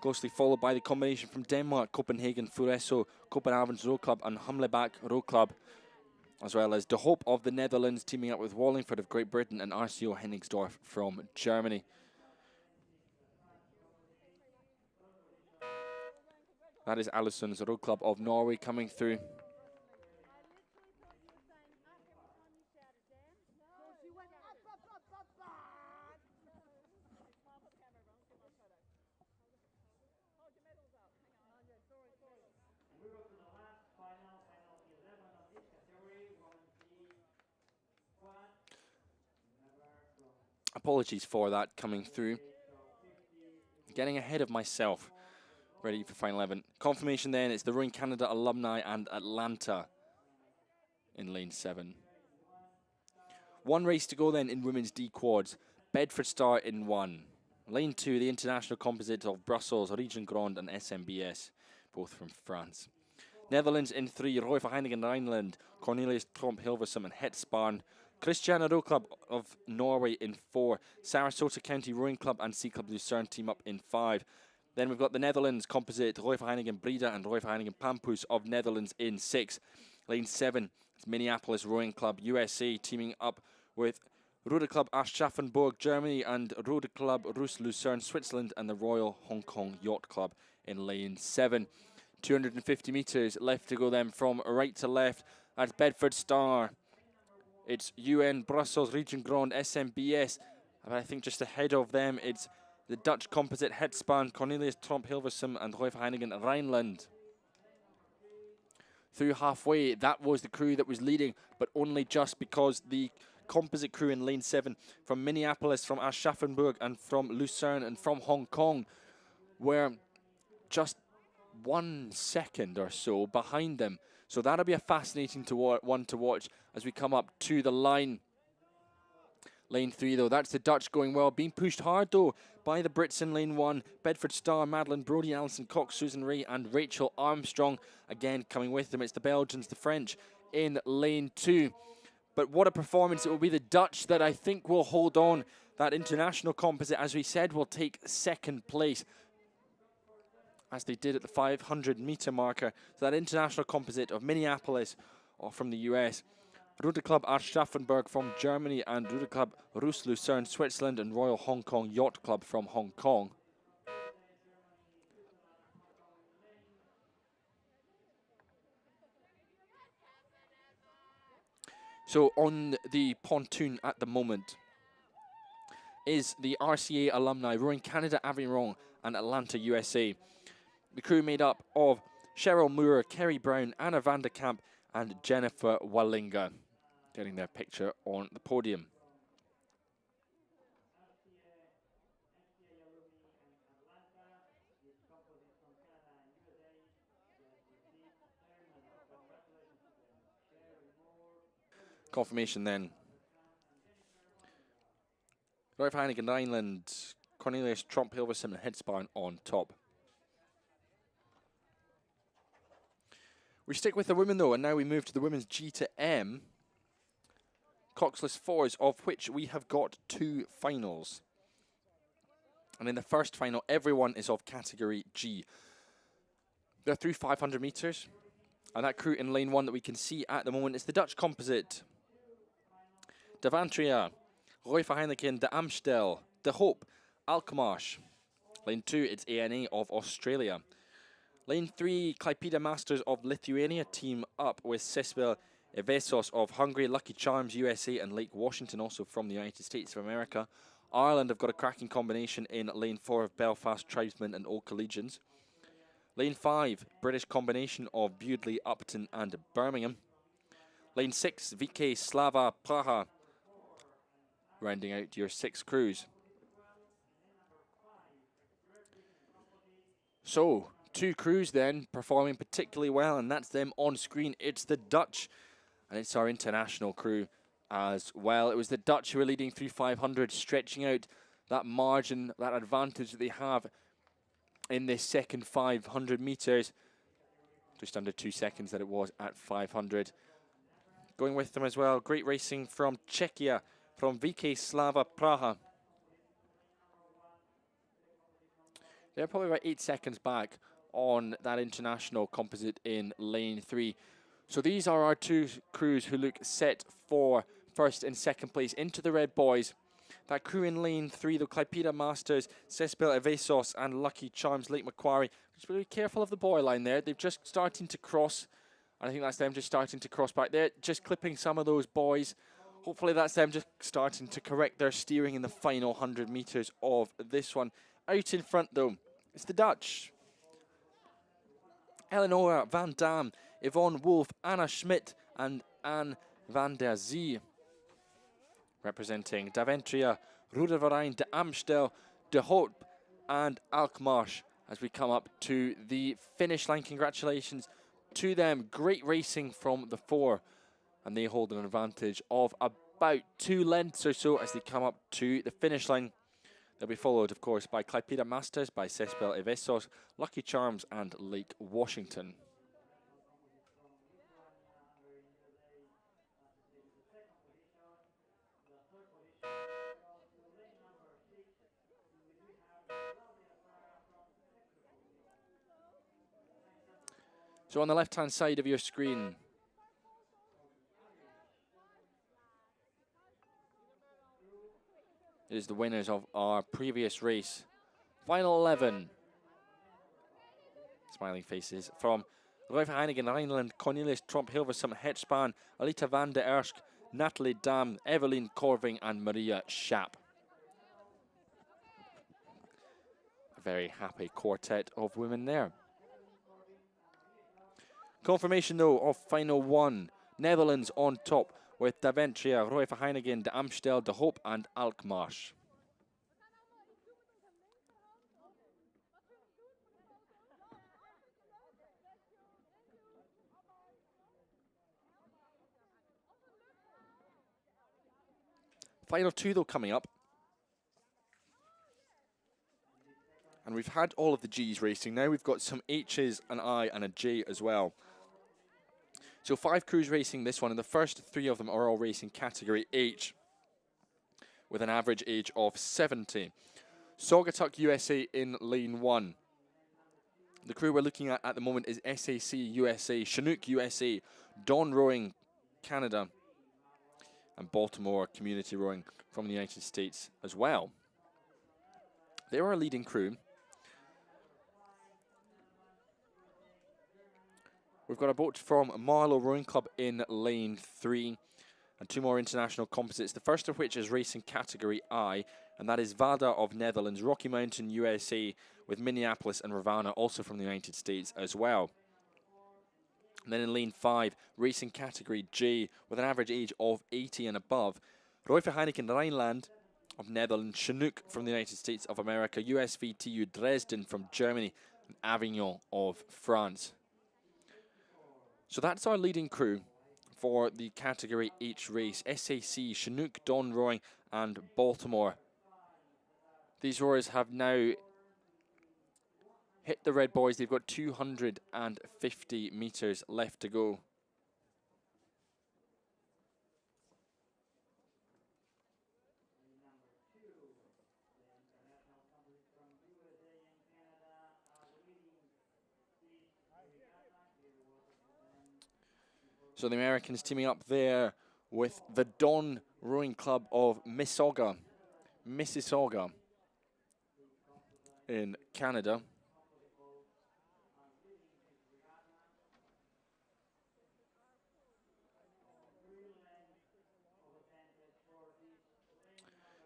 Closely followed by the combination from Denmark, Copenhagen, Fureso, Copenhagen's Row Club and Humlebach Row Club, as well as De Hoop of the Netherlands teaming up with Wallingford of Great Britain and RCO Hennigsdorf from Germany. That is Allison's Road Club of Norway coming through. Apologies for that coming through. Getting ahead of myself. Ready for Final 11. Confirmation then, it's the Rowing Canada Alumni and Atlanta in lane 7. One race to go then in women's D quads. Bedford Star in 1. Lane 2, the international composite of Brussels, Region Grand and SMBS, both from France. Netherlands in 3, Roy van Heinigen Rhineland, Cornelius Tromp Hilversum and Hetsbarn. Christiana Row Club of Norway in 4. Sarasota County Rowing Club and C Club Lucerne team up in 5. Then we've got the Netherlands composite, Roy van Heinigen Breda and Roy van Heinigen Pampus of Netherlands in 6. Lane 7, it's Minneapolis Rowing Club USA teaming up with Rode Club Aschaffenburg, Germany, and Rode Club Rus Lucerne, Switzerland, and the Royal Hong Kong Yacht Club in lane 7. 250 metres left to go then from right to left at Bedford Star. It's UN, Brussels, Region Grand, SMBS. But I think just ahead of them, it's the Dutch composite Hetspan, Cornelius Tromp Hilversum, and Roy van Heinigen Rhineland. Through halfway, that was the crew that was leading, but only just because the composite crew in lane 7 from Minneapolis, from Aschaffenburg, and from Lucerne, and from Hong Kong were just 1 second or so behind them. So that'll be a fascinating one to watch as we come up to the line. Lane 3 though, that's the Dutch going well, being pushed hard though by the Brits in lane 1. Bedford Star, Madeline Brody, Alison Cox, Susan Ray and Rachel Armstrong again coming with them. It's the Belgians, the French in lane 2. But what a performance. It will be the Dutch that I think will hold on. That international composite, as we said, will take 2nd place, as they did at the 500 metre marker. So that international composite of Minneapolis or from the US, Rode Club Aschaffenburg from Germany, and Rode Club Rus Lucerne, Switzerland, and Royal Hong Kong Yacht Club from Hong Kong. So on the pontoon at the moment is the RCA alumni, Rowing Canada Aviron and Atlanta, USA. The crew made up of Cheryl Moore, Kerry Brown, Anna Vanderkamp, and Jennifer Wallinger, getting their picture on the podium. Confirmation then. Roy van Heinigen Rhineland, Cornelius Tromp Hilversum and Hetsbarn on top. We stick with the women though, and now we move to the women's G to M. Coxless 4s, of which we have got 2 finals. And in the first final, everyone is of category G. They're through 500 metres. And that crew in lane 1 that we can see at the moment is the Dutch composite. De Vantria, Roy van Heinigen, De Amstel, De Hoop, Alkmaar. Lane 2, it's ANA of Australia. Lane 3, Klaipeda Masters of Lithuania team up with Sesbel Evesos of Hungary, Lucky Charms USA, and Lake Washington also from the United States of America. Ireland have got a cracking combination in lane 4 of Belfast Tribesmen and Old Collegians. Lane 5, British combination of Bewdley, Upton and Birmingham. Lane 6, VK Slava Praha, rounding out your 6 crews. So, 2 crews then performing particularly well, and that's them on screen. It's the Dutch, and it's our international crew as well. It was the Dutch who were leading through 500, stretching out that margin, that advantage that they have in this second 500 metres. Just under 2 seconds that it was at 500. Going with them as well, great racing from Czechia, from VK Slava Praha. They're probably about 8 seconds back on that international composite in lane 3. So these are our 2 crews who look set for first and second place into the red boys. That crew in lane 3, the Klaipeda Masters, Cespil Evesos and Lucky Charms Lake Macquarie. Just be careful of the boy line there. They've just starting to cross. I think that's them just starting to cross back there. Just clipping some of those boys. Hopefully that's them just starting to correct their steering in the final 100 metres of this one. Out in front though, it's the Dutch. Eleonora van Dam, Yvonne Wolf, Anna Schmidt and Anne van der Zee. Representing Daventria, Rudeverein, De Amstel, De Hoop and Alkmaar as we come up to the finish line. Congratulations to them. Great racing from the 4. And they hold an advantage of about 2 lengths or so as they come up to the finish line. They'll be followed, of course, by Klaipeda Masters, by Cespil Evesos, Lucky Charms and Lake Washington. So on the left-hand side of your screen, is the winners of our previous race. Final 11. Smiling faces from Rolf Heinigen, Rhineland, Cornelius Tromp, Hilversum, Hetspaan, Alita van der Ersk, Natalie Dam, Evelyn Corving and Maria Schaap. A very happy quartet of women there. Confirmation though of final 1. Netherlands on top with Daventria, Roy Verheinigen, De Amstel, De Hoop and Alkmaar. Final 2 though coming up. And we've had all of the G's racing. Now we've got some H's, an I and a J as well. So 5 crews racing this one, and the first 3 of them are all racing category H with an average age of 70. Saugatuck USA in lane 1. The crew we're looking at the moment is SAC USA, Chinook USA, Dawn Rowing Canada, and Baltimore Community Rowing from the United States as well. They are our leading crew. We've got a boat from Marlow Rowing Club in lane 3 and 2 more international composites, the first of which is racing category I, and that is Vada of Netherlands, Rocky Mountain USA with Minneapolis and Ravana also from the United States as well. And then in lane 5, racing category J with an average age of 80 and above, Roy Verheinigen Rhineland of Netherlands, Chinook from the United States of America, USVTU Dresden from Germany, and Avignon of France. So that's our leading crew for the category H race. SAC, Chinook, Dawn Rowing and Baltimore. These rowers have now hit the red buoys. They've got 250 metres left to go. So the Americans teaming up there with the Dawn Rowing Club of Mississauga in Canada.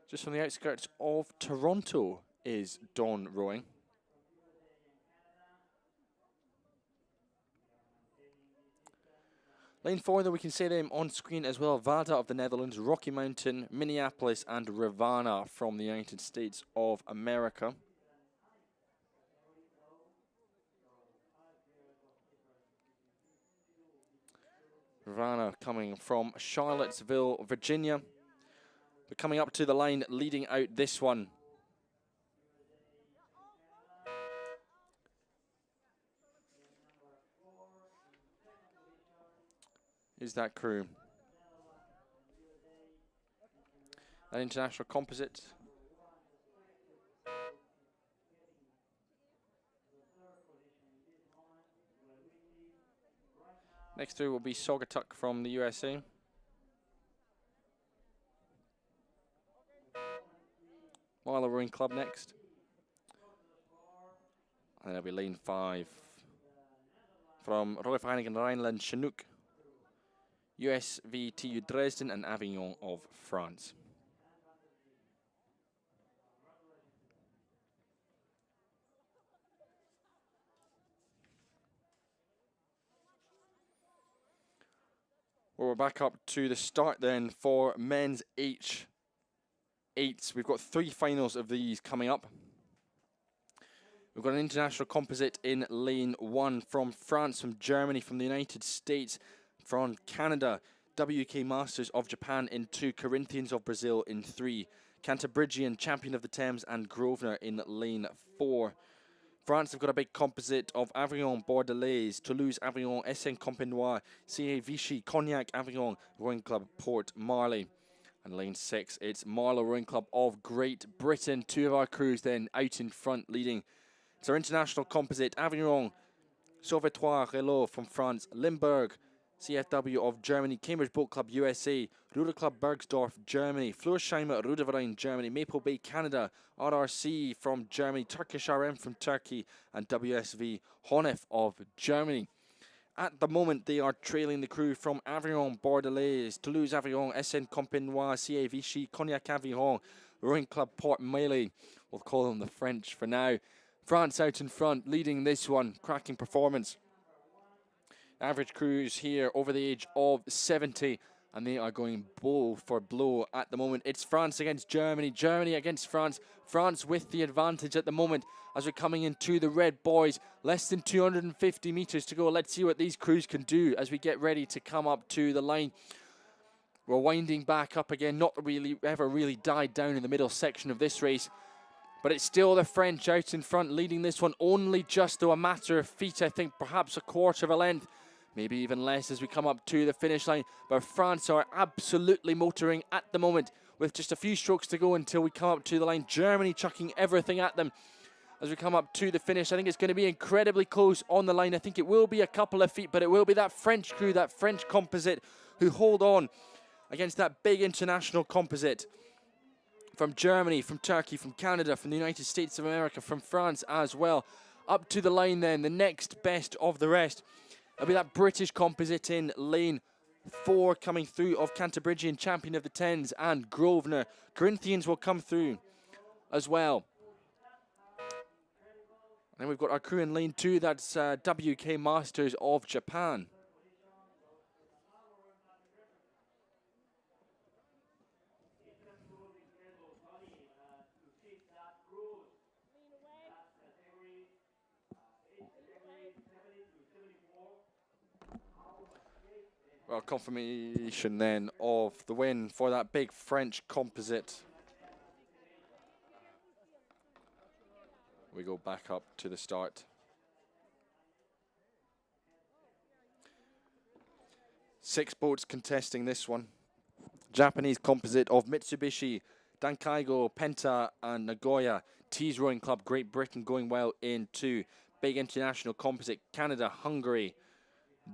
Just on the outskirts of Toronto is Dawn Rowing. Lane 4, though, we can see them on screen as well. Vada of the Netherlands, Rocky Mountain, Minneapolis and Ravana from the United States of America. Ravana coming from Charlottesville, Virginia. We're coming up to the line leading out this one. Is that crew. An international composite. Next through will be Saugatuck from the USA. Marlow Rowing Club next. And it'll be lane 5 from Royal Vereinigung Rhineland Chinook, USVTU Dresden and Avignon of France. Well, we're back up to the start then for men's H8s. We've got 3 finals of these coming up. We've got an international composite in lane 1 from France, from Germany, from the United States, from Canada, WK Masters of Japan in 2, Corinthians of Brazil in 3, Cantabrigian Champion of the Thames and Grosvenor in lane 4. France have got a big composite of Avignon, Bordelais, Toulouse, Avignon, Essen-Compenois, CA Vichy, Cognac, Avignon, Rowing Club, Port Marly. And lane 6, it's Marlow Rowing Club of Great Britain. 2 of our crews then out in front leading. It's our international composite, Avignon, Sauvetoire, Relo from France, Limburg, CFW of Germany, Cambridge Boat Club USA, Ruder Club Bergsdorf, Germany, Florsheimer, Ruderverein, Germany, Maple Bay, Canada, RRC from Germany, Turkish RM from Turkey, and WSV Honef of Germany. At the moment, they are trailing the crew from Avignon, Bordelais, Toulouse, Avignon, Essen-Compenois, CA Vichy, Cognac, Avignon, Rowing Club Port Mailly. We'll call them the French for now. France out in front, leading this one. Cracking performance. Average crews here over the age of 70, and they are going blow for blow at the moment. It's France against Germany, Germany against France. France with the advantage at the moment as we're coming into the red boys. Less than 250 meters to go. Let's see what these crews can do as we get ready to come up to the line. We're winding back up again, not really ever really died down in the middle section of this race. But it's still the French out in front, leading this one only just to a matter of feet. I think perhaps a quarter of a length, maybe even less as we come up to the finish line. But France are absolutely motoring at the moment with just a few strokes to go until we come up to the line. Germany chucking everything at them as we come up to the finish. I think it's going to be incredibly close on the line. I think it will be a couple of feet, but it will be that French crew, that French composite who hold on against that big international composite. From Germany, from Turkey, from Canada, from the United States of America, from France as well. Up to the line then, the next best of the rest. It'll be that British composite in lane 4 coming through of Cantabrigian Champion of the Tens and Grosvenor. Corinthians will come through as well. And then we've got our crew in lane 2, that's WK Masters of Japan. Well, confirmation then of the win for that big French composite. We go back up to the start. Six boats contesting this one. Japanese composite of Mitsubishi, Dankaigo, Penta and Nagoya. Tees Rowing Club, Great Britain going well in 2. Big international composite, Canada, Hungary,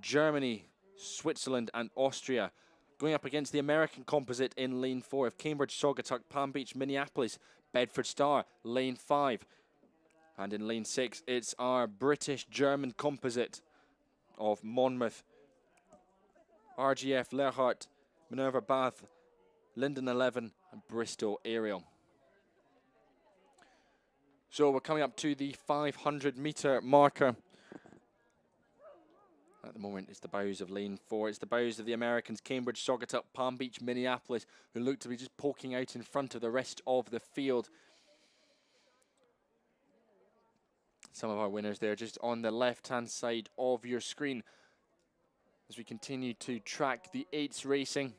Germany, Switzerland and Austria. Going up against the American composite in lane 4 of Cambridge, Saugatuck, Palm Beach, Minneapolis, Bedford Star, lane 5. And in lane 6, it's our British-German composite of Monmouth, RGF, Learhart, Minerva Bath, Linden 11 and Bristol Ariel. So we're coming up to the 500-meter marker. At the moment, it's the bows of lane 4. It's the bows of the Americans, Cambridge, Saugatuck, Palm Beach, Minneapolis, who look to be just poking out in front of the rest of the field. Some of our winners there just on the left-hand side of your screen as we continue to track the 8s racing.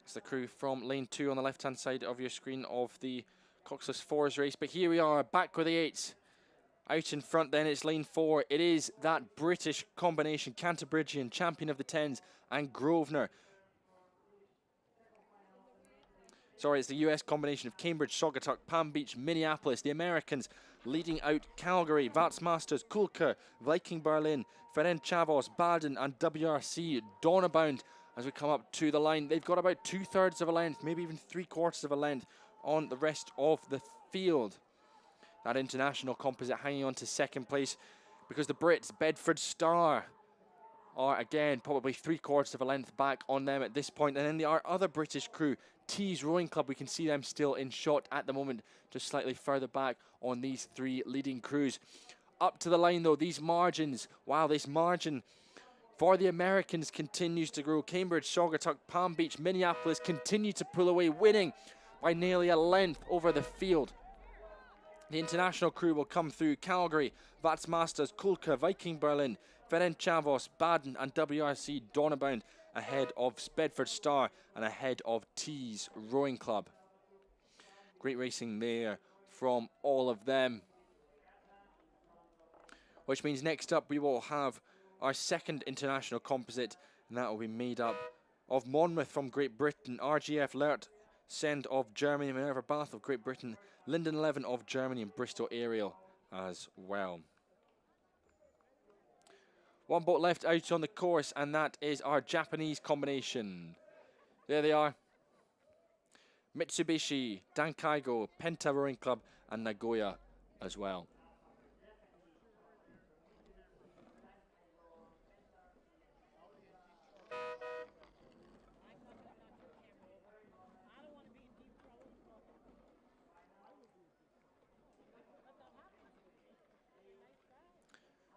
It's the crew from lane 2 on the left-hand side of your screen of the Coxless 4s race. But here we are, back with the 8s. Out in front then, it's lane 4. It is that British combination, Cantabrigian, Champion of the Tens, and Grosvenor. Sorry, it's the US combination of Cambridge, Saugatuck, Palm Beach, Minneapolis. The Americans leading out Calgary, Vats Masters, Kulker, Viking Berlin, Ferencváros, Baden, and WRC Donaubound. as we come up to the line. They've got about 2/3 of a length, maybe even 3/4 of a length on the rest of the field. That international composite hanging on to second place because the Brits, Bedford Star, are again probably 3/4 of a length back on them at this point. And then our other British crew, T's Rowing Club, we can see them still in shot at the moment, just slightly further back on these three leading crews. Up to the line though, these margins, wow, this margin for the Americans continues to grow. Cambridge, Saugatuck, Palm Beach, Minneapolis continue to pull away, winning by nearly a length over the field. The international crew will come through Calgary, Vats Masters, Kulka, Viking Berlin, Ferencváros, Baden and WRC Donaubound ahead of Bedford Star and ahead of T's Rowing Club. Great racing there from all of them. Which means next up we will have our second international composite, and that will be made up of Monmouth from Great Britain, RGF Lert Send of Germany, Minerva Bath of Great Britain, Linden 11 of Germany and Bristol Ariel as well. One boat left out on the course, and that is our Japanese combination. There they are. Mitsubishi, Dankaigo, Penta Rowing Club and Nagoya as well.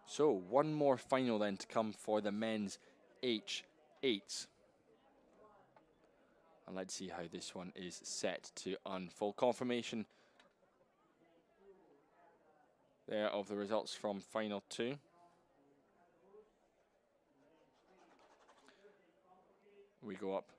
So one more final then to come for the men's H8s. And let's see how this one is set to unfold. Confirmation there of the results from final two. We go up.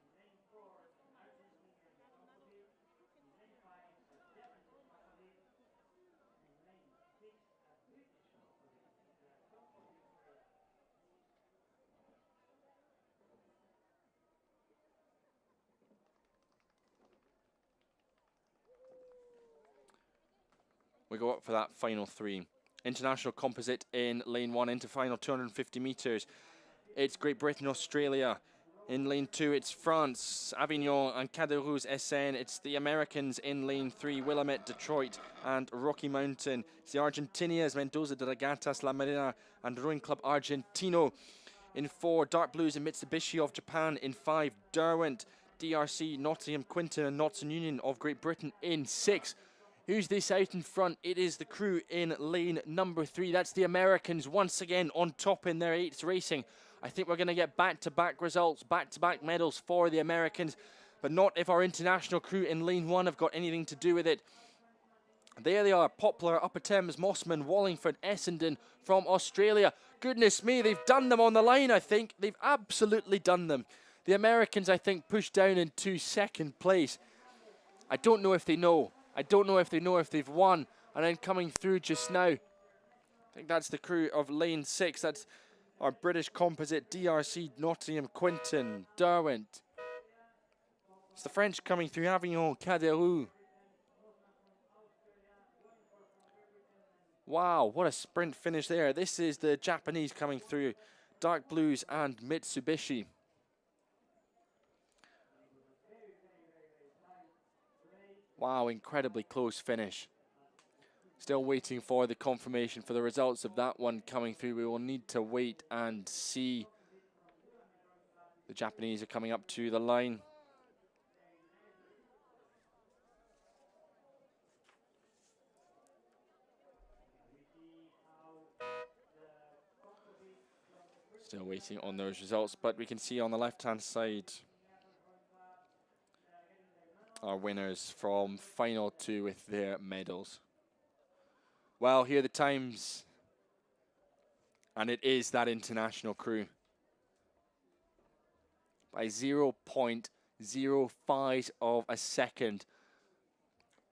We go up for that final three. International composite in lane one into final 250 meters. It's Great Britain, Australia. In lane two, it's France, Avignon and Caderousse SN. It's the Americans in lane three, Willamette, Detroit and Rocky Mountain. It's the Argentinias, Mendoza de Regatas, La Marina and Rowing Club Argentino. In four, Dark Blues and Mitsubishi of Japan. In five, Derwent, DRC, Nottingham, Quinton and Notts Union of Great Britain. In six, who's this out in front? It is the crew in lane number three. That's the Americans once again on top in their eighth racing. I think we're going to get back-to-back results, back-to-back medals for the Americans, but not if our international crew in lane one have got anything to do with it. There they are, Poplar, Upper Thames, Mossman, Wallingford, Essendon from Australia. Goodness me, they've done them on the line, I think. They've absolutely done them. The Americans, I think, pushed down into second place. I don't know if they know. I don't know if they know if they've won. And then coming through just now, I think that's the crew of lane six. That's our British composite, DRC, Nottingham, Quinton, Derwent. It's the French coming through, Avignon, Caderousse. Wow, what a sprint finish there. This is the Japanese coming through, Dark Blues and Mitsubishi. Wow, incredibly close finish. Still waiting for the confirmation for the results of that one coming through. We will need to wait and see. The Japanese are coming up to the line. Still waiting on those results, but we can see on the left-hand side our winners from final two with their medals. Well, here are the times, and it is that international crew. By 0.05 of a second.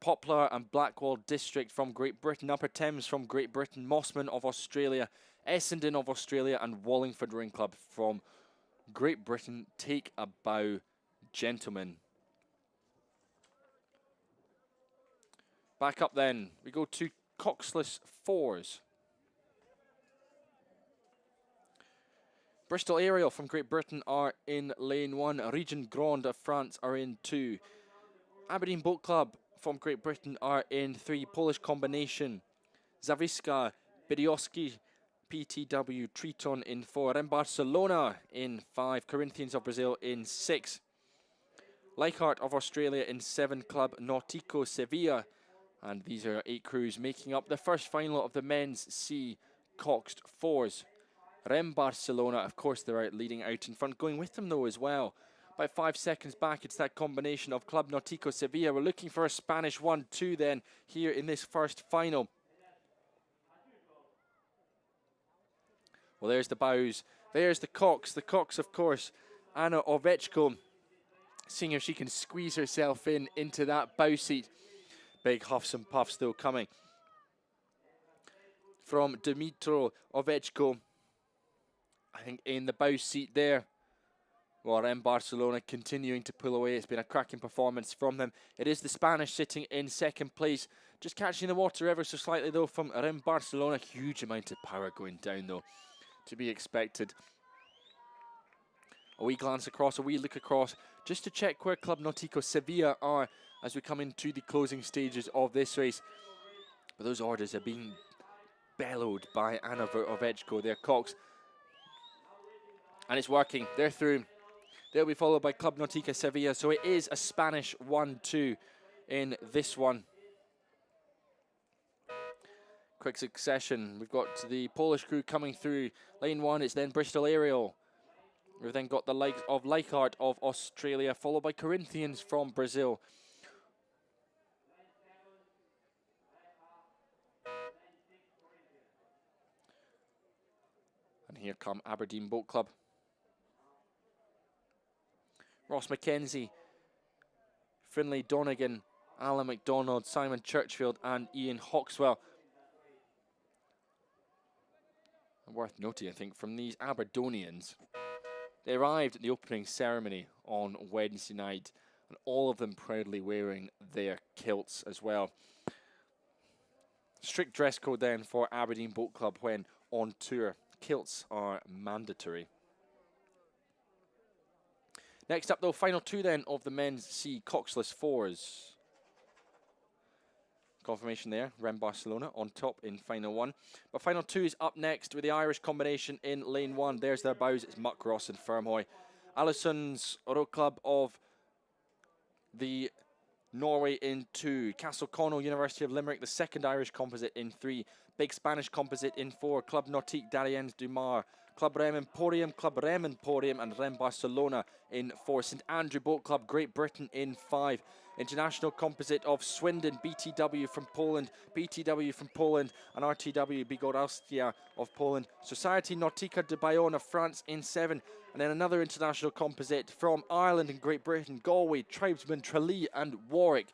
Poplar and Blackwall District from Great Britain, Upper Thames from Great Britain, Mossman of Australia, Essendon of Australia, and Wallingford Rowing Club from Great Britain. Take a bow, gentlemen. Back up then, we go to Coxless fours. Bristol Aerial from Great Britain are in lane 1. Region Grand of France are in 2. Aberdeen Boat Club from Great Britain are in 3. Polish Combination, Zawiska, Bydioski, PTW, Triton in 4. Then Barcelona in 5. Corinthians of Brazil in 6. Leichhardt of Australia in 7. Club Nautico Sevilla. And these are 8 crews making up the first final of the men's C Coxed fours. Rem Barcelona, of course, they're out leading out in front. Going with them, though, as well. About 5 seconds back, it's that combination of Club Nautico Sevilla. We're looking for a Spanish 1-2 then here in this first final. Well, there's the bows. There's the Cox. The Cox, of course, Anna Ovechko, seeing if she can squeeze herself into that bow seat. Big huffs and puffs still coming from Dmitro Ovechko, I think, in the bow seat there. Well, M Barcelona continuing to pull away. It's been a cracking performance from them. It is the Spanish sitting in second place. Just catching the water ever so slightly, though, from Rem Barcelona. Huge amount of power going down, though, to be expected. A wee glance across, a wee look across, just to check where Club Nautico Sevilla are as we come into the closing stages of this race. But those orders are being bellowed by Anna Ovechko, their Cox. And it's working. They're through. They'll be followed by Club Nautica Sevilla. So it is a Spanish 1-2 in this one. Quick succession. We've got the Polish crew coming through. Lane 1, it's then Bristol Aerial. We've then got the likes of Leichhardt of Australia, followed by Corinthians from Brazil. And here come Aberdeen Boat Club. Ross McKenzie, Finlay Donegan, Alan McDonald, Simon Churchfield and Ian Hawkswell. And worth noting, I think, from these Aberdonians, they arrived at the opening ceremony on Wednesday night, and all of them proudly wearing their kilts as well. Strict dress code then for Aberdeen Boat Club when on tour. Kilts are mandatory. Next up, though, final 2 then of the men's C Coxless fours. Confirmation there, Rem Barcelona on top in final 1. But final 2 is up next with the Irish combination in lane 1. There's their bows, it's Muck Ross and Fermoy. Allison's Row Club of the Norway in 2. Castle Connell, University of Limerick, the second Irish composite in 3. Big Spanish composite in 4. Club Nautique Dariens du Mar. Club Rem Emporium, and Rem Barcelona in 4. St Andrew Boat Club, Great Britain in 5. International composite of Swindon, BTW from Poland, and RTW Bigoralskia of Poland. Society Nautica de Bayonne of France in 7. And then another international composite from Ireland and Great Britain, Galway, Tribesman, Tralee and Warwick.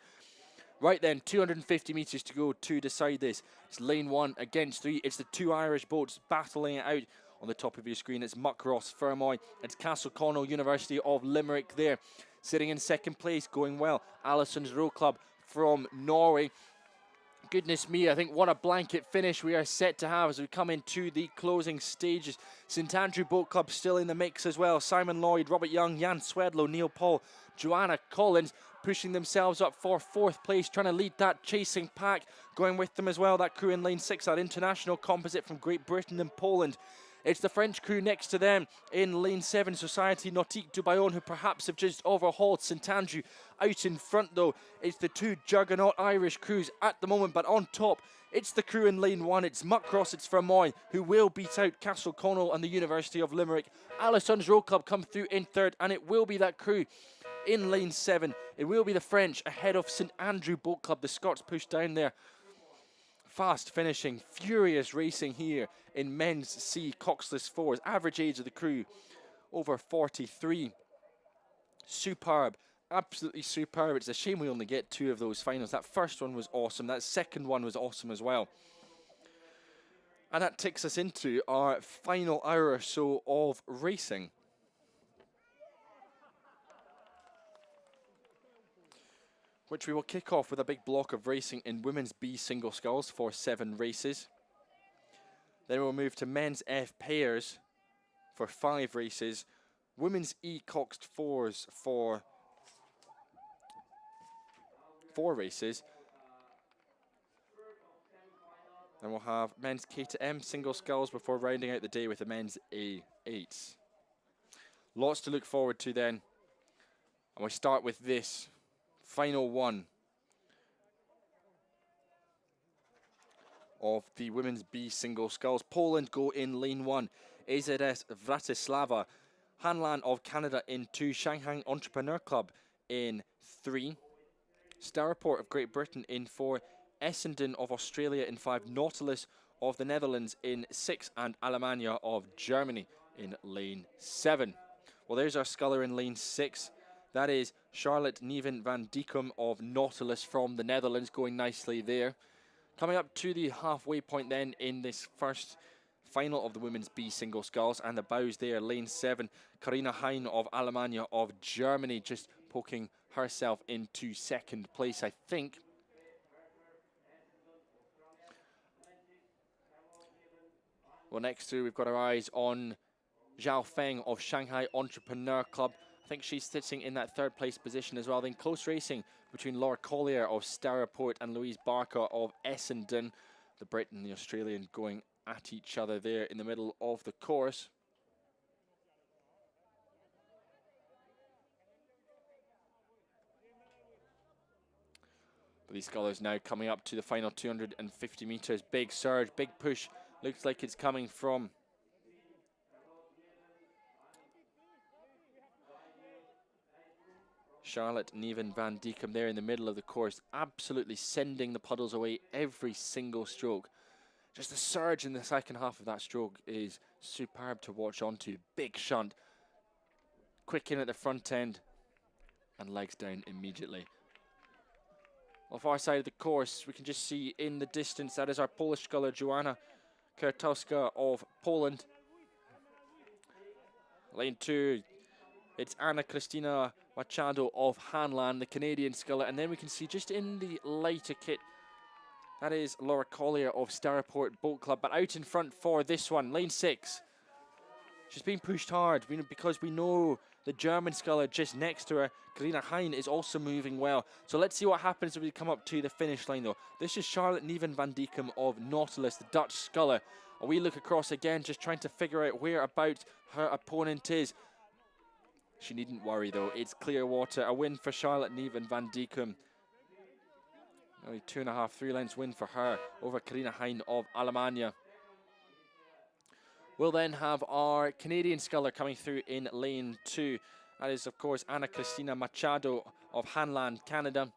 Right then, 250 metres to go to decide this. It's lane 1 against 3. It's the 2 Irish boats battling it out. On the top of your screen, it's Muck Ross, Fermoy. It's Castle Connell, University of Limerick there. Sitting in second place, going well. Allison's Row Club from Norway. Goodness me, I think what a blanket finish we are set to have as we come into the closing stages. St Andrew Boat Club still in the mix as well. Simon Lloyd, Robert Young, Jan Swedlow, Neil Paul, Joanna Collins pushing themselves up for 4th place, trying to lead that chasing pack. Going with them as well, that crew in lane 6, that international composite from Great Britain and Poland. It's the French crew next to them in lane 7, Society Nautique du Bayonne, who perhaps have just overhauled St Andrew. Out in front, though, it's the 2 juggernaut Irish crews at the moment, but on top, it's the crew in lane 1. It's Muck Ross, it's Fermoy, who will beat out Castle Connell and the University of Limerick. Allison's Row Club come through in 3rd, and it will be that crew in lane 7. It will be the French ahead of St Andrew Boat Club. The Scots push down there. Fast finishing, furious racing here in men's C Coxless fours. Average age of the crew, over 43. Superb, absolutely superb. It's a shame we only get 2 of those finals. That first one was awesome. That second one was awesome as well. And that takes us into our final hour or so of racing. Which we will kick off with a big block of racing in women's B Single Sculls for 7 races. Then we'll move to men's F pairs for 5 races. Women's E Coxed 4s for 4 races. Then we'll have men's K to M single sculls before rounding out the day with the men's A8s. Lots to look forward to then. And we start with this final one of the women's B single sculls. Poland go in lane 1. AZS Bratislava. Hanlan of Canada in 2. Shanghai Entrepreneur Club in 3. Starport of Great Britain in 4. Essendon of Australia in 5. Nautilus of the Netherlands in 6. And Alemannia of Germany in lane 7. Well, there's our sculler in lane 6. That is Charlotte Neven van Diekum of Nautilus from the Netherlands, going nicely there. Coming up to the halfway point then in this first final of the women's B single sculls, and the bows there, lane 7, Karina Hein of Alemannia of Germany, just poking herself into 2nd place, I think. Well, next through, we've got our eyes on Zhao Feng of Shanghai Entrepreneur Club. I think she's sitting in that 3rd place position as well. Then close racing between Laura Collier of Starport and Louise Barker of Essendon. The Brit and the Australian going at each other there in the middle of the course. But these scullers now coming up to the final 250 metres. Big surge, big push. Looks like it's coming from Charlotte Neven van Diekum there in the middle of the course, absolutely sending the puddles away every single stroke. Just the surge in the second half of that stroke is superb to watch onto. Big shunt, quick in at the front end, and legs down immediately. On the far side of the course, we can just see in the distance, that is our Polish sculler Joanna Kwiatkowska of Poland. Lane 2, it's Anna Cristina Machado of Hanlan, the Canadian sculler. And then we can see just in the lighter kit, that is Laura Collier of Starport Boat Club. But out in front for this one, lane 6. She's being pushed hard because we know the German sculler just next to her, Karina Hein, is also moving well. So let's see what happens when we come up to the finish line though. This is Charlotte Neven van Diekum of Nautilus, the Dutch sculler. And we look across again, just trying to figure out where about her opponent is. She needn't worry though, it's clear water. A win for Charlotte Neven van Diekum. Only 2.5, 3 lengths win for her over Karina Hein of Alemannia. We'll then have our Canadian sculler coming through in lane 2. That is, of course, Anna Cristina Machado of Hanlan, Canada.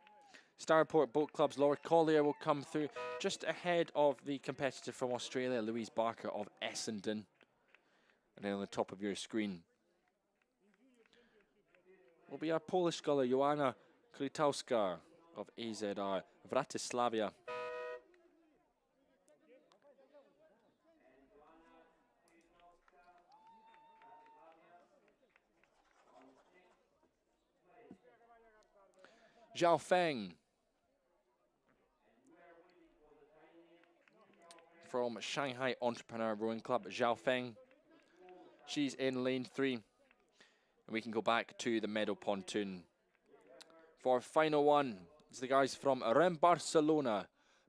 Starport Boat Club's Laura Collier will come through just ahead of the competitor from Australia, Louise Barker of Essendon. And then on the top of your screen will be our Polish sculler, Joanna Kwiatkowska of AZR Bratislava. Zhao Feng from Shanghai Entrepreneur Rowing Club. Zhao Feng, she's in lane 3. And we can go back to the medal pontoon. For final one, it's the guys from Rem Barcelona.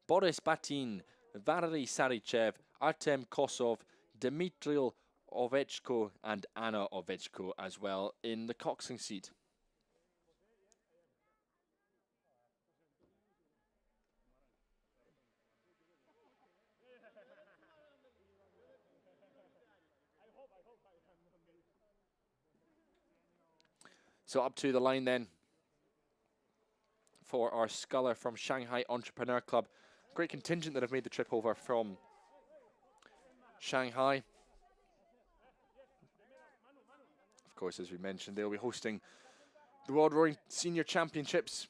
Boris Batin, Valery Sarichev, Artem Kosov, Dmitry Ovechko and Anna Ovechko as well in the coxing seat. So up to the line then for our sculler from Shanghai Entrepreneur Club. Great contingent that have made the trip over from Shanghai. Of course, as we mentioned, they'll be hosting the World Rowing Senior Championships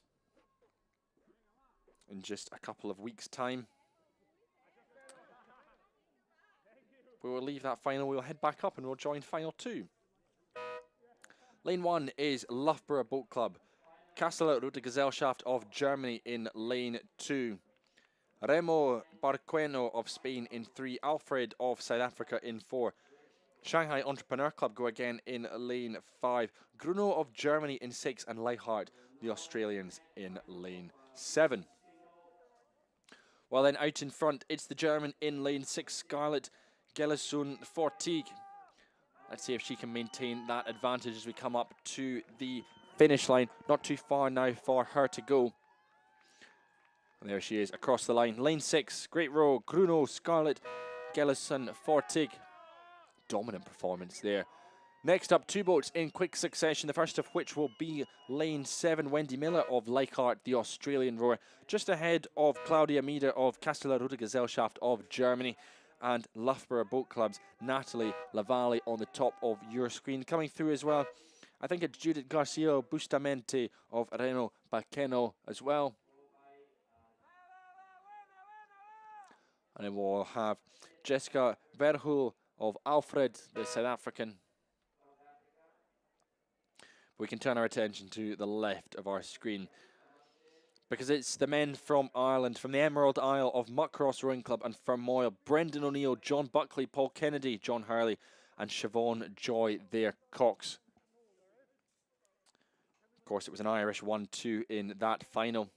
in just a couple of weeks' time. We will leave that final, we'll head back up and we'll join final 2. Lane 1 is Loughborough Boat Club. Kassel Rote Gesellschaft of Germany in lane 2. Remo Barqueno of Spain in 3. Alfred of South Africa in 4. Shanghai Entrepreneur Club go again in lane 5. Gruno of Germany in 6 and Leichhardt, the Australians, in lane 7. Well then, out in front, it's the German in lane 6, Scarlett Gelison Fortigue. Let's see if she can maintain that advantage as we come up to the finish line. Not too far now for her to go. And there she is across the line. Lane 6, great row, Gruno, Scarlett Gelison Fortigue. Dominant performance there. Next up, 2 boats in quick succession, the first of which will be lane 7, Wendy Miller of Leichhardt, the Australian rower, just ahead of Claudia Mieder of Castelleroute Gesellschaft of Germany, and Loughborough Boat Club's Natalie Lavalle on the top of your screen. Coming through as well, I think it's Judith Garcia Bustamante of Reno Baceno as well. And then we'll have Jessica Verhoel of Alfred, the South African. We can turn our attention to the left of our screen, because it's the men from Ireland, from the Emerald Isle of Muckross Rowing Club and Fermoil. Brendan O'Neill, John Buckley, Paul Kennedy, John Hurley, and Siobhan Joy, their Cox. Of course, it was an Irish 1-2 in that final.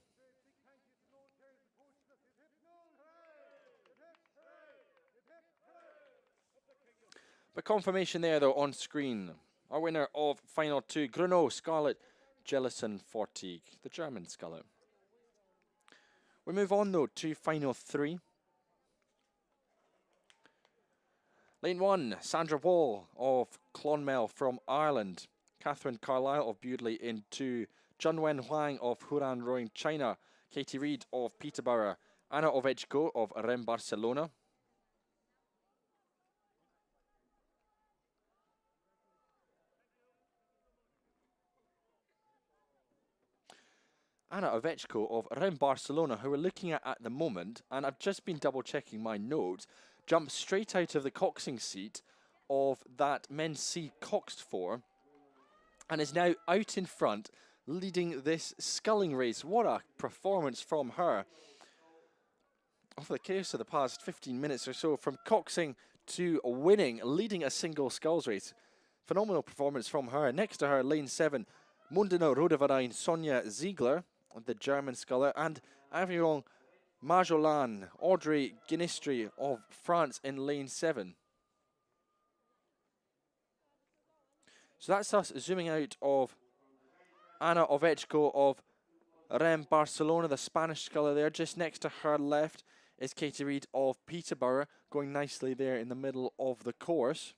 But confirmation there, though, on screen. Our winner of final 2, Gruno, Scarlett Gelison Fortigue, the German sculler. We move on, though, to final 3. Lane 1, Sandra Wall of Clonmel from Ireland. Catherine Carlisle of Bewdley in 2. Junwen Huang of Huran Rowing China. Katie Reid of Peterborough. Anna Ovechko of Rem Barcelona. Anna Ovechko of Rem Barcelona, who we're looking at the moment, and I've just been double checking my notes, jumped straight out of the coxing seat of that men's C Coxed 4 and is now out in front leading this sculling race. What a performance from her over the course of the past 15 minutes or so, from coxing to winning, leading a single sculls race. Phenomenal performance from her. Next to her, lane 7, Mundena Rodeverein Sonja Ziegler, the German sculler, and Aviron Majolan, Audrey Ginistri of France in lane 7. So that's us zooming out of Anna Ovechko of Rem Barcelona, the Spanish sculler there. Just next to her left is Katie Reid of Peterborough, going nicely there in the middle of the course.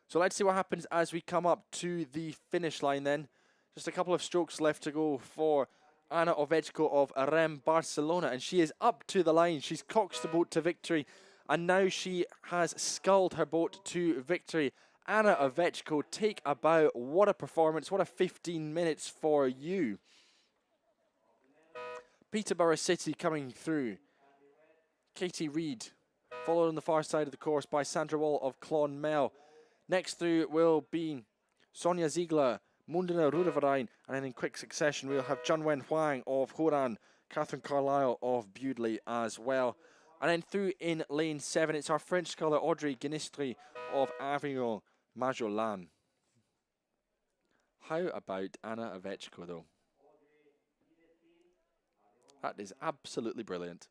So let's see what happens as we come up to the finish line then. Just a couple of strokes left to go for Anna Ovechko of Rem Barcelona, and she is up to the line. She's coxed the boat to victory, and now she has sculled her boat to victory. Anna Ovechko, take a bow. What a performance. What a 15 minutes for you. Peterborough City coming through. Katie Reid, followed on the far side of the course by Sandra Wall of Clonmel. Next through will be Sonja Ziegler, Mundena Rodeverein, and then in quick succession we'll have Junwen Huang of Horan, Catherine Carlisle of Bewdley as well. And then through in lane 7, it's our French sculler Audrey Ginistri of Avignon Majolan. How about Anna Ovechko though? That is absolutely brilliant.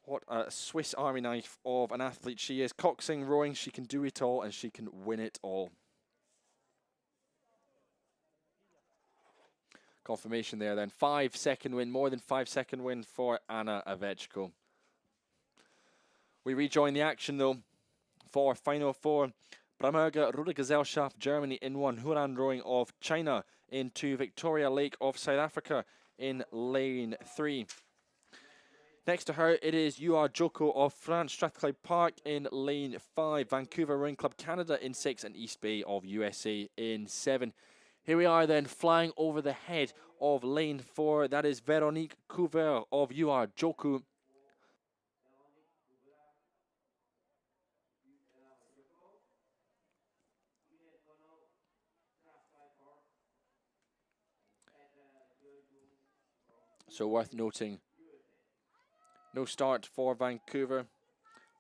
What a Swiss Army knife of an athlete she is. Coxing, rowing, she can do it all and she can win it all. Confirmation there then. 5-second win, more than 5-second win for Anna Ovechko. We rejoin the action though for final 4. Bramberger Rudergesellschaft Germany in 1. Huran Rowing of China in 2. Victoria Lake of South Africa in lane 3. Next to her, it is UR Joko of France, Strathclyde Park in lane 5. Vancouver Rowing Club Canada in 6. And East Bay of USA in 7. Here we are then, flying over the head of lane 4. That is Veronique Couvert of UR Joko. So worth noting, no start for Vancouver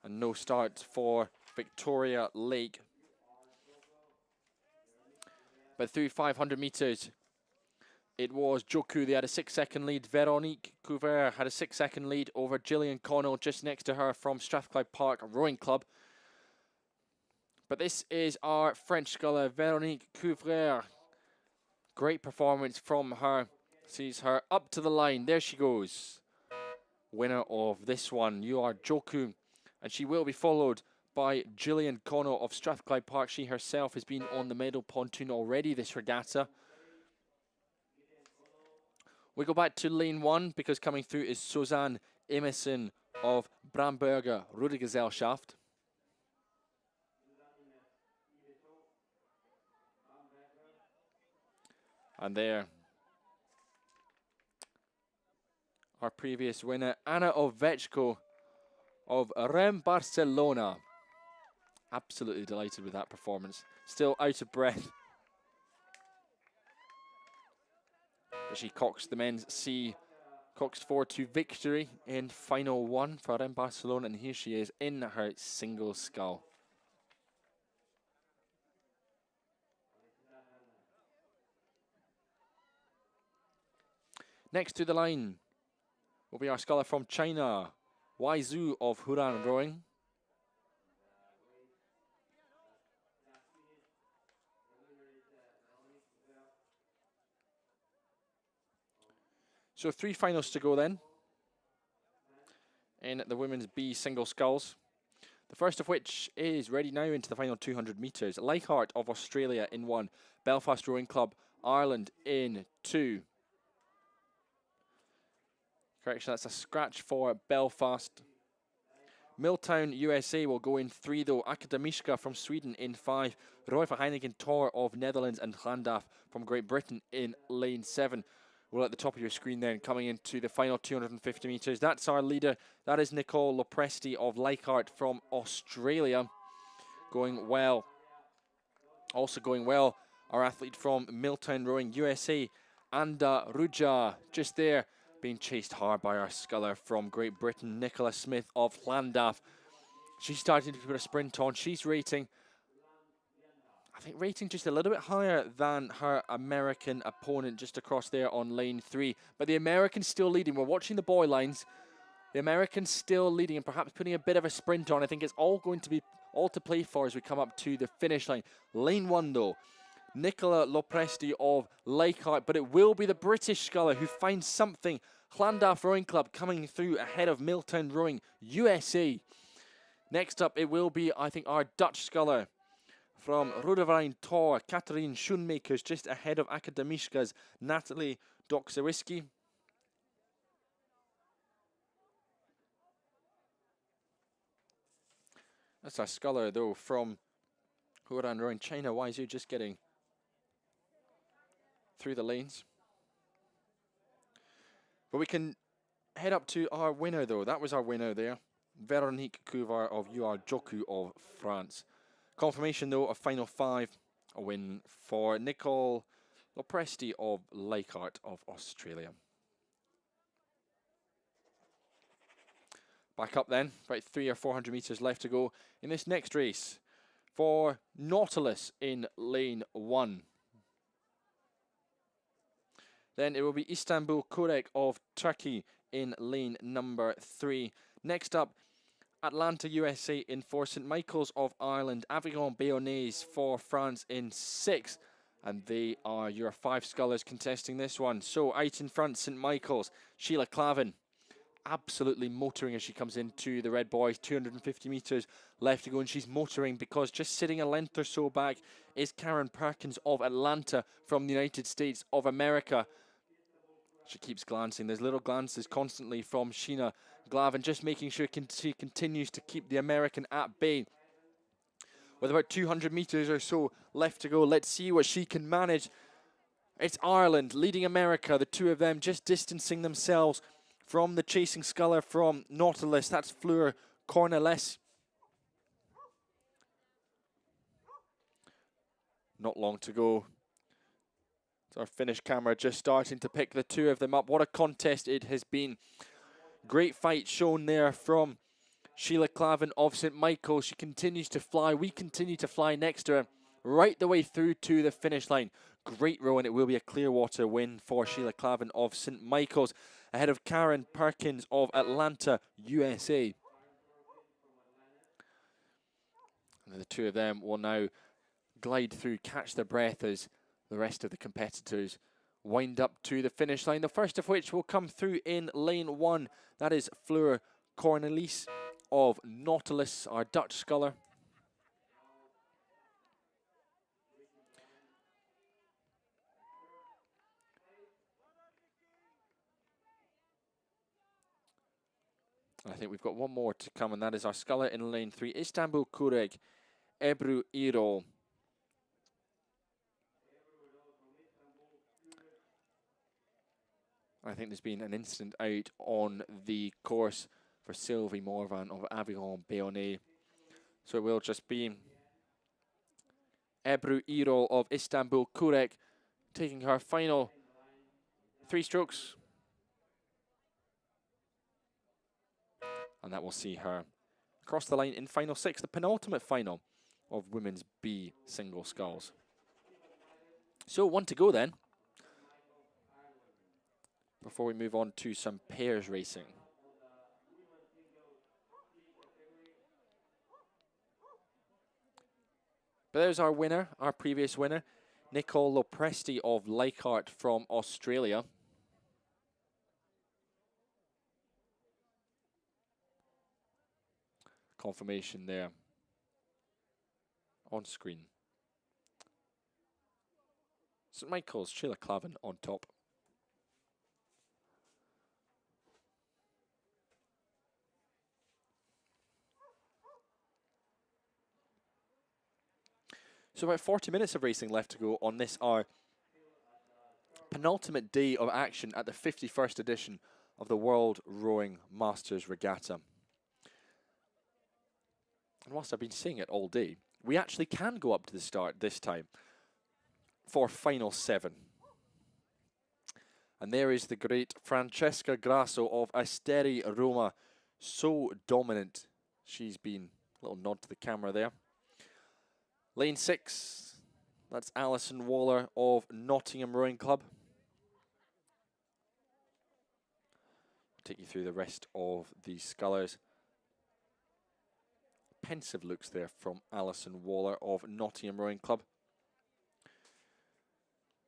and no start for Victoria Lake. But through 500 metres, it was Joku. They had a 6-second lead. Veronique Couvert had a 6-second lead over Gillian Connell just next to her from Strathclyde Park Rowing Club. But this is our French sculler, Veronique Couvert. Great performance from her. Sees her up to the line. There she goes. Winner of this one, you are Joku. And she will be followed by Gillian Connell of Strathclyde Park. She herself has been on the medal pontoon already this regatta. We go back to lane 1 because coming through is Suzanne Emerson of Bramberger Rudergesellschaft. And there, our previous winner, Anna Ovechko of Rem Barcelona. Absolutely delighted with that performance. Still out of breath. But she coxed the men's C, coxed 4-2 victory in final 1 for Rem Barcelona. And here she is in her single scull. Next to the line will be our sculler from China, Wai Zhu of Huran Rowing. So 3 finals to go then in the women's B Single Sculls. The first of which is ready now into the final 200 metres. Leichhardt of Australia in 1, Belfast Rowing Club, Ireland in 2. Correction, that's a scratch for Belfast. Milltown, USA will go in 3 though. Akademiska from Sweden in 5. Roy Verheinigen Tor of Netherlands and Glandaf from Great Britain in lane 7. Well, at the top of your screen then, coming into the final 250 metres. That's our leader. That is Nicole Lopresti of Leichhardt from Australia. Going well. Also going well, our athlete from Milltown Rowing, USA, Anda Ruja, just there, being chased hard by our sculler from Great Britain, Nicola Smith of Llandaff. She's starting to put a sprint on. She's rating, I think, rating just a little bit higher than her American opponent just across there on lane 3. But the American's still leading. We're watching the boy lines. The American's still leading and perhaps putting a bit of a sprint on. I think it's all going to be all to play for as we come up to the finish line. Lane 1 though, Nicola Lopresti of Leichhardt, but it will be the British sculler who finds something. Llandaff Rowing Club coming through ahead of Milltown Rowing, USA. Next up, it will be, I think, our Dutch sculler from Rodewein Tor, Katarine Schoenmakers, just ahead of Akademiska's Natalie Doksewiski. That's a sculler, though, from Huran Rowing, China. Wai Zhu just getting through the lanes. But we can head up to our winner, though. That was our winner there. Veronique Couvert of UR Joku of France. Confirmation, though, of final 5. A win for Nicole Lopresti of Leichhardt of Australia. Back up then, about 300 or 400 metres left to go in this next race for Nautilus in lane 1. Then it will be Istanbul Korek of Turkey in lane number 3. Next up, Atlanta, USA in 4. St Michael's of Ireland. Avignon Bayonnaise for France in 6. And they are your 5 scullers contesting this one. So out in front, St Michael's, Sheila Clavin. Absolutely motoring as she comes into the red boys. 250 metres left to go, and she's motoring because just sitting a length or so back is Karen Perkins of Atlanta from the United States of America. She keeps glancing. There's little glances constantly from Sheena Glavin, just making sure she continues to keep the American at bay. With about 200 metres or so left to go, let's see what she can manage. It's Ireland leading America, the two of them just distancing themselves from the chasing sculler from Nautilus. That's Fleur Cornelis. Not long to go. So our Finnish camera just starting to pick the two of them up. What a contest it has been. Great fight shown there from Sheila Clavin of St Michael's. She continues to fly. We continue to fly next to her right the way through to the finish line. Great row, and it will be a Clearwater win for Sheila Clavin of St Michael's, ahead of Karen Perkins of Atlanta, USA. And the two of them will now glide through, catch their breath as the rest of the competitors wind up to the finish line. The first of which will come through in lane 1. That is Fleur Cornelis of Nautilus, our Dutch sculler. I think we've got one more to come, and that is our sculler in lane 3, Istanbul Kureg, Ebru Erol. I think there's been an incident out on the course for Sylvie Morvan of Aviron Bayonnais. So it will just be Ebru Erol of Istanbul Kureg taking her final 3 strokes. And that will see her cross the line in final 6, the penultimate final of women's B Single Sculls. So 1 to go then, before we move on to some pairs racing. But there's our winner, our previous winner, Nicole Lopresti of Leichhardt from Australia. Confirmation there on screen. St Michael's, Sheila Clavin on top. So about 40 minutes of racing left to go on this, our penultimate day of action at the 51st edition of the World Rowing Masters Regatta. And whilst I've been saying it all day, we actually can go up to the start this time for final 7. And there is the great Francesca Grasso of Asteri Roma, so dominant. She's been, a little nod to the camera there. Lane 6, that's Alison Waller of Nottingham Rowing Club. Take you through the rest of the scullers. Pensive looks there from Alison Waller of Nottingham Rowing Club.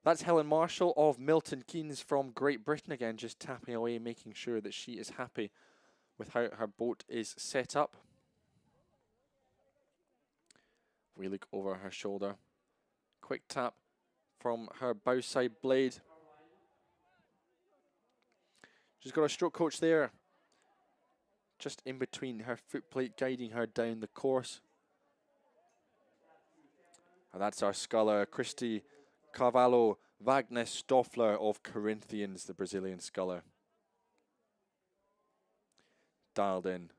That's Helen Marshall of Milton Keynes from Great Britain, again just tapping away, making sure that she is happy with how her boat is set up. We look over her shoulder. Quick tap from her bow side blade. She's got a stroke coach there, just in between her footplate, guiding her down the course. And that's our sculler, Christy Carvalho Wagner Stoffler of Corinthians, the Brazilian sculler. Dialed in.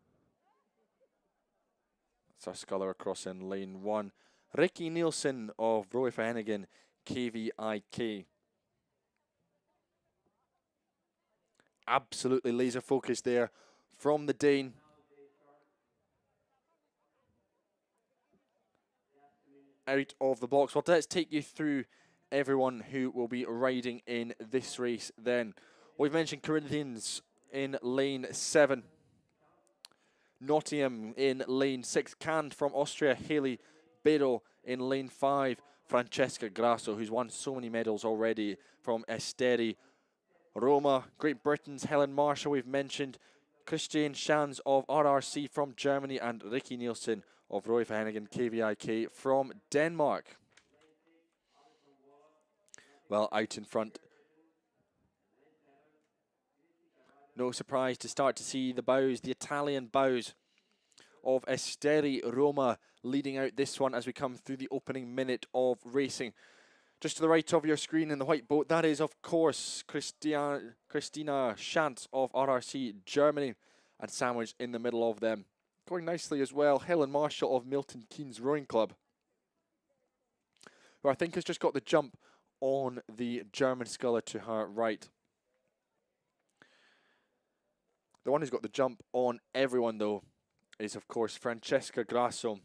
That's our sculler across in lane 1. Ricky Nielsen of Roy Verhenigen, KVIK. Absolutely laser focused there from the Dane. Out of the box. Well, let's take you through everyone who will be riding in this race then. We've mentioned Corinthians in lane 7. Nottingham in lane 6. Canned from Austria, Haley Bedo in lane 5. Francesca Grasso, who's won so many medals already from Esteri Roma. Great Britain's Helen Marshall, we've mentioned. Christian Schanz of RRC from Germany, and Ricky Nielsen of Roy Verhenigen KVIK from Denmark. Well, out in front. No surprise to start to see the bows, the Italian bows of Esteri Roma leading out this one as we come through the opening minute of racing. Just to the right of your screen in the white boat, that is, of course, Christina Schanz of RRC Germany, and sandwiched in the middle of them. Going nicely as well, Helen Marshall of Milton Keynes Rowing Club, who I think has just got the jump on the German sculler to her right. The one who's got the jump on everyone, though, is, of course, Francesca Grasso.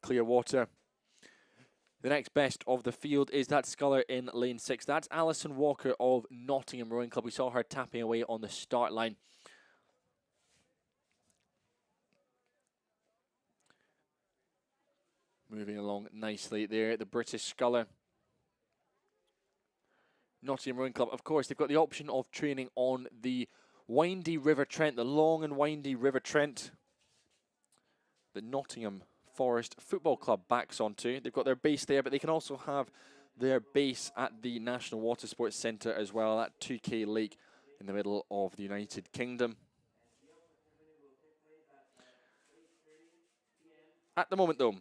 Clear water. The next best of the field is that sculler in lane 6. That's Alison Walker of Nottingham Rowing Club. We saw her tapping away on the start line. Moving along nicely there, the British sculler. Nottingham Rowing Club, of course, they've got the option of training on the windy River Trent, the long and windy River Trent. The Nottingham Forest Football Club backs onto. They've got their base there, but they can also have their base at the National Water Sports Centre as well, at 2K Lake in the middle of the United Kingdom. At the moment, though,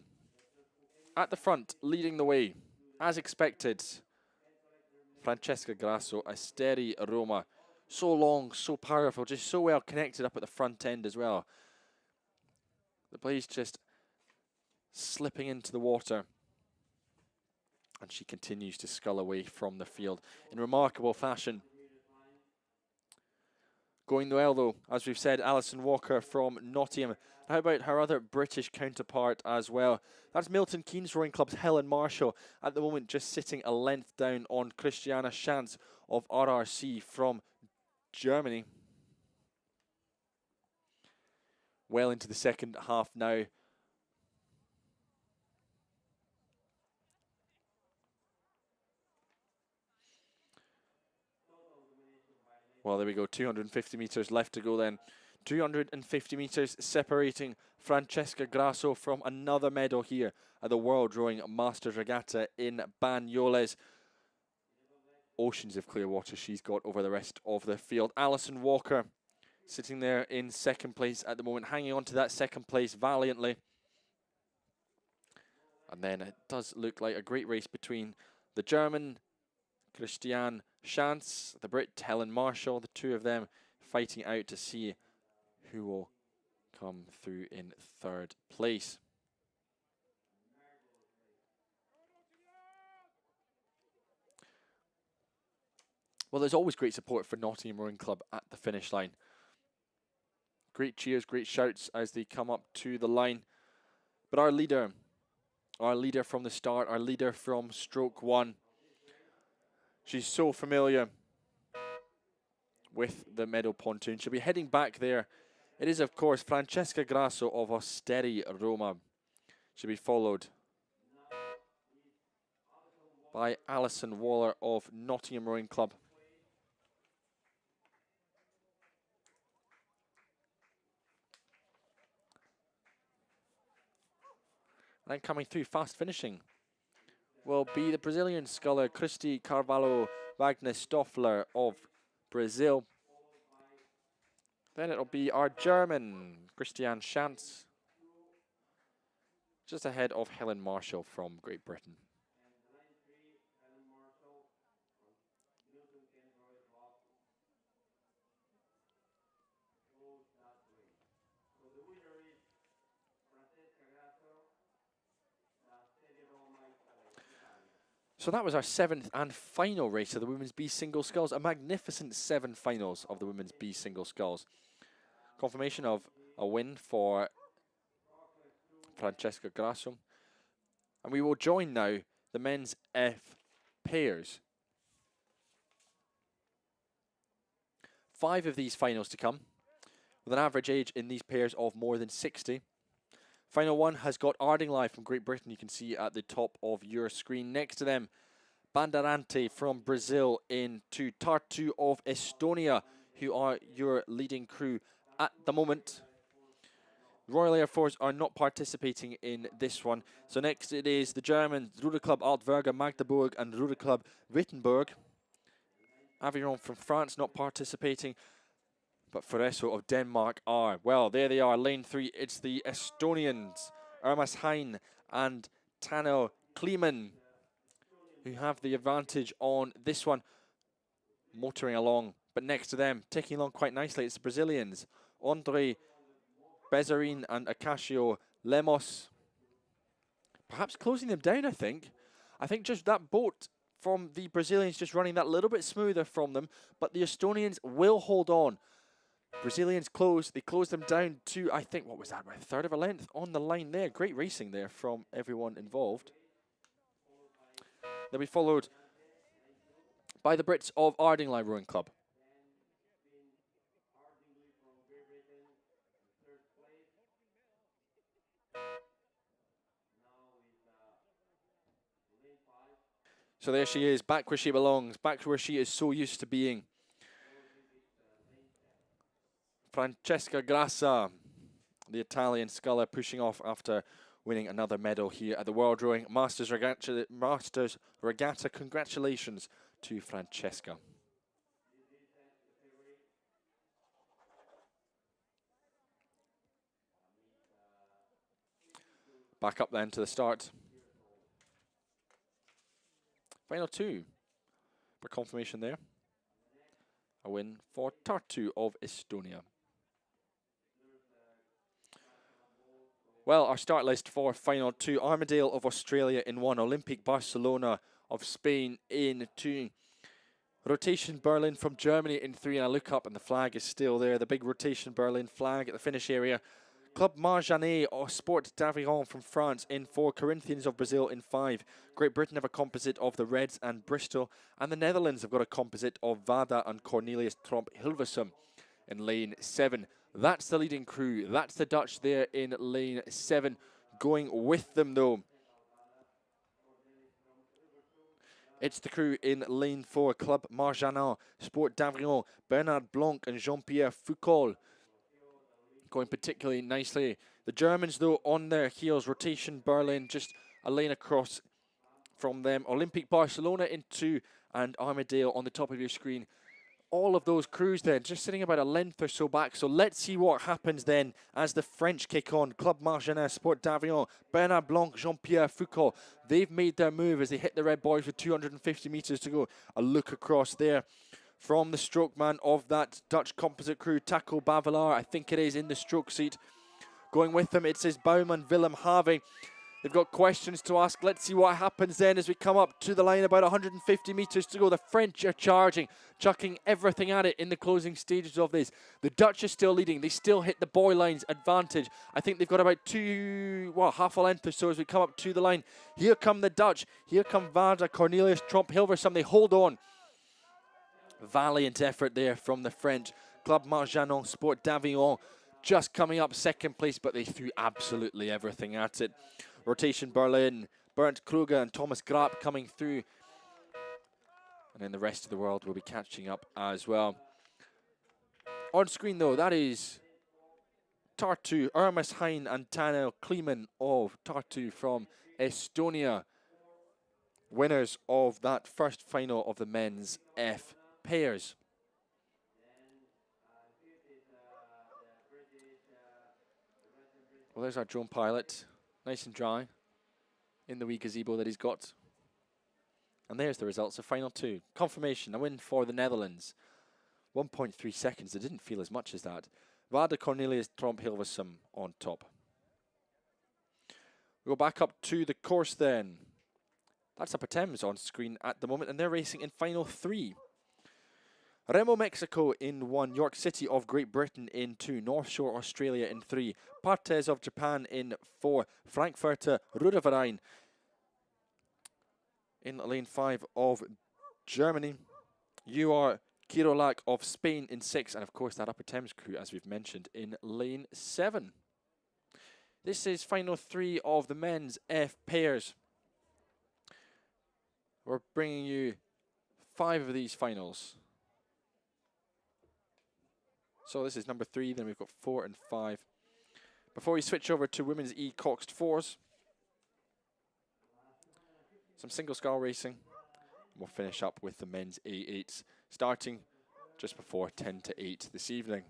at the front, leading the way, as expected, Francesca Grasso, Asteri Roma. So long, so powerful, just so well connected up at the front end as well. The blade's just slipping into the water. And she continues to scull away from the field in remarkable fashion. Going well, though, as we've said, Alison Walker from Nottingham. How about her other British counterpart as well? That's Milton Keynes Rowing Club's Helen Marshall, at the moment just sitting a length down on Christiana Schanz of RRC from Germany. Well into the second half now. Well, there we go, 250 metres left to go then. 250 metres separating Francesca Grasso from another medal here at the World Rowing Masters Regatta in Banyoles. Oceans of clear water she's got over the rest of the field. Alison Walker sitting there in second place at the moment, hanging on to that second place valiantly. And then it does look like a great race between the German Christiane Schanz, the Brit Helen Marshall, the two of them fighting out to see who will come through in third place. Well, there's always great support for Nottingham Rowing Club at the finish line. Great cheers, great shouts as they come up to the line. But our leader from the start, our leader from stroke one, she's so familiar with the medal pontoon. She'll be heading back there. It is, of course, Francesca Grasso of Asteri Roma. She'll be followed by Alison Waller of Nottingham Rowing Club. And coming through, fast finishing, will be the Brazilian sculler Cristi Carvalho Wagner Stoffler of Brazil. Then it'll be our German Christiane Schanz, just ahead of Helen Marshall from Great Britain. So that was our 7th and final race of the Women's B Single Sculls. A magnificent 7 finals of the Women's B Single Sculls. Confirmation of a win for Francesca Grasso. And we will join now the men's F pairs. 5 of these finals to come, with an average age in these pairs of more than 60. Final one has got Ardingly from Great Britain, you can see at the top of your screen. Next to them, Bandarante from Brazil into Tartu of Estonia, who are your leading crew at the moment. Royal Air Force are not participating in this one. So next it is the Germans, Ruder Club Altwerger Magdeburg and Ruder Club Wittenberg. Aviron from France not participating, but Foreso of Denmark are. Well, there they are, lane 3. It's the Estonians, Irmas Hein and Tano Kleeman, who have the advantage on this one, motoring along. But next to them, ticking along quite nicely, it's the Brazilians, Andre Bezarin and Acacio Lemos. Perhaps closing them down, I think. I think just that boat from the Brazilians just running that little bit smoother from them, but the Estonians will hold on. Brazilians they closed them down to, I think, what was that, about a third of a length on the line there. Great racing there from everyone involved. They'll be followed by the Brits of Ardingly Rowing Club. So there she is, back where she belongs, back where she is so used to being. Francesca Grassa, the Italian sculler, pushing off after winning another medal here at the World Rowing Masters Regatta. Congratulations to Francesca. Back up then to the start. Final two for confirmation there. A win for Tartu of Estonia. Well, our start list for final two. Armadale of Australia in 1. Olympic Barcelona of Spain in 2. Rotation Berlin from Germany in 3. And I look up and the flag is still there. The big Rotation Berlin flag at the finish area. Club Marjanet or Sport d'Aveyron from France in 4. Corinthians of Brazil in 5. Great Britain have a composite of the Reds and Bristol. And the Netherlands have got a composite of Vada and Cornelius Tromp Hilversum in lane 7. That's the leading crew. That's the Dutch there in lane 7. Going with them though, it's the crew in lane 4. Club Marjanet, Sport d'Aveyron, Bernard Blanc and Jean-Pierre Foucault. Going particularly nicely. The Germans, though, on their heels. Rotation Berlin, just a lane across from them. Olympic Barcelona in 2, and Armadale on the top of your screen. All of those crews then, just sitting about a length or so back. So let's see what happens then as the French kick on. Club Marjanet, Sport d'Aveyron, Bernard Blanc, Jean-Pierre Foucault. They've made their move as they hit the red boys with 250 metres to go. A look across there from the stroke man of that Dutch composite crew, Taco Bavelaar, I think it is, in the stroke seat. Going with them, it says Bouwman, Willem Having. They've got questions to ask. Let's see what happens then as we come up to the line, about 150 metres to go. The French are charging, chucking everything at it in the closing stages of this. The Dutch are still leading. They still hit the boy line's advantage. I think they've got about half a length or so as we come up to the line. Here come the Dutch. Here come Vada, Cornelius, Tromp, Hilversum. They hold on. Valiant effort there from the French. Club Marjanet, Sport d'Aveyron, just coming up second place, but they threw absolutely everything at it. Rotation Berlin, Bernd Kruger and Thomas Grapp coming through. And then the rest of the world will be catching up as well. On screen though, that is Tartu, Ermas Hein and Tanel Kleeman of Tartu from Estonia. Winners of that first final of the men's F pairs. Well, there's our drone pilot, nice and dry in the wee gazebo that he's got. And there's the results of final two. Confirmation, a win for the Netherlands. 1.3 seconds, it didn't feel as much as that. Vada, Cornelius, Tromp, Hilversum on top. We go back up to the course then. That's Upper Thames on screen at the moment, and they're racing in final 3. Remo, Mexico in 1, York City of Great Britain in 2, North Shore, Australia in 3, Partes of Japan in 4, Frankfurter Ruderverein in lane 5 of Germany, UR Kirolak of Spain in 6, and of course that Upper Thames crew, as we've mentioned, in lane 7. This is final 3 of the men's F pairs. We're bringing you 5 of these finals. So this is number 3, then we've got 4 and 5. Before we switch over to women's E Coxed 4s, some single scull racing. We'll finish up with the men's A8s, starting just before 10 to 8 this evening.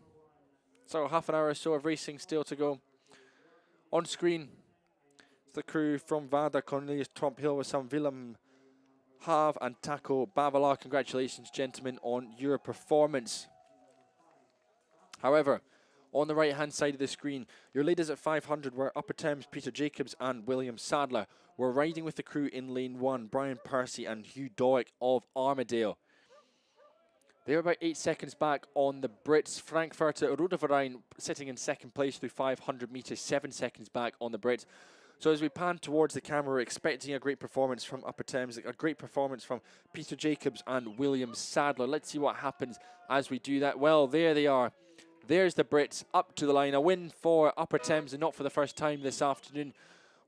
So half an hour or so of racing still to go. On screen, it's the crew from Vada, Cornelius, Tromp, Hilversum, Willem Have and Taco Bavelaar. Congratulations, gentlemen, on your performance. However, On the right-hand side of the screen, your leaders at 500 were Upper Thames, Peter Jacobs and William Sadler. Were riding with the crew in lane 1, Brian Percy and Hugh Doig of Armadale. They were about 8 seconds back on the Brits. Frankfurter Rodeverein sitting in second place through 500 metres, 7 seconds back on the Brits. So as we pan towards the camera, we're expecting a great performance from Upper Thames, a great performance from Peter Jacobs and William Sadler. Let's see what happens as we do that. Well, there they are. There's the Brits up to the line. A win for Upper Thames, and not for the first time this afternoon.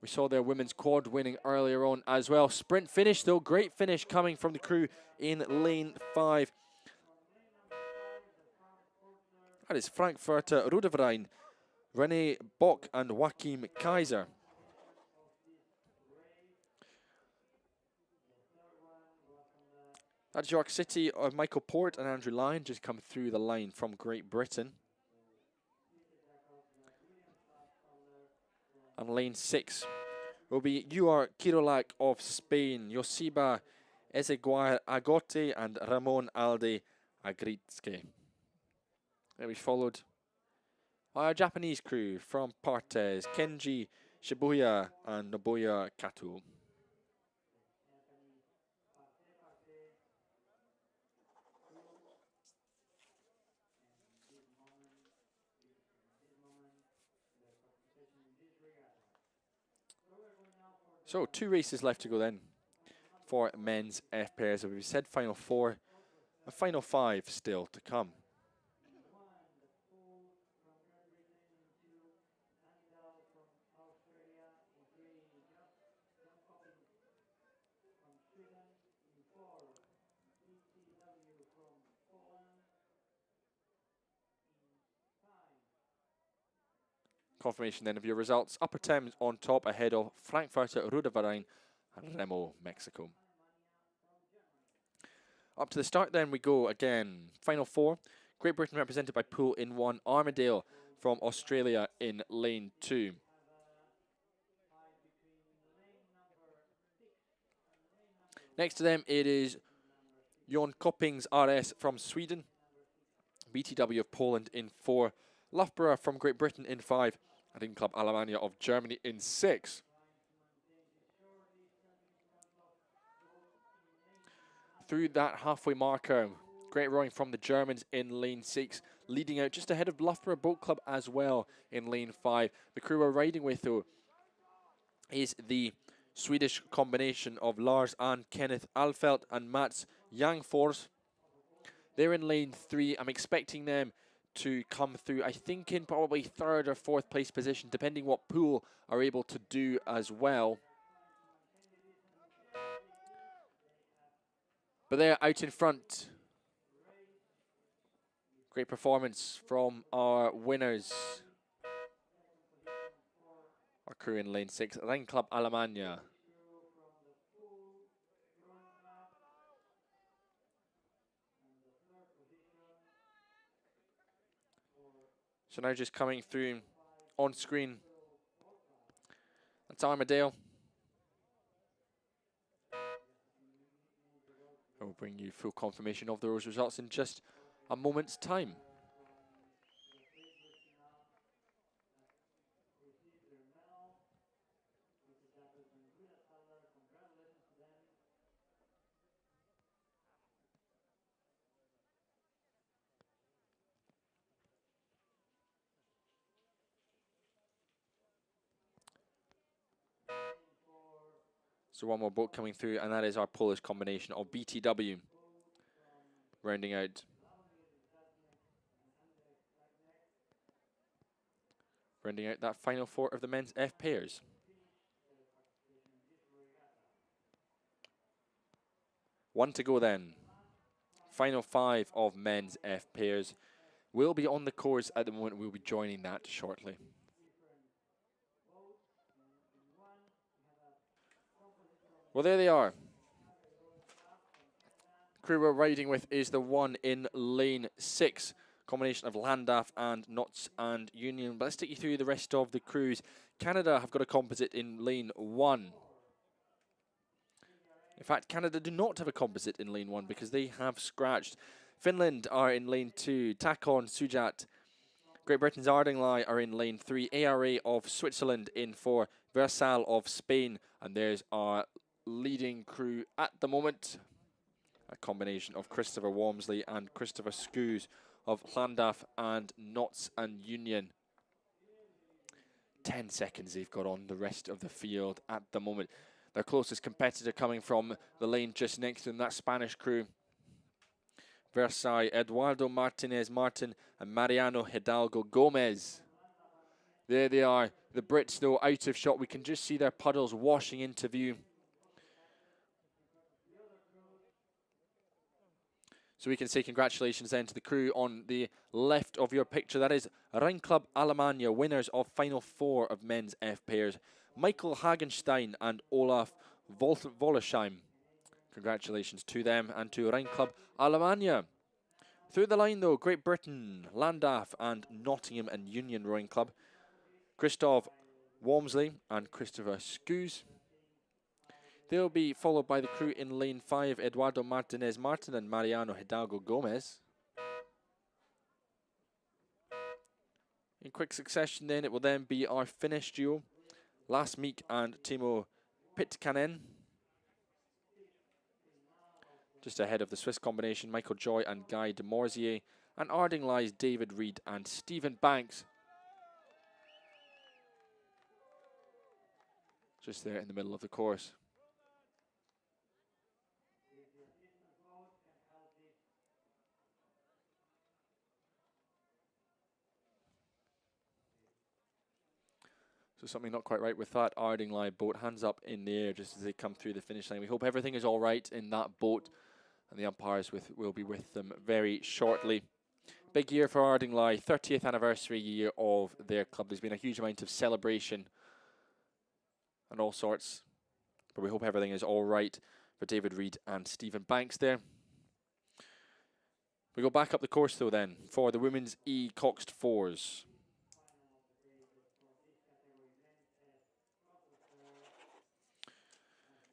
We saw their women's quad winning earlier on as well. Sprint finish, though. Great finish coming from the crew in lane 5. That is Frankfurter Rodeverein, René Bock and Joachim Kaiser. That's York City of Michael Port and Andrew Lyon just come through the line from Great Britain. And lane 6 will be Uar Kirolak of Spain, Josiba Ezeguar Agote and Ramon Alde Agritske. Then we followed by our Japanese crew from Partes, Kenji Shibuya and Nobuya Kato. So 2 races left to go then for men's F pairs. As we've said, final 4, a final 5 still to come. Confirmation then of your results. Upper Thames on top ahead of Frankfurter Rodeverein and Remo, Mexico. Up to the start then we go again. Final 4. Great Britain represented by pool in 1. Armadale from Australia in lane 2. Next to them it is Jon Koppings RS from Sweden. BTW of Poland in 4. Loughborough from Great Britain in 5. Ring Club Alemannia of Germany in 6. Through that halfway marker, great rowing from the Germans in lane 6, leading out just ahead of Loughborough Boat Club as well in lane 5. The crew we're riding with, though, is the Swedish combination of Lars and Kenneth Alfelt and Mats Youngfors. They're in lane 3. I'm expecting them to come through, I think, in probably 3rd or 4th place position, depending what pool are able to do as well. But they're out in front. Great performance from our winners. Our crew in lane 6, Ring Club Alemannia. So now just coming through on screen, that's Armadale. I will bring you full confirmation of those results in just a moment's time. So one more boat coming through, and that is our Polish combination of BTW. Rounding out. Rounding out that final 4 of the men's F pairs. One to go then. Final 5 of men's F pairs will be on the course at the moment. We'll be joining that shortly. Well, there they are. The crew we're riding with is the one in lane 6. Combination of Landaf and Knots and Union. But let's take you through the rest of the crews. Canada have got a composite in lane 1. In fact, Canada do not have a composite in lane 1 because they have scratched. Finland are in lane 2. Takon, Sujat, Great Britain's Ardingly are in lane 3, ARA of Switzerland in 4, Versal of Spain, and there's our leading crew at the moment. A combination of Christopher Walmsley and Christopher Scoos of Llandaff and Notts and Union. 10 seconds they've got on the rest of the field at the moment. Their closest competitor coming from the lane just next to them, that Spanish crew. Versailles, Eduardo Martinez Martin and Mariano Hidalgo Gomez. There they are. The Brits, though, out of shot. We can just see their puddles washing into view. So we can say congratulations then to the crew on the left of your picture. That is Rhein Club Alemannia, winners of Final 4 of men's F pairs. Michael Hagenstein and Olaf Wollersheim. Congratulations to them and to Rhein Club Alemannia. Through the line though, Great Britain, Llandaff and Nottingham and Union Rowing Club. Christoph Walmsley and Christopher Scoos. They'll be followed by the crew in lane 5, Eduardo Martinez Martin and Mariano Hidalgo Gomez. In quick succession then, it will then be our Finnish duo, Lars Meek and Timo Pitkanen. Just ahead of the Swiss combination, Michael Joy and Guy de Morzier. And Ardingly's David Reed and Stephen Banks. Just there in the middle of the course. So something not quite right with that Ardingly boat. Hands up in the air just as they come through the finish line. We hope everything is all right in that boat. And the umpires will be with them very shortly. Big year for Ardingly, 30th anniversary year of their club. There's been a huge amount of celebration and all sorts. But we hope everything is all right for David Reed and Stephen Banks there. We go back up the course though then for the women's E Coxed fours.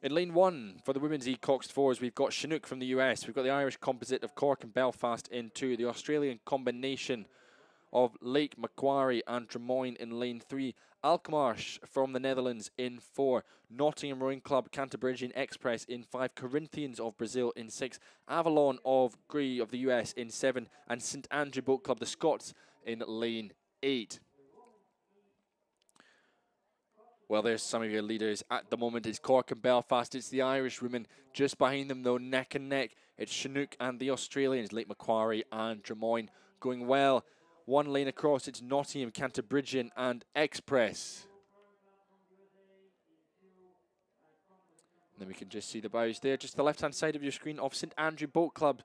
In lane 1 for the women's E Coxed fours, we've got Chinook from the US. We've got the Irish composite of Cork and Belfast in 2. The Australian combination of Lake Macquarie and Drummoyne in lane 3. Alkmaar from the Netherlands in 4. Nottingham Rowing Club, Cantabrigian Express in 5. Corinthians of Brazil in 6. Avalon of Grey of the US in 7. And St Andrew Boat Club, the Scots, in lane 8. Well, there's some of your leaders at the moment. It's Cork and Belfast. It's the Irish women just behind them, though, neck and neck. It's Chinook and the Australians, Lake Macquarie and Drummoyne, going well. One lane across, it's Nottingham, Cantabrigian and Express. And then we can just see the bows there, just the left-hand side of your screen of St Andrew Boat Club.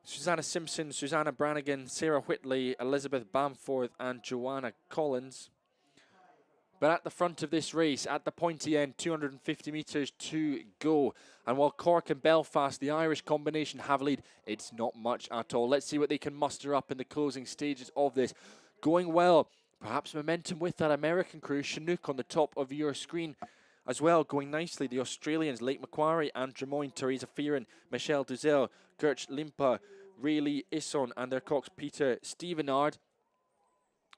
Susanna Simpson, Susanna Brannigan, Sarah Whitley, Elizabeth Bamforth and Joanna Collins. But at the front of this race, at the pointy end, 250 metres to go. And while Cork and Belfast, the Irish combination, have lead, it's not much at all. Let's see what they can muster up in the closing stages of this. Going well, perhaps momentum with that American crew, Chinook on the top of your screen as well. Going nicely, the Australians, Lake Macquarie and Drummoyne, Teresa Fearon, Michelle Duzel, Gertch Limpa, Rayleigh Isson and their Cox Peter Stevenard.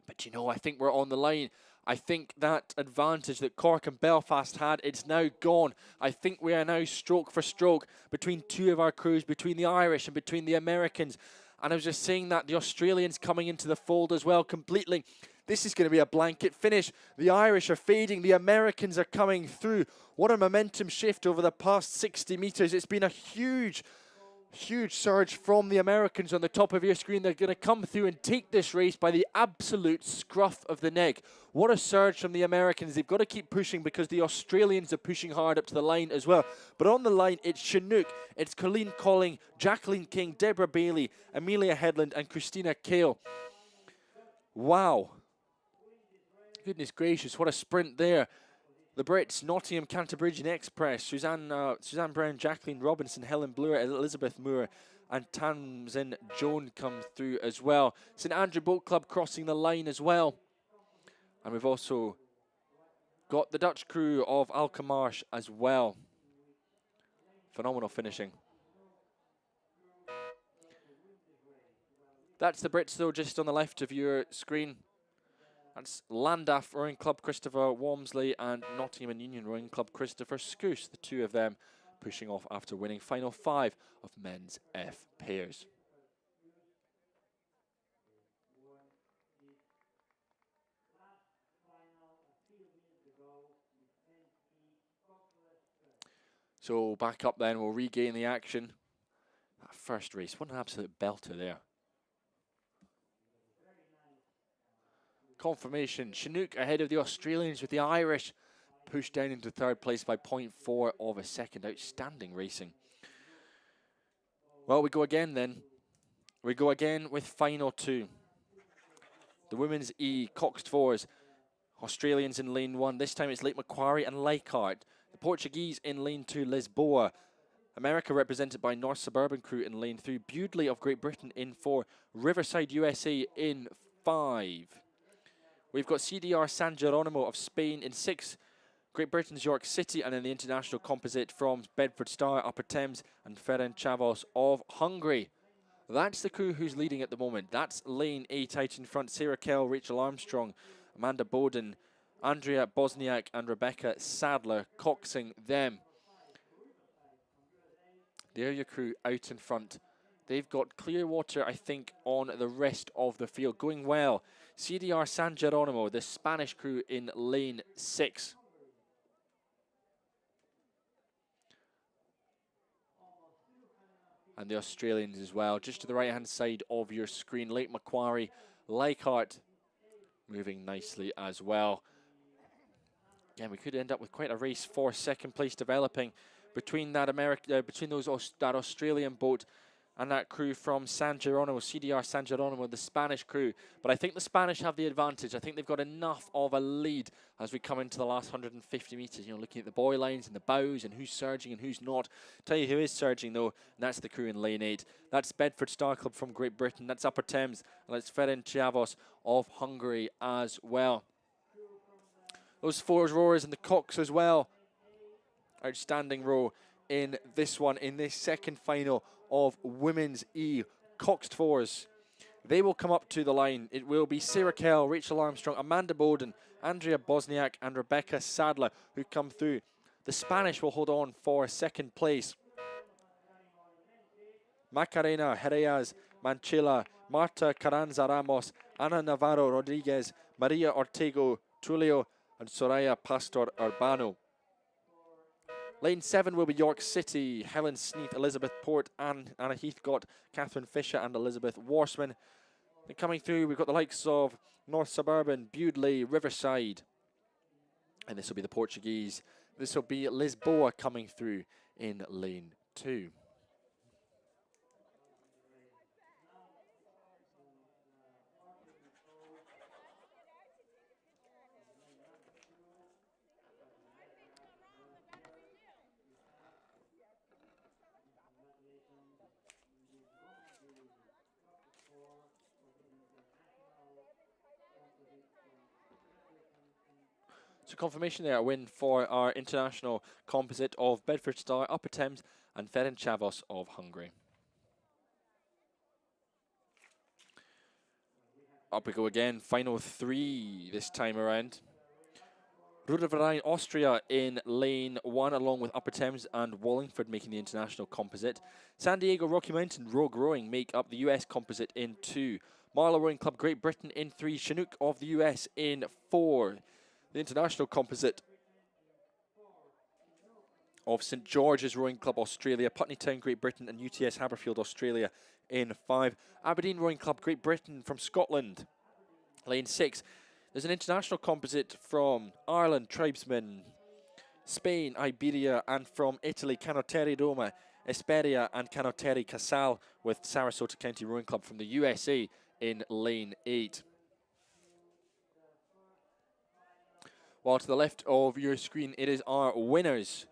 But you know, I think we're on the line. I think that advantage that Cork and Belfast had, it's now gone. I think we are now stroke for stroke between two of our crews, between the Irish and between the Americans. And I was just saying that the Australians coming into the fold as well completely. This is going to be a blanket finish. The Irish are fading. The Americans are coming through. What a momentum shift over the past 60 metres. It's been a huge surge from the Americans on the top of your screen. They're going to come through and take this race by the absolute scruff of the neck. What a surge from the Americans. They've got to keep pushing because the Australians are pushing hard up to the line as well. But on the line, it's Chinook, it's Colleen Colling, Jacqueline King, Deborah Bailey, Amelia Headland and Christina Kale. Wow. Goodness gracious, what a sprint there. The Brits, Nottingham, Cantabrigian Express, Suzanne Brown, Jacqueline Robinson, Helen Bloor, Elizabeth Moore, and Tamsin Joan come through as well. St Andrew Boat Club crossing the line as well. And we've also got the Dutch crew of Alkmaar as well. Phenomenal finishing. That's the Brits, though, just on the left of your screen. That's Llandaff Rowing Club, Christopher Walmsley, and Nottingham and Union Rowing Club, Christopher Scouse. The two of them pushing off after winning final 5 of men's F pairs. So back up then, we'll regain the action. That first race, what an absolute belter there. Confirmation, Chinook ahead of the Australians, with the Irish pushed down into third place by 0.4 of a second. Outstanding racing. Well, we go again then. We go again with final 2. The women's E, Coxed fours. Australians in lane 1. This time it's Lake Macquarie and Leichhardt. The Portuguese in lane 2, Lisboa. America represented by North Suburban crew in lane 3. Bewdley of Great Britain in 4. Riverside USA in 5. We've got CDR San Geronimo of Spain in 6. Great Britain's York City, and then the international composite from Bedford Star, Upper Thames, and Ferencváros of Hungary. That's the crew who's leading at the moment. That's lane 8 out in front. Sarah Kell, Rachel Armstrong, Amanda Bowden, Andrea Bosniak, and Rebecca Sadler coxing them. There your crew out in front. They've got Clearwater, I think, on the rest of the field. Going well. CDR San Geronimo, the Spanish crew in lane 6. And the Australians as well, just to the right-hand side of your screen. Lake Macquarie, Leichhardt moving nicely as well. Again, we could end up with quite a race for second place developing between that that Australian boat and that crew from San Geronimo, CDR San Geronimo, the Spanish crew. But I think the Spanish have the advantage. I think they've got enough of a lead as we come into the last 150 metres. You know, looking at the buoy lines and the bows and who's surging and who's not. Tell you who is surging, though, and that's the crew in lane 8. That's Bedford Star Club from Great Britain. That's Upper Thames, and that's Ferencváros of Hungary as well. Those 4 rowers and the Cox as well. Outstanding row in this one, in this second final of women's E Coxed fours. They will come up to the line. It will be Sarah Kell, Rachel Armstrong, Amanda Bowden, Andrea Bosniak, and Rebecca Sadler who come through. The Spanish will hold on for second place. Macarena Jerez Manchila, Marta Carranza Ramos, Ana Navarro Rodriguez, Maria Ortego Trulio, and Soraya Pastor Urbano. Lane 7 will be York City, Helen Sneath, Elizabeth Port, Anna Heathcott, Catherine Fisher, and Elizabeth Warsman. And coming through, we've got the likes of North Suburban, Bewdley, Riverside. And this will be the Portuguese. This will be Lisboa coming through in lane 2. So confirmation there, a win for our international composite of Bedford Star, Upper Thames, and Ferencváros of Hungary. Up we go again, final 3 this time around. Rudolverein Austria in lane 1, along with Upper Thames and Wallingford making the international composite. San Diego Rocky Mountain Rogue Rowing make up the US composite in 2. Marlow Rowing Club Great Britain in 3. Chinook of the US in 4. The international composite of St George's Rowing Club Australia, Putney Town Great Britain, and UTS Haberfield Australia in 5. Aberdeen Rowing Club Great Britain from Scotland, lane 6. There's an international composite from Ireland, Tribesmen, Spain, Iberia, and from Italy, Canottieri Roma, Esperia, and Canottieri Casal, with Sarasota County Rowing Club from the USA in lane 8. While to the left of your screen, it is our winners.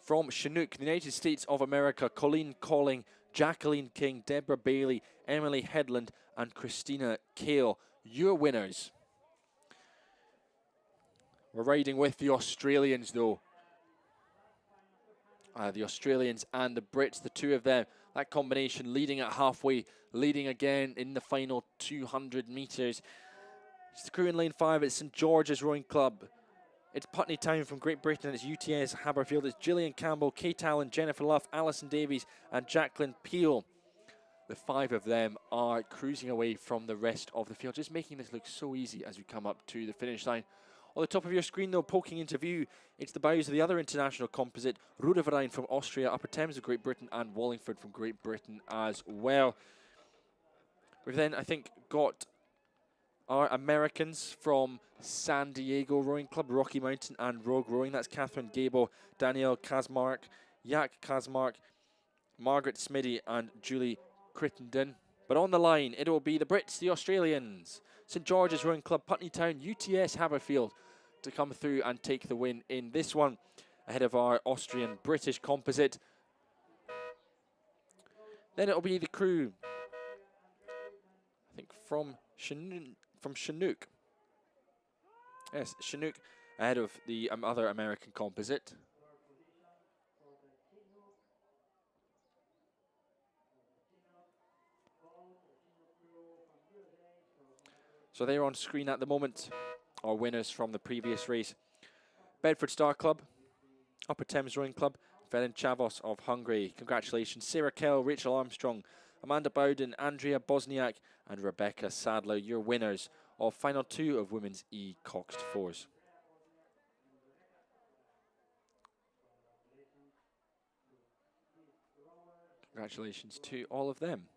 From Chinook, the United States of America, Colleen Colling, Jacqueline King, Deborah Bailey, Emily Headland, and Christina Kale. Your winners. We're riding with the Australians, though. The Australians and the Brits, the two of them, that combination leading at halfway, leading again in the final 200 metres. It's the crew in lane 5 at St George's Rowing Club. It's Putney Town from Great Britain. It's UTS Haberfield. It's Gillian Campbell, Kate Allen, Jennifer Luff, Alison Davies and Jacqueline Peel. The 5 of them are cruising away from the rest of the field, just making this look so easy as we come up to the finish line. On the top of your screen, though, poking into view, it's the bows of the other international composite, Rodeverein from Austria, Upper Thames of Great Britain, and Wallingford from Great Britain as well. We've then, I think, got our Americans from San Diego Rowing Club, Rocky Mountain and Rogue Rowing. That's Catherine Gable, Danielle Kazmark, Yak Kazmark, Margaret Smiddy, and Julie Crittenden. But on the line, it will be the Brits, the Australians, St George's Rowing Club, Putney Town, UTS Haberfield to come through and take the win in this one, ahead of our Austrian-British composite. Then it'll be the crew, I think from Chinook. Yes, Chinook, ahead of the other American composite. So they're on screen at the moment, our winners from the previous race. Bedford Star Club, Upper Thames Rowing Club, Velen Chavos of Hungary. Congratulations, Sarah Kell, Rachel Armstrong, Amanda Bowden, Andrea Bosniak, and Rebecca Sadler, your winners of final 2 of women's E Coxed 4s. Congratulations to all of them.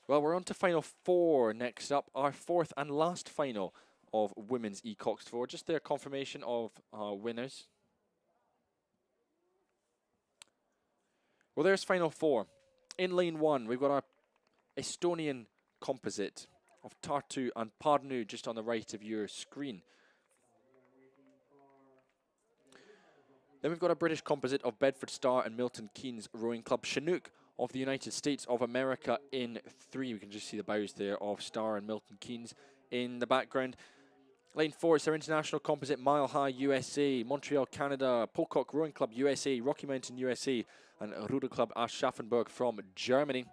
Well, we're on to final 4 next up, our 4th and last final of women's E Coxed 4. Just their confirmation of our winners. Well, there's final 4. In lane 1, we've got our Estonian composite of Tartu and Pärnu just on the right of your screen. Then we've got a British composite of Bedford Star and Milton Keynes Rowing Club, Chinook of the United States of America in 3. We can just see the bows there of Star and Milton Keynes in the background. Lane 4 is our international composite, Mile High USA, Montreal, Canada, Pocock Rowing Club USA, Rocky Mountain USA, and Ruder Club Aschaffenburg from Germany.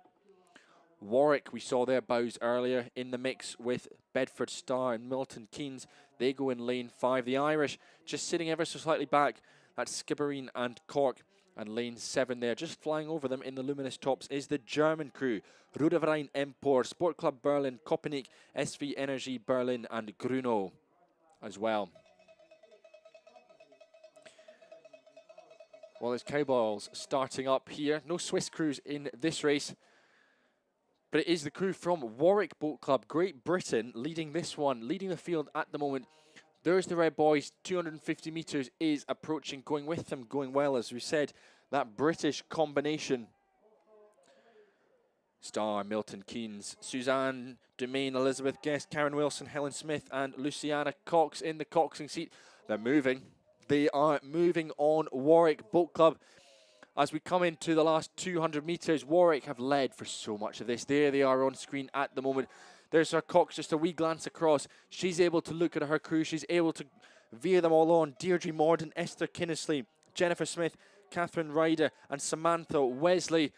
Warwick, we saw their bows earlier in the mix with Bedford Star and Milton Keynes. They go in lane 5. The Irish just sitting ever so slightly back. That's Skibbereen and Cork. And lane 7 there, just flying over them in the luminous tops, is the German crew. Rudeverein Empor, Sport Club Berlin, Kopernik, SV Energy Berlin, and Gruno as well. Well, there's cowboys starting up here. No Swiss crews in this race. But it is the crew from Warwick Boat Club, Great Britain, leading this one, leading the field at the moment. There's the Red Boys, 250 metres is approaching, going with them, going well, as we said, that British combination. Star, Milton Keynes, Suzanne Dumain, Elizabeth Guest, Karen Wilson, Helen Smith, and Luciana Cox in the coxing seat. They're moving. They are moving on Warwick Boat Club. As we come into the last 200 metres, Warwick have led for so much of this. There they are on screen at the moment. There's her Cox, just a wee glance across. She's able to look at her crew. She's able to veer them all on. Deirdre Morden, Esther Kinnesley, Jennifer Smith, Catherine Ryder, and Samantha Wesley.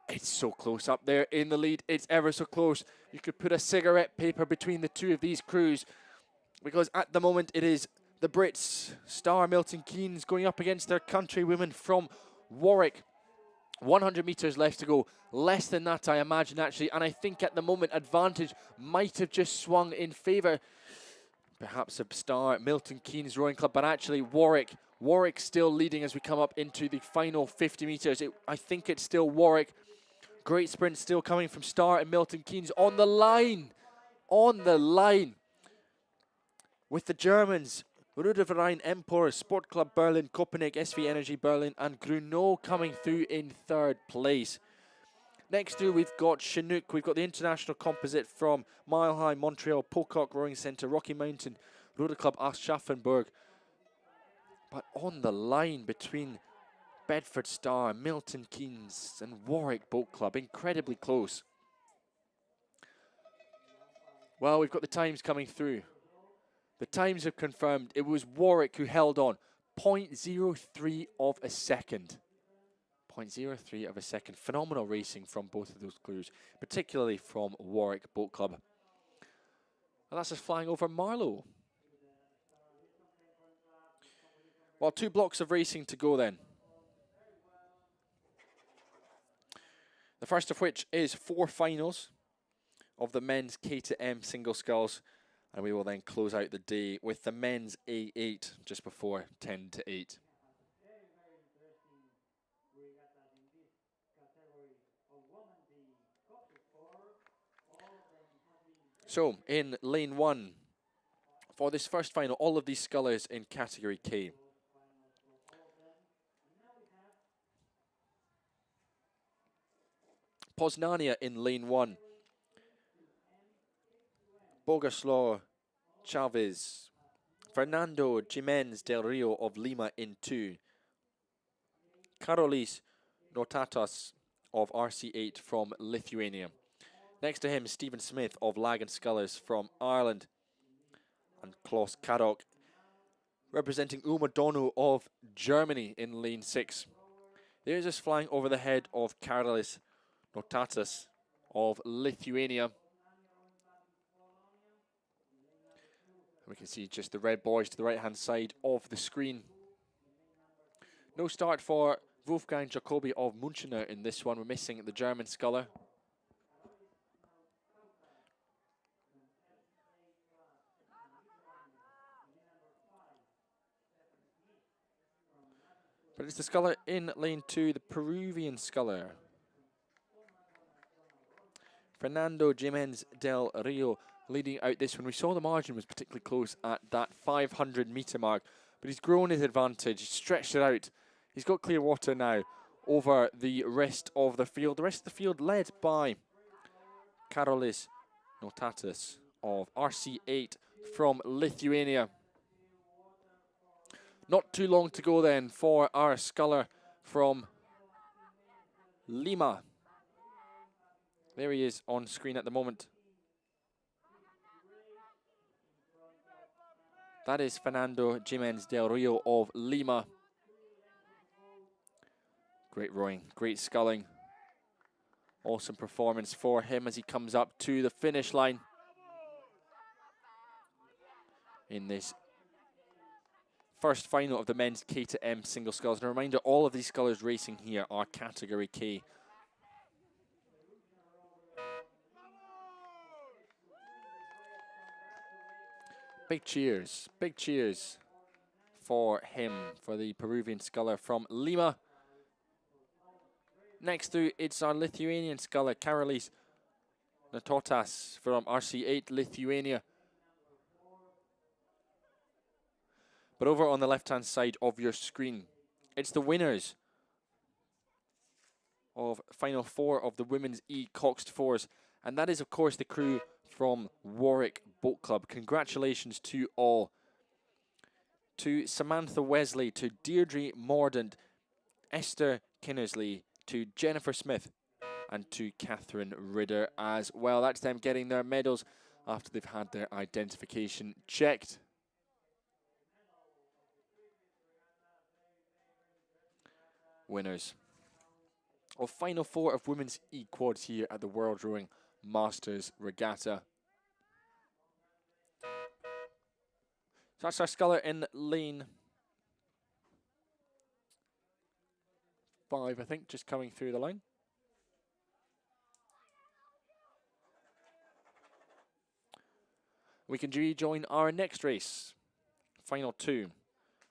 It's so close up there in the lead. It's ever so close. You could put a cigarette paper between the two of these crews, because at the moment it is the Brits, Star, Milton Keynes, going up against their countrywomen from Warwick. 100 metres left to go. Less than that, I imagine, actually. And I think at the moment, advantage might have just swung in favour, perhaps, of Star, Milton Keynes Rowing Club. But actually, Warwick still leading as we come up into the final 50 metres. I think it's still Warwick. Great sprint still coming from Star and Milton Keynes on the line. On the line. With the Germans, Rudeverein Empor, Sport Club Berlin, Kopernik, SV Energy Berlin, and Gruno coming through in 3rd place. Next through, we've got Chinook. We've got the international composite from Mile High, Montreal, Pocock Rowing Centre, Rocky Mountain, Ruder Club Aschaffenburg. But on the line between Bedford Star, Milton Keynes, and Warwick Boat Club, incredibly close. Well, we've got the times coming through. The times have confirmed it was Warwick who held on. 0.03 of a second. 0.03 of a second. Phenomenal racing from both of those crews, particularly from Warwick Boat Club. And that's us flying over Marlow. Well, 2 blocks of racing to go then. The first of which is 4 finals of the men's K to M single sculls. And we will then close out the day with the men's A8 just before 10 to 8. So, in lane 1, for this first final, all of these scullers in category K. Poznania in lane 1. Bogoslaw Chavez. Fernando Jimenez del Rio of Lima in 2. Karolis Notatas of RC8 from Lithuania. Next to him, Stephen Smith of Lagan Scullers from Ireland. And Klaus Kadok representing Uma Dono of Germany in lane 6. There's us flying over the head of Karolis Notatas of Lithuania. We can see just the red boys to the right-hand side of the screen. No start for Wolfgang Jacobi of Münchener in this one. We're missing the German sculler. But it's the sculler in lane 2, the Peruvian sculler. Fernando Jimenez del Rio leading out this one. We saw the margin was particularly close at that 500-metre mark, but he's grown his advantage, stretched it out. He's got clear water now over the rest of the field. The rest of the field led by Karolis Notatas of RC8 from Lithuania. Not too long to go then for our sculler from Lima. There he is on screen at the moment. That is Fernando Jimenez del Rio of Lima. Great rowing, great sculling. Awesome performance for him as he comes up to the finish line in this first final of the men's K to M single sculls. And a reminder, all of these scullers racing here are category K. Big cheers for him, for the Peruvian sculler from Lima. Next through, it's our Lithuanian sculler, Karolis Notatas from RC8 Lithuania. But over on the left-hand side of your screen, it's the winners of Final 4 of the Women's E Coxed 4s. And that is, of course, the crew from Warwick Boat Club. Congratulations to all. To Samantha Wesley, to Deirdre Mordaunt, Esther Kinnersley, to Jennifer Smith, and to Catherine Ridder as well. That's them getting their medals after they've had their identification checked. Winners of Final 4 of Women's E-Quads here at the World Rowing Masters Regatta. So that's our sculler in lane 5, I think, just coming through the line. We can rejoin our next race, Final 2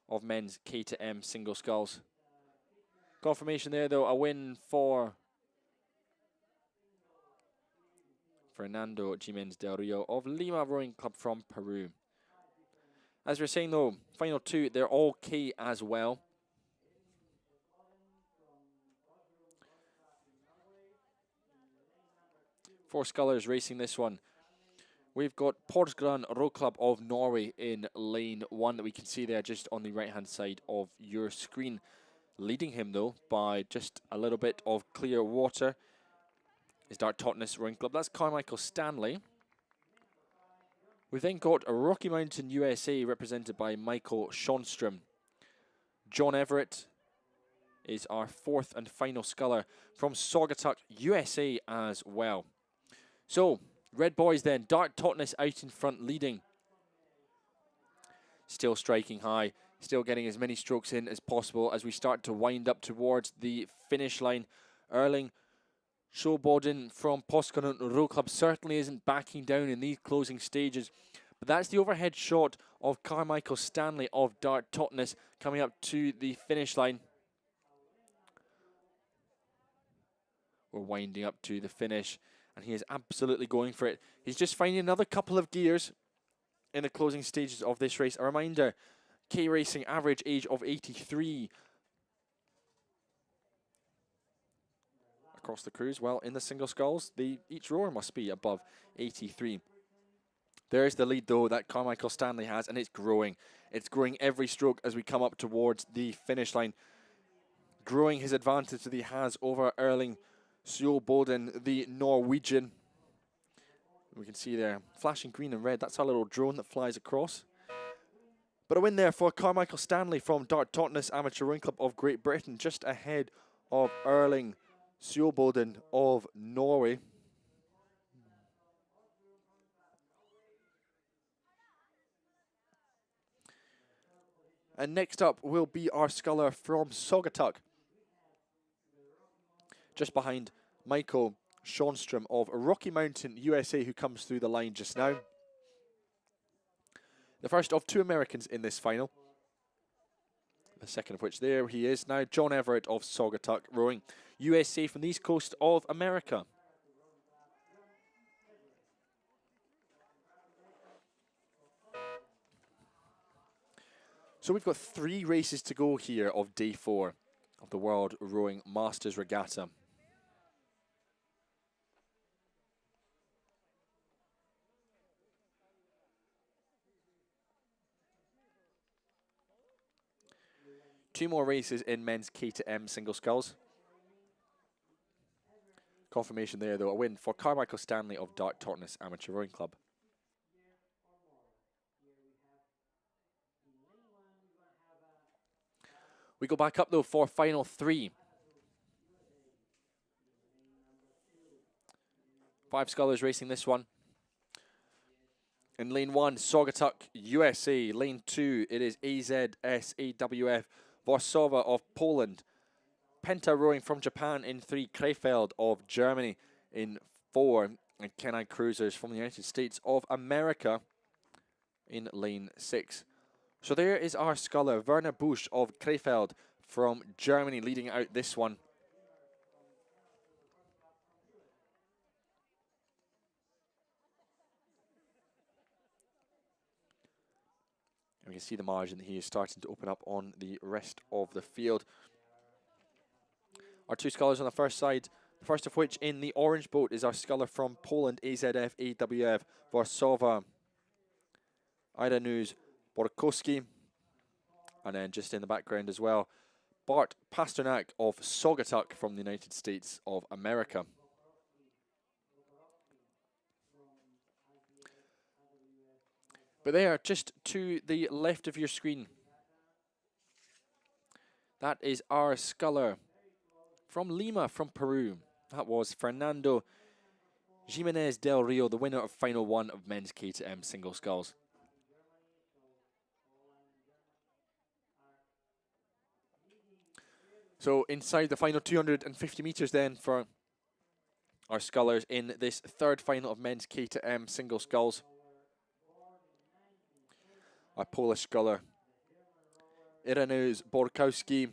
of men's K to M single sculls. Confirmation there, though, a win for Fernando Jimenez del Rio of Lima Rowing Club from Peru. As we're saying, though, Final 2, they're all K as well. Four scullers racing this one. We've got Porsgrunn Row Club of Norway in lane 1 that we can see there just on the right-hand side of your screen. Leading him, though, by just a little bit of clear water is Dart Totnes Rowing Club. That's Carmichael Stanley. We've then got a Rocky Mountain USA represented by Michael Schonstrom. John Everett is our fourth and final sculler from Saugatuck, USA as well. So, red boys then, Dart Totnes out in front leading. Still striking high, still getting as many strokes in as possible as we start to wind up towards the finish line. Erling Sjøboden from Påskeland Row Club certainly isn't backing down in these closing stages. But that's the overhead shot of Carmichael Stanley of Dart Totnes coming up to the finish line. We're winding up to the finish, and he is absolutely going for it. He's just finding another couple of gears in the closing stages of this race. A reminder, K-Racing average age of 83. Across the crews, well, in the single sculls, each rower must be above 83. There's the lead, though, that Carmichael Stanley has, and it's growing. It's growing every stroke as we come up towards the finish line. Growing his advantage that he has over Erling Sjøboden, the Norwegian. We can see there, flashing green and red. That's our little drone that flies across. But a win there for Carmichael Stanley from Dart Totnes Amateur Rowing Club of Great Britain, just ahead of Erling Sjøboden of Norway. And next up will be our sculler from Saugatuck, just behind Michael Schonstrom of Rocky Mountain, USA, who comes through the line just now. The first of two Americans in this final. The second of which, there he is now, John Everett of Saugatuck Rowing, USA, from the east coast of America. So we've got 3 races to go here of day 4 of the World Rowing Masters Regatta. Two more races in men's K to M single sculls. Confirmation there, though, a win for Carmichael Stanley of Dart Totnes Amateur Rowing Club. We go back up, though, for final 3. 5 scullers racing this one. In lane 1, Saugatuck, USA. Lane 2, it is AZSAWF, Warsaw of Poland. Penta Rowing from Japan in 3, Krefeld of Germany in 4, and Kenai Cruisers from the United States of America in lane 6. So there is our sculler, Werner Busch of Krefeld from Germany, leading out this one. And we can see the margin that he is starting to open up on the rest of the field. Our 2 scullers on the first side, first of which in the orange boat is our sculler from Poland, AZF AWF, Warsaw, Ireneusz Borkowski. And then just in the background as well, Bart Pasternak of Saugatuck from the United States of America. But there, just to the left of your screen, that is our sculler from Lima, from Peru. That was Fernando Jimenez del Rio, the winner of Final 1 of men's K to M single sculls. So inside the final 250 metres then for our scullers in this 3rd final of men's K to M single sculls. Our Polish sculler, Ireneusz Borkowski,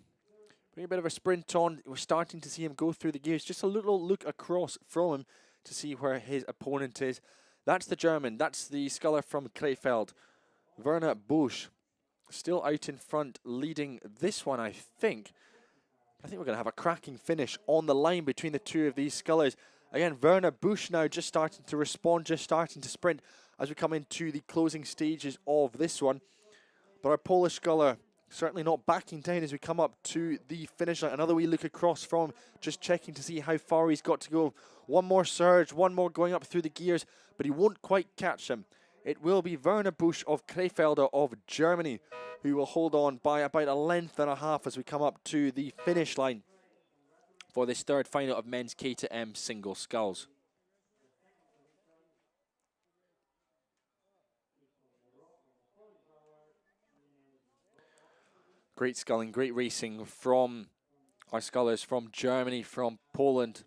putting a bit of a sprint on. We're starting to see him go through the gears. Just a little look across from him to see where his opponent is. That's the German. That's the sculler from Krefeld, Werner Busch, still out in front, leading this one, I think. I think we're going to have a cracking finish on the line between the 2 of these scullers. Again, Werner Busch now just starting to respond, just starting to sprint as we come into the closing stages of this one. But our Polish sculler certainly not backing down as we come up to the finish line. Another wee look across from, just checking to see how far he's got to go. One more surge, one more going up through the gears, but he won't quite catch him. it will be Werner Busch of Krefelder of Germany, who will hold on by about a length and a half as we come up to the finish line for this third final of men's K to M single sculls. Great sculling, great racing from our scullers from Germany, from Poland.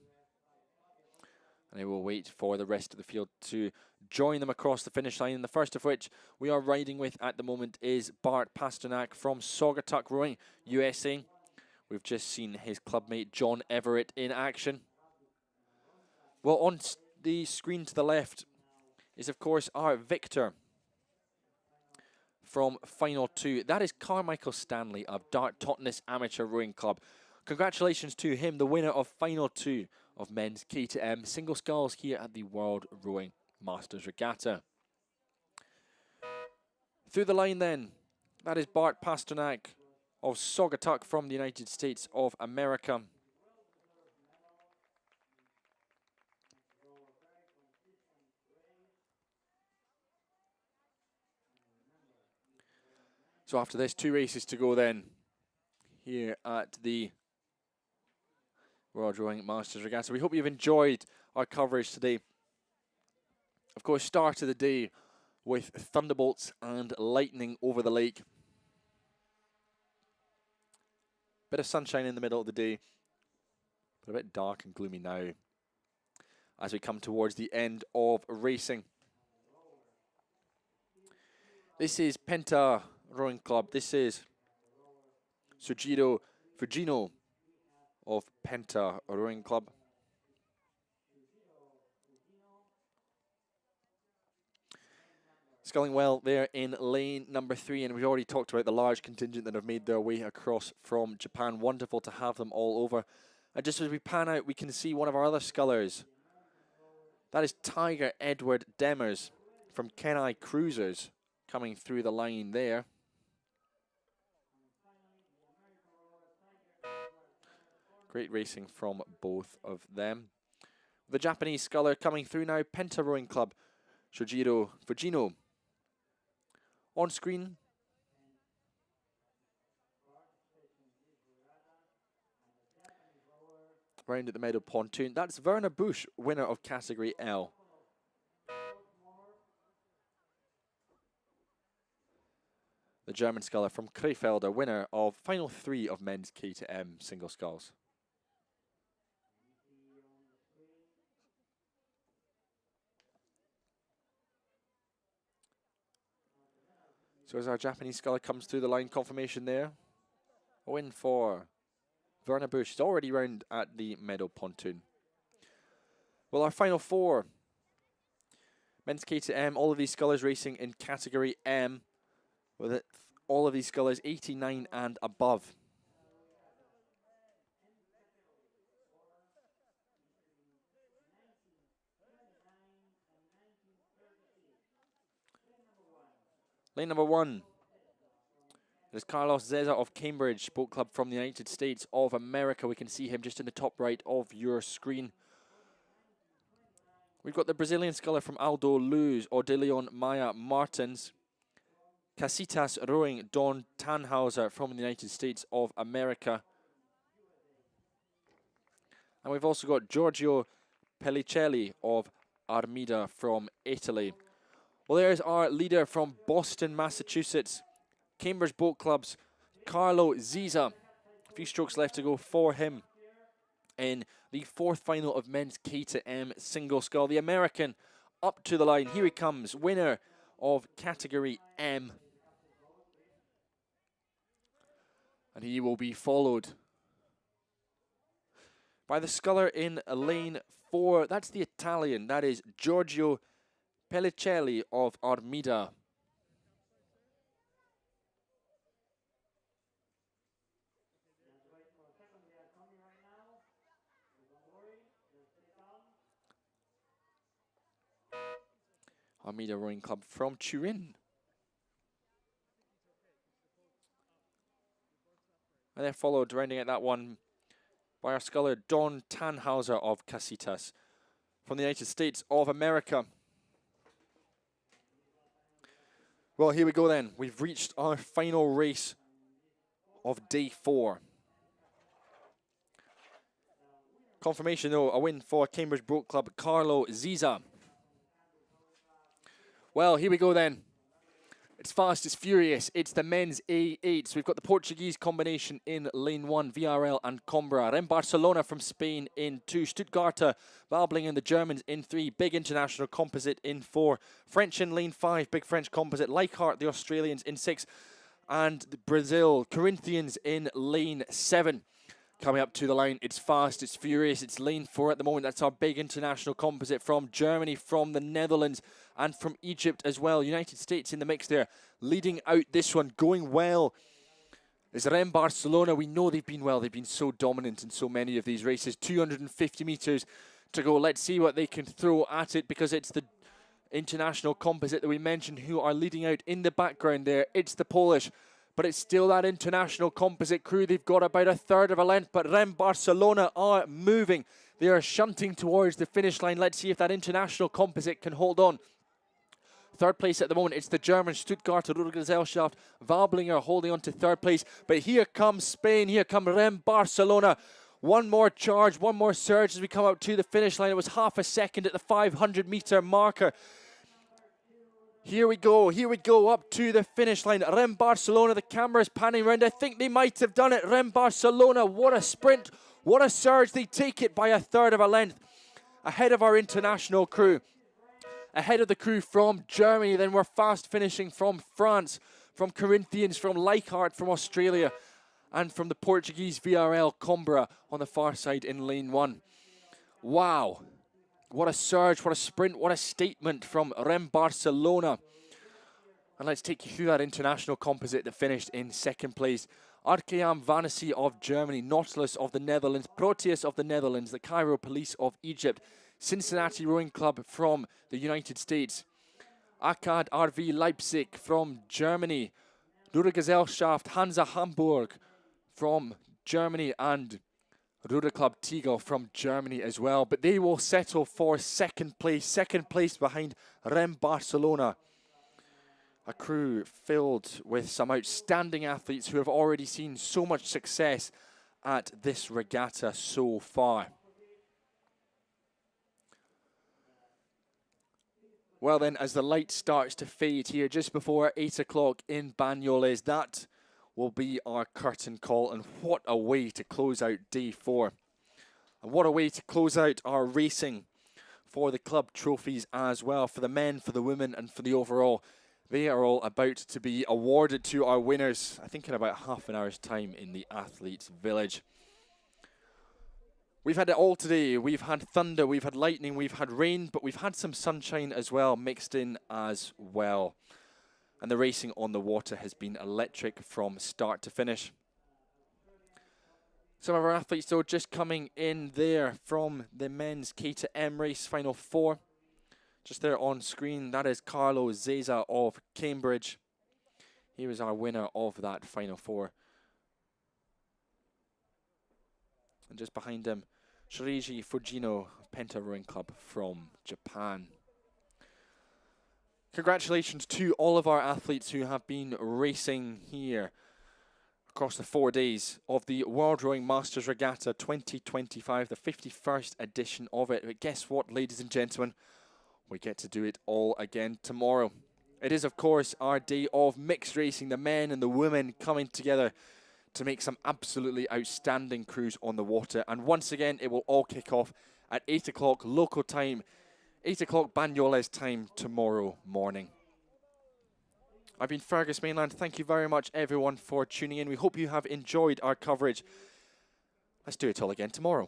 And they will wait for the rest of the field to join them across the finish line. And the first of which we are riding with at the moment is Bart Pasternak from Saugatuck Rowing, USA. We've just seen his clubmate John Everett in action. Well, on the screen to the left is, of course, our victor from Final 2. That is Carmichael Stanley of Dart Totnes Amateur Rowing Club. Congratulations to him, the winner of Final 2 of men's K to M single sculls here at the World Rowing Masters Regatta. Through the line then, that is Bart Pasternak of Saugatuck from the United States of America. So after this, 2 races to go then here at the World Rowing Masters Regatta. We hope you've enjoyed our coverage today. Of course, start of the day with thunderbolts and lightning over the lake. Bit of sunshine in the middle of the day, but a bit dark and gloomy now as we come towards the end of racing. This is Penta Rowing Club. This is Sugiro Fujino of Penta Rowing Club. Sculling well there in lane number 3, and we've already talked about the large contingent that have made their way across from Japan. Wonderful to have them all over. And just as we pan out, we can see one of our other scullers. That is Tiger Edward Demers from Kenai Cruisers coming through the line there. Great racing from both of them. The Japanese sculler coming through now, Penta Rowing Club, Shojiro Fujino. On screen, round at the medal pontoon, that's Werner Busch, winner of category L. The German sculler from Krefelder, winner of final 3 of men's K to M single sculls. So as our Japanese sculler comes through the line, confirmation there. A win for Werner Busch. He's already round at the medal pontoon. Well, our final 4. Men's K to M, all of these scullers racing in category M. With it, all of these scullers 89 and above. Lane number 1. It is Carlos Zeza of Cambridge Boat Club from the United States of America. We can see him just in the top right of your screen. We've got the Brazilian sculler from Aldo Luz, Odilion Maya Martins. Casitas Rowing, Don Tannhauser from the United States of America. And we've also got Giorgio Pellicelli of Armida from Italy. Well, there's our leader from Boston, Massachusetts, Cambridge Boat Club's Carlo Ziza. A few strokes left to go for him in the 4th final of men's K to M single scull. The American up to the line. Here he comes, winner of category M. And he will be followed by the sculler in lane 4. That's the Italian. That is Giorgio Pellicelli of Armida. Armida Rowing Club from Turin. And then followed, rounding out that one, by our sculler Don Tannhauser of Casitas from the United States of America. Well, here we go then. We've reached our final race of day 4. Confirmation though, a win for Cambridge Boat Club, Carlo Ziza. Well, here we go then. It's fast, it's furious. It's the men's A8. So we've got the Portuguese combination in lane 1, VRL and Coimbra. Then Barcelona from Spain in 2. Stuttgarter, Valbling and the Germans in 3. Big International Composite in 4. French in lane 5, Big French Composite. Leichhardt, the Australians in 6. And Brazil, Corinthians in lane 7. Coming up to the line, it's fast, it's furious, it's lane 4 at the moment. That's our big international composite from Germany, from the Netherlands, and from Egypt as well. United States in the mix there, leading out this one, going well. Is Rem Barcelona. We know they've been well. They've been so dominant in so many of these races. 250 meters to go. Let's see what they can throw at it, because it's the international composite that we mentioned who are leading out in the background there. It's the Polish. But it's still that international composite crew. They've got about a third of a length, but Rem Barcelona are moving. They are shunting towards the finish line. Let's see if that international composite can hold on. Third place at the moment, it's the German Stuttgarter, Gesellschaft. Walblinger holding on to third place. But here comes Spain, here come Rem Barcelona. One more charge, one more surge as we come out to the finish line. It was half a second at the 500 meter marker. Here we go up to the finish line. Rem Barcelona, the camera's panning around. I think they might have done it. Rem Barcelona, what a sprint, what a surge. They take it by a third of a length. Ahead of our international crew. Ahead of the crew from Germany. Then we're fast finishing from France, from Corinthians, from Leichhardt, from Australia, and from the Portuguese VRL Coimbra on the far side in lane 1. Wow. What a surge, what a sprint, what a statement from Rem Barcelona. And let's take you through that international composite that finished in second place. Arkeam Vanessy of Germany, Nautilus of the Netherlands, Proteus of the Netherlands, the Cairo Police of Egypt, Cincinnati Rowing Club from the United States, Akkad RV Leipzig from Germany, Rudergesellschaft Hansa Hamburg from Germany, and Ruder Club Tegel from Germany as well. But they will settle for second place behind Rem Barcelona. A crew filled with some outstanding athletes who have already seen so much success at this regatta so far. Well then, as the light starts to fade here just before 8 o'clock in Banyoles, that will be our curtain call. And what a way to close out day 4. And what a way to close out our racing for the club trophies as well, for the men, for the women, and for the overall. They are all about to be awarded to our winners, I think in about half an hour's time in the Athletes Village. We've had it all today. We've had thunder, we've had lightning, we've had rain, but we've had some sunshine as well, mixed in as well. And the racing on the water has been electric from start to finish. Some of our athletes, though, just coming in there from the men's K to M race, final 4. Just there on screen, that is Carlo Zeza of Cambridge. He was our winner of that final 4. And just behind him, Shiriji Fujino, Penta Rowing Club from Japan. Congratulations to all of our athletes who have been racing here across the 4 days of the World Rowing Masters Regatta 2025, the 51st edition of it. But guess what, ladies and gentlemen? We get to do it all again tomorrow. It is, of course, our day of mixed racing, the men and the women coming together to make some absolutely outstanding crews on the water. And once again, it will all kick off at 8 o'clock local time, 8 o'clock Banyoles time tomorrow morning. I've been Fergus Mainland. Thank you very much, everyone, for tuning in. We hope you have enjoyed our coverage. Let's do it all again tomorrow.